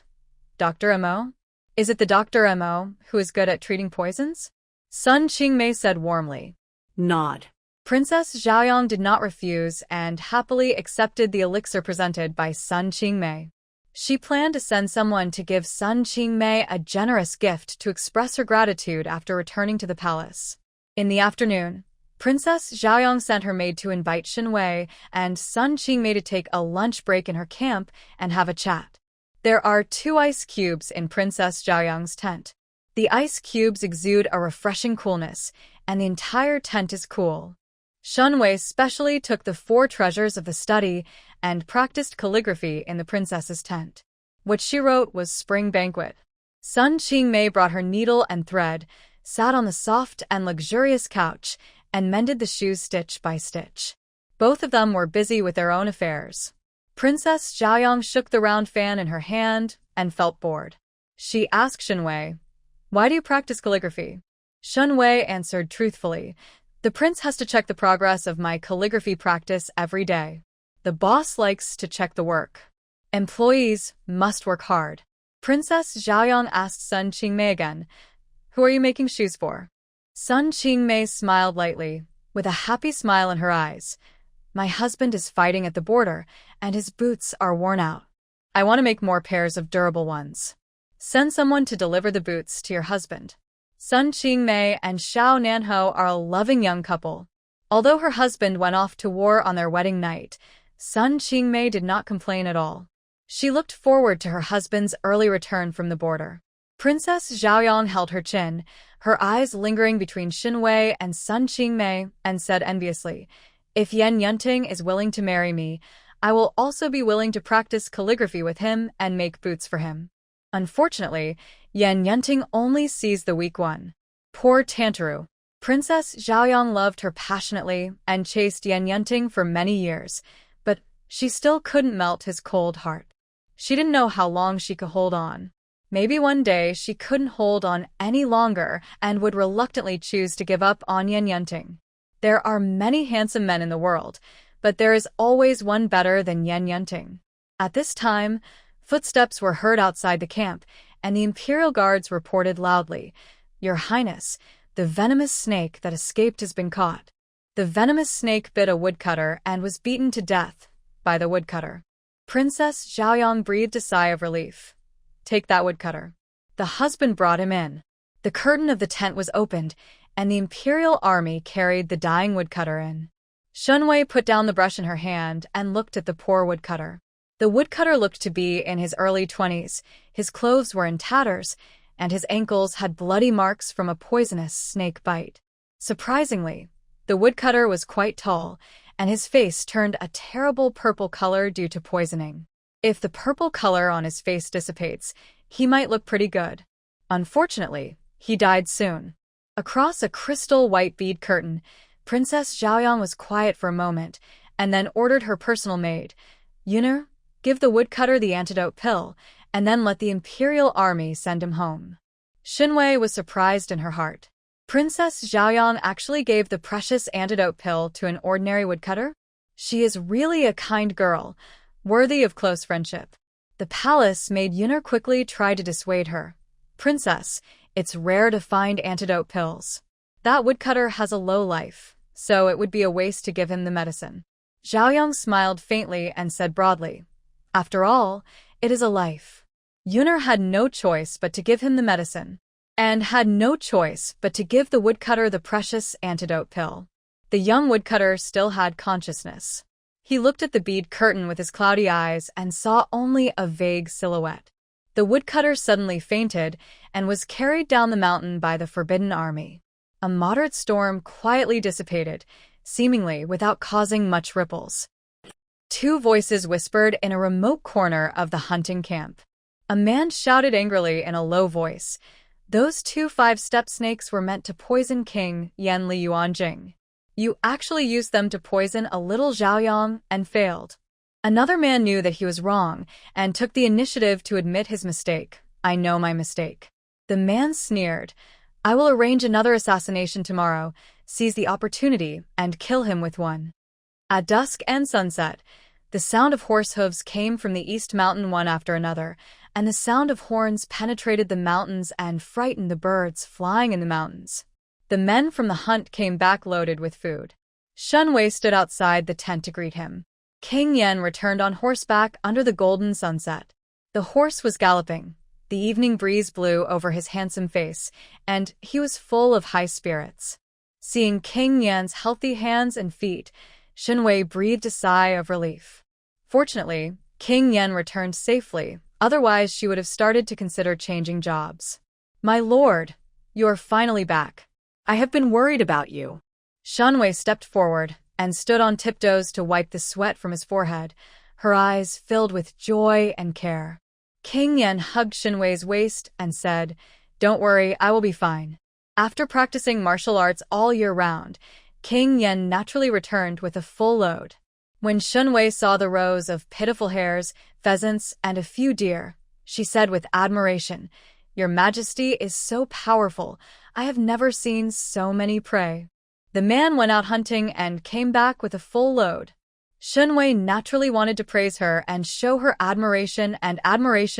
"Dr. Mo? Is it the Dr. Mo who is good at treating poisons?" Sun Qingmei said warmly. Nod. Princess Zhaoyang did not refuse and happily accepted the elixir presented by Sun Qingmei. She planned to send someone to give Sun Qingmei a generous gift to express her gratitude after returning to the palace. In the afternoon, Princess Zhaoyang sent her maid to invite Shen Wei and Sun Qingmei to take a lunch break in her camp and have a chat. There are 2 ice cubes in Princess Zhaoyang's tent. The ice cubes exude a refreshing coolness, and the entire tent is cool. Shen Wei specially took the 4 treasures of the study and practiced calligraphy in the princess's tent. What she wrote was Spring Banquet. Sun Qingmei brought her needle and thread, sat on the soft and luxurious couch, and mended the shoes stitch by stitch. Both of them were busy with their own affairs. Princess Zhaoyang shook the round fan in her hand and felt bored. She asked Shen Wei, "Why do you practice calligraphy?" Shen Wei answered truthfully, "The prince has to check the progress of my calligraphy practice every day. The boss likes to check the work. Employees must work hard." Princess Zhaoyang asked Sun Qingmei again, "Who are you making shoes for?" Sun Qingmei smiled lightly, with a happy smile in her eyes. "My husband is fighting at the border, and his boots are worn out. I want to make more pairs of durable ones. Send someone to deliver the boots to your husband." Sun Qingmei and Xiao Nanhou are a loving young couple. Although her husband went off to war on their wedding night, Sun Qingmei did not complain at all. She looked forward to her husband's early return from the border. Princess Zhaoyang held her chin, her eyes lingering between Shen Wei and Sun Qingmei, and said enviously, "If Yan Yunting is willing to marry me, I will also be willing to practice calligraphy with him and make boots for him." Unfortunately, Yan Yunting only sees the weak one. Poor Tantaru. Princess Zhaoyang loved her passionately and chased Yan Yunting for many years, but she still couldn't melt his cold heart. She didn't know how long she could hold on. Maybe one day she couldn't hold on any longer and would reluctantly choose to give up on Yan Yunting. There are many handsome men in the world, but there is always one better than Yan Yunting. At this time, footsteps were heard outside the camp, and the Imperial Guards reported loudly, "Your Highness, the venomous snake that escaped has been caught." The venomous snake bit a woodcutter and was beaten to death by the woodcutter. Princess Zhaoyang breathed a sigh of relief. "Take that woodcutter." The husband brought him in. The curtain of the tent was opened, and the Imperial army carried the dying woodcutter in. Shen Wei put down the brush in her hand and looked at the poor woodcutter. The woodcutter looked to be in his early 20s, his clothes were in tatters, and his ankles had bloody marks from a poisonous snake bite. Surprisingly, the woodcutter was quite tall, and his face turned a terrible purple color due to poisoning. If the purple color on his face dissipates, he might look pretty good. Unfortunately, he died soon. Across a crystal white bead curtain, Princess Zhaoyang was quiet for a moment, and then ordered her personal maid, "Yuner, give the woodcutter the antidote pill, and then let the Imperial army send him home." Shen Wei was surprised in her heart. Princess Zhaoyang actually gave the precious antidote pill to an ordinary woodcutter? She is really a kind girl, worthy of close friendship. The palace maid Yuner quickly tried to dissuade her. "Princess, it's rare to find antidote pills. That woodcutter has a low life, so it would be a waste to give him the medicine." Zhaoyang smiled faintly and said broadly, "After all, it is a life." Yuner had no choice but to give him the medicine, and had no choice but to give the woodcutter the precious antidote pill. The young woodcutter still had consciousness. He looked at the bead curtain with his cloudy eyes and saw only a vague silhouette. The woodcutter suddenly fainted and was carried down the mountain by the Forbidden Army. A moderate storm quietly dissipated, seemingly without causing much ripples. Two voices whispered in a remote corner of the hunting camp. A man shouted angrily in a low voice, "Those 2 5-step snakes were meant to poison King Yan Li Yuanjing. You actually used them to poison a little Zhaoyang and failed." Another man knew that he was wrong and took the initiative to admit his mistake. "I know my mistake." The man sneered, "I will arrange another assassination tomorrow, seize the opportunity, and kill him with one." At dusk and sunset, the sound of horse hooves came from the east mountain one after another, and the sound of horns penetrated the mountains and frightened the birds flying in the mountains. The men from the hunt came back loaded with food. Shen Wei stood outside the tent to greet him. King Yan returned on horseback under the golden sunset. The horse was galloping. The evening breeze blew over his handsome face, and he was full of high spirits. Seeing King Yan's healthy hands and feet, Shen Wei breathed a sigh of relief. Fortunately, King Yan returned safely, otherwise she would have started to consider changing jobs. "My lord, you are finally back. I have been worried about you." Shen Wei stepped forward and stood on tiptoes to wipe the sweat from his forehead, her eyes filled with joy and care. King Yan hugged Shen Wei's waist and said, "Don't worry, I will be fine." After practicing martial arts all year round, King Yan naturally returned with a full load. When Shen Wei saw the rows of pitiful hares, pheasants, and a few deer, she said with admiration, "Your Majesty is so powerful. I have never seen so many prey." The man went out hunting and came back with a full load. Shen Wei naturally wanted to praise her and show her admiration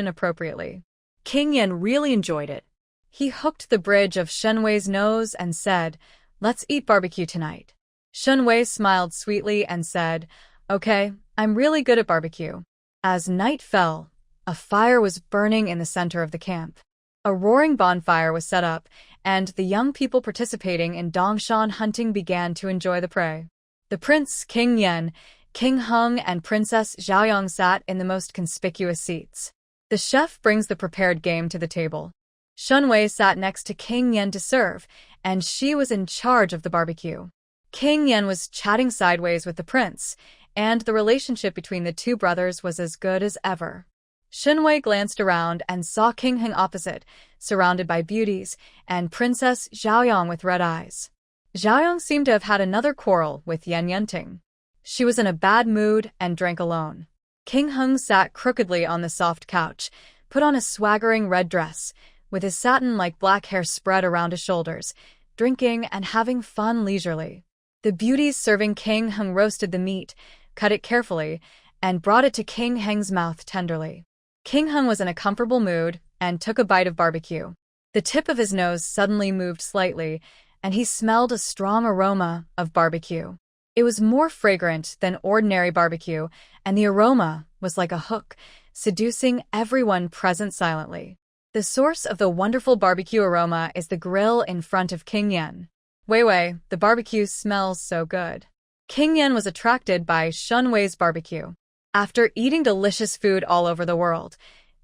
appropriately. King Yan really enjoyed it. He hooked the bridge of Shen Wei's nose and said, "Let's eat barbecue tonight." Shen Wei smiled sweetly and said, "Okay, I'm really good at barbecue." As night fell, a fire was burning in the center of the camp. A roaring bonfire was set up, and the young people participating in Dongshan hunting began to enjoy the prey. The prince, King Yen, King Hung, and Princess Zhaoyang sat in the most conspicuous seats. The chef brings the prepared game to the table. Shen Wei sat next to King Yen to serve, and she was in charge of the barbecue. King Yen was chatting sideways with the prince, and the relationship between the two brothers was as good as ever. Shen Wei glanced around and saw King Hung opposite, surrounded by beauties, and Princess Zhaoyang with red eyes. Zhaoyang seemed to have had another quarrel with Yan Yanting. She was in a bad mood and drank alone. King Hung sat crookedly on the soft couch, put on a swaggering red dress, with his satin-like black hair spread around his shoulders, drinking and having fun leisurely. The beauties serving King Hung roasted the meat, cut it carefully, and brought it to King Hung's mouth tenderly. King Hung was in a comfortable mood and took a bite of barbecue. The tip of his nose suddenly moved slightly, and he smelled a strong aroma of barbecue. It was more fragrant than ordinary barbecue, and the aroma was like a hook, seducing everyone present silently. The source of the wonderful barbecue aroma is the grill in front of King Yen. Wei, the barbecue smells so good. King Yen was attracted by Shen Wei's barbecue. After eating delicious food all over the world,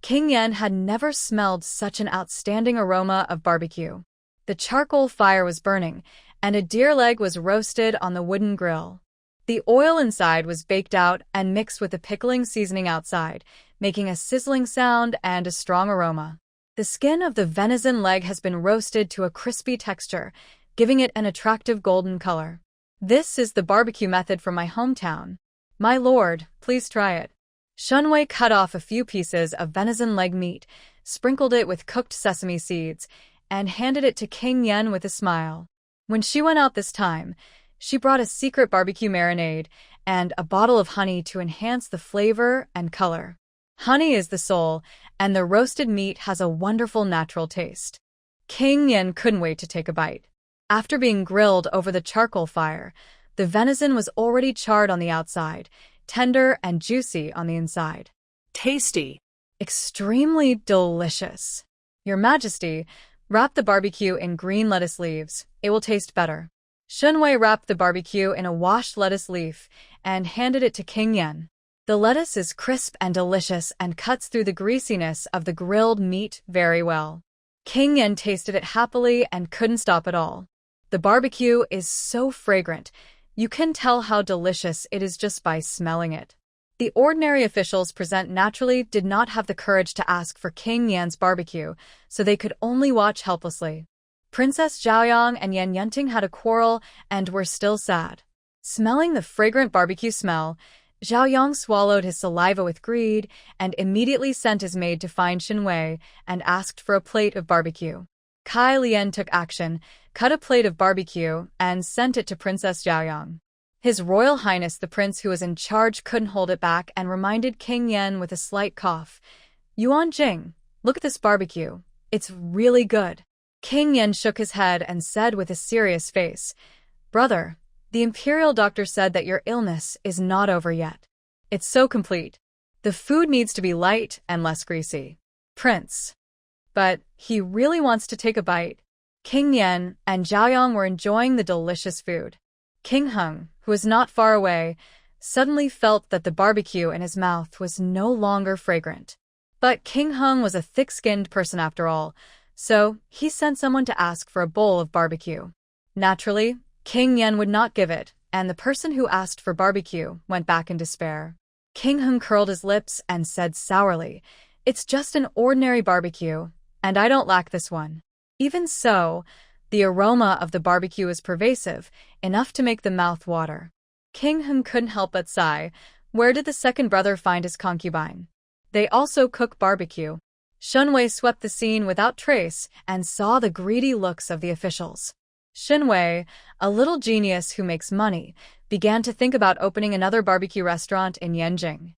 King Yen had never smelled such an outstanding aroma of barbecue. The charcoal fire was burning, and a deer leg was roasted on the wooden grill. The oil inside was baked out and mixed with the pickling seasoning outside, making a sizzling sound and a strong aroma. The skin of the venison leg has been roasted to a crispy texture, giving it an attractive golden color. This is the barbecue method from my hometown. My lord, please try it. Shen Wei cut off a few pieces of venison leg meat, sprinkled it with cooked sesame seeds, and handed it to King Yen with a smile. When she went out this time, she brought a secret barbecue marinade and a bottle of honey to enhance the flavor and color. Honey is the soul, and the roasted meat has a wonderful natural taste. King Yen couldn't wait to take a bite. After being grilled over the charcoal fire, the venison was already charred on the outside, tender and juicy on the inside. Tasty. Extremely delicious. Your Majesty, wrap the barbecue in green lettuce leaves. It will taste better. Shen Wei wrapped the barbecue in a washed lettuce leaf and handed it to King Yen. The lettuce is crisp and delicious and cuts through the greasiness of the grilled meat very well. King Yen tasted it happily and couldn't stop at all. The barbecue is so fragrant. You can tell how delicious it is just by smelling it. The ordinary officials present naturally did not have the courage to ask for King Yan's barbecue, so they could only watch helplessly. Princess Zhaoyang and Yan Yanting had a quarrel and were still sad. Smelling the fragrant barbecue smell, Zhaoyang swallowed his saliva with greed and immediately sent his maid to find Shen Wei and asked for a plate of barbecue. Kai Lian took action, cut a plate of barbecue, and sent it to Princess Zhaoyang. His Royal Highness the Prince who was in charge couldn't hold it back and reminded King Yen with a slight cough. Yuan Jing, look at this barbecue. It's really good. King Yen shook his head and said with a serious face, Brother, the imperial doctor said that your illness is not over yet. It's so complete. The food needs to be light and less greasy. Prince. But he really wants to take a bite. King Yen and Zhaoyang were enjoying the delicious food. King Hung, who was not far away, suddenly felt that the barbecue in his mouth was no longer fragrant. But King Hung was a thick-skinned person after all, so he sent someone to ask for a bowl of barbecue. Naturally, King Yen would not give it, and the person who asked for barbecue went back in despair. King Hung curled his lips and said sourly, It's just an ordinary barbecue, and I don't lack this one. Even so, the aroma of the barbecue is pervasive, enough to make the mouth water. King Hung couldn't help but sigh. Where did the second brother find his concubine? They also cook barbecue. Shen Wei swept the scene without trace and saw the greedy looks of the officials. Shen Wei, a little genius who makes money, began to think about opening another barbecue restaurant in Yanjing.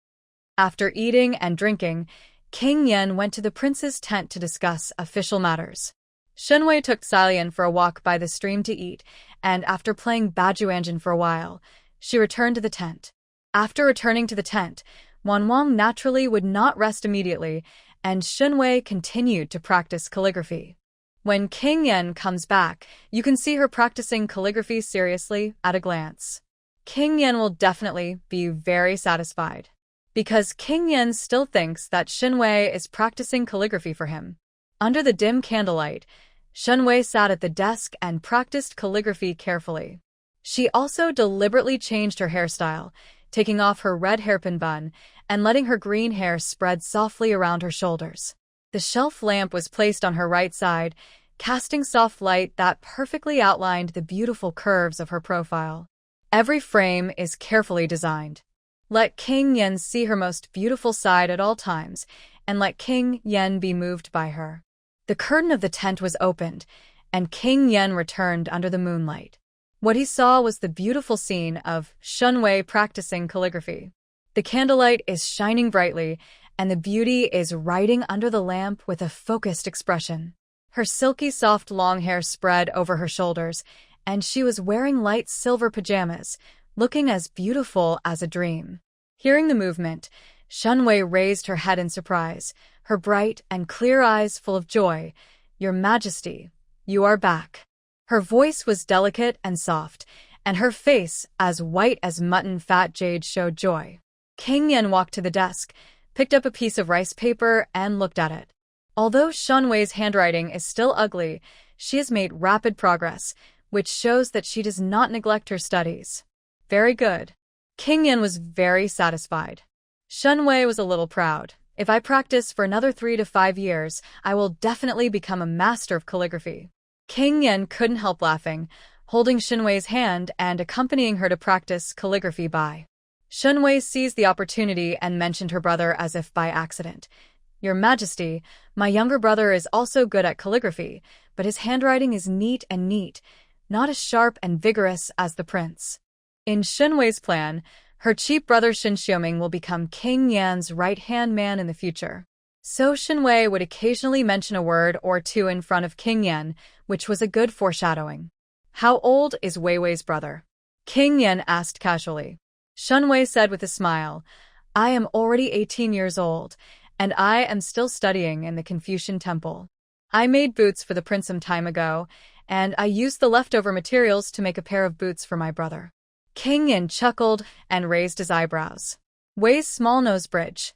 After eating and drinking, King Yen went to the prince's tent to discuss official matters. Shen Wei took Xilian for a walk by the stream to eat, and after playing Bajuanjin for a while, she returned to the tent. After returning to the tent, Wanwang naturally would not rest immediately, and Shen Wei continued to practice calligraphy. When King Yen comes back, you can see her practicing calligraphy seriously at a glance. King Yen will definitely be very satisfied, because King Yen still thinks that Shen Wei is practicing calligraphy for him. Under the dim candlelight, Shen Wei sat at the desk and practiced calligraphy carefully. She also deliberately changed her hairstyle, taking off her red hairpin bun and letting her green hair spread softly around her shoulders. The shelf lamp was placed on her right side, casting soft light that perfectly outlined the beautiful curves of her profile. Every frame is carefully designed. Let King Yen see her most beautiful side at all times, and let King Yen be moved by her. The curtain of the tent was opened, and King Yen returned under the moonlight. What he saw was the beautiful scene of Shen Wei practicing calligraphy. The candlelight is shining brightly, and the beauty is riding under the lamp with a focused expression. Her silky soft long hair spread over her shoulders, and she was wearing light silver pajamas, looking as beautiful as a dream. Hearing the movement, Shen Wei raised her head in surprise, her bright and clear eyes full of joy. "Your Majesty, you are back." Her voice was delicate and soft, and her face, as white as mutton fat jade, showed joy. King Yen walked to the desk, picked up a piece of rice paper, and looked at it. Although Shen Wei's handwriting is still ugly, she has made rapid progress, which shows that she does not neglect her studies. Very good. King Yen was very satisfied. Shen Wei was a little proud. If I practice for another 3 to 5 years, I will definitely become a master of calligraphy. King Yen couldn't help laughing, holding Shen Wei's hand and accompanying her to practice calligraphy by. Shen Wei seized the opportunity and mentioned her brother as if by accident. "Your Majesty, my younger brother is also good at calligraphy, but his handwriting is neat, not as sharp and vigorous as the prince." In Shen Wei's plan, her cheap brother Shen Xiuming will become King Yan's right-hand man in the future. So Shen Wei would occasionally mention a word or two in front of King Yan, which was a good foreshadowing. "How old is Wei Wei's brother?" King Yan asked casually. Shen Wei said with a smile, "I am already 18 years old, and I am still studying in the Confucian temple. I made boots for the prince some time ago, and I used the leftover materials to make a pair of boots for my brother." King Yan chuckled and raised his eyebrows. "Wei's small nose bridge.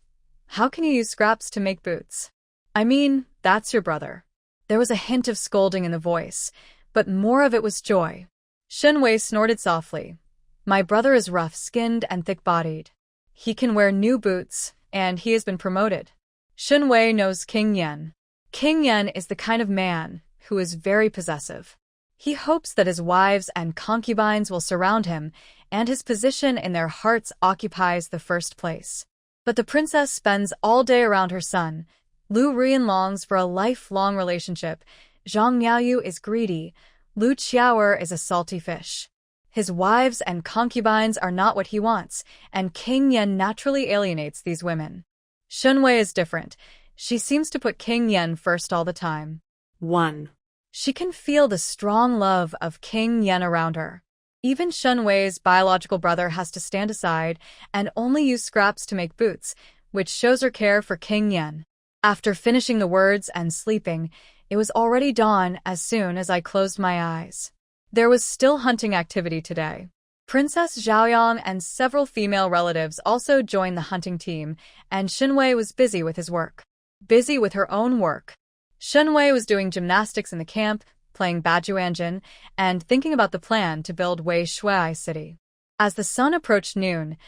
How can you use scraps to make boots? I mean, that's your brother." There was a hint of scolding in the voice, but more of it was joy. Shen Wei snorted softly. "My brother is rough-skinned and thick-bodied. He can wear new boots, and he has been promoted." Shen Wei knows King Yan. King Yan is the kind of man who is very possessive. He hopes that his wives and concubines will surround him, and his position in their hearts occupies the first place. But the princess spends all day around her son. Lu Rian longs for a lifelong relationship. Zhang Miaoyu is greedy. Lu Qiaoer is a salty fish. His wives and concubines are not what he wants, and King Yan naturally alienates these women. Shen Wei is different. She seems to put King Yan first all the time. 1. She can feel the strong love of King Yan around her. Even Shen Wei's biological brother has to stand aside and only use scraps to make boots, which shows her care for King Yan. After finishing the words and sleeping, it was already dawn as soon as I closed my eyes. There was still hunting activity today. Princess Zhaoyang and several female relatives also joined the hunting team, and Shen Wei was busy with his work. Busy with her own work. Shen Wei was doing gymnastics in the camp, playing Bajuanjin, and thinking about the plan to build Wei Shui City. As the sun approached noon,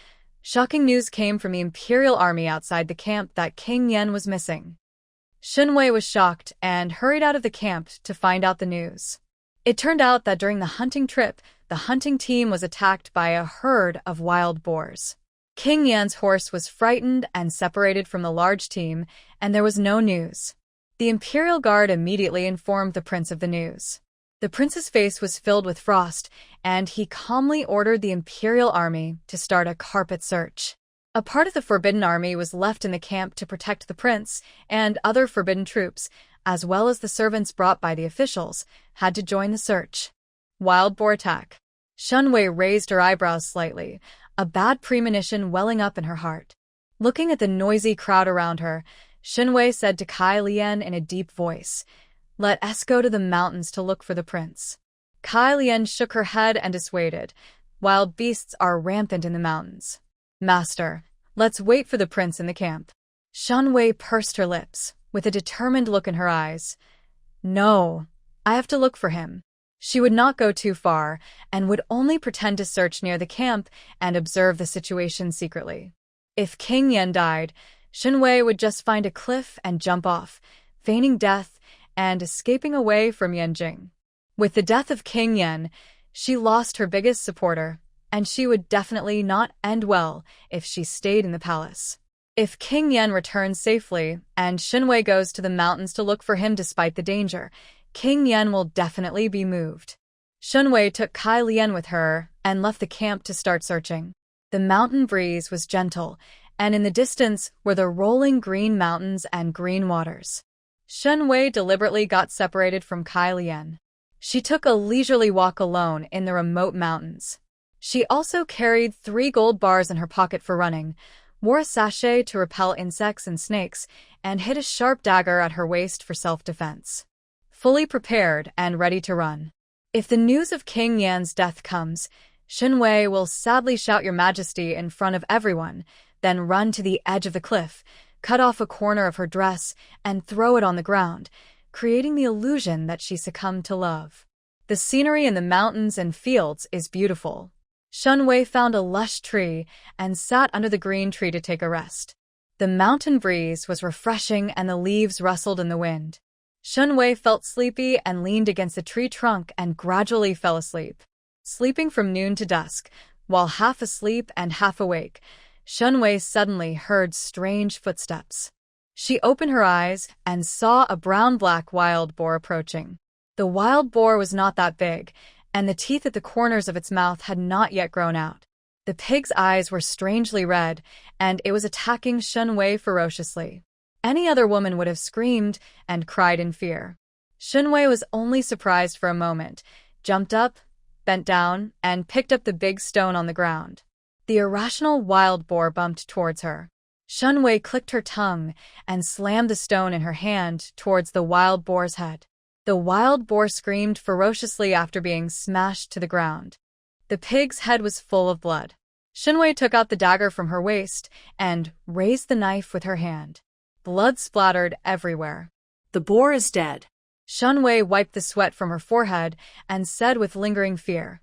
shocking news came from the imperial army outside the camp that King Yan was missing. Shen Wei was shocked and hurried out of the camp to find out the news. It turned out that during the hunting trip, the hunting team was attacked by a herd of wild boars. King Yan's horse was frightened and separated from the large team, and there was no news. The Imperial Guard immediately informed the prince of the news. The prince's face was filled with frost, and he calmly ordered the Imperial Army to start a carpet search. A part of the Forbidden Army was left in the camp to protect the prince, and other forbidden troops, as well as the servants brought by the officials, had to join the search. Wild boar attack. Shen Wei raised her eyebrows slightly, a bad premonition welling up in her heart. Looking at the noisy crowd around her, Shen Wei said to Kai Lian in a deep voice, Let us go to the mountains to look for the prince. Kai Lian shook her head and dissuaded. Wild beasts are rampant in the mountains. Master, let's wait for the prince in the camp. Shen Wei pursed her lips, with a determined look in her eyes. No, I have to look for him. She would not go too far, and would only pretend to search near the camp and observe the situation secretly. If King Yan died, Shen Wei would just find a cliff and jump off, feigning death and escaping away from Yanjing. With the death of King Yan, she lost her biggest supporter, and she would definitely not end well if she stayed in the palace. If King Yan returns safely, and Shen Wei goes to the mountains to look for him despite the danger, King Yan will definitely be moved. Shen Wei took Kai Lian with her and left the camp to start searching. The mountain breeze was gentle, and in the distance were the rolling green mountains and green waters. Shen Wei deliberately got separated from Kai Lian. She took a leisurely walk alone in the remote mountains. She also carried 3 gold bars in her pocket for running, wore a sachet to repel insects and snakes, and hid a sharp dagger at her waist for self-defense. Fully prepared and ready to run. If the news of King Yan's death comes, Shen Wei will sadly shout "Your Majesty" in front of everyone, then run to the edge of the cliff, cut off a corner of her dress, and throw it on the ground, creating the illusion that she succumbed to love. The scenery in the mountains and fields is beautiful. Shen Wei found a lush tree and sat under the green tree to take a rest. The mountain breeze was refreshing and the leaves rustled in the wind. Shen Wei felt sleepy and leaned against the tree trunk and gradually fell asleep. Sleeping from noon to dusk, while half asleep and half awake, Shen Wei suddenly heard strange footsteps. She opened her eyes and saw a brown-black wild boar approaching. The wild boar was not that big, and the teeth at the corners of its mouth had not yet grown out. The pig's eyes were strangely red, and it was attacking Shen Wei ferociously. Any other woman would have screamed and cried in fear. Shen Wei was only surprised for a moment, jumped up, bent down, and picked up the big stone on the ground. The irrational wild boar bumped towards her. Shen Wei clicked her tongue and slammed the stone in her hand towards the wild boar's head. The wild boar screamed ferociously after being smashed to the ground. The pig's head was full of blood. Shen Wei took out the dagger from her waist and raised the knife with her hand. Blood splattered everywhere. The boar is dead. Shen Wei wiped the sweat from her forehead and said with lingering fear,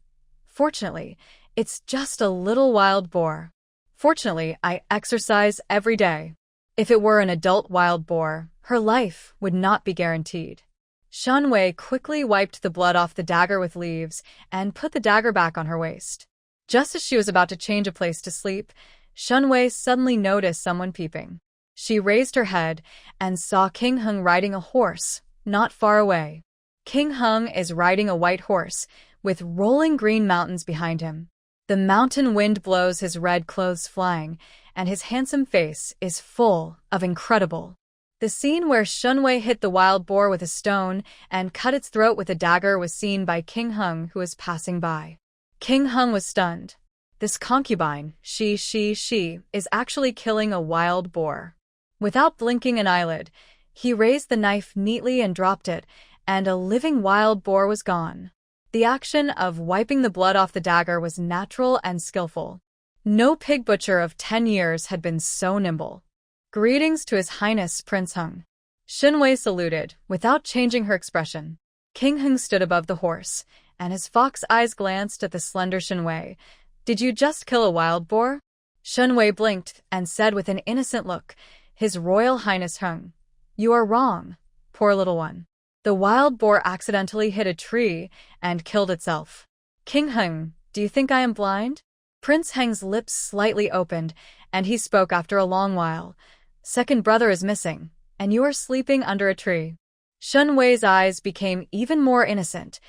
"Fortunately, it's just a little wild boar. Fortunately, I exercise every day. If it were an adult wild boar, her life would not be guaranteed." Shen Wei quickly wiped the blood off the dagger with leaves and put the dagger back on her waist. Just as she was about to change a place to sleep, Shen Wei suddenly noticed someone peeping. She raised her head and saw King Hung riding a horse, not far away. King Hung is riding a white horse, with rolling green mountains behind him. The mountain wind blows his red clothes flying, and his handsome face is full of incredible. The scene where Shen Wei hit the wild boar with a stone and cut its throat with a dagger was seen by King Hung, who was passing by. King Hung was stunned. This concubine, she is actually killing a wild boar. Without blinking an eyelid, he raised the knife neatly and dropped it, and a living wild boar was gone. The action of wiping the blood off the dagger was natural and skillful. No pig butcher of 10 years had been so nimble. "Greetings to His Highness Prince Hung." Shen Wei saluted, without changing her expression. King Hung stood above the horse, and his fox eyes glanced at the slender Shen Wei. "Did you just kill a wild boar?" Shen Wei blinked and said with an innocent look, "His Royal Highness Hung, you are wrong, poor little one. The wild boar accidentally hit a tree and killed itself." "King Hung, do you think I am blind?" Prince Heng's lips slightly opened, and he spoke after a long while. "Second brother is missing, and you are sleeping under a tree." Shen Wei's eyes became even more innocent.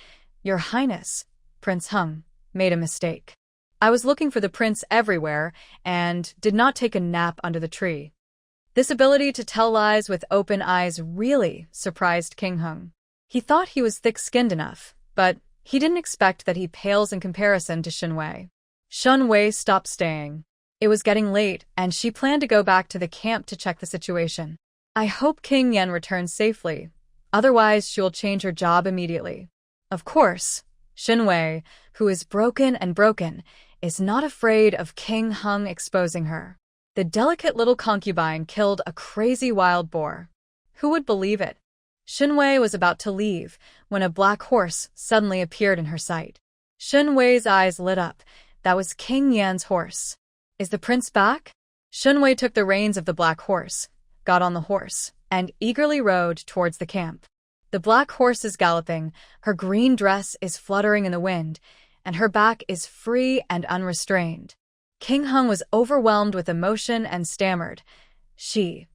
"Your Highness, Prince Hung, made a mistake. I was looking for the prince everywhere and did not take a nap under the tree." This ability to tell lies with open eyes really surprised King Hung. He thought he was thick-skinned enough, but he didn't expect that he pales in comparison to Shen Wei. Shen Wei stopped staying. It was getting late, and she planned to go back to the camp to check the situation. "I hope King Yan returns safely. Otherwise, she'll change her job immediately. Of course, Shen Wei, who is broken and broken, is not afraid of King Hung exposing her. The delicate little concubine killed a crazy wild boar. Who would believe it? Shen Wei was about to leave when a black horse suddenly appeared in her sight. Shen Wei's eyes lit up. That was King Yan's horse. Is the prince back? Shen Wei took the reins of the black horse, got on the horse, and eagerly rode towards the camp. The black horse is galloping, her green dress is fluttering in the wind, and her back is free and unrestrained. King Hung was overwhelmed with emotion and stammered, She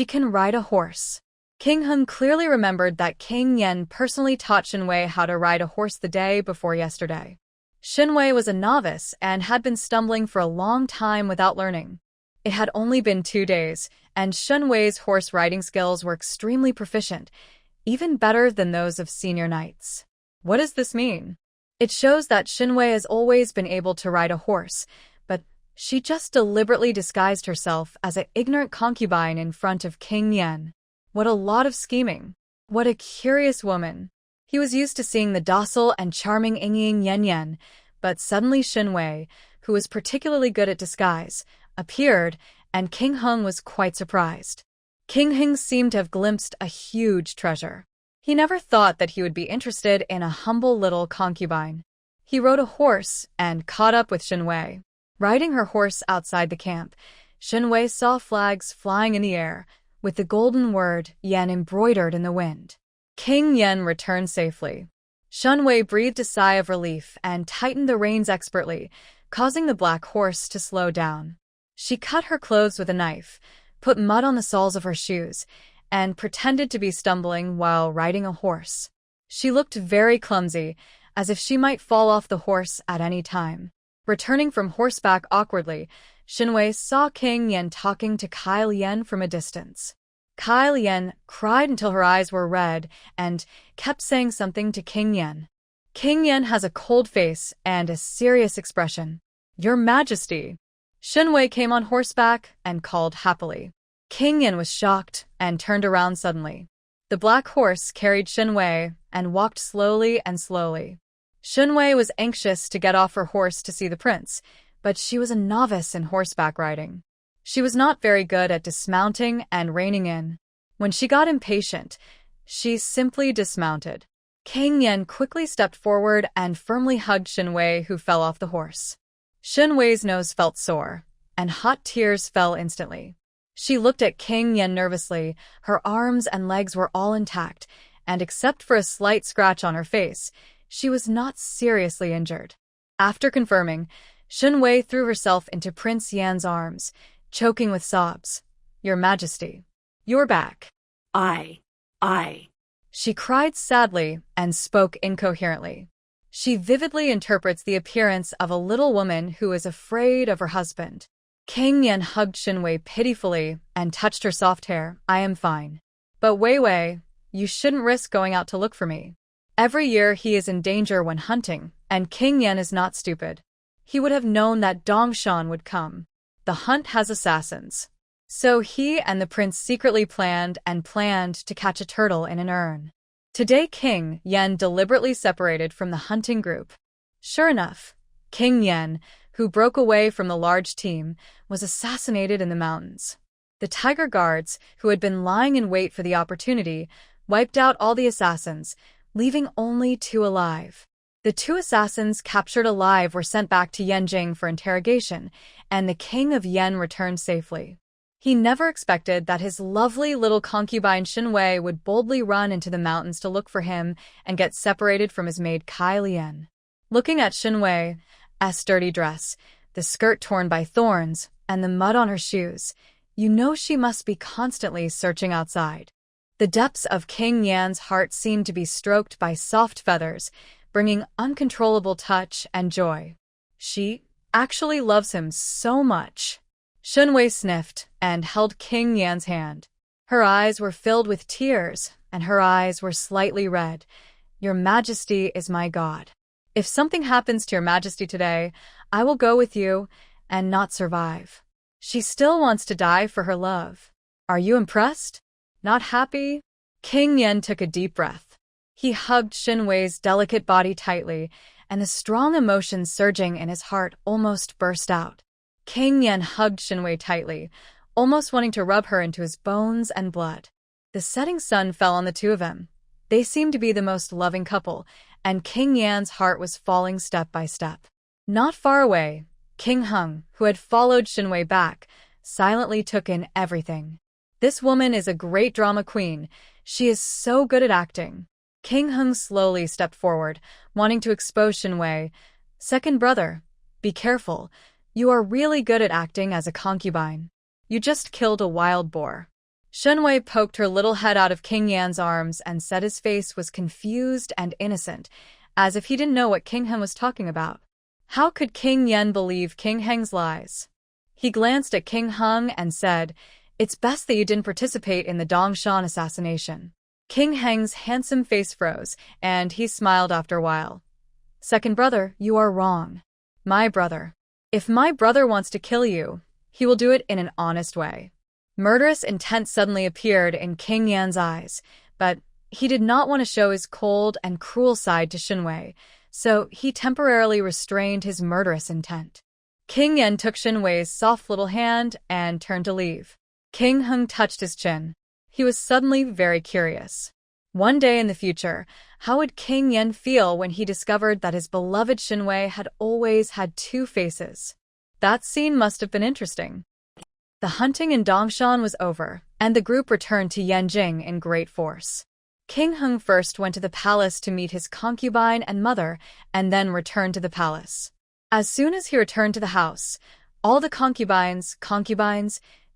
can ride a horse. King Hung clearly remembered that King Yan personally taught Shen Wei how to ride a horse the day before yesterday. Shen Wei was a novice and had been stumbling for a long time without learning. It had only been 2 days, and Shen Wei's horse riding skills were extremely proficient, even better than those of senior knights. What does this mean? It shows that Shen Wei has always been able to ride a horse, but she just deliberately disguised herself as an ignorant concubine in front of King Yan. What a lot of scheming. What a curious woman. He was used to seeing the docile and charming Ying Yan Yan, but suddenly Shen Wei, who was particularly good at disguise, appeared, and King Hung was quite surprised. King Hung seemed to have glimpsed a huge treasure. He never thought that he would be interested in a humble little concubine. He rode a horse and caught up with Shen Wei. Riding her horse outside the camp, Shen Wei saw flags flying in the air, with the golden word Yan embroidered in the wind. King Yan returned safely. Shen Wei breathed a sigh of relief and tightened the reins expertly, causing the black horse to slow down. She cut her clothes with a knife, put mud on the soles of her shoes, and pretended to be stumbling while riding a horse. She looked very clumsy, as if she might fall off the horse at any time. Returning from horseback awkwardly, Shen Wei saw King Yan talking to Kyle Yan from a distance. Kyle Yan cried until her eyes were red and kept saying something to King Yan. King Yan has a cold face and a serious expression. Your Majesty. Shen Wei came on horseback and called happily. King Yan was shocked and turned around suddenly. The black horse carried Shen Wei and walked slowly and slowly. Shen Wei was anxious to get off her horse to see the prince, but she was a novice in horseback riding. She was not very good at dismounting and reining in. When she got impatient, she simply dismounted. King Yan quickly stepped forward and firmly hugged Shen Wei, who fell off the horse. Shen Wei's nose felt sore, and hot tears fell instantly. She looked at King Yan nervously. Her arms and legs were all intact, and except for a slight scratch on her face, she was not seriously injured. After confirming, Shen Wei threw herself into Prince Yan's arms, choking with sobs. Your Majesty, you're back. I. She cried sadly and spoke incoherently. She vividly interprets the appearance of a little woman who is afraid of her husband. King Yan hugged Shen Wei pitifully and touched her soft hair. I am fine. But Wei Wei, you shouldn't risk going out to look for me. Every year he is in danger when hunting, and King Yan is not stupid. He would have known that Dongshan would come. The hunt has assassins. So he and the prince secretly planned to catch a turtle in an urn. Today King Yan deliberately separated from the hunting group. Sure enough, King Yan, who broke away from the large team, was assassinated in the mountains. The tiger guards, who had been lying in wait for the opportunity, wiped out all the assassins, leaving only 2 alive. The 2 assassins captured alive were sent back to Yanjing for interrogation, and the king of Yan returned safely. He never expected that his lovely little concubine Shen Wei would boldly run into the mountains to look for him and get separated from his maid Kai Lian. Looking at Shen Wei's dirty dress, the skirt torn by thorns, and the mud on her shoes, you know she must be constantly searching outside. The depths of King Yan's heart seemed to be stroked by soft feathers, bringing uncontrollable touch and joy. She actually loves him so much. Shen Wei sniffed and held King Yan's hand. Her eyes were filled with tears, and her eyes were slightly red. Your Majesty is my God. If something happens to your Majesty today, I will go with you and not survive. She still wants to die for her love. Are you impressed? Not happy? King Yen took a deep breath. He hugged Shen Wei's delicate body tightly, and the strong emotions surging in his heart almost burst out. King Yen hugged Shen Wei tightly, almost wanting to rub her into his bones and blood. The setting sun fell on the two of them. They seemed to be the most loving couple, and King Yan's heart was falling step by step. Not far away, King Hung, who had followed Shen Wei back, silently took in everything. This woman is a great drama queen. She is so good at acting. King Hung slowly stepped forward, wanting to expose Shen Wei. Second brother, be careful. You are really good at acting as a concubine. You just killed a wild boar. Shen Wei poked her little head out of King Yan's arms and said his face was confused and innocent, as if he didn't know what King Hung was talking about. How could King Yan believe King Heng's lies? He glanced at King Hung and said, "It's best that you didn't participate in the Dongshan assassination." King Heng's handsome face froze, and he smiled after a while. Second brother, you are wrong. My brother. If my brother wants to kill you, he will do it in an honest way. Murderous intent suddenly appeared in King Yan's eyes, but he did not want to show his cold and cruel side to Shen Wei, so he temporarily restrained his murderous intent. King Yan took Shen Wei's soft little hand and turned to leave. King Hung touched his chin. He was suddenly very curious. One day in the future, how would King Yan feel when he discovered that his beloved Shen Wei had always had two faces? That scene must have been interesting. The hunting in Dongshan was over, and the group returned to Yanjing in great force. King Hung first went to the palace to meet his concubine and mother, and then returned to the palace. As soon as he returned to the house, all the concubines,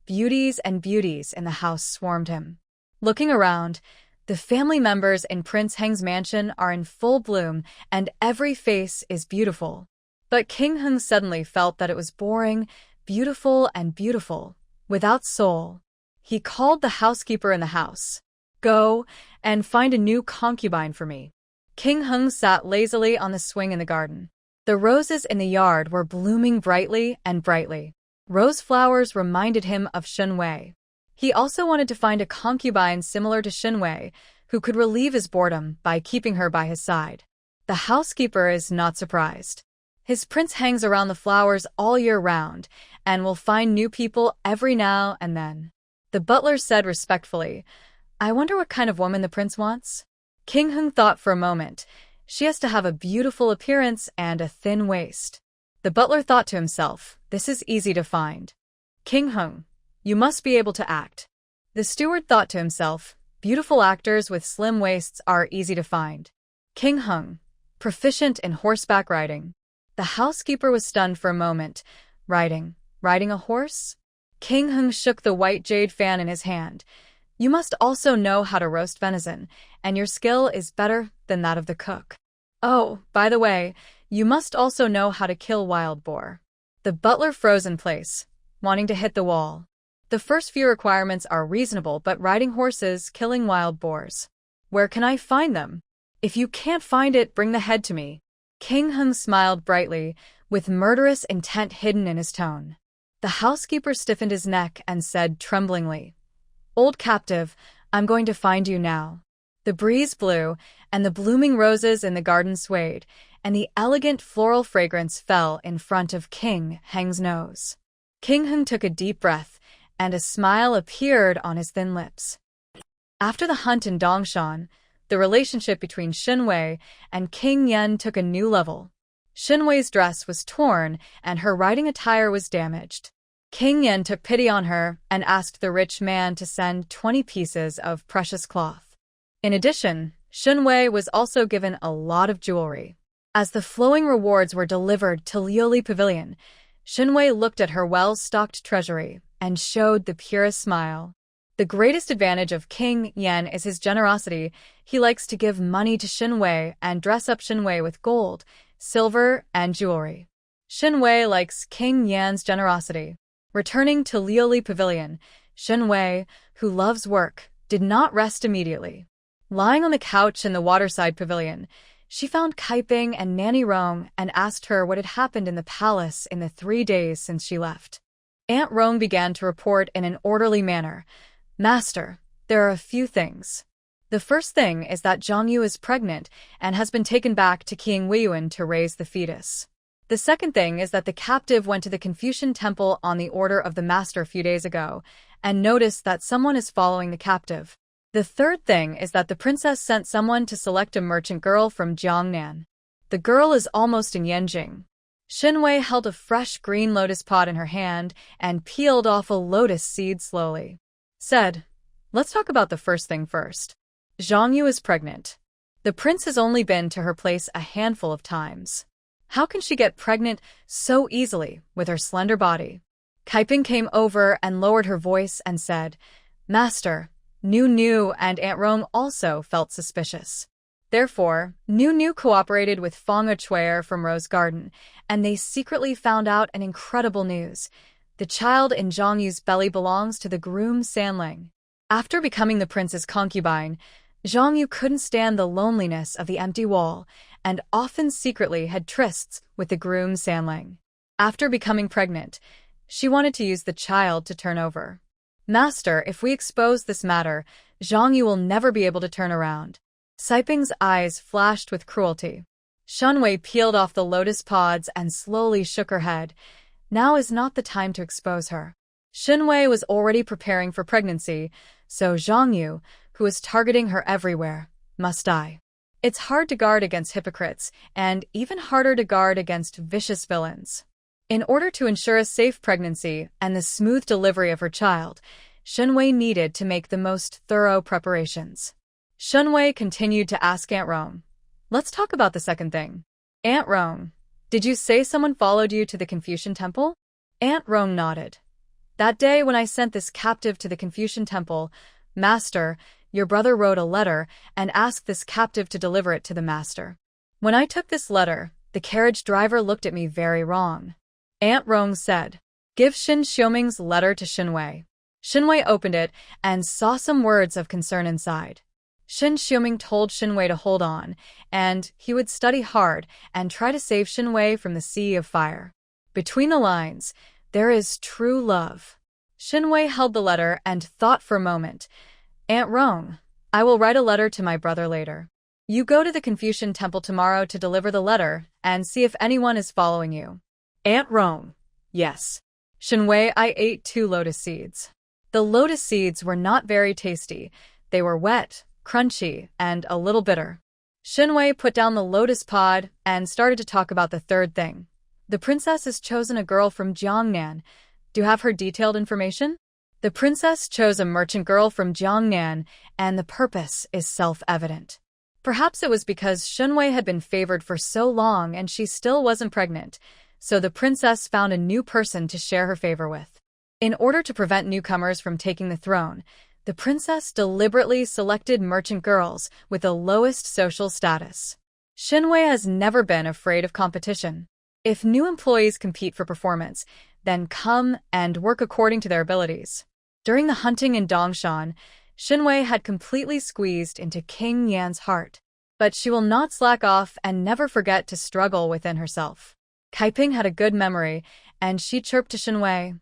beauties and beauties in the house swarmed him. Looking around, the family members in Prince Heng's mansion are in full bloom, and every face is beautiful. But King Hung suddenly felt that it was boring, beautiful, without soul. He called the housekeeper in the house. "Go and find a new concubine for me." King Hung sat lazily on the swing in the garden. The roses in the yard were blooming brightly and brightly. Rose flowers reminded him of Shen Wei. He also wanted to find a concubine similar to Shen Wei, who could relieve his boredom by keeping her by his side. The housekeeper is not surprised. His prince hangs around the flowers all year round, and will find new people every now and then. The butler said respectfully, "I wonder what kind of woman the prince wants?" King Hung thought for a moment. She has to have a beautiful appearance and a thin waist. The butler thought to himself, this is easy to find. King Hung, you must be able to act. The steward thought to himself, beautiful actors with slim waists are easy to find. King Hung, proficient in horseback riding. The housekeeper was stunned for a moment. Riding a horse? King Hung shook the white jade fan in his hand. You must also know how to roast venison, and your skill is better than that of the cook. Oh, by the way, you must also know how to kill wild boar. The butler froze in place, wanting to hit the wall. The first few requirements are reasonable, but riding horses, killing wild boars. Where can I find them? If you can't find it, bring the head to me. King Hung smiled brightly, with murderous intent hidden in his tone. The housekeeper stiffened his neck and said tremblingly, "Old captive, I'm going to find you now." The breeze blew, and the blooming roses in the garden swayed, and the elegant floral fragrance fell in front of King Heng's nose. King Hung took a deep breath, and a smile appeared on his thin lips. After the hunt in Dongshan, the relationship between Shen Wei and King Yan took a new level. Shen Wei's dress was torn, and her riding attire was damaged. King Yan took pity on her and asked the rich man to send 20 pieces of precious cloth. In addition, Shen Wei was also given a lot of jewelry. As the flowing rewards were delivered to Liuli Pavilion, Shen Wei looked at her well-stocked treasury and showed the purest smile. The greatest advantage of King Yan is his generosity. He likes to give money to Shen Wei and dress up Shen Wei with gold, silver, and jewelry. Shen Wei likes King Yan's generosity. Returning to Liuli Pavilion, Shen Wei, who loves work, did not rest immediately. Lying on the couch in the waterside pavilion, she found Kaiping and Nanny Rong and asked her what had happened in the palace in the 3 days since she left. Aunt Rong began to report in an orderly manner. "Master, there are a few things. The first thing is that Zhang Yu is pregnant and has been taken back to King Weiyuan to raise the fetus. The second thing is that the captive went to the Confucian temple on the order of the master a few days ago and noticed that someone is following the captive. The third thing is that the princess sent someone to select a merchant girl from Jiangnan. The girl is almost in Yanjing. Shen Wei held a fresh green lotus pod in her hand and peeled off a lotus seed slowly. Said, "Let's talk about the first thing first. Zhang Yu is pregnant. The prince has only been to her place a handful of times. How can she get pregnant so easily with her slender body?" Cultivating came over and lowered her voice and said, "Master, Nu and Aunt Rong also felt suspicious. Therefore, Nu cooperated with Fangfei from Rose Garden, and they secretly found out an incredible news. The child in Zhang Yu's belly belongs to the groom Sanling. After becoming the prince's concubine, Zhang Yu couldn't stand the loneliness of the empty wall and often secretly had trysts with the groom Sanling. After becoming pregnant, she wanted to use the child to turn over. Master, if we expose this matter, Zhang Yu will never be able to turn around." Siping's eyes flashed with cruelty. Shen Wei peeled off the lotus pods and slowly shook her head. Now is not the time to expose her. Shen Wei was already preparing for pregnancy, so Zhang Yu, who is targeting her everywhere, must die. It's hard to guard against hypocrites, and even harder to guard against vicious villains. In order to ensure a safe pregnancy and the smooth delivery of her child, Shen Wei needed to make the most thorough preparations. Shen Wei continued to ask Aunt Rong, "Let's talk about the second thing. Aunt Rong, did you say someone followed you to the Confucian temple?" Aunt Rong nodded. "That day when I sent this captive to the Confucian temple, Master, your brother wrote a letter and asked this captive to deliver it to the master. When I took this letter, the carriage driver looked at me very wrong." Aunt Rong said, "Give Shen Xiuming's letter to Shen Wei." Shen Wei opened it and saw some words of concern inside. Shen Xiuming told Shen Wei to hold on, and he would study hard and try to save Shen Wei from the sea of fire. Between the lines, there is true love. Shen Wei held the letter and thought for a moment. "Aunt Rong, I will write a letter to my brother later. You go to the Confucian temple tomorrow to deliver the letter and see if anyone is following you." Aunt Rong, "Yes." Shen Wei, I ate 2 lotus seeds. The lotus seeds were not very tasty. They were wet, crunchy, and a little bitter. Shen Wei put down the lotus pod and started to talk about the third thing. "The princess has chosen a girl from Jiangnan. Do you have her detailed information?" The princess chose a merchant girl from Jiangnan, and the purpose is self-evident. Perhaps it was because Shen Wei had been favored for so long and she still wasn't pregnant, so the princess found a new person to share her favor with. In order to prevent newcomers from taking the throne, the princess deliberately selected merchant girls with the lowest social status. Shen Wei has never been afraid of competition. If new employees compete for performance, then come and work according to their abilities. During the hunting in Dongshan, Shen Wei had completely squeezed into King Yan's heart. But she will not slack off and never forget to struggle within herself. Cultivating had a good memory, and she chirped to Shen Wei,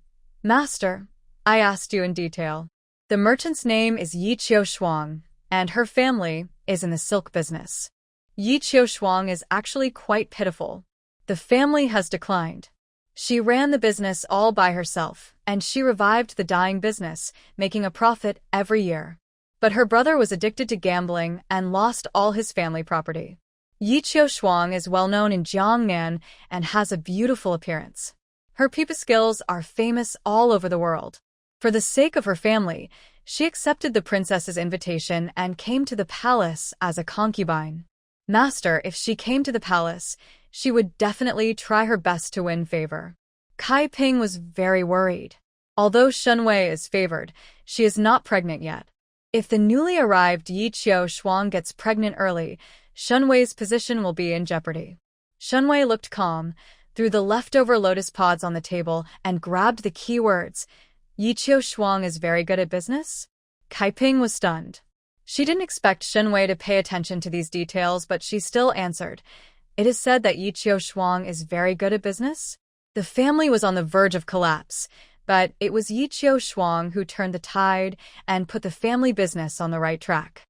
"Master, I asked you in detail. The merchant's name is Yi Qiushuang, and her family is in the silk business. Yi Qiushuang is actually quite pitiful. The family has declined. She ran the business all by herself, and she revived the dying business, making a profit every year. But her brother was addicted to gambling and lost all his family property. Yi Qiushuang is well known in Jiangnan and has a beautiful appearance. Her pipa skills are famous all over the world. For the sake of her family, she accepted the princess's invitation and came to the palace as a concubine. Master, if she came to the palace, she would definitely try her best to win favor." Cultivating was very worried. Although Shen Wei is favored, she is not pregnant yet. If the newly arrived Yi Qiushuang gets pregnant early, Shen Wei's position will be in jeopardy. Shen Wei looked calm, threw the leftover lotus pods on the table, and grabbed the key words. "Yi Qiushuang is very good at business?" Cultivating was stunned. She didn't expect Shen Wei to pay attention to these details, but she still answered. "It is said that Yi Qiushuang is very good at business?" The family was on the verge of collapse, but it was Yi Qiushuang who turned the tide and put the family business on the right track.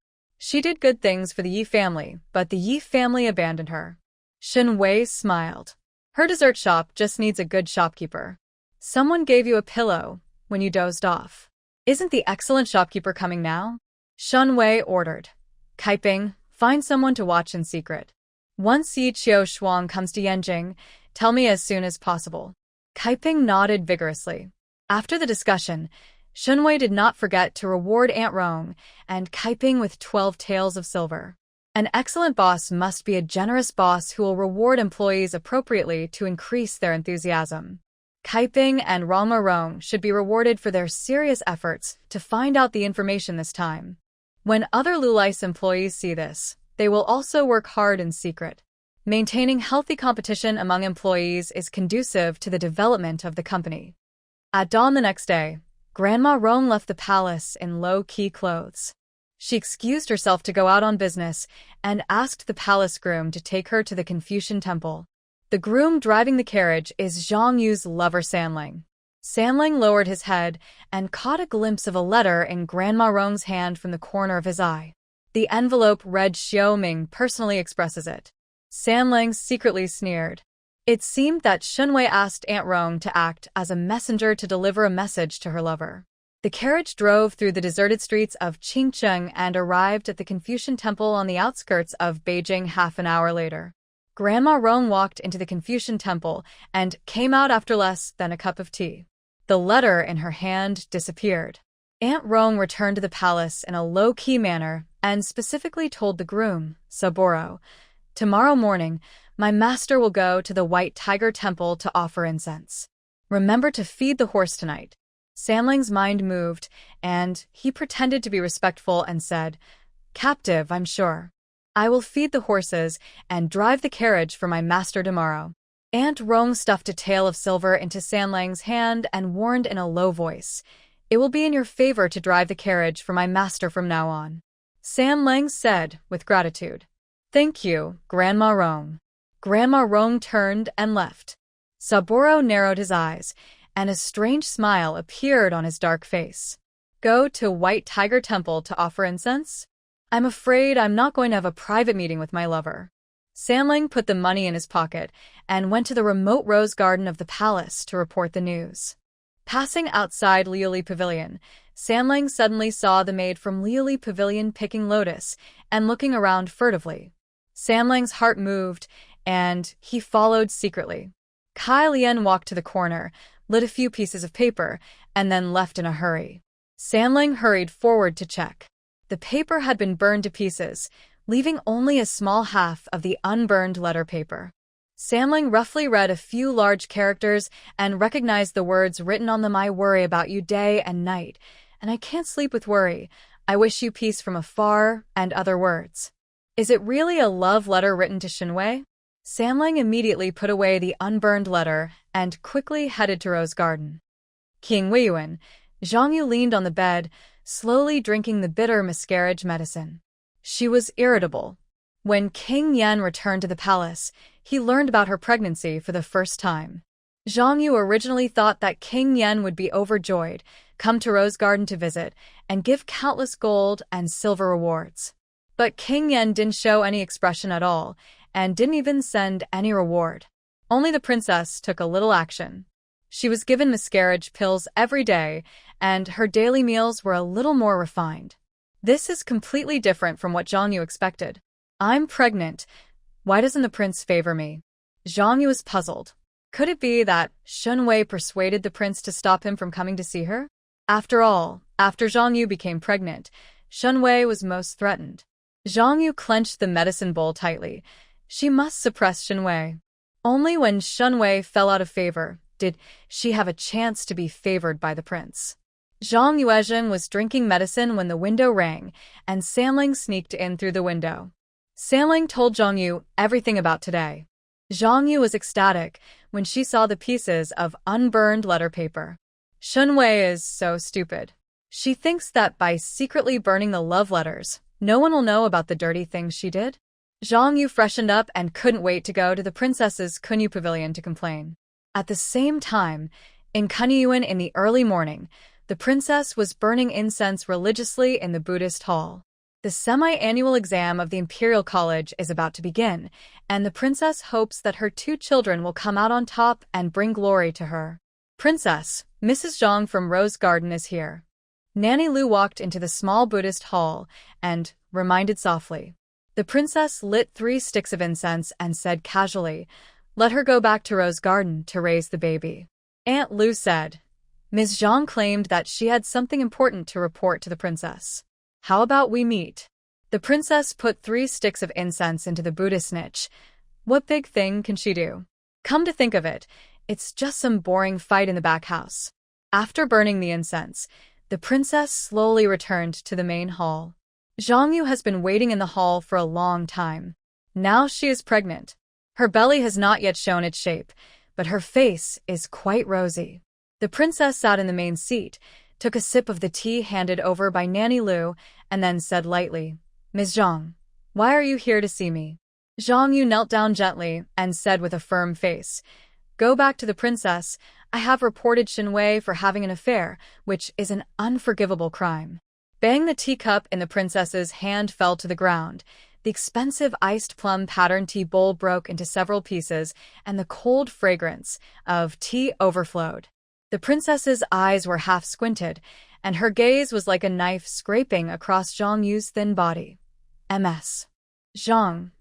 She did good things for the Yi family, but the Yi family abandoned her. Shen Wei smiled. Her dessert shop just needs a good shopkeeper. Someone gave you a pillow when you dozed off. Isn't the excellent shopkeeper coming now? Shen Wei ordered. Kaiping, find someone to watch in secret. Once Yi Qiu Shuang comes to Yanjing, tell me as soon as possible. Kaiping nodded vigorously. After the discussion, Shen Wei did not forget to reward Aunt Rong and Kaiping with 12 taels of silver. An excellent boss must be a generous boss who will reward employees appropriately to increase their enthusiasm. Kaiping and Rama Rong should be rewarded for their serious efforts to find out the information this time. When other Lulais employees see this, they will also work hard in secret. Maintaining healthy competition among employees is conducive to the development of the company. At dawn the next day, Grandma Rong left the palace in low-key clothes. She excused herself to go out on business and asked the palace groom to take her to the Confucian temple. The groom driving the carriage is Zhang Yu's lover Sanling. Sanling lowered his head and caught a glimpse of a letter in Grandma Rong's hand from the corner of his eye. The envelope read Xiao Ming personally expresses it. Sanling secretly sneered. It seemed that Shen Wei asked Aunt Rong to act as a messenger to deliver a message to her lover. The carriage drove through the deserted streets of Qingcheng and arrived at the Confucian temple on the outskirts of Beijing half an hour later. Grandma Rong walked into the Confucian temple and came out after less than a cup of tea. The letter in her hand disappeared. Aunt Rong returned to the palace in a low-key manner and specifically told the groom, Saburo, "Tomorrow morning, my master will go to the White Tiger Temple to offer incense. Remember to feed the horse tonight." Sanling's mind moved, and he pretended to be respectful and said, "Captive, I'm sure. I will feed the horses and drive the carriage for my master tomorrow." Aunt Rong stuffed a tael of silver into Sanling's hand and warned in a low voice, "It will be in your favor to drive the carriage for my master from now on." Sanling said, with gratitude, "Thank you, Grandma Rong." Grandma Rong turned and left. Saburo narrowed his eyes, and a strange smile appeared on his dark face. "Go to White Tiger Temple to offer incense? I'm afraid I'm not going to have a private meeting with my lover." Sanling put the money in his pocket and went to the remote rose garden of the palace to report the news. Passing outside Liuli Pavilion, Sanling suddenly saw the maid from Liuli Pavilion picking lotus and looking around furtively. Sanling's heart moved, and he followed secretly. Kai Lian walked to the corner, lit a few pieces of paper, and then left in a hurry. Sanling hurried forward to check. The paper had been burned to pieces, leaving only a small half of the unburned letter paper. Sanling roughly read a few large characters and recognized the words written on them. "I worry about you day and night, and I can't sleep with worry. I wish you peace from afar," and other words. Is it really a love letter written to Shen Wei? Sanling immediately put away the unburned letter and quickly headed to Rose Garden. King Weiyuan, Zhang Yu leaned on the bed, slowly drinking the bitter miscarriage medicine. She was irritable. When King Yan returned to the palace, he learned about her pregnancy for the first time. Zhang Yu originally thought that King Yan would be overjoyed, come to Rose Garden to visit, and give countless gold and silver rewards. But King Yan didn't show any expression at all, and didn't even send any reward. Only the princess took a little action. She was given miscarriage pills every day, and her daily meals were a little more refined. This is completely different from what Zhang Yu expected. "I'm pregnant. Why doesn't the prince favor me?" Zhang Yu was puzzled. Could it be that Shen Wei persuaded the prince to stop him from coming to see her? After all, after Zhang Yu became pregnant, Shen Wei was most threatened. Zhang Yu clenched the medicine bowl tightly. She must suppress Shen Wei. Only when Shen Wei fell out of favor did she have a chance to be favored by the prince. Zhang Yuezhen was drinking medicine when the window rang, and Sanling sneaked in through the window. Sanling told Zhang Yu everything about today. Zhang Yu was ecstatic when she saw the pieces of unburned letter paper. Shen Wei is so stupid. She thinks that by secretly burning the love letters, no one will know about the dirty things she did. Zhang Yu freshened up and couldn't wait to go to the princess's Kunyu pavilion to complain. At the same time, in Kunyuan in the early morning, the princess was burning incense religiously in the Buddhist hall. The semi-annual exam of the Imperial College is about to begin, and the princess hopes that her 2 children will come out on top and bring glory to her. Princess, Mrs. Zhang from Rose Garden is here. Nanny Lu walked into the small Buddhist hall and reminded softly. The princess lit 3 sticks of incense and said casually, "Let her go back to Rose Garden to raise the baby." Aunt Lu said. Ms. Zhang claimed that she had something important to report to the princess. "How about we meet?" The princess put 3 sticks of incense into the Buddhist niche. What big thing can she do? Come to think of it, it's just some boring fight in the back house. After burning the incense, the princess slowly returned to the main hall. Zhang Yu has been waiting in the hall for a long time. Now she is pregnant. Her belly has not yet shown its shape, but her face is quite rosy. The princess sat in the main seat, took a sip of the tea handed over by Nanny Lu, and then said lightly, "Ms. Zhang, why are you here to see me?" Zhang Yu knelt down gently and said with a firm face, "Go back to the princess. I have reported Shen Wei for having an affair, which is an unforgivable crime." Bang! The teacup in the princess's hand fell to the ground. The expensive iced plum pattern tea bowl broke into several pieces, and the cold fragrance of tea overflowed. The princess's eyes were half squinted, and her gaze was like a knife scraping across Zhang Yu's thin body. "Ms. Zhang,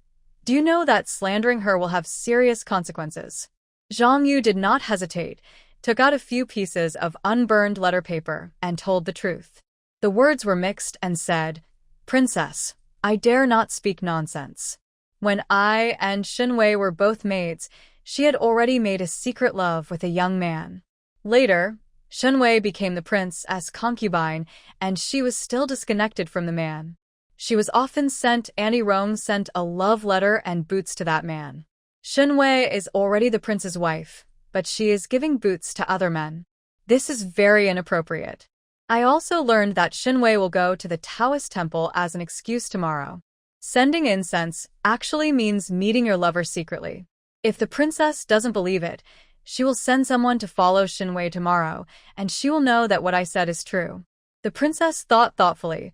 do you know that slandering her will have serious consequences?" Zhang Yu did not hesitate, took out a few pieces of unburned letter paper, and told the truth. The words were mixed and said, "Princess, I dare not speak nonsense. When I and Shen Wei were both maids, she had already made a secret love with a young man. Later, Shen Wei became the prince as concubine, and she was still disconnected from the man. She was often sent Annie Rong sent a love letter and boots to that man. Shen Wei is already the prince's wife, but she is giving boots to other men. This is very inappropriate. I also learned that Shen Wei will go to the Taoist temple as an excuse tomorrow. Sending incense actually means meeting your lover secretly. If the princess doesn't believe it, she will send someone to follow Shen Wei tomorrow, and she will know that what I said is true." The princess thought thoughtfully.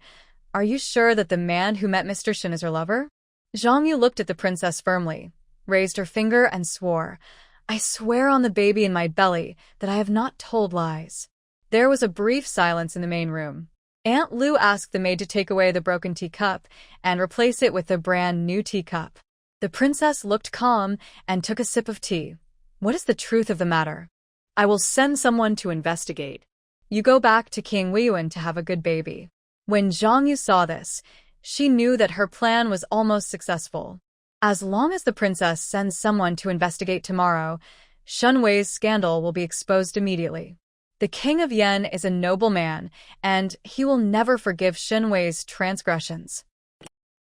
"Are you sure that the man who met Mr. Shen is her lover?" Zhang Yu looked at the princess firmly, raised her finger and swore, "I swear on the baby in my belly that I have not told lies." There was a brief silence in the main room. Aunt Lu asked the maid to take away the broken teacup and replace it with the brand new teacup. The princess looked calm and took a sip of tea. "What is the truth of the matter?" "I will send someone to investigate. You go back to King Weiyuan to have a good baby." When Zhang Yu saw this, she knew that her plan was almost successful. As long as the princess sends someone to investigate tomorrow, Shen Wei's scandal will be exposed immediately. The King of Yen is a noble man, and he will never forgive Shen Wei's transgressions.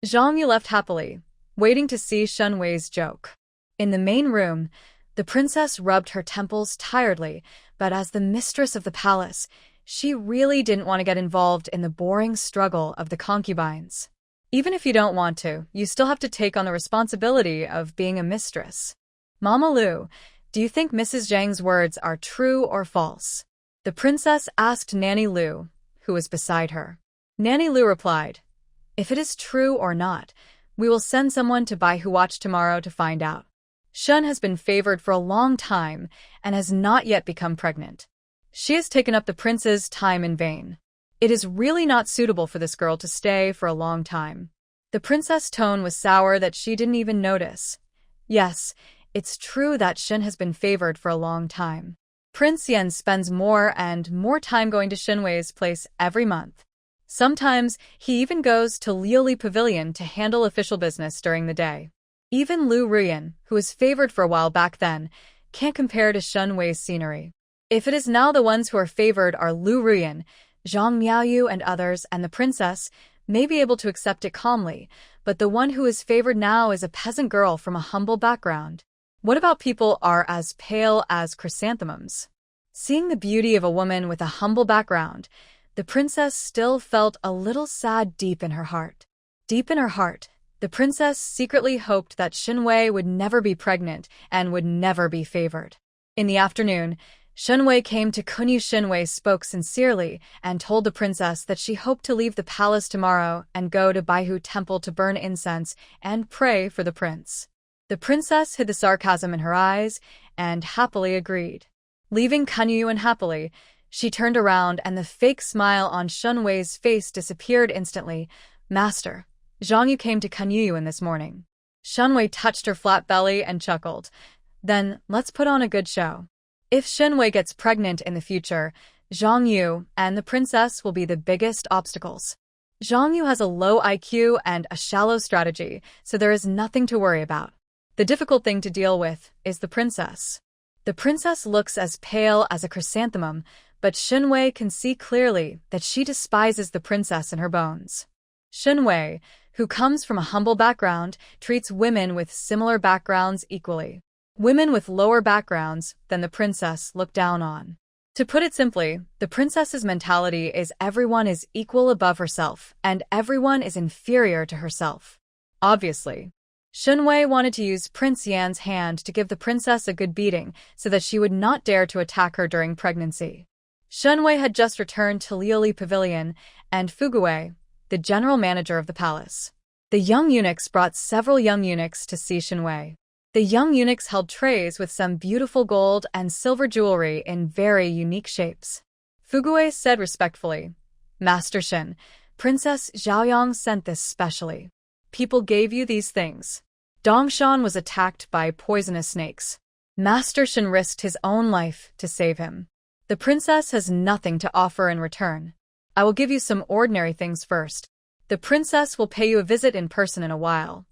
Zhang Yu left happily, waiting to see Shen Wei's joke. In the main room, the princess rubbed her temples tiredly, but as the mistress of the palace, she really didn't want to get involved in the boring struggle of the concubines. Even if you don't want to, you still have to take on the responsibility of being a mistress. "Mama Lu, do you think Mrs. Zhang's words are true or false?" The princess asked Nanny Lu, who was beside her. Nanny Lu replied, "If it is true or not, we will send someone to Bai Hu Watch tomorrow to find out. Shen has been favored for a long time and has not yet become pregnant. She has taken up the prince's time in vain. It is really not suitable for this girl to stay for a long time." The princess' tone was sour that she didn't even notice. "Yes, it's true that Shen has been favored for a long time. Prince Yen spends more and more time going to Shen Wei's place every month. Sometimes he even goes to Liuli Pavilion to handle official business during the day. Even Lu Ruyan, who was favored for a while back then, can't compare to Shen Wei's scenery. If it is now the ones who are favored are Lu Ruyan, Zhang Miaoyu and others, and the princess may be able to accept it calmly, but the one who is favored now is a peasant girl from a humble background. What about people are as pale as chrysanthemums?" Seeing the beauty of a woman with a humble background, the princess still felt a little sad deep in her heart. Deep in her heart, the princess secretly hoped that Shen Wei would never be pregnant and would never be favored. In the afternoon, Shen Wei came to Kunyu. Shen Wei spoke sincerely and told the princess that she hoped to leave the palace tomorrow and go to Baihu Temple to burn incense and pray for the prince. The princess hid the sarcasm in her eyes and happily agreed. Leaving Kunyu unhappily, she turned around and the fake smile on Shen Wei's face disappeared instantly. Master, Zhang Yu came to Kunyu this morning. Shen Wei touched her flat belly and chuckled. Then, let's put on a good show. If Shen Wei gets pregnant in the future, Zhang Yu and the princess will be the biggest obstacles. Zhang Yu has a low IQ and a shallow strategy, so there is nothing to worry about. The difficult thing to deal with is the princess. The princess looks as pale as a chrysanthemum, but Shen Wei can see clearly that she despises the princess in her bones. Shen Wei, who comes from a humble background, treats women with similar backgrounds equally. Women with lower backgrounds than the princess look down on. To put it simply, the princess's mentality is everyone is equal above herself and everyone is inferior to herself. Obviously, Shen Wei wanted to use Prince Yan's hand to give the princess a good beating so that she would not dare to attack her during pregnancy. Shen Wei had just returned to Liuli Pavilion, and Fugui, the general manager of the palace. The young eunuchs brought several young eunuchs to see Shen Wei. The young eunuchs held trays with some beautiful gold and silver jewelry in very unique shapes. Fugui said respectfully, Master Shen, Princess Zhaoyang sent this specially. People gave you these things. Dongshan was attacked by poisonous snakes. Master Shen risked his own life to save him. The princess has nothing to offer in return. I will give you some ordinary things first. The princess will pay you a visit in person in a while.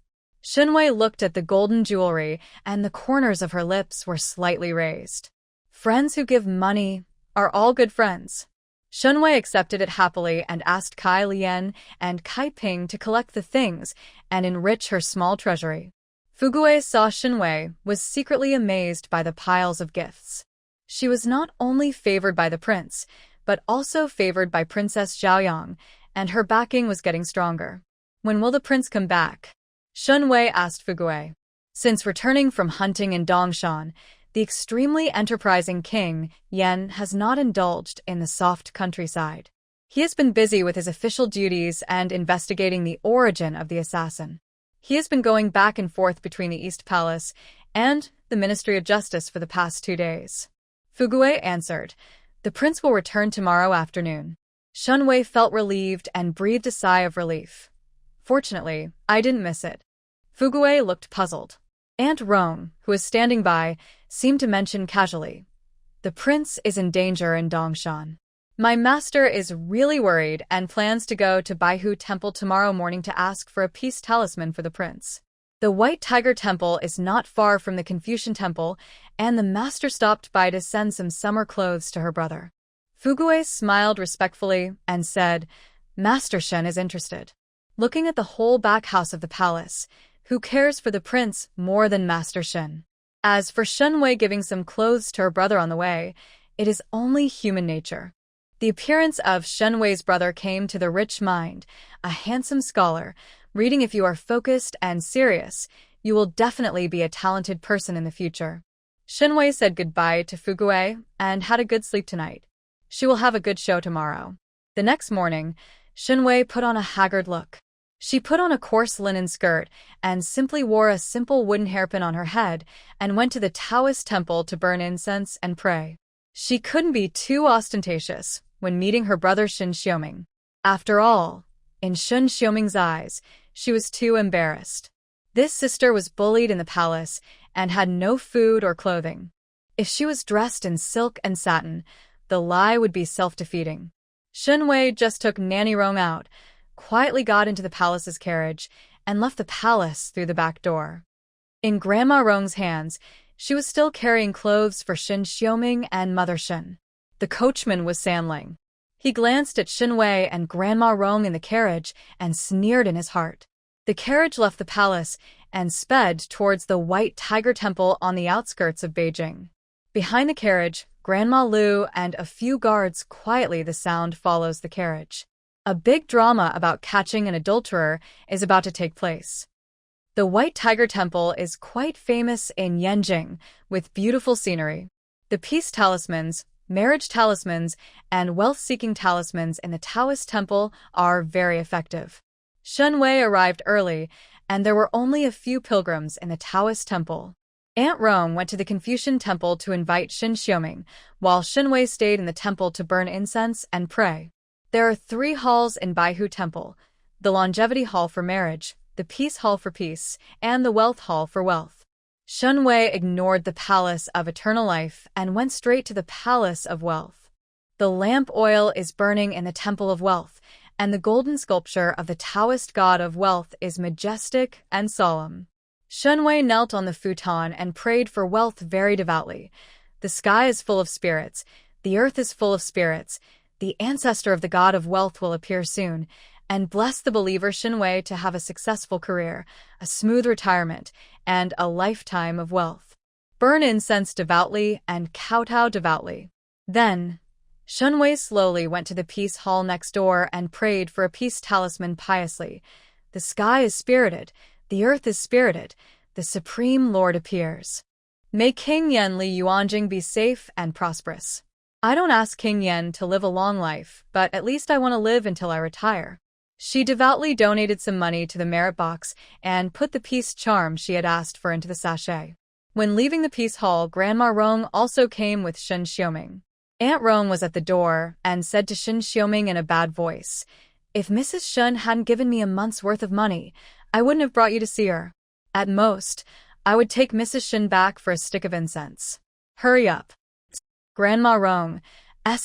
Shen Wei looked at the golden jewelry, and the corners of her lips were slightly raised. Friends who give money are all good friends. Shen Wei accepted it happily and asked Kai Lian and Kai Ping to collect the things and enrich her small treasury. Fugui saw Shen Wei was secretly amazed by the piles of gifts. She was not only favored by the prince, but also favored by Princess Zhaoyang, and her backing was getting stronger. When will the prince come back? Shen Wei asked Fugui. Since returning from hunting in Dongshan, the extremely enterprising King Yan has not indulged in the soft countryside. He has been busy with his official duties and investigating the origin of the assassin. He has been going back and forth between the East Palace and the Ministry of Justice for the past 2 days. Fugui answered, The prince will return tomorrow afternoon. Shen Wei felt relieved and breathed a sigh of relief. Fortunately, I didn't miss it. Fugui looked puzzled. Aunt Rong, who was standing by, seemed to mention casually, The prince is in danger in Dongshan. My master is really worried and plans to go to Baihu Temple tomorrow morning to ask for a peace talisman for the prince. The White Tiger Temple is not far from the Confucian Temple, and the master stopped by to send some summer clothes to her brother. Fugui smiled respectfully and said, Master Shen is interested. Looking at the whole back house of the palace, who cares for the prince more than Master Shen? As for Shen Wei giving some clothes to her brother on the way, it is only human nature. The appearance of Shen Wei's brother came to the rich mind, a handsome scholar, reading if you are focused and serious, you will definitely be a talented person in the future. Shen Wei said goodbye to Fugui and had a good sleep tonight. She will have a good show tomorrow. The next morning, Shen Wei put on a haggard look. She put on a coarse linen skirt and simply wore a simple wooden hairpin on her head and went to the Taoist temple to burn incense and pray. She couldn't be too ostentatious when meeting her brother Shen Xiuming. After all, in Shen Xiuming's eyes, she was too embarrassed. This sister was bullied in the palace and had no food or clothing. If she was dressed in silk and satin, the lie would be self-defeating. Shen Wei just took Nanny Rong out, quietly got into the palace's carriage, and left the palace through the back door. In Grandma Rong's hands, she was still carrying clothes for Shen Xiuming and Mother Shen. The coachman was Sanling. He glanced at Shen Wei and Grandma Rong in the carriage and sneered in his heart. The carriage left the palace and sped towards the White Tiger Temple on the outskirts of Beijing. Behind the carriage, Grandma Lu and a few guards quietly the sound follows the carriage. A big drama about catching an adulterer is about to take place. The White Tiger Temple is quite famous in Yanjing, with beautiful scenery. The peace talismans, marriage talismans, and wealth-seeking talismans in the Taoist temple are very effective. Shen Wei arrived early, and there were only a few pilgrims in the Taoist temple. Aunt Rome went to the Confucian temple to invite Shen Xiuming, while Shen Wei stayed in the temple to burn incense and pray. There are 3 halls in Baihu Temple: the Longevity Hall for marriage, the Peace Hall for peace, and the Wealth Hall for wealth. Shen Wei ignored the Palace of Eternal Life and went straight to the Palace of Wealth. The lamp oil is burning in the Temple of Wealth, and the golden sculpture of the Taoist god of wealth is majestic and solemn. Shen Wei knelt on the futon and prayed for wealth very devoutly. The sky is full of spirits, the earth is full of spirits, the ancestor of the god of wealth will appear soon, and bless the believer Shen Wei to have a successful career, a smooth retirement, and a lifetime of wealth. Burn incense devoutly and kowtow devoutly. Then, Shen Wei slowly went to the peace hall next door and prayed for a peace talisman piously. The sky is spirited, the earth is spirited, the Supreme Lord appears. May King Yen Li Yuanjing be safe and prosperous. I don't ask King Yen to live a long life, but at least I want to live until I retire. She devoutly donated some money to the merit box and put the peace charm she had asked for into the sachet. When leaving the peace hall, Grandma Rong also came with Shen Xiuming. Aunt Rong was at the door and said to Shen Xiuming in a bad voice, "If Mrs. Shen hadn't given me a month's worth of money, I wouldn't have brought you to see her. At most, I would take Mrs. Shen back for a stick of incense. Hurry up." Grandma Rong's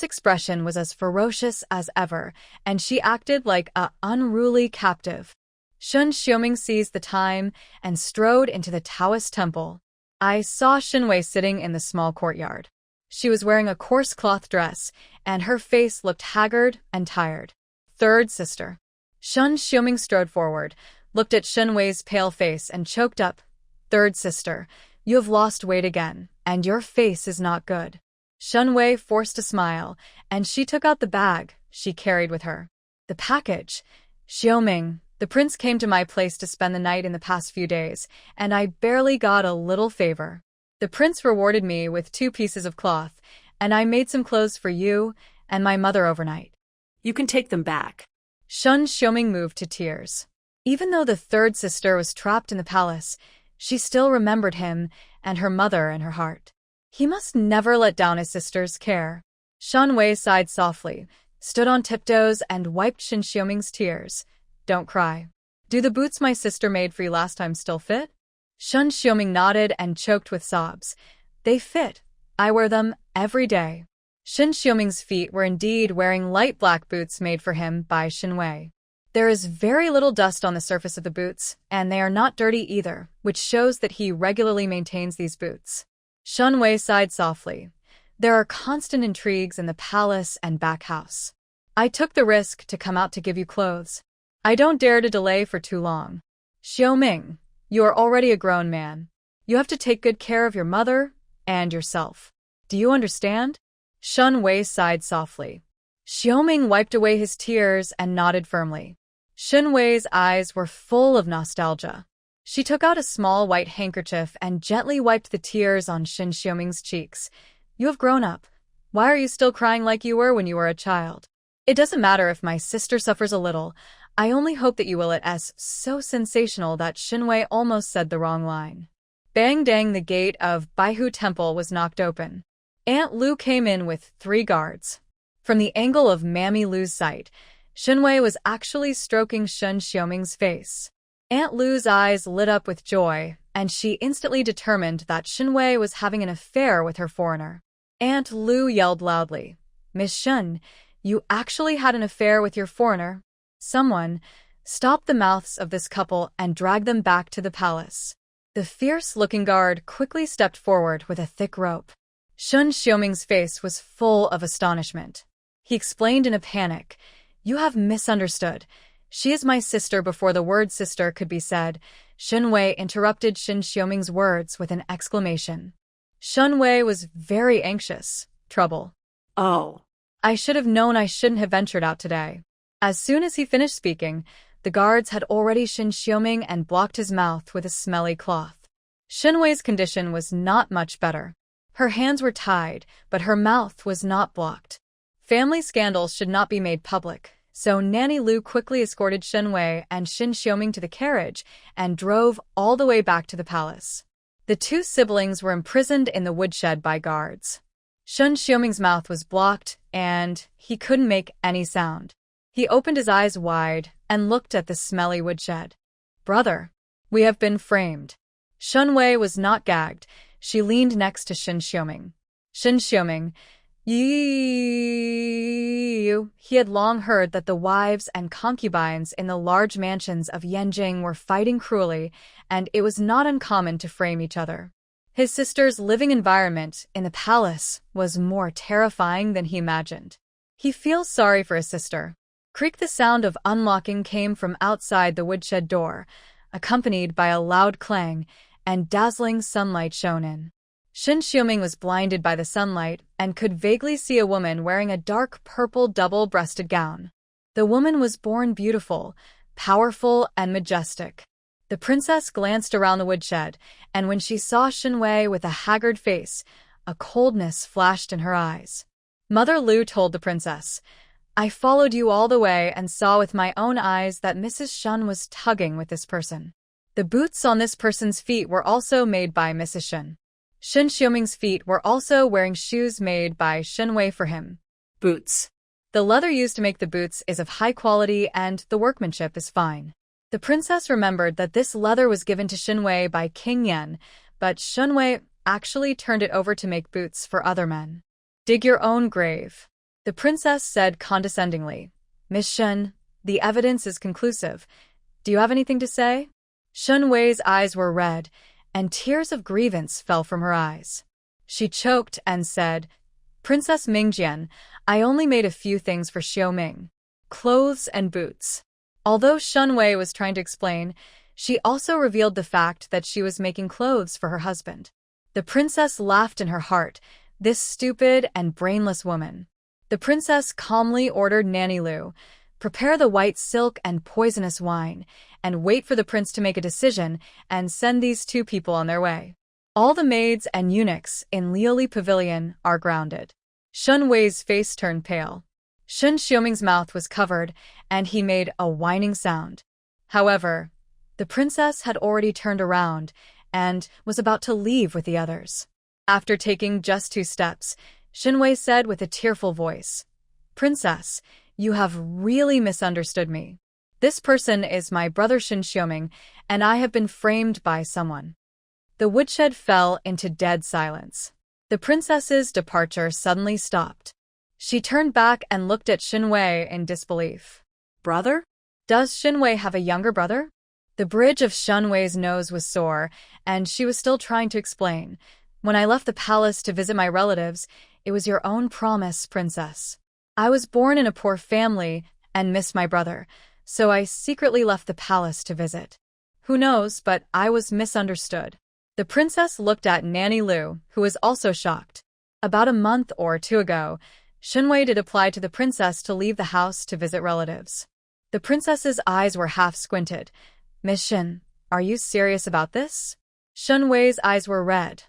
expression was as ferocious as ever, and she acted like an unruly captive. Shen Xiuming seized the time and strode into the Taoist temple. I saw Shen Wei sitting in the small courtyard. She was wearing a coarse cloth dress, and her face looked haggard and tired. Third sister. Shen Xiuming strode forward, looked at Shen Wei's pale face, and choked up. Third sister, you have lost weight again, and your face is not good. Shen Wei forced a smile, and she took out the bag she carried with her. The package. Xiuming, the prince came to my place to spend the night in the past few days, and I barely got a little favor. The prince rewarded me with 2 pieces of cloth, and I made some clothes for you and my mother overnight. You can take them back. Shen Xiuming moved to tears. Even though the third sister was trapped in the palace, she still remembered him and her mother in her heart. He must never let down his sister's care. Shen Wei sighed softly, stood on tiptoes, and wiped Shen Xiuming's tears. Don't cry. Do the boots my sister made for you last time still fit? Shen Xiuming nodded and choked with sobs. They fit. I wear them every day. Shen Xiuming's feet were indeed wearing light black boots made for him by Shen Wei. There is very little dust on the surface of the boots, and they are not dirty either, which shows that he regularly maintains these boots. Shen Wei sighed softly. There are constant intrigues in the palace and back house. I took the risk to come out to give you clothes. I don't dare to delay for too long. Xiuming, you are already a grown man. You have to take good care of your mother and yourself. Do you understand? Shen Wei sighed softly. Xiuming wiped away his tears and nodded firmly. Shen Wei's eyes were full of nostalgia. She took out a small white handkerchief and gently wiped the tears on Shen Xiuming's cheeks. You have grown up. Why are you still crying like you were when you were a child? It doesn't matter if my sister suffers a little. I only hope that you will. It's so sensational that Shen Wei almost said the wrong line. Bang dang, the gate of Baihu Temple was knocked open. Aunt Lu came in with 3 guards. From the angle of Mammy Lu's sight, Shen Wei was actually stroking Shen Xiuming's face. Aunt Lu's eyes lit up with joy, and she instantly determined that Shen Wei was having an affair with her foreigner. Aunt Lu yelled loudly, "Miss Shen, you actually had an affair with your foreigner? Someone, stop the mouths of this couple and drag them back to the palace." The fierce-looking guard quickly stepped forward with a thick rope. Shen Xiuming's face was full of astonishment. He explained in a panic, "You have misunderstood. She is my sister." Before the word sister could be said, Shen Wei interrupted Shen Xiuming's words with an exclamation. Shen Wei was very anxious. Trouble. Oh. I should have known I shouldn't have ventured out today. As soon as he finished speaking, the guards had already Shen Xiuming and blocked his mouth with a smelly cloth. Shen Wei's condition was not much better. Her hands were tied, but her mouth was not blocked. Family scandals should not be made public, so Nanny Lu quickly escorted Shen Wei and Shen Xiuming to the carriage and drove all the way back to the palace. The two siblings were imprisoned in the woodshed by guards. Shen Xiuming's mouth was blocked, and he couldn't make any sound. He opened his eyes wide and looked at the smelly woodshed. "Brother, we have been framed." Shen Wei was not gagged. She leaned next to Shen Xiuming. Shen Xiuming, you. He had long heard that the wives and concubines in the large mansions of Yanjing were fighting cruelly, and it was not uncommon to frame each other. His sister's living environment in the palace was more terrifying than he imagined. He feels sorry for his sister. Creak, the sound of unlocking came from outside the woodshed door, accompanied by a loud clang, and dazzling sunlight shone in. Shen Xiuming was blinded by the sunlight and could vaguely see a woman wearing a dark purple double-breasted gown. The woman was born beautiful, powerful, and majestic. The princess glanced around the woodshed, and when she saw Shen Wei with a haggard face, a coldness flashed in her eyes. Mother Lu told the princess, "I followed you all the way and saw with my own eyes that Mrs. Shen was tugging with this person. The boots on this person's feet were also made by Mrs. Shen. Shen Xiuming's feet were also wearing shoes made by Shen Wei for him. Boots. The leather used to make the boots is of high quality and the workmanship is fine." The princess remembered that this leather was given to Shen Wei by King Yan, but Shen Wei actually turned it over to make boots for other men. "Dig your own grave," the princess said condescendingly. "Miss Shen, the evidence is conclusive. Do you have anything to say?" Shen Wei's eyes were red, and tears of grievance fell from her eyes. She choked and said, "Princess Mingjian, I only made a few things for Xiuming. Clothes and boots." Although Shen Wei was trying to explain, she also revealed the fact that she was making clothes for her husband. The princess laughed in her heart, this stupid and brainless woman. The princess calmly ordered Nanny Lu, "Prepare the white silk and poisonous wine, and wait for the prince to make a decision and send these two people on their way. All the maids and eunuchs in Liuli Pavilion are grounded." Shen Wei's face turned pale. Shen Xiuming's mouth was covered, and he made a whining sound. However, the princess had already turned around and was about to leave with the others. After taking just 2 steps, Shen Wei said with a tearful voice, "Princess, you have really misunderstood me. This person is my brother Shen Xiuming, and I have been framed by someone." The woodshed fell into dead silence. The princess's departure suddenly stopped. She turned back and looked at Shen Wei in disbelief. "Brother? Does Shen Wei have a younger brother?" The bridge of Shen Wei's nose was sore, and she was still trying to explain. "When I left the palace to visit my relatives, it was your own promise, princess. I was born in a poor family and missed my brother, so I secretly left the palace to visit. Who knows, but I was misunderstood." The princess looked at Nanny Lu, who was also shocked. About a month or 2 ago, Shen Wei did apply to the princess to leave the house to visit relatives. The princess's eyes were half squinted. "Miss Shen, are you serious about this?" Shen Wei's eyes were red.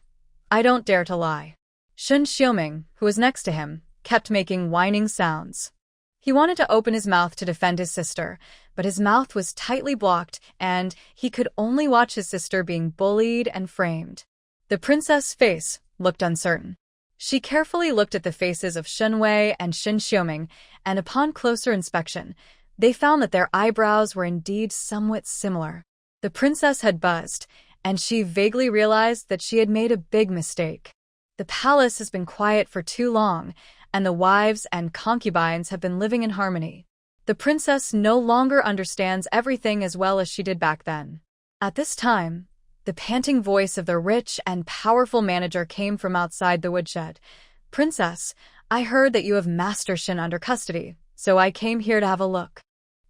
"I don't dare to lie." Shen Xiuming, who was next to him, kept making whining sounds. He wanted to open his mouth to defend his sister, but his mouth was tightly blocked and he could only watch his sister being bullied and framed. The princess's face looked uncertain. She carefully looked at the faces of Shen Wei and Shen Xiuming, and upon closer inspection, they found that their eyebrows were indeed somewhat similar. The princess had buzzed, and she vaguely realized that she had made a big mistake. The palace has been quiet for too long, and the wives and concubines have been living in harmony. The princess no longer understands everything as well as she did back then. At this time, the panting voice of the rich and powerful manager came from outside the woodshed. "Princess, I heard that you have Master Shen under custody, so I came here to have a look.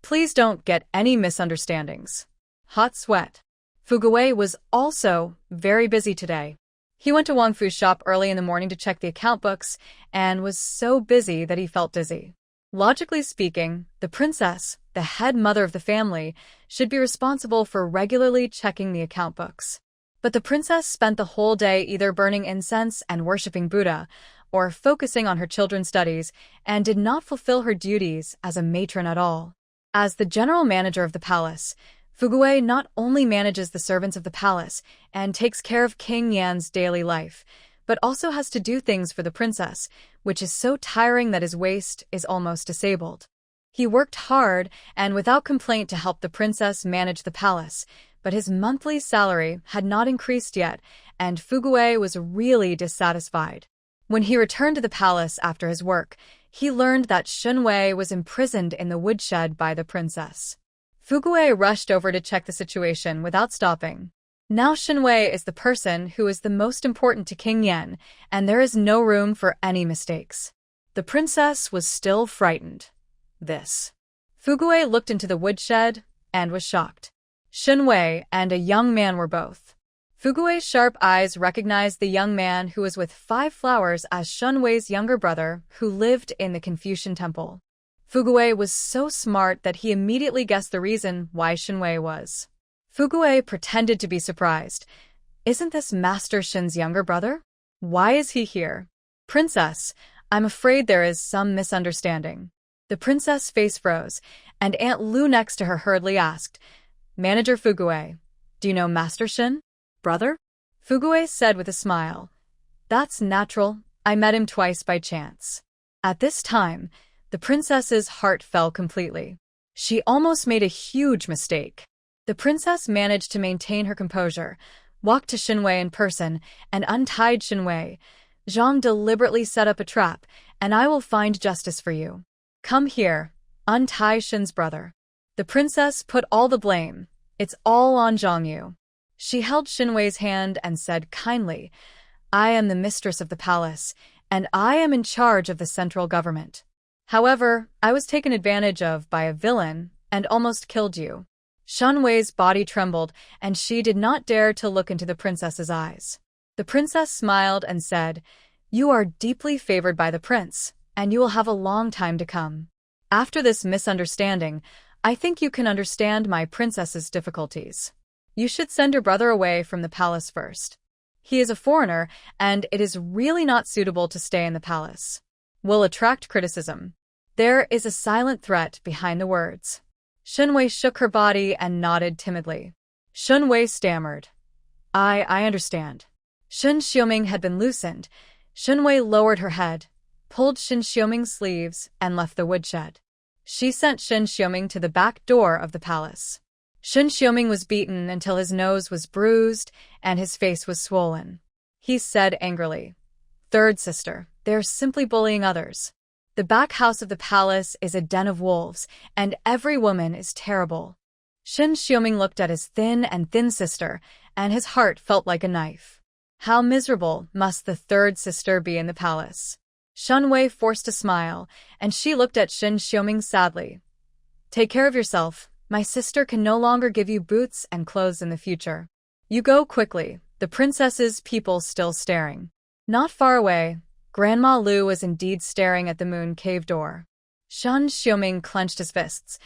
Please don't get any misunderstandings." Hot sweat. Fuguwei was also very busy today. He went to Wang Fu's shop early in the morning to check the account books and was so busy that he felt dizzy. Logically speaking, the princess, the head mother of the family, should be responsible for regularly checking the account books. But the princess spent the whole day either burning incense and worshipping Buddha, or focusing on her children's studies, and did not fulfill her duties as a matron at all. As the general manager of the palace, Fugui not only manages the servants of the palace and takes care of King Yan's daily life, but also has to do things for the princess, which is so tiring that his waist is almost disabled. He worked hard and without complaint to help the princess manage the palace, but his monthly salary had not increased yet, and Fugui was really dissatisfied. When he returned to the palace after his work, he learned that Shen Wei was imprisoned in the woodshed by the princess. Fugui rushed over to check the situation without stopping. Now Shen Wei is the person who is the most important to King Yan, and there is no room for any mistakes. The princess was still frightened. Fugui looked into the woodshed and was shocked. Shen Wei and a young man were both. Fugui's sharp eyes recognized the young man who was with 5 flowers as Shen Wei's younger brother who lived in the Confucian temple. Fugui was so smart that he immediately guessed the reason why Shen Wei was. Fugui pretended to be surprised. Isn't this Master Shen's younger brother? Why is he here? Princess, I'm afraid there is some misunderstanding. The princess' face froze, and Aunt Lu next to her hurriedly asked, Manager Fugui, do you know Master Shen? Brother? Fugui said with a smile. That's natural. I met him twice by chance. At this time, the princess's heart fell completely. She almost made a huge mistake. The princess managed to maintain her composure, walked to Shen Wei in person, and untied Shen Wei. Zhang deliberately set up a trap, and I will find justice for you. Come here, untie Shen's brother. The princess put all the blame. It's all on Zhang Yu. She held Shen Wei's hand and said kindly, I am the mistress of the palace, and I am in charge of the central government. However, I was taken advantage of by a villain and almost killed you. Shen Wei's body trembled, and she did not dare to look into the princess's eyes. The princess smiled and said, You are deeply favored by the prince, and you will have a long time to come. After this misunderstanding, I think you can understand my princess's difficulties. You should send your brother away from the palace first. He is a foreigner, and it is really not suitable to stay in the palace. Will attract criticism. There is a silent threat behind the words. Shen Wei shook her body and nodded timidly. Shen Wei stammered. I understand. Shen Xiuming had been loosened. Shen Wei lowered her head, pulled Shen Xiuming's sleeves, and left the woodshed. She sent Shen Xiuming to the back door of the palace. Shen Xiuming was beaten until his nose was bruised and his face was swollen. He said angrily, Third sister, they're simply bullying others. The back house of the palace is a den of wolves, and every woman is terrible. Shen Xiuming looked at his thin sister, and his heart felt like a knife. How miserable must the third sister be in the palace? Shen Wei forced a smile, and she looked at Shen Xiuming sadly. Take care of yourself. My sister can no longer give you boots and clothes in the future. You go quickly, the princess's people still staring. Not far away, Grandma Lu was indeed staring at the moon cave door. Shen Xiuming clenched his fists.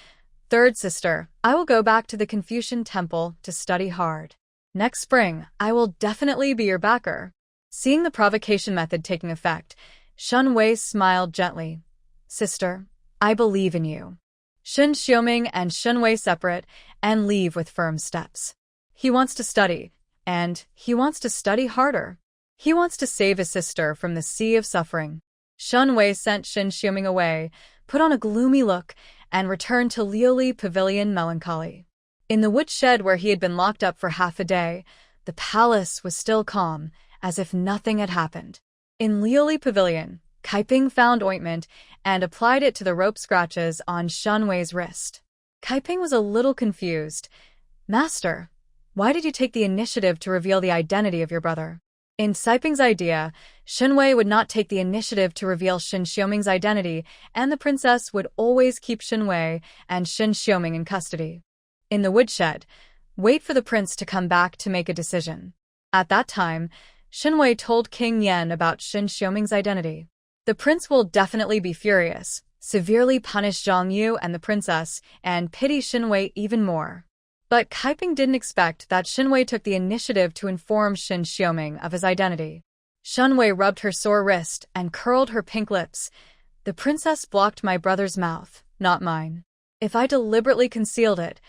Third sister, I will go back to the Confucian temple to study hard. Next spring, I will definitely be your backer. Seeing the provocation method taking effect, Shen Wei smiled gently. Sister, I believe in you. Shen Xiuming and Shen Wei separate and leave with firm steps. He wants to study, and he wants to study harder. He wants to save his sister from the sea of suffering. Shen Wei sent Shen Xiuming away, put on a gloomy look, and returned to Liuli Pavilion melancholy. In the woodshed where he had been locked up for half a day, the palace was still calm, as if nothing had happened. In Liuli Pavilion, Kaiping found ointment and applied it to the rope scratches on Shen Wei's wrist. Kaiping was a little confused. Master, why did you take the initiative to reveal the identity of your brother? In Kaiping's idea, Shen Wei would not take the initiative to reveal Shen Xiuming's identity, and the princess would always keep Shen Wei and Shen Xiuming in custody. In the woodshed, wait for the prince to come back to make a decision. At that time, Shen Wei told King Yan about Shen Xiuming's identity. The prince will definitely be furious, severely punish Zhang Yu and the princess, and pity Shen Wei even more. But Kaiping didn't expect that Shen Wei took the initiative to inform Shen Xiuming of his identity. Shen Wei rubbed her sore wrist and curled her pink lips. The princess blocked my brother's mouth, not mine. If I deliberately concealed it,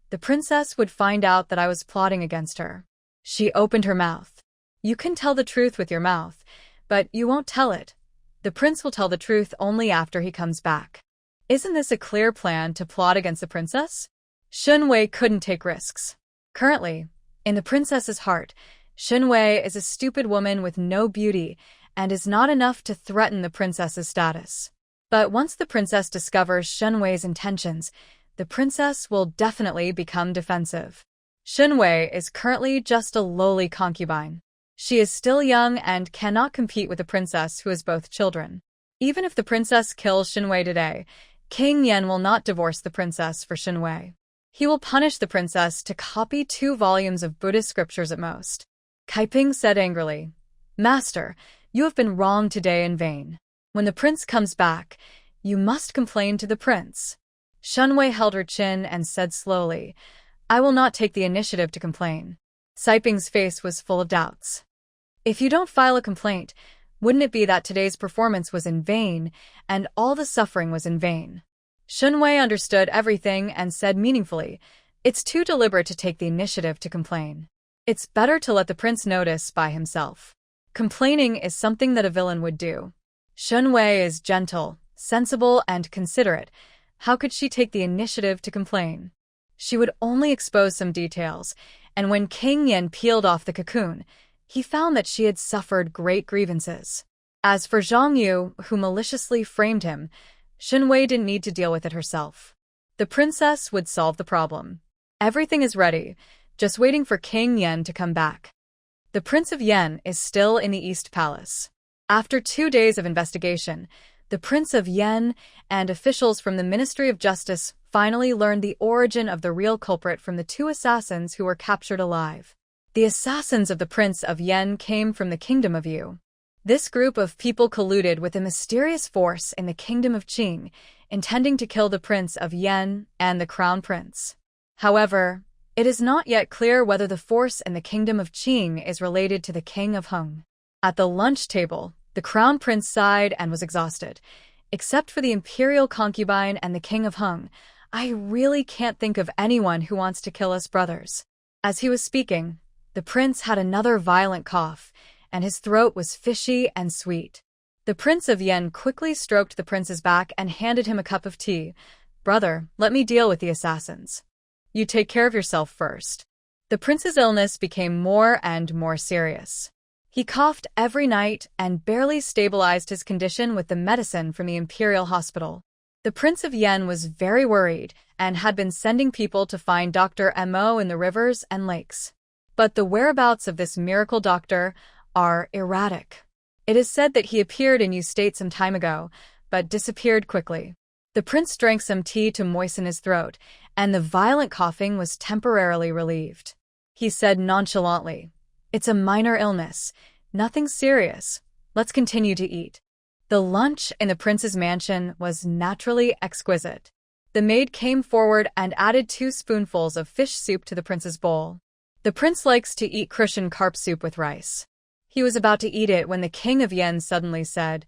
the princess would find out that I was plotting against her. She opened her mouth. You can tell the truth with your mouth, but you won't tell it. The prince will tell the truth only after he comes back. Isn't this a clear plan to plot against the princess? Shen Wei couldn't take risks. Currently, in the princess's heart, Shen Wei is a stupid woman with no beauty and is not enough to threaten the princess's status. But once the princess discovers Shen Wei's intentions, the princess will definitely become defensive. Shen Wei is currently just a lowly concubine. She is still young and cannot compete with the princess who has both children. Even if the princess kills Shen Wei today, King Yan will not divorce the princess for Shen Wei. He will punish the princess to copy 2 volumes of Buddhist scriptures at most. Kaiping said angrily, Master, you have been wrong today in vain. When the prince comes back, you must complain to the prince. Shen Wei held her chin and said slowly, I will not take the initiative to complain. Kaiping's face was full of doubts. If you don't file a complaint, wouldn't it be that today's performance was in vain and all the suffering was in vain? Shen Wei understood everything and said meaningfully, It's too deliberate to take the initiative to complain. It's better to let the prince notice by himself. Complaining is something that a villain would do. Shen Wei is gentle, sensible, and considerate. How could she take the initiative to complain? She would only expose some details, and when King Yan peeled off the cocoon, he found that she had suffered great grievances. As for Zhang Yu, who maliciously framed him, Shen Wei didn't need to deal with it herself. The princess would solve the problem. Everything is ready, just waiting for King Yan to come back. The Prince of Yan is still in the East Palace. After 2 days of investigation, the Prince of Yan and officials from the Ministry of Justice finally learned the origin of the real culprit from the 2 assassins who were captured alive. The assassins of the Prince of Yan came from the Kingdom of Yu. This group of people colluded with a mysterious force in the Kingdom of Qing, intending to kill the Prince of Yan and the Crown Prince. However, it is not yet clear whether the force in the Kingdom of Qing is related to the King of Heng. At the lunch table, the Crown Prince sighed and was exhausted. Except for the imperial concubine and the King of Heng, I really can't think of anyone who wants to kill us brothers. As he was speaking, the prince had another violent cough, and his throat was fishy and sweet. The Prince of Yan quickly stroked the prince's back and handed him a cup of tea. Brother, let me deal with the assassins. You take care of yourself first. The prince's illness became more and more serious. He coughed every night and barely stabilized his condition with the medicine from the imperial hospital. The Prince of Yan was very worried and had been sending people to find Dr. Mo in the rivers and lakes. But the whereabouts of this miracle doctor are erratic. It is said that he appeared in Yu State some time ago, but disappeared quickly. The prince drank some tea to moisten his throat, and the violent coughing was temporarily relieved. He said nonchalantly, It's a minor illness, nothing serious. Let's continue to eat. The lunch in the prince's mansion was naturally exquisite. The maid came forward and added 2 spoonfuls of fish soup to the prince's bowl. The prince likes to eat Crucian carp soup with rice. He was about to eat it when the King of Yan suddenly said,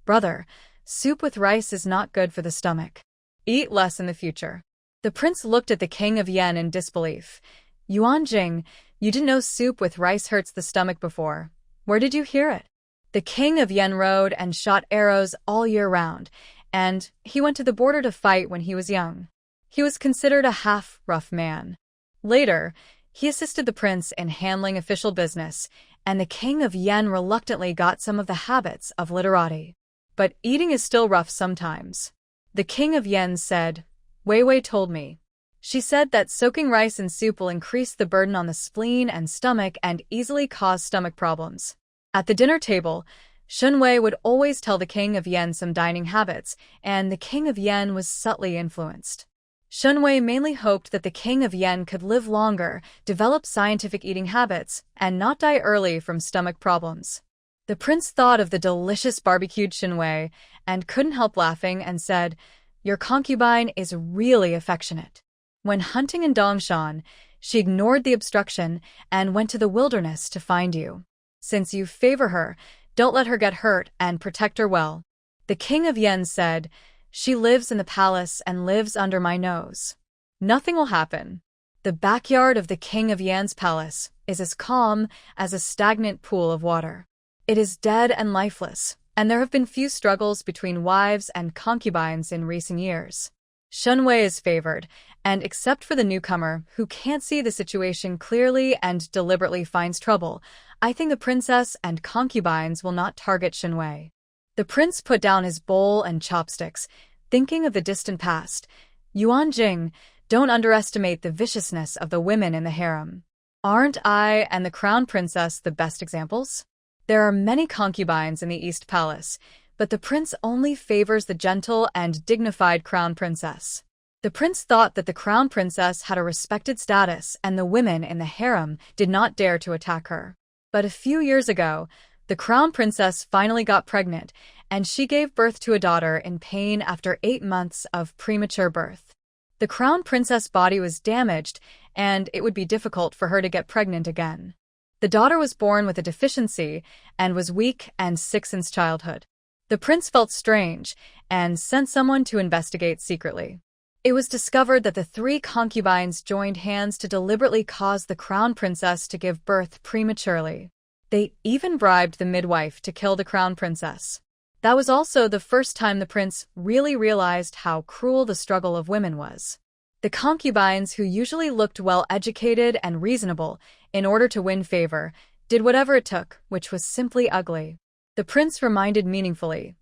Brother, soup with rice is not good for the stomach. Eat less in the future. The prince looked at the King of Yan in disbelief. Yuan Jing, you didn't know soup with rice hurts the stomach before. Where did you hear it? The King of Yan rode and shot arrows all year round, and he went to the border to fight when he was young. He was considered a half-rough man. Later, he assisted the prince in handling official business, and the King of Yan reluctantly got some of the habits of literati. But eating is still rough sometimes. The King of Yan said, Wei Wei told me. She said that soaking rice in soup will increase the burden on the spleen and stomach and easily cause stomach problems. At the dinner table, Shen Wei would always tell the King of Yan some dining habits, and the King of Yan was subtly influenced. Shen Wei mainly hoped that the King of Yan could live longer, develop scientific eating habits, and not die early from stomach problems. The prince thought of the delicious barbecued Shen Wei and couldn't help laughing and said, Your concubine is really affectionate. When hunting in Dongshan, she ignored the obstruction and went to the wilderness to find you. Since you favor her, don't let her get hurt and protect her well. The king of Yen said, "She lives in the palace and lives under my nose. Nothing will happen." The backyard of the king of Yan's palace is as calm as a stagnant pool of water. It is dead and lifeless, and there have been few struggles between wives and concubines in recent years. Shen Wei is favored, and except for the newcomer, who can't see the situation clearly and deliberately finds trouble, I think the princess and concubines will not target Shen Wei. The prince put down his bowl and chopsticks, thinking of the distant past. Yuan Jing, don't underestimate the viciousness of the women in the harem. Aren't I and the crown princess the best examples? There are many concubines in the East Palace, but the prince only favors the gentle and dignified crown princess. The prince thought that the crown princess had a respected status and the women in the harem did not dare to attack her. But a few years ago, the crown princess finally got pregnant, and she gave birth to a daughter in pain after 8 months of premature birth. The crown princess' body was damaged, and it would be difficult for her to get pregnant again. The daughter was born with a deficiency and was weak and sick since childhood. The prince felt strange and sent someone to investigate secretly. It was discovered that the 3 concubines joined hands to deliberately cause the crown princess to give birth prematurely. They even bribed the midwife to kill the crown princess. That was also the first time the prince really realized how cruel the struggle of women was. The concubines, who usually looked well-educated and reasonable in order to win favor, did whatever it took, which was simply ugly. The prince reminded meaningfully,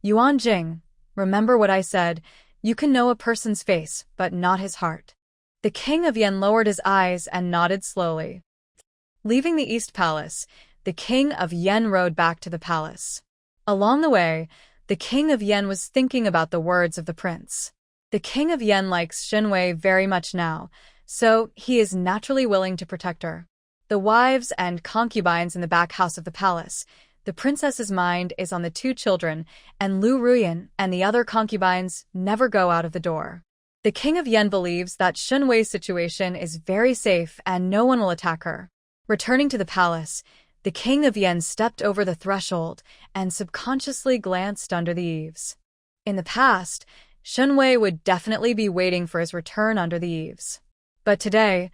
"Yuan Jing, remember what I said, you can know a person's face, but not his heart." The king of Yen lowered his eyes and nodded slowly. Leaving the East Palace, the king of Yen rode back to the palace. Along the way, the king of Yen was thinking about the words of the prince. The king of Yen likes Shen Wei very much now, so he is naturally willing to protect her. The wives and concubines in the back house of the palace, the princess's mind is on the 2 children, and Lu Ruyan and the other concubines never go out of the door. The king of Yen believes that Shen Wei's situation is very safe and no one will attack her. Returning to the palace, the king of Yen stepped over the threshold and subconsciously glanced under the eaves. In the past, Shen Wei would definitely be waiting for his return under the eaves. But today,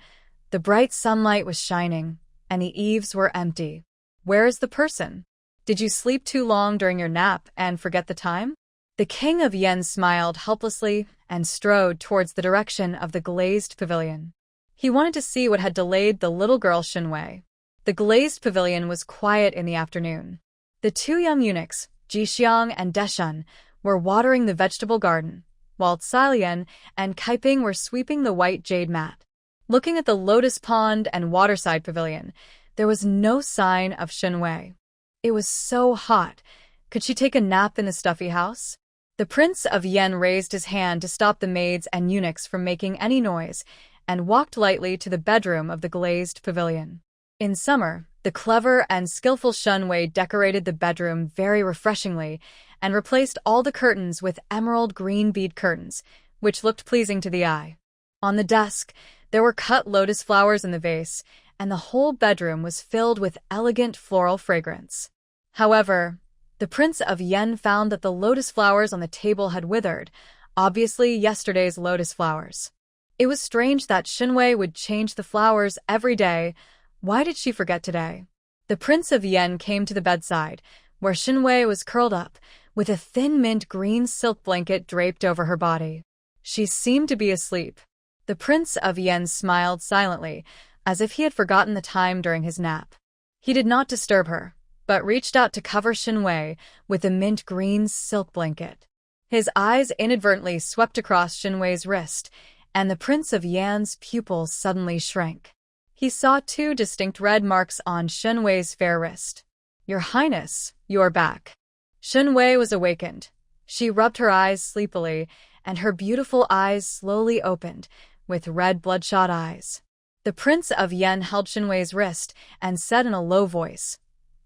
the bright sunlight was shining, and the eaves were empty. Where is the person? Did you sleep too long during your nap and forget the time? The king of Yen smiled helplessly and strode towards the direction of the glazed pavilion. He wanted to see what had delayed the little girl Shen Wei. The glazed pavilion was quiet in the afternoon. The 2 young eunuchs, Jixiang and Deshun, were watering the vegetable garden, while Cilian and Kaiping were sweeping the white jade mat. Looking at the lotus pond and waterside pavilion, there was no sign of Shen Wei. It was so hot. Could she take a nap in the stuffy house? The prince of Yen raised his hand to stop the maids and eunuchs from making any noise and walked lightly to the bedroom of the glazed pavilion. In summer, the clever and skillful Shen Wei decorated the bedroom very refreshingly and replaced all the curtains with emerald green bead curtains, which looked pleasing to the eye. On the desk, there were cut lotus flowers in the vase, and the whole bedroom was filled with elegant floral fragrance. However, the Prince of Yen found that the lotus flowers on the table had withered, obviously yesterday's lotus flowers. It was strange that Shen Wei would change the flowers every day. Why did she forget today? The Prince of Yen came to the bedside, where Shen Wei was curled up, with a thin mint green silk blanket draped over her body. She seemed to be asleep. The Prince of Yen smiled silently, as if he had forgotten the time during his nap. He did not disturb her, but reached out to cover Shen Wei with the mint green silk blanket. His eyes inadvertently swept across Shen Wei's wrist, and the Prince of Yan's pupils suddenly shrank. He saw 2 distinct red marks on Shen Wei's fair wrist. "Your Highness, you're back." Shen Wei was awakened. She rubbed her eyes sleepily, and her beautiful eyes slowly opened, with red bloodshot eyes. The Prince of Yen held Shen Wei's wrist and said in a low voice,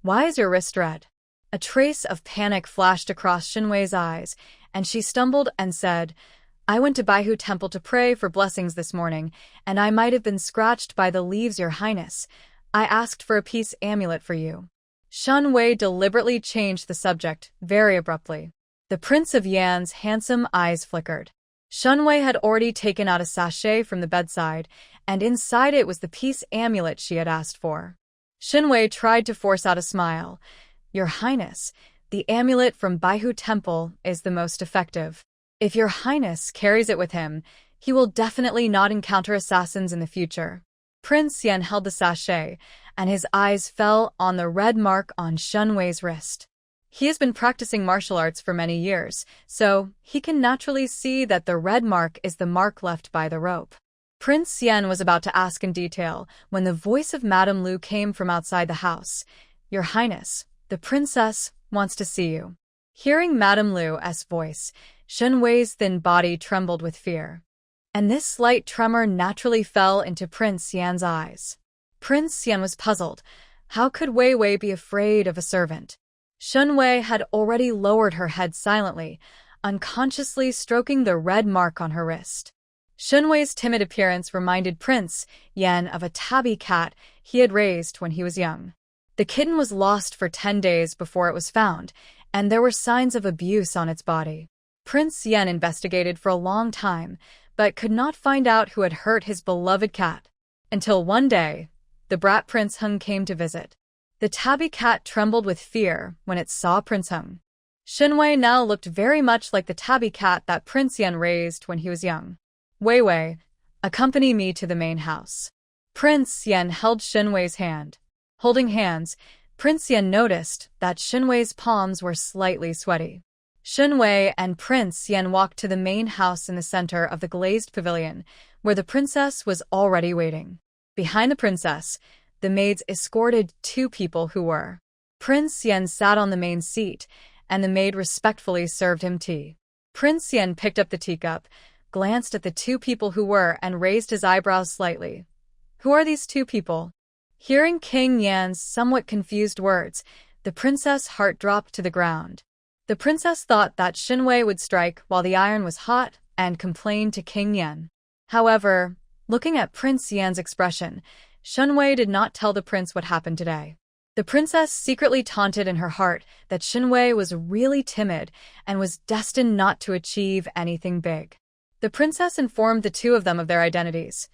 "Why is your wrist red?" A trace of panic flashed across Shen Wei's eyes, and she stumbled and said, I went to Baihu Temple to pray for blessings this morning, and I might have been scratched by the leaves, Your Highness. I asked for a peace amulet for you. Shen Wei deliberately changed the subject, very abruptly. The Prince of Yan's handsome eyes flickered. Shen Wei had already taken out a sachet from the bedside, and inside it was the peace amulet she had asked for. Shen Wei tried to force out a smile. Your Highness, the amulet from Baihu Temple is the most effective. If Your Highness carries it with him, he will definitely not encounter assassins in the future. Prince Yan held the sachet, and his eyes fell on the red mark on Shen Wei's wrist. He has been practicing martial arts for many years, so he can naturally see that the red mark is the mark left by the rope. Prince Yan was about to ask in detail when the voice of Madame Liu came from outside the house. Your Highness, the princess wants to see you. Hearing Madame Liu's voice, Shen Wei's thin body trembled with fear. And this slight tremor naturally fell into Prince Yan's eyes. Prince Yan was puzzled. How could Wei Wei be afraid of a servant? Shen Wei had already lowered her head silently, unconsciously stroking the red mark on her wrist. Shen Wei's timid appearance reminded Prince Yan of a tabby cat he had raised when he was young. The kitten was lost for 10 days before it was found, and there were signs of abuse on its body. Prince Yan investigated for a long time, but could not find out who had hurt his beloved cat. Until one day, the brat Prince Hung came to visit. The tabby cat trembled with fear when it saw Prince Hung. Shen Wei now looked very much like the tabby cat that Prince Yan raised when he was young. Wei Wei, accompany me to the main house. Prince Yan held Shen Wei's hand. Holding hands, Prince Yan noticed that Shen Wei's palms were slightly sweaty. Shen Wei and Prince Yan walked to the main house in the center of the glazed pavilion, where the princess was already waiting. Behind the princess, the maids escorted 2 people who were. Prince Yan sat on the main seat, and the maid respectfully served him tea. Prince Yan picked up the teacup, glanced at the 2 people who were, and raised his eyebrows slightly. Who are these 2 people? Hearing King Yan's somewhat confused words, the princess' heart dropped to the ground. The princess thought that Shen Wei would strike while the iron was hot and complained to King Yan. However, looking at Prince Yan's expression, Shen Wei did not tell the prince what happened today. The princess secretly taunted in her heart that Shen Wei was really timid and was destined not to achieve anything big. The princess informed the 2 of them of their identities.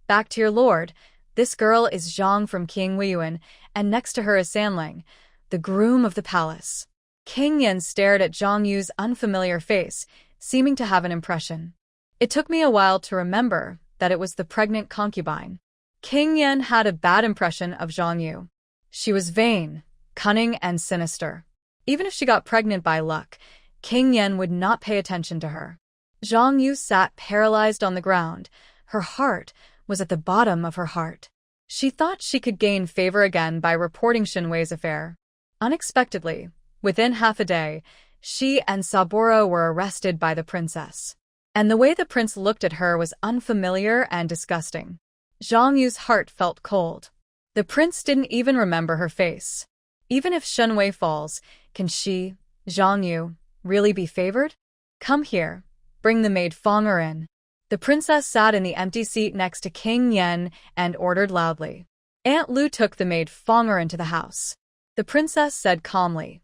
Back to your lord. This girl is Zhang from King Weiyuan, and next to her is Sanling, the groom of the palace. King Yan stared at Zhang Yu's unfamiliar face, seeming to have an impression. It took me a while to remember that it was the pregnant concubine. King Yan had a bad impression of Zhang Yu. She was vain, cunning, and sinister. Even if she got pregnant by luck, King Yan would not pay attention to her. Zhang Yu sat paralyzed on the ground. Her heart was at the bottom of her heart. She thought she could gain favor again by reporting Shen Wei's affair. Unexpectedly, within half a day, she and Saburo were arrested by the princess. And the way the prince looked at her was unfamiliar and disgusting. Zhang Yu's heart felt cold. The prince didn't even remember her face. Even if Shen Wei falls, can she, Zhang Yu, really be favored? Come here. Bring the maid Fang'er in. The princess sat in the empty seat next to King Yan and ordered loudly. Aunt Lu took the maid Fang'er into the house. The princess said calmly,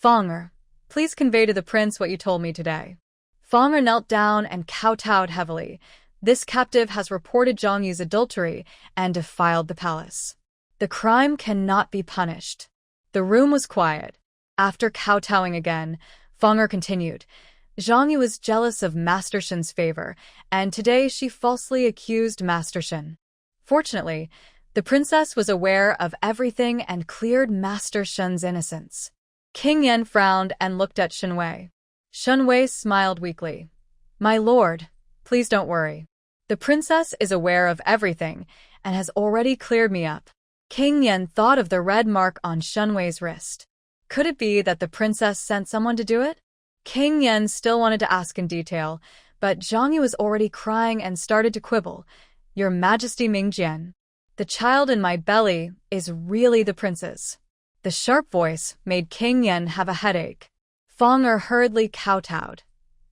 Fang'er, please convey to the prince what you told me today. Fang'er knelt down and kowtowed heavily. This captive has reported Zhang Yu's adultery and defiled the palace. The crime cannot be punished. The room was quiet. After kowtowing again, Fang'er continued, Zhang Yu was jealous of Master Shen's favor, and today she falsely accused Master Shen. Fortunately, the princess was aware of everything and cleared Master Shen's innocence. King Yan frowned and looked at Shen Wei. Shen Wei smiled weakly. My lord, please don't worry. The princess is aware of everything and has already cleared me up. King Yan thought of the red mark on Shen Wei's wrist. Could it be that the princess sent someone to do it? King Yan still wanted to ask in detail, but Zhang Yu was already crying and started to quibble. Your Majesty Mingjian, the child in my belly is really the prince's. The sharp voice made King Yan have a headache. Fang'er hurriedly kowtowed.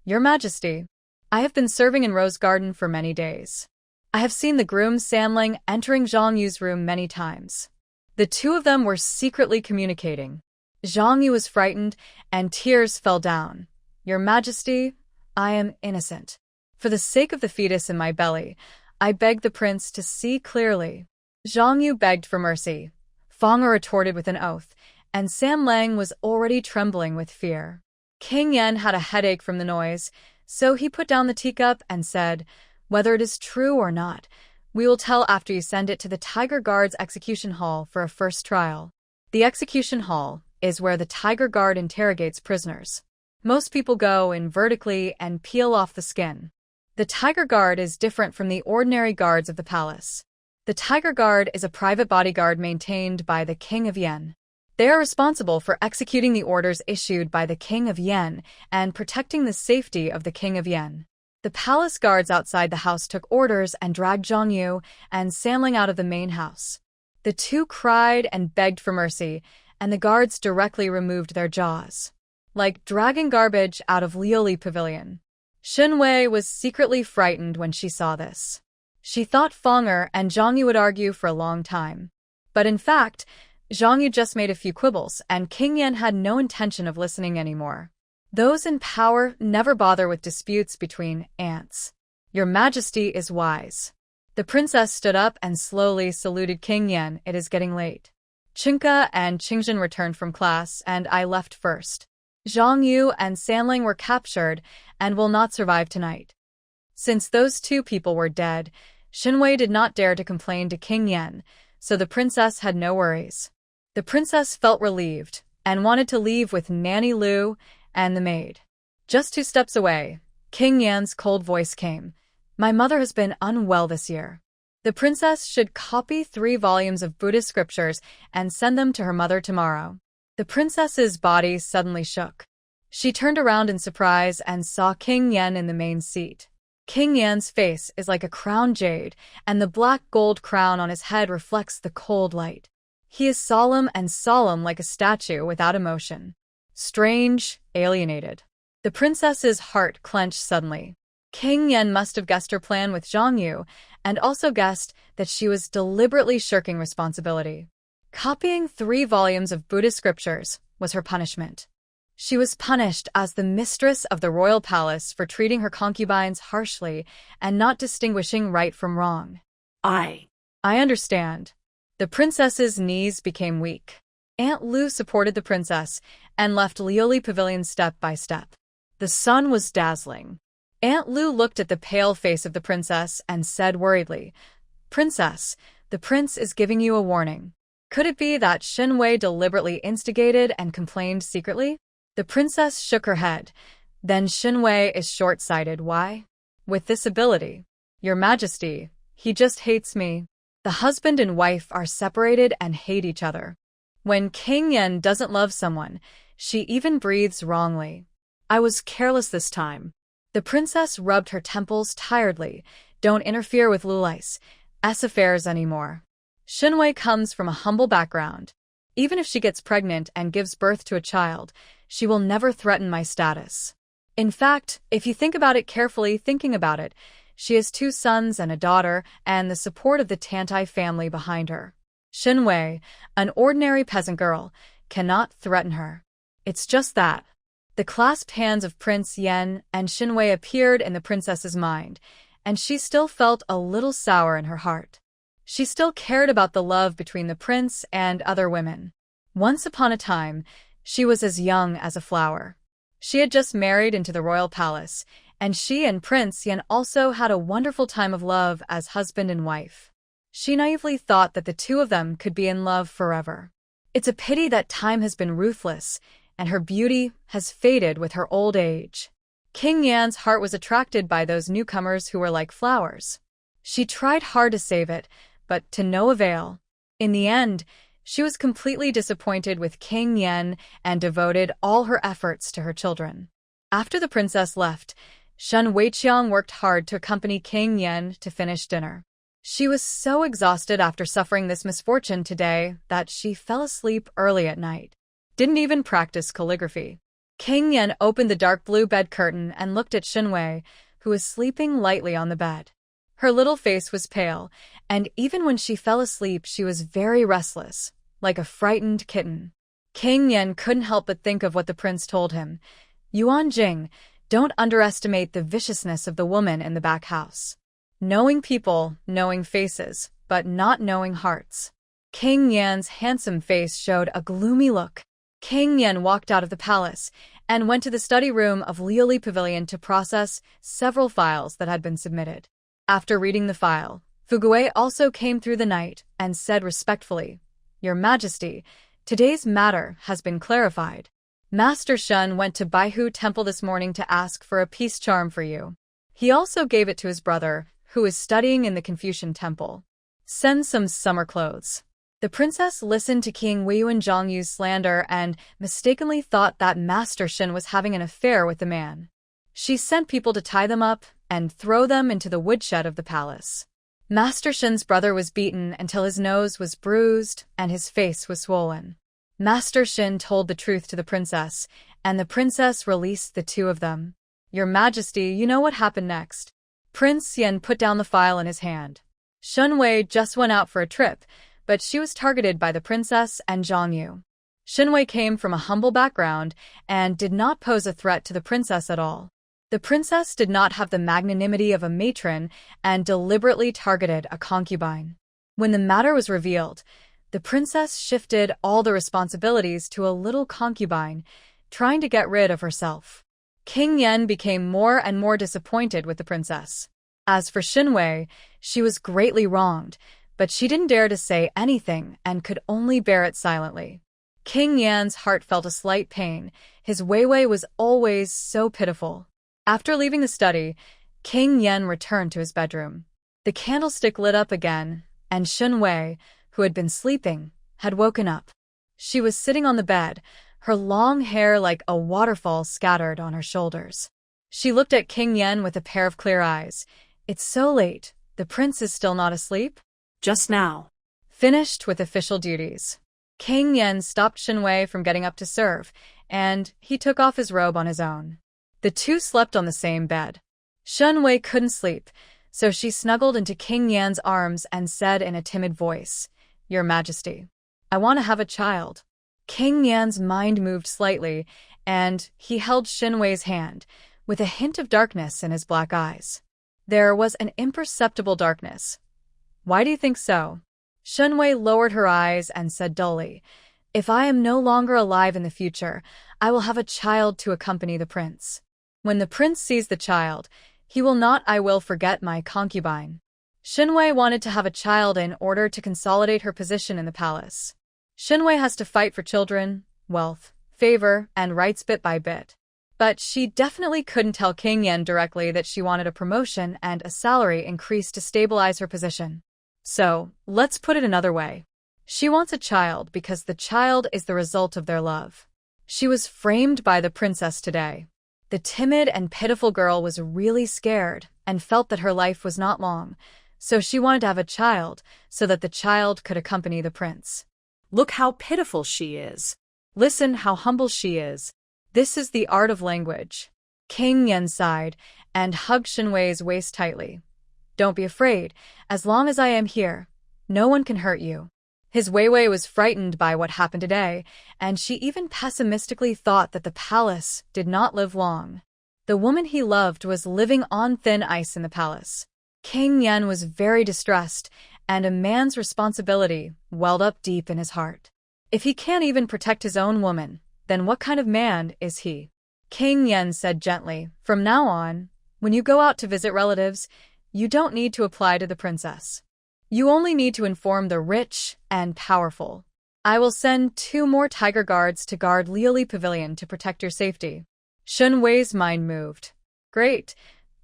Your Majesty, I have been serving in Rose Garden for many days. I have seen the groom Sanling entering Zhang Yu's room many times. The two of them were secretly communicating. Zhang Yu was frightened, and tears fell down. Your Majesty, I am innocent. For the sake of the fetus in my belly, I beg the prince to see clearly. Zhang Yu begged for mercy. Fang'er retorted with an oath, and Sam Lang was already trembling with fear. King Yen had a headache from the noise, so he put down the teacup and said, "Whether it is true or not, we will tell after you send it to the Tiger Guard's execution hall for a first trial." The execution hall is where the Tiger Guard interrogates prisoners. Most people go in vertically and peel off the skin. The Tiger Guard is different from the ordinary guards of the palace. The Tiger Guard is a private bodyguard maintained by the King of Yen. They are responsible for executing the orders issued by the King of Yen and protecting the safety of the King of Yen. The palace guards outside the house took orders and dragged Zhang Yu and Samling out of the main house. The two cried and begged for mercy, and the guards directly removed their jaws. Like dragging garbage out of Lioli Pavilion. Shen Wei was secretly frightened when she saw this. She thought Fang'er and Zhang Yu would argue for a long time. But in fact, Zhang Yu just made a few quibbles, and King Yen had no intention of listening anymore. Those in power never bother with disputes between ants. Your Majesty is wise. The princess stood up and slowly saluted King Yen. It is getting late. Chinka and Qingjin returned from class, and I left first. Zhang Yu and Sanling were captured and will not survive tonight. Since those two people were dead, Shen Wei did not dare to complain to King Yen, so the princess had no worries. The princess felt relieved and wanted to leave with Nanny Lu and the maid. Just 2 steps away, King Yan's cold voice came. My mother has been unwell this year. The princess should copy 3 volumes of Buddhist scriptures and send them to her mother tomorrow. The princess's body suddenly shook. She turned around in surprise and saw King Yen in the main seat. King Yan's face is like a crown jade, and the black gold crown on his head reflects the cold light. He is solemn like a statue without emotion. Strange, alienated. The princess's heart clenched suddenly. King Yen must have guessed her plan with Zhang Yu, and also guessed that she was deliberately shirking responsibility. Copying 3 volumes of Buddhist scriptures was her punishment. She was punished as the mistress of the royal palace for treating her concubines harshly and not distinguishing right from wrong. I understand. The princess's knees became weak. Aunt Lu supported the princess and left Lioli Pavilion step by step. The sun was dazzling. Aunt Lu looked at the pale face of the princess and said worriedly, "Princess, the prince is giving you a warning. Could it be that Shen Wei deliberately instigated and complained secretly?" The princess shook her head. Then Shen Wei is short-sighted. Why? With this ability. Your Majesty, he just hates me. The husband and wife are separated and hate each other. When King Yen doesn't love someone, she even breathes wrongly. I was careless this time. The princess rubbed her temples tiredly. Don't interfere with Lulai's affairs anymore. Shen Wei comes from a humble background. Even if she gets pregnant and gives birth to a child, she will never threaten my status. In fact, if you think about it carefully, she has 2 sons and a daughter and the support of the Tantai family behind her. Shen Wei, an ordinary peasant girl, cannot threaten her. It's just that. The clasped hands of Prince Yen and Shen Wei appeared in the princess's mind, and she still felt a little sour in her heart. She still cared about the love between the prince and other women. Once upon a time, she was as young as a flower. She had just married into the royal palace, and she and Prince Yen also had a wonderful time of love as husband and wife. She naively thought that the two of them could be in love forever. It's a pity that time has been ruthless, and her beauty has faded with her old age. King Yan's heart was attracted by those newcomers who were like flowers. She tried hard to save it, but to no avail. In the end, she was completely disappointed with King Yen and devoted all her efforts to her children. After the princess left, Shen Weiqiang worked hard to accompany King Yen to finish dinner. She was so exhausted after suffering this misfortune today that she fell asleep early at night. Didn't even practice calligraphy. King Yen opened the dark blue bed curtain and looked at Shen Wei, who was sleeping lightly on the bed. Her little face was pale, and even when she fell asleep she was very restless, like a frightened kitten. King Yen couldn't help but think of what the prince told him. Yuan Jing, don't underestimate the viciousness of the woman in the back house. Knowing people, knowing faces, but not knowing hearts. King Yan's handsome face showed a gloomy look. King Yan walked out of the palace and went to the study room of Liu Pavilion to process several files that had been submitted. After reading the file, Fugui also came through the night and said respectfully, Your Majesty, today's matter has been clarified. Master Shen went to Baihu Temple this morning to ask for a peace charm for you. He also gave it to his brother, who is studying in the Confucian Temple. Send some summer clothes. The princess listened to King Weiyu and Zhang Yu's slander and mistakenly thought that Master Shen was having an affair with the man. She sent people to tie them up and throw them into the woodshed of the palace. Master Shen's brother was beaten until his nose was bruised and his face was swollen. Master Shen told the truth to the princess, and the princess released the two of them. Your Majesty, you know what happened next. Prince Yen put down the file in his hand. Shen Wei just went out for a trip, but she was targeted by the princess and Zhang Yu. Shen Wei came from a humble background and did not pose a threat to the princess at all. The princess did not have the magnanimity of a matron and deliberately targeted a concubine. When the matter was revealed, the princess shifted all the responsibilities to a little concubine, trying to get rid of herself. King Yen became more and more disappointed with the princess. As for Shen Wei, she was greatly wronged, but she didn't dare to say anything and could only bear it silently. King Yan's heart felt a slight pain. His Weiwei was always so pitiful. After leaving the study, King Yan returned to his bedroom. The candlestick lit up again, and Shen Wei, who had been sleeping, had woken up. She was sitting on the bed, her long hair like a waterfall scattered on her shoulders. She looked at King Yan with a pair of clear eyes. It's so late. The prince is still not asleep? Just now. Finished with official duties. King Yan stopped Shen Wei from getting up to serve, and he took off his robe on his own. The two slept on the same bed. Shen Wei couldn't sleep, so she snuggled into King Yan's arms and said in a timid voice, Your Majesty, I want to have a child. King Yan's mind moved slightly, and he held Shen Wei's hand, with a hint of darkness in his black eyes. There was an imperceptible darkness. Why do you think so? Shen Wei lowered her eyes and said dully, If I am no longer alive in the future, I will have a child to accompany the prince. When the prince sees the child, he will not I will forget my concubine. Shen Wei wanted to have a child in order to consolidate her position in the palace. Shen Wei has to fight for children, wealth, favor, and rights bit by bit. But she definitely couldn't tell King Yan directly that she wanted a promotion and a salary increase to stabilize her position. So, let's put it another way. She wants a child because the child is the result of their love. She was framed by the princess today. The timid and pitiful girl was really scared and felt that her life was not long, so she wanted to have a child so that the child could accompany the prince. Look how pitiful she is. Listen how humble she is. This is the art of language. King Yen sighed and hugged Shen Wei's waist tightly. Don't be afraid. As long as I am here, no one can hurt you. His Weiwei was frightened by what happened today, and she even pessimistically thought that the palace did not live long. The woman he loved was living on thin ice in the palace. King Yan was very distressed, and a man's responsibility welled up deep in his heart. If he can't even protect his own woman, then what kind of man is he? King Yan said gently, From now on, when you go out to visit relatives, you don't need to apply to the princess. You only need to inform the rich and powerful. I will send 2 more tiger guards to guard Liu Pavilion to protect your safety. Shen Wei's mind moved. Great.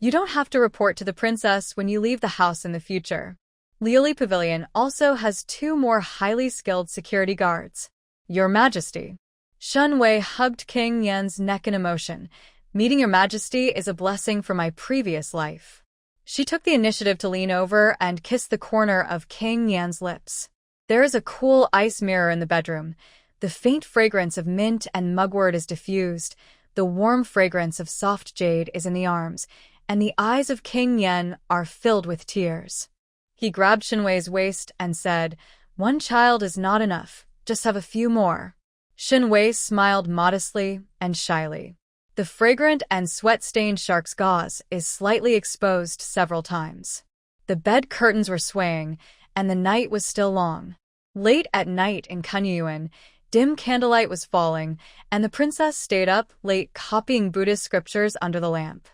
You don't have to report to the princess when you leave the house in the future. Liu Pavilion also has 2 more highly skilled security guards. Your Majesty. Shen Wei hugged King Yan's neck in emotion. Meeting Your Majesty is a blessing from my previous life. She took the initiative to lean over and kiss the corner of King Yan's lips. There is a cool ice mirror in the bedroom. The faint fragrance of mint and mugwort is diffused. The warm fragrance of soft jade is in the arms, and the eyes of King Yen are filled with tears. He grabbed Shen Wei's waist and said, "One child is not enough, just have a few more." Shen Wei smiled modestly and shyly. The fragrant and sweat-stained shark's gauze is slightly exposed several times. The bed curtains were swaying, and the night was still long. Late at night in Kunyuan, dim candlelight was falling, and the princess stayed up late copying Buddhist scriptures under the lamp.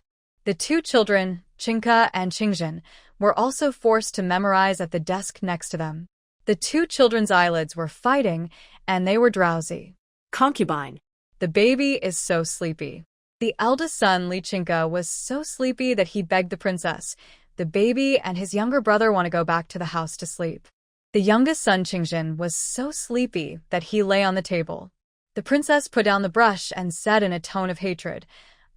The two children, Chinka and Qingzhen, were also forced to memorize at the desk next to them. The two children's eyelids were fighting, and they were drowsy. Concubine. The baby is so sleepy. The eldest son, Li Chinka, was so sleepy that he begged the princess. The baby and his younger brother want to go back to the house to sleep. The youngest son, Qingzhen, was so sleepy that he lay on the table. The princess put down the brush and said in a tone of hatred,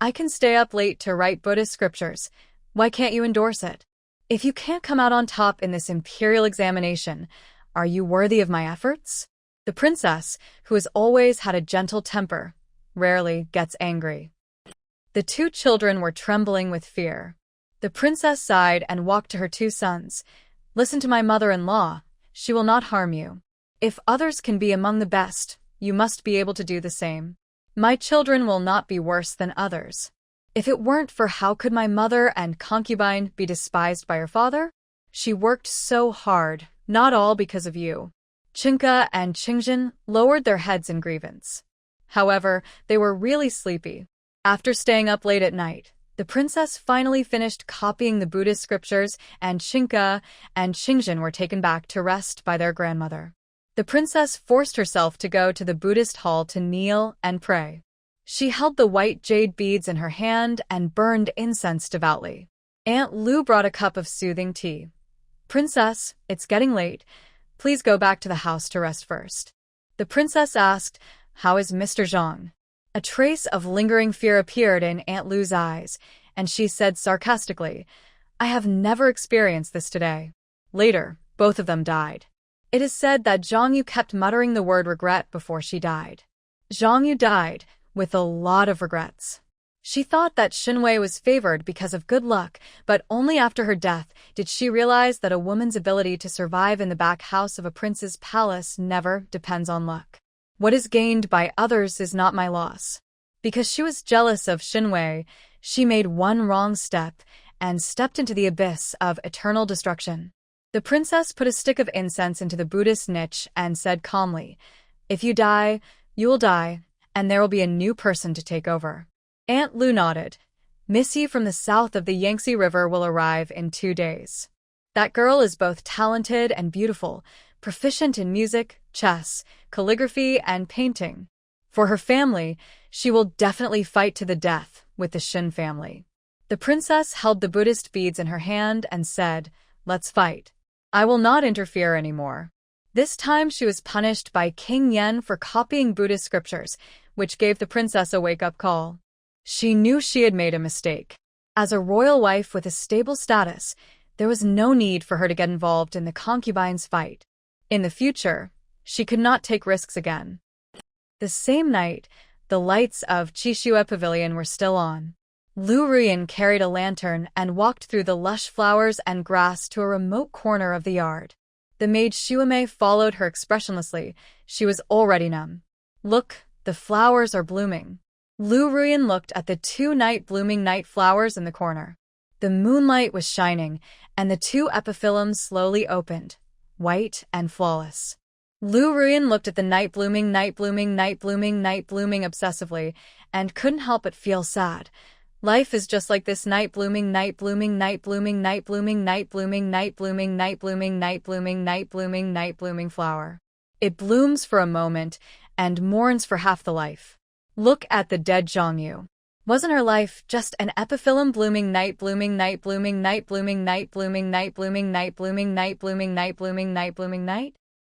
"I can stay up late to write Buddhist scriptures. Why can't you endorse it? If you can't come out on top in this imperial examination, are you worthy of my efforts?" The princess, who has always had a gentle temper, rarely gets angry. The two children were trembling with fear. The princess sighed and walked to her two sons. "Listen to my mother-in-law. She will not harm you. If others can be among the best, you must be able to do the same. My children will not be worse than others. If it weren't for how could my mother and concubine be despised by her father? She worked so hard, not all because of you." Chinka and Qingzhen lowered their heads in grievance. However, they were really sleepy. After staying up late at night, the princess finally finished copying the Buddhist scriptures, and Chinka and Qingzhen were taken back to rest by their grandmother. The princess forced herself to go to the Buddhist hall to kneel and pray. She held the white jade beads in her hand and burned incense devoutly. Aunt Lu brought a cup of soothing tea. "Princess, it's getting late. Please go back to the house to rest first." The princess asked, "How is Mr. Zhang?" A trace of lingering fear appeared in Aunt Lu's eyes, and she said sarcastically, "I have never experienced this today." Later, both of them died. It is said that Zhang Yu kept muttering the word regret before she died. Zhang Yu died with a lot of regrets. She thought that Shen Wei was favored because of good luck, but only after her death did she realize that a woman's ability to survive in the back house of a prince's palace never depends on luck. What is gained by others is not my loss. Because she was jealous of Shen Wei, she made one wrong step and stepped into the abyss of eternal destruction. The princess put a stick of incense into the Buddhist niche and said calmly, "If you die, you will die, and there will be a new person to take over." Aunt Lu nodded. "Missy from the south of the Yangtze River will arrive in 2 days. That girl is both talented and beautiful, proficient in music, chess, calligraphy, and painting. For her family, she will definitely fight to the death with the Shen family." The princess held the Buddhist beads in her hand and said, "Let's fight. I will not interfere anymore." This time she was punished by King Yen for copying Buddhist scriptures, which gave the princess a wake-up call. She knew she had made a mistake. As a royal wife with a stable status, there was no need for her to get involved in the concubine's fight. In the future, she could not take risks again. The same night, the lights of Qixue Pavilion were still on. Lu Ruyan carried a lantern and walked through the lush flowers and grass to a remote corner of the yard. The maid Xuemei followed her expressionlessly. She was already numb. "Look, the flowers are blooming." Lu Ruyan looked at the 2 blooming night flowers in the corner. The moonlight was shining, and the 2 epiphyllums slowly opened, white and flawless. Lu Ruyan looked at the night blooming obsessively, and couldn't help but feel sad. Life is just like this night blooming flower. It blooms for a moment and mourns for half the life. Look at the dead Zhang Yu. Wasn't her life just an epiphyllum blooming night?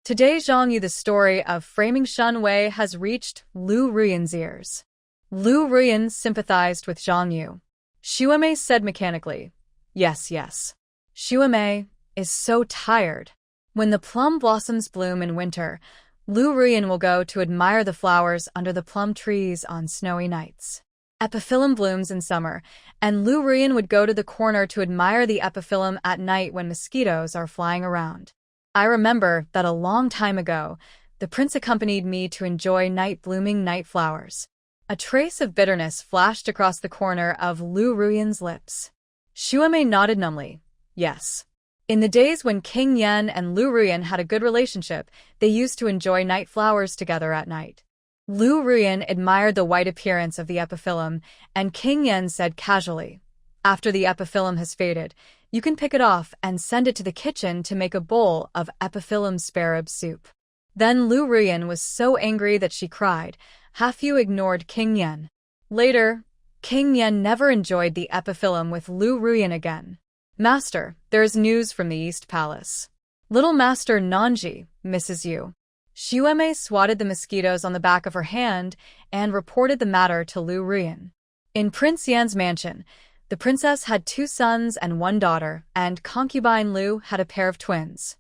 Today, Zhang Yu, the story of framing Shen Wei, has reached Lu Ruyan's ears. Lu Ruyan sympathized with Zhang Yu. Xuemei said mechanically, "Yes, yes." Xuemei is so tired. When the plum blossoms bloom in winter, Lu Ruyan will go to admire the flowers under the plum trees on snowy nights. Epiphyllum blooms in summer, and Lu Ruyan would go to the corner to admire the epiphyllum at night when mosquitoes are flying around. I remember that a long time ago, the prince accompanied me to enjoy night-blooming night flowers. A trace of bitterness flashed across the corner of Lu Ruyan's lips. Xuemei nodded numbly. Yes. In the days when King Yen and Lu Ruyan had a good relationship, they used to enjoy night flowers together at night. Lu Ruyan admired the white appearance of the epiphyllum, and King Yen said casually, "After the epiphyllum has faded, you can pick it off and send it to the kitchen to make a bowl of epiphyllum sparab soup." Then Lu Ruyan was so angry that she cried. Hafyu ignored King Yen. Later, King Yen never enjoyed the epiphyllum with Lu Ruyan again. "Master, there is news from the East Palace. Little Master Nanji misses you." Xuemei swatted the mosquitoes on the back of her hand and reported the matter to Lu Ruyan. In Prince Yan's mansion, the princess had 2 sons and 1 daughter, and concubine Liu had a pair of twins.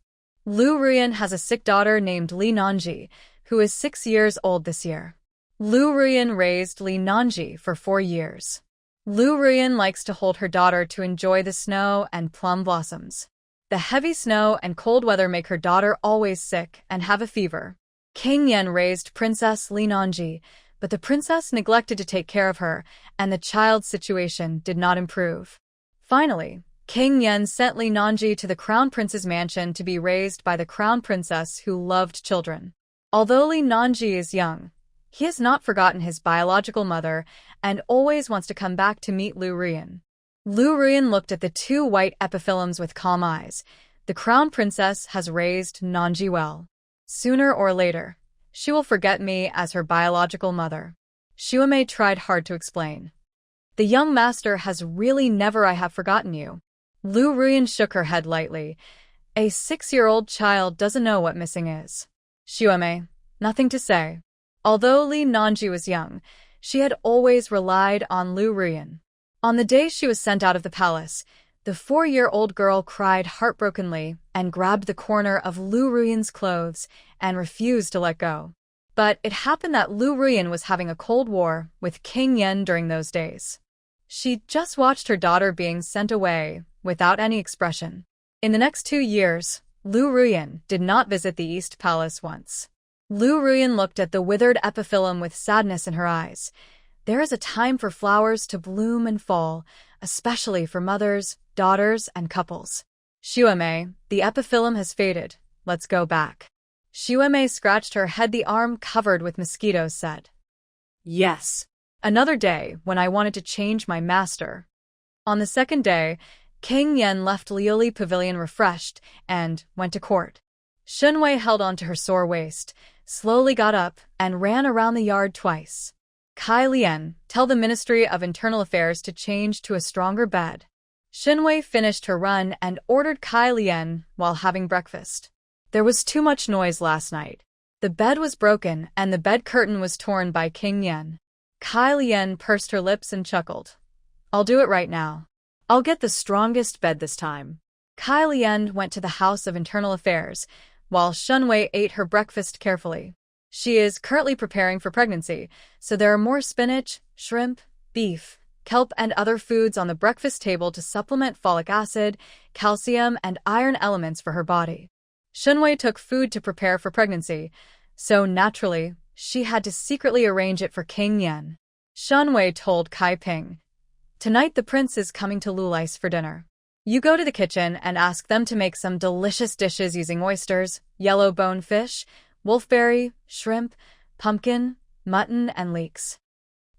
Lu Ruyan has a sick daughter named Li Nanji, who is 6 years old this year. Lu Ruyan raised Li Nanji for 4 years. Lu Ruyan likes to hold her daughter to enjoy the snow and plum blossoms. The heavy snow and cold weather make her daughter always sick and have a fever. King Yen raised Princess Li Nanji, but the princess neglected to take care of her, and the child's situation did not improve. Finally, King Yen sent Li Nanji to the crown prince's mansion to be raised by the crown princess who loved children. Although Li Nanji is young, he has not forgotten his biological mother and always wants to come back to meet Lu Ruyan. Lu Ruyan looked at the 2 white epiphyllums with calm eyes. The crown princess has raised Nanji well. Sooner or later, she will forget me as her biological mother. Xuemei tried hard to explain. The young master has really never I have forgotten you. Lu Ruyan shook her head lightly. A 6-year-old child doesn't know what missing is. Xuemei, nothing to say. Although Li Nanji was young, she had always relied on Lu Ruyan. On the day she was sent out of the palace, the 4-year-old girl cried heartbrokenly and grabbed the corner of Lu Ruyan's clothes and refused to let go. But it happened that Lu Ruyan was having a cold war with King Yen during those days. She just watched her daughter being sent away without any expression. In the next 2 years, Lu Ruyan did not visit the East Palace once. Lu Ruyan looked at the withered epiphyllum with sadness in her eyes. There is a time for flowers to bloom and fall, especially for mothers, daughters, and couples. Xuemei, the epiphyllum has faded. Let's go back. Xuemei scratched her head. The arm covered with mosquitoes said, "Yes." Another day, when I wanted to change my master. On the second day, King Yen left Liuli Pavilion refreshed and went to court. Shen Wei held on to her sore waist, slowly got up, and ran around the yard twice. Kai Lian, tell the Ministry of Internal Affairs to change to a stronger bed. Shen Wei finished her run and ordered Kai Lian while having breakfast. There was too much noise last night. The bed was broken and the bed curtain was torn by King Yen. Kai Lian pursed her lips and chuckled. "I'll do it right now. I'll get the strongest bed this time." Kai Lian went to the House of Internal Affairs, while Shen Wei ate her breakfast carefully. She is currently preparing for pregnancy, so there are more spinach, shrimp, beef, kelp, and other foods on the breakfast table to supplement folic acid, calcium, and iron elements for her body. Shen Wei took food to prepare for pregnancy, so naturally, she had to secretly arrange it for King Yen. Shen Wei told Kai Ping, "Tonight the prince is coming to Lulais for dinner. You go to the kitchen and ask them to make some delicious dishes using oysters, yellow bone fish, wolfberry, shrimp, pumpkin, mutton, and leeks.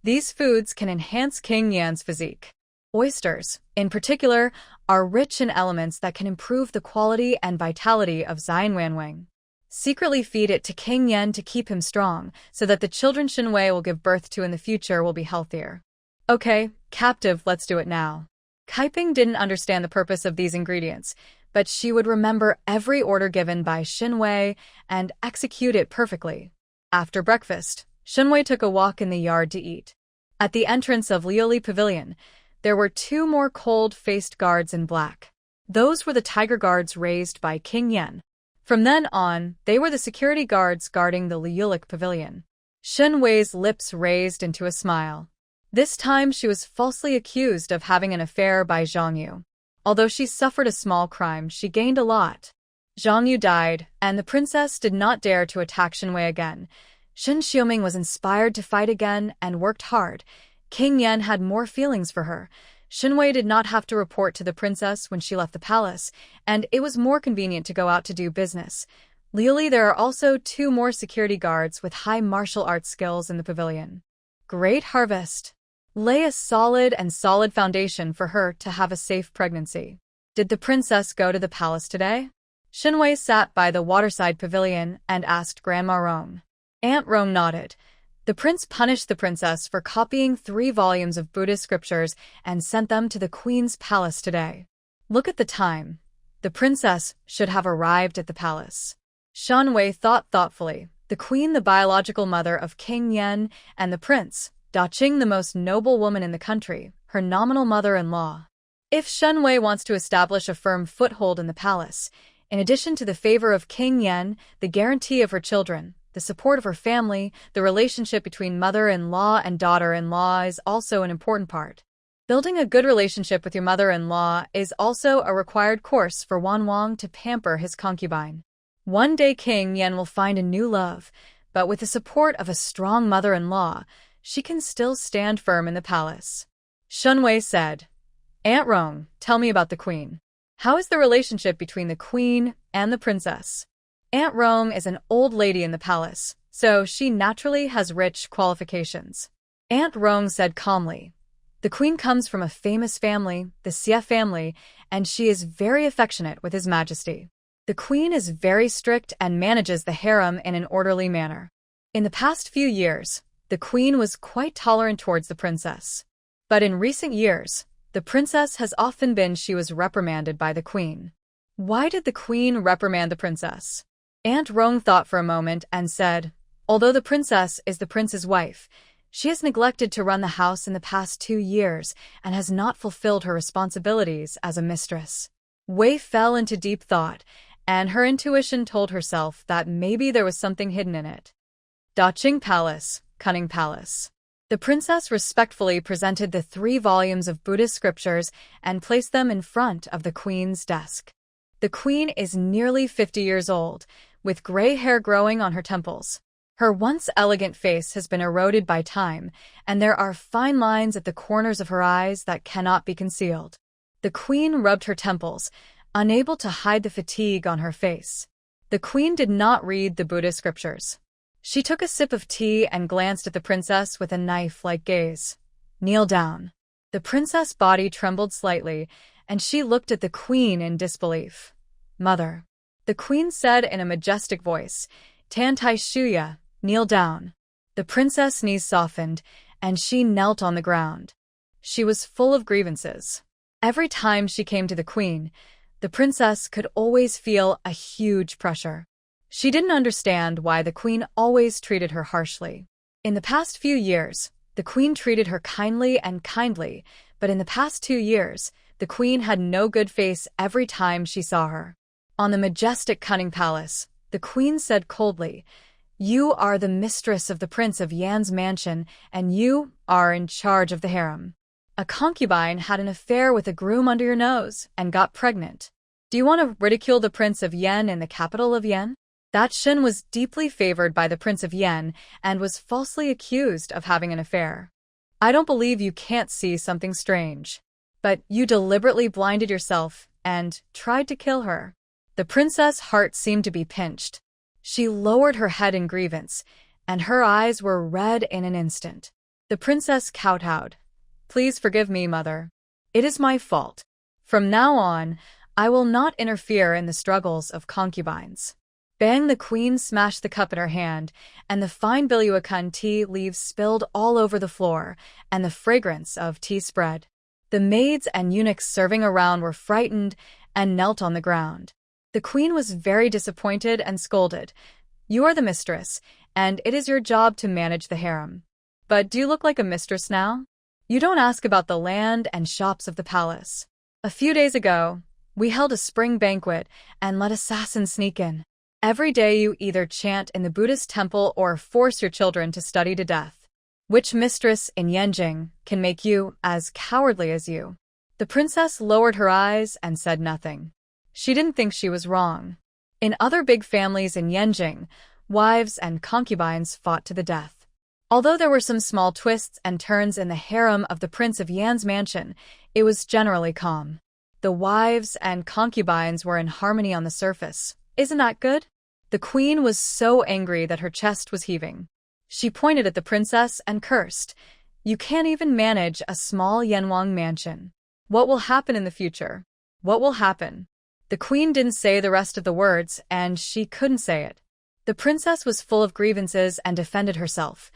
These foods can enhance King Yan's physique. Oysters, in particular, are rich in elements that can improve the quality and vitality of Xian Wanwing. Secretly feed it to King Yan to keep him strong, so that the children Shen Wei will give birth to in the future will be healthier." "Okay, captive, let's do it now." Kaiping didn't understand the purpose of these ingredients, but she would remember every order given by Shen Wei and execute it perfectly. After breakfast, Shen Wei took a walk in the yard to eat. At the entrance of Liuli Pavilion, there were 2 more cold-faced guards in black. Those were the tiger guards raised by King Yen. From then on, they were the security guards guarding the Liulic Pavilion. Shen Wei's lips raised into a smile. This time she was falsely accused of having an affair by Zhang Yu. Although she suffered a small crime, she gained a lot. Zhang Yu died, and the princess did not dare to attack Shen Wei again. Shen Xiuming was inspired to fight again and worked hard. King Yan had more feelings for her. Shen Wei did not have to report to the princess when she left the palace, and it was more convenient to go out to do business. Liuli, there are also 2 more security guards with high martial arts skills in the pavilion. Great harvest. Lay a solid foundation for her to have a safe pregnancy. Did the princess go to the palace today? Shen Wei sat by the waterside pavilion and asked Grandma Rong. Aunt Rong nodded. The prince punished the princess for copying 3 volumes of Buddhist scriptures and sent them to the queen's palace today. Look at the time. The princess should have arrived at the palace. Shen Wei thought thoughtfully. The queen, the biological mother of King Yan, and the prince, Da Qing, the most noble woman in the country, her nominal mother-in-law. If Shen Wei wants to establish a firm foothold in the palace, in addition to the favor of King Yan, the guarantee of her children, the support of her family, the relationship between mother-in-law and daughter-in-law is also an important part. Building a good relationship with your mother-in-law is also a required course for Wan Wang to pamper his concubine. One day King Yan will find a new love, but with the support of a strong mother-in-law, she can still stand firm in the palace. Shen Wei said, Aunt Rong, tell me about the queen. How is the relationship between the queen and the princess? Aunt Rong is an old lady in the palace, so she naturally has rich qualifications. Aunt Rong said calmly, the queen comes from a famous family, the Xie family, and she is very affectionate with His Majesty. The queen is very strict and manages the harem in an orderly manner. In the past few years, the queen was quite tolerant towards the princess. But in recent years, the princess has often been she was reprimanded by the queen. Why did the queen reprimand the princess? Aunt Rong thought for a moment and said, although the princess is the prince's wife, she has neglected to run the house in the past 2 years and has not fulfilled her responsibilities as a mistress. Wei fell into deep thought, and her intuition told herself that maybe there was something hidden in it. Da Qing Palace, Cunning Palace. The princess respectfully presented the 3 volumes of Buddhist scriptures and placed them in front of the queen's desk. The queen is nearly 50 years old, with gray hair growing on her temples. Her once elegant face has been eroded by time, and there are fine lines at the corners of her eyes that cannot be concealed. The queen rubbed her temples, unable to hide the fatigue on her face. The queen did not read the Buddhist scriptures. She took a sip of tea and glanced at the princess with a knife-like gaze. Kneel down. The princess' body trembled slightly, and she looked at the queen in disbelief. Mother. The queen said in a majestic voice, Tan Tai Shuya, kneel down. The princess' knees softened, and she knelt on the ground. She was full of grievances. Every time she came to the queen, the princess could always feel a huge pressure. She didn't understand why the queen always treated her harshly. In the past few years, the queen treated her kindly, but in the past 2 years, the queen had no good face every time she saw her. On the majestic Cunning Palace, the queen said coldly, You are the mistress of the Prince of Yan's mansion, and you are in charge of the harem. A concubine had an affair with a groom under your nose and got pregnant. Do you want to ridicule the Prince of Yan in the capital of Yan? That Shen was deeply favored by the Prince of Yan and was falsely accused of having an affair. I don't believe you can't see something strange. But you deliberately blinded yourself and tried to kill her. The princess' heart seemed to be pinched. She lowered her head in grievance, and her eyes were red in an instant. The princess kowtowed. Please forgive me, mother. It is my fault. From now on, I will not interfere in the struggles of concubines. Bang! The queen smashed the cup in her hand, and the fine Biluakan tea leaves spilled all over the floor, and the fragrance of tea spread. The maids and eunuchs serving around were frightened and knelt on the ground. The queen was very disappointed and scolded. You are the mistress, and it is your job to manage the harem. But do you look like a mistress now? You don't ask about the land and shops of the palace. A few days ago, we held a spring banquet and let assassins sneak in. Every day you either chant in the Buddhist temple or force your children to study to death. Which mistress in Yanjing can make you as cowardly as you? The princess lowered her eyes and said nothing. She didn't think she was wrong. In other big families in Yanjing, wives and concubines fought to the death. Although there were some small twists and turns in the harem of the Prince of Yan's mansion, it was generally calm. The wives and concubines were in harmony on the surface. Isn't that good? The queen was so angry that her chest was heaving. She pointed at the princess and cursed. You can't even manage a small Yanwang mansion. What will happen in the future? What will happen? The queen didn't say the rest of the words, and she couldn't say it. The princess was full of grievances and defended herself.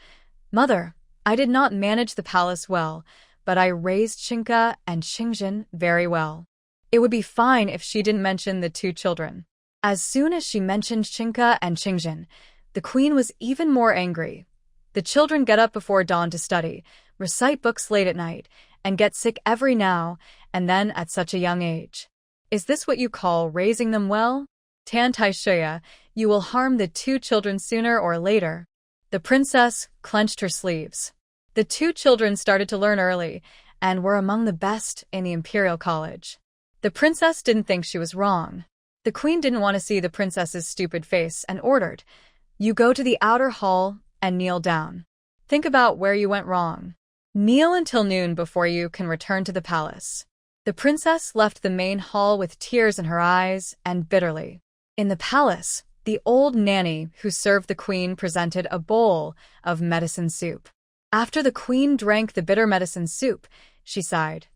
Mother, I did not manage the palace well, but I raised Xingke and Xingjin very well. It would be fine if she didn't mention the two children. As soon as she mentioned Xingke and Xingjin, the queen was even more angry. The children get up before dawn to study, recite books late at night, and get sick every now and then at such a young age. Is this what you call raising them well? Tan Taishuya, you will harm the two children sooner or later. The princess clenched her sleeves. The two children started to learn early and were among the best in the imperial college. The princess didn't think she was wrong. The queen didn't want to see the princess's stupid face and ordered, "You go to the outer hall and kneel down. Think about where you went wrong. Kneel until noon before you can return to the palace." The princess left the main hall with tears in her eyes and bitterly. In the palace, the old nanny who served the queen presented a bowl of medicine soup. After the queen drank the bitter medicine soup, she sighed.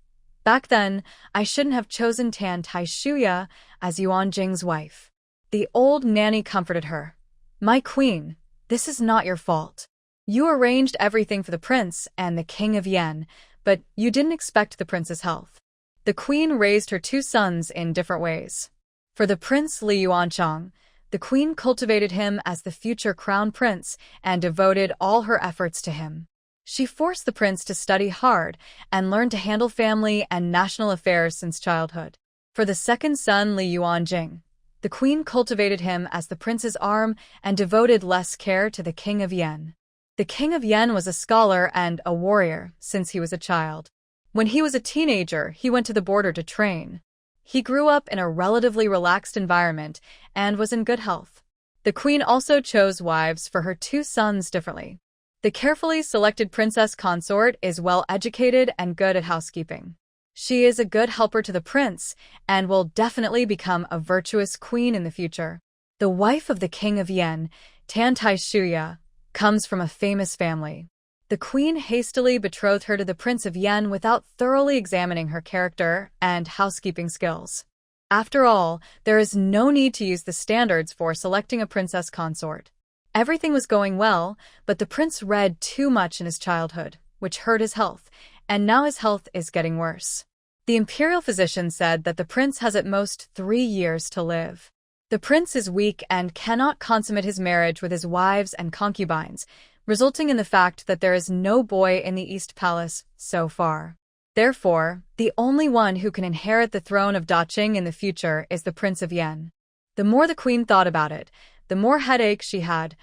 Back then, I shouldn't have chosen Tan Taishuya as Yuan Jing's wife. The old nanny comforted her. My queen, this is not your fault. You arranged everything for the prince and the king of Yan, but you didn't expect the prince's health. The queen raised her two sons in different ways. For the prince Li Yuanchang, the queen cultivated him as the future crown prince and devoted all her efforts to him. She forced the prince to study hard and learn to handle family and national affairs since childhood. For the second son, Li Yuanjing, the queen cultivated him as the prince's arm and devoted less care to the king of Yan. The king of Yan was a scholar and a warrior since he was a child. When he was a teenager, he went to the border to train. He grew up in a relatively relaxed environment and was in good health. The queen also chose wives for her two sons differently. The carefully selected princess consort is well-educated and good at housekeeping. She is a good helper to the prince and will definitely become a virtuous queen in the future. The wife of the king of Yan, Tan Taishuya, comes from a famous family. The queen hastily betrothed her to the prince of Yan without thoroughly examining her character and housekeeping skills. After all, there is no need to use the standards for selecting a princess consort. Everything was going well, but the prince read too much in his childhood, which hurt his health, and now his health is getting worse. The imperial physician said that the prince has at most 3 years to live. The prince is weak and cannot consummate his marriage with his wives and concubines, resulting in the fact that there is no boy in the East Palace so far. Therefore, the only one who can inherit the throne of Daqing in the future is the Prince of Yan. The more the queen thought about it, the more headache she had.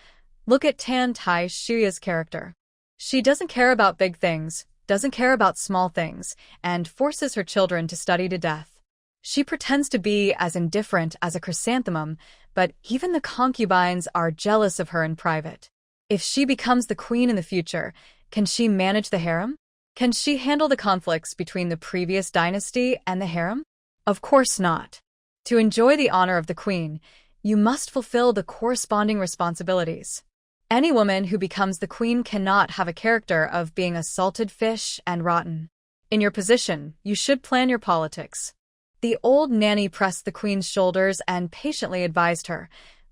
Look at Tan Taishuya's character. She doesn't care about big things, doesn't care about small things, and forces her children to study to death. She pretends to be as indifferent as a chrysanthemum, but even the concubines are jealous of her in private. If she becomes the queen in the future, can she manage the harem? Can she handle the conflicts between the previous dynasty and the harem? Of course not. To enjoy the honor of the queen, you must fulfill the corresponding responsibilities. Any woman who becomes the queen cannot have a character of being a salted fish and rotten. In your position, you should plan your politics. The old nanny pressed the queen's shoulders and patiently advised her,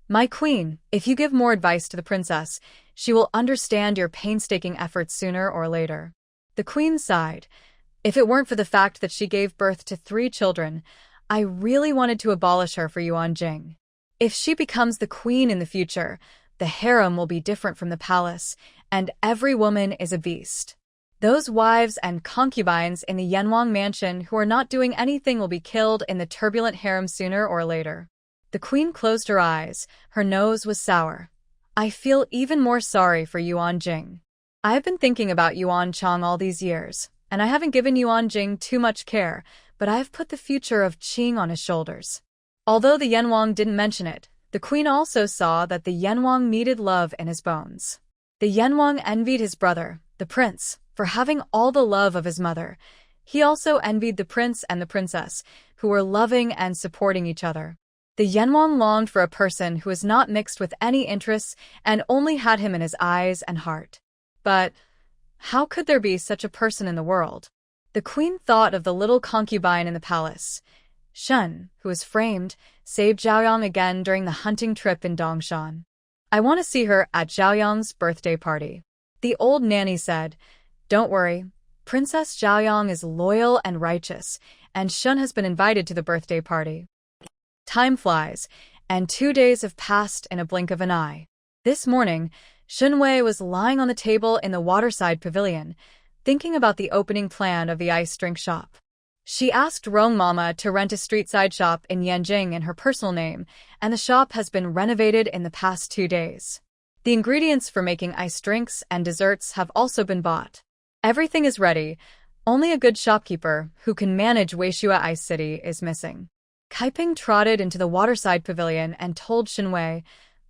My queen, if you give more advice to the princess, she will understand your painstaking efforts sooner or later. The queen sighed. If it weren't for the fact that she gave birth to 3 children, I really wanted to abolish her for Yuan Jing. If she becomes the queen in the future, the harem will be different from the palace, and every woman is a beast. Those wives and concubines in the Yanwang mansion who are not doing anything will be killed in the turbulent harem sooner or later. The queen closed her eyes. Her nose was sour. I feel even more sorry for Yuan Jing. I've been thinking about Yuan Chang all these years, and I haven't given Yuan Jing too much care, but I've put the future of Qing on his shoulders. Although the Yanwang didn't mention it, the queen also saw that the Yanwang needed love in his bones. The Yanwang envied his brother, the prince, for having all the love of his mother. He also envied the prince and the princess, who were loving and supporting each other. The Yanwang longed for a person who was not mixed with any interests and only had him in his eyes and heart. But how could there be such a person in the world? The queen thought of the little concubine in the palace. Shen, who was framed, saved Zhaoyang again during the hunting trip in Dongshan. I want to see her at Zhaoyang's birthday party. The old nanny said, "Don't worry, Princess Zhaoyang is loyal and righteous, and Shen has been invited to the birthday party." Time flies, and 2 days have passed in a blink of an eye. This morning, Shen Wei was lying on the table in the waterside pavilion, thinking about the opening plan of the ice drink shop. She asked Rong Mama to rent a street-side shop in Yanjing in her personal name, and the shop has been renovated in the past 2 days. The ingredients for making ice drinks and desserts have also been bought. Everything is ready, only a good shopkeeper who can manage Weishua Ice City is missing. Kaiping trotted into the waterside pavilion and told Shen Wei,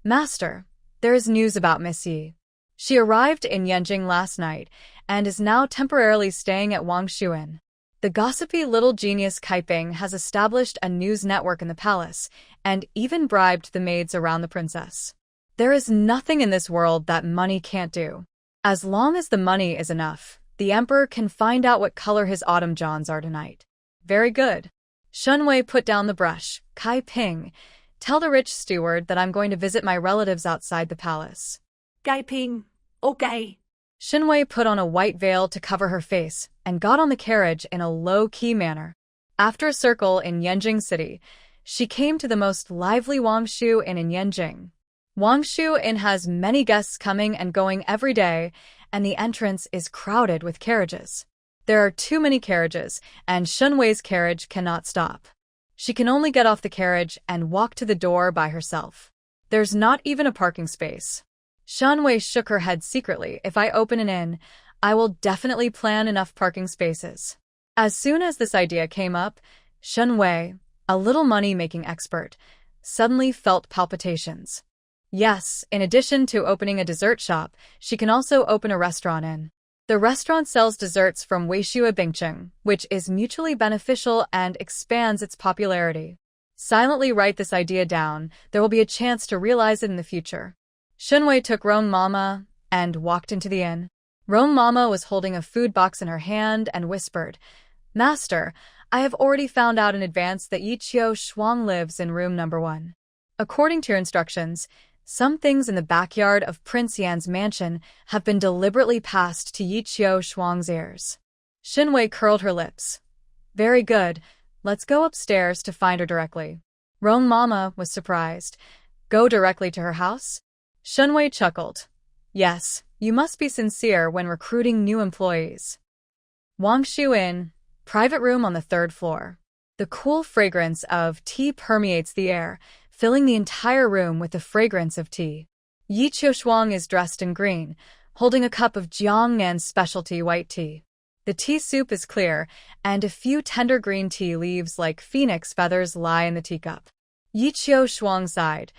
"Master, there is news about Miss Yi. She arrived in Yanjing last night and is now temporarily staying at Wangshuan." The gossipy little genius Kaiping has established a news network in the palace and even bribed the maids around the princess. There is nothing in this world that money can't do. As long as the money is enough, the emperor can find out what color his autumn johns are tonight. Very good. Shen Wei put down the brush. Kaiping, tell the rich steward that I'm going to visit my relatives outside the palace. Kaiping, okay. Shen Wei put on a white veil to cover her face and got on the carriage in a low-key manner. After a circle in Yanjing City, she came to the most lively Wangshu Inn in Yanjing. Wangshu Inn has many guests coming and going every day, and the entrance is crowded with carriages. There are too many carriages, and Shen Wei's carriage cannot stop. She can only get off the carriage and walk to the door by herself. There's not even a parking space. Shen Wei shook her head secretly. If I open an inn, I will definitely plan enough parking spaces. As soon as this idea came up, Shen Wei, a little money-making expert, suddenly felt palpitations. Yes, in addition to opening a dessert shop, she can also open a restaurant inn. The restaurant sells desserts from Weishua Bingcheng, which is mutually beneficial and expands its popularity. Silently write this idea down. There will be a chance to realize it in the future. Shen Wei took Rong Mama and walked into the inn. Rong Mama was holding a food box in her hand and whispered, "Master, I have already found out in advance that Yi Qiu Shuang lives in room number 1. According to your instructions, some things in the backyard of Prince Yan's mansion have been deliberately passed to Yi Qiu Shuang's heirs." Shen Wei curled her lips. "Very good. Let's go upstairs to find her directly." Rong Mama was surprised. "Go directly to her house?" Shen Wei chuckled. "Yes, you must be sincere when recruiting new employees." Wangshu Inn, private room on the 3rd floor. The cool fragrance of tea permeates the air, filling the entire room with the fragrance of tea. Yi Qiushuang is dressed in green, holding a cup of Jiangnan specialty white tea. The tea soup is clear, and a few tender green tea leaves like phoenix feathers lie in the teacup. Yi Qiushuang sighed.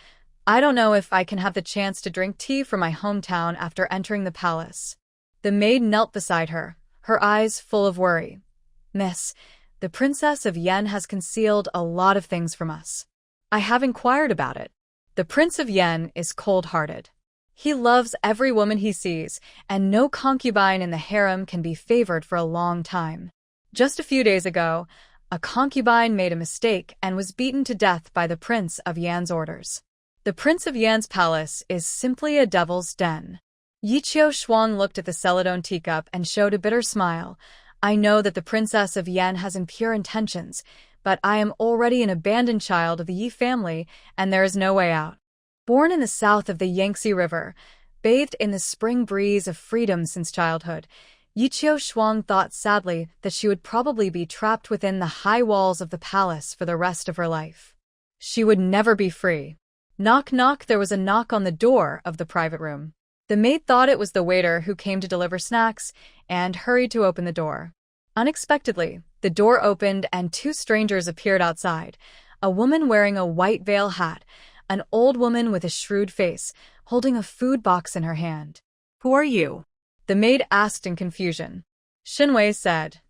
"I don't know if I can have the chance to drink tea from my hometown after entering the palace." The maid knelt beside her, her eyes full of worry. "Miss, the Princess of Yen has concealed a lot of things from us. I have inquired about it. The Prince of Yen is cold-hearted. He loves every woman he sees, and no concubine in the harem can be favored for a long time. Just a few days ago, a concubine made a mistake and was beaten to death by the Prince of Yan's orders. The Prince of Yan's palace is simply a devil's den." Yi Qiushuang looked at the celadon teacup and showed a bitter smile. "I know that the Princess of Yan has impure intentions, but I am already an abandoned child of the Yi family, and there is no way out. Born in the south of the Yangtze River, bathed in the spring breeze of freedom since childhood, Yi Qiushuang thought sadly that she would probably be trapped within the high walls of the palace for the rest of her life. She would never be free. Knock knock, there was a knock on the door of the private room. The maid thought it was the waiter who came to deliver snacks and hurried to open the door. Unexpectedly, the door opened and two strangers appeared outside, a woman wearing a white veil hat, an old woman with a shrewd face, holding a food box in her hand. Who are you? The maid asked in confusion. Shen Wei said,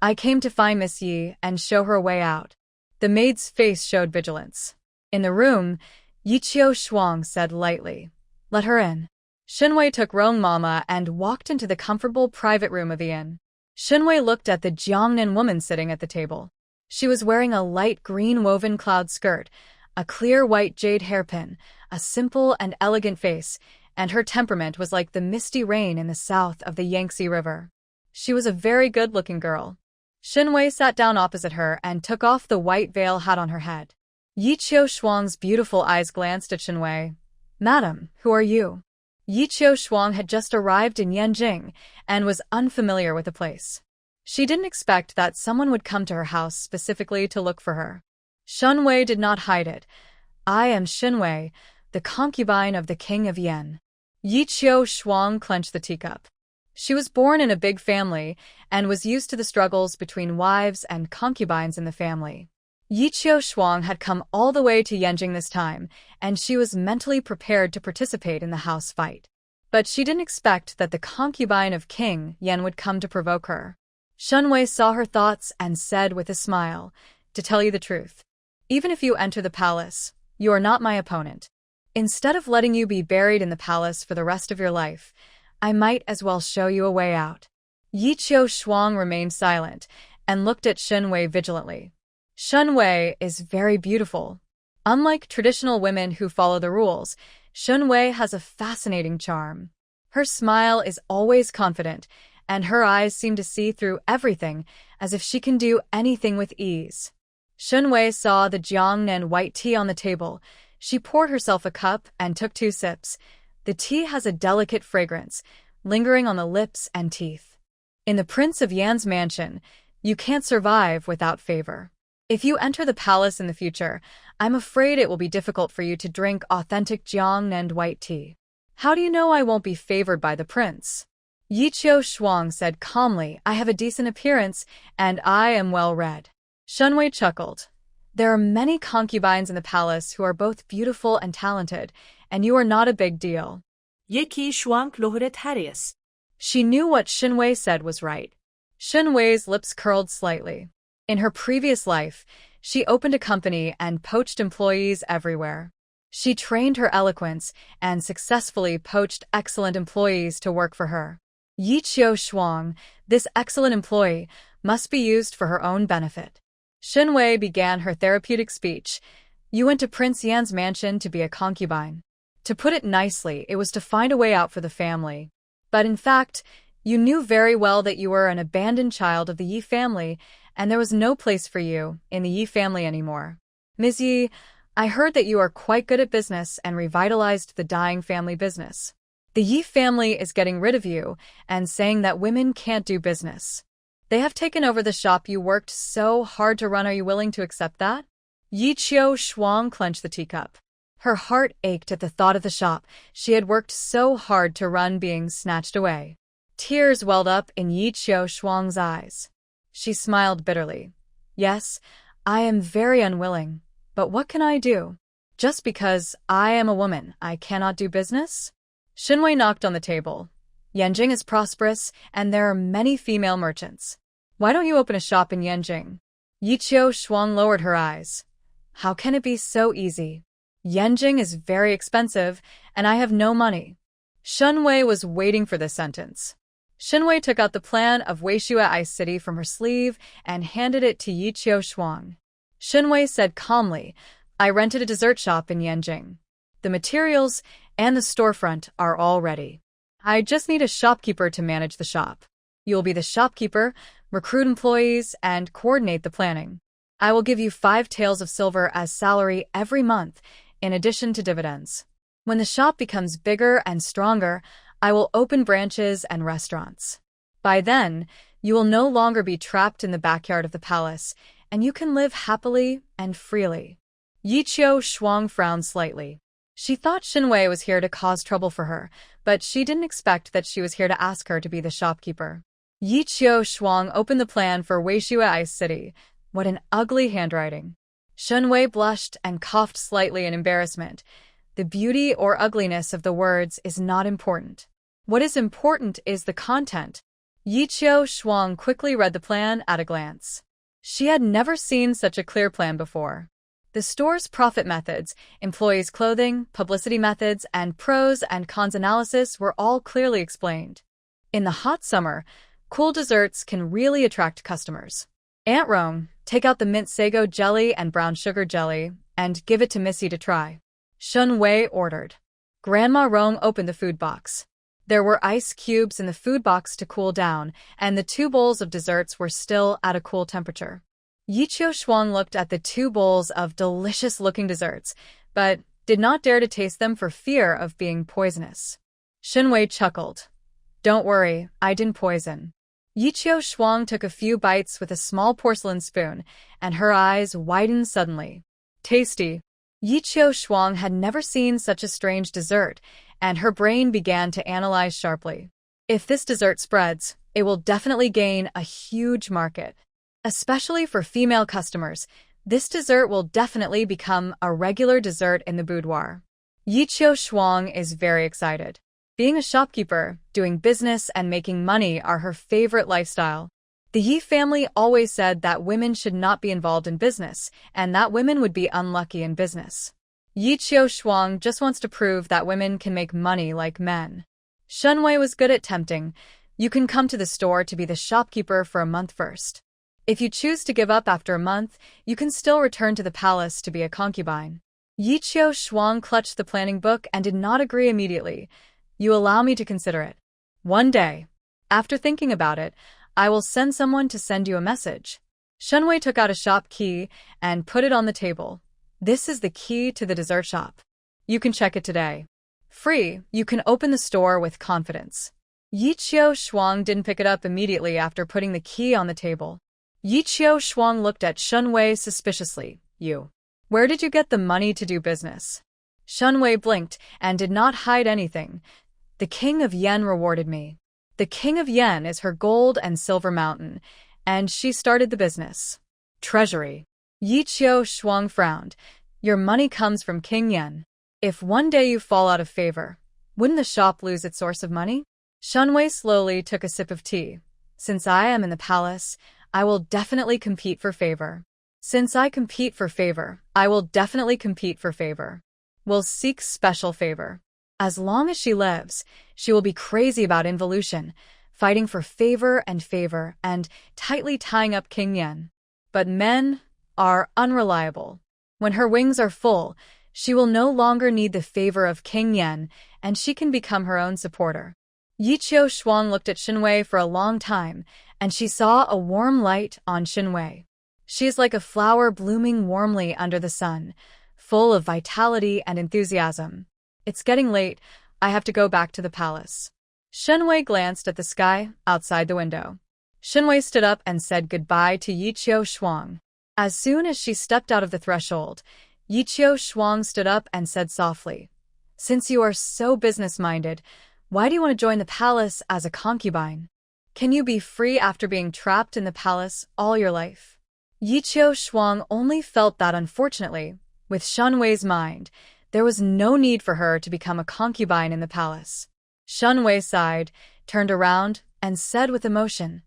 I came to find Miss Yi and show her a way out. The maid's face showed vigilance. In the room, Yiqiu Shuang said lightly, Let her in. Shen Wei took Rong Mama and walked into the comfortable private room of the inn. Shen Wei looked at the Jiangnan woman sitting at the table. She was wearing a light green woven cloud skirt, a clear white jade hairpin, a simple and elegant face, and her temperament was like the misty rain in the south of the Yangtze River. She was a very good-looking girl. Shen Wei sat down opposite her and took off the white veil hat on her head. Yiqiu Shuang's beautiful eyes glanced at Shen Wei. Madam, who are you? Yiqiu Shuang had just arrived in Yanjing and was unfamiliar with the place. She didn't expect that someone would come to her house specifically to look for her. Shen Wei did not hide it. I am Shen Wei, the concubine of the king of Yan. Yiqiu Shuang clenched the teacup. She was born in a big family and was used to the struggles between wives and concubines in the family. Yiqiu Shuang had come all the way to Yanjing this time, and she was mentally prepared to participate in the house fight. But she didn't expect that the concubine of King Yan would come to provoke her. Shen Wei saw her thoughts and said with a smile, To tell you the truth, even if you enter the palace, you are not my opponent. Instead of letting you be buried in the palace for the rest of your life, I might as well show you a way out. Yiqiu Shuang remained silent and looked at Shen Wei vigilantly. Shen Wei is very beautiful. Unlike traditional women who follow the rules, Shen Wei has a fascinating charm. Her smile is always confident, and her eyes seem to see through everything as if she can do anything with ease. Shen Wei saw the Jiangnan white tea on the table. She poured herself a cup and took 2 sips. The tea has a delicate fragrance, lingering on the lips and teeth. In the Prince of Yan's mansion, you can't survive without favor. If you enter the palace in the future, I'm afraid it will be difficult for you to drink authentic Jiangnan white tea. How do you know I won't be favored by the prince? Yiqiu Shuang said calmly, I have a decent appearance, and I am well-read. Shen Wei chuckled. There are many concubines in the palace who are both beautiful and talented, and you are not a big deal. Yiqiu Shuang lohret haries. She knew what Shen Wei said was right. Shen Wei's lips curled slightly. In her previous life, she opened a company and poached employees everywhere. She trained her eloquence and successfully poached excellent employees to work for her. Yiqiu Shuang, this excellent employee, must be used for her own benefit. Shen Wei began her therapeutic speech. You went to Prince Yan's mansion to be a concubine. To put it nicely, it was to find a way out for the family. But in fact, you knew very well that you were an abandoned child of the Yi family, and there was no place for you in the Yi family anymore. Ms. Yi, I heard that you are quite good at business and revitalized the dying family business. The Yi family is getting rid of you and saying that women can't do business. They have taken over the shop you worked so hard to run. Are you willing to accept that? Yiqiu Shuang clenched the teacup. Her heart ached at the thought of the shop she had worked so hard to run being snatched away. Tears welled up in Yiqiu Shuang's eyes. She smiled bitterly. Yes, I am very unwilling, but what can I do? Just because I am a woman, I cannot do business? Shen Wei knocked on the table. Yanjing is prosperous, and there are many female merchants. Why don't you open a shop in Yanjing? Yiqiu Shuang lowered her eyes. How can it be so easy? Yanjing is very expensive, and I have no money. Shen Wei was waiting for this sentence. Shen Wei took out the plan of Weishua Ice City from her sleeve and handed it to Yiqiu Shuang. Shen Wei said calmly, I rented a dessert shop in Yanjing. The materials and the storefront are all ready. I just need a shopkeeper to manage the shop. You'll be the shopkeeper, recruit employees, and coordinate the planning. I will give you 5 taels of silver as salary every month, in addition to dividends. When the shop becomes bigger and stronger, I will open branches and restaurants. By then, you will no longer be trapped in the backyard of the palace, and you can live happily and freely. Yiqiu Shuang frowned slightly. She thought Shen Wei was here to cause trouble for her, but she didn't expect that she was here to ask her to be the shopkeeper. Yi Qiu Shuang opened the plan for Weishui Ice City. What an ugly handwriting. Shen Wei blushed and coughed slightly in embarrassment. The beauty or ugliness of the words is not important. What is important is the content. Yi Qiu Shuang quickly read the plan at a glance. She had never seen such a clear plan before. The store's profit methods, employees' clothing, publicity methods, and pros and cons analysis were all clearly explained. In the hot summer, cool desserts can really attract customers. Aunt Rong, take out the mint sago jelly and brown sugar jelly, and give it to Missy to try. Shen Wei ordered. Grandma Rong opened the food box. There were ice cubes in the food box to cool down, and the 2 bowls of desserts were still at a cool temperature. Yi Qiu Shuang looked at the 2 bowls of delicious-looking desserts, but did not dare to taste them for fear of being poisonous. Shen Wei chuckled. Don't worry, I didn't poison. Yi Qiu Shuang took a few bites with a small porcelain spoon, and her eyes widened suddenly. Tasty. Yi Qiu Shuang had never seen such a strange dessert, and her brain began to analyze sharply. If this dessert spreads, it will definitely gain a huge market. Especially for female customers, this dessert will definitely become a regular dessert in the boudoir. Yi Qiu Shuang is very excited. Being a shopkeeper, doing business, and making money are her favorite lifestyle. The Yi family always said that women should not be involved in business, and that women would be unlucky in business. Yi Qiu Shuang just wants to prove that women can make money like men. Shen Wei was good at tempting. You can come to the store to be the shopkeeper for a month first. If you choose to give up after a month, you can still return to the palace to be a concubine. Yi Qiu Shuang clutched the planning book and did not agree immediately. You allow me to consider it. One day, after thinking about it, I will send someone to send you a message. Shen Wei took out a shop key and put it on the table. This is the key to the dessert shop. You can check it today. Free, you can open the store with confidence. Yi Qiu Shuang didn't pick it up immediately after putting the key on the table. Yi Qiu Shuang looked at Shen Wei suspiciously. You. Where did you get the money to do business? Shen Wei blinked and did not hide anything. The King of Yen rewarded me. The King of Yen is her gold and silver mountain, and she started the business. Treasury. Yi Qiu Shuang frowned. Your money comes from King Yen. If one day you fall out of favor, wouldn't the shop lose its source of money? Shen Wei slowly took a sip of tea. Since I am in the palace, I will definitely compete for favor. Since I compete for favor, I will definitely compete for favor. Will seek special favor. As long as she lives, she will be crazy about involution, fighting for favor, and tightly tying up King Yen. But men are unreliable. When her wings are full, she will no longer need the favor of King Yen, and she can become her own supporter. Yi Qiu Shuang looked at Shen Wei for a long time, and she saw a warm light on Shen Wei. She is like a flower blooming warmly under the sun, full of vitality and enthusiasm. It's getting late. I have to go back to the palace. Shen Wei glanced at the sky outside the window. Shen Wei stood up and said goodbye to Yi Qiu Shuang. As soon as she stepped out of the threshold, Yi Qiu Shuang stood up and said softly, Since you are so business-minded, why do you want to join the palace as a concubine? Can you be free after being trapped in the palace all your life? Yi Qiu Shuang only felt that unfortunately, with Shen Wei's mind, there was no need for her to become a concubine in the palace. Shen Wei sighed, turned around, and said with emotion,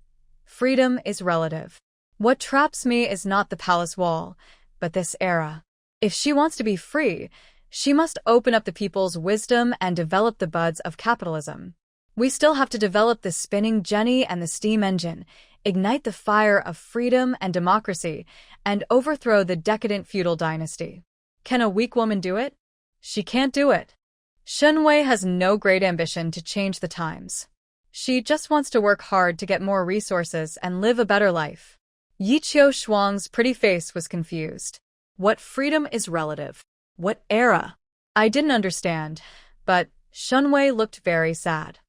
Freedom is relative. What traps me is not the palace wall, but this era. If she wants to be free, she must open up the people's wisdom and develop the buds of capitalism. We still have to develop the spinning jenny and the steam engine, ignite the fire of freedom and democracy, and overthrow the decadent feudal dynasty. Can a weak woman do it? She can't do it. Shen Wei has no great ambition to change the times. She just wants to work hard to get more resources and live a better life. Yi Qiu Shuang's pretty face was confused. What freedom is relative? What era? I didn't understand, but Shen Wei looked very sad.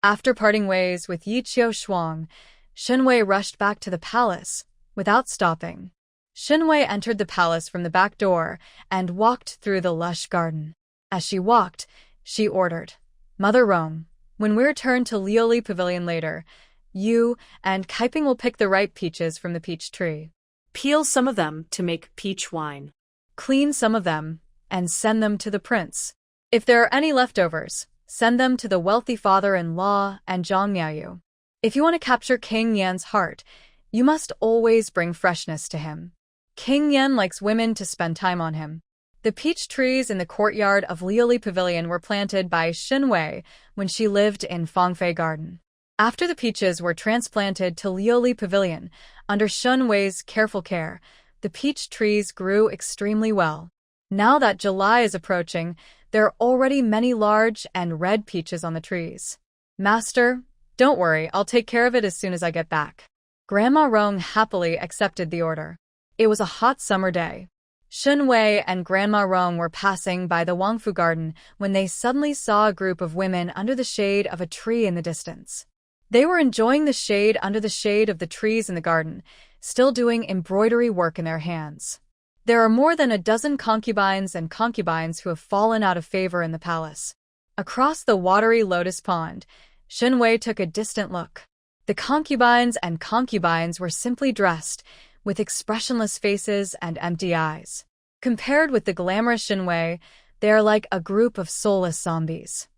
After parting ways with Yi Qiu Shuang, Shen Wei rushed back to the palace, without stopping. Shen Wei entered the palace from the back door and walked through the lush garden. As she walked, she ordered, "Mother Rome, when we return to Lioli Pavilion later, you and Kaiping will pick the ripe peaches from the peach tree. Peel some of them to make peach wine. Clean some of them and send them to the prince. If there are any leftovers, send them to the wealthy father-in-law and Zhang Miaoyu. If you want to capture King Yan's heart, you must always bring freshness to him. King Yan likes women to spend time on him." The peach trees in the courtyard of Lioli Pavilion were planted by Shen Wei when she lived in Fangfei Garden. After the peaches were transplanted to Lioli Pavilion, under Shen Wei's careful care, the peach trees grew extremely well. Now that July is approaching, there are already many large and red peaches on the trees. "Master, don't worry, I'll take care of it as soon as I get back." Grandma Rong happily accepted the order. It was a hot summer day. Shen Wei and Grandma Rong were passing by the Wangfu Garden when they suddenly saw a group of women under the shade of a tree in the distance. They were enjoying the shade under the shade of the trees in the garden, still doing embroidery work in their hands. There are more than a dozen concubines and concubines who have fallen out of favor in the palace. Across the watery lotus pond, Shen Wei took a distant look. The concubines and concubines were simply dressed, with expressionless faces and empty eyes. Compared with the glamorous Shen Wei, they are like a group of soulless zombies.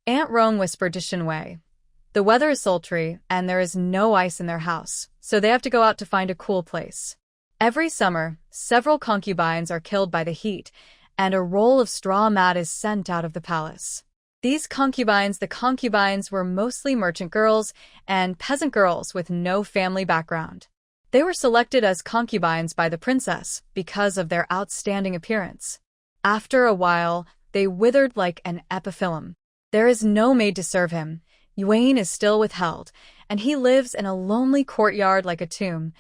Aunt Rong whispered to Shen Wei, "The weather is sultry, and there is no ice in their house, so they have to go out to find a cool place." Every summer, several concubines are killed by the heat, and a roll of straw mat is sent out of the palace. The concubines were mostly merchant girls and peasant girls with no family background. They were selected as concubines by the princess because of their outstanding appearance. After a while, they withered like an epiphyllum. There is no maid to serve him, Yuan is still withheld, and he lives in a lonely courtyard like a tomb,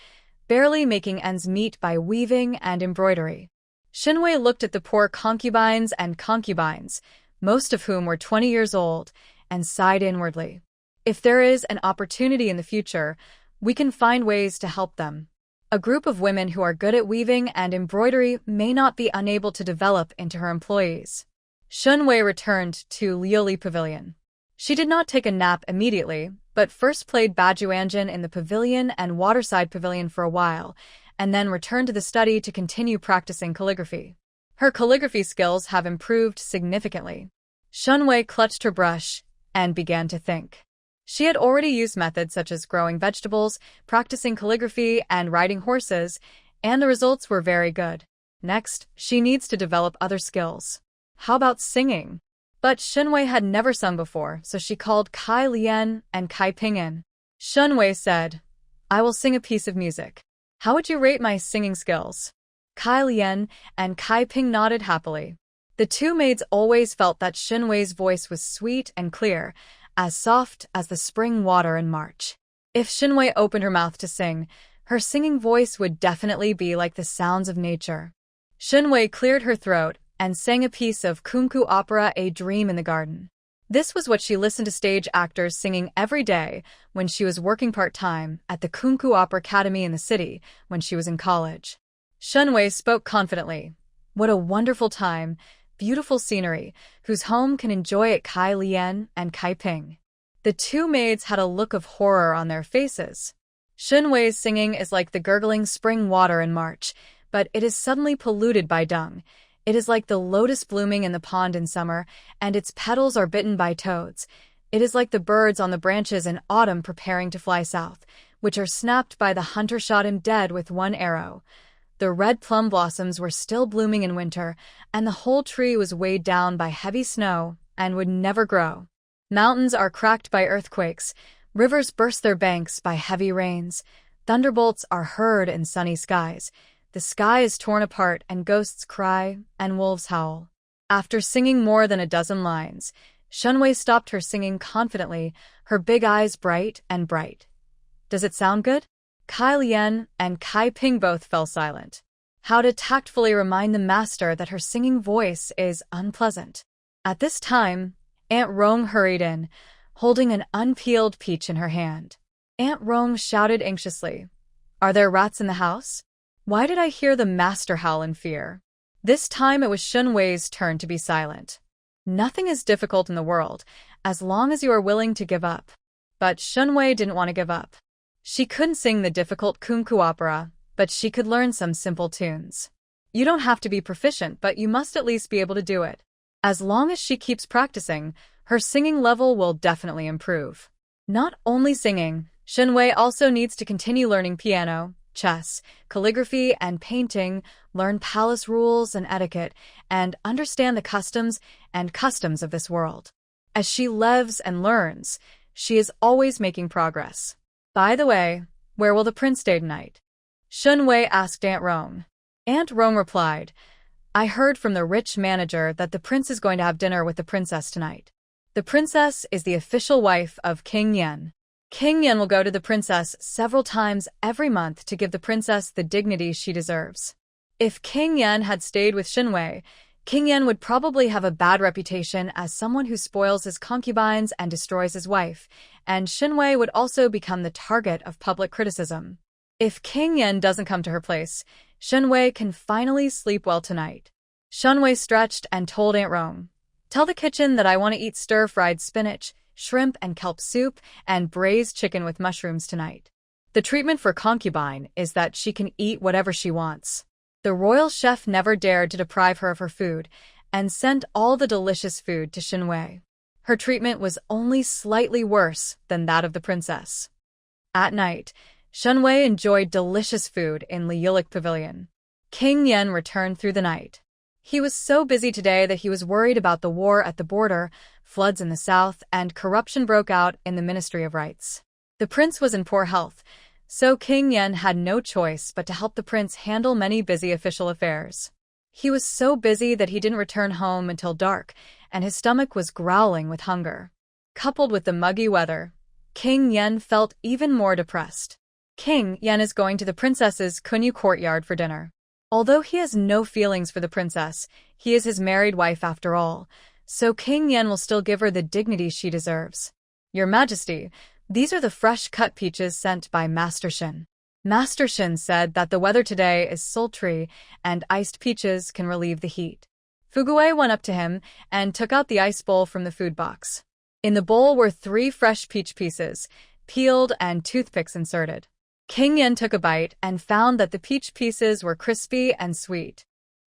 barely making ends meet by weaving and embroidery. Shen Wei looked at the poor concubines and concubines, most of whom were 20 years old, and sighed inwardly. If there is an opportunity in the future, we can find ways to help them. A group of women who are good at weaving and embroidery may not be unable to develop into her employees. Shen Wei returned to Lioli Pavilion. She did not take a nap immediately, but first played Bajuanjin in the pavilion and Waterside Pavilion for a while, and then returned to the study to continue practicing calligraphy. Her calligraphy skills have improved significantly. Shen Wei clutched her brush and began to think. She had already used methods such as growing vegetables, practicing calligraphy, and riding horses, and the results were very good. Next, she needs to develop other skills. How about singing? But Shen Wei had never sung before, so she called Kai Lian and Kai Ping in. Shen Wei said, "I will sing a piece of music. How would you rate my singing skills?" Kai Lian and Kai Ping nodded happily. The two maids always felt that Shen Wei's voice was sweet and clear, as soft as the spring water in March. If Shen Wei opened her mouth to sing, her singing voice would definitely be like the sounds of nature. Shen Wei cleared her throat and sang a piece of Kunku opera A Dream in the Garden. This was what she listened to stage actors singing every day when she was working part-time at the Kunku Opera Academy in the city when she was in college. Shen Wei spoke confidently. What a wonderful time, beautiful scenery, whose home can enjoy at Kai Lian and Kai Ping. The two maids had a look of horror on their faces. Shen Wei's singing is like the gurgling spring water in March, but it is suddenly polluted by dung. It is like the lotus blooming in the pond in summer, and its petals are bitten by toads. It is like the birds on the branches in autumn preparing to fly south, which are snapped by the hunter shot him dead with one arrow. The red plum blossoms were still blooming in winter, and the whole tree was weighed down by heavy snow and would never grow. Mountains are cracked by earthquakes, rivers burst their banks by heavy rains, thunderbolts are heard in sunny skies, the sky is torn apart and ghosts cry and wolves howl. After singing more than a dozen lines, Shen Wei stopped her singing confidently, her big eyes bright and bright. "Does it sound good?" Kai Lian and Kai Ping both fell silent. How to tactfully remind the master that her singing voice is unpleasant. At this time, Aunt Rong hurried in, holding an unpeeled peach in her hand. Aunt Rong shouted anxiously, "Are there rats in the house? Why did I hear the master howl in fear?" This time it was Shen Wei's turn to be silent. Nothing is difficult in the world, as long as you are willing to give up. But Shen Wei didn't want to give up. She couldn't sing the difficult kunku opera, but she could learn some simple tunes. You don't have to be proficient, but you must at least be able to do it. As long as she keeps practicing, her singing level will definitely improve. Not only singing, Shen Wei also needs to continue learning piano, chess, calligraphy, and painting, learn palace rules and etiquette, and understand the customs of this world. As she lives and learns, she is always making progress. By the way, where will the prince stay tonight? Shen Wei asked Aunt Rong. Aunt Rong replied, I heard from the rich manager that the prince is going to have dinner with the princess tonight. The princess is the official wife of King Yan. King Yan will go to the princess several times every month to give the princess the dignity she deserves. If King Yan had stayed with Shen Wei, King Yan would probably have a bad reputation as someone who spoils his concubines and destroys his wife, and Shen Wei would also become the target of public criticism. If King Yan doesn't come to her place, Shen Wei can finally sleep well tonight. Shen Wei stretched and told Aunt Rong, Tell the kitchen that I want to eat stir-fried spinach, shrimp and kelp soup, and braised chicken with mushrooms tonight. The treatment for Concubine is that she can eat whatever she wants. The royal chef never dared to deprive her of her food, and sent all the delicious food to Shen Wei. Her treatment was only slightly worse than that of the princess. At night, Shen Wei enjoyed delicious food in Liulik Pavilion. King Yan returned through the night. He was so busy today that he was worried about the war at the border, floods in the south, and corruption broke out in the Ministry of Rights. The prince was in poor health, so King Yan had no choice but to help the prince handle many busy official affairs. He was so busy that he didn't return home until dark, and his stomach was growling with hunger. Coupled with the muggy weather, King Yan felt even more depressed. King Yan is going to the princess's courtyard for dinner. Although he has no feelings for the princess, he is his married wife after all, so King Yan will still give her the dignity she deserves. Your Majesty, these are the fresh-cut peaches sent by Master Shen. Master Shen said that the weather today is sultry and iced peaches can relieve the heat. Fugui went up to him and took out the ice bowl from the food box. In the bowl were 3 fresh peach pieces, peeled and toothpicks inserted. King Yan took a bite and found that the peach pieces were crispy and sweet.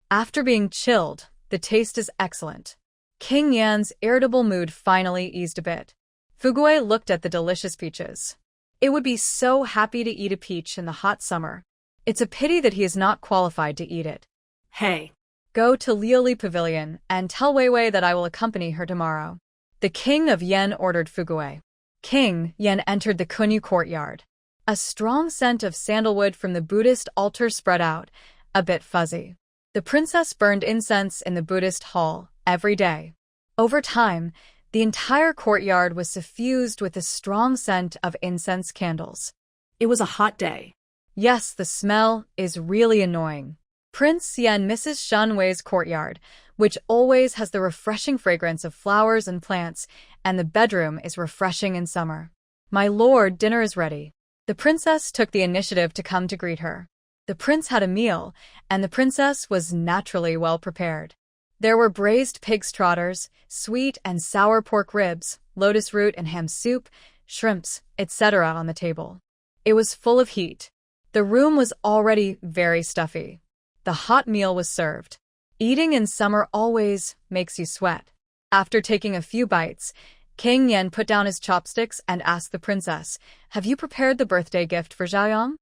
After being chilled, the taste is excellent. King Yan's irritable mood finally eased a bit. Fugui looked at the delicious peaches. It would be so happy to eat a peach in the hot summer. It's a pity that he is not qualified to eat it. Hey. Go to Liuli Pavilion and tell Wei Wei that I will accompany her tomorrow. The king of Yan ordered Fugui. King Yan entered the Kunyu courtyard. A strong scent of sandalwood from the Buddhist altar spread out, a bit fuzzy. The princess burned incense in the Buddhist hall every day. Over time, the entire courtyard was suffused with the strong scent of incense candles. It was a hot day. Yes, the smell is really annoying. Prince Yan misses Shen Wei's courtyard, which always has the refreshing fragrance of flowers and plants, and the bedroom is refreshing in summer. My lord, dinner is ready. The princess took the initiative to come to greet her. The prince had a meal, and the princess was naturally well prepared. There were braised pig's trotters, sweet and sour pork ribs, lotus root and ham soup, shrimps, etc. on the table. It was full of heat. The room was already very stuffy. The hot meal was served. Eating in summer always makes you sweat. After taking a few bites, King Yan put down his chopsticks and asked the princess, Have you prepared the birthday gift for Xiaoyang?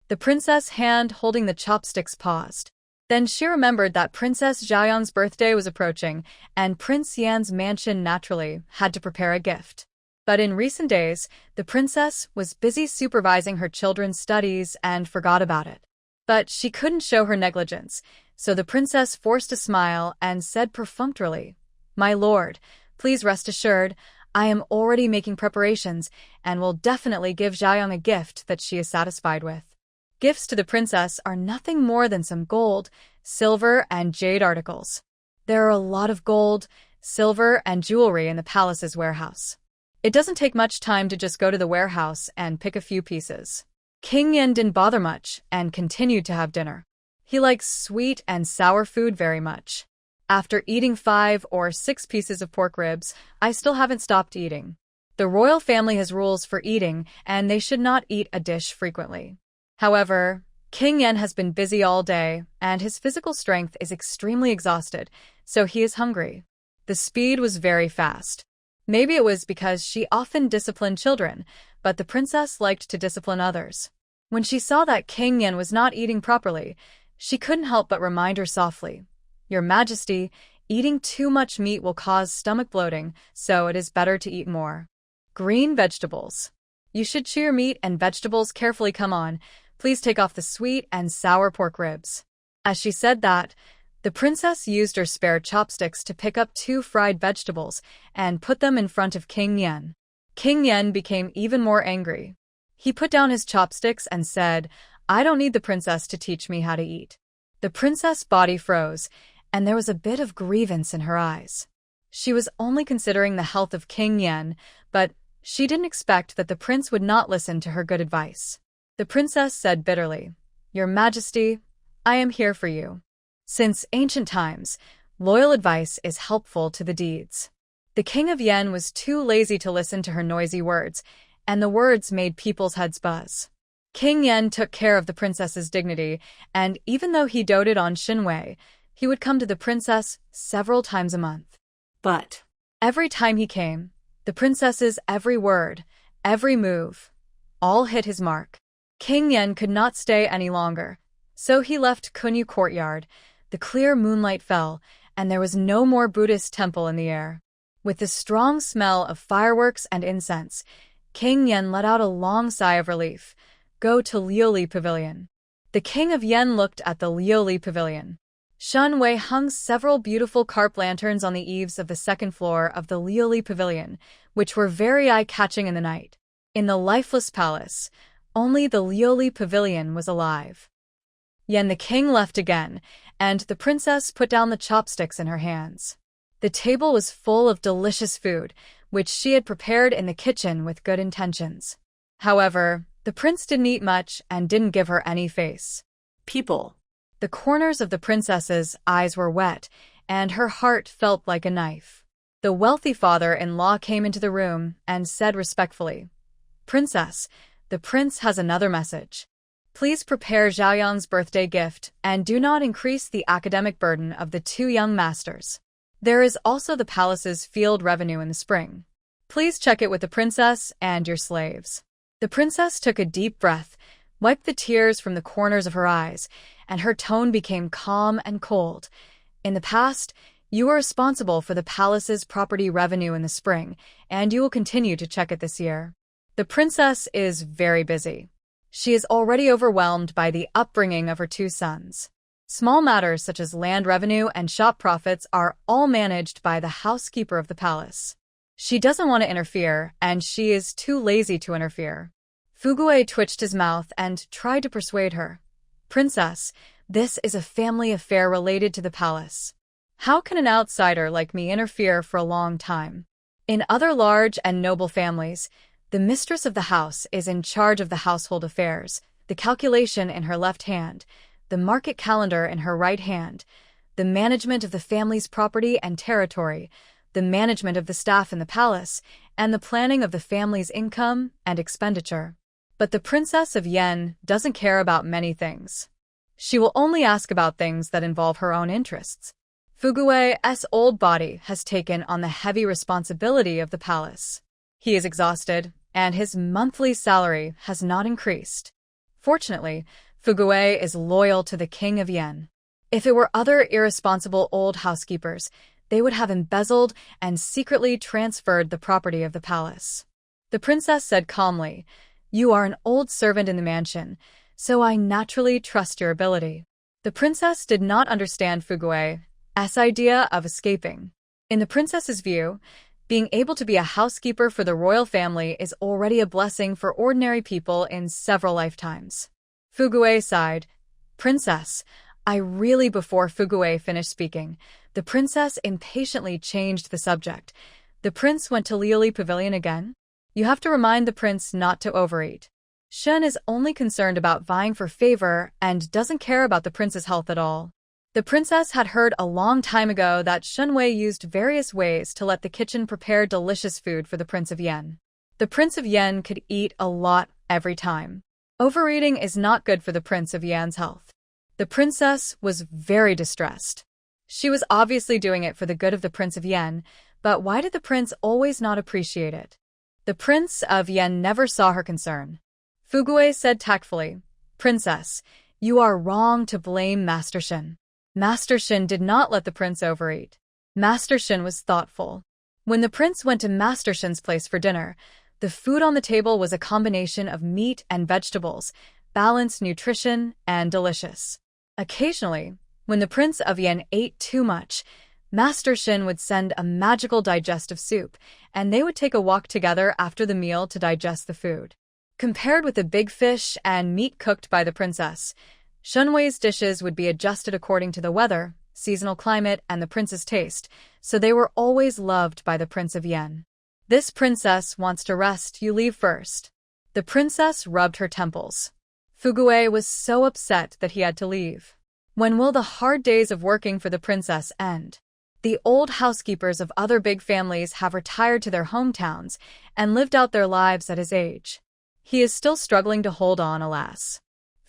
The princess' hand holding the chopsticks paused. Then she remembered that Princess Xiaoyang's birthday was approaching, and Prince Yan's mansion naturally had to prepare a gift. But in recent days, the princess was busy supervising her children's studies and forgot about it. But she couldn't show her negligence, so the princess forced a smile and said perfunctorily, My lord, please rest assured, I am already making preparations and will definitely give Xiaoyang a gift that she is satisfied with. Gifts to the princess are nothing more than some gold, silver, and jade articles. There are a lot of gold, silver, and jewelry in the palace's warehouse. It doesn't take much time to just go to the warehouse and pick a few pieces. King Yan didn't bother much and continued to have dinner. He likes sweet and sour food very much. After eating 5 or 6 pieces of pork ribs, I still haven't stopped eating. The royal family has rules for eating, and they should not eat a dish frequently. However, King Yen has been busy all day, and his physical strength is extremely exhausted, so he is hungry. The speed was very fast. Maybe it was because she often disciplined children, but the princess liked to discipline others. When she saw that King Yen was not eating properly, she couldn't help but remind her softly, "Your Majesty, eating too much meat will cause stomach bloating, so it is better to eat more. Green vegetables. You should chew your meat and vegetables carefully. Come on. Please take off the sweet and sour pork ribs." As she said that, the princess used her spare chopsticks to pick up 2 fried vegetables and put them in front of King Yen. King Yen became even more angry. He put down his chopsticks and said, "I don't need the princess to teach me how to eat." The princess' body froze, and there was a bit of grievance in her eyes. She was only considering the health of King Yen, but she didn't expect that the prince would not listen to her good advice. The princess said bitterly, "Your Majesty, I am here for you." Since ancient times, loyal advice is helpful to the deeds. The king of Yen was too lazy to listen to her noisy words, and the words made people's heads buzz. King Yen took care of the princess's dignity, and even though he doted on Shen Wei, he would come to the princess several times a month. But Every time he came, the princess's every word, every move, all hit his mark. King Yen could not stay any longer, so he left Kunyu courtyard. The clear moonlight fell, and there was no more Buddhist temple in the air. With the strong smell of fireworks and incense, King Yen let out a long sigh of relief. Go to Liuli Pavilion. The king of Yen looked at the Liuli Pavilion. Shen Wei hung several beautiful carp lanterns on the eaves of the second floor of the Liuli Pavilion, which were very eye-catching in the night. In the lifeless palace, only the Liuli Pavilion was alive. Yen the king left again, and the princess put down the chopsticks in her hands. The table was full of delicious food, which she had prepared in the kitchen with good intentions. However, the prince didn't eat much and didn't give her any face. people. The corners of the princess's eyes were wet, and her heart felt like a knife. The wealthy father-in-law came into the room and said respectfully, "Princess, the prince has another message. Please prepare Zhaoyang's birthday gift and do not increase the academic burden of the 2 young masters. There is also the palace's field revenue in the spring. Please check it with the princess and your slaves." The princess took a deep breath, wiped the tears from the corners of her eyes, and her tone became calm and cold. "In the past, you were responsible for the palace's property revenue in the spring, and you will continue to check it this year. The princess is very busy. She is already overwhelmed by the upbringing of her 2 sons. Small matters such as land revenue and shop profits are all managed by the housekeeper of the palace. She doesn't want to interfere, and she is too lazy to interfere." Fugui twitched his mouth and tried to persuade her. "Princess, this is a family affair related to the palace. How can an outsider like me interfere for a long time? In other large and noble families, the mistress of the house is in charge of the household affairs, the calculation in her left hand, the market calendar in her right hand, the management of the family's property and territory, the management of the staff in the palace, and the planning of the family's income and expenditure. But the Princess of Yen doesn't care about many things. She will only ask about things that involve her own interests. Fugui's old body has taken on the heavy responsibility of the palace. He is exhausted, and his monthly salary has not increased. Fortunately, Fugui is loyal to the King of Yen. If it were other irresponsible old housekeepers, they would have embezzled and secretly transferred the property of the palace. The princess said calmly, "You are an old servant in the mansion, so I naturally trust your ability." The princess did not understand Fugui's idea of escaping. In the princess's view, being able to be a housekeeper for the royal family is already a blessing for ordinary people in several lifetimes. Fugui sighed. "Princess, I really..." Before Fugui finished speaking, the princess impatiently changed the subject. "The prince went to Liuli Pavilion again? You have to remind the prince not to overeat. Shen is only concerned about vying for favor and doesn't care about the prince's health at all." The princess had heard a long time ago that Shen Wei used various ways to let the kitchen prepare delicious food for the Prince of Yen. The Prince of Yen could eat a lot every time. Overeating is not good for the Prince of Yan's health. The princess was very distressed. She was obviously doing it for the good of the Prince of Yen, but why did the prince always not appreciate it? The Prince of Yen never saw her concern. Fugui said tactfully, "Princess, you are wrong to blame Master Shen. Master Shen did not let the prince overeat. Master Shen was thoughtful. When the prince went to Master Shen's place for dinner, the food on the table was a combination of meat and vegetables, balanced nutrition, and delicious. Occasionally, when the Prince of Yen ate too much, Master Shen would send a magical digestive soup, and they would take a walk together after the meal to digest the food. Compared with the big fish and meat cooked by the princess, Shen Wei's dishes would be adjusted according to the weather, seasonal climate, and the prince's taste, so they were always loved by the Prince of Yen. This princess wants to rest, you leave first." The princess rubbed her temples. Fugui was so upset that he had to leave. When will the hard days of working for the princess end? The old housekeepers of other big families have retired to their hometowns and lived out their lives at his age. He is still struggling to hold on, alas.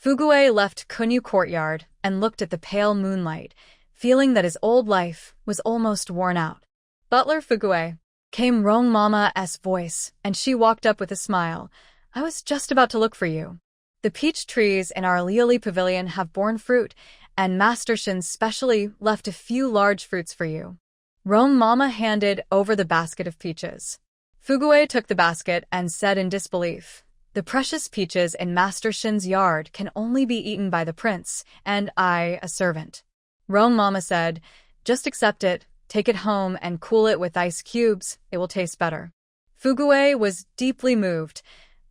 Fugui left Kunyu courtyard and looked at the pale moonlight, feeling that his old life was almost worn out. "Butler Fugui," came Rong Mama's voice, and she walked up with a smile. "I was just about to look for you. The peach trees in our Liuli pavilion have borne fruit, and Master Shen specially left a few large fruits for you." Rong Mama handed over the basket of peaches. Fugui took the basket and said in disbelief, "The precious peaches in Master Shen's yard can only be eaten by the prince, and I, a servant." Rong Mama said, "Just accept it, take it home and cool it with ice cubes, it will taste better." Fugui was deeply moved.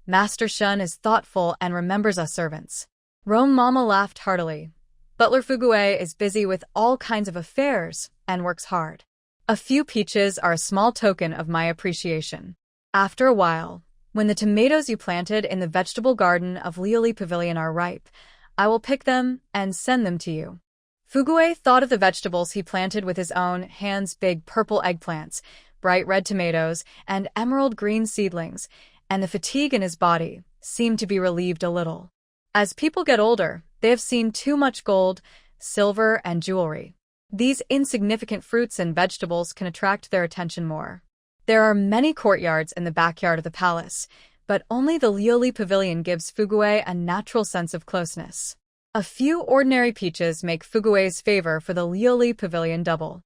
Master Shen is thoughtful and remembers us servants. Rong Mama laughed heartily. Butler Fugui is busy with all kinds of affairs and works hard. A few peaches are a small token of my appreciation. After a while, when the tomatoes you planted in the vegetable garden of Liuli Pavilion are ripe, I will pick them and send them to you. Fugui thought of the vegetables he planted with his own hands, big purple eggplants, bright red tomatoes, and emerald green seedlings, and the fatigue in his body seemed to be relieved a little. As people get older, they have seen too much gold, silver, and jewelry. These insignificant fruits and vegetables can attract their attention more. There are many courtyards in the backyard of the palace, but only the Liuli Pavilion gives Fugui a natural sense of closeness. A few ordinary peaches make Fugui's favor for the Liuli Pavilion double.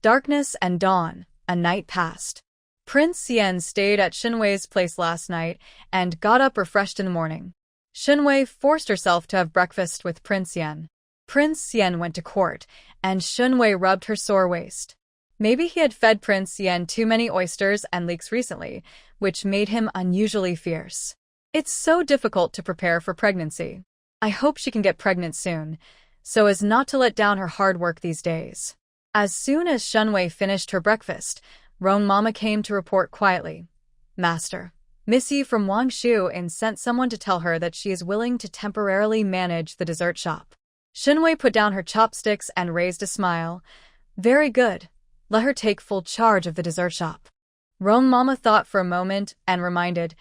Darkness and dawn, a night passed. Prince Yen stayed at Shen Wei's place last night and got up refreshed in the morning. Shen Wei forced herself to have breakfast with Prince Yen. Prince Yen went to court, and Shen Wei rubbed her sore waist. Maybe he had fed Prince Yen too many oysters and leeks recently, which made him unusually fierce. It's so difficult to prepare for pregnancy. I hope she can get pregnant soon, so as not to let down her hard work these days. As soon as Shen Wei finished her breakfast, Rong Mama came to report quietly. "Master, Missy from Wangshu and sent someone to tell her that she is willing to temporarily manage the dessert shop." Shen Wei put down her chopsticks and raised a smile. "Very good. Let her take full charge of the dessert shop." Rong Mama thought for a moment and reminded,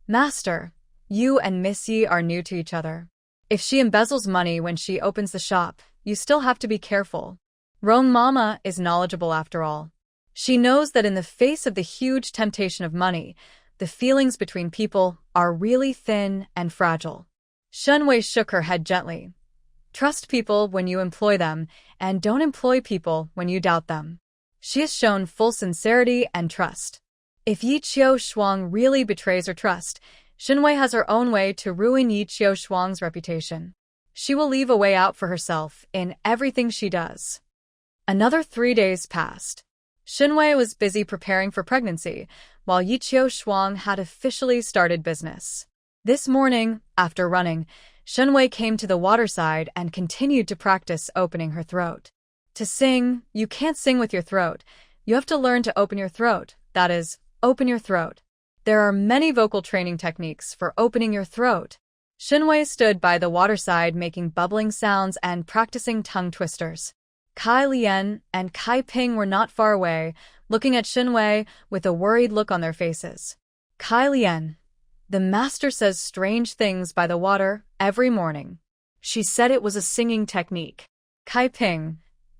"Master, you and Missy are new to each other. If she embezzles money when she opens the shop, you still have to be careful." Rong Mama is knowledgeable after all. She knows that in the face of the huge temptation of money, the feelings between people are really thin and fragile. Shen Wei shook her head gently. "Trust people when you employ them, and don't employ people when you doubt them." She has shown full sincerity and trust. If Yi Qiu Shuang really betrays her trust, Shen Wei has her own way to ruin Yi Qiu Shuang's reputation. She will leave a way out for herself in everything she does. Another 3 days passed. Shen Wei was busy preparing for pregnancy, while Yi Qiu Shuang had officially started business. This morning, after running, Shen Wei came to the waterside and continued to practice opening her throat. To sing, you can't sing with your throat. You have to learn to open your throat, that is, open your throat. There are many vocal training techniques for opening your throat. Shen Wei stood by the waterside making bubbling sounds and practicing tongue twisters. Kai Lian and Kai Ping were not far away, looking at Shen Wei with a worried look on their faces. Kai Lian, the master says strange things by the water every morning. She said it was a singing technique. Kai Ping,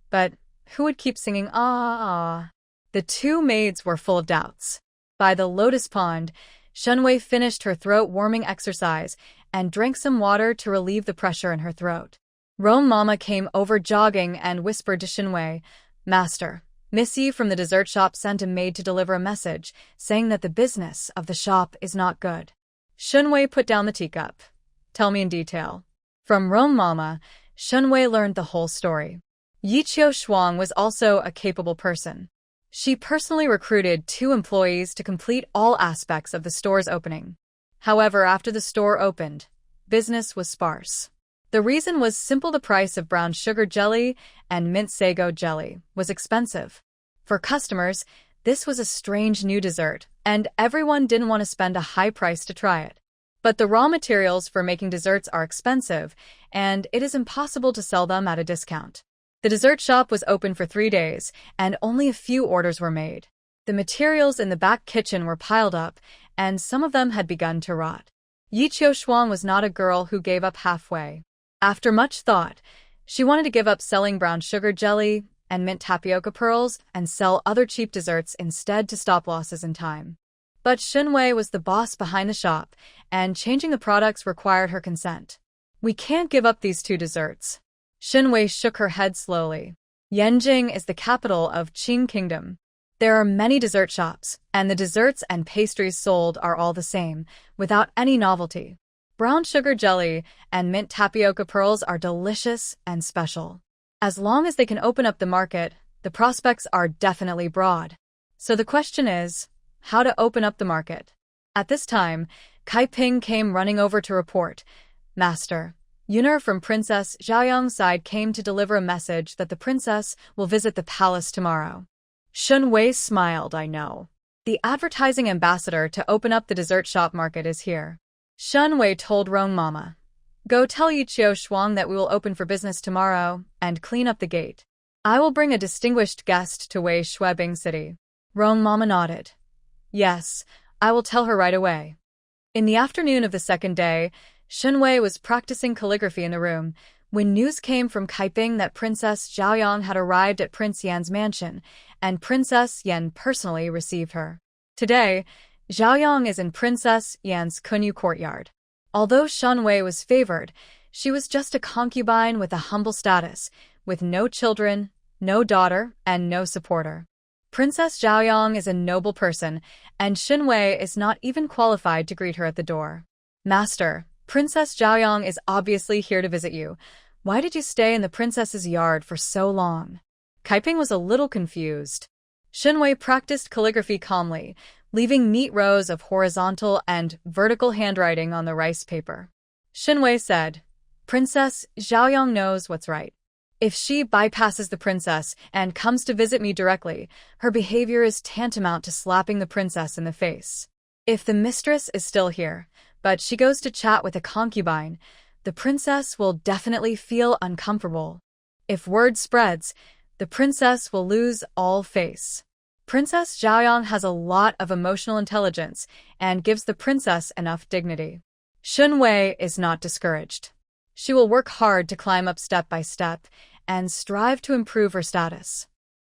but who would keep singing ah? The two maids were full of doubts. By the lotus pond, Shen Wei finished her throat-warming exercise and drank some water to relieve the pressure in her throat. Rome Mama came over jogging and whispered to Shen Wei, "Master, Missy from the dessert shop sent a maid to deliver a message saying that the business of the shop is not good." Shen Wei put down the teacup. "Tell me in detail." From Rome Mama, Shen Wei learned the whole story. Yiqiu Shuang was also a capable person. She personally recruited 2 employees to complete all aspects of the store's opening. However, after the store opened, business was sparse. The reason was simple: the price of brown sugar jelly and mint sago jelly was expensive. For customers, this was a strange new dessert, and everyone didn't want to spend a high price to try it. But the raw materials for making desserts are expensive, and it is impossible to sell them at a discount. The dessert shop was open for 3 days, and only a few orders were made. The materials in the back kitchen were piled up, and some of them had begun to rot. Yiqiu Shuang was not a girl who gave up halfway. After much thought, she wanted to give up selling brown sugar jelly and mint tapioca pearls and sell other cheap desserts instead to stop losses in time. But Shen Wei was the boss behind the shop, and changing the products required her consent. "We can't give up these 2 desserts." Shen Wei shook her head slowly. Yanjing is the capital of Qing Kingdom. There are many dessert shops, and the desserts and pastries sold are all the same, without any novelty. Brown sugar jelly and mint tapioca pearls are delicious and special. As long as they can open up the market, the prospects are definitely broad. So the question is, how to open up the market? At this time, Kai Ping came running over to report, "Master, Yuner from Princess Xiaoyang's side came to deliver a message that the princess will visit the palace tomorrow." Shen Wei smiled. "I know. The advertising ambassador to open up the dessert shop market is here." Shen Wei told Rong Mama, "Go tell Yiqiu Shuang that we will open for business tomorrow and clean up the gate. I will bring a distinguished guest to Wei Shuebing City." Rong Mama nodded. "Yes, I will tell her right away." In the afternoon of the second day, Shen Wei was practicing calligraphy in the room when news came from Kaiping that Princess Xiaoyang had arrived at Prince Yan's mansion, and Princess Yan personally received her. Today, Xiaoyang is in Princess Yan's Kunyu courtyard. Although Shen Wei was favored, she was just a concubine with a humble status, with no children, no daughter, and no supporter. Princess Xiaoyang is a noble person, and Shen Wei is not even qualified to greet her at the door. "Master, Princess Xiaoyang is obviously here to visit you. Why did you stay in the princess's yard for so long?" Kaiping was a little confused. Shen Wei practiced calligraphy calmly, leaving neat rows of horizontal and vertical handwriting on the rice paper. Shen Wei said, "Princess Xiaoyang knows what's right. If she bypasses the princess and comes to visit me directly, her behavior is tantamount to slapping the princess in the face. If the mistress is still here, but she goes to chat with a concubine, the princess will definitely feel uncomfortable. If word spreads, the princess will lose all face. Princess Xiaoyang has a lot of emotional intelligence and gives the princess enough dignity." Shen Wei is not discouraged. She will work hard to climb up step by step and strive to improve her status.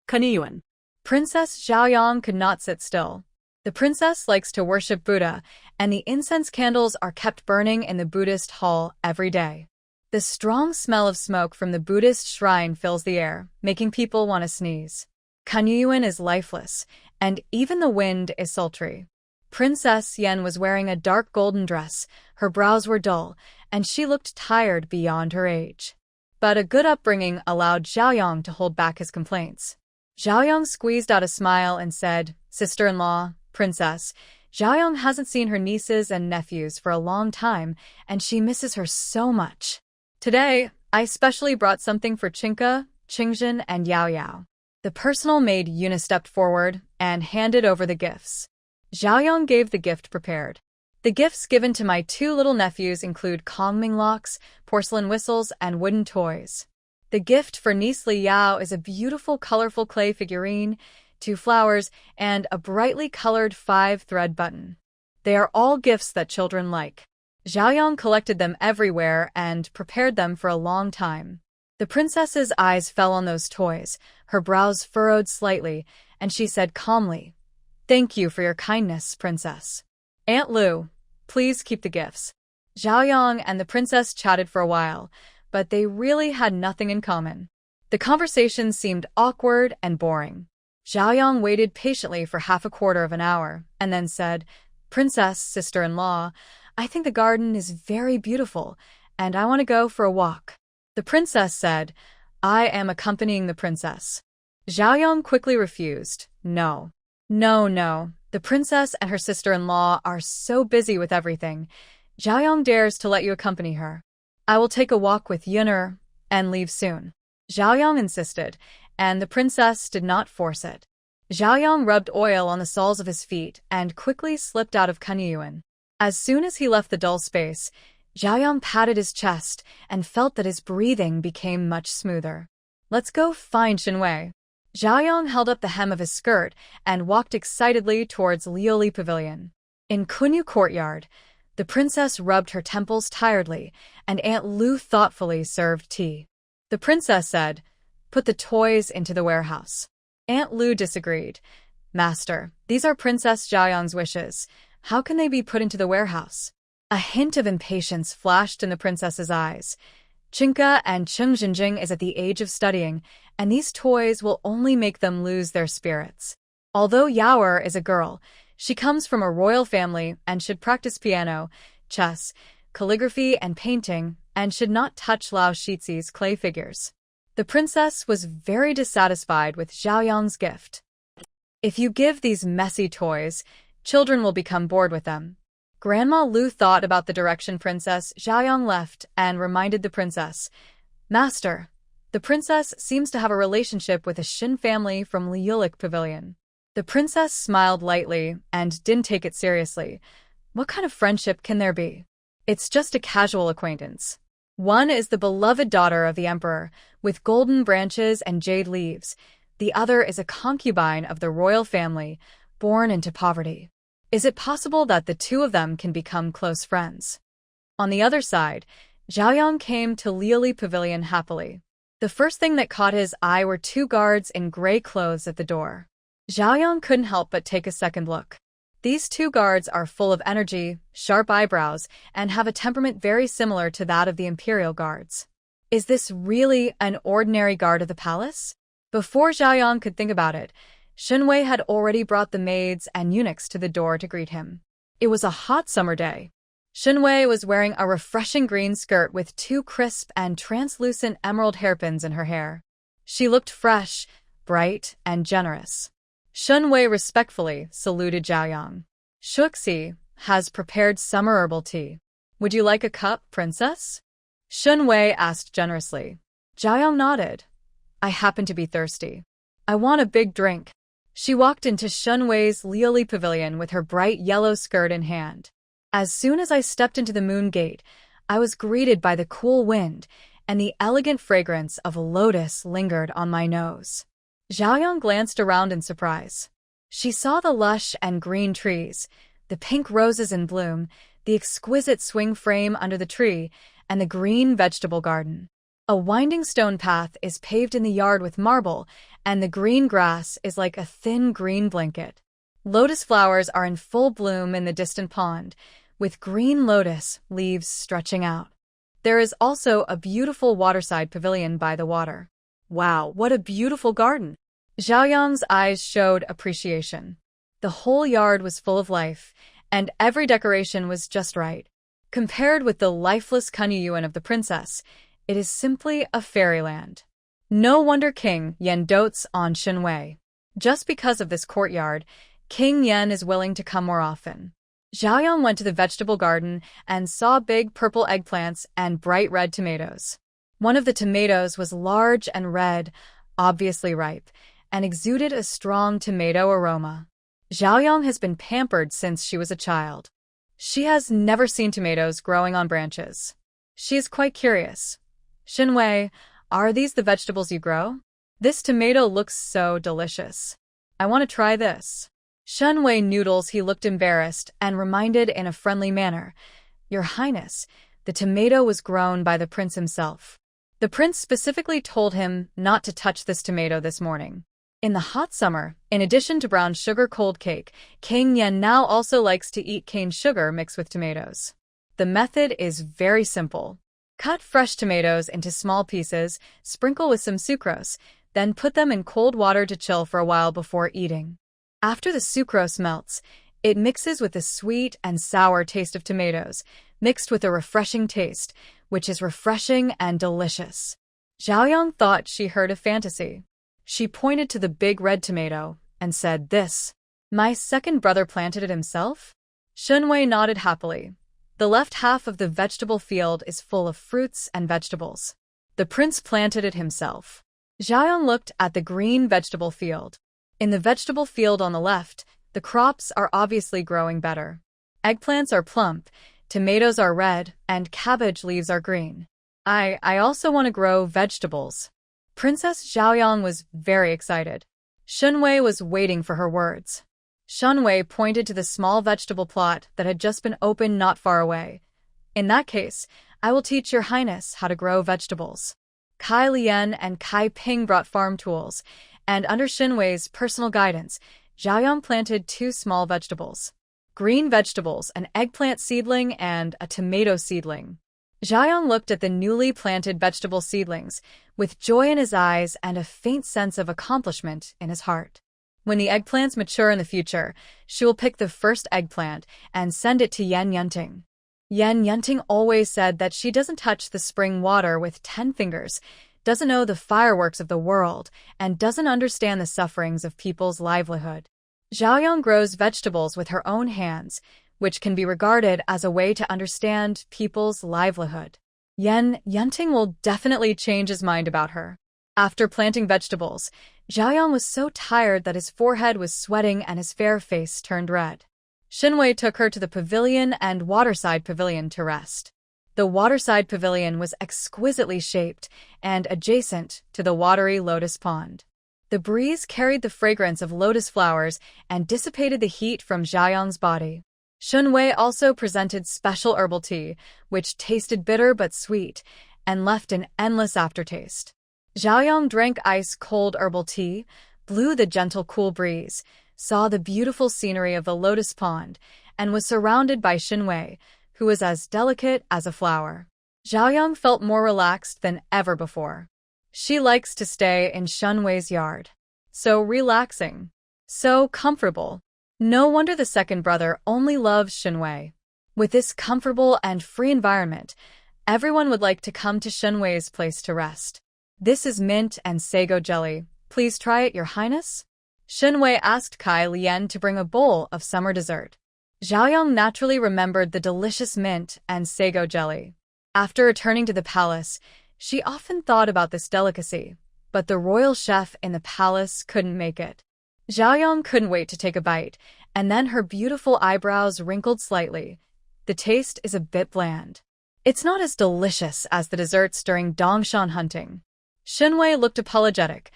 Kaniyuan. Princess Xiaoyang could not sit still. The princess likes to worship Buddha, and the incense candles are kept burning in the Buddhist hall every day. The strong smell of smoke from the Buddhist shrine fills the air, making people want to sneeze. Kanyuan is lifeless, and even the wind is sultry. Princess Yan was wearing a dark golden dress, her brows were dull, and she looked tired beyond her age. But a good upbringing allowed Xiaoyang to hold back his complaints. Xiaoyang squeezed out a smile and said, "Sister-in-law, Princess, Xiaoyang hasn't seen her nieces and nephews for a long time, and she misses her so much. Today, I specially brought something for Chinka, Qingjin, and Yao Yao." The personal maid Yuna stepped forward and handed over the gifts. Xiaoyang gave the gift prepared. The gifts given to my 2 little nephews include calming locks, porcelain whistles, and wooden toys. The gift for niece Li Yao is a beautiful, colorful clay figurine, 2 flowers, and a brightly colored 5-thread button. They are all gifts that children like. Xiaoyang collected them everywhere and prepared them for a long time. The princess's eyes fell on those toys, her brows furrowed slightly, and she said calmly, "Thank you for your kindness, princess. Aunt Lu, please keep the gifts." Xiaoyang and the princess chatted for a while, but they really had nothing in common. The conversation seemed awkward and boring. Xiaoyang waited patiently for half a quarter of an hour, and then said, "Princess, sister-in-law, I think the garden is very beautiful, and I want to go for a walk." The princess said, "I am accompanying the princess." Xiaoyang quickly refused. No. No. The princess and her sister-in-law are so busy with everything. Xiaoyang dares to let you accompany her. "I will take a walk with Yun'er and leave soon." Xiaoyang insisted, and the princess did not force it. Xiaoyang rubbed oil on the soles of his feet and quickly slipped out of Kunyuan. As soon as he left the dull space, Xiaoyang patted his chest and felt that his breathing became much smoother. "Let's go find Shen Wei." Xiaoyang held up the hem of his skirt and walked excitedly towards Liuli Pavilion. In Kunyu courtyard, the princess rubbed her temples tiredly, and Aunt Lu thoughtfully served tea. The princess said, "Put the toys into the warehouse." Aunt Lu disagreed. "Master, these are Princess Xiaoyang's wishes. How can they be put into the warehouse?" A hint of impatience flashed in the princess's eyes. Chinka and Cheng Jinjing is at the age of studying, and these toys will only make them lose their spirits. Although Yaoer is a girl, she comes from a royal family and should practice piano, chess, calligraphy, and painting, and should not touch Lao Shizi's clay figures. The princess was very dissatisfied with Xiaoyang's gift. "If you give these messy toys, children will become bored with them." Grandma Lu thought about the direction Princess Xiaoyang left and reminded the princess, "Master, the princess seems to have a relationship with a Shen family from Liulik Pavilion." The princess smiled lightly and didn't take it seriously. What kind of friendship can there be? It's just a casual acquaintance. One is the beloved daughter of the emperor, with golden branches and jade leaves. The other is a concubine of the royal family, born into poverty. Is it possible that the 2 of them can become close friends? On the other side, Xiaoyang came to Liuli Pavilion happily. The first thing that caught his eye were 2 guards in gray clothes at the door. Xiaoyang couldn't help but take a second look. These 2 guards are full of energy, sharp eyebrows, and have a temperament very similar to that of the imperial guards. Is this really an ordinary guard of the palace? Before Xiaoyang could think about it, Shen Wei had already brought the maids and eunuchs to the door to greet him. It was a hot summer day. Shen Wei was wearing a refreshing green skirt with 2 crisp and translucent emerald hairpins in her hair. She looked fresh, bright, and generous. Shen Wei respectfully saluted Xiaoyang. "Shuxi has prepared summer herbal tea. Would you like a cup, princess?" Shen Wei asked generously. Xiaoyang nodded. "I happen to be thirsty. I want a big drink." She walked into Shen Wei's Liuli Pavilion with her bright yellow skirt in hand. "As soon as I stepped into the moon gate, I was greeted by the cool wind, and the elegant fragrance of a lotus lingered on my nose." Xiaoyang glanced around in surprise. She saw the lush and green trees, the pink roses in bloom, the exquisite swing frame under the tree, and the green vegetable garden. A winding stone path is paved in the yard with marble, and the green grass is like a thin green blanket. Lotus flowers are in full bloom in the distant pond, with green lotus leaves stretching out. There is also a beautiful waterside pavilion by the water. "Wow, what a beautiful garden!" Xiaoyang's eyes showed appreciation. The whole yard was full of life, and every decoration was just right. Compared with the lifeless Kunyuan of the princess, it is simply a fairyland. No wonder King Yan dotes on Shen Wei. Just because of this courtyard, King Yan is willing to come more often. Xiaoyang went to the vegetable garden and saw big purple eggplants and bright red tomatoes. One of the tomatoes was large and red, obviously ripe, and exuded a strong tomato aroma. Xiaoyang has been pampered since she was a child. She has never seen tomatoes growing on branches. She is quite curious. Shen Wei, are these the vegetables you grow? This tomato looks so delicious. I want to try this. Shen Wei noodles. He looked embarrassed and reminded in a friendly manner, Your Highness, the tomato was grown by the prince himself. The prince specifically told him not to touch this tomato this morning. In the hot summer, in addition to brown sugar cold cake, King Yan now also likes to eat cane sugar mixed with tomatoes. The method is very simple. Cut fresh tomatoes into small pieces, sprinkle with some sucrose, then put them in cold water to chill for a while before eating. After the sucrose melts, it mixes with the sweet and sour taste of tomatoes, mixed with a refreshing taste, which is refreshing and delicious. Xiaoyang thought she heard a fantasy. She pointed to the big red tomato and said, This. My second brother planted it himself? Shen Wei nodded happily. The left half of the vegetable field is full of fruits and vegetables. The prince planted it himself. Xiaoyang looked at the green vegetable field. In the vegetable field on the left, the crops are obviously growing better. Eggplants are plump, tomatoes are red, and cabbage leaves are green. I also want to grow vegetables. Princess Xiaoyang was very excited. Shen Wei was waiting for her words. Shen Wei pointed to the small vegetable plot that had just been opened not far away. In that case, I will teach your highness how to grow vegetables. Kai Lian and Kai Ping brought farm tools, and under Shen Wei's personal guidance, Xiaoyang planted 2 small vegetables. Green vegetables, an eggplant seedling and a tomato seedling. Xiaoyang looked at the newly planted vegetable seedlings, with joy in his eyes and a faint sense of accomplishment in his heart. When the eggplants mature in the future, she will pick the first eggplant and send it to Yan Yunting. Yan Yunting always said that she doesn't touch the spring water with 10 fingers, doesn't know the fireworks of the world, and doesn't understand the sufferings of people's livelihood. Xiaoyang grows vegetables with her own hands, which can be regarded as a way to understand people's livelihood. Yan Yunting will definitely change his mind about her. After planting vegetables, Xiaoyang was so tired that his forehead was sweating and his fair face turned red. Shen Wei took her to the pavilion and waterside pavilion to rest. The waterside pavilion was exquisitely shaped and adjacent to the watery lotus pond. The breeze carried the fragrance of lotus flowers and dissipated the heat from Xiaoyang's body. Shen Wei also presented special herbal tea, which tasted bitter but sweet, and left an endless aftertaste. Xiaoyang drank ice-cold herbal tea, blew the gentle cool breeze, saw the beautiful scenery of the lotus pond, and was surrounded by Shen Wei, who was as delicate as a flower. Xiaoyang felt more relaxed than ever before. She likes to stay in Shen Wei's yard. So relaxing. So comfortable. No wonder the second brother only loves Shen Wei. With this comfortable and free environment, everyone would like to come to Shen Wei's place to rest. This is mint and sago jelly. Please try it, Your Highness. Shen Wei asked Kai Lian to bring a bowl of summer dessert. Xiaoyang naturally remembered the delicious mint and sago jelly. After returning to the palace, she often thought about this delicacy, but the royal chef in the palace couldn't make it. Xiaoyang couldn't wait to take a bite, and then her beautiful eyebrows wrinkled slightly. The taste is a bit bland. It's not as delicious as the desserts during Dongshan hunting. Shen Wei looked apologetic.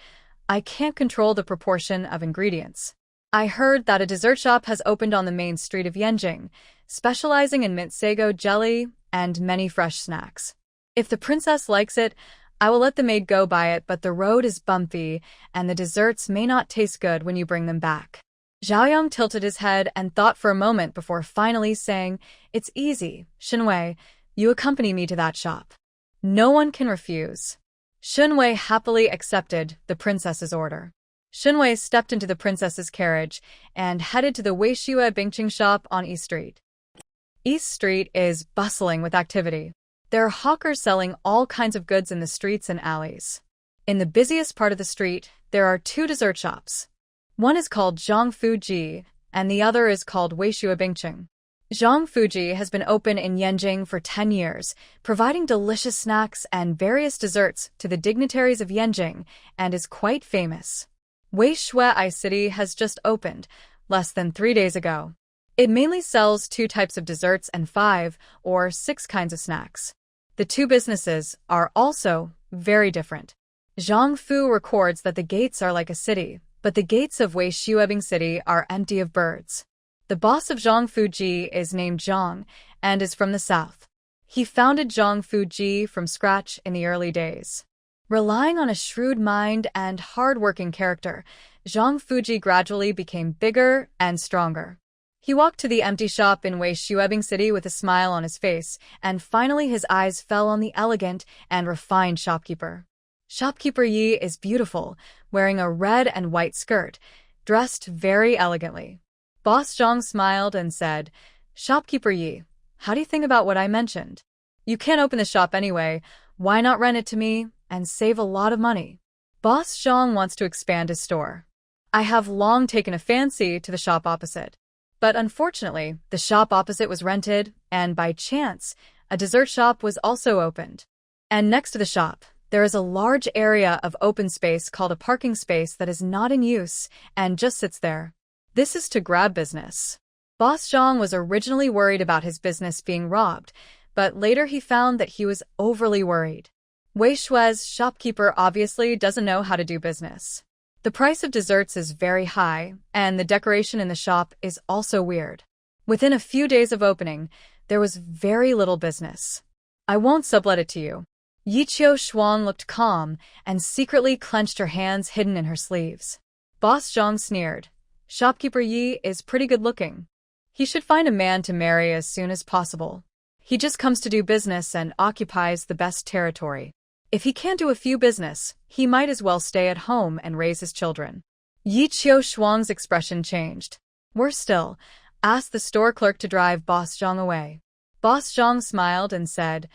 I can't control the proportion of ingredients. I heard that a dessert shop has opened on the main street of Yanjing, specializing in mint sago jelly and many fresh snacks. If the princess likes it, I will let the maid go buy it, but the road is bumpy, and the desserts may not taste good when you bring them back. Xiaoyang tilted his head and thought for a moment before finally saying, It's easy, Shen Wei, you accompany me to that shop. No one can refuse. Shen Wei happily accepted the princess's order. Shen Wei stepped into the princess's carriage and headed to the Weishue Bingqing shop on East Street. East Street is bustling with activity. There are hawkers selling all kinds of goods in the streets and alleys. In the busiest part of the street, there are 2 dessert shops. One is called Zhang Fuji, and the other is called Weishue Bingqing. Zhang Fuji has been open in Yanjing for 10 years, providing delicious snacks and various desserts to the dignitaries of Yanjing, and is quite famous. Weishue City has just opened, less than 3 days ago. It mainly sells 2 types of desserts and 5 or 6 kinds of snacks. The 2 businesses are also very different. Zhang Fu records that the gates are like a city, but the gates of Wei Shuebing City are empty of birds. The boss of Zhang Fuji is named Zhang and is from the south. He founded Zhang Fuji from scratch in the early days. Relying on a shrewd mind and hard-working character, Zhang Fuji gradually became bigger and stronger. He walked to the empty shop in Wei Shuebing City with a smile on his face, and finally his eyes fell on the elegant and refined shopkeeper. Shopkeeper Yi is beautiful, wearing a red and white skirt, dressed very elegantly. Boss Zhang smiled and said, "Shopkeeper Yi, how do you think about what I mentioned? You can't open the shop anyway, why not rent it to me and save a lot of money?" Boss Zhang wants to expand his store. I have long taken a fancy to the shop opposite. But unfortunately, the shop opposite was rented, and by chance, a dessert shop was also opened. And next to the shop, there is a large area of open space called a parking space that is not in use and just sits there. This is to grab business. Boss Zhang was originally worried about his business being robbed, but later he found that he was overly worried. Wei Shue's shopkeeper obviously doesn't know how to do business. The price of desserts is very high, and the decoration in the shop is also weird. Within a few days of opening, there was very little business. "I won't sublet it to you." Yiqiu Shuang looked calm and secretly clenched her hands hidden in her sleeves. Boss Zhang sneered. "Shopkeeper Yi is pretty good looking. He should find a man to marry as soon as possible. He just comes to do business and occupies the best territory. If he can't do a few business, he might as well stay at home and raise his children." Yiqiu Shuang's expression changed. "Worse still, ask the store clerk to drive Boss Zhang away." Boss Zhang smiled and said,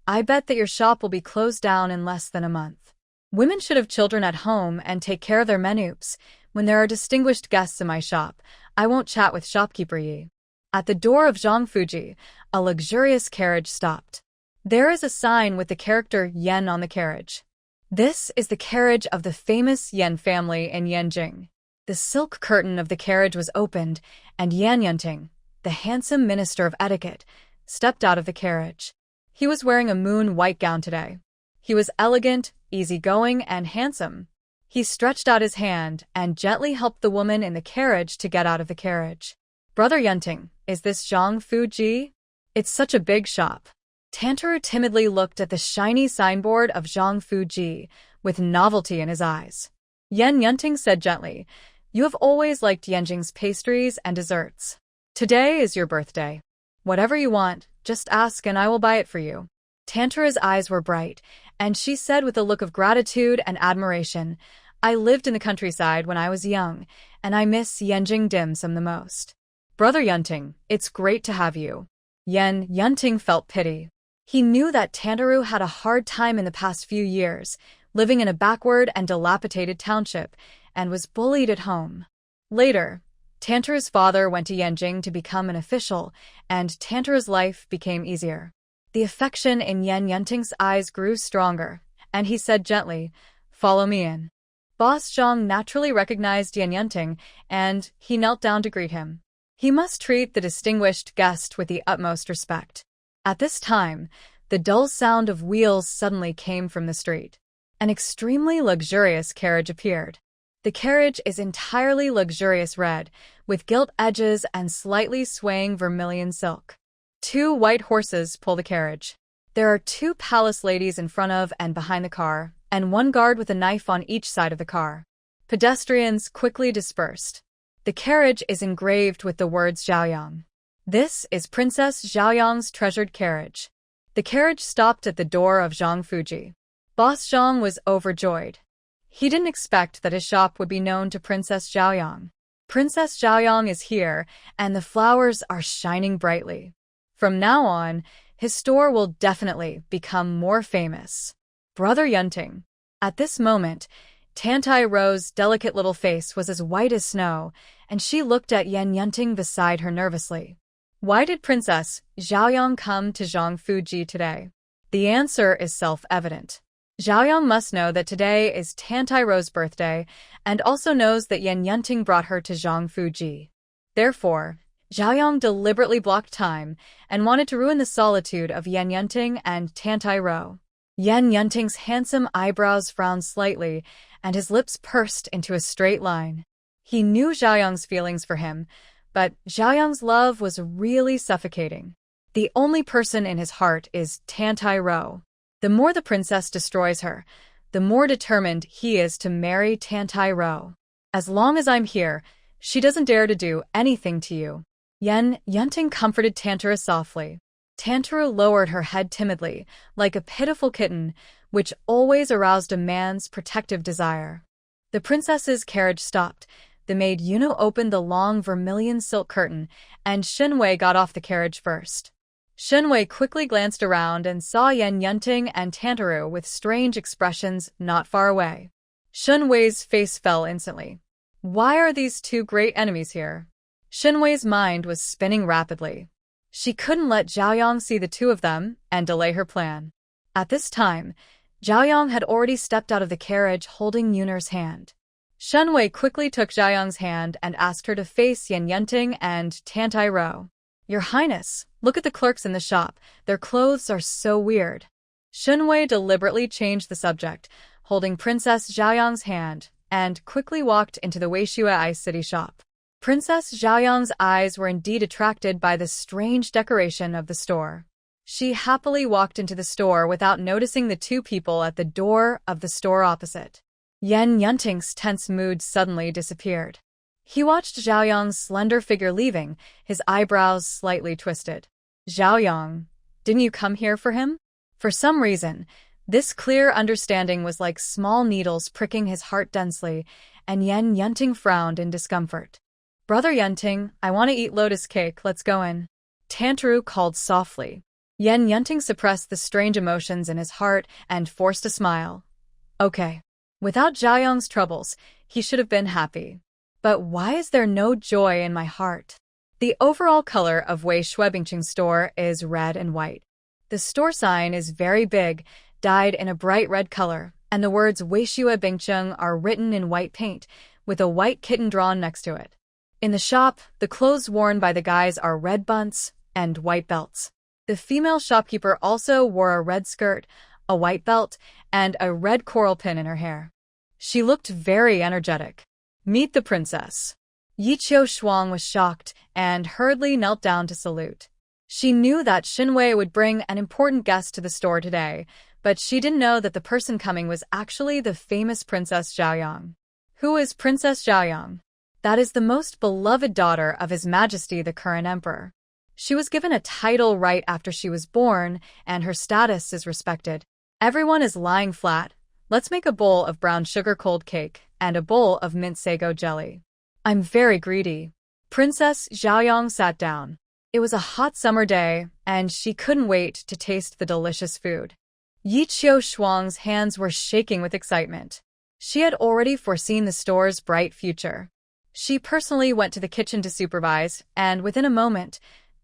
"I bet that your shop will be closed down in less than a month. Women should have children at home and take care of their menus. When there are distinguished guests in my shop, I won't chat with shopkeeper Yi." At the door of Zhang Fuji, a luxurious carriage stopped. There is a sign with the character Yen on the carriage. This is the carriage of the famous Yen family in Yanjing. The silk curtain of the carriage was opened, and Yan Yunting, the handsome minister of etiquette, stepped out of the carriage. He was wearing a moon-white gown today. He was elegant, easygoing, and handsome. He stretched out his hand and gently helped the woman in the carriage to get out of the carriage. "Brother Yunting, is this Zhang Fuji? It's such a big shop." Tantaru timidly looked at the shiny signboard of Zhang Fuji, with novelty in his eyes. Yan Yunting said gently, "You have always liked Yanjing's pastries and desserts. Today is your birthday. Whatever you want, just ask and I will buy it for you." Tantaru's eyes were bright, and she said with a look of gratitude and admiration, "I lived in the countryside when I was young, and I miss Yanjing dim sum the most. Brother Yunting, it's great to have you." Yan Yunting felt pity. He knew that Tantaru had a hard time in the past few years, living in a backward and dilapidated township, and was bullied at home. Later, Tantaru's father went to Yanjing to become an official, and Tantaru's life became easier. The affection in Yan Yunting's eyes grew stronger, and he said gently, "Follow me in." Boss Zhang naturally recognized Yan Yunting, and he knelt down to greet him. He must treat the distinguished guest with the utmost respect. At this time, the dull sound of wheels suddenly came from the street. An extremely luxurious carriage appeared. The carriage is entirely luxurious red, with gilt edges and slightly swaying vermilion silk. 2 white horses pull the carriage. There are 2 palace ladies in front of and behind the car, and 1 guard with a knife on each side of the car. Pedestrians quickly dispersed. The carriage is engraved with the words Zhaoyang. This is Princess Zhaoyang's treasured carriage. The carriage stopped at the door of Zhang Fuji. Boss Zhang was overjoyed. He didn't expect that his shop would be known to Princess Zhaoyang. Princess Zhaoyang is here, and the flowers are shining brightly. From now on, his store will definitely become more famous. Brother Yunting. At this moment, Tantai Ro's delicate little face was as white as snow, and she looked at Yan Yunting beside her nervously. Why did Princess Zhaoyang come to Zhang Fuji today? The answer is self-evident. Zhaoyang must know that today is Tantai Ro's birthday, and also knows that Yan Yunting brought her to Zhang Fuji. Therefore, Zhaoyang deliberately blocked time and wanted to ruin the solitude of Yan Yunting and Tantai Rou. Yan Yunting's handsome eyebrows frowned slightly, and his lips pursed into a straight line. He knew Zhaoyang's feelings for him, but Zhaoyang's love was really suffocating. The only person in his heart is Tantai Rou. The more the princess destroys her, the more determined he is to marry Tantai Rou. As long as I'm here, she doesn't dare to do anything to you. Yan Yunting comforted Tantara softly. Tantara lowered her head timidly, like a pitiful kitten, which always aroused a man's protective desire. The princess's carriage stopped. The maid Yuno opened the long vermilion silk curtain, and Shen Wei got off the carriage first. Shen Wei quickly glanced around and saw Yan Yunting and Tantaru with strange expressions not far away. Shen Wei's face fell instantly. Why are these two great enemies here? Shen Wei's mind was spinning rapidly. She couldn't let Zhaoyang see the two of them and delay her plan. At this time, Zhaoyang had already stepped out of the carriage holding Yun'er's hand. Shen Wei quickly took Zhaoyang's hand and asked her to face Yan Yunting and Tantai Rou. Your Highness, look at the clerks in the shop. Their clothes are so weird. Shen Wei deliberately changed the subject, holding Princess Zhaoyang's hand, and quickly walked into the Weishuai city shop. Princess Zhaoyang's eyes were indeed attracted by the strange decoration of the store. She happily walked into the store without noticing the two people at the door of the store opposite. Yan Yunting's tense mood suddenly disappeared. He watched Zhaoyang's slender figure leaving, his eyebrows slightly twisted. Zhaoyang, didn't you come here for him? For some reason, this clear understanding was like small needles pricking his heart densely, and Yan Yunting frowned in discomfort. Brother Yunting, I want to eat lotus cake, let's go in. Tantaru called softly. Yan Yunting suppressed the strange emotions in his heart and forced a smile. Okay. Without Zhaoyang's troubles, he should have been happy. But why is there no joy in my heart? The overall color of Wei Shuebingqing's store is red and white. The store sign is very big, dyed in a bright red color, and the words Wei Shuebingqing are written in white paint, with a white kitten drawn next to it. In the shop, the clothes worn by the guys are red bunts and white belts. The female shopkeeper also wore a red skirt, a white belt, and a red coral pin in her hair. She looked very energetic. Meet the princess. Yi Qiu Shuang was shocked and hurriedly knelt down to salute. She knew that Shen Wei would bring an important guest to the store today, but she didn't know that the person coming was actually the famous Princess Zhaoyang. Who is Princess Zhaoyang? That is the most beloved daughter of His Majesty the current emperor. She was given a title right after she was born, and her status is respected. Everyone is lying flat. Let's make a bowl of brown sugar cold cake and a bowl of mint sago jelly. I'm very greedy. Princess Zhaoyang sat down. It was a hot summer day, and she couldn't wait to taste the delicious food. Yi Qiu Shuang's hands were shaking with excitement. She had already foreseen the store's bright future. She personally went to the kitchen to supervise, and within a moment,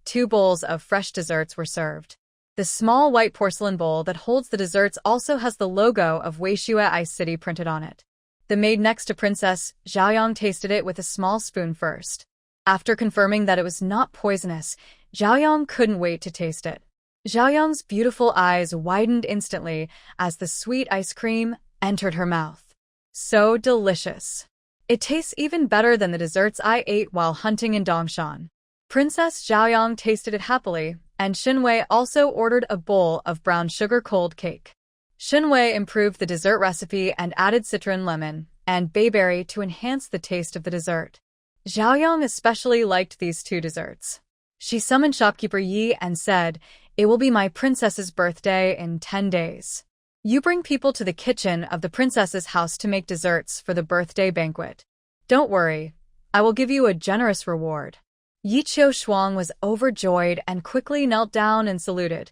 2 bowls of fresh desserts were served. The small white porcelain bowl that holds the desserts also has the logo of Weishuai City printed on it. The maid next to Princess Zhaoyang tasted it with a small spoon first. After confirming that it was not poisonous, Zhaoyang couldn't wait to taste it. Zhaoyang's beautiful eyes widened instantly as the sweet ice cream entered her mouth. So delicious. It tastes even better than the desserts I ate while hunting in Dongshan. Princess Zhaoyang tasted it happily, and Shen Wei also ordered a bowl of brown sugar cold cake. Shen Wei improved the dessert recipe and added citron lemon and bayberry to enhance the taste of the dessert. Zhaoyang especially liked these 2 desserts. She summoned shopkeeper Yi and said, "It will be my princess's birthday in 10 days. You bring people to the kitchen of the princess's house to make desserts for the birthday banquet. Don't worry, I will give you a generous reward." Yi Qiu Shuang was overjoyed and quickly knelt down and saluted.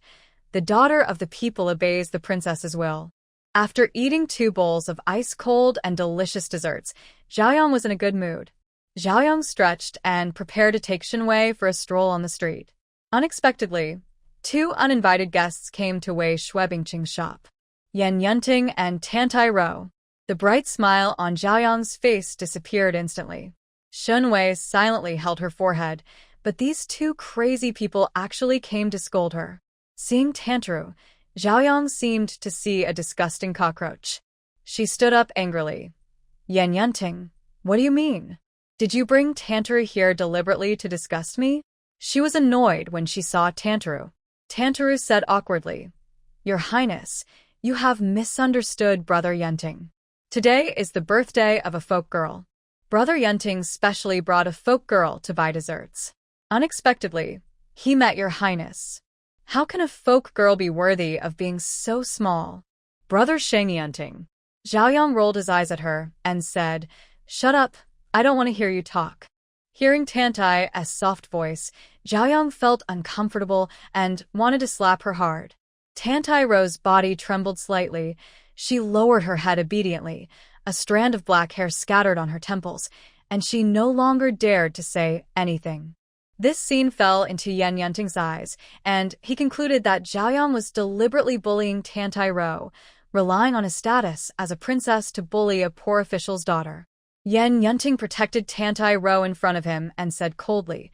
The daughter of the people obeys the princess's will. After eating 2 bowls of ice-cold and delicious desserts, Zhaoyang was in a good mood. Zhaoyang stretched and prepared to take Shen Wei for a stroll on the street. Unexpectedly, 2 uninvited guests came to Wei Shuebingqing's shop. Yan Yunting and Tantai Rou. The bright smile on Zhaoyang's face disappeared instantly. Shen Wei silently held her forehead, But these two crazy people actually came to scold her. Seeing Tantaru, Zhaoyang seemed to see a disgusting cockroach. She stood up angrily. Yan Yunting, what do you mean? Did you bring Tantaru here deliberately to disgust me? She was annoyed when she saw Tantaru. Tantaru said awkwardly, Your Highness, you have misunderstood Brother Yunting. Today is the birthday of a folk girl. Brother Yunting specially brought a folk girl to buy desserts. Unexpectedly, he met Your Highness. How can a folk girl be worthy of being so small? Brother Shen Yunting. Zhaoyang rolled his eyes at her and said, Shut up, I don't want to hear you talk. Hearing Tantai's soft voice, Zhaoyang felt uncomfortable and wanted to slap her hard. Tantai's body trembled slightly. She lowered her head obediently. A strand of black hair scattered on her temples, and she no longer dared to say anything. This scene fell into Yan Yunting's eyes, and he concluded that Zhaoyang was deliberately bullying Tantai's, relying on his status as a princess to bully a poor official's daughter. Yan Yunting protected Tantai's in front of him and said coldly,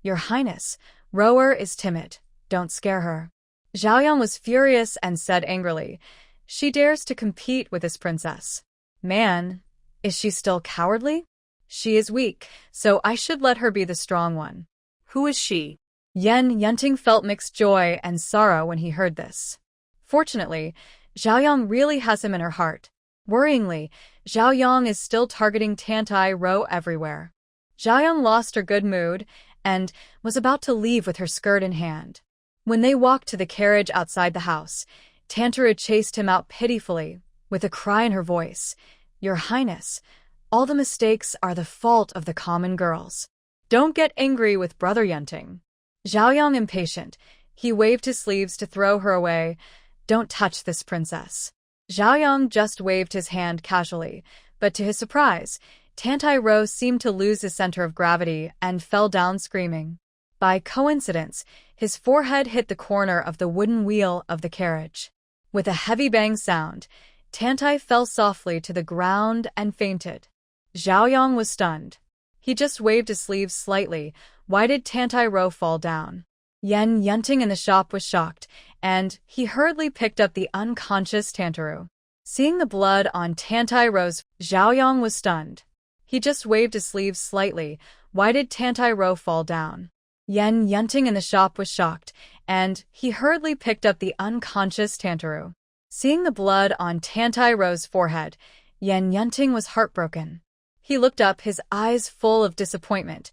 Your Highness, Rower is timid. Don't scare her. Zhaoyang was furious and said angrily, She dares to compete with this princess. Man, is she still cowardly? She is weak, so I should let her be the strong one. Who is she? Yan Yunting felt mixed joy and sorrow when he heard this. Fortunately, Zhaoyang really has him in her heart. Worryingly, Zhaoyang is still targeting Tantai's everywhere. Zhaoyang lost her good mood and was about to leave with her skirt in hand. When they walked to the carriage outside the house, Tantaru chased him out pitifully, with a cry in her voice, Your Highness, all the mistakes are the fault of the common girls. Don't get angry with Brother Yunting. Zhaoyang impatient, he waved his sleeves to throw her away. Don't touch this princess. Zhaoyang just waved his hand casually, but to his surprise, Tantai's seemed to lose his center of gravity and fell down screaming. By coincidence, his forehead hit the corner of the wooden wheel of the carriage. With a heavy bang sound, Tantai fell softly to the ground and fainted. Zhaoyang was stunned. He just waved his sleeves slightly. Why did Tantai's fall down? Yan Yunting in the shop was shocked, and he hurriedly picked up the unconscious Tantaru. Seeing the blood on Tantai's, Zhaoyang was stunned. He just waved his sleeves slightly. Why did Tantai's fall down? Yan Yunting in the shop was shocked, and he hurriedly picked up the unconscious Tantaru. Seeing the blood on Tantai's forehead, Yan Yunting was heartbroken. He looked up, his eyes full of disappointment.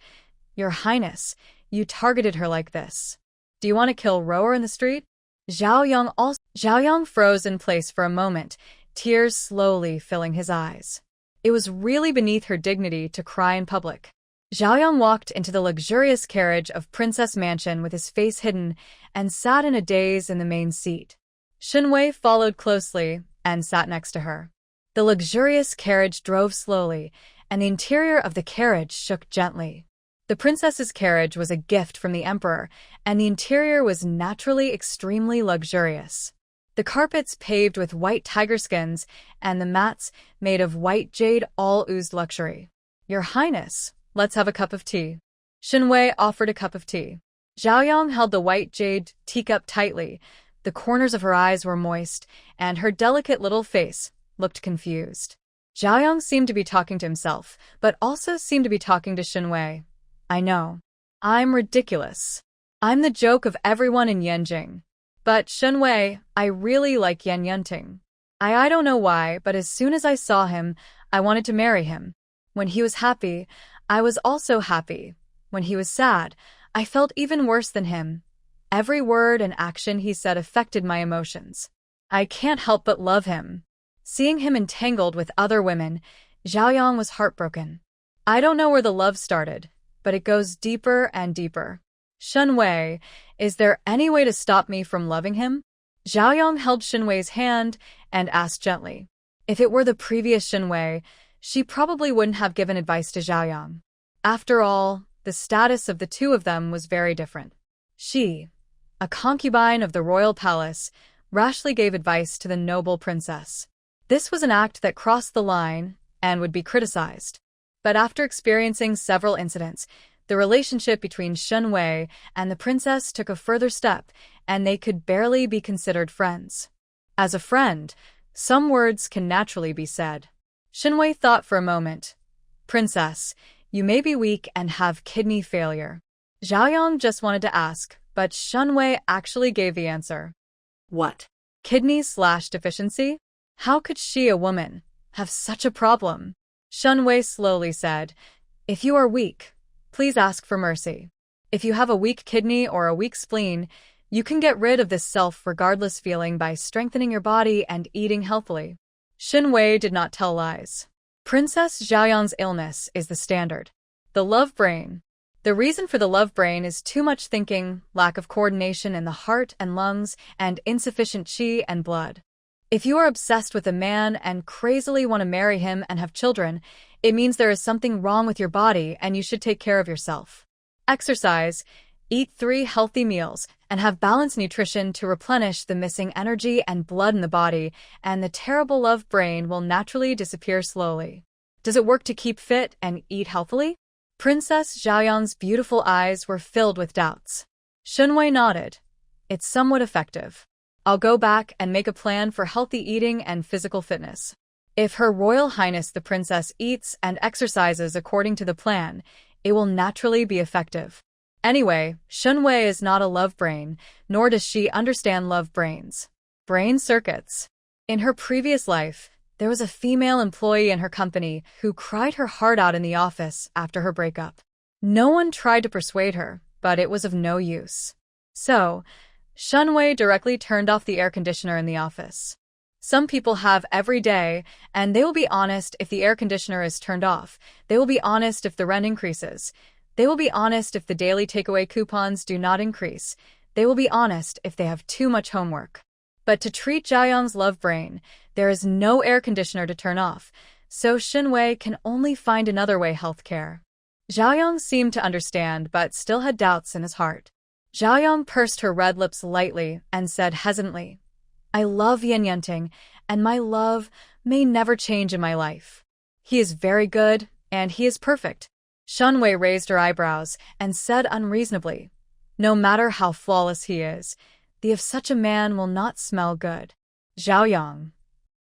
Your Highness, you targeted her like this. Do you want to kill Rower in the street? Zhaoyang froze in place for a moment, tears slowly filling his eyes. It was really beneath her dignity to cry in public. Zhaoyang walked into the luxurious carriage of Princess Mansion with his face hidden and sat in a daze in the main seat. Shen Wei followed closely and sat next to her. The luxurious carriage drove slowly, and the interior of the carriage shook gently. The princess's carriage was a gift from the emperor, and the interior was naturally extremely luxurious. The carpets paved with white tiger skins, and the mats made of white jade all oozed luxury. Your Highness, let's have a cup of tea. Shen Wei offered a cup of tea. Zhaoyang held the white jade teacup tightly. The corners of her eyes were moist, and her delicate little face looked confused. Zhaoyang seemed to be talking to himself, but also seemed to be talking to Shen Wei. I know. I'm ridiculous. I'm the joke of everyone in Yanjing. But Shen Wei, I really like Yan Yunting. I don't know why, but as soon as I saw him, I wanted to marry him. When he was happy, I was also happy. When he was sad, I felt even worse than him. Every word and action he said affected my emotions. I can't help but love him. Seeing him entangled with other women, Zhaoyang was heartbroken. I don't know where the love started, but it goes deeper and deeper. Shen Wei, is there any way to stop me from loving him? Zhaoyang held Shen Wei's hand and asked gently. If it were the previous Shen Wei, she probably wouldn't have given advice to Zhaoyang. After all, the status of the two of them was very different. She, a concubine of the royal palace, rashly gave advice to the noble princess. This was an act that crossed the line and would be criticized. But after experiencing several incidents, The relationship between Shen Wei and the princess took a further step, and they could barely be considered friends. As a friend, some words can naturally be said. Shen Wei thought for a moment. Princess, you may be weak and have kidney failure. Zhaoyang just wanted to ask, but Shen Wei actually gave the answer. What? Kidney/deficiency? How could she, a woman, have such a problem? Shen Wei slowly said, if you are weak, please ask for mercy. If you have a weak kidney or a weak spleen, you can get rid of this self-regardless feeling by strengthening your body and eating healthily. Shen Wei did not tell lies. Princess Zhaoyang's illness is the standard. The love brain. The reason for the love brain is too much thinking, lack of coordination in the heart and lungs, and insufficient qi and blood. If you are obsessed with a man and crazily want to marry him and have children, it means there is something wrong with your body and you should take care of yourself. Exercise, eat 3 healthy meals, and have balanced nutrition to replenish the missing energy and blood in the body, and the terrible love brain will naturally disappear slowly. Does it work to keep fit and eat healthily? Princess Zhaoyang's beautiful eyes were filled with doubts. Shen Wei nodded. It's somewhat effective. I'll go back and make a plan for healthy eating and physical fitness. If Her Royal Highness the Princess eats and exercises according to the plan, it will naturally be effective. Anyway, Shen Wei is not a love brain, nor does she understand love brains. Brain circuits. In her previous life, there was a female employee in her company who cried her heart out in the office after her breakup. No one tried to persuade her, but it was of no use. So, Shen Wei directly turned off the air conditioner in the office. Some people have every day, and they will be honest if the air conditioner is turned off. They will be honest if the rent increases. They will be honest if the daily takeaway coupons do not increase. They will be honest if they have too much homework. But to treat Zhaoyang's love brain, there is no air conditioner to turn off, so Shen Wei can only find another way: healthcare. Zhaoyang seemed to understand but still had doubts in his heart. Zhaoyang pursed her red lips lightly and said hesitantly, I love Yan Yanting, and my love may never change in my life. He is very good, and he is perfect. Shen Wei raised her eyebrows and said unreasonably, no matter how flawless he is, the of such a man will not smell good. Zhaoyang.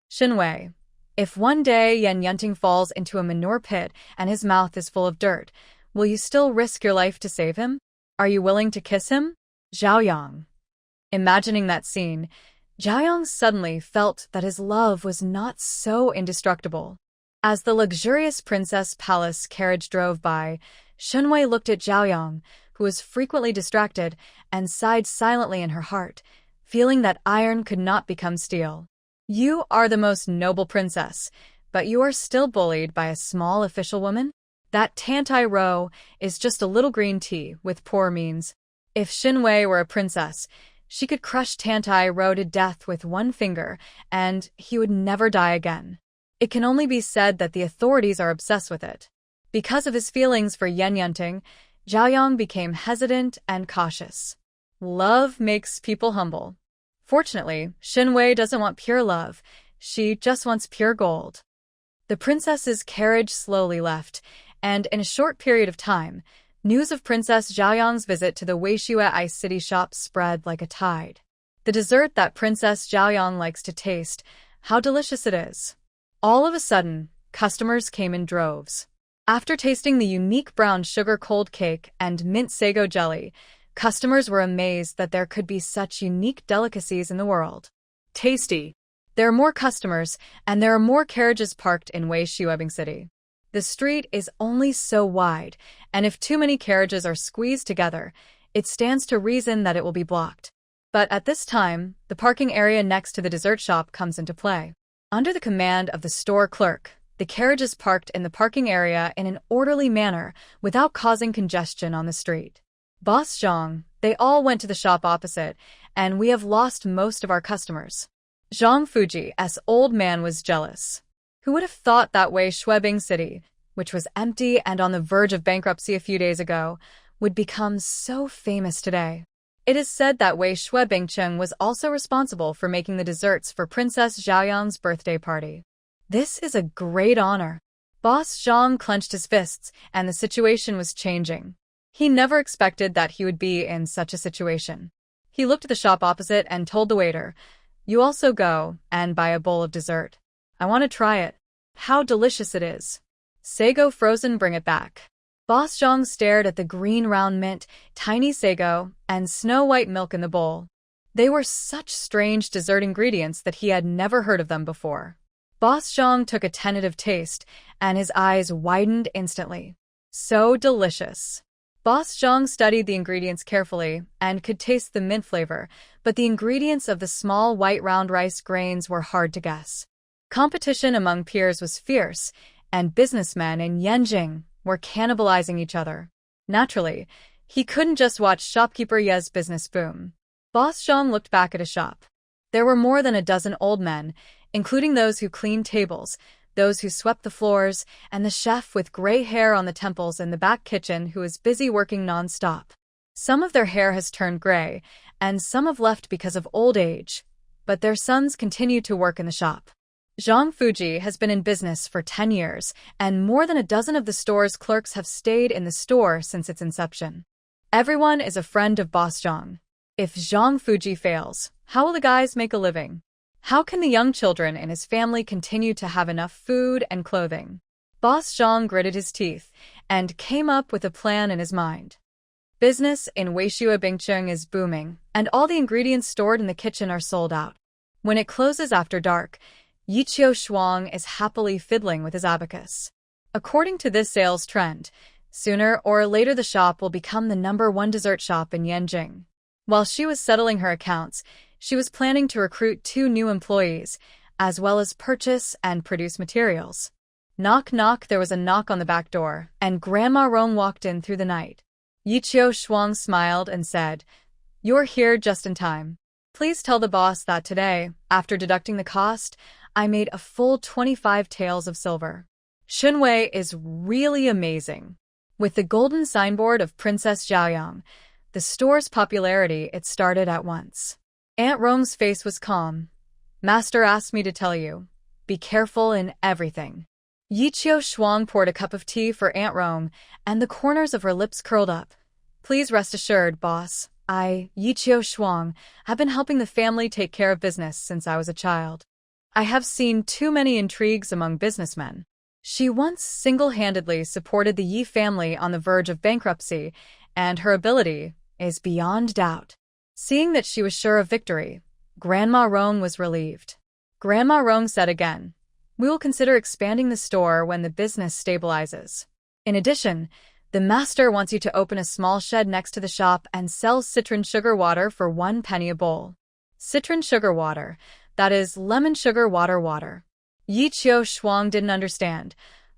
Shen Wei. If one day Yan Yanting falls into a manure pit and his mouth is full of dirt, will you still risk your life to save him? Are you willing to kiss him? Zhaoyang. Imagining that scene, Zhaoyang suddenly felt that his love was not so indestructible. As the luxurious princess palace carriage drove by, Shen Wei looked at Zhaoyang, who was frequently distracted, and sighed silently in her heart, feeling that iron could not become steel. You are the most noble princess, but you are still bullied by a small official woman? That Tantai Ro is just a little green tea with poor means. If Shen Wei were a princess, she could crush Tantai Ro to death with one finger, and he would never die again. It can only be said that the authorities are obsessed with it. Because of his feelings for Yan Yanting, Zhaoyang became hesitant and cautious. Love makes people humble. Fortunately, Shen Wei doesn't want pure love. She just wants pure gold. The princess's carriage slowly left, and in a short period of time, news of Princess Zhaoyang's visit to the Weishue Ice City shop spread like a tide. The dessert that Princess Zhaoyang likes to taste, how delicious it is. All of a sudden, customers came in droves. After tasting the unique brown sugar cold cake and mint sago jelly, customers were amazed that there could be such unique delicacies in the world. Tasty. There are more customers, and there are more carriages parked in Weishuebing City. The street is only so wide, and if too many carriages are squeezed together, it stands to reason that it will be blocked. But at this time, the parking area next to the dessert shop comes into play. Under the command of the store clerk, the carriages parked in the parking area in an orderly manner without causing congestion on the street. Boss Zhang, they all went to the shop opposite, and we have lost most of our customers. Zhang Fuji's old man was jealous. Who would have thought that Weishuebing City, which was empty and on the verge of bankruptcy a few days ago, would become so famous today? It is said that Weishuebing Cheng was also responsible for making the desserts for Princess Zhaoyang's birthday party. This is a great honor. Boss Zhang clenched his fists, and the situation was changing. He never expected that he would be in such a situation. He looked at the shop opposite and told the waiter, "You also go and buy a bowl of dessert. I want to try it. How delicious it is. Sago frozen, bring it back." Boss Zhang stared at the green round mint, tiny sago, and snow-white milk in the bowl. They were such strange dessert ingredients that he had never heard of them before. Boss Zhang took a tentative taste, and his eyes widened instantly. So delicious. Boss Zhang studied the ingredients carefully and could taste the mint flavor, but the ingredients of the small white round rice grains were hard to guess. Competition among peers was fierce, and businessmen in Yanjing were cannibalizing each other. Naturally, he couldn't just watch shopkeeper Ye's business boom. Boss Zhang looked back at his shop. There were more than a dozen old men, including those who cleaned tables, those who swept the floors, and the chef with gray hair on the temples in the back kitchen who was busy working non-stop. Some of their hair has turned gray, and some have left because of old age, but their sons continue to work in the shop. Zhang Fuji has been in business for 10 years, and more than a dozen of the store's clerks have stayed in the store since its inception. Everyone is a friend of Boss Zhang. If Zhang Fuji fails, how will the guys make a living? How can the young children in his family continue to have enough food and clothing? Boss Zhang gritted his teeth and came up with a plan in his mind. Business in Weishua Bingcheng is booming, and all the ingredients stored in the kitchen are sold out. When it closes after dark, Yiqiu Shuang is happily fiddling with his abacus. According to this sales trend, sooner or later the shop will become the #1 dessert shop in Yanjing. While she was settling her accounts, she was planning to recruit 2 new employees, as well as purchase and produce materials. Knock knock, there was a knock on the back door, and Grandma Rong walked in through the night. Yiqiu Shuang smiled and said, "You're here just in time. Please tell the boss that today, after deducting the cost, I made a full 25 taels of silver." Shen Wei is really amazing. With the golden signboard of Princess Zhaoyang, the store's popularity, it started at once. Aunt Rong's face was calm. "Master asked me to tell you, be careful in everything." Yiqiu Shuang poured a cup of tea for Aunt Rong, and the corners of her lips curled up. "Please rest assured, boss. Yiqiu Shuang, have been helping the family take care of business since I was a child. I have seen too many intrigues among businessmen." She once single-handedly supported the Yi family on the verge of bankruptcy, and her ability is beyond doubt. Seeing that she was sure of victory, Grandma Rong was relieved. Grandma Rong said again, "We will consider expanding the store when the business stabilizes. In addition, the master wants you to open a small shed next to the shop and sell citron sugar water for 1 penny a bowl." Citron sugar water, that is lemon sugar water. Yiqiu Shuang didn't understand.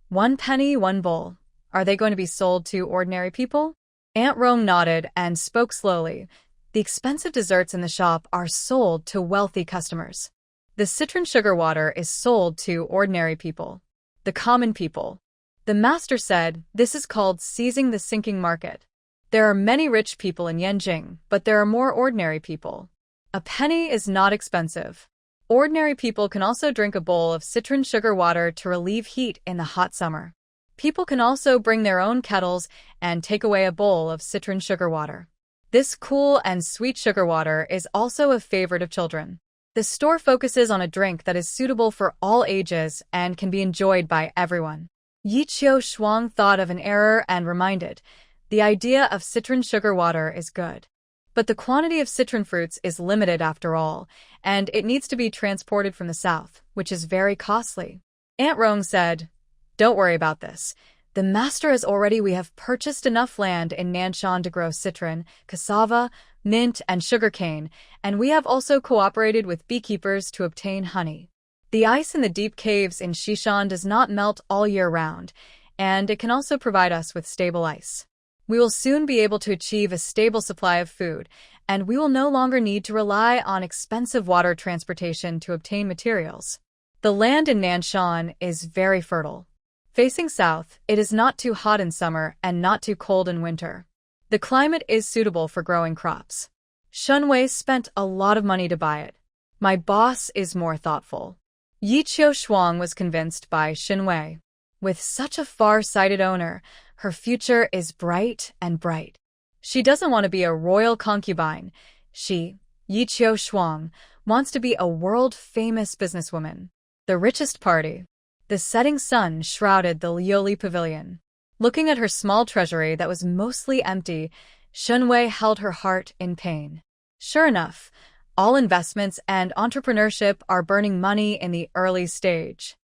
1 penny, 1 bowl. Are they going to be sold to ordinary people? Aunt Rong nodded and spoke slowly. The expensive desserts in the shop are sold to wealthy customers. The citron sugar water is sold to ordinary people, the common people. The master said, "This is called seizing the sinking market. There are many rich people in Yanjing, but there are more ordinary people. A penny is not expensive. Ordinary people can also drink a bowl of citron sugar water to relieve heat in the hot summer. People can also bring their own kettles and take away a bowl of citron sugar water. This cool and sweet sugar water is also a favorite of children. The store focuses on a drink that is suitable for all ages and can be enjoyed by everyone." Yiqiu Shuang thought of an error and reminded, "The idea of citron sugar water is good. But the quantity of citron fruits is limited after all, and it needs to be transported from the south, which is very costly." Aunt Rong said, "Don't worry about this. The master we have purchased enough land in Nanshan to grow citron, cassava, mint, and sugarcane, and we have also cooperated with beekeepers to obtain honey. The ice in the deep caves in Shishan does not melt all year round, and it can also provide us with stable ice. We will soon be able to achieve a stable supply of food, and we will no longer need to rely on expensive water transportation to obtain materials. The land in Nanshan is very fertile. Facing south, it is not too hot in summer and not too cold in winter. The climate is suitable for growing crops. Shen Wei spent a lot of money to buy it. My boss is more thoughtful." Yiqiu Shuang was convinced by Shen Wei. With such a far-sighted owner, her future is bright and bright. She doesn't want to be a royal concubine. She, Yi Qiu Shuang, wants to be a world-famous businesswoman. The richest party. The setting sun shrouded the Lioli pavilion. Looking at her small treasury that was mostly empty, Shen Wei held her heart in pain. Sure enough, all investments and entrepreneurship are burning money in the early stage.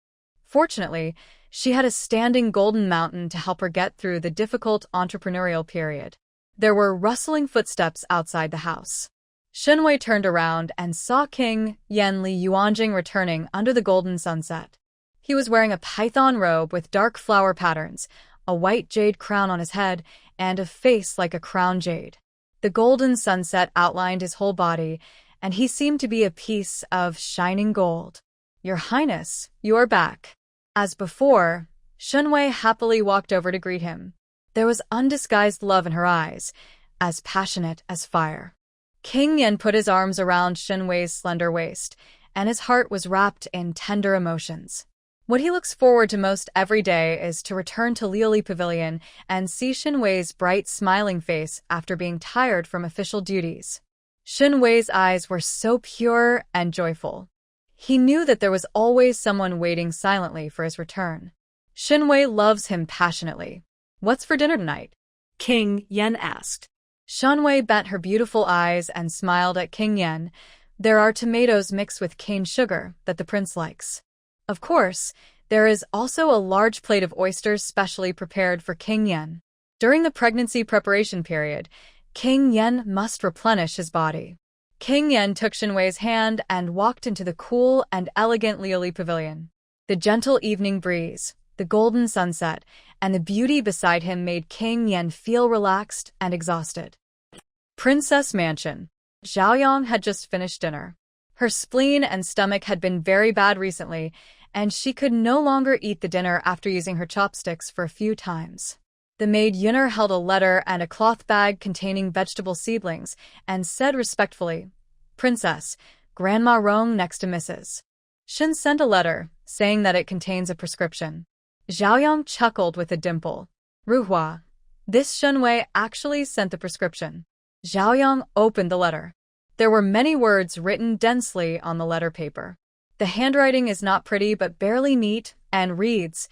Fortunately, she had a standing golden mountain to help her get through the difficult entrepreneurial period. There were rustling footsteps outside the house. Shen Wei turned around and saw King Yan Li Yuanjing returning under the golden sunset. He was wearing a python robe with dark flower patterns, a white jade crown on his head, and a face like a crown jade. The golden sunset outlined his whole body, and he seemed to be a piece of shining gold. "Your Highness, you are back." As before, Shen Wei happily walked over to greet him. There was undisguised love in her eyes, as passionate as fire. King Yan put his arms around Shen Wei's slender waist, and his heart was wrapped in tender emotions. What he looks forward to most every day is to return to Lioli Pavilion and see Shen Wei's bright, smiling face after being tired from official duties. Shen Wei's eyes were so pure and joyful. He knew that there was always someone waiting silently for his return. Shen Wei loves him passionately. "What's for dinner tonight?" King Yan asked. Shen Wei bent her beautiful eyes and smiled at King Yan. "There are tomatoes mixed with cane sugar that the prince likes. Of course, there is also a large plate of oysters specially prepared for King Yan. During the pregnancy preparation period, King Yan must replenish his body." King Yan took Shen Wei's hand and walked into the cool and elegant Lioli Pavilion. The gentle evening breeze, the golden sunset, and the beauty beside him made King Yan feel relaxed and exhausted. Princess Mansion. Xiaoyang had just finished dinner. Her spleen and stomach had been very bad recently, and she could no longer eat the dinner after using her chopsticks for a few times. The maid Yuner held a letter and a cloth bag containing vegetable seedlings and said respectfully, "Princess, Grandma Rong next to Mrs. Shen sent a letter, saying that it contains a prescription." Xiaoyang chuckled with a dimple. "Ruhua, this Shen Wei actually sent the prescription." Xiaoyang opened the letter. There were many words written densely on the letter paper. The handwriting is not pretty but barely neat and reads,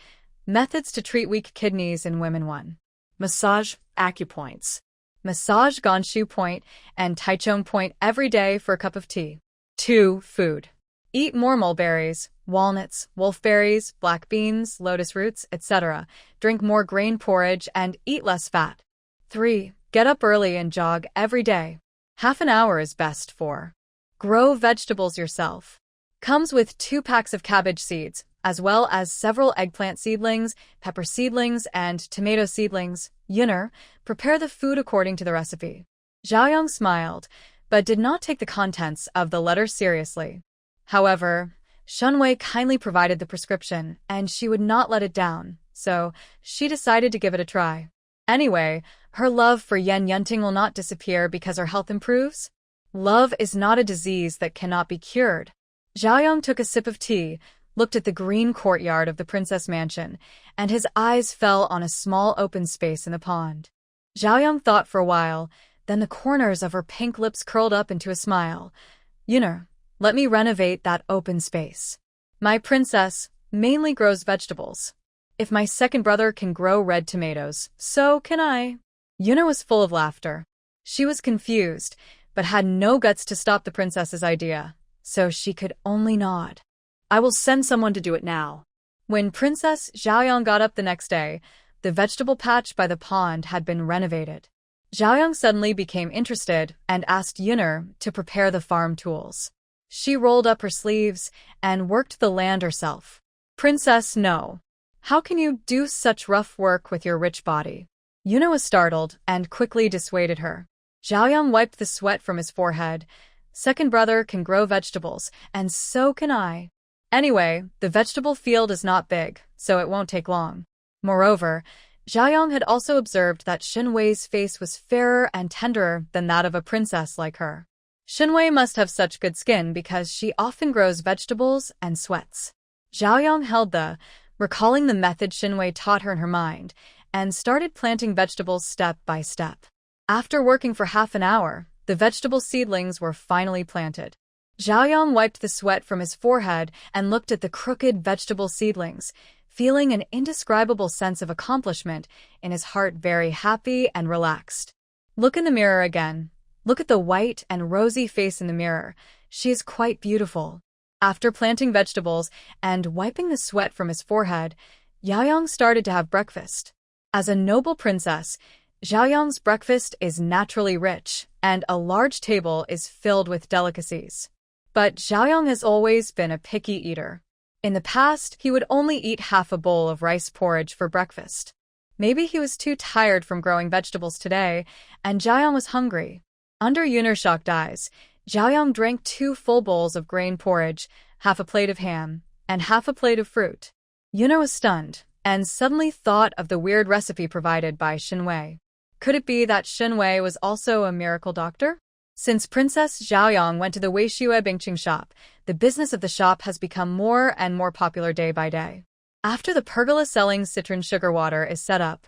"Methods to treat weak kidneys in women 1. Massage, acupoints. Massage Gonshu Point and Taichung Point every day for a cup of tea. 2. Food. Eat more mulberries, walnuts, wolfberries, black beans, lotus roots, etc. Drink more grain porridge and eat less fat. 3. Get up early and jog every day. Half an hour is best for. Grow vegetables yourself. Comes with 2 packs of cabbage seeds, as well as several eggplant seedlings, pepper seedlings, and tomato seedlings. Yuner, prepare the food according to the recipe." Xiaoyang smiled, but did not take the contents of the letter seriously. However, Shen Wei kindly provided the prescription, and she would not let it down, so she decided to give it a try. Anyway, her love for Yan Yunting will not disappear because her health improves. Love is not a disease that cannot be cured. Xiaoyang took a sip of tea, looked at the green courtyard of the princess mansion, and his eyes fell on a small open space in the pond. Xiaoyang thought for a while, then the corners of her pink lips curled up into a smile. "Yuner, let me renovate that open space. My princess mainly grows vegetables. If my second brother can grow red tomatoes, so can I." Yuner was full of laughter. She was confused, but had no guts to stop the princess's idea, so she could only nod. "I will send someone to do it now." When Princess Xiaoyang got up the next day, the vegetable patch by the pond had been renovated. Xiaoyang suddenly became interested and asked Yuner to prepare the farm tools. She rolled up her sleeves and worked the land herself. "Princess, no. How can you do such rough work with your rich body?" Yuner was startled and quickly dissuaded her. Xiaoyang wiped the sweat from his forehead. "Second brother can grow vegetables, and so can I. Anyway, the vegetable field is not big, so it won't take long." Moreover, Xiaoyang had also observed that Shen Wei's face was fairer and tenderer than that of a princess like her. Shen Wei must have such good skin because she often grows vegetables and sweats. Xiaoyang held the recalling the method Shen Wei taught her in her mind, and started planting vegetables step by step. After working for half an hour, the vegetable seedlings were finally planted. Zhaoyang wiped the sweat from his forehead and looked at the crooked vegetable seedlings, feeling an indescribable sense of accomplishment, in his heart very happy and relaxed. Look in the mirror again. Look at the white and rosy face in the mirror. She is quite beautiful. After planting vegetables and wiping the sweat from his forehead, Zhaoyang started to have breakfast. As a noble princess, Zhaoyang's breakfast is naturally rich, and a large table is filled with delicacies. But Zhaoyang has always been a picky eater. In the past, he would only eat half a bowl of rice porridge for breakfast. Maybe he was too tired from growing vegetables today, and Zhaoyang was hungry. Under Yun'er shocked eyes, Zhaoyang drank 2 full bowls of grain porridge, half a plate of ham, and half a plate of fruit. Yun'er was stunned, and suddenly thought of the weird recipe provided by Shen Wei. Could it be that Shen Wei was also a miracle doctor? Since Princess Zhaoyang went to the Weishue Bingqing shop, the business of the shop has become more and more popular day by day. After the pergola selling citron sugar water is set up,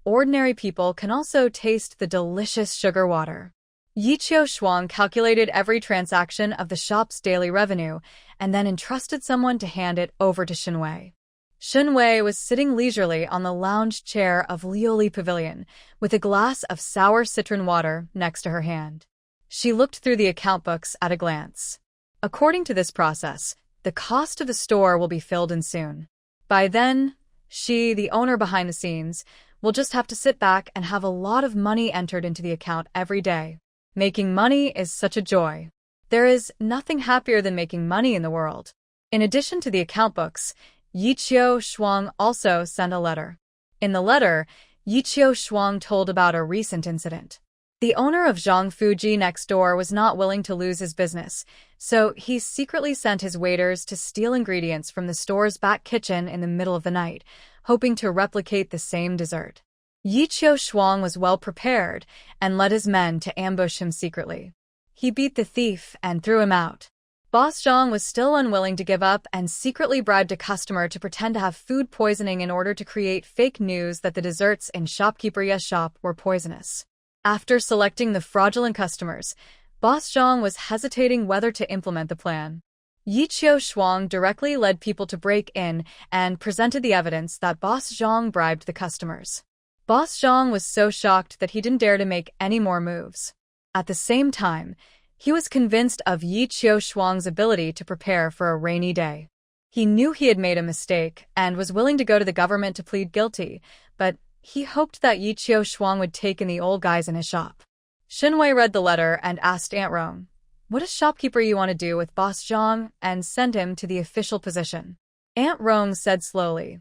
ordinary people can also taste the delicious sugar water. Yiqiu Shuang calculated every transaction of the shop's daily revenue and then entrusted someone to hand it over to Shen Wei. Shen Wei was sitting leisurely on the lounge chair of Liuli Pavilion with a glass of sour citron water next to her hand. She looked through the account books at a glance. According to this process, the cost of the store will be filled in soon. By then, she, the owner behind the scenes, will just have to sit back and have a lot of money entered into the account every day. Making money is such a joy. There is nothing happier than making money in the world. In addition to the account books, Yiqiu Shuang also sent a letter. In the letter, Yiqiu Shuang told about a recent incident. The owner of Zhang Fuji next door was not willing to lose his business, so he secretly sent his waiters to steal ingredients from the store's back kitchen in the middle of the night, hoping to replicate the same dessert. Yiqiu Shuang was well prepared and led his men to ambush him secretly. He beat the thief and threw him out. Boss Zhang was still unwilling to give up and secretly bribed a customer to pretend to have food poisoning in order to create fake news that the desserts in shopkeeper Ye's shop were poisonous. After selecting the fraudulent customers, Boss Zhang was hesitating whether to implement the plan. Yiqiu Shuang directly led people to break in and presented the evidence that Boss Zhang bribed the customers. Boss Zhang was so shocked that he didn't dare to make any more moves. At the same time, he was convinced of Yiqiu Shuang's ability to prepare for a rainy day. He knew he had made a mistake and was willing to go to the government to plead guilty, but he hoped that Yiqiu Shuang would take in the old guys in his shop. Shen Wei read the letter and asked Aunt Rong, "What does shopkeeper Yi want to do with Boss Zhang and send him to the official position?" Aunt Rong said slowly,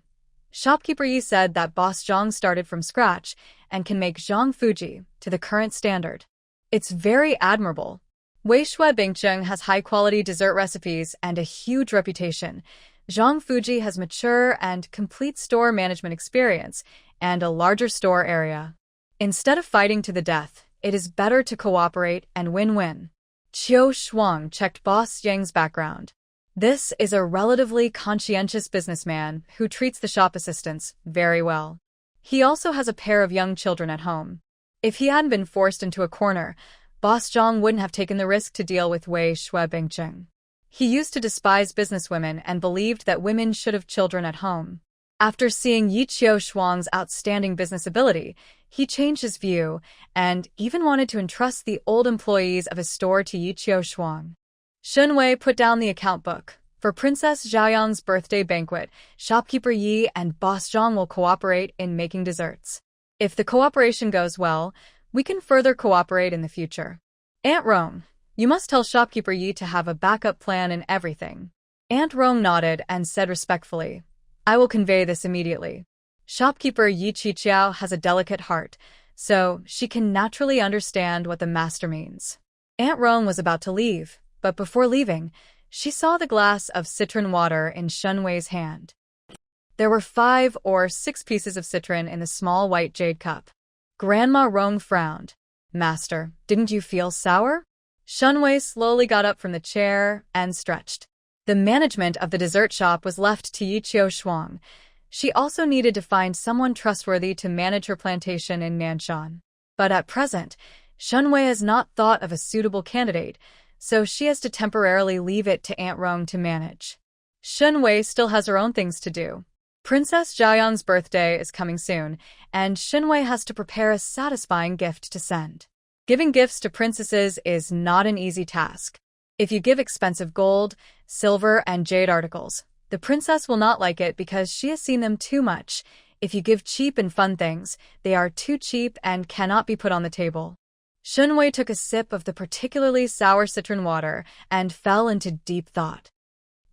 "Shopkeeper Yi said that Boss Zhang started from scratch and can make Zhang Fuji to the current standard. It's very admirable. Weishue Bingqing has high-quality dessert recipes and a huge reputation. Zhang Fuji has mature and complete store management experience and a larger store area. Instead of fighting to the death, it is better to cooperate and win-win." Qiu Shuang checked Boss Yang's background. This is a relatively conscientious businessman who treats the shop assistants very well. He also has a pair of young children at home. If he hadn't been forced into a corner, Boss Zhang wouldn't have taken the risk to deal with Weishue Bingqing. He used to despise businesswomen and believed that women should have children at home. After seeing Yiqiu Shuang's outstanding business ability, he changed his view and even wanted to entrust the old employees of his store to Yiqiu Shuang. Shen Wei put down the account book. For Princess Zhaoyang's birthday banquet, shopkeeper Yi and Boss Zhang will cooperate in making desserts. If the cooperation goes well, we can further cooperate in the future. Aunt Rong, you must tell shopkeeper Yi to have a backup plan in everything. Aunt Rong nodded and said respectfully, "I will convey this immediately." Shopkeeper Yi Qiqiao has a delicate heart, so she can naturally understand what the master means. Aunt Rong was about to leave, but before leaving, she saw the glass of citron water in Shen Wei's hand. There were 5 or 6 pieces of citron in the small white jade cup. Grandma Rong frowned. "Master, didn't you feel sour?" Shen Wei slowly got up from the chair and stretched. The management of the dessert shop was left to Yiqiu Shuang, She also needed to find someone trustworthy to manage her plantation in Nanshan. But at present, Shen Wei has not thought of a suitable candidate, so she has to temporarily leave it to Aunt Rong to manage. Shen Wei still has her own things to do. Princess Jiayang's birthday is coming soon, and Shen Wei has to prepare a satisfying gift to send. Giving gifts to princesses is not an easy task. If you give expensive gold, silver, and jade articles, the princess will not like it because she has seen them too much. If you give cheap and fun things, they are too cheap and cannot be put on the table. Shen Wei took a sip of the particularly sour citron water and fell into deep thought.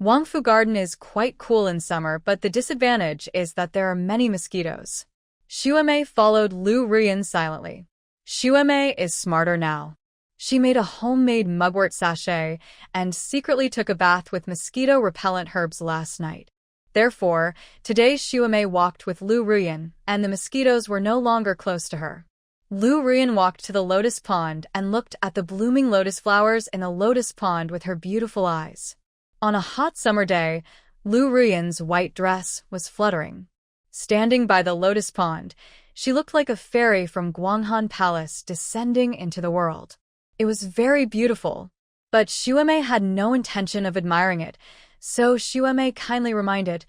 Wangfu Garden is quite cool in summer, but the disadvantage is that there are many mosquitoes. Xuemei followed Lu Ruyan silently. Xuemei is smarter now. She made a homemade mugwort sachet and secretly took a bath with mosquito-repellent herbs last night. Therefore, today Xuemei walked with Lu Ruyan, and the mosquitoes were no longer close to her. Lu Ruyan walked to the lotus pond and looked at the blooming lotus flowers in the lotus pond with her beautiful eyes. On a hot summer day, Lu Ruyan's white dress was fluttering. Standing by the lotus pond, she looked like a fairy from Guanghan Palace descending into the world. It was very beautiful, but Xuemei had no intention of admiring it, so Xuemei kindly reminded,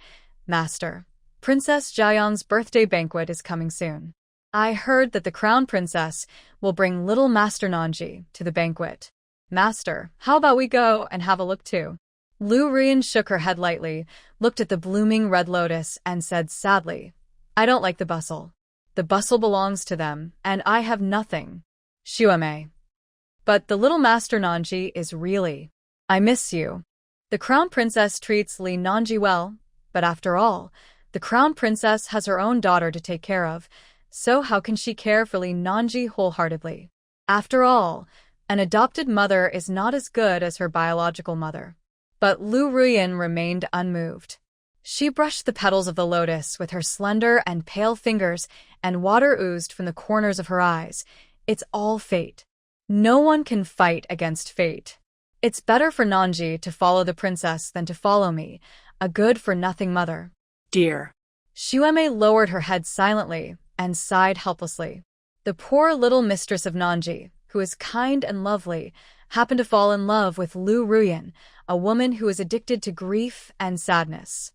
"Master, Princess Jiayang's birthday banquet is coming soon. I heard that the crown princess will bring little Master Nanji to the banquet. Master, how about we go and have a look too?" Lu Ruyan shook her head lightly, looked at the blooming red lotus, and said sadly, "I don't like the bustle. The bustle belongs to them, and I have nothing." Xuemei. "But the little Master Nanji is really. I miss you." The crown princess treats Li Nanji well, but after all, the crown princess has her own daughter to take care of, so how can she care for Li Nanji wholeheartedly? After all, an adopted mother is not as good as her biological mother. But Lu Ruyan remained unmoved. She brushed the petals of the lotus with her slender and pale fingers, and water oozed from the corners of her eyes. It's all fate. No one can fight against fate. It's better for Nanji to follow the princess than to follow me, a good-for-nothing mother. Dear. Xuemei lowered her head silently and sighed helplessly. The poor little mistress of Nanji, who is kind and lovely, happened to fall in love with Lu Ruyan, a woman who is addicted to grief and sadness.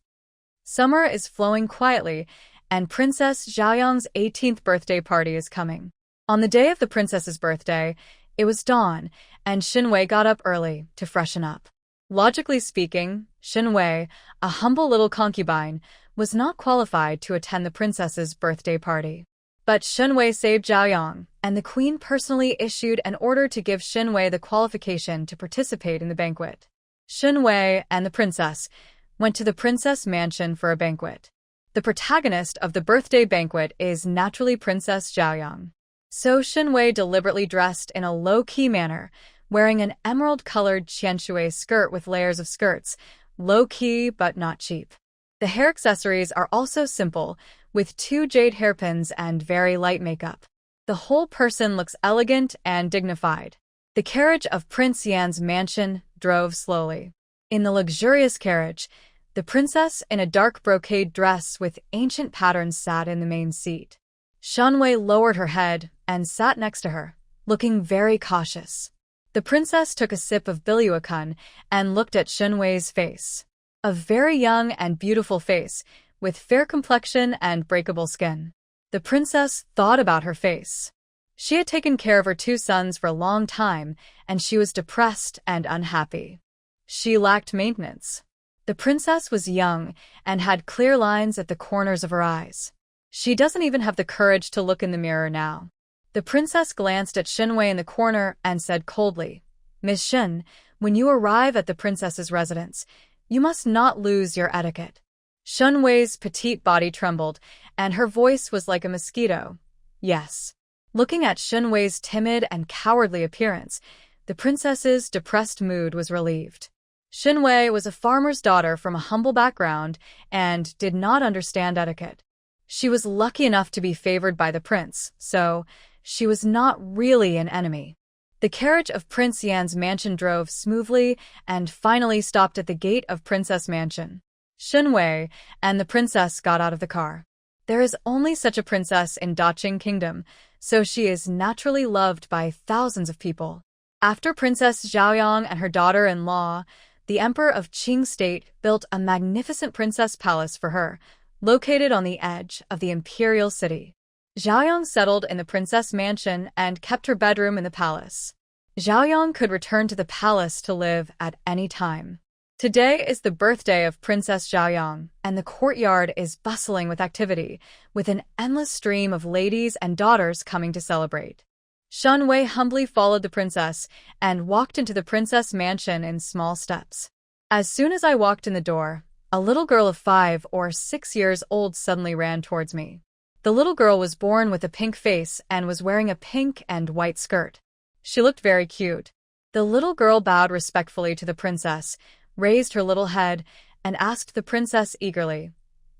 Summer is flowing quietly, and Princess Jiayang's 18th birthday party is coming. On the day of the princess's birthday, it was dawn, and Shen Wei got up early to freshen up. Logically speaking, Shen Wei, a humble little concubine, was not qualified to attend the princess's birthday party. But Shen Wei saved Jiayang, and the queen personally issued an order to give Shen Wei the qualification to participate in the banquet. Shen Wei and the princess went to the princess mansion for a banquet. The protagonist of the birthday banquet is naturally Princess Jiayang. So Shen Wei deliberately dressed in a low-key manner, wearing an emerald-colored qianshui skirt with layers of skirts, low-key but not cheap. The hair accessories are also simple, with 2 jade hairpins and very light makeup. The whole person looks elegant and dignified. The carriage of Prince Yan's mansion drove slowly. In the luxurious carriage, the princess in a dark brocade dress with ancient patterns sat in the main seat. Shen Wei lowered her head and sat next to her, looking very cautious. The princess took a sip of biluakun and looked at Shen Wei's face. A very young and beautiful face, with fair complexion and breakable skin. The princess thought about her face. She had taken care of her 2 sons for a long time, and she was depressed and unhappy. She lacked maintenance. The princess was young and had clear lines at the corners of her eyes. She doesn't even have the courage to look in the mirror now. The princess glanced at Shen Wei in the corner and said coldly, "Miss Shen, when you arrive at the princess's residence, you must not lose your etiquette." Shen Wei's petite body trembled, and her voice was like a mosquito. "Yes." Looking at Shen Wei's timid and cowardly appearance, the princess's depressed mood was relieved. Shen Wei was a farmer's daughter from a humble background and did not understand etiquette. She was lucky enough to be favored by the prince, so she was not really an enemy. The carriage of Prince Yan's mansion drove smoothly and finally stopped at the gate of Princess Mansion. Shen Wei and the princess got out of the car. There is only such a princess in Daqing Kingdom, so she is naturally loved by thousands of people. After Princess Zhaoyang and her daughter-in-law, the Emperor of Qing State built a magnificent princess palace for her, located on the edge of the imperial city. Zhaoyang settled in the princess mansion and kept her bedroom in the palace. Zhaoyang could return to the palace to live at any time. Today is the birthday of Princess Zhaoyang, and the courtyard is bustling with activity, with an endless stream of ladies and daughters coming to celebrate. Shen Wei humbly followed the princess and walked into the princess mansion in small steps. As soon as I walked in the door, a little girl of 5 or 6 years old suddenly ran towards me. The little girl was born with a pink face and was wearing a pink and white skirt. She looked very cute. The little girl bowed respectfully to the princess, raised her little head, and asked the princess eagerly.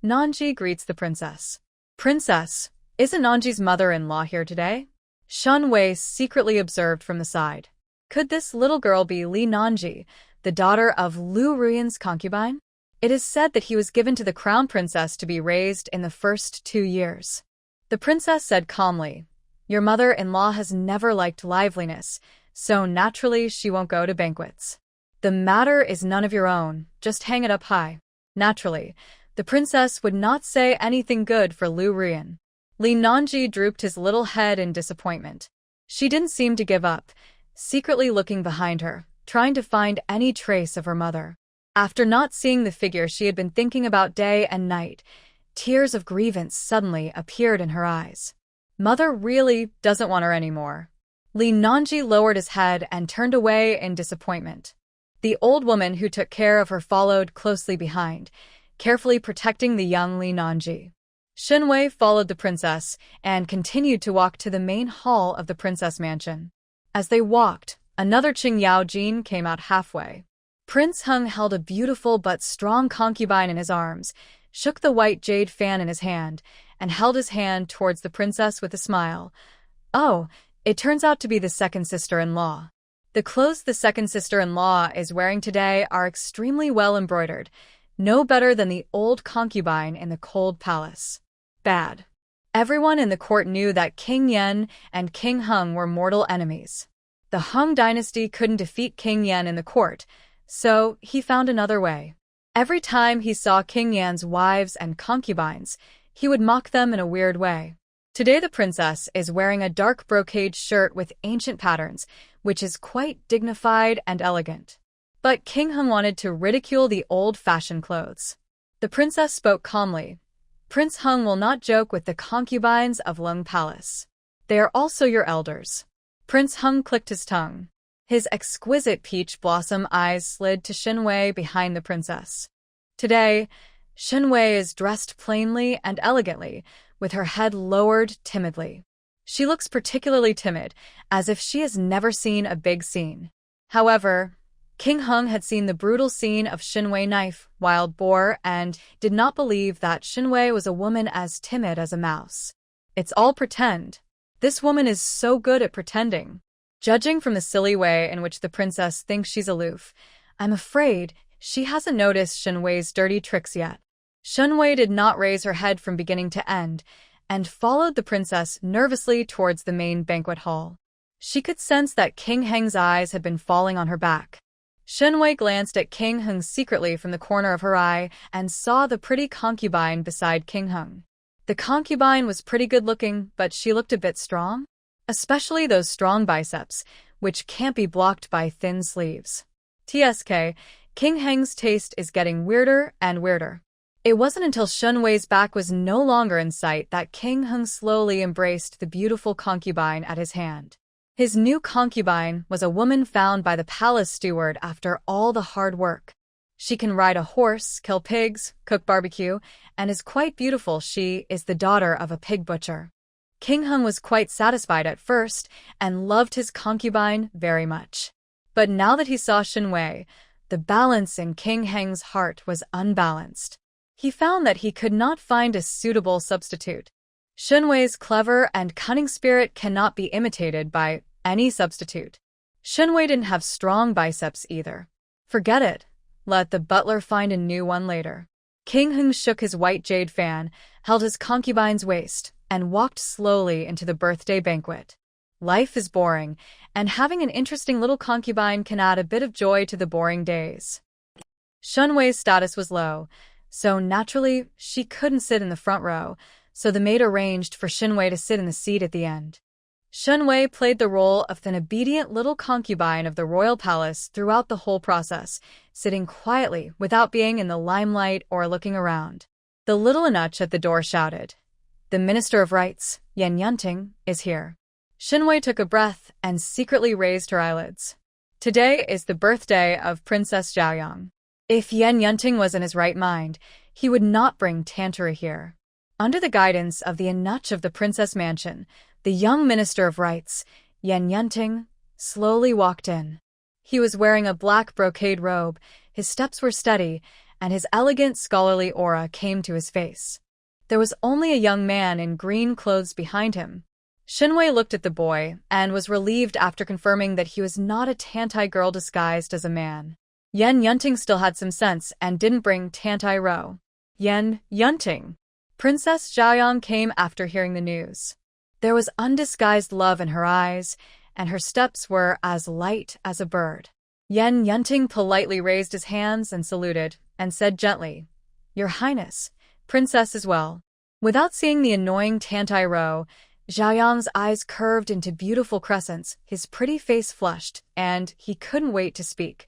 Nanji greets the princess. Princess, isn't Nanji's mother-in-law here today? Shen Wei secretly observed from the side. Could this little girl be Li Nanji, the daughter of Liu Ruian's concubine? It is said that he was given to the crown princess to be raised in the first 2 years. The princess said calmly, Your mother-in-law has never liked liveliness, so naturally she won't go to banquets. The matter is none of your own, just hang it up high. Naturally, the princess would not say anything good for Liu Ruian. Li Nanji drooped his little head in disappointment. She didn't seem to give up, secretly looking behind her, trying to find any trace of her mother. After not seeing the figure she had been thinking about day and night, tears of grievance suddenly appeared in her eyes. Mother really doesn't want her anymore. Li Nanji lowered his head and turned away in disappointment. The old woman who took care of her followed closely behind, carefully protecting the young Li Nanji. Shen Wei followed the princess and continued to walk to the main hall of the princess mansion. As they walked, another Qing Yao Jin came out halfway. Prince Heng held a beautiful but strong concubine in his arms, shook the white jade fan in his hand, and held his hand towards the princess with a smile. Oh, it turns out to be the second sister-in-law. The clothes the second sister-in-law is wearing today are extremely well embroidered, no better than the old concubine in the cold palace. Bad. Everyone in the court knew that King Yan and King Heng were mortal enemies. The Heng dynasty couldn't defeat King Yan in the court, so he found another way. Every time he saw King Yan's wives and concubines, he would mock them in a weird way. Today the princess is wearing a dark brocade shirt with ancient patterns, which is quite dignified and elegant. But King Heng wanted to ridicule the old-fashioned clothes. The princess spoke calmly. Prince Heng will not joke with the concubines of Lung Palace. They are also your elders. Prince Heng clicked his tongue. His exquisite peach blossom eyes slid to Shen Wei behind the princess. Today, Shen Wei is dressed plainly and elegantly, with her head lowered timidly. She looks particularly timid, as if she has never seen a big scene. However, King Heng had seen the brutal scene of Shen Wei knife wild boar and did not believe that Shen Wei was a woman as timid as a mouse. It's all pretend. This woman is so good at pretending. Judging from the silly way in which the princess thinks she's aloof, I'm afraid she hasn't noticed Shen Wei's dirty tricks yet. Shen Wei did not raise her head from beginning to end and followed the princess nervously towards the main banquet hall. She could sense that King Heng's eyes had been falling on her back. Shen Wei glanced at King Heng secretly from the corner of her eye and saw the pretty concubine beside King Heng. The concubine was pretty good-looking, but she looked a bit strong, especially those strong biceps, which can't be blocked by thin sleeves. TSK, King Heng's taste is getting weirder and weirder. It wasn't until Shen Wei's back was no longer in sight that King Heng slowly embraced the beautiful concubine at his hand. His new concubine was a woman found by the palace steward after all the hard work. She can ride a horse, kill pigs, cook barbecue, and is quite beautiful. She is the daughter of a pig butcher. King Heng was quite satisfied at first and loved his concubine very much. But now that he saw Shen Wei, the balance in King Heng's heart was unbalanced. He found that he could not find a suitable substitute. Shen Wei's clever and cunning spirit cannot be imitated by any substitute. Shen Wei didn't have strong biceps either. Forget it. Let the butler find a new one later. King Hung shook his white jade fan, held his concubine's waist, and walked slowly into the birthday banquet. Life is boring, and having an interesting little concubine can add a bit of joy to the boring days. Shen Wei's status was low, so naturally she couldn't sit in the front row, so the maid arranged for Shen Wei to sit in the seat at the end. Shen Wei played the role of an obedient little concubine of the royal palace throughout the whole process, sitting quietly without being in the limelight or looking around. The little eunuch at the door shouted, "The Minister of Rights, Yan Yunting, is here." Shen Wei took a breath and secretly raised her eyelids. Today is the birthday of Princess Zhaoyang. If Yan Yunting was in his right mind, he would not bring Tantara here. Under the guidance of the eunuch of the princess mansion, the young Minister of Rights, Yan Yunting, slowly walked in. He was wearing a black brocade robe, his steps were steady, and his elegant scholarly aura came to his face. There was only a young man in green clothes behind him. Shen Wei looked at the boy and was relieved after confirming that he was not a Tantai girl disguised as a man. Yan Yunting still had some sense and didn't bring Tantai Ro. Yan Yunting. Princess Zhaoyang came after hearing the news. There was undisguised love in her eyes, and her steps were as light as a bird. Yan Yunting politely raised his hands and saluted, and said gently, "Your Highness, Princess as well." Without seeing the annoying Tantai Ro, Zhaoyang's eyes curved into beautiful crescents, his pretty face flushed, and he couldn't wait to speak.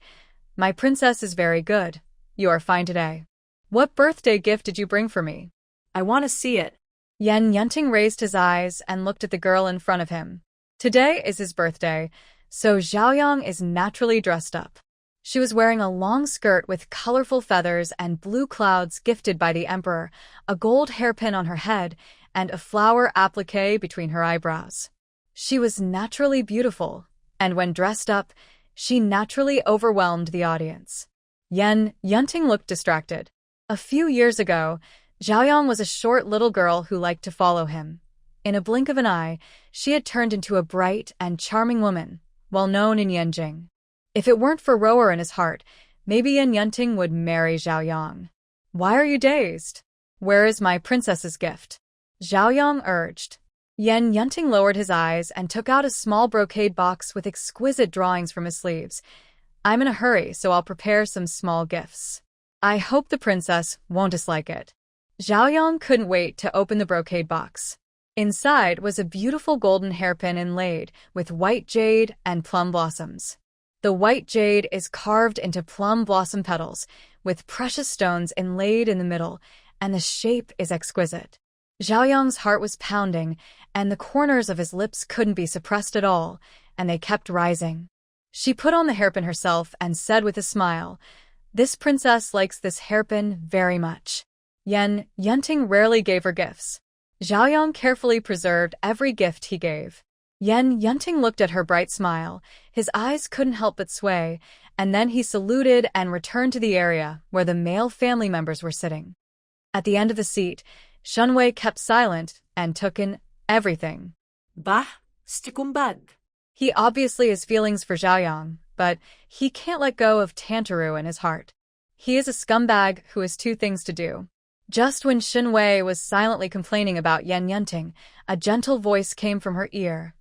"My princess is very good. You are fine today. What birthday gift did you bring for me?" I want to see it. Yan Yunting raised his eyes and looked at the girl in front of him. Today is his birthday, so Zhaoyang is naturally dressed up. She was wearing a long skirt with colorful feathers and blue clouds gifted by the emperor, a gold hairpin on her head, and a flower applique between her eyebrows. She was naturally beautiful, and when dressed up, she naturally overwhelmed the audience. Yan Yunting looked distracted. A few years ago, Zhaoyang was a short little girl who liked to follow him. In a blink of an eye, she had turned into a bright and charming woman, well known in Yanjing. If it weren't for Rower in his heart, maybe Yan Yunting would marry Zhaoyang. "Why are you dazed? Where is my princess's gift?" Zhaoyang urged. Yan Yunting lowered his eyes and took out a small brocade box with exquisite drawings from his sleeves. "I'm in a hurry, so I'll prepare some small gifts. I hope the princess won't dislike it." Zhaoyang couldn't wait to open the brocade box. Inside was a beautiful golden hairpin inlaid with white jade and plum blossoms. The white jade is carved into plum blossom petals, with precious stones inlaid in the middle, and the shape is exquisite. Zhaoyang's heart was pounding, and the corners of his lips couldn't be suppressed at all, and they kept rising. She put on the hairpin herself and said with a smile, "This princess likes this hairpin very much." Yan Yunting rarely gave her gifts. Zhaoyang carefully preserved every gift he gave. Yan Yunting looked at her bright smile, his eyes couldn't help but sway, and then he saluted and returned to the area where the male family members were sitting. At the end of the seat, Shen Wei kept silent and took in everything. Bah, scumbag. He obviously has feelings for Zhaoyang, but he can't let go of Tantaru in his heart. He is a scumbag who has two things to do. Just when Shen Wei was silently complaining about Yan Yunting, a gentle voice came from her ear.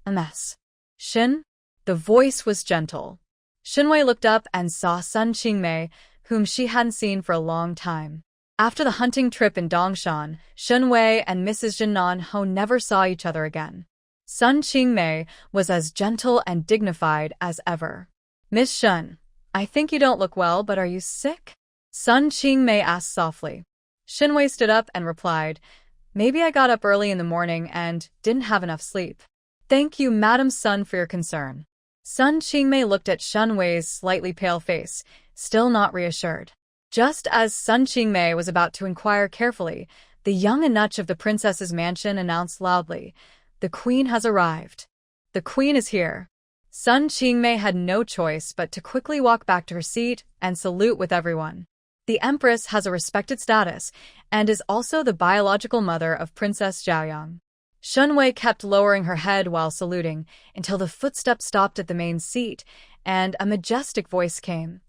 "A mess." "Shen?" The voice was gentle. Shen Wei looked up and saw Sun Qingmei, whom she hadn't seen for a long time. After the hunting trip in Dongshan, Shen Wei and Mrs. Jinan Ho never saw each other again. Sun Qingmei was as gentle and dignified as ever. "Miss Shen, I think you don't look well, but are you sick?" Sun Qingmei asked softly. Shen Wei stood up and replied, "Maybe I got up early in the morning and didn't have enough sleep." "Thank you, Madam Sun, for your concern." Sun Qingmei looked at Shen Wei's slightly pale face, still not reassured. Just as Sun Qingmei was about to inquire carefully, the young eunuch of the princess's mansion announced loudly, "The queen has arrived. The queen is here." Sun Qingmei had no choice but to quickly walk back to her seat and salute with everyone. The empress has a respected status and is also the biological mother of Princess Zhaoyang. Shen Wei kept lowering her head while saluting until the footsteps stopped at the main seat and a majestic voice came.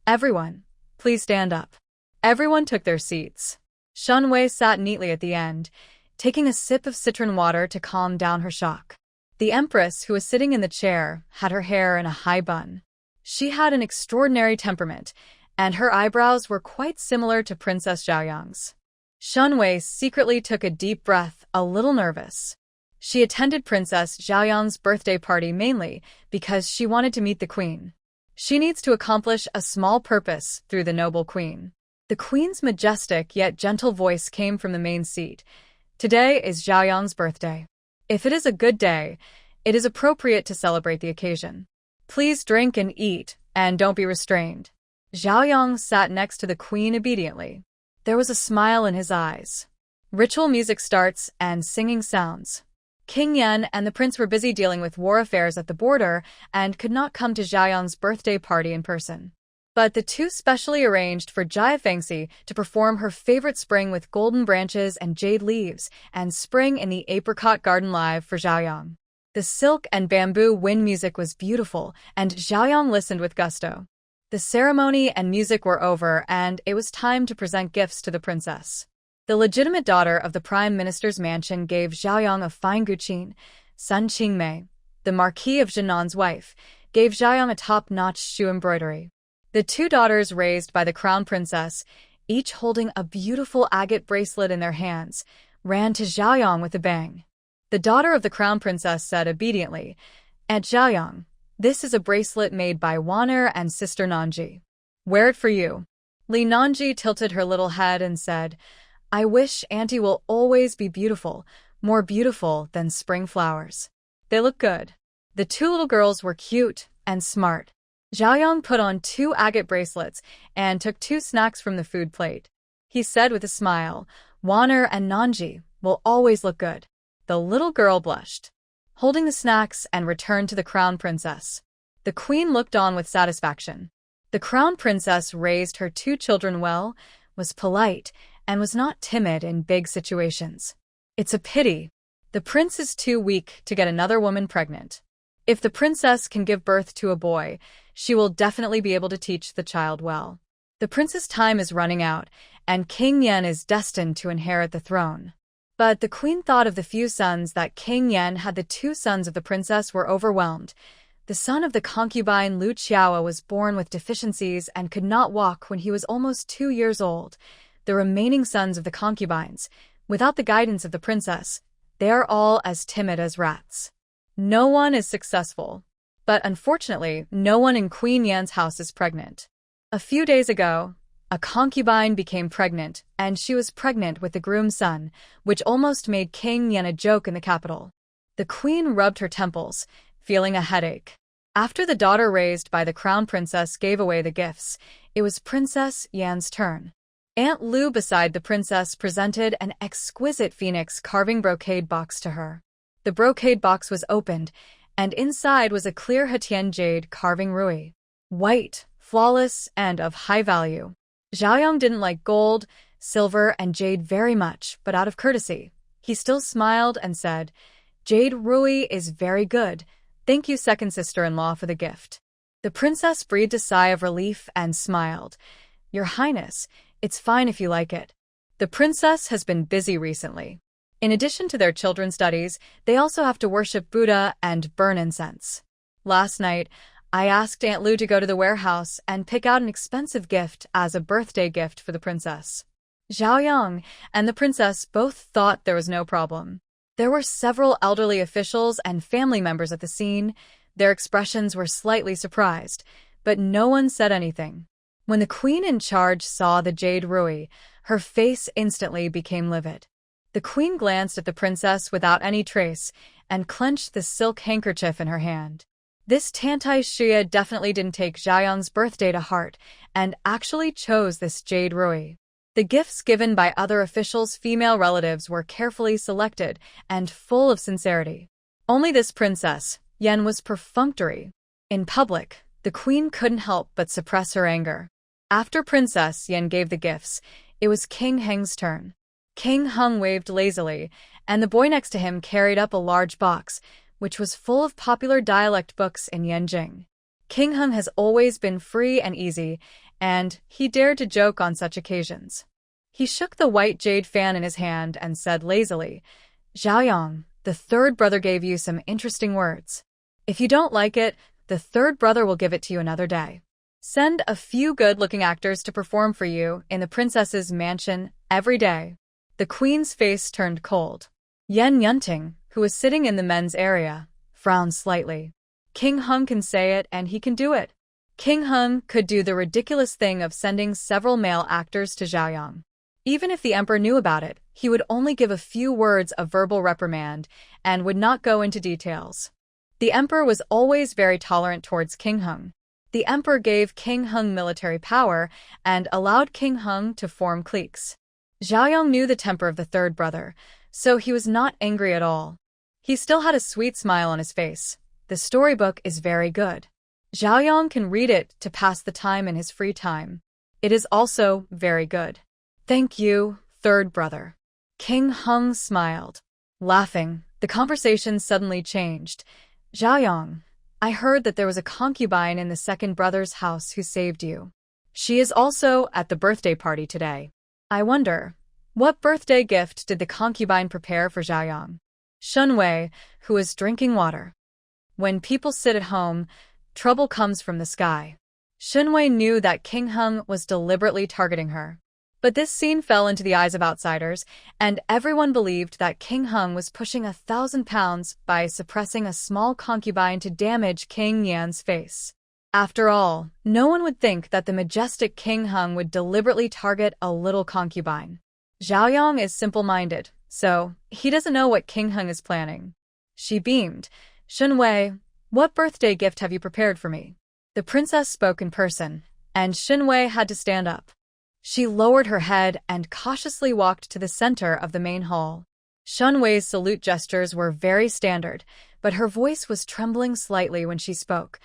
"Everyone, please stand up." Everyone took their seats. Shen Wei sat neatly at the end, taking a sip of citron water to calm down her shock. The empress, who was sitting in the chair, had her hair in a high bun. She had an extraordinary temperament, and her eyebrows were quite similar to Princess Zhaoyang's. Shen Wei secretly took a deep breath, a little nervous. She attended Princess Zhaoyang's birthday party mainly because she wanted to meet the queen. She needs to accomplish a small purpose through the noble queen. The queen's majestic yet gentle voice came from the main seat. Today is Zhaoyang's birthday. If it is a good day, it is appropriate to celebrate the occasion. Please drink and eat, and don't be restrained. Zhaoyang sat next to the queen obediently. There was a smile in his eyes. Ritual music starts and singing sounds. King Yan and the prince were busy dealing with war affairs at the border and could not come to Zhaoyang's birthday party in person. But the two specially arranged for Fangfei to perform her favorite Spring with golden branches and jade leaves, and Spring in the apricot garden live for Zhaoyang. The silk and bamboo wind music was beautiful, and Zhaoyang listened with gusto. The ceremony and music were over, and it was time to present gifts to the princess. The legitimate daughter of the prime minister's mansion gave Zhaoyang a fine guqin. Sun Qingmei, the Marquis of Jinnan's wife, gave Zhaoyang a top-notch shoe embroidery. The two daughters raised by the crown princess, each holding a beautiful agate bracelet in their hands, ran to Zhaoyang with a bang. The daughter of the crown princess said obediently, "Aunt Zhaoyang, this is a bracelet made by Wan'er and Sister Nanji. Wear it for you." Li Nanji tilted her little head and said, "I wish Auntie will always be beautiful, more beautiful than spring flowers. They look good." The two little girls were cute and smart. Zhaoyang put on 2 agate bracelets and took 2 snacks from the food plate. He said with a smile, "Wan'er and Nanji will always look good." The little girl blushed, holding the snacks, and returned to the crown princess. The queen looked on with satisfaction. The crown princess raised her 2 children well, was polite, and was not timid in big situations. It's a pity. The prince is too weak to get another woman pregnant. If the princess can give birth to a boy, she will definitely be able to teach the child well. The prince's time is running out, and King Yan is destined to inherit the throne. But the queen thought of the few sons that King Yan had. The 2 sons of the princess were overwhelmed. The son of the concubine Lu Qiao was born with deficiencies and could not walk when he was almost 2 years old. The remaining sons of the concubines, without the guidance of the princess, they are all as timid as rats. No one is successful. But unfortunately, no one in Queen Yan's house is pregnant. A few days ago, a concubine became pregnant, and she was pregnant with the groom's son, which almost made King Yan a joke in the capital. The queen rubbed her temples, feeling a headache. After the daughter raised by the crown princess gave away the gifts, it was Princess Yan's turn. Aunt Lu beside the princess presented an exquisite phoenix carving brocade box to her. The brocade box was opened, and inside was a clear Hetian jade carving rui. White, flawless, and of high value. Zhaoyang didn't like gold, silver, and jade very much, but out of courtesy, he still smiled and said, "Jade rui is very good. Thank you, second sister-in-law, for the gift." The princess breathed a sigh of relief and smiled. "Your Highness, it's fine if you like it." The princess has been busy recently. In addition to their children's studies, they also have to worship Buddha and burn incense. Last night, I asked Aunt Lu to go to the warehouse and pick out an expensive gift as a birthday gift for the princess. Zhaoyang and the princess both thought there was no problem. There were several elderly officials and family members at the scene. Their expressions were slightly surprised, but no one said anything. When the queen in charge saw the jade rui, her face instantly became livid. The queen glanced at the princess without any trace and clenched the silk handkerchief in her hand. This Tantai Shia definitely didn't take Zhaoyang's birthday to heart and actually chose this jade rui. The gifts given by other officials' female relatives were carefully selected and full of sincerity. Only this princess, Yan, was perfunctory. In public, the queen couldn't help but suppress her anger. After Princess Yan gave the gifts, it was King Heng's turn. King Heng waved lazily, and the boy next to him carried up a large box, which was full of popular dialect books in Yanjing. King Heng has always been free and easy, and he dared to joke on such occasions. He shook the white jade fan in his hand and said lazily, "Zhaoyang, the third brother gave you some interesting words. If you don't like it, the third brother will give it to you another day. Send a few good-looking actors to perform for you in the princess's mansion every day." The queen's face turned cold. Yen Yunting, who was sitting in the men's area, frowned slightly. King Hung can say it and he can do it. King Hung could do the ridiculous thing of sending several male actors to Zhaoyang. Even if the emperor knew about it, he would only give a few words of verbal reprimand and would not go into details. The emperor was always very tolerant towards King Hung. The emperor gave King Hung military power and allowed King Hung to form cliques. Zhaoyang knew the temper of the third brother, so he was not angry at all. He still had a sweet smile on his face. The storybook is very good. Zhaoyang can read it to pass the time in his free time. It is also very good. Thank you, third brother. King Hung smiled. Laughing, the conversation suddenly changed. Zhaoyang, I heard that there was a concubine in the second brother's house who saved you. She is also at the birthday party today. I wonder, what birthday gift did the concubine prepare for Zhaoyang? Shen Wei, who was drinking water. When people sit at home, trouble comes from the sky. Shen Wei knew that King Hung was deliberately targeting her. But this scene fell into the eyes of outsiders, and everyone believed that King Hung was pushing 1,000 pounds by suppressing a small concubine to damage King Yan's face. After all, no one would think that the majestic King Hung would deliberately target a little concubine. Zhaoyang is simple-minded, so he doesn't know what King Hung is planning. She beamed. Shen Wei, what birthday gift have you prepared for me? The princess spoke in person, and Shen Wei had to stand up. She lowered her head and cautiously walked to the center of the main hall. Shen Wei's salute gestures were very standard, but her voice was trembling slightly when she spoke.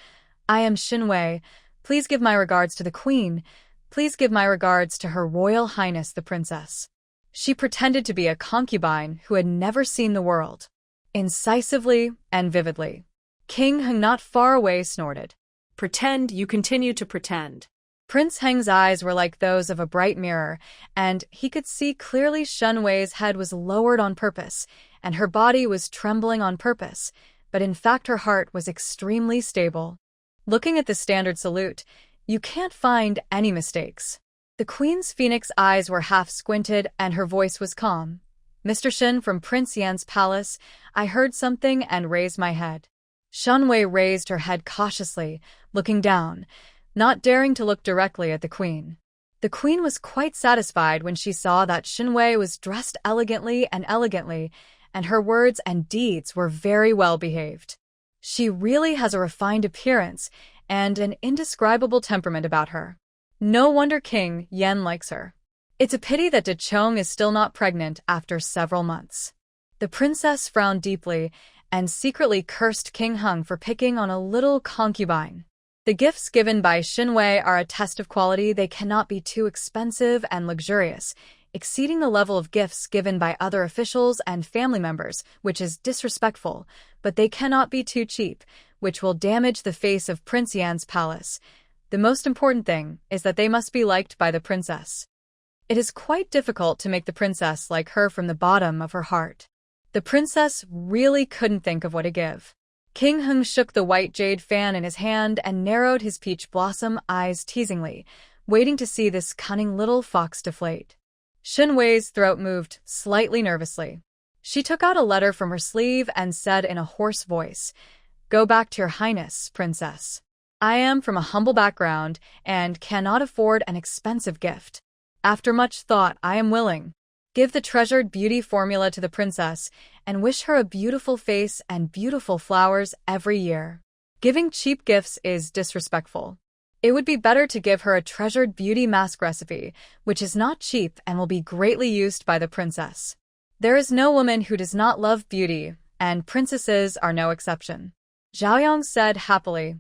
I am Shen Wei. Please give my regards to the queen. Please give my regards to Her Royal Highness the Princess. She pretended to be a concubine who had never seen the world. Incisively and vividly. King Hung not far away snorted. Pretend, you continue to pretend. Prince Heng's eyes were like those of a bright mirror, and he could see clearly Shen Wei's head was lowered on purpose, and her body was trembling on purpose, but in fact her heart was extremely stable. Looking at the standard salute, you can't find any mistakes. The Queen's phoenix eyes were half squinted and her voice was calm. Mr. Shen from Prince Yan's palace, I heard something and raised my head. Shen Wei raised her head cautiously, looking down, not daring to look directly at the Queen. The Queen was quite satisfied when she saw that Shen Wei was dressed elegantly, and her words and deeds were very well behaved. She really has a refined appearance and an indescribable temperament about her. No wonder King Yan likes her. It's a pity that De Chong is still not pregnant after several months. The princess frowned deeply and secretly cursed King Hung for picking on a little concubine. The gifts given by Shen Wei are a test of quality. They cannot be too expensive and luxurious, exceeding the level of gifts given by other officials and family members, which is disrespectful, but they cannot be too cheap, which will damage the face of Prince Yan's palace. The most important thing is that they must be liked by the princess. It is quite difficult to make the princess like her from the bottom of her heart. The princess really couldn't think of what to give. King Hung shook the white jade fan in his hand and narrowed his peach blossom eyes teasingly, waiting to see this cunning little fox deflate. Shen Wei's throat moved slightly nervously. She took out a letter from her sleeve and said in a hoarse voice, Go back to your highness, princess. I am from a humble background and cannot afford an expensive gift. After much thought, I am willing. Give the treasured beauty formula to the princess and wish her a beautiful face and beautiful flowers every year. Giving cheap gifts is disrespectful. It would be better to give her a treasured beauty mask recipe, which is not cheap and will be greatly used by the princess. There is no woman who does not love beauty, and princesses are no exception. Zhaoyang said happily.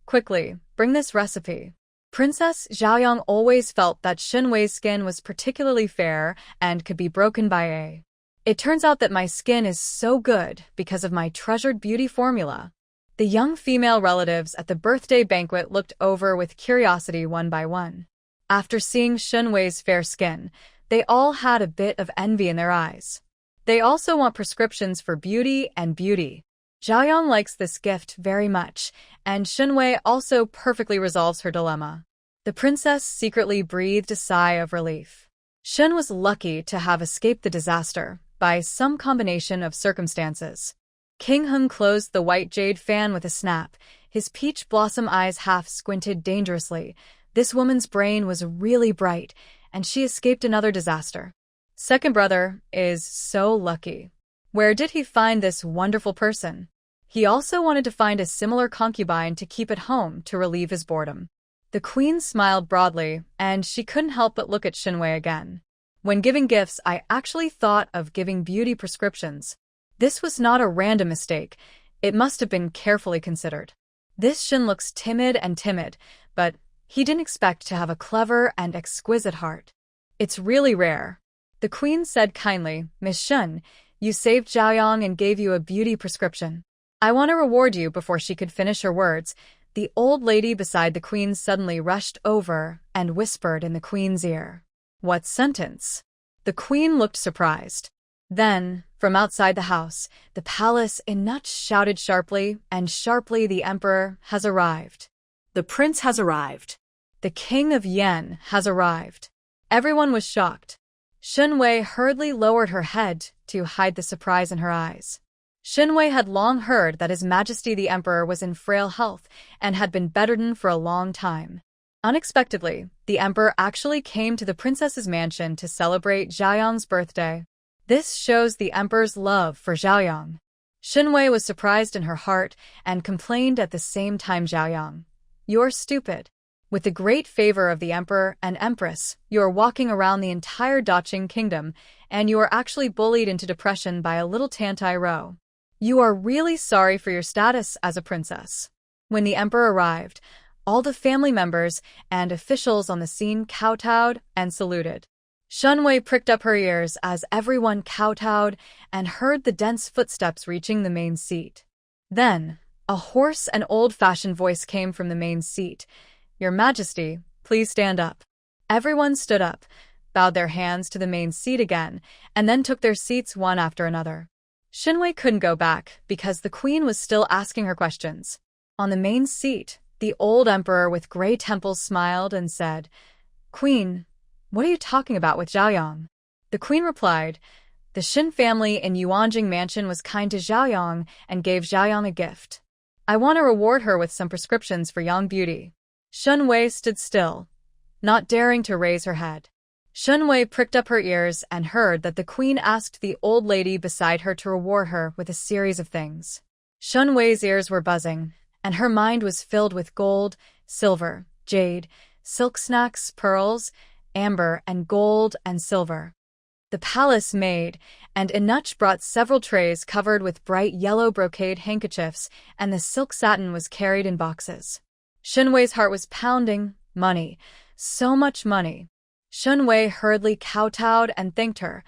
Quickly, bring this recipe. Princess Zhaoyang always felt that Shen Wei's skin was particularly fair and could be broken by a. It turns out that my skin is so good because of my treasured beauty formula. The young female relatives at the birthday banquet looked over with curiosity one by one. After seeing Shen Wei's fair skin, they all had a bit of envy in their eyes. They also want prescriptions for beauty and beauty. Zhaoyang likes this gift very much, and Shen Wei also perfectly resolves her dilemma. The princess secretly breathed a sigh of relief. Shen was lucky to have escaped the disaster by some combination of circumstances. King Hung closed the white jade fan with a snap. His peach blossom eyes half squinted dangerously. This woman's brain was really bright, and she escaped another disaster. Second brother is so lucky. Where did he find this wonderful person? He also wanted to find a similar concubine to keep at home to relieve his boredom. The queen smiled broadly, and she couldn't help but look at Shen Wei again. When giving gifts, I actually thought of giving beauty prescriptions. This was not a random mistake. It must have been carefully considered. This Shen looks timid, but he didn't expect to have a clever and exquisite heart. It's really rare. The queen said kindly, Miss Shen, you saved Zhaoyang and gave you a beauty prescription. I want to reward you. Before she could finish her words, the old lady beside the queen suddenly rushed over and whispered in the queen's ear. What sentence? The queen looked surprised. Then, from outside the house, the palace in Nutch shouted sharply, and sharply, the emperor has arrived. The prince has arrived. The king of Yen has arrived. Everyone was shocked. Shen Wei hurriedly lowered her head to hide the surprise in her eyes. Shen Wei had long heard that His Majesty the Emperor was in frail health and had been bedridden for a long time. Unexpectedly, the emperor actually came to the princess's mansion to celebrate Zhaoyang's birthday. This shows the emperor's love for Zhaoyang. Shen Wei was surprised in her heart and complained at the same time. Zhaoyang, you're stupid. With the great favor of the emperor and empress, you are walking around the entire Daqing kingdom, and you are actually bullied into depression by a little Tantai Ro. You are really sorry for your status as a princess. When the emperor arrived, all the family members and officials on the scene kowtowed and saluted. Shen Wei pricked up her ears as everyone kowtowed and heard the dense footsteps reaching the main seat. Then, a hoarse and old-fashioned voice came from the main seat. Your Majesty, please stand up. Everyone stood up, bowed their hands to the main seat again, and then took their seats one after another. Shen Wei couldn't go back because the queen was still asking her questions. On the main seat, the old emperor with gray temples smiled and said, Queen, what are you talking about with Zhaoyang? The queen replied, the Shen family in Yuanjing Mansion was kind to Zhaoyang and gave Zhaoyang a gift. I want to reward her with some prescriptions for young beauty. Shen Wei stood still, not daring to raise her head. Shen Wei pricked up her ears and heard that the queen asked the old lady beside her to reward her with a series of things. Shen Wei's ears were buzzing, and her mind was filled with gold, silver, jade, silk snacks, pearls, amber, and gold and silver. The palace maid and Inuch brought several trays covered with bright yellow brocade handkerchiefs, and the silk satin was carried in boxes. Shen Wei's heart was pounding. Money. So much money. Shen Wei hurriedly kowtowed and thanked her.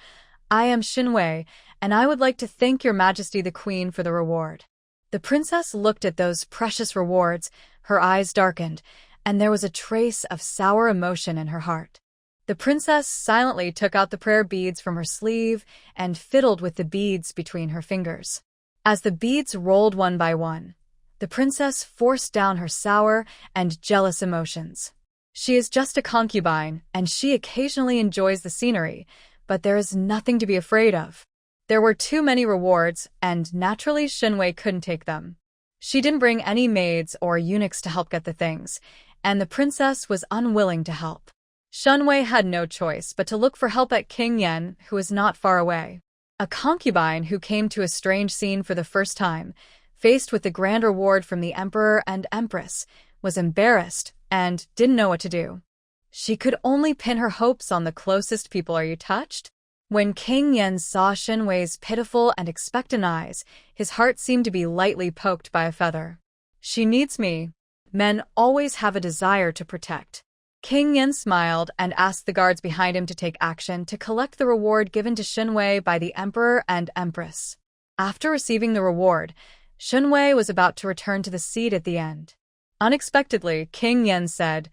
I am Shen Wei, and I would like to thank Your Majesty the Queen for the reward. The princess looked at those precious rewards, her eyes darkened, and there was a trace of sour emotion in her heart. The princess silently took out the prayer beads from her sleeve and fiddled with the beads between her fingers. As the beads rolled one by one, the princess forced down her sour and jealous emotions. She is just a concubine, and she occasionally enjoys the scenery, but there is nothing to be afraid of. There were too many rewards, and naturally Shen Wei couldn't take them. She didn't bring any maids or eunuchs to help get the things, and the princess was unwilling to help. Shen Wei had no choice but to look for help at King Yen, who was not far away. A concubine who came to a strange scene for the first time, faced with the grand reward from the emperor and empress, was embarrassed and didn't know what to do. She could only pin her hopes on the closest people. Are you touched? When King Yen saw Shen Wei's pitiful and expectant eyes, his heart seemed to be lightly poked by a feather. She needs me. Men always have a desire to protect. King Yen smiled and asked the guards behind him to take action to collect the reward given to Shen Wei by the emperor and empress. After receiving the reward, Shen Wei was about to return to the seat at the end. Unexpectedly, King Yen said,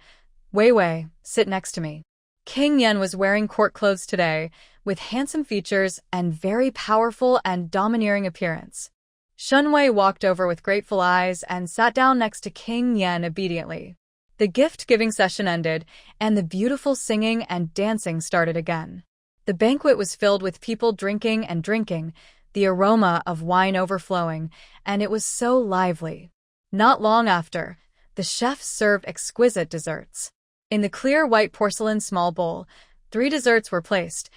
Wei Wei, sit next to me. King Yen was wearing court clothes today, with handsome features and very powerful and domineering appearance. Shen Wei walked over with grateful eyes and sat down next to King Yen obediently. The gift-giving session ended, and the beautiful singing and dancing started again. The banquet was filled with people drinking and drinking, the aroma of wine overflowing, and it was so lively. Not long after, the chef served exquisite desserts. In the clear white porcelain small bowl, 3 desserts were placed: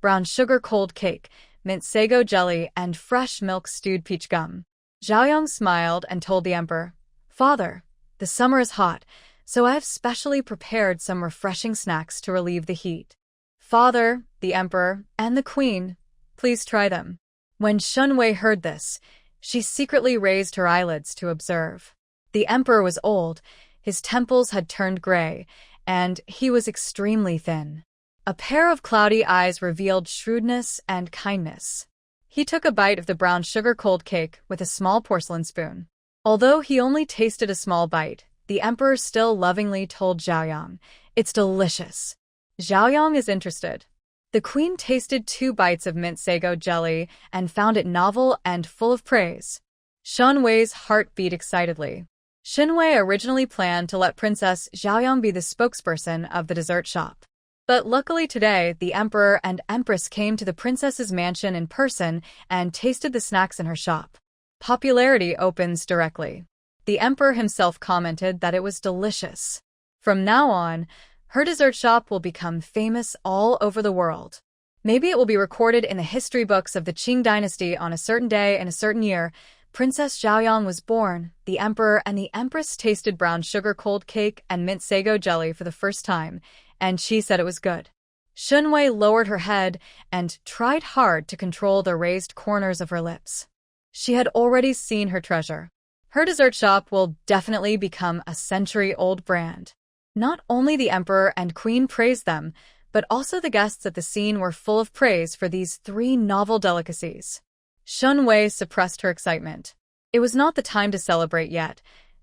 brown sugar cold cake, mint sago jelly, and fresh milk stewed peach gum. Zhaoyang smiled and told the emperor, "Father, the summer is hot, so I have specially prepared some refreshing snacks to relieve the heat. Father, the emperor, and the queen, please try them." When Shen Wei heard this, she secretly raised her eyelids to observe. The emperor was old, his temples had turned gray, and he was extremely thin. A pair of cloudy eyes revealed shrewdness and kindness. He took a bite of the brown sugar cold cake with a small porcelain spoon. Although he only tasted a small bite, the emperor still lovingly told Zhaoyang, "It's delicious." Zhaoyang is interested. The queen tasted 2 bites of mint sago jelly and found it novel and full of praise. Shen Wei's heart beat excitedly. Shen Wei originally planned to let Princess Zhaoyang be the spokesperson of the dessert shop. But luckily today, the emperor and empress came to the princess's mansion in person and tasted the snacks in her shop. Popularity opens directly. The emperor himself commented that it was delicious. From now on, her dessert shop will become famous all over the world. Maybe it will be recorded in the history books of the Qing dynasty on a certain day in a certain year. Princess Zhaoyang was born, the emperor and the empress tasted brown sugar cold cake and mint sago jelly for the first time, and she said it was good. Shen Wei lowered her head and tried hard to control the raised corners of her lips. She had already seen her treasure. Her dessert shop will definitely become a century-old brand. Not only the emperor and queen praised them, but also the guests at the scene were full of praise for these 3 novel delicacies. Shen Wei suppressed her excitement. It was not the time to celebrate yet.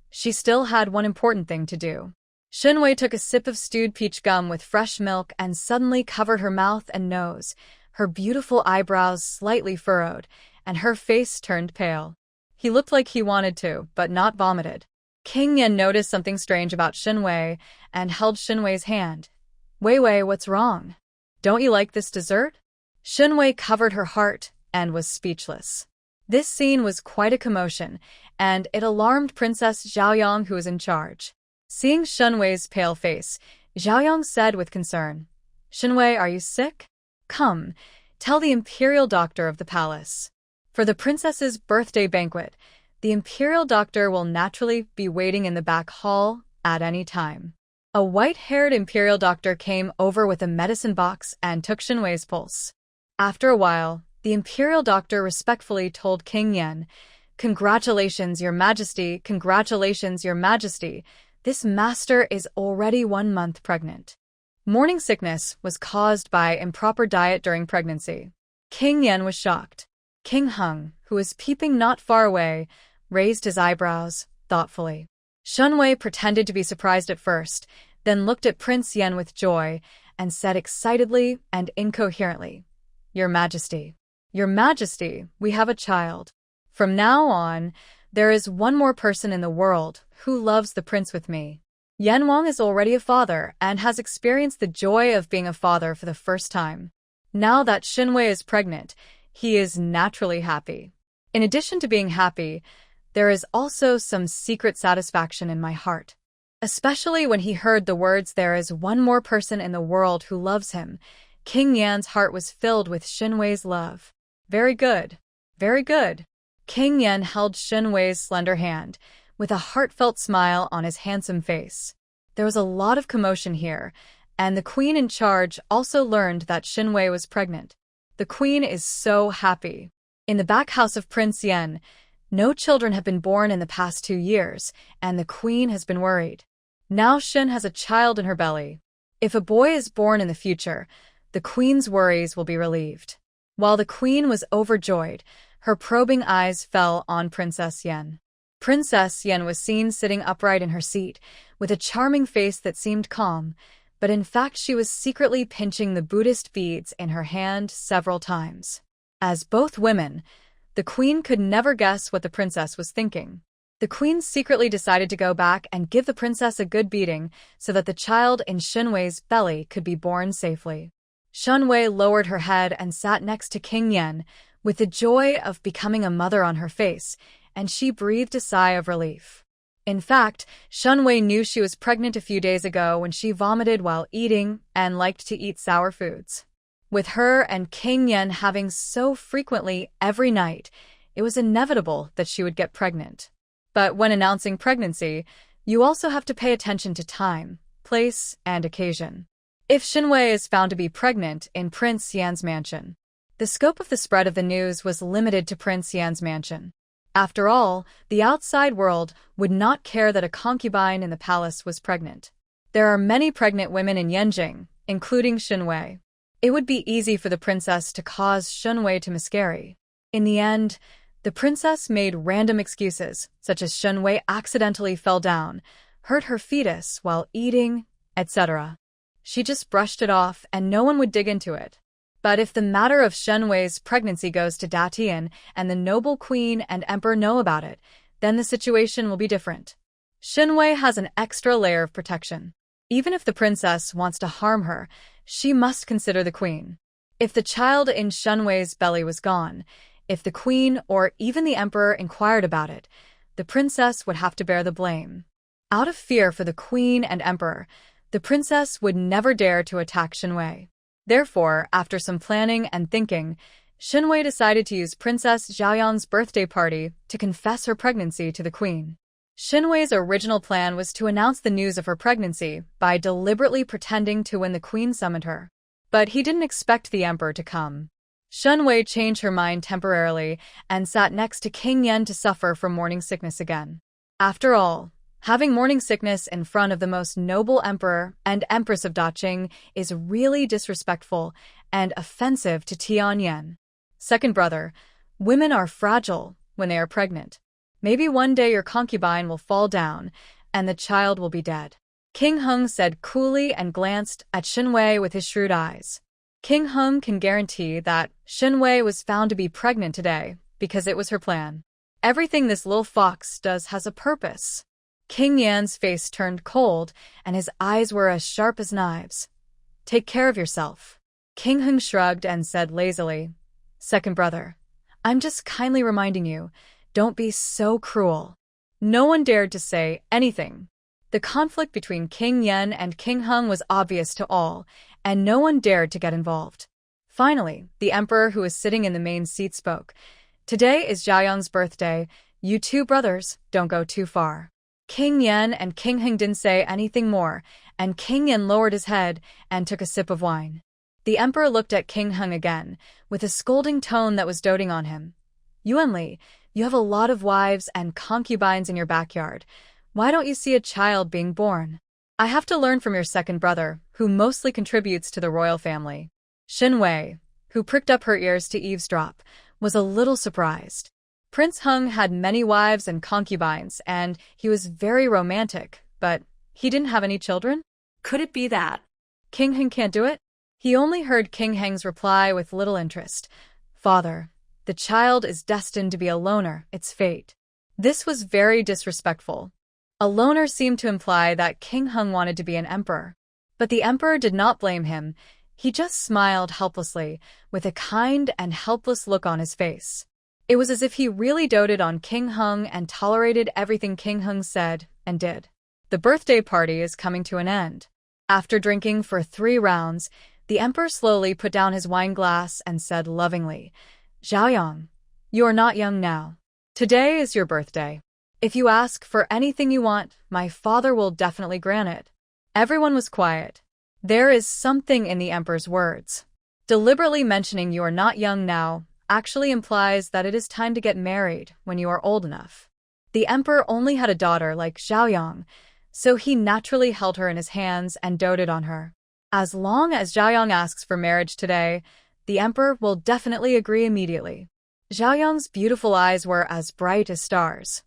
She still had one important thing to do. Shen Wei took a sip of stewed peach gum with fresh milk and suddenly covered her mouth and nose, her beautiful eyebrows slightly furrowed, and her face turned pale. He looked like he wanted to, but not vomited. King Yen noticed something strange about Shen Wei and held Shen Wei's hand. "Wei Wei, what's wrong? Don't you like this dessert?" Shen Wei covered her heart and was speechless. This scene was quite a commotion, and it alarmed Princess Zhaoyang, who was in charge. Seeing Shen Wei's pale face, Zhaoyang said with concern, "Shen Wei, are you sick? Come, tell the imperial doctor of the palace. For the princess's birthday banquet, the imperial doctor will naturally be waiting in the back hall at any time." A white-haired imperial doctor came over with a medicine box and took Shen Wei's pulse. After a while, the imperial doctor respectfully told King Yen, "Congratulations, Your Majesty, congratulations, Your Majesty. This master is already 1 month pregnant." Morning sickness was caused by improper diet during pregnancy. King Yen was shocked. King Hung, who was peeping not far away, raised his eyebrows thoughtfully. Shen Wei pretended to be surprised at first, then looked at Prince Yen with joy and said excitedly and incoherently, "Your Majesty, Your Majesty, we have a child. From now on, there is one more person in the world who loves the prince with me." Yan Wang is already a father and has experienced the joy of being a father for the first time. Now that Shen Wei is pregnant, he is naturally happy. In addition to being happy, there is also some secret satisfaction in my heart. Especially when he heard the words, "There is one more person in the world who loves him." King Yan's heart was filled with Shen Wei's love. Very good. Very good. King Yan held Shen Wei's slender hand, with a heartfelt smile on his handsome face. There was a lot of commotion here, and the queen in charge also learned that Shen Wei was pregnant. The queen is so happy. In the back house of Prince Yen, no children have been born in the past 2 years, and the queen has been worried. Now Shen has a child in her belly. If a boy is born in the future, the queen's worries will be relieved. While the queen was overjoyed, her probing eyes fell on Princess Yen. Princess Yen was seen sitting upright in her seat, with a charming face that seemed calm, but in fact she was secretly pinching the Buddhist beads in her hand several times. As both women, the queen could never guess what the princess was thinking. The queen secretly decided to go back and give the princess a good beating so that the child in Shen Wei's belly could be born safely. Shen Wei lowered her head and sat next to King Yen, with the joy of becoming a mother on her face, and she breathed a sigh of relief. In fact, Shen Wei knew she was pregnant a few days ago when she vomited while eating and liked to eat sour foods. With her and King Yen having so frequently every night, it was inevitable that she would get pregnant. But when announcing pregnancy, you also have to pay attention to time, place, and occasion. If Shen Wei is found to be pregnant in Prince Yan's mansion, the scope of the spread of the news was limited to Prince Yan's mansion. After all, the outside world would not care that a concubine in the palace was pregnant. There are many pregnant women in Yanjing, including Shen Wei. It would be easy for the princess to cause Shen Wei to miscarry. In the end, the princess made random excuses, such as Shen Wei accidentally fell down, hurt her fetus while eating, etc. She just brushed it off and no one would dig into it. But if the matter of Shen Wei's pregnancy goes to Datian and the noble queen and emperor know about it, then the situation will be different. Shen Wei has an extra layer of protection. Even if the princess wants to harm her, she must consider the queen. If the child in Shen Wei's belly was gone, if the queen or even the emperor inquired about it, the princess would have to bear the blame. Out of fear for the queen and emperor, the princess would never dare to attack Shen Wei. Therefore, after some planning and thinking, Shen Wei decided to use Princess Xiaoyang's birthday party to confess her pregnancy to the queen. Shen Wei's original plan was to announce the news of her pregnancy by deliberately pretending to when the queen summoned her. But he didn't expect the emperor to come. Shen Wei changed her mind temporarily and sat next to King Yen to suffer from morning sickness again. After all, having morning sickness in front of the most noble emperor and empress of Daqing is really disrespectful and offensive to Tianyan. Second brother, women are fragile when they are pregnant. Maybe one day your concubine will fall down and the child will be dead. King Heng said coolly and glanced at Shen Wei with his shrewd eyes. King Heng can guarantee that Shen Wei was found to be pregnant today because it was her plan. Everything this little fox does has a purpose. King Yan's face turned cold and his eyes were as sharp as knives. Take care of yourself. King Heng shrugged and said lazily, Second brother, I'm just kindly reminding you, don't be so cruel. No one dared to say anything. The conflict between King Yan and King Heng was obvious to all, and no one dared to get involved. Finally, the emperor who was sitting in the main seat spoke. Today is Xiaoyang's birthday. You two brothers, don't go too far. King Yan and King Heng didn't say anything more, and King Yan lowered his head and took a sip of wine. The emperor looked at King Heng again, with a scolding tone that was doting on him. Yuanli, you have a lot of wives and concubines in your backyard. Why don't you see a child being born? I have to learn from your second brother, who mostly contributes to the royal family. Shen Wei, who pricked up her ears to eavesdrop, was a little surprised. Prince Heng had many wives and concubines, and he was very romantic, but he didn't have any children? Could it be that King Heng can't do it? He only heard King Heng's reply with little interest. Father, the child is destined to be a loner, it's fate. This was very disrespectful. A loner seemed to imply that King Heng wanted to be an emperor. But the emperor did not blame him. He just smiled helplessly, with a kind and helpless look on his face. It was as if he really doted on King Heng and tolerated everything King Heng said and did. The birthday party is coming to an end. After drinking for 3 rounds, the emperor slowly put down his wine glass and said lovingly, Xiaoyang, you are not young now. Today is your birthday. If you ask for anything you want, my father will definitely grant it. Everyone was quiet. There is something in the emperor's words. Deliberately mentioning you are not young now actually implies that it is time to get married when you are old enough. The emperor only had a daughter like Xiaoyang, so he naturally held her in his hands and doted on her. As long as Xiaoyang asks for marriage today, the emperor will definitely agree immediately. Xiaoyang's beautiful eyes were as bright as stars.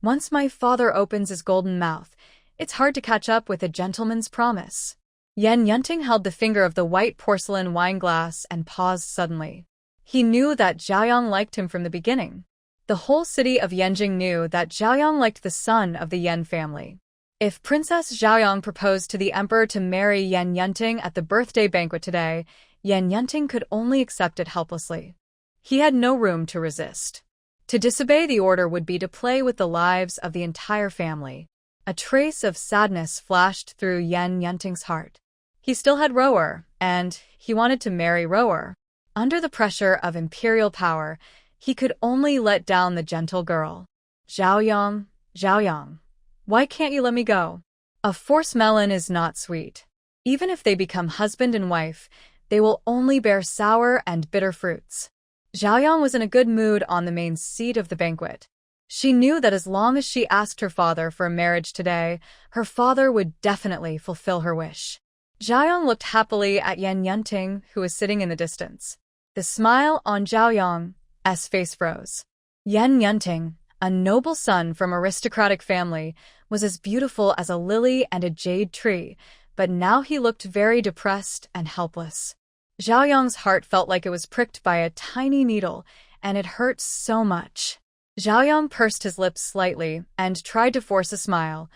Once my father opens his golden mouth, it's hard to catch up with a gentleman's promise. Yan Yunting held the finger of the white porcelain wine glass and paused suddenly. He knew that Zhaoyang liked him from the beginning. The whole city of Yanjing knew that Zhaoyang liked the son of the Yan family. If Princess Zhaoyang proposed to the emperor to marry Yan Yunting at the birthday banquet today, Yan Yunting could only accept it helplessly. He had no room to resist. To disobey the order would be to play with the lives of the entire family. A trace of sadness flashed through Yan Yunting's heart. He still had Rower, and he wanted to marry Rower. Under the pressure of imperial power, he could only let down the gentle girl. Zhaoyang, Zhaoyang, why can't you let me go? A forced melon is not sweet. Even if they become husband and wife, they will only bear sour and bitter fruits. Zhaoyang was in a good mood on the main seat of the banquet. She knew that as long as she asked her father for a marriage today, her father would definitely fulfill her wish. Zhaoyang looked happily at Yan Yunting, who was sitting in the distance. The smile on Zhaoyang's face froze. Yan Yunting, a noble son from aristocratic family, was as beautiful as a lily and a jade tree, but now he looked very depressed and helpless. Zhaoyang's heart felt like it was pricked by a tiny needle, and it hurt so much. Zhaoyang pursed his lips slightly and tried to force a smile.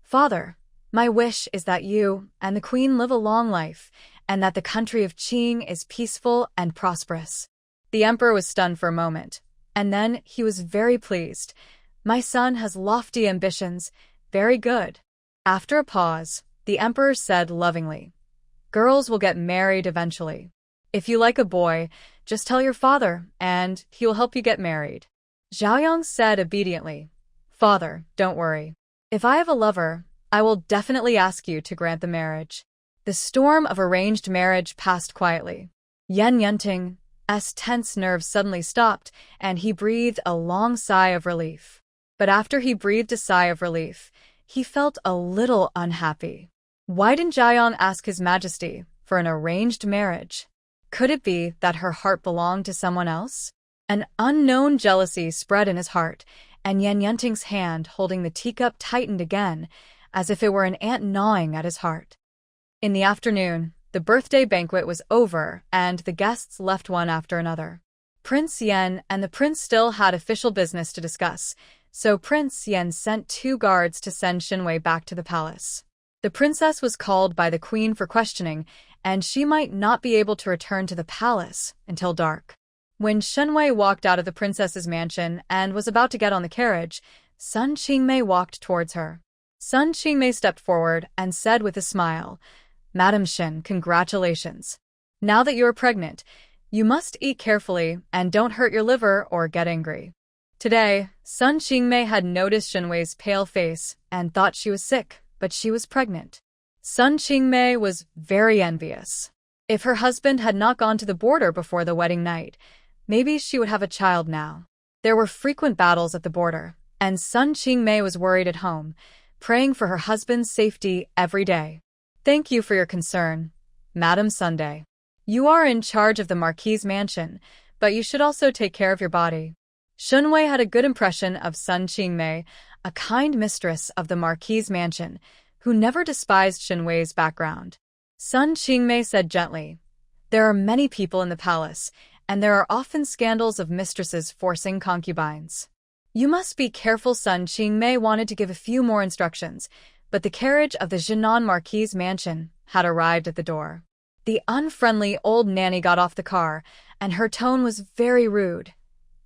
"Father, my wish is that you and the queen live a long life, and that the country of Qing is peaceful and prosperous." The emperor was stunned for a moment, and then he was very pleased. "My son has lofty ambitions. Very good." After a pause, the emperor said lovingly, "Girls will get married eventually. If you like a boy, just tell your father, and he will help you get married." Zhaoyang said obediently, "Father, don't worry. If I have a lover, I will definitely ask you to grant the marriage." The storm of arranged marriage passed quietly. Yan Yunting's tense nerves suddenly stopped, and he breathed a long sigh of relief. But after he breathed a sigh of relief, he felt a little unhappy. Why didn't Zhaoyang ask His Majesty for an arranged marriage? Could it be that her heart belonged to someone else? An unknown jealousy spread in his heart, and Yan Yunting's hand holding the teacup tightened again, as if it were an ant gnawing at his heart. In the afternoon, the birthday banquet was over, and the guests left one after another. Prince Yan and the prince still had official business to discuss, so Prince Yan sent 2 guards to send Shen Wei back to the palace. The princess was called by the queen for questioning, and she might not be able to return to the palace until dark. When Shen Wei walked out of the princess's mansion and was about to get on the carriage, Sun Qingmei walked towards her. Sun Qingmei stepped forward and said with a smile, "Madam Shen, congratulations. Now that you are pregnant, you must eat carefully and don't hurt your liver or get angry." Today, Sun Qingmei had noticed Shen Wei's pale face and thought she was sick, but she was pregnant. Sun Qingmei was very envious. If her husband had not gone to the border before the wedding night, maybe she would have a child now. There were frequent battles at the border, and Sun Qingmei was worried at home, praying for her husband's safety every day. "Thank you for your concern, Madam Sunday. You are in charge of the Marquis's mansion, but you should also take care of your body." Shen Wei had a good impression of Sun Qingmei, a kind mistress of the Marquis's mansion, who never despised Shen Wei's background. Sun Qingmei said gently, "There are many people in the palace, and there are often scandals of mistresses forcing concubines. You must be careful." Sun Qingmei wanted to give a few more instructions, but the carriage of the Jinan Marquis's mansion had arrived at the door. The unfriendly old nanny got off the car, and her tone was very rude.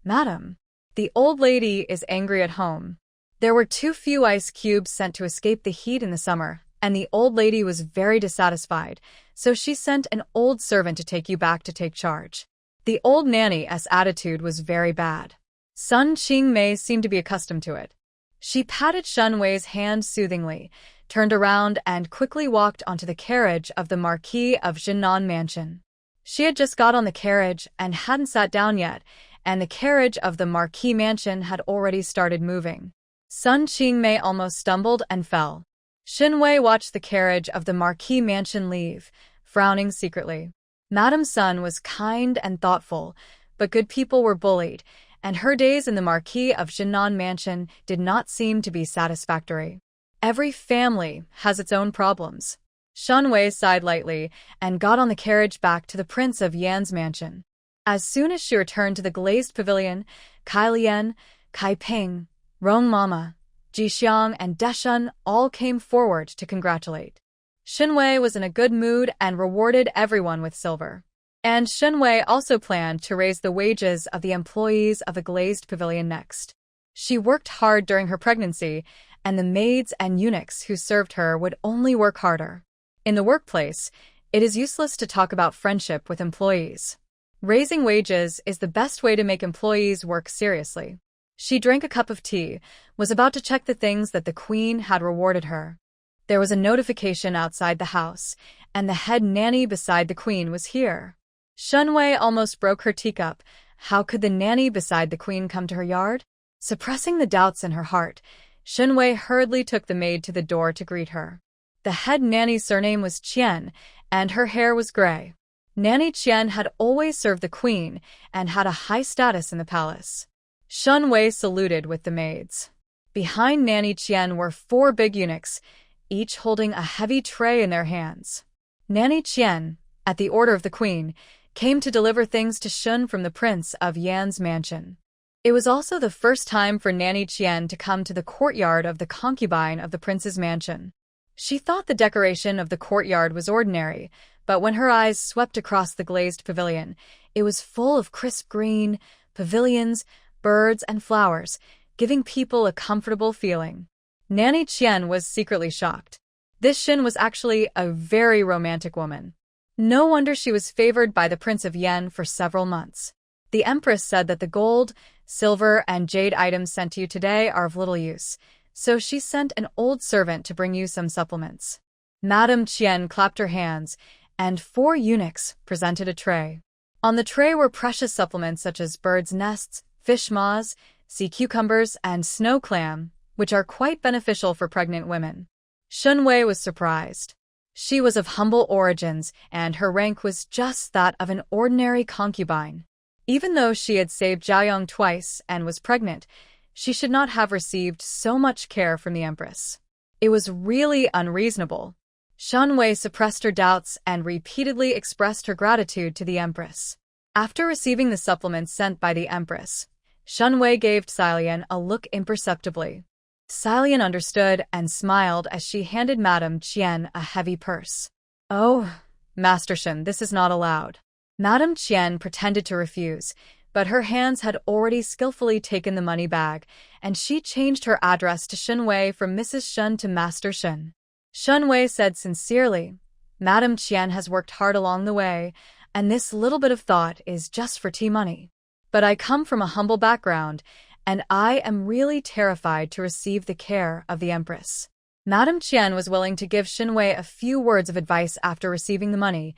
"Madam, the old lady is angry at home. There were too few ice cubes sent to escape the heat in the summer, and the old lady was very dissatisfied, so she sent an old servant to take you back to take charge." The old nanny's attitude was very bad. Sun Qingmei seemed to be accustomed to it. She patted Shen Wei's hand soothingly, turned around and quickly walked onto the carriage of the Marquis of Jinan Mansion. She had just got on the carriage and hadn't sat down yet, and the carriage of the Marquis Mansion had already started moving. Sun Qingmei almost stumbled and fell. Shen Wei watched the carriage of the Marquis Mansion leave, frowning secretly. Madame Sun was kind and thoughtful, but good people were bullied, and her days in the Marquis of Jinan mansion did not seem to be satisfactory. Every family has its own problems. Shen Wei sighed lightly and got on the carriage back to the Prince of Yan's mansion. As soon as she returned to the glazed pavilion, Kai Lian, Kai Ping, Rong Mama, Ji Xiang, and Deshun all came forward to congratulate. Shen Wei was in a good mood and rewarded everyone with silver. And Shen Wei also planned to raise the wages of the employees of the glazed pavilion next. She worked hard during her pregnancy, and the maids and eunuchs who served her would only work harder. In the workplace, it is useless to talk about friendship with employees. Raising wages is the best way to make employees work seriously. She drank a cup of tea, was about to check the things that the queen had rewarded her. There was a notification outside the house, and the head nanny beside the queen was here. Shen Wei almost broke her teacup. How could the nanny beside the queen come to her yard? Suppressing the doubts in her heart, Shen Wei hurriedly took the maid to the door to greet her. The head nanny's surname was Qian, and her hair was gray. Nanny Qian had always served the queen and had a high status in the palace. Shen Wei saluted with the maids. Behind Nanny Qian were 4 big eunuchs, each holding a heavy tray in their hands. Nanny Qian, at the order of the queen, came to deliver things to Shun from the Prince of Yan's mansion. It was also the first time for Nanny Qian to come to the courtyard of the concubine of the prince's mansion. She thought the decoration of the courtyard was ordinary, but when her eyes swept across the glazed pavilion, it was full of crisp green, pavilions, birds, and flowers, giving people a comfortable feeling. Nanny Qian was secretly shocked. This Shin was actually a very romantic woman. No wonder she was favored by the Prince of Yan for several months. The Empress said that the gold, silver, and jade items sent to you today are of little use, so she sent an old servant to bring you some supplements. Madame Qian clapped her hands, and 4 eunuchs presented a tray. On the tray were precious supplements such as birds' nests, fish maws, sea cucumbers, and snow clam, which are quite beneficial for pregnant women. Shen Wei was surprised. She was of humble origins, and her rank was just that of an ordinary concubine. Even though she had saved Zhaoyong twice and was pregnant, she should not have received so much care from the Empress. It was really unreasonable. Shen Wei suppressed her doubts and repeatedly expressed her gratitude to the Empress. After receiving the supplements sent by the Empress, Shen Wei gave Xilian a look imperceptibly. Xilian understood and smiled as she handed Madame Qian a heavy purse. "Oh, Master Shen, this is not allowed." Madame Qian pretended to refuse, but her hands had already skillfully taken the money bag, and she changed her address to Shen Wei from Mrs. Shen to Master Shen. Shen Wei said sincerely, "Madame Qian has worked hard along the way, and this little bit of thought is just for tea money. But I come from a humble background, and I am really terrified to receive the care of the Empress." Madame Qian was willing to give Shen Wei a few words of advice after receiving the money.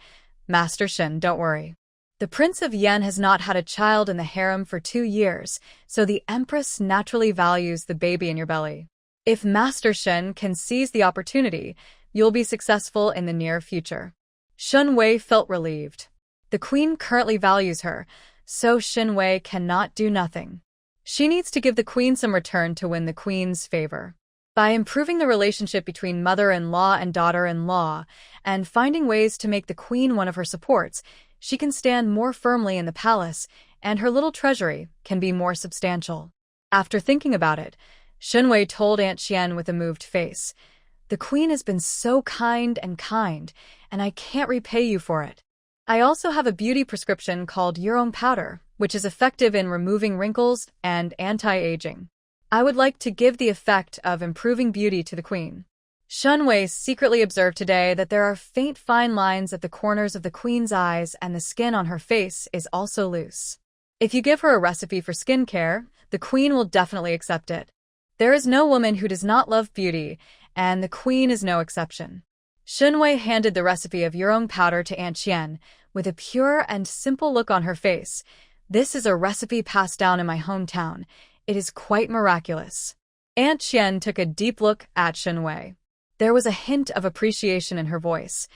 "Master Shen, don't worry. The Prince of Yan has not had a child in the harem for 2 years, so the Empress naturally values the baby in your belly. If Master Shen can seize the opportunity, you'll be successful in the near future." Shen Wei felt relieved. The queen currently values her, so Shen Wei cannot do nothing. She needs to give the queen some return to win the queen's favor. By improving the relationship between mother-in-law and daughter-in-law, and finding ways to make the queen one of her supports, she can stand more firmly in the palace, and her little treasury can be more substantial. After thinking about it, Shen Wei told Aunt Qian with a moved face, "The queen has been so kind, and I can't repay you for it. I also have a beauty prescription called Yurong powder, which is effective in removing wrinkles and anti-aging. I would like to give the effect of improving beauty to the queen." Shen Wei secretly observed today that there are faint fine lines at the corners of the queen's eyes, and the skin on her face is also loose. If you give her a recipe for skincare, the queen will definitely accept it. There is no woman who does not love beauty, and the queen is no exception. Shen Wei handed the recipe of Yurong powder to Aunt Qian, with a pure and simple look on her face. "This is a recipe passed down in my hometown. It is quite miraculous." Aunt Qian took a deep look at Shen Wei. There was a hint of appreciation in her voice.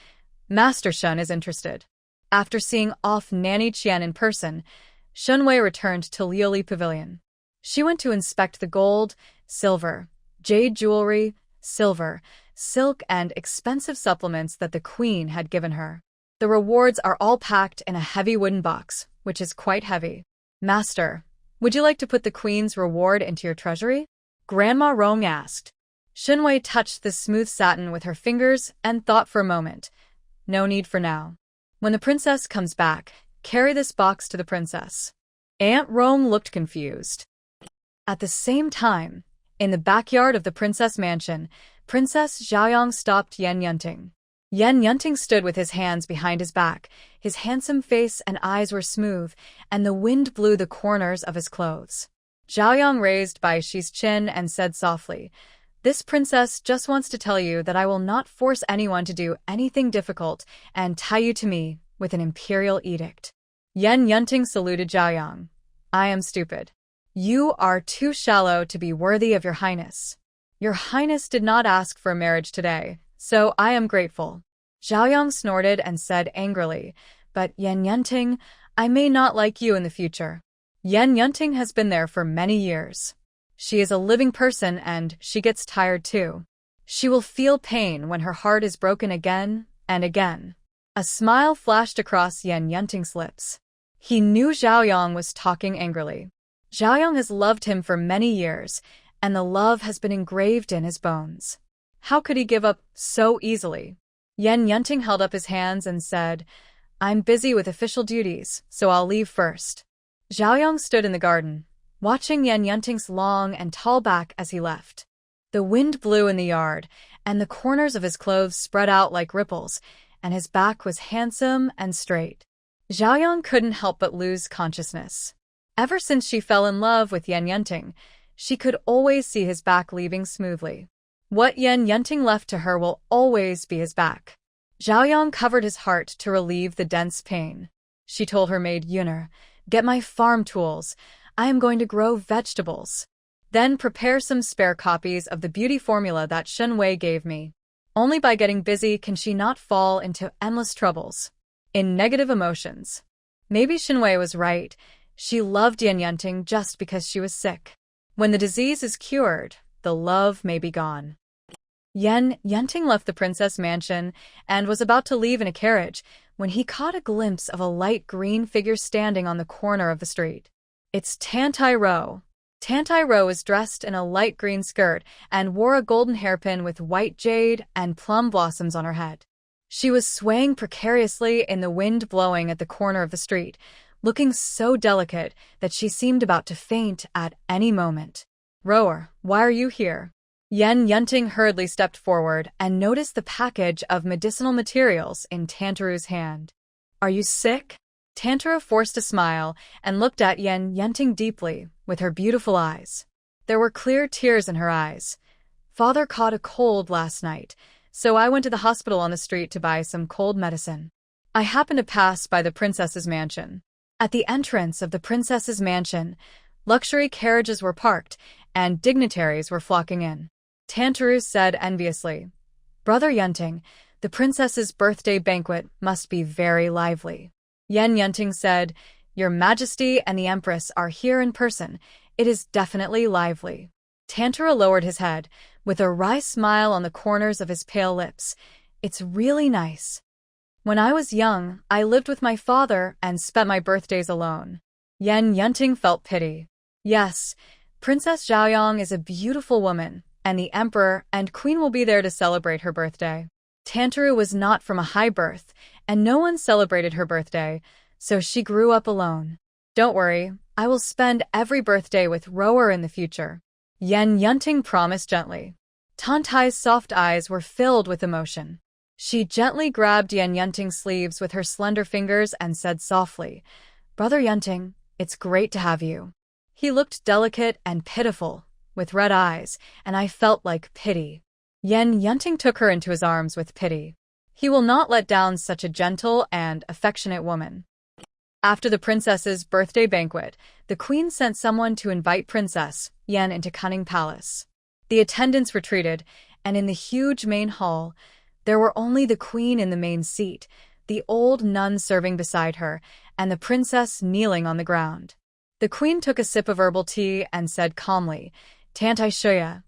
Master Shen is interested. After seeing off Nanny Qian in person, Shen Wei returned to Liuli Pavilion. She went to inspect the gold, silver, jade jewelry, silver, silk, and expensive supplements that the queen had given her. The rewards are all packed in a heavy wooden box, which is quite heavy. Master, would you like to put the queen's reward into your treasury? Grandma Rong asked. Shen Wei touched the smooth satin with her fingers and thought for a moment. No need for now. When the princess comes back, carry this box to the princess. Aunt Rong looked confused. At the same time, in the backyard of the princess mansion, Princess Zhaoyang stopped Yan Yunting. Yan Yunting stood with his hands behind his back. His handsome face and eyes were smooth, and the wind blew the corners of his clothes. Zhaoyang raised Bai Shi's chin and said softly, "This princess just wants to tell you that I will not force anyone to do anything difficult and tie you to me with an imperial edict." Yan Yunting saluted Zhaoyang. "I am stupid. You are too shallow to be worthy of your highness. Your highness did not ask for a marriage today, so I am grateful." Zhaoyang snorted and said angrily, "But Yan Yunting, I may not like you in the future." Yan Yunting has been there for many years. She is a living person and she gets tired too. She will feel pain when her heart is broken again and again. A smile flashed across Yan Yunting's lips. He knew Zhaoyang was talking angrily. Zhaoyang has loved him for many years, and the love has been engraved in his bones. How could he give up so easily? Yan Yunting held up his hands and said, "I'm busy with official duties, so I'll leave first." Zhaoyang stood in the garden, watching Yan Yunting's long and tall back as he left. The wind blew in the yard, and the corners of his clothes spread out like ripples, and his back was handsome and straight. Zhaoyang couldn't help but lose consciousness. Ever since she fell in love with Yan Yunting, she could always see his back leaving smoothly. What Yan Yunting left to her will always be his back. Zhaoyang covered his heart to relieve the dense pain. She told her maid Yuner, "Get my farm tools. I am going to grow vegetables. Then prepare some spare copies of the beauty formula that Shen Wei gave me." Only by getting busy can she not fall into endless troubles. In negative emotions. Maybe Shen Wei was right. She loved Yan Yunting just because she was sick. When the disease is cured, the love may be gone. Yan Yunting left the princess mansion and was about to leave in a carriage when he caught a glimpse of a light green figure standing on the corner of the street. It's Tantai Ro. Tantai Ro was dressed in a light green skirt and wore a golden hairpin with white jade and plum blossoms on her head. She was swaying precariously in the wind blowing at the corner of the street, looking so delicate that she seemed about to faint at any moment. "Rower, why are you here?" Yan Yunting hurriedly stepped forward and noticed the package of medicinal materials in Tantaru's hand. "Are you sick?" Tantaru forced a smile and looked at Yan Yunting deeply with her beautiful eyes. There were clear tears in her eyes. "Father caught a cold last night, so I went to the hospital on the street to buy some cold medicine. I happened to pass by the princess's mansion." At the entrance of the princess's mansion, luxury carriages were parked and dignitaries were flocking in. Tantaru said enviously, "Brother Yunting, the princess's birthday banquet must be very lively." Yan Yunting said, "Your Majesty and the Empress are here in person. It is definitely lively." Tantaru lowered his head, with a wry smile on the corners of his pale lips. "It's really nice. When I was young, I lived with my father and spent my birthdays alone." Yan Yunting felt pity. Yes, Princess Zhaoyang is a beautiful woman, and the emperor and queen will be there to celebrate her birthday. Tantaru was not from a high birth, and no one celebrated her birthday, so she grew up alone. "Don't worry, I will spend every birthday with Rower in the future," Yan Yunting promised gently. Tantai's soft eyes were filled with emotion. She gently grabbed Yan Yunting's sleeves with her slender fingers and said softly, "Brother Yunting, it's great to have you." He looked delicate and pitiful, with red eyes, and I felt like pity. Yan Yunting took her into his arms with pity. He will not let down such a gentle and affectionate woman. After the princess's birthday banquet, the queen sent someone to invite Princess Yan into Cunning Palace. The attendants retreated, and in the huge main hall, there were only the queen in the main seat, the old nun serving beside her, and the princess kneeling on the ground. The queen took a sip of herbal tea and said calmly, "Tantai Shuya,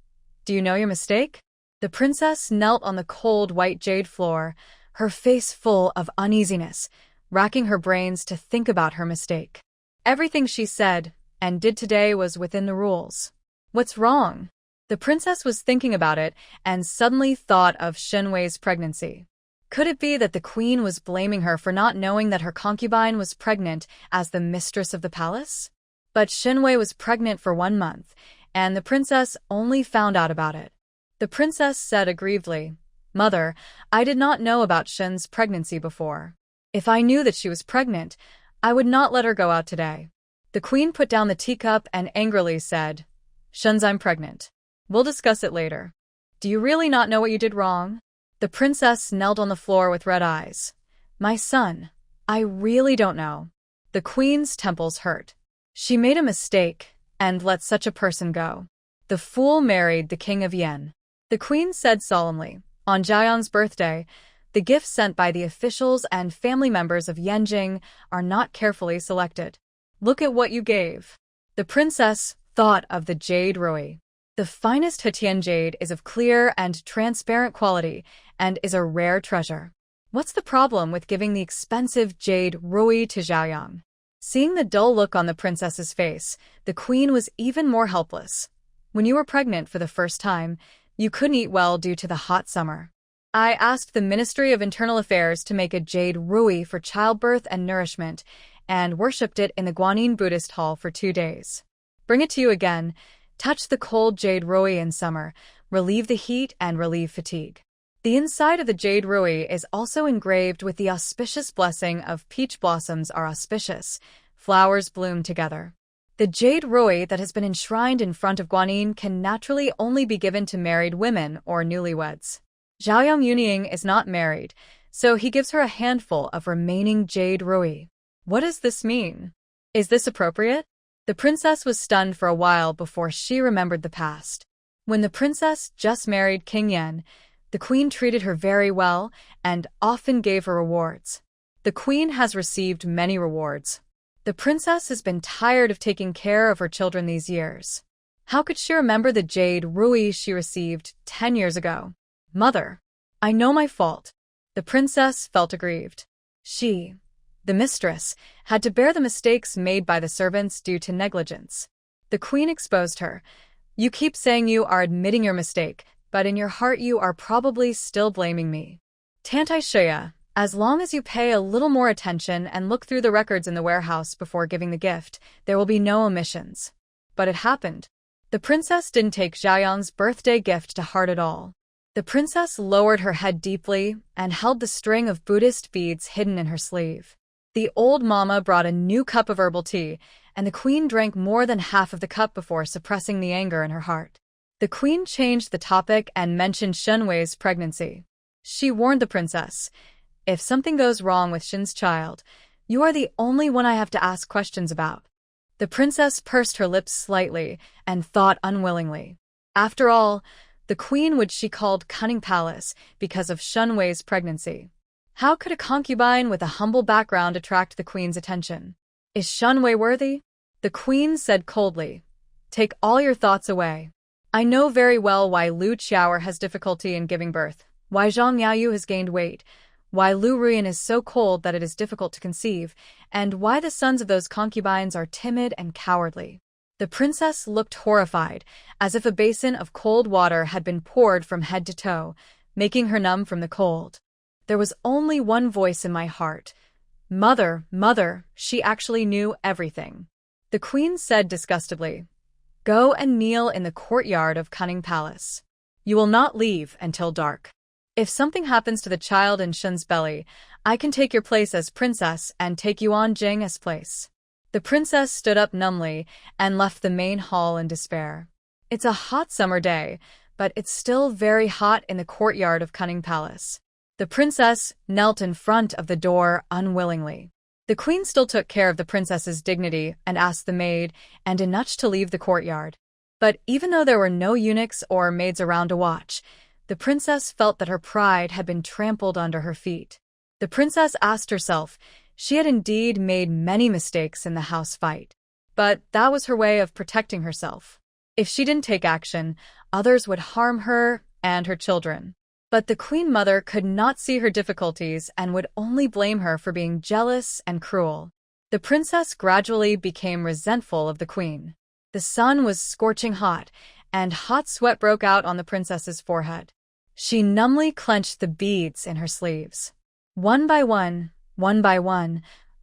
do you know your mistake?" The princess knelt on the cold white jade floor, her face full of uneasiness, racking her brains to think about her mistake. Everything she said and did today was within the rules. What's wrong? The princess was thinking about it and suddenly thought of Shen Wei's pregnancy. Could it be that the queen was blaming her for not knowing that her concubine was pregnant as the mistress of the palace? But Shen Wei was pregnant for 1 month, and the princess only found out about it. The princess said aggrievedly, "Mother, I did not know about Shen's pregnancy before. If I knew that she was pregnant, I would not let her go out today." The queen put down the teacup and angrily said, "Shen's, I'm pregnant. We'll discuss it later. Do you really not know what you did wrong?" The princess knelt on the floor with red eyes. "My son, I really don't know." The queen's temples hurt. She made a mistake and let such a person go. The fool married the king of Yen. The queen said solemnly, "On Jiayang's birthday, the gifts sent by the officials and family members of Yanjing are not carefully selected. Look at what you gave." The princess thought of the jade rui. The finest Hetian jade is of clear and transparent quality and is a rare treasure. What's the problem with giving the expensive jade rui to Jiayang? Seeing the dull look on the princess's face, the queen was even more helpless. When you were pregnant for the first time, you couldn't eat well due to the hot summer. I asked the Ministry of Internal Affairs to make a jade rui for childbirth and nourishment, and worshipped it in the Guanyin Buddhist hall for 2 days. Bring it to you again. Touch the cold jade rui in summer, relieve the heat and relieve fatigue. The inside of the jade rui is also engraved with the auspicious blessing of peach blossoms are auspicious, flowers bloom together. The jade rui that has been enshrined in front of Guanyin can naturally only be given to married women or newlyweds. Zhaoyang Yunying is not married, so he gives her a handful of remaining jade rui. What does this mean? Is this appropriate? The princess was stunned for a while before she remembered the past. When the princess just married King Yen, the queen treated her very well and often gave her rewards. The queen has received many rewards. The princess has been tired of taking care of her children these years. How could she remember the jade rui she received 10 years ago? Mother, I know my fault. The princess felt aggrieved. She, the mistress, had to bear the mistakes made by the servants due to negligence. The queen exposed her. You keep saying you are admitting your mistake, but in your heart you are probably still blaming me. Tantai Shuya, as long as you pay a little more attention and look through the records in the warehouse before giving the gift, there will be no omissions. But it happened. The princess didn't take Zhaoyang's birthday gift to heart at all. The princess lowered her head deeply and held the string of Buddhist beads hidden in her sleeve. The old mama brought a new cup of herbal tea, and the queen drank more than half of the cup before suppressing the anger in her heart. The queen changed the topic and mentioned Shen Wei's pregnancy. She warned the princess, "If something goes wrong with Shen's child, you are the only one I have to ask questions about." The princess pursed her lips slightly and thought unwillingly. After all, the queen would she called Cunning Palace because of Shen Wei's pregnancy. How could a concubine with a humble background attract the queen's attention? Is Shen Wei worthy? The queen said coldly, "Take all your thoughts away. I know very well why Lu Qiaoer has difficulty in giving birth, why Zhang Miaoyu has gained weight, why Lu Ruyan is so cold that it is difficult to conceive, and why the sons of those concubines are timid and cowardly." The princess looked horrified, as if a basin of cold water had been poured from head to toe, making her numb from the cold. There was only one voice in my heart. Mother, mother, she actually knew everything. The queen said disgustedly, "Go and kneel in the courtyard of Cunning Palace. You will not leave until dark. If something happens to the child in Shen's belly, I can take your place as princess and take you on Jing as place." The princess stood up numbly and left the main hall in despair. It's a hot summer day, but it's still very hot in the courtyard of Cunning Palace. The princess knelt in front of the door unwillingly. The queen still took care of the princess's dignity and asked the maid and Inuch to leave the courtyard. But even though there were no eunuchs or maids around to watch, the princess felt that her pride had been trampled under her feet. The princess asked herself, She had indeed made many mistakes in the house fight. But that was her way of protecting herself. If she didn't take action, others would harm her and her children. But the Queen Mother could not see her difficulties and would only blame her for being jealous and cruel. The princess gradually became resentful of the queen. The sun was scorching hot, and hot sweat broke out on the princess's forehead. She numbly clenched the beads in her sleeves. One by one,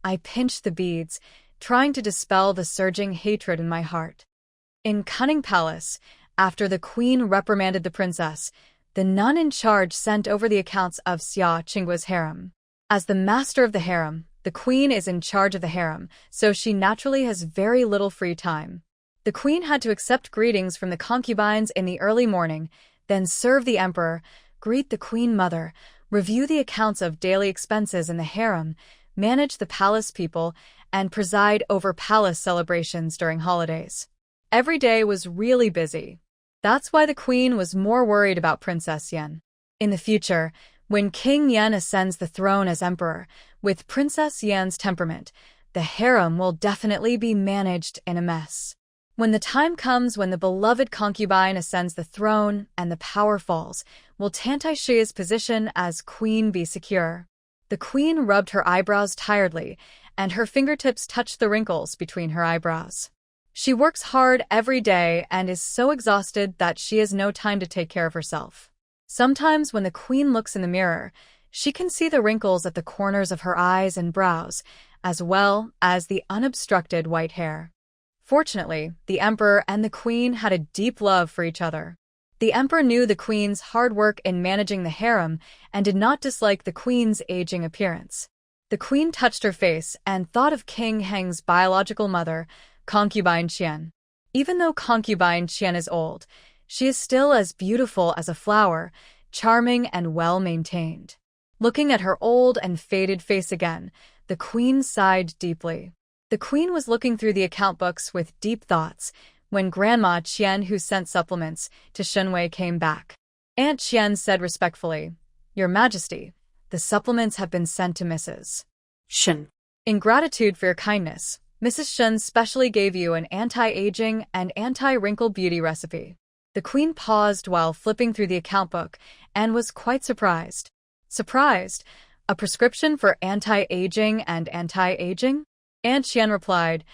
I pinched the beads, trying to dispel the surging hatred in my heart. In Cunning Palace, after the queen reprimanded the princess, the nun in charge sent over the accounts of Xia Qingguo's harem. As the master of the harem, the queen is in charge of the harem, so she naturally has very little free time. The queen had to accept greetings from the concubines in the early morning, then serve the emperor, greet the queen mother, review the accounts of daily expenses in the harem, manage the palace people, and preside over palace celebrations during holidays. Every day was really busy. That's why the queen was more worried about Princess Yan. In the future, when King Yan ascends the throne as emperor, with Princess Yan's temperament, the harem will definitely be managed in a mess. When the time comes when the beloved concubine ascends the throne and the power falls, will Tantai Shi's position as queen be secure? The queen rubbed her eyebrows tiredly, and her fingertips touched the wrinkles between her eyebrows. She works hard every day and is so exhausted that she has no time to take care of herself. Sometimes when the queen looks in the mirror, she can see the wrinkles at the corners of her eyes and brows, as well as the unobstructed white hair. Fortunately, the emperor and the queen had a deep love for each other. The emperor knew the queen's hard work in managing the harem and did not dislike the queen's aging appearance. The queen touched her face and thought of King Heng's biological mother, Concubine Qian. Even though Concubine Qian is old, she is still as beautiful as a flower, charming and well-maintained. Looking at her old and faded face again, the queen sighed deeply. The queen was looking through the account books with deep thoughts when Grandma Qian, who sent supplements to Shen Wei, came back. Aunt Qian said respectfully, "Your Majesty, the supplements have been sent to Mrs. Shen. In gratitude for your kindness, Mrs. Shen specially gave you an anti-aging and anti-wrinkle beauty recipe." The queen paused while flipping through the account book and was quite surprised. Surprised? A prescription for anti-aging and anti-aging? Aunt Qian replied,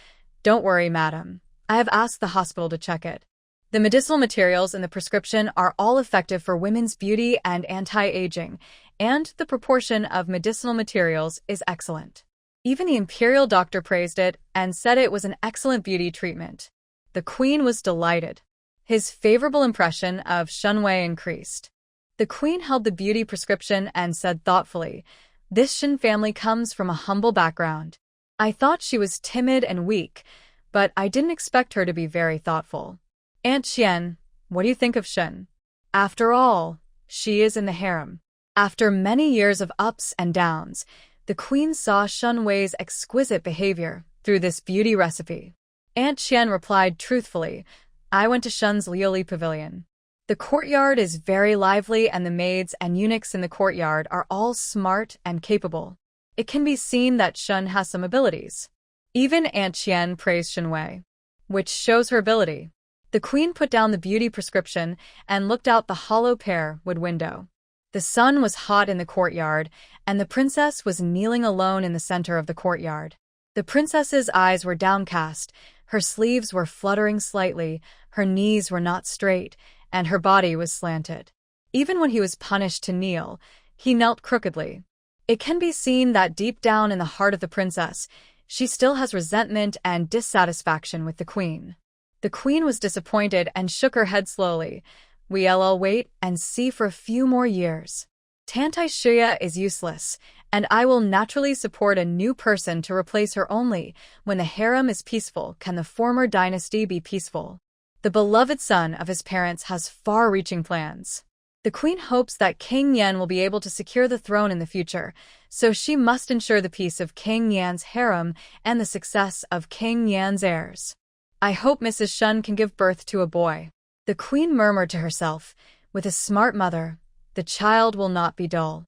"Don't worry, madam. I have asked the hospital to check it. The medicinal materials in the prescription are all effective for women's beauty and anti-aging, and the proportion of medicinal materials is excellent. Even the imperial doctor praised it and said it was an excellent beauty treatment." The queen was delighted. His favorable impression of Shen Wei increased. The queen held the beauty prescription and said thoughtfully, "This Shen family comes from a humble background. I thought she was timid and weak, but I didn't expect her to be very thoughtful. Aunt Qian, what do you think of Shen? After all, she is in the harem." After many years of ups and downs, the queen saw Shen Wei's exquisite behavior through this beauty recipe. Aunt Qian replied truthfully, "I went to Shen's Liuli Pavilion. The courtyard is very lively and the maids and eunuchs in the courtyard are all smart and capable. It can be seen that Shen has some abilities." Even Aunt Qian praised Shen Wei, which shows her ability. The queen put down the beauty prescription and looked out the hollow pear-wood window. The sun was hot in the courtyard, and the princess was kneeling alone in the center of the courtyard. The princess's eyes were downcast, her sleeves were fluttering slightly, her knees were not straight, and her body was slanted. Even when he was punished to kneel, he knelt crookedly. It can be seen that deep down in the heart of the princess, she still has resentment and dissatisfaction with the queen. The queen was disappointed and shook her head slowly. "We'll wait and see for a few more years. Tantai Shi is useless, and I will naturally support a new person to replace her. Only when the harem is peaceful can the former dynasty be peaceful. The beloved son of his parents has far-reaching plans." The queen hopes that King Yan will be able to secure the throne in the future, so she must ensure the peace of King Yan's harem and the success of King Yan's heirs. "I hope Mrs. Shen can give birth to a boy." The queen murmured to herself, "With a smart mother, the child will not be dull."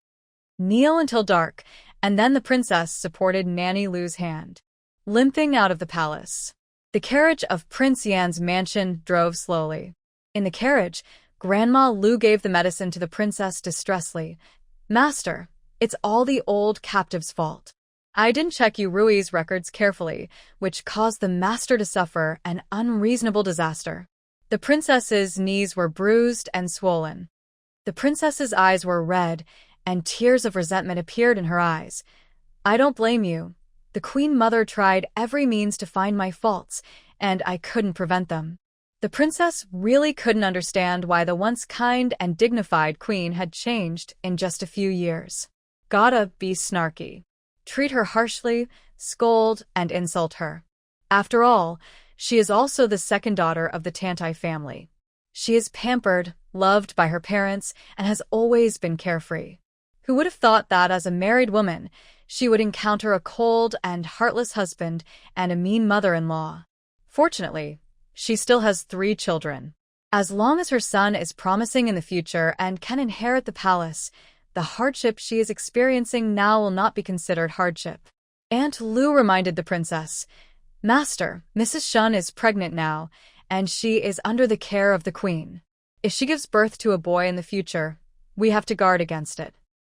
Kneel until dark, And then the princess supported Nanny Lu's hand, limping out of the palace. The carriage of Prince Yan's mansion drove slowly. In the carriage, Grandma Lu gave the medicine to the princess distressfully. "Master, it's all the old captive's fault. I didn't check Yu Rui's records carefully, which caused the master to suffer an unreasonable disaster." The princess's knees were bruised and swollen. The princess's eyes were red, and tears of resentment appeared in her eyes. "I don't blame you. The Queen Mother tried every means to find my faults, and I couldn't prevent them." The princess really couldn't understand why the once kind and dignified queen had changed in just a few years. Gotta be snarky. Treat her harshly, scold, and insult her. After all, she is also the second daughter of the Tantai family. She is pampered, loved by her parents, and has always been carefree. Who would have thought that as a married woman, she would encounter a cold and heartless husband and a mean mother-in-law? Fortunately, she still has 3 children. As long as her son is promising in the future and can inherit the palace, the hardship she is experiencing now will not be considered hardship. Aunt Lu reminded the princess, "Master, Mrs. Shen is pregnant now, and she is under the care of the queen. If she gives birth to a boy in the future, we have to guard against it."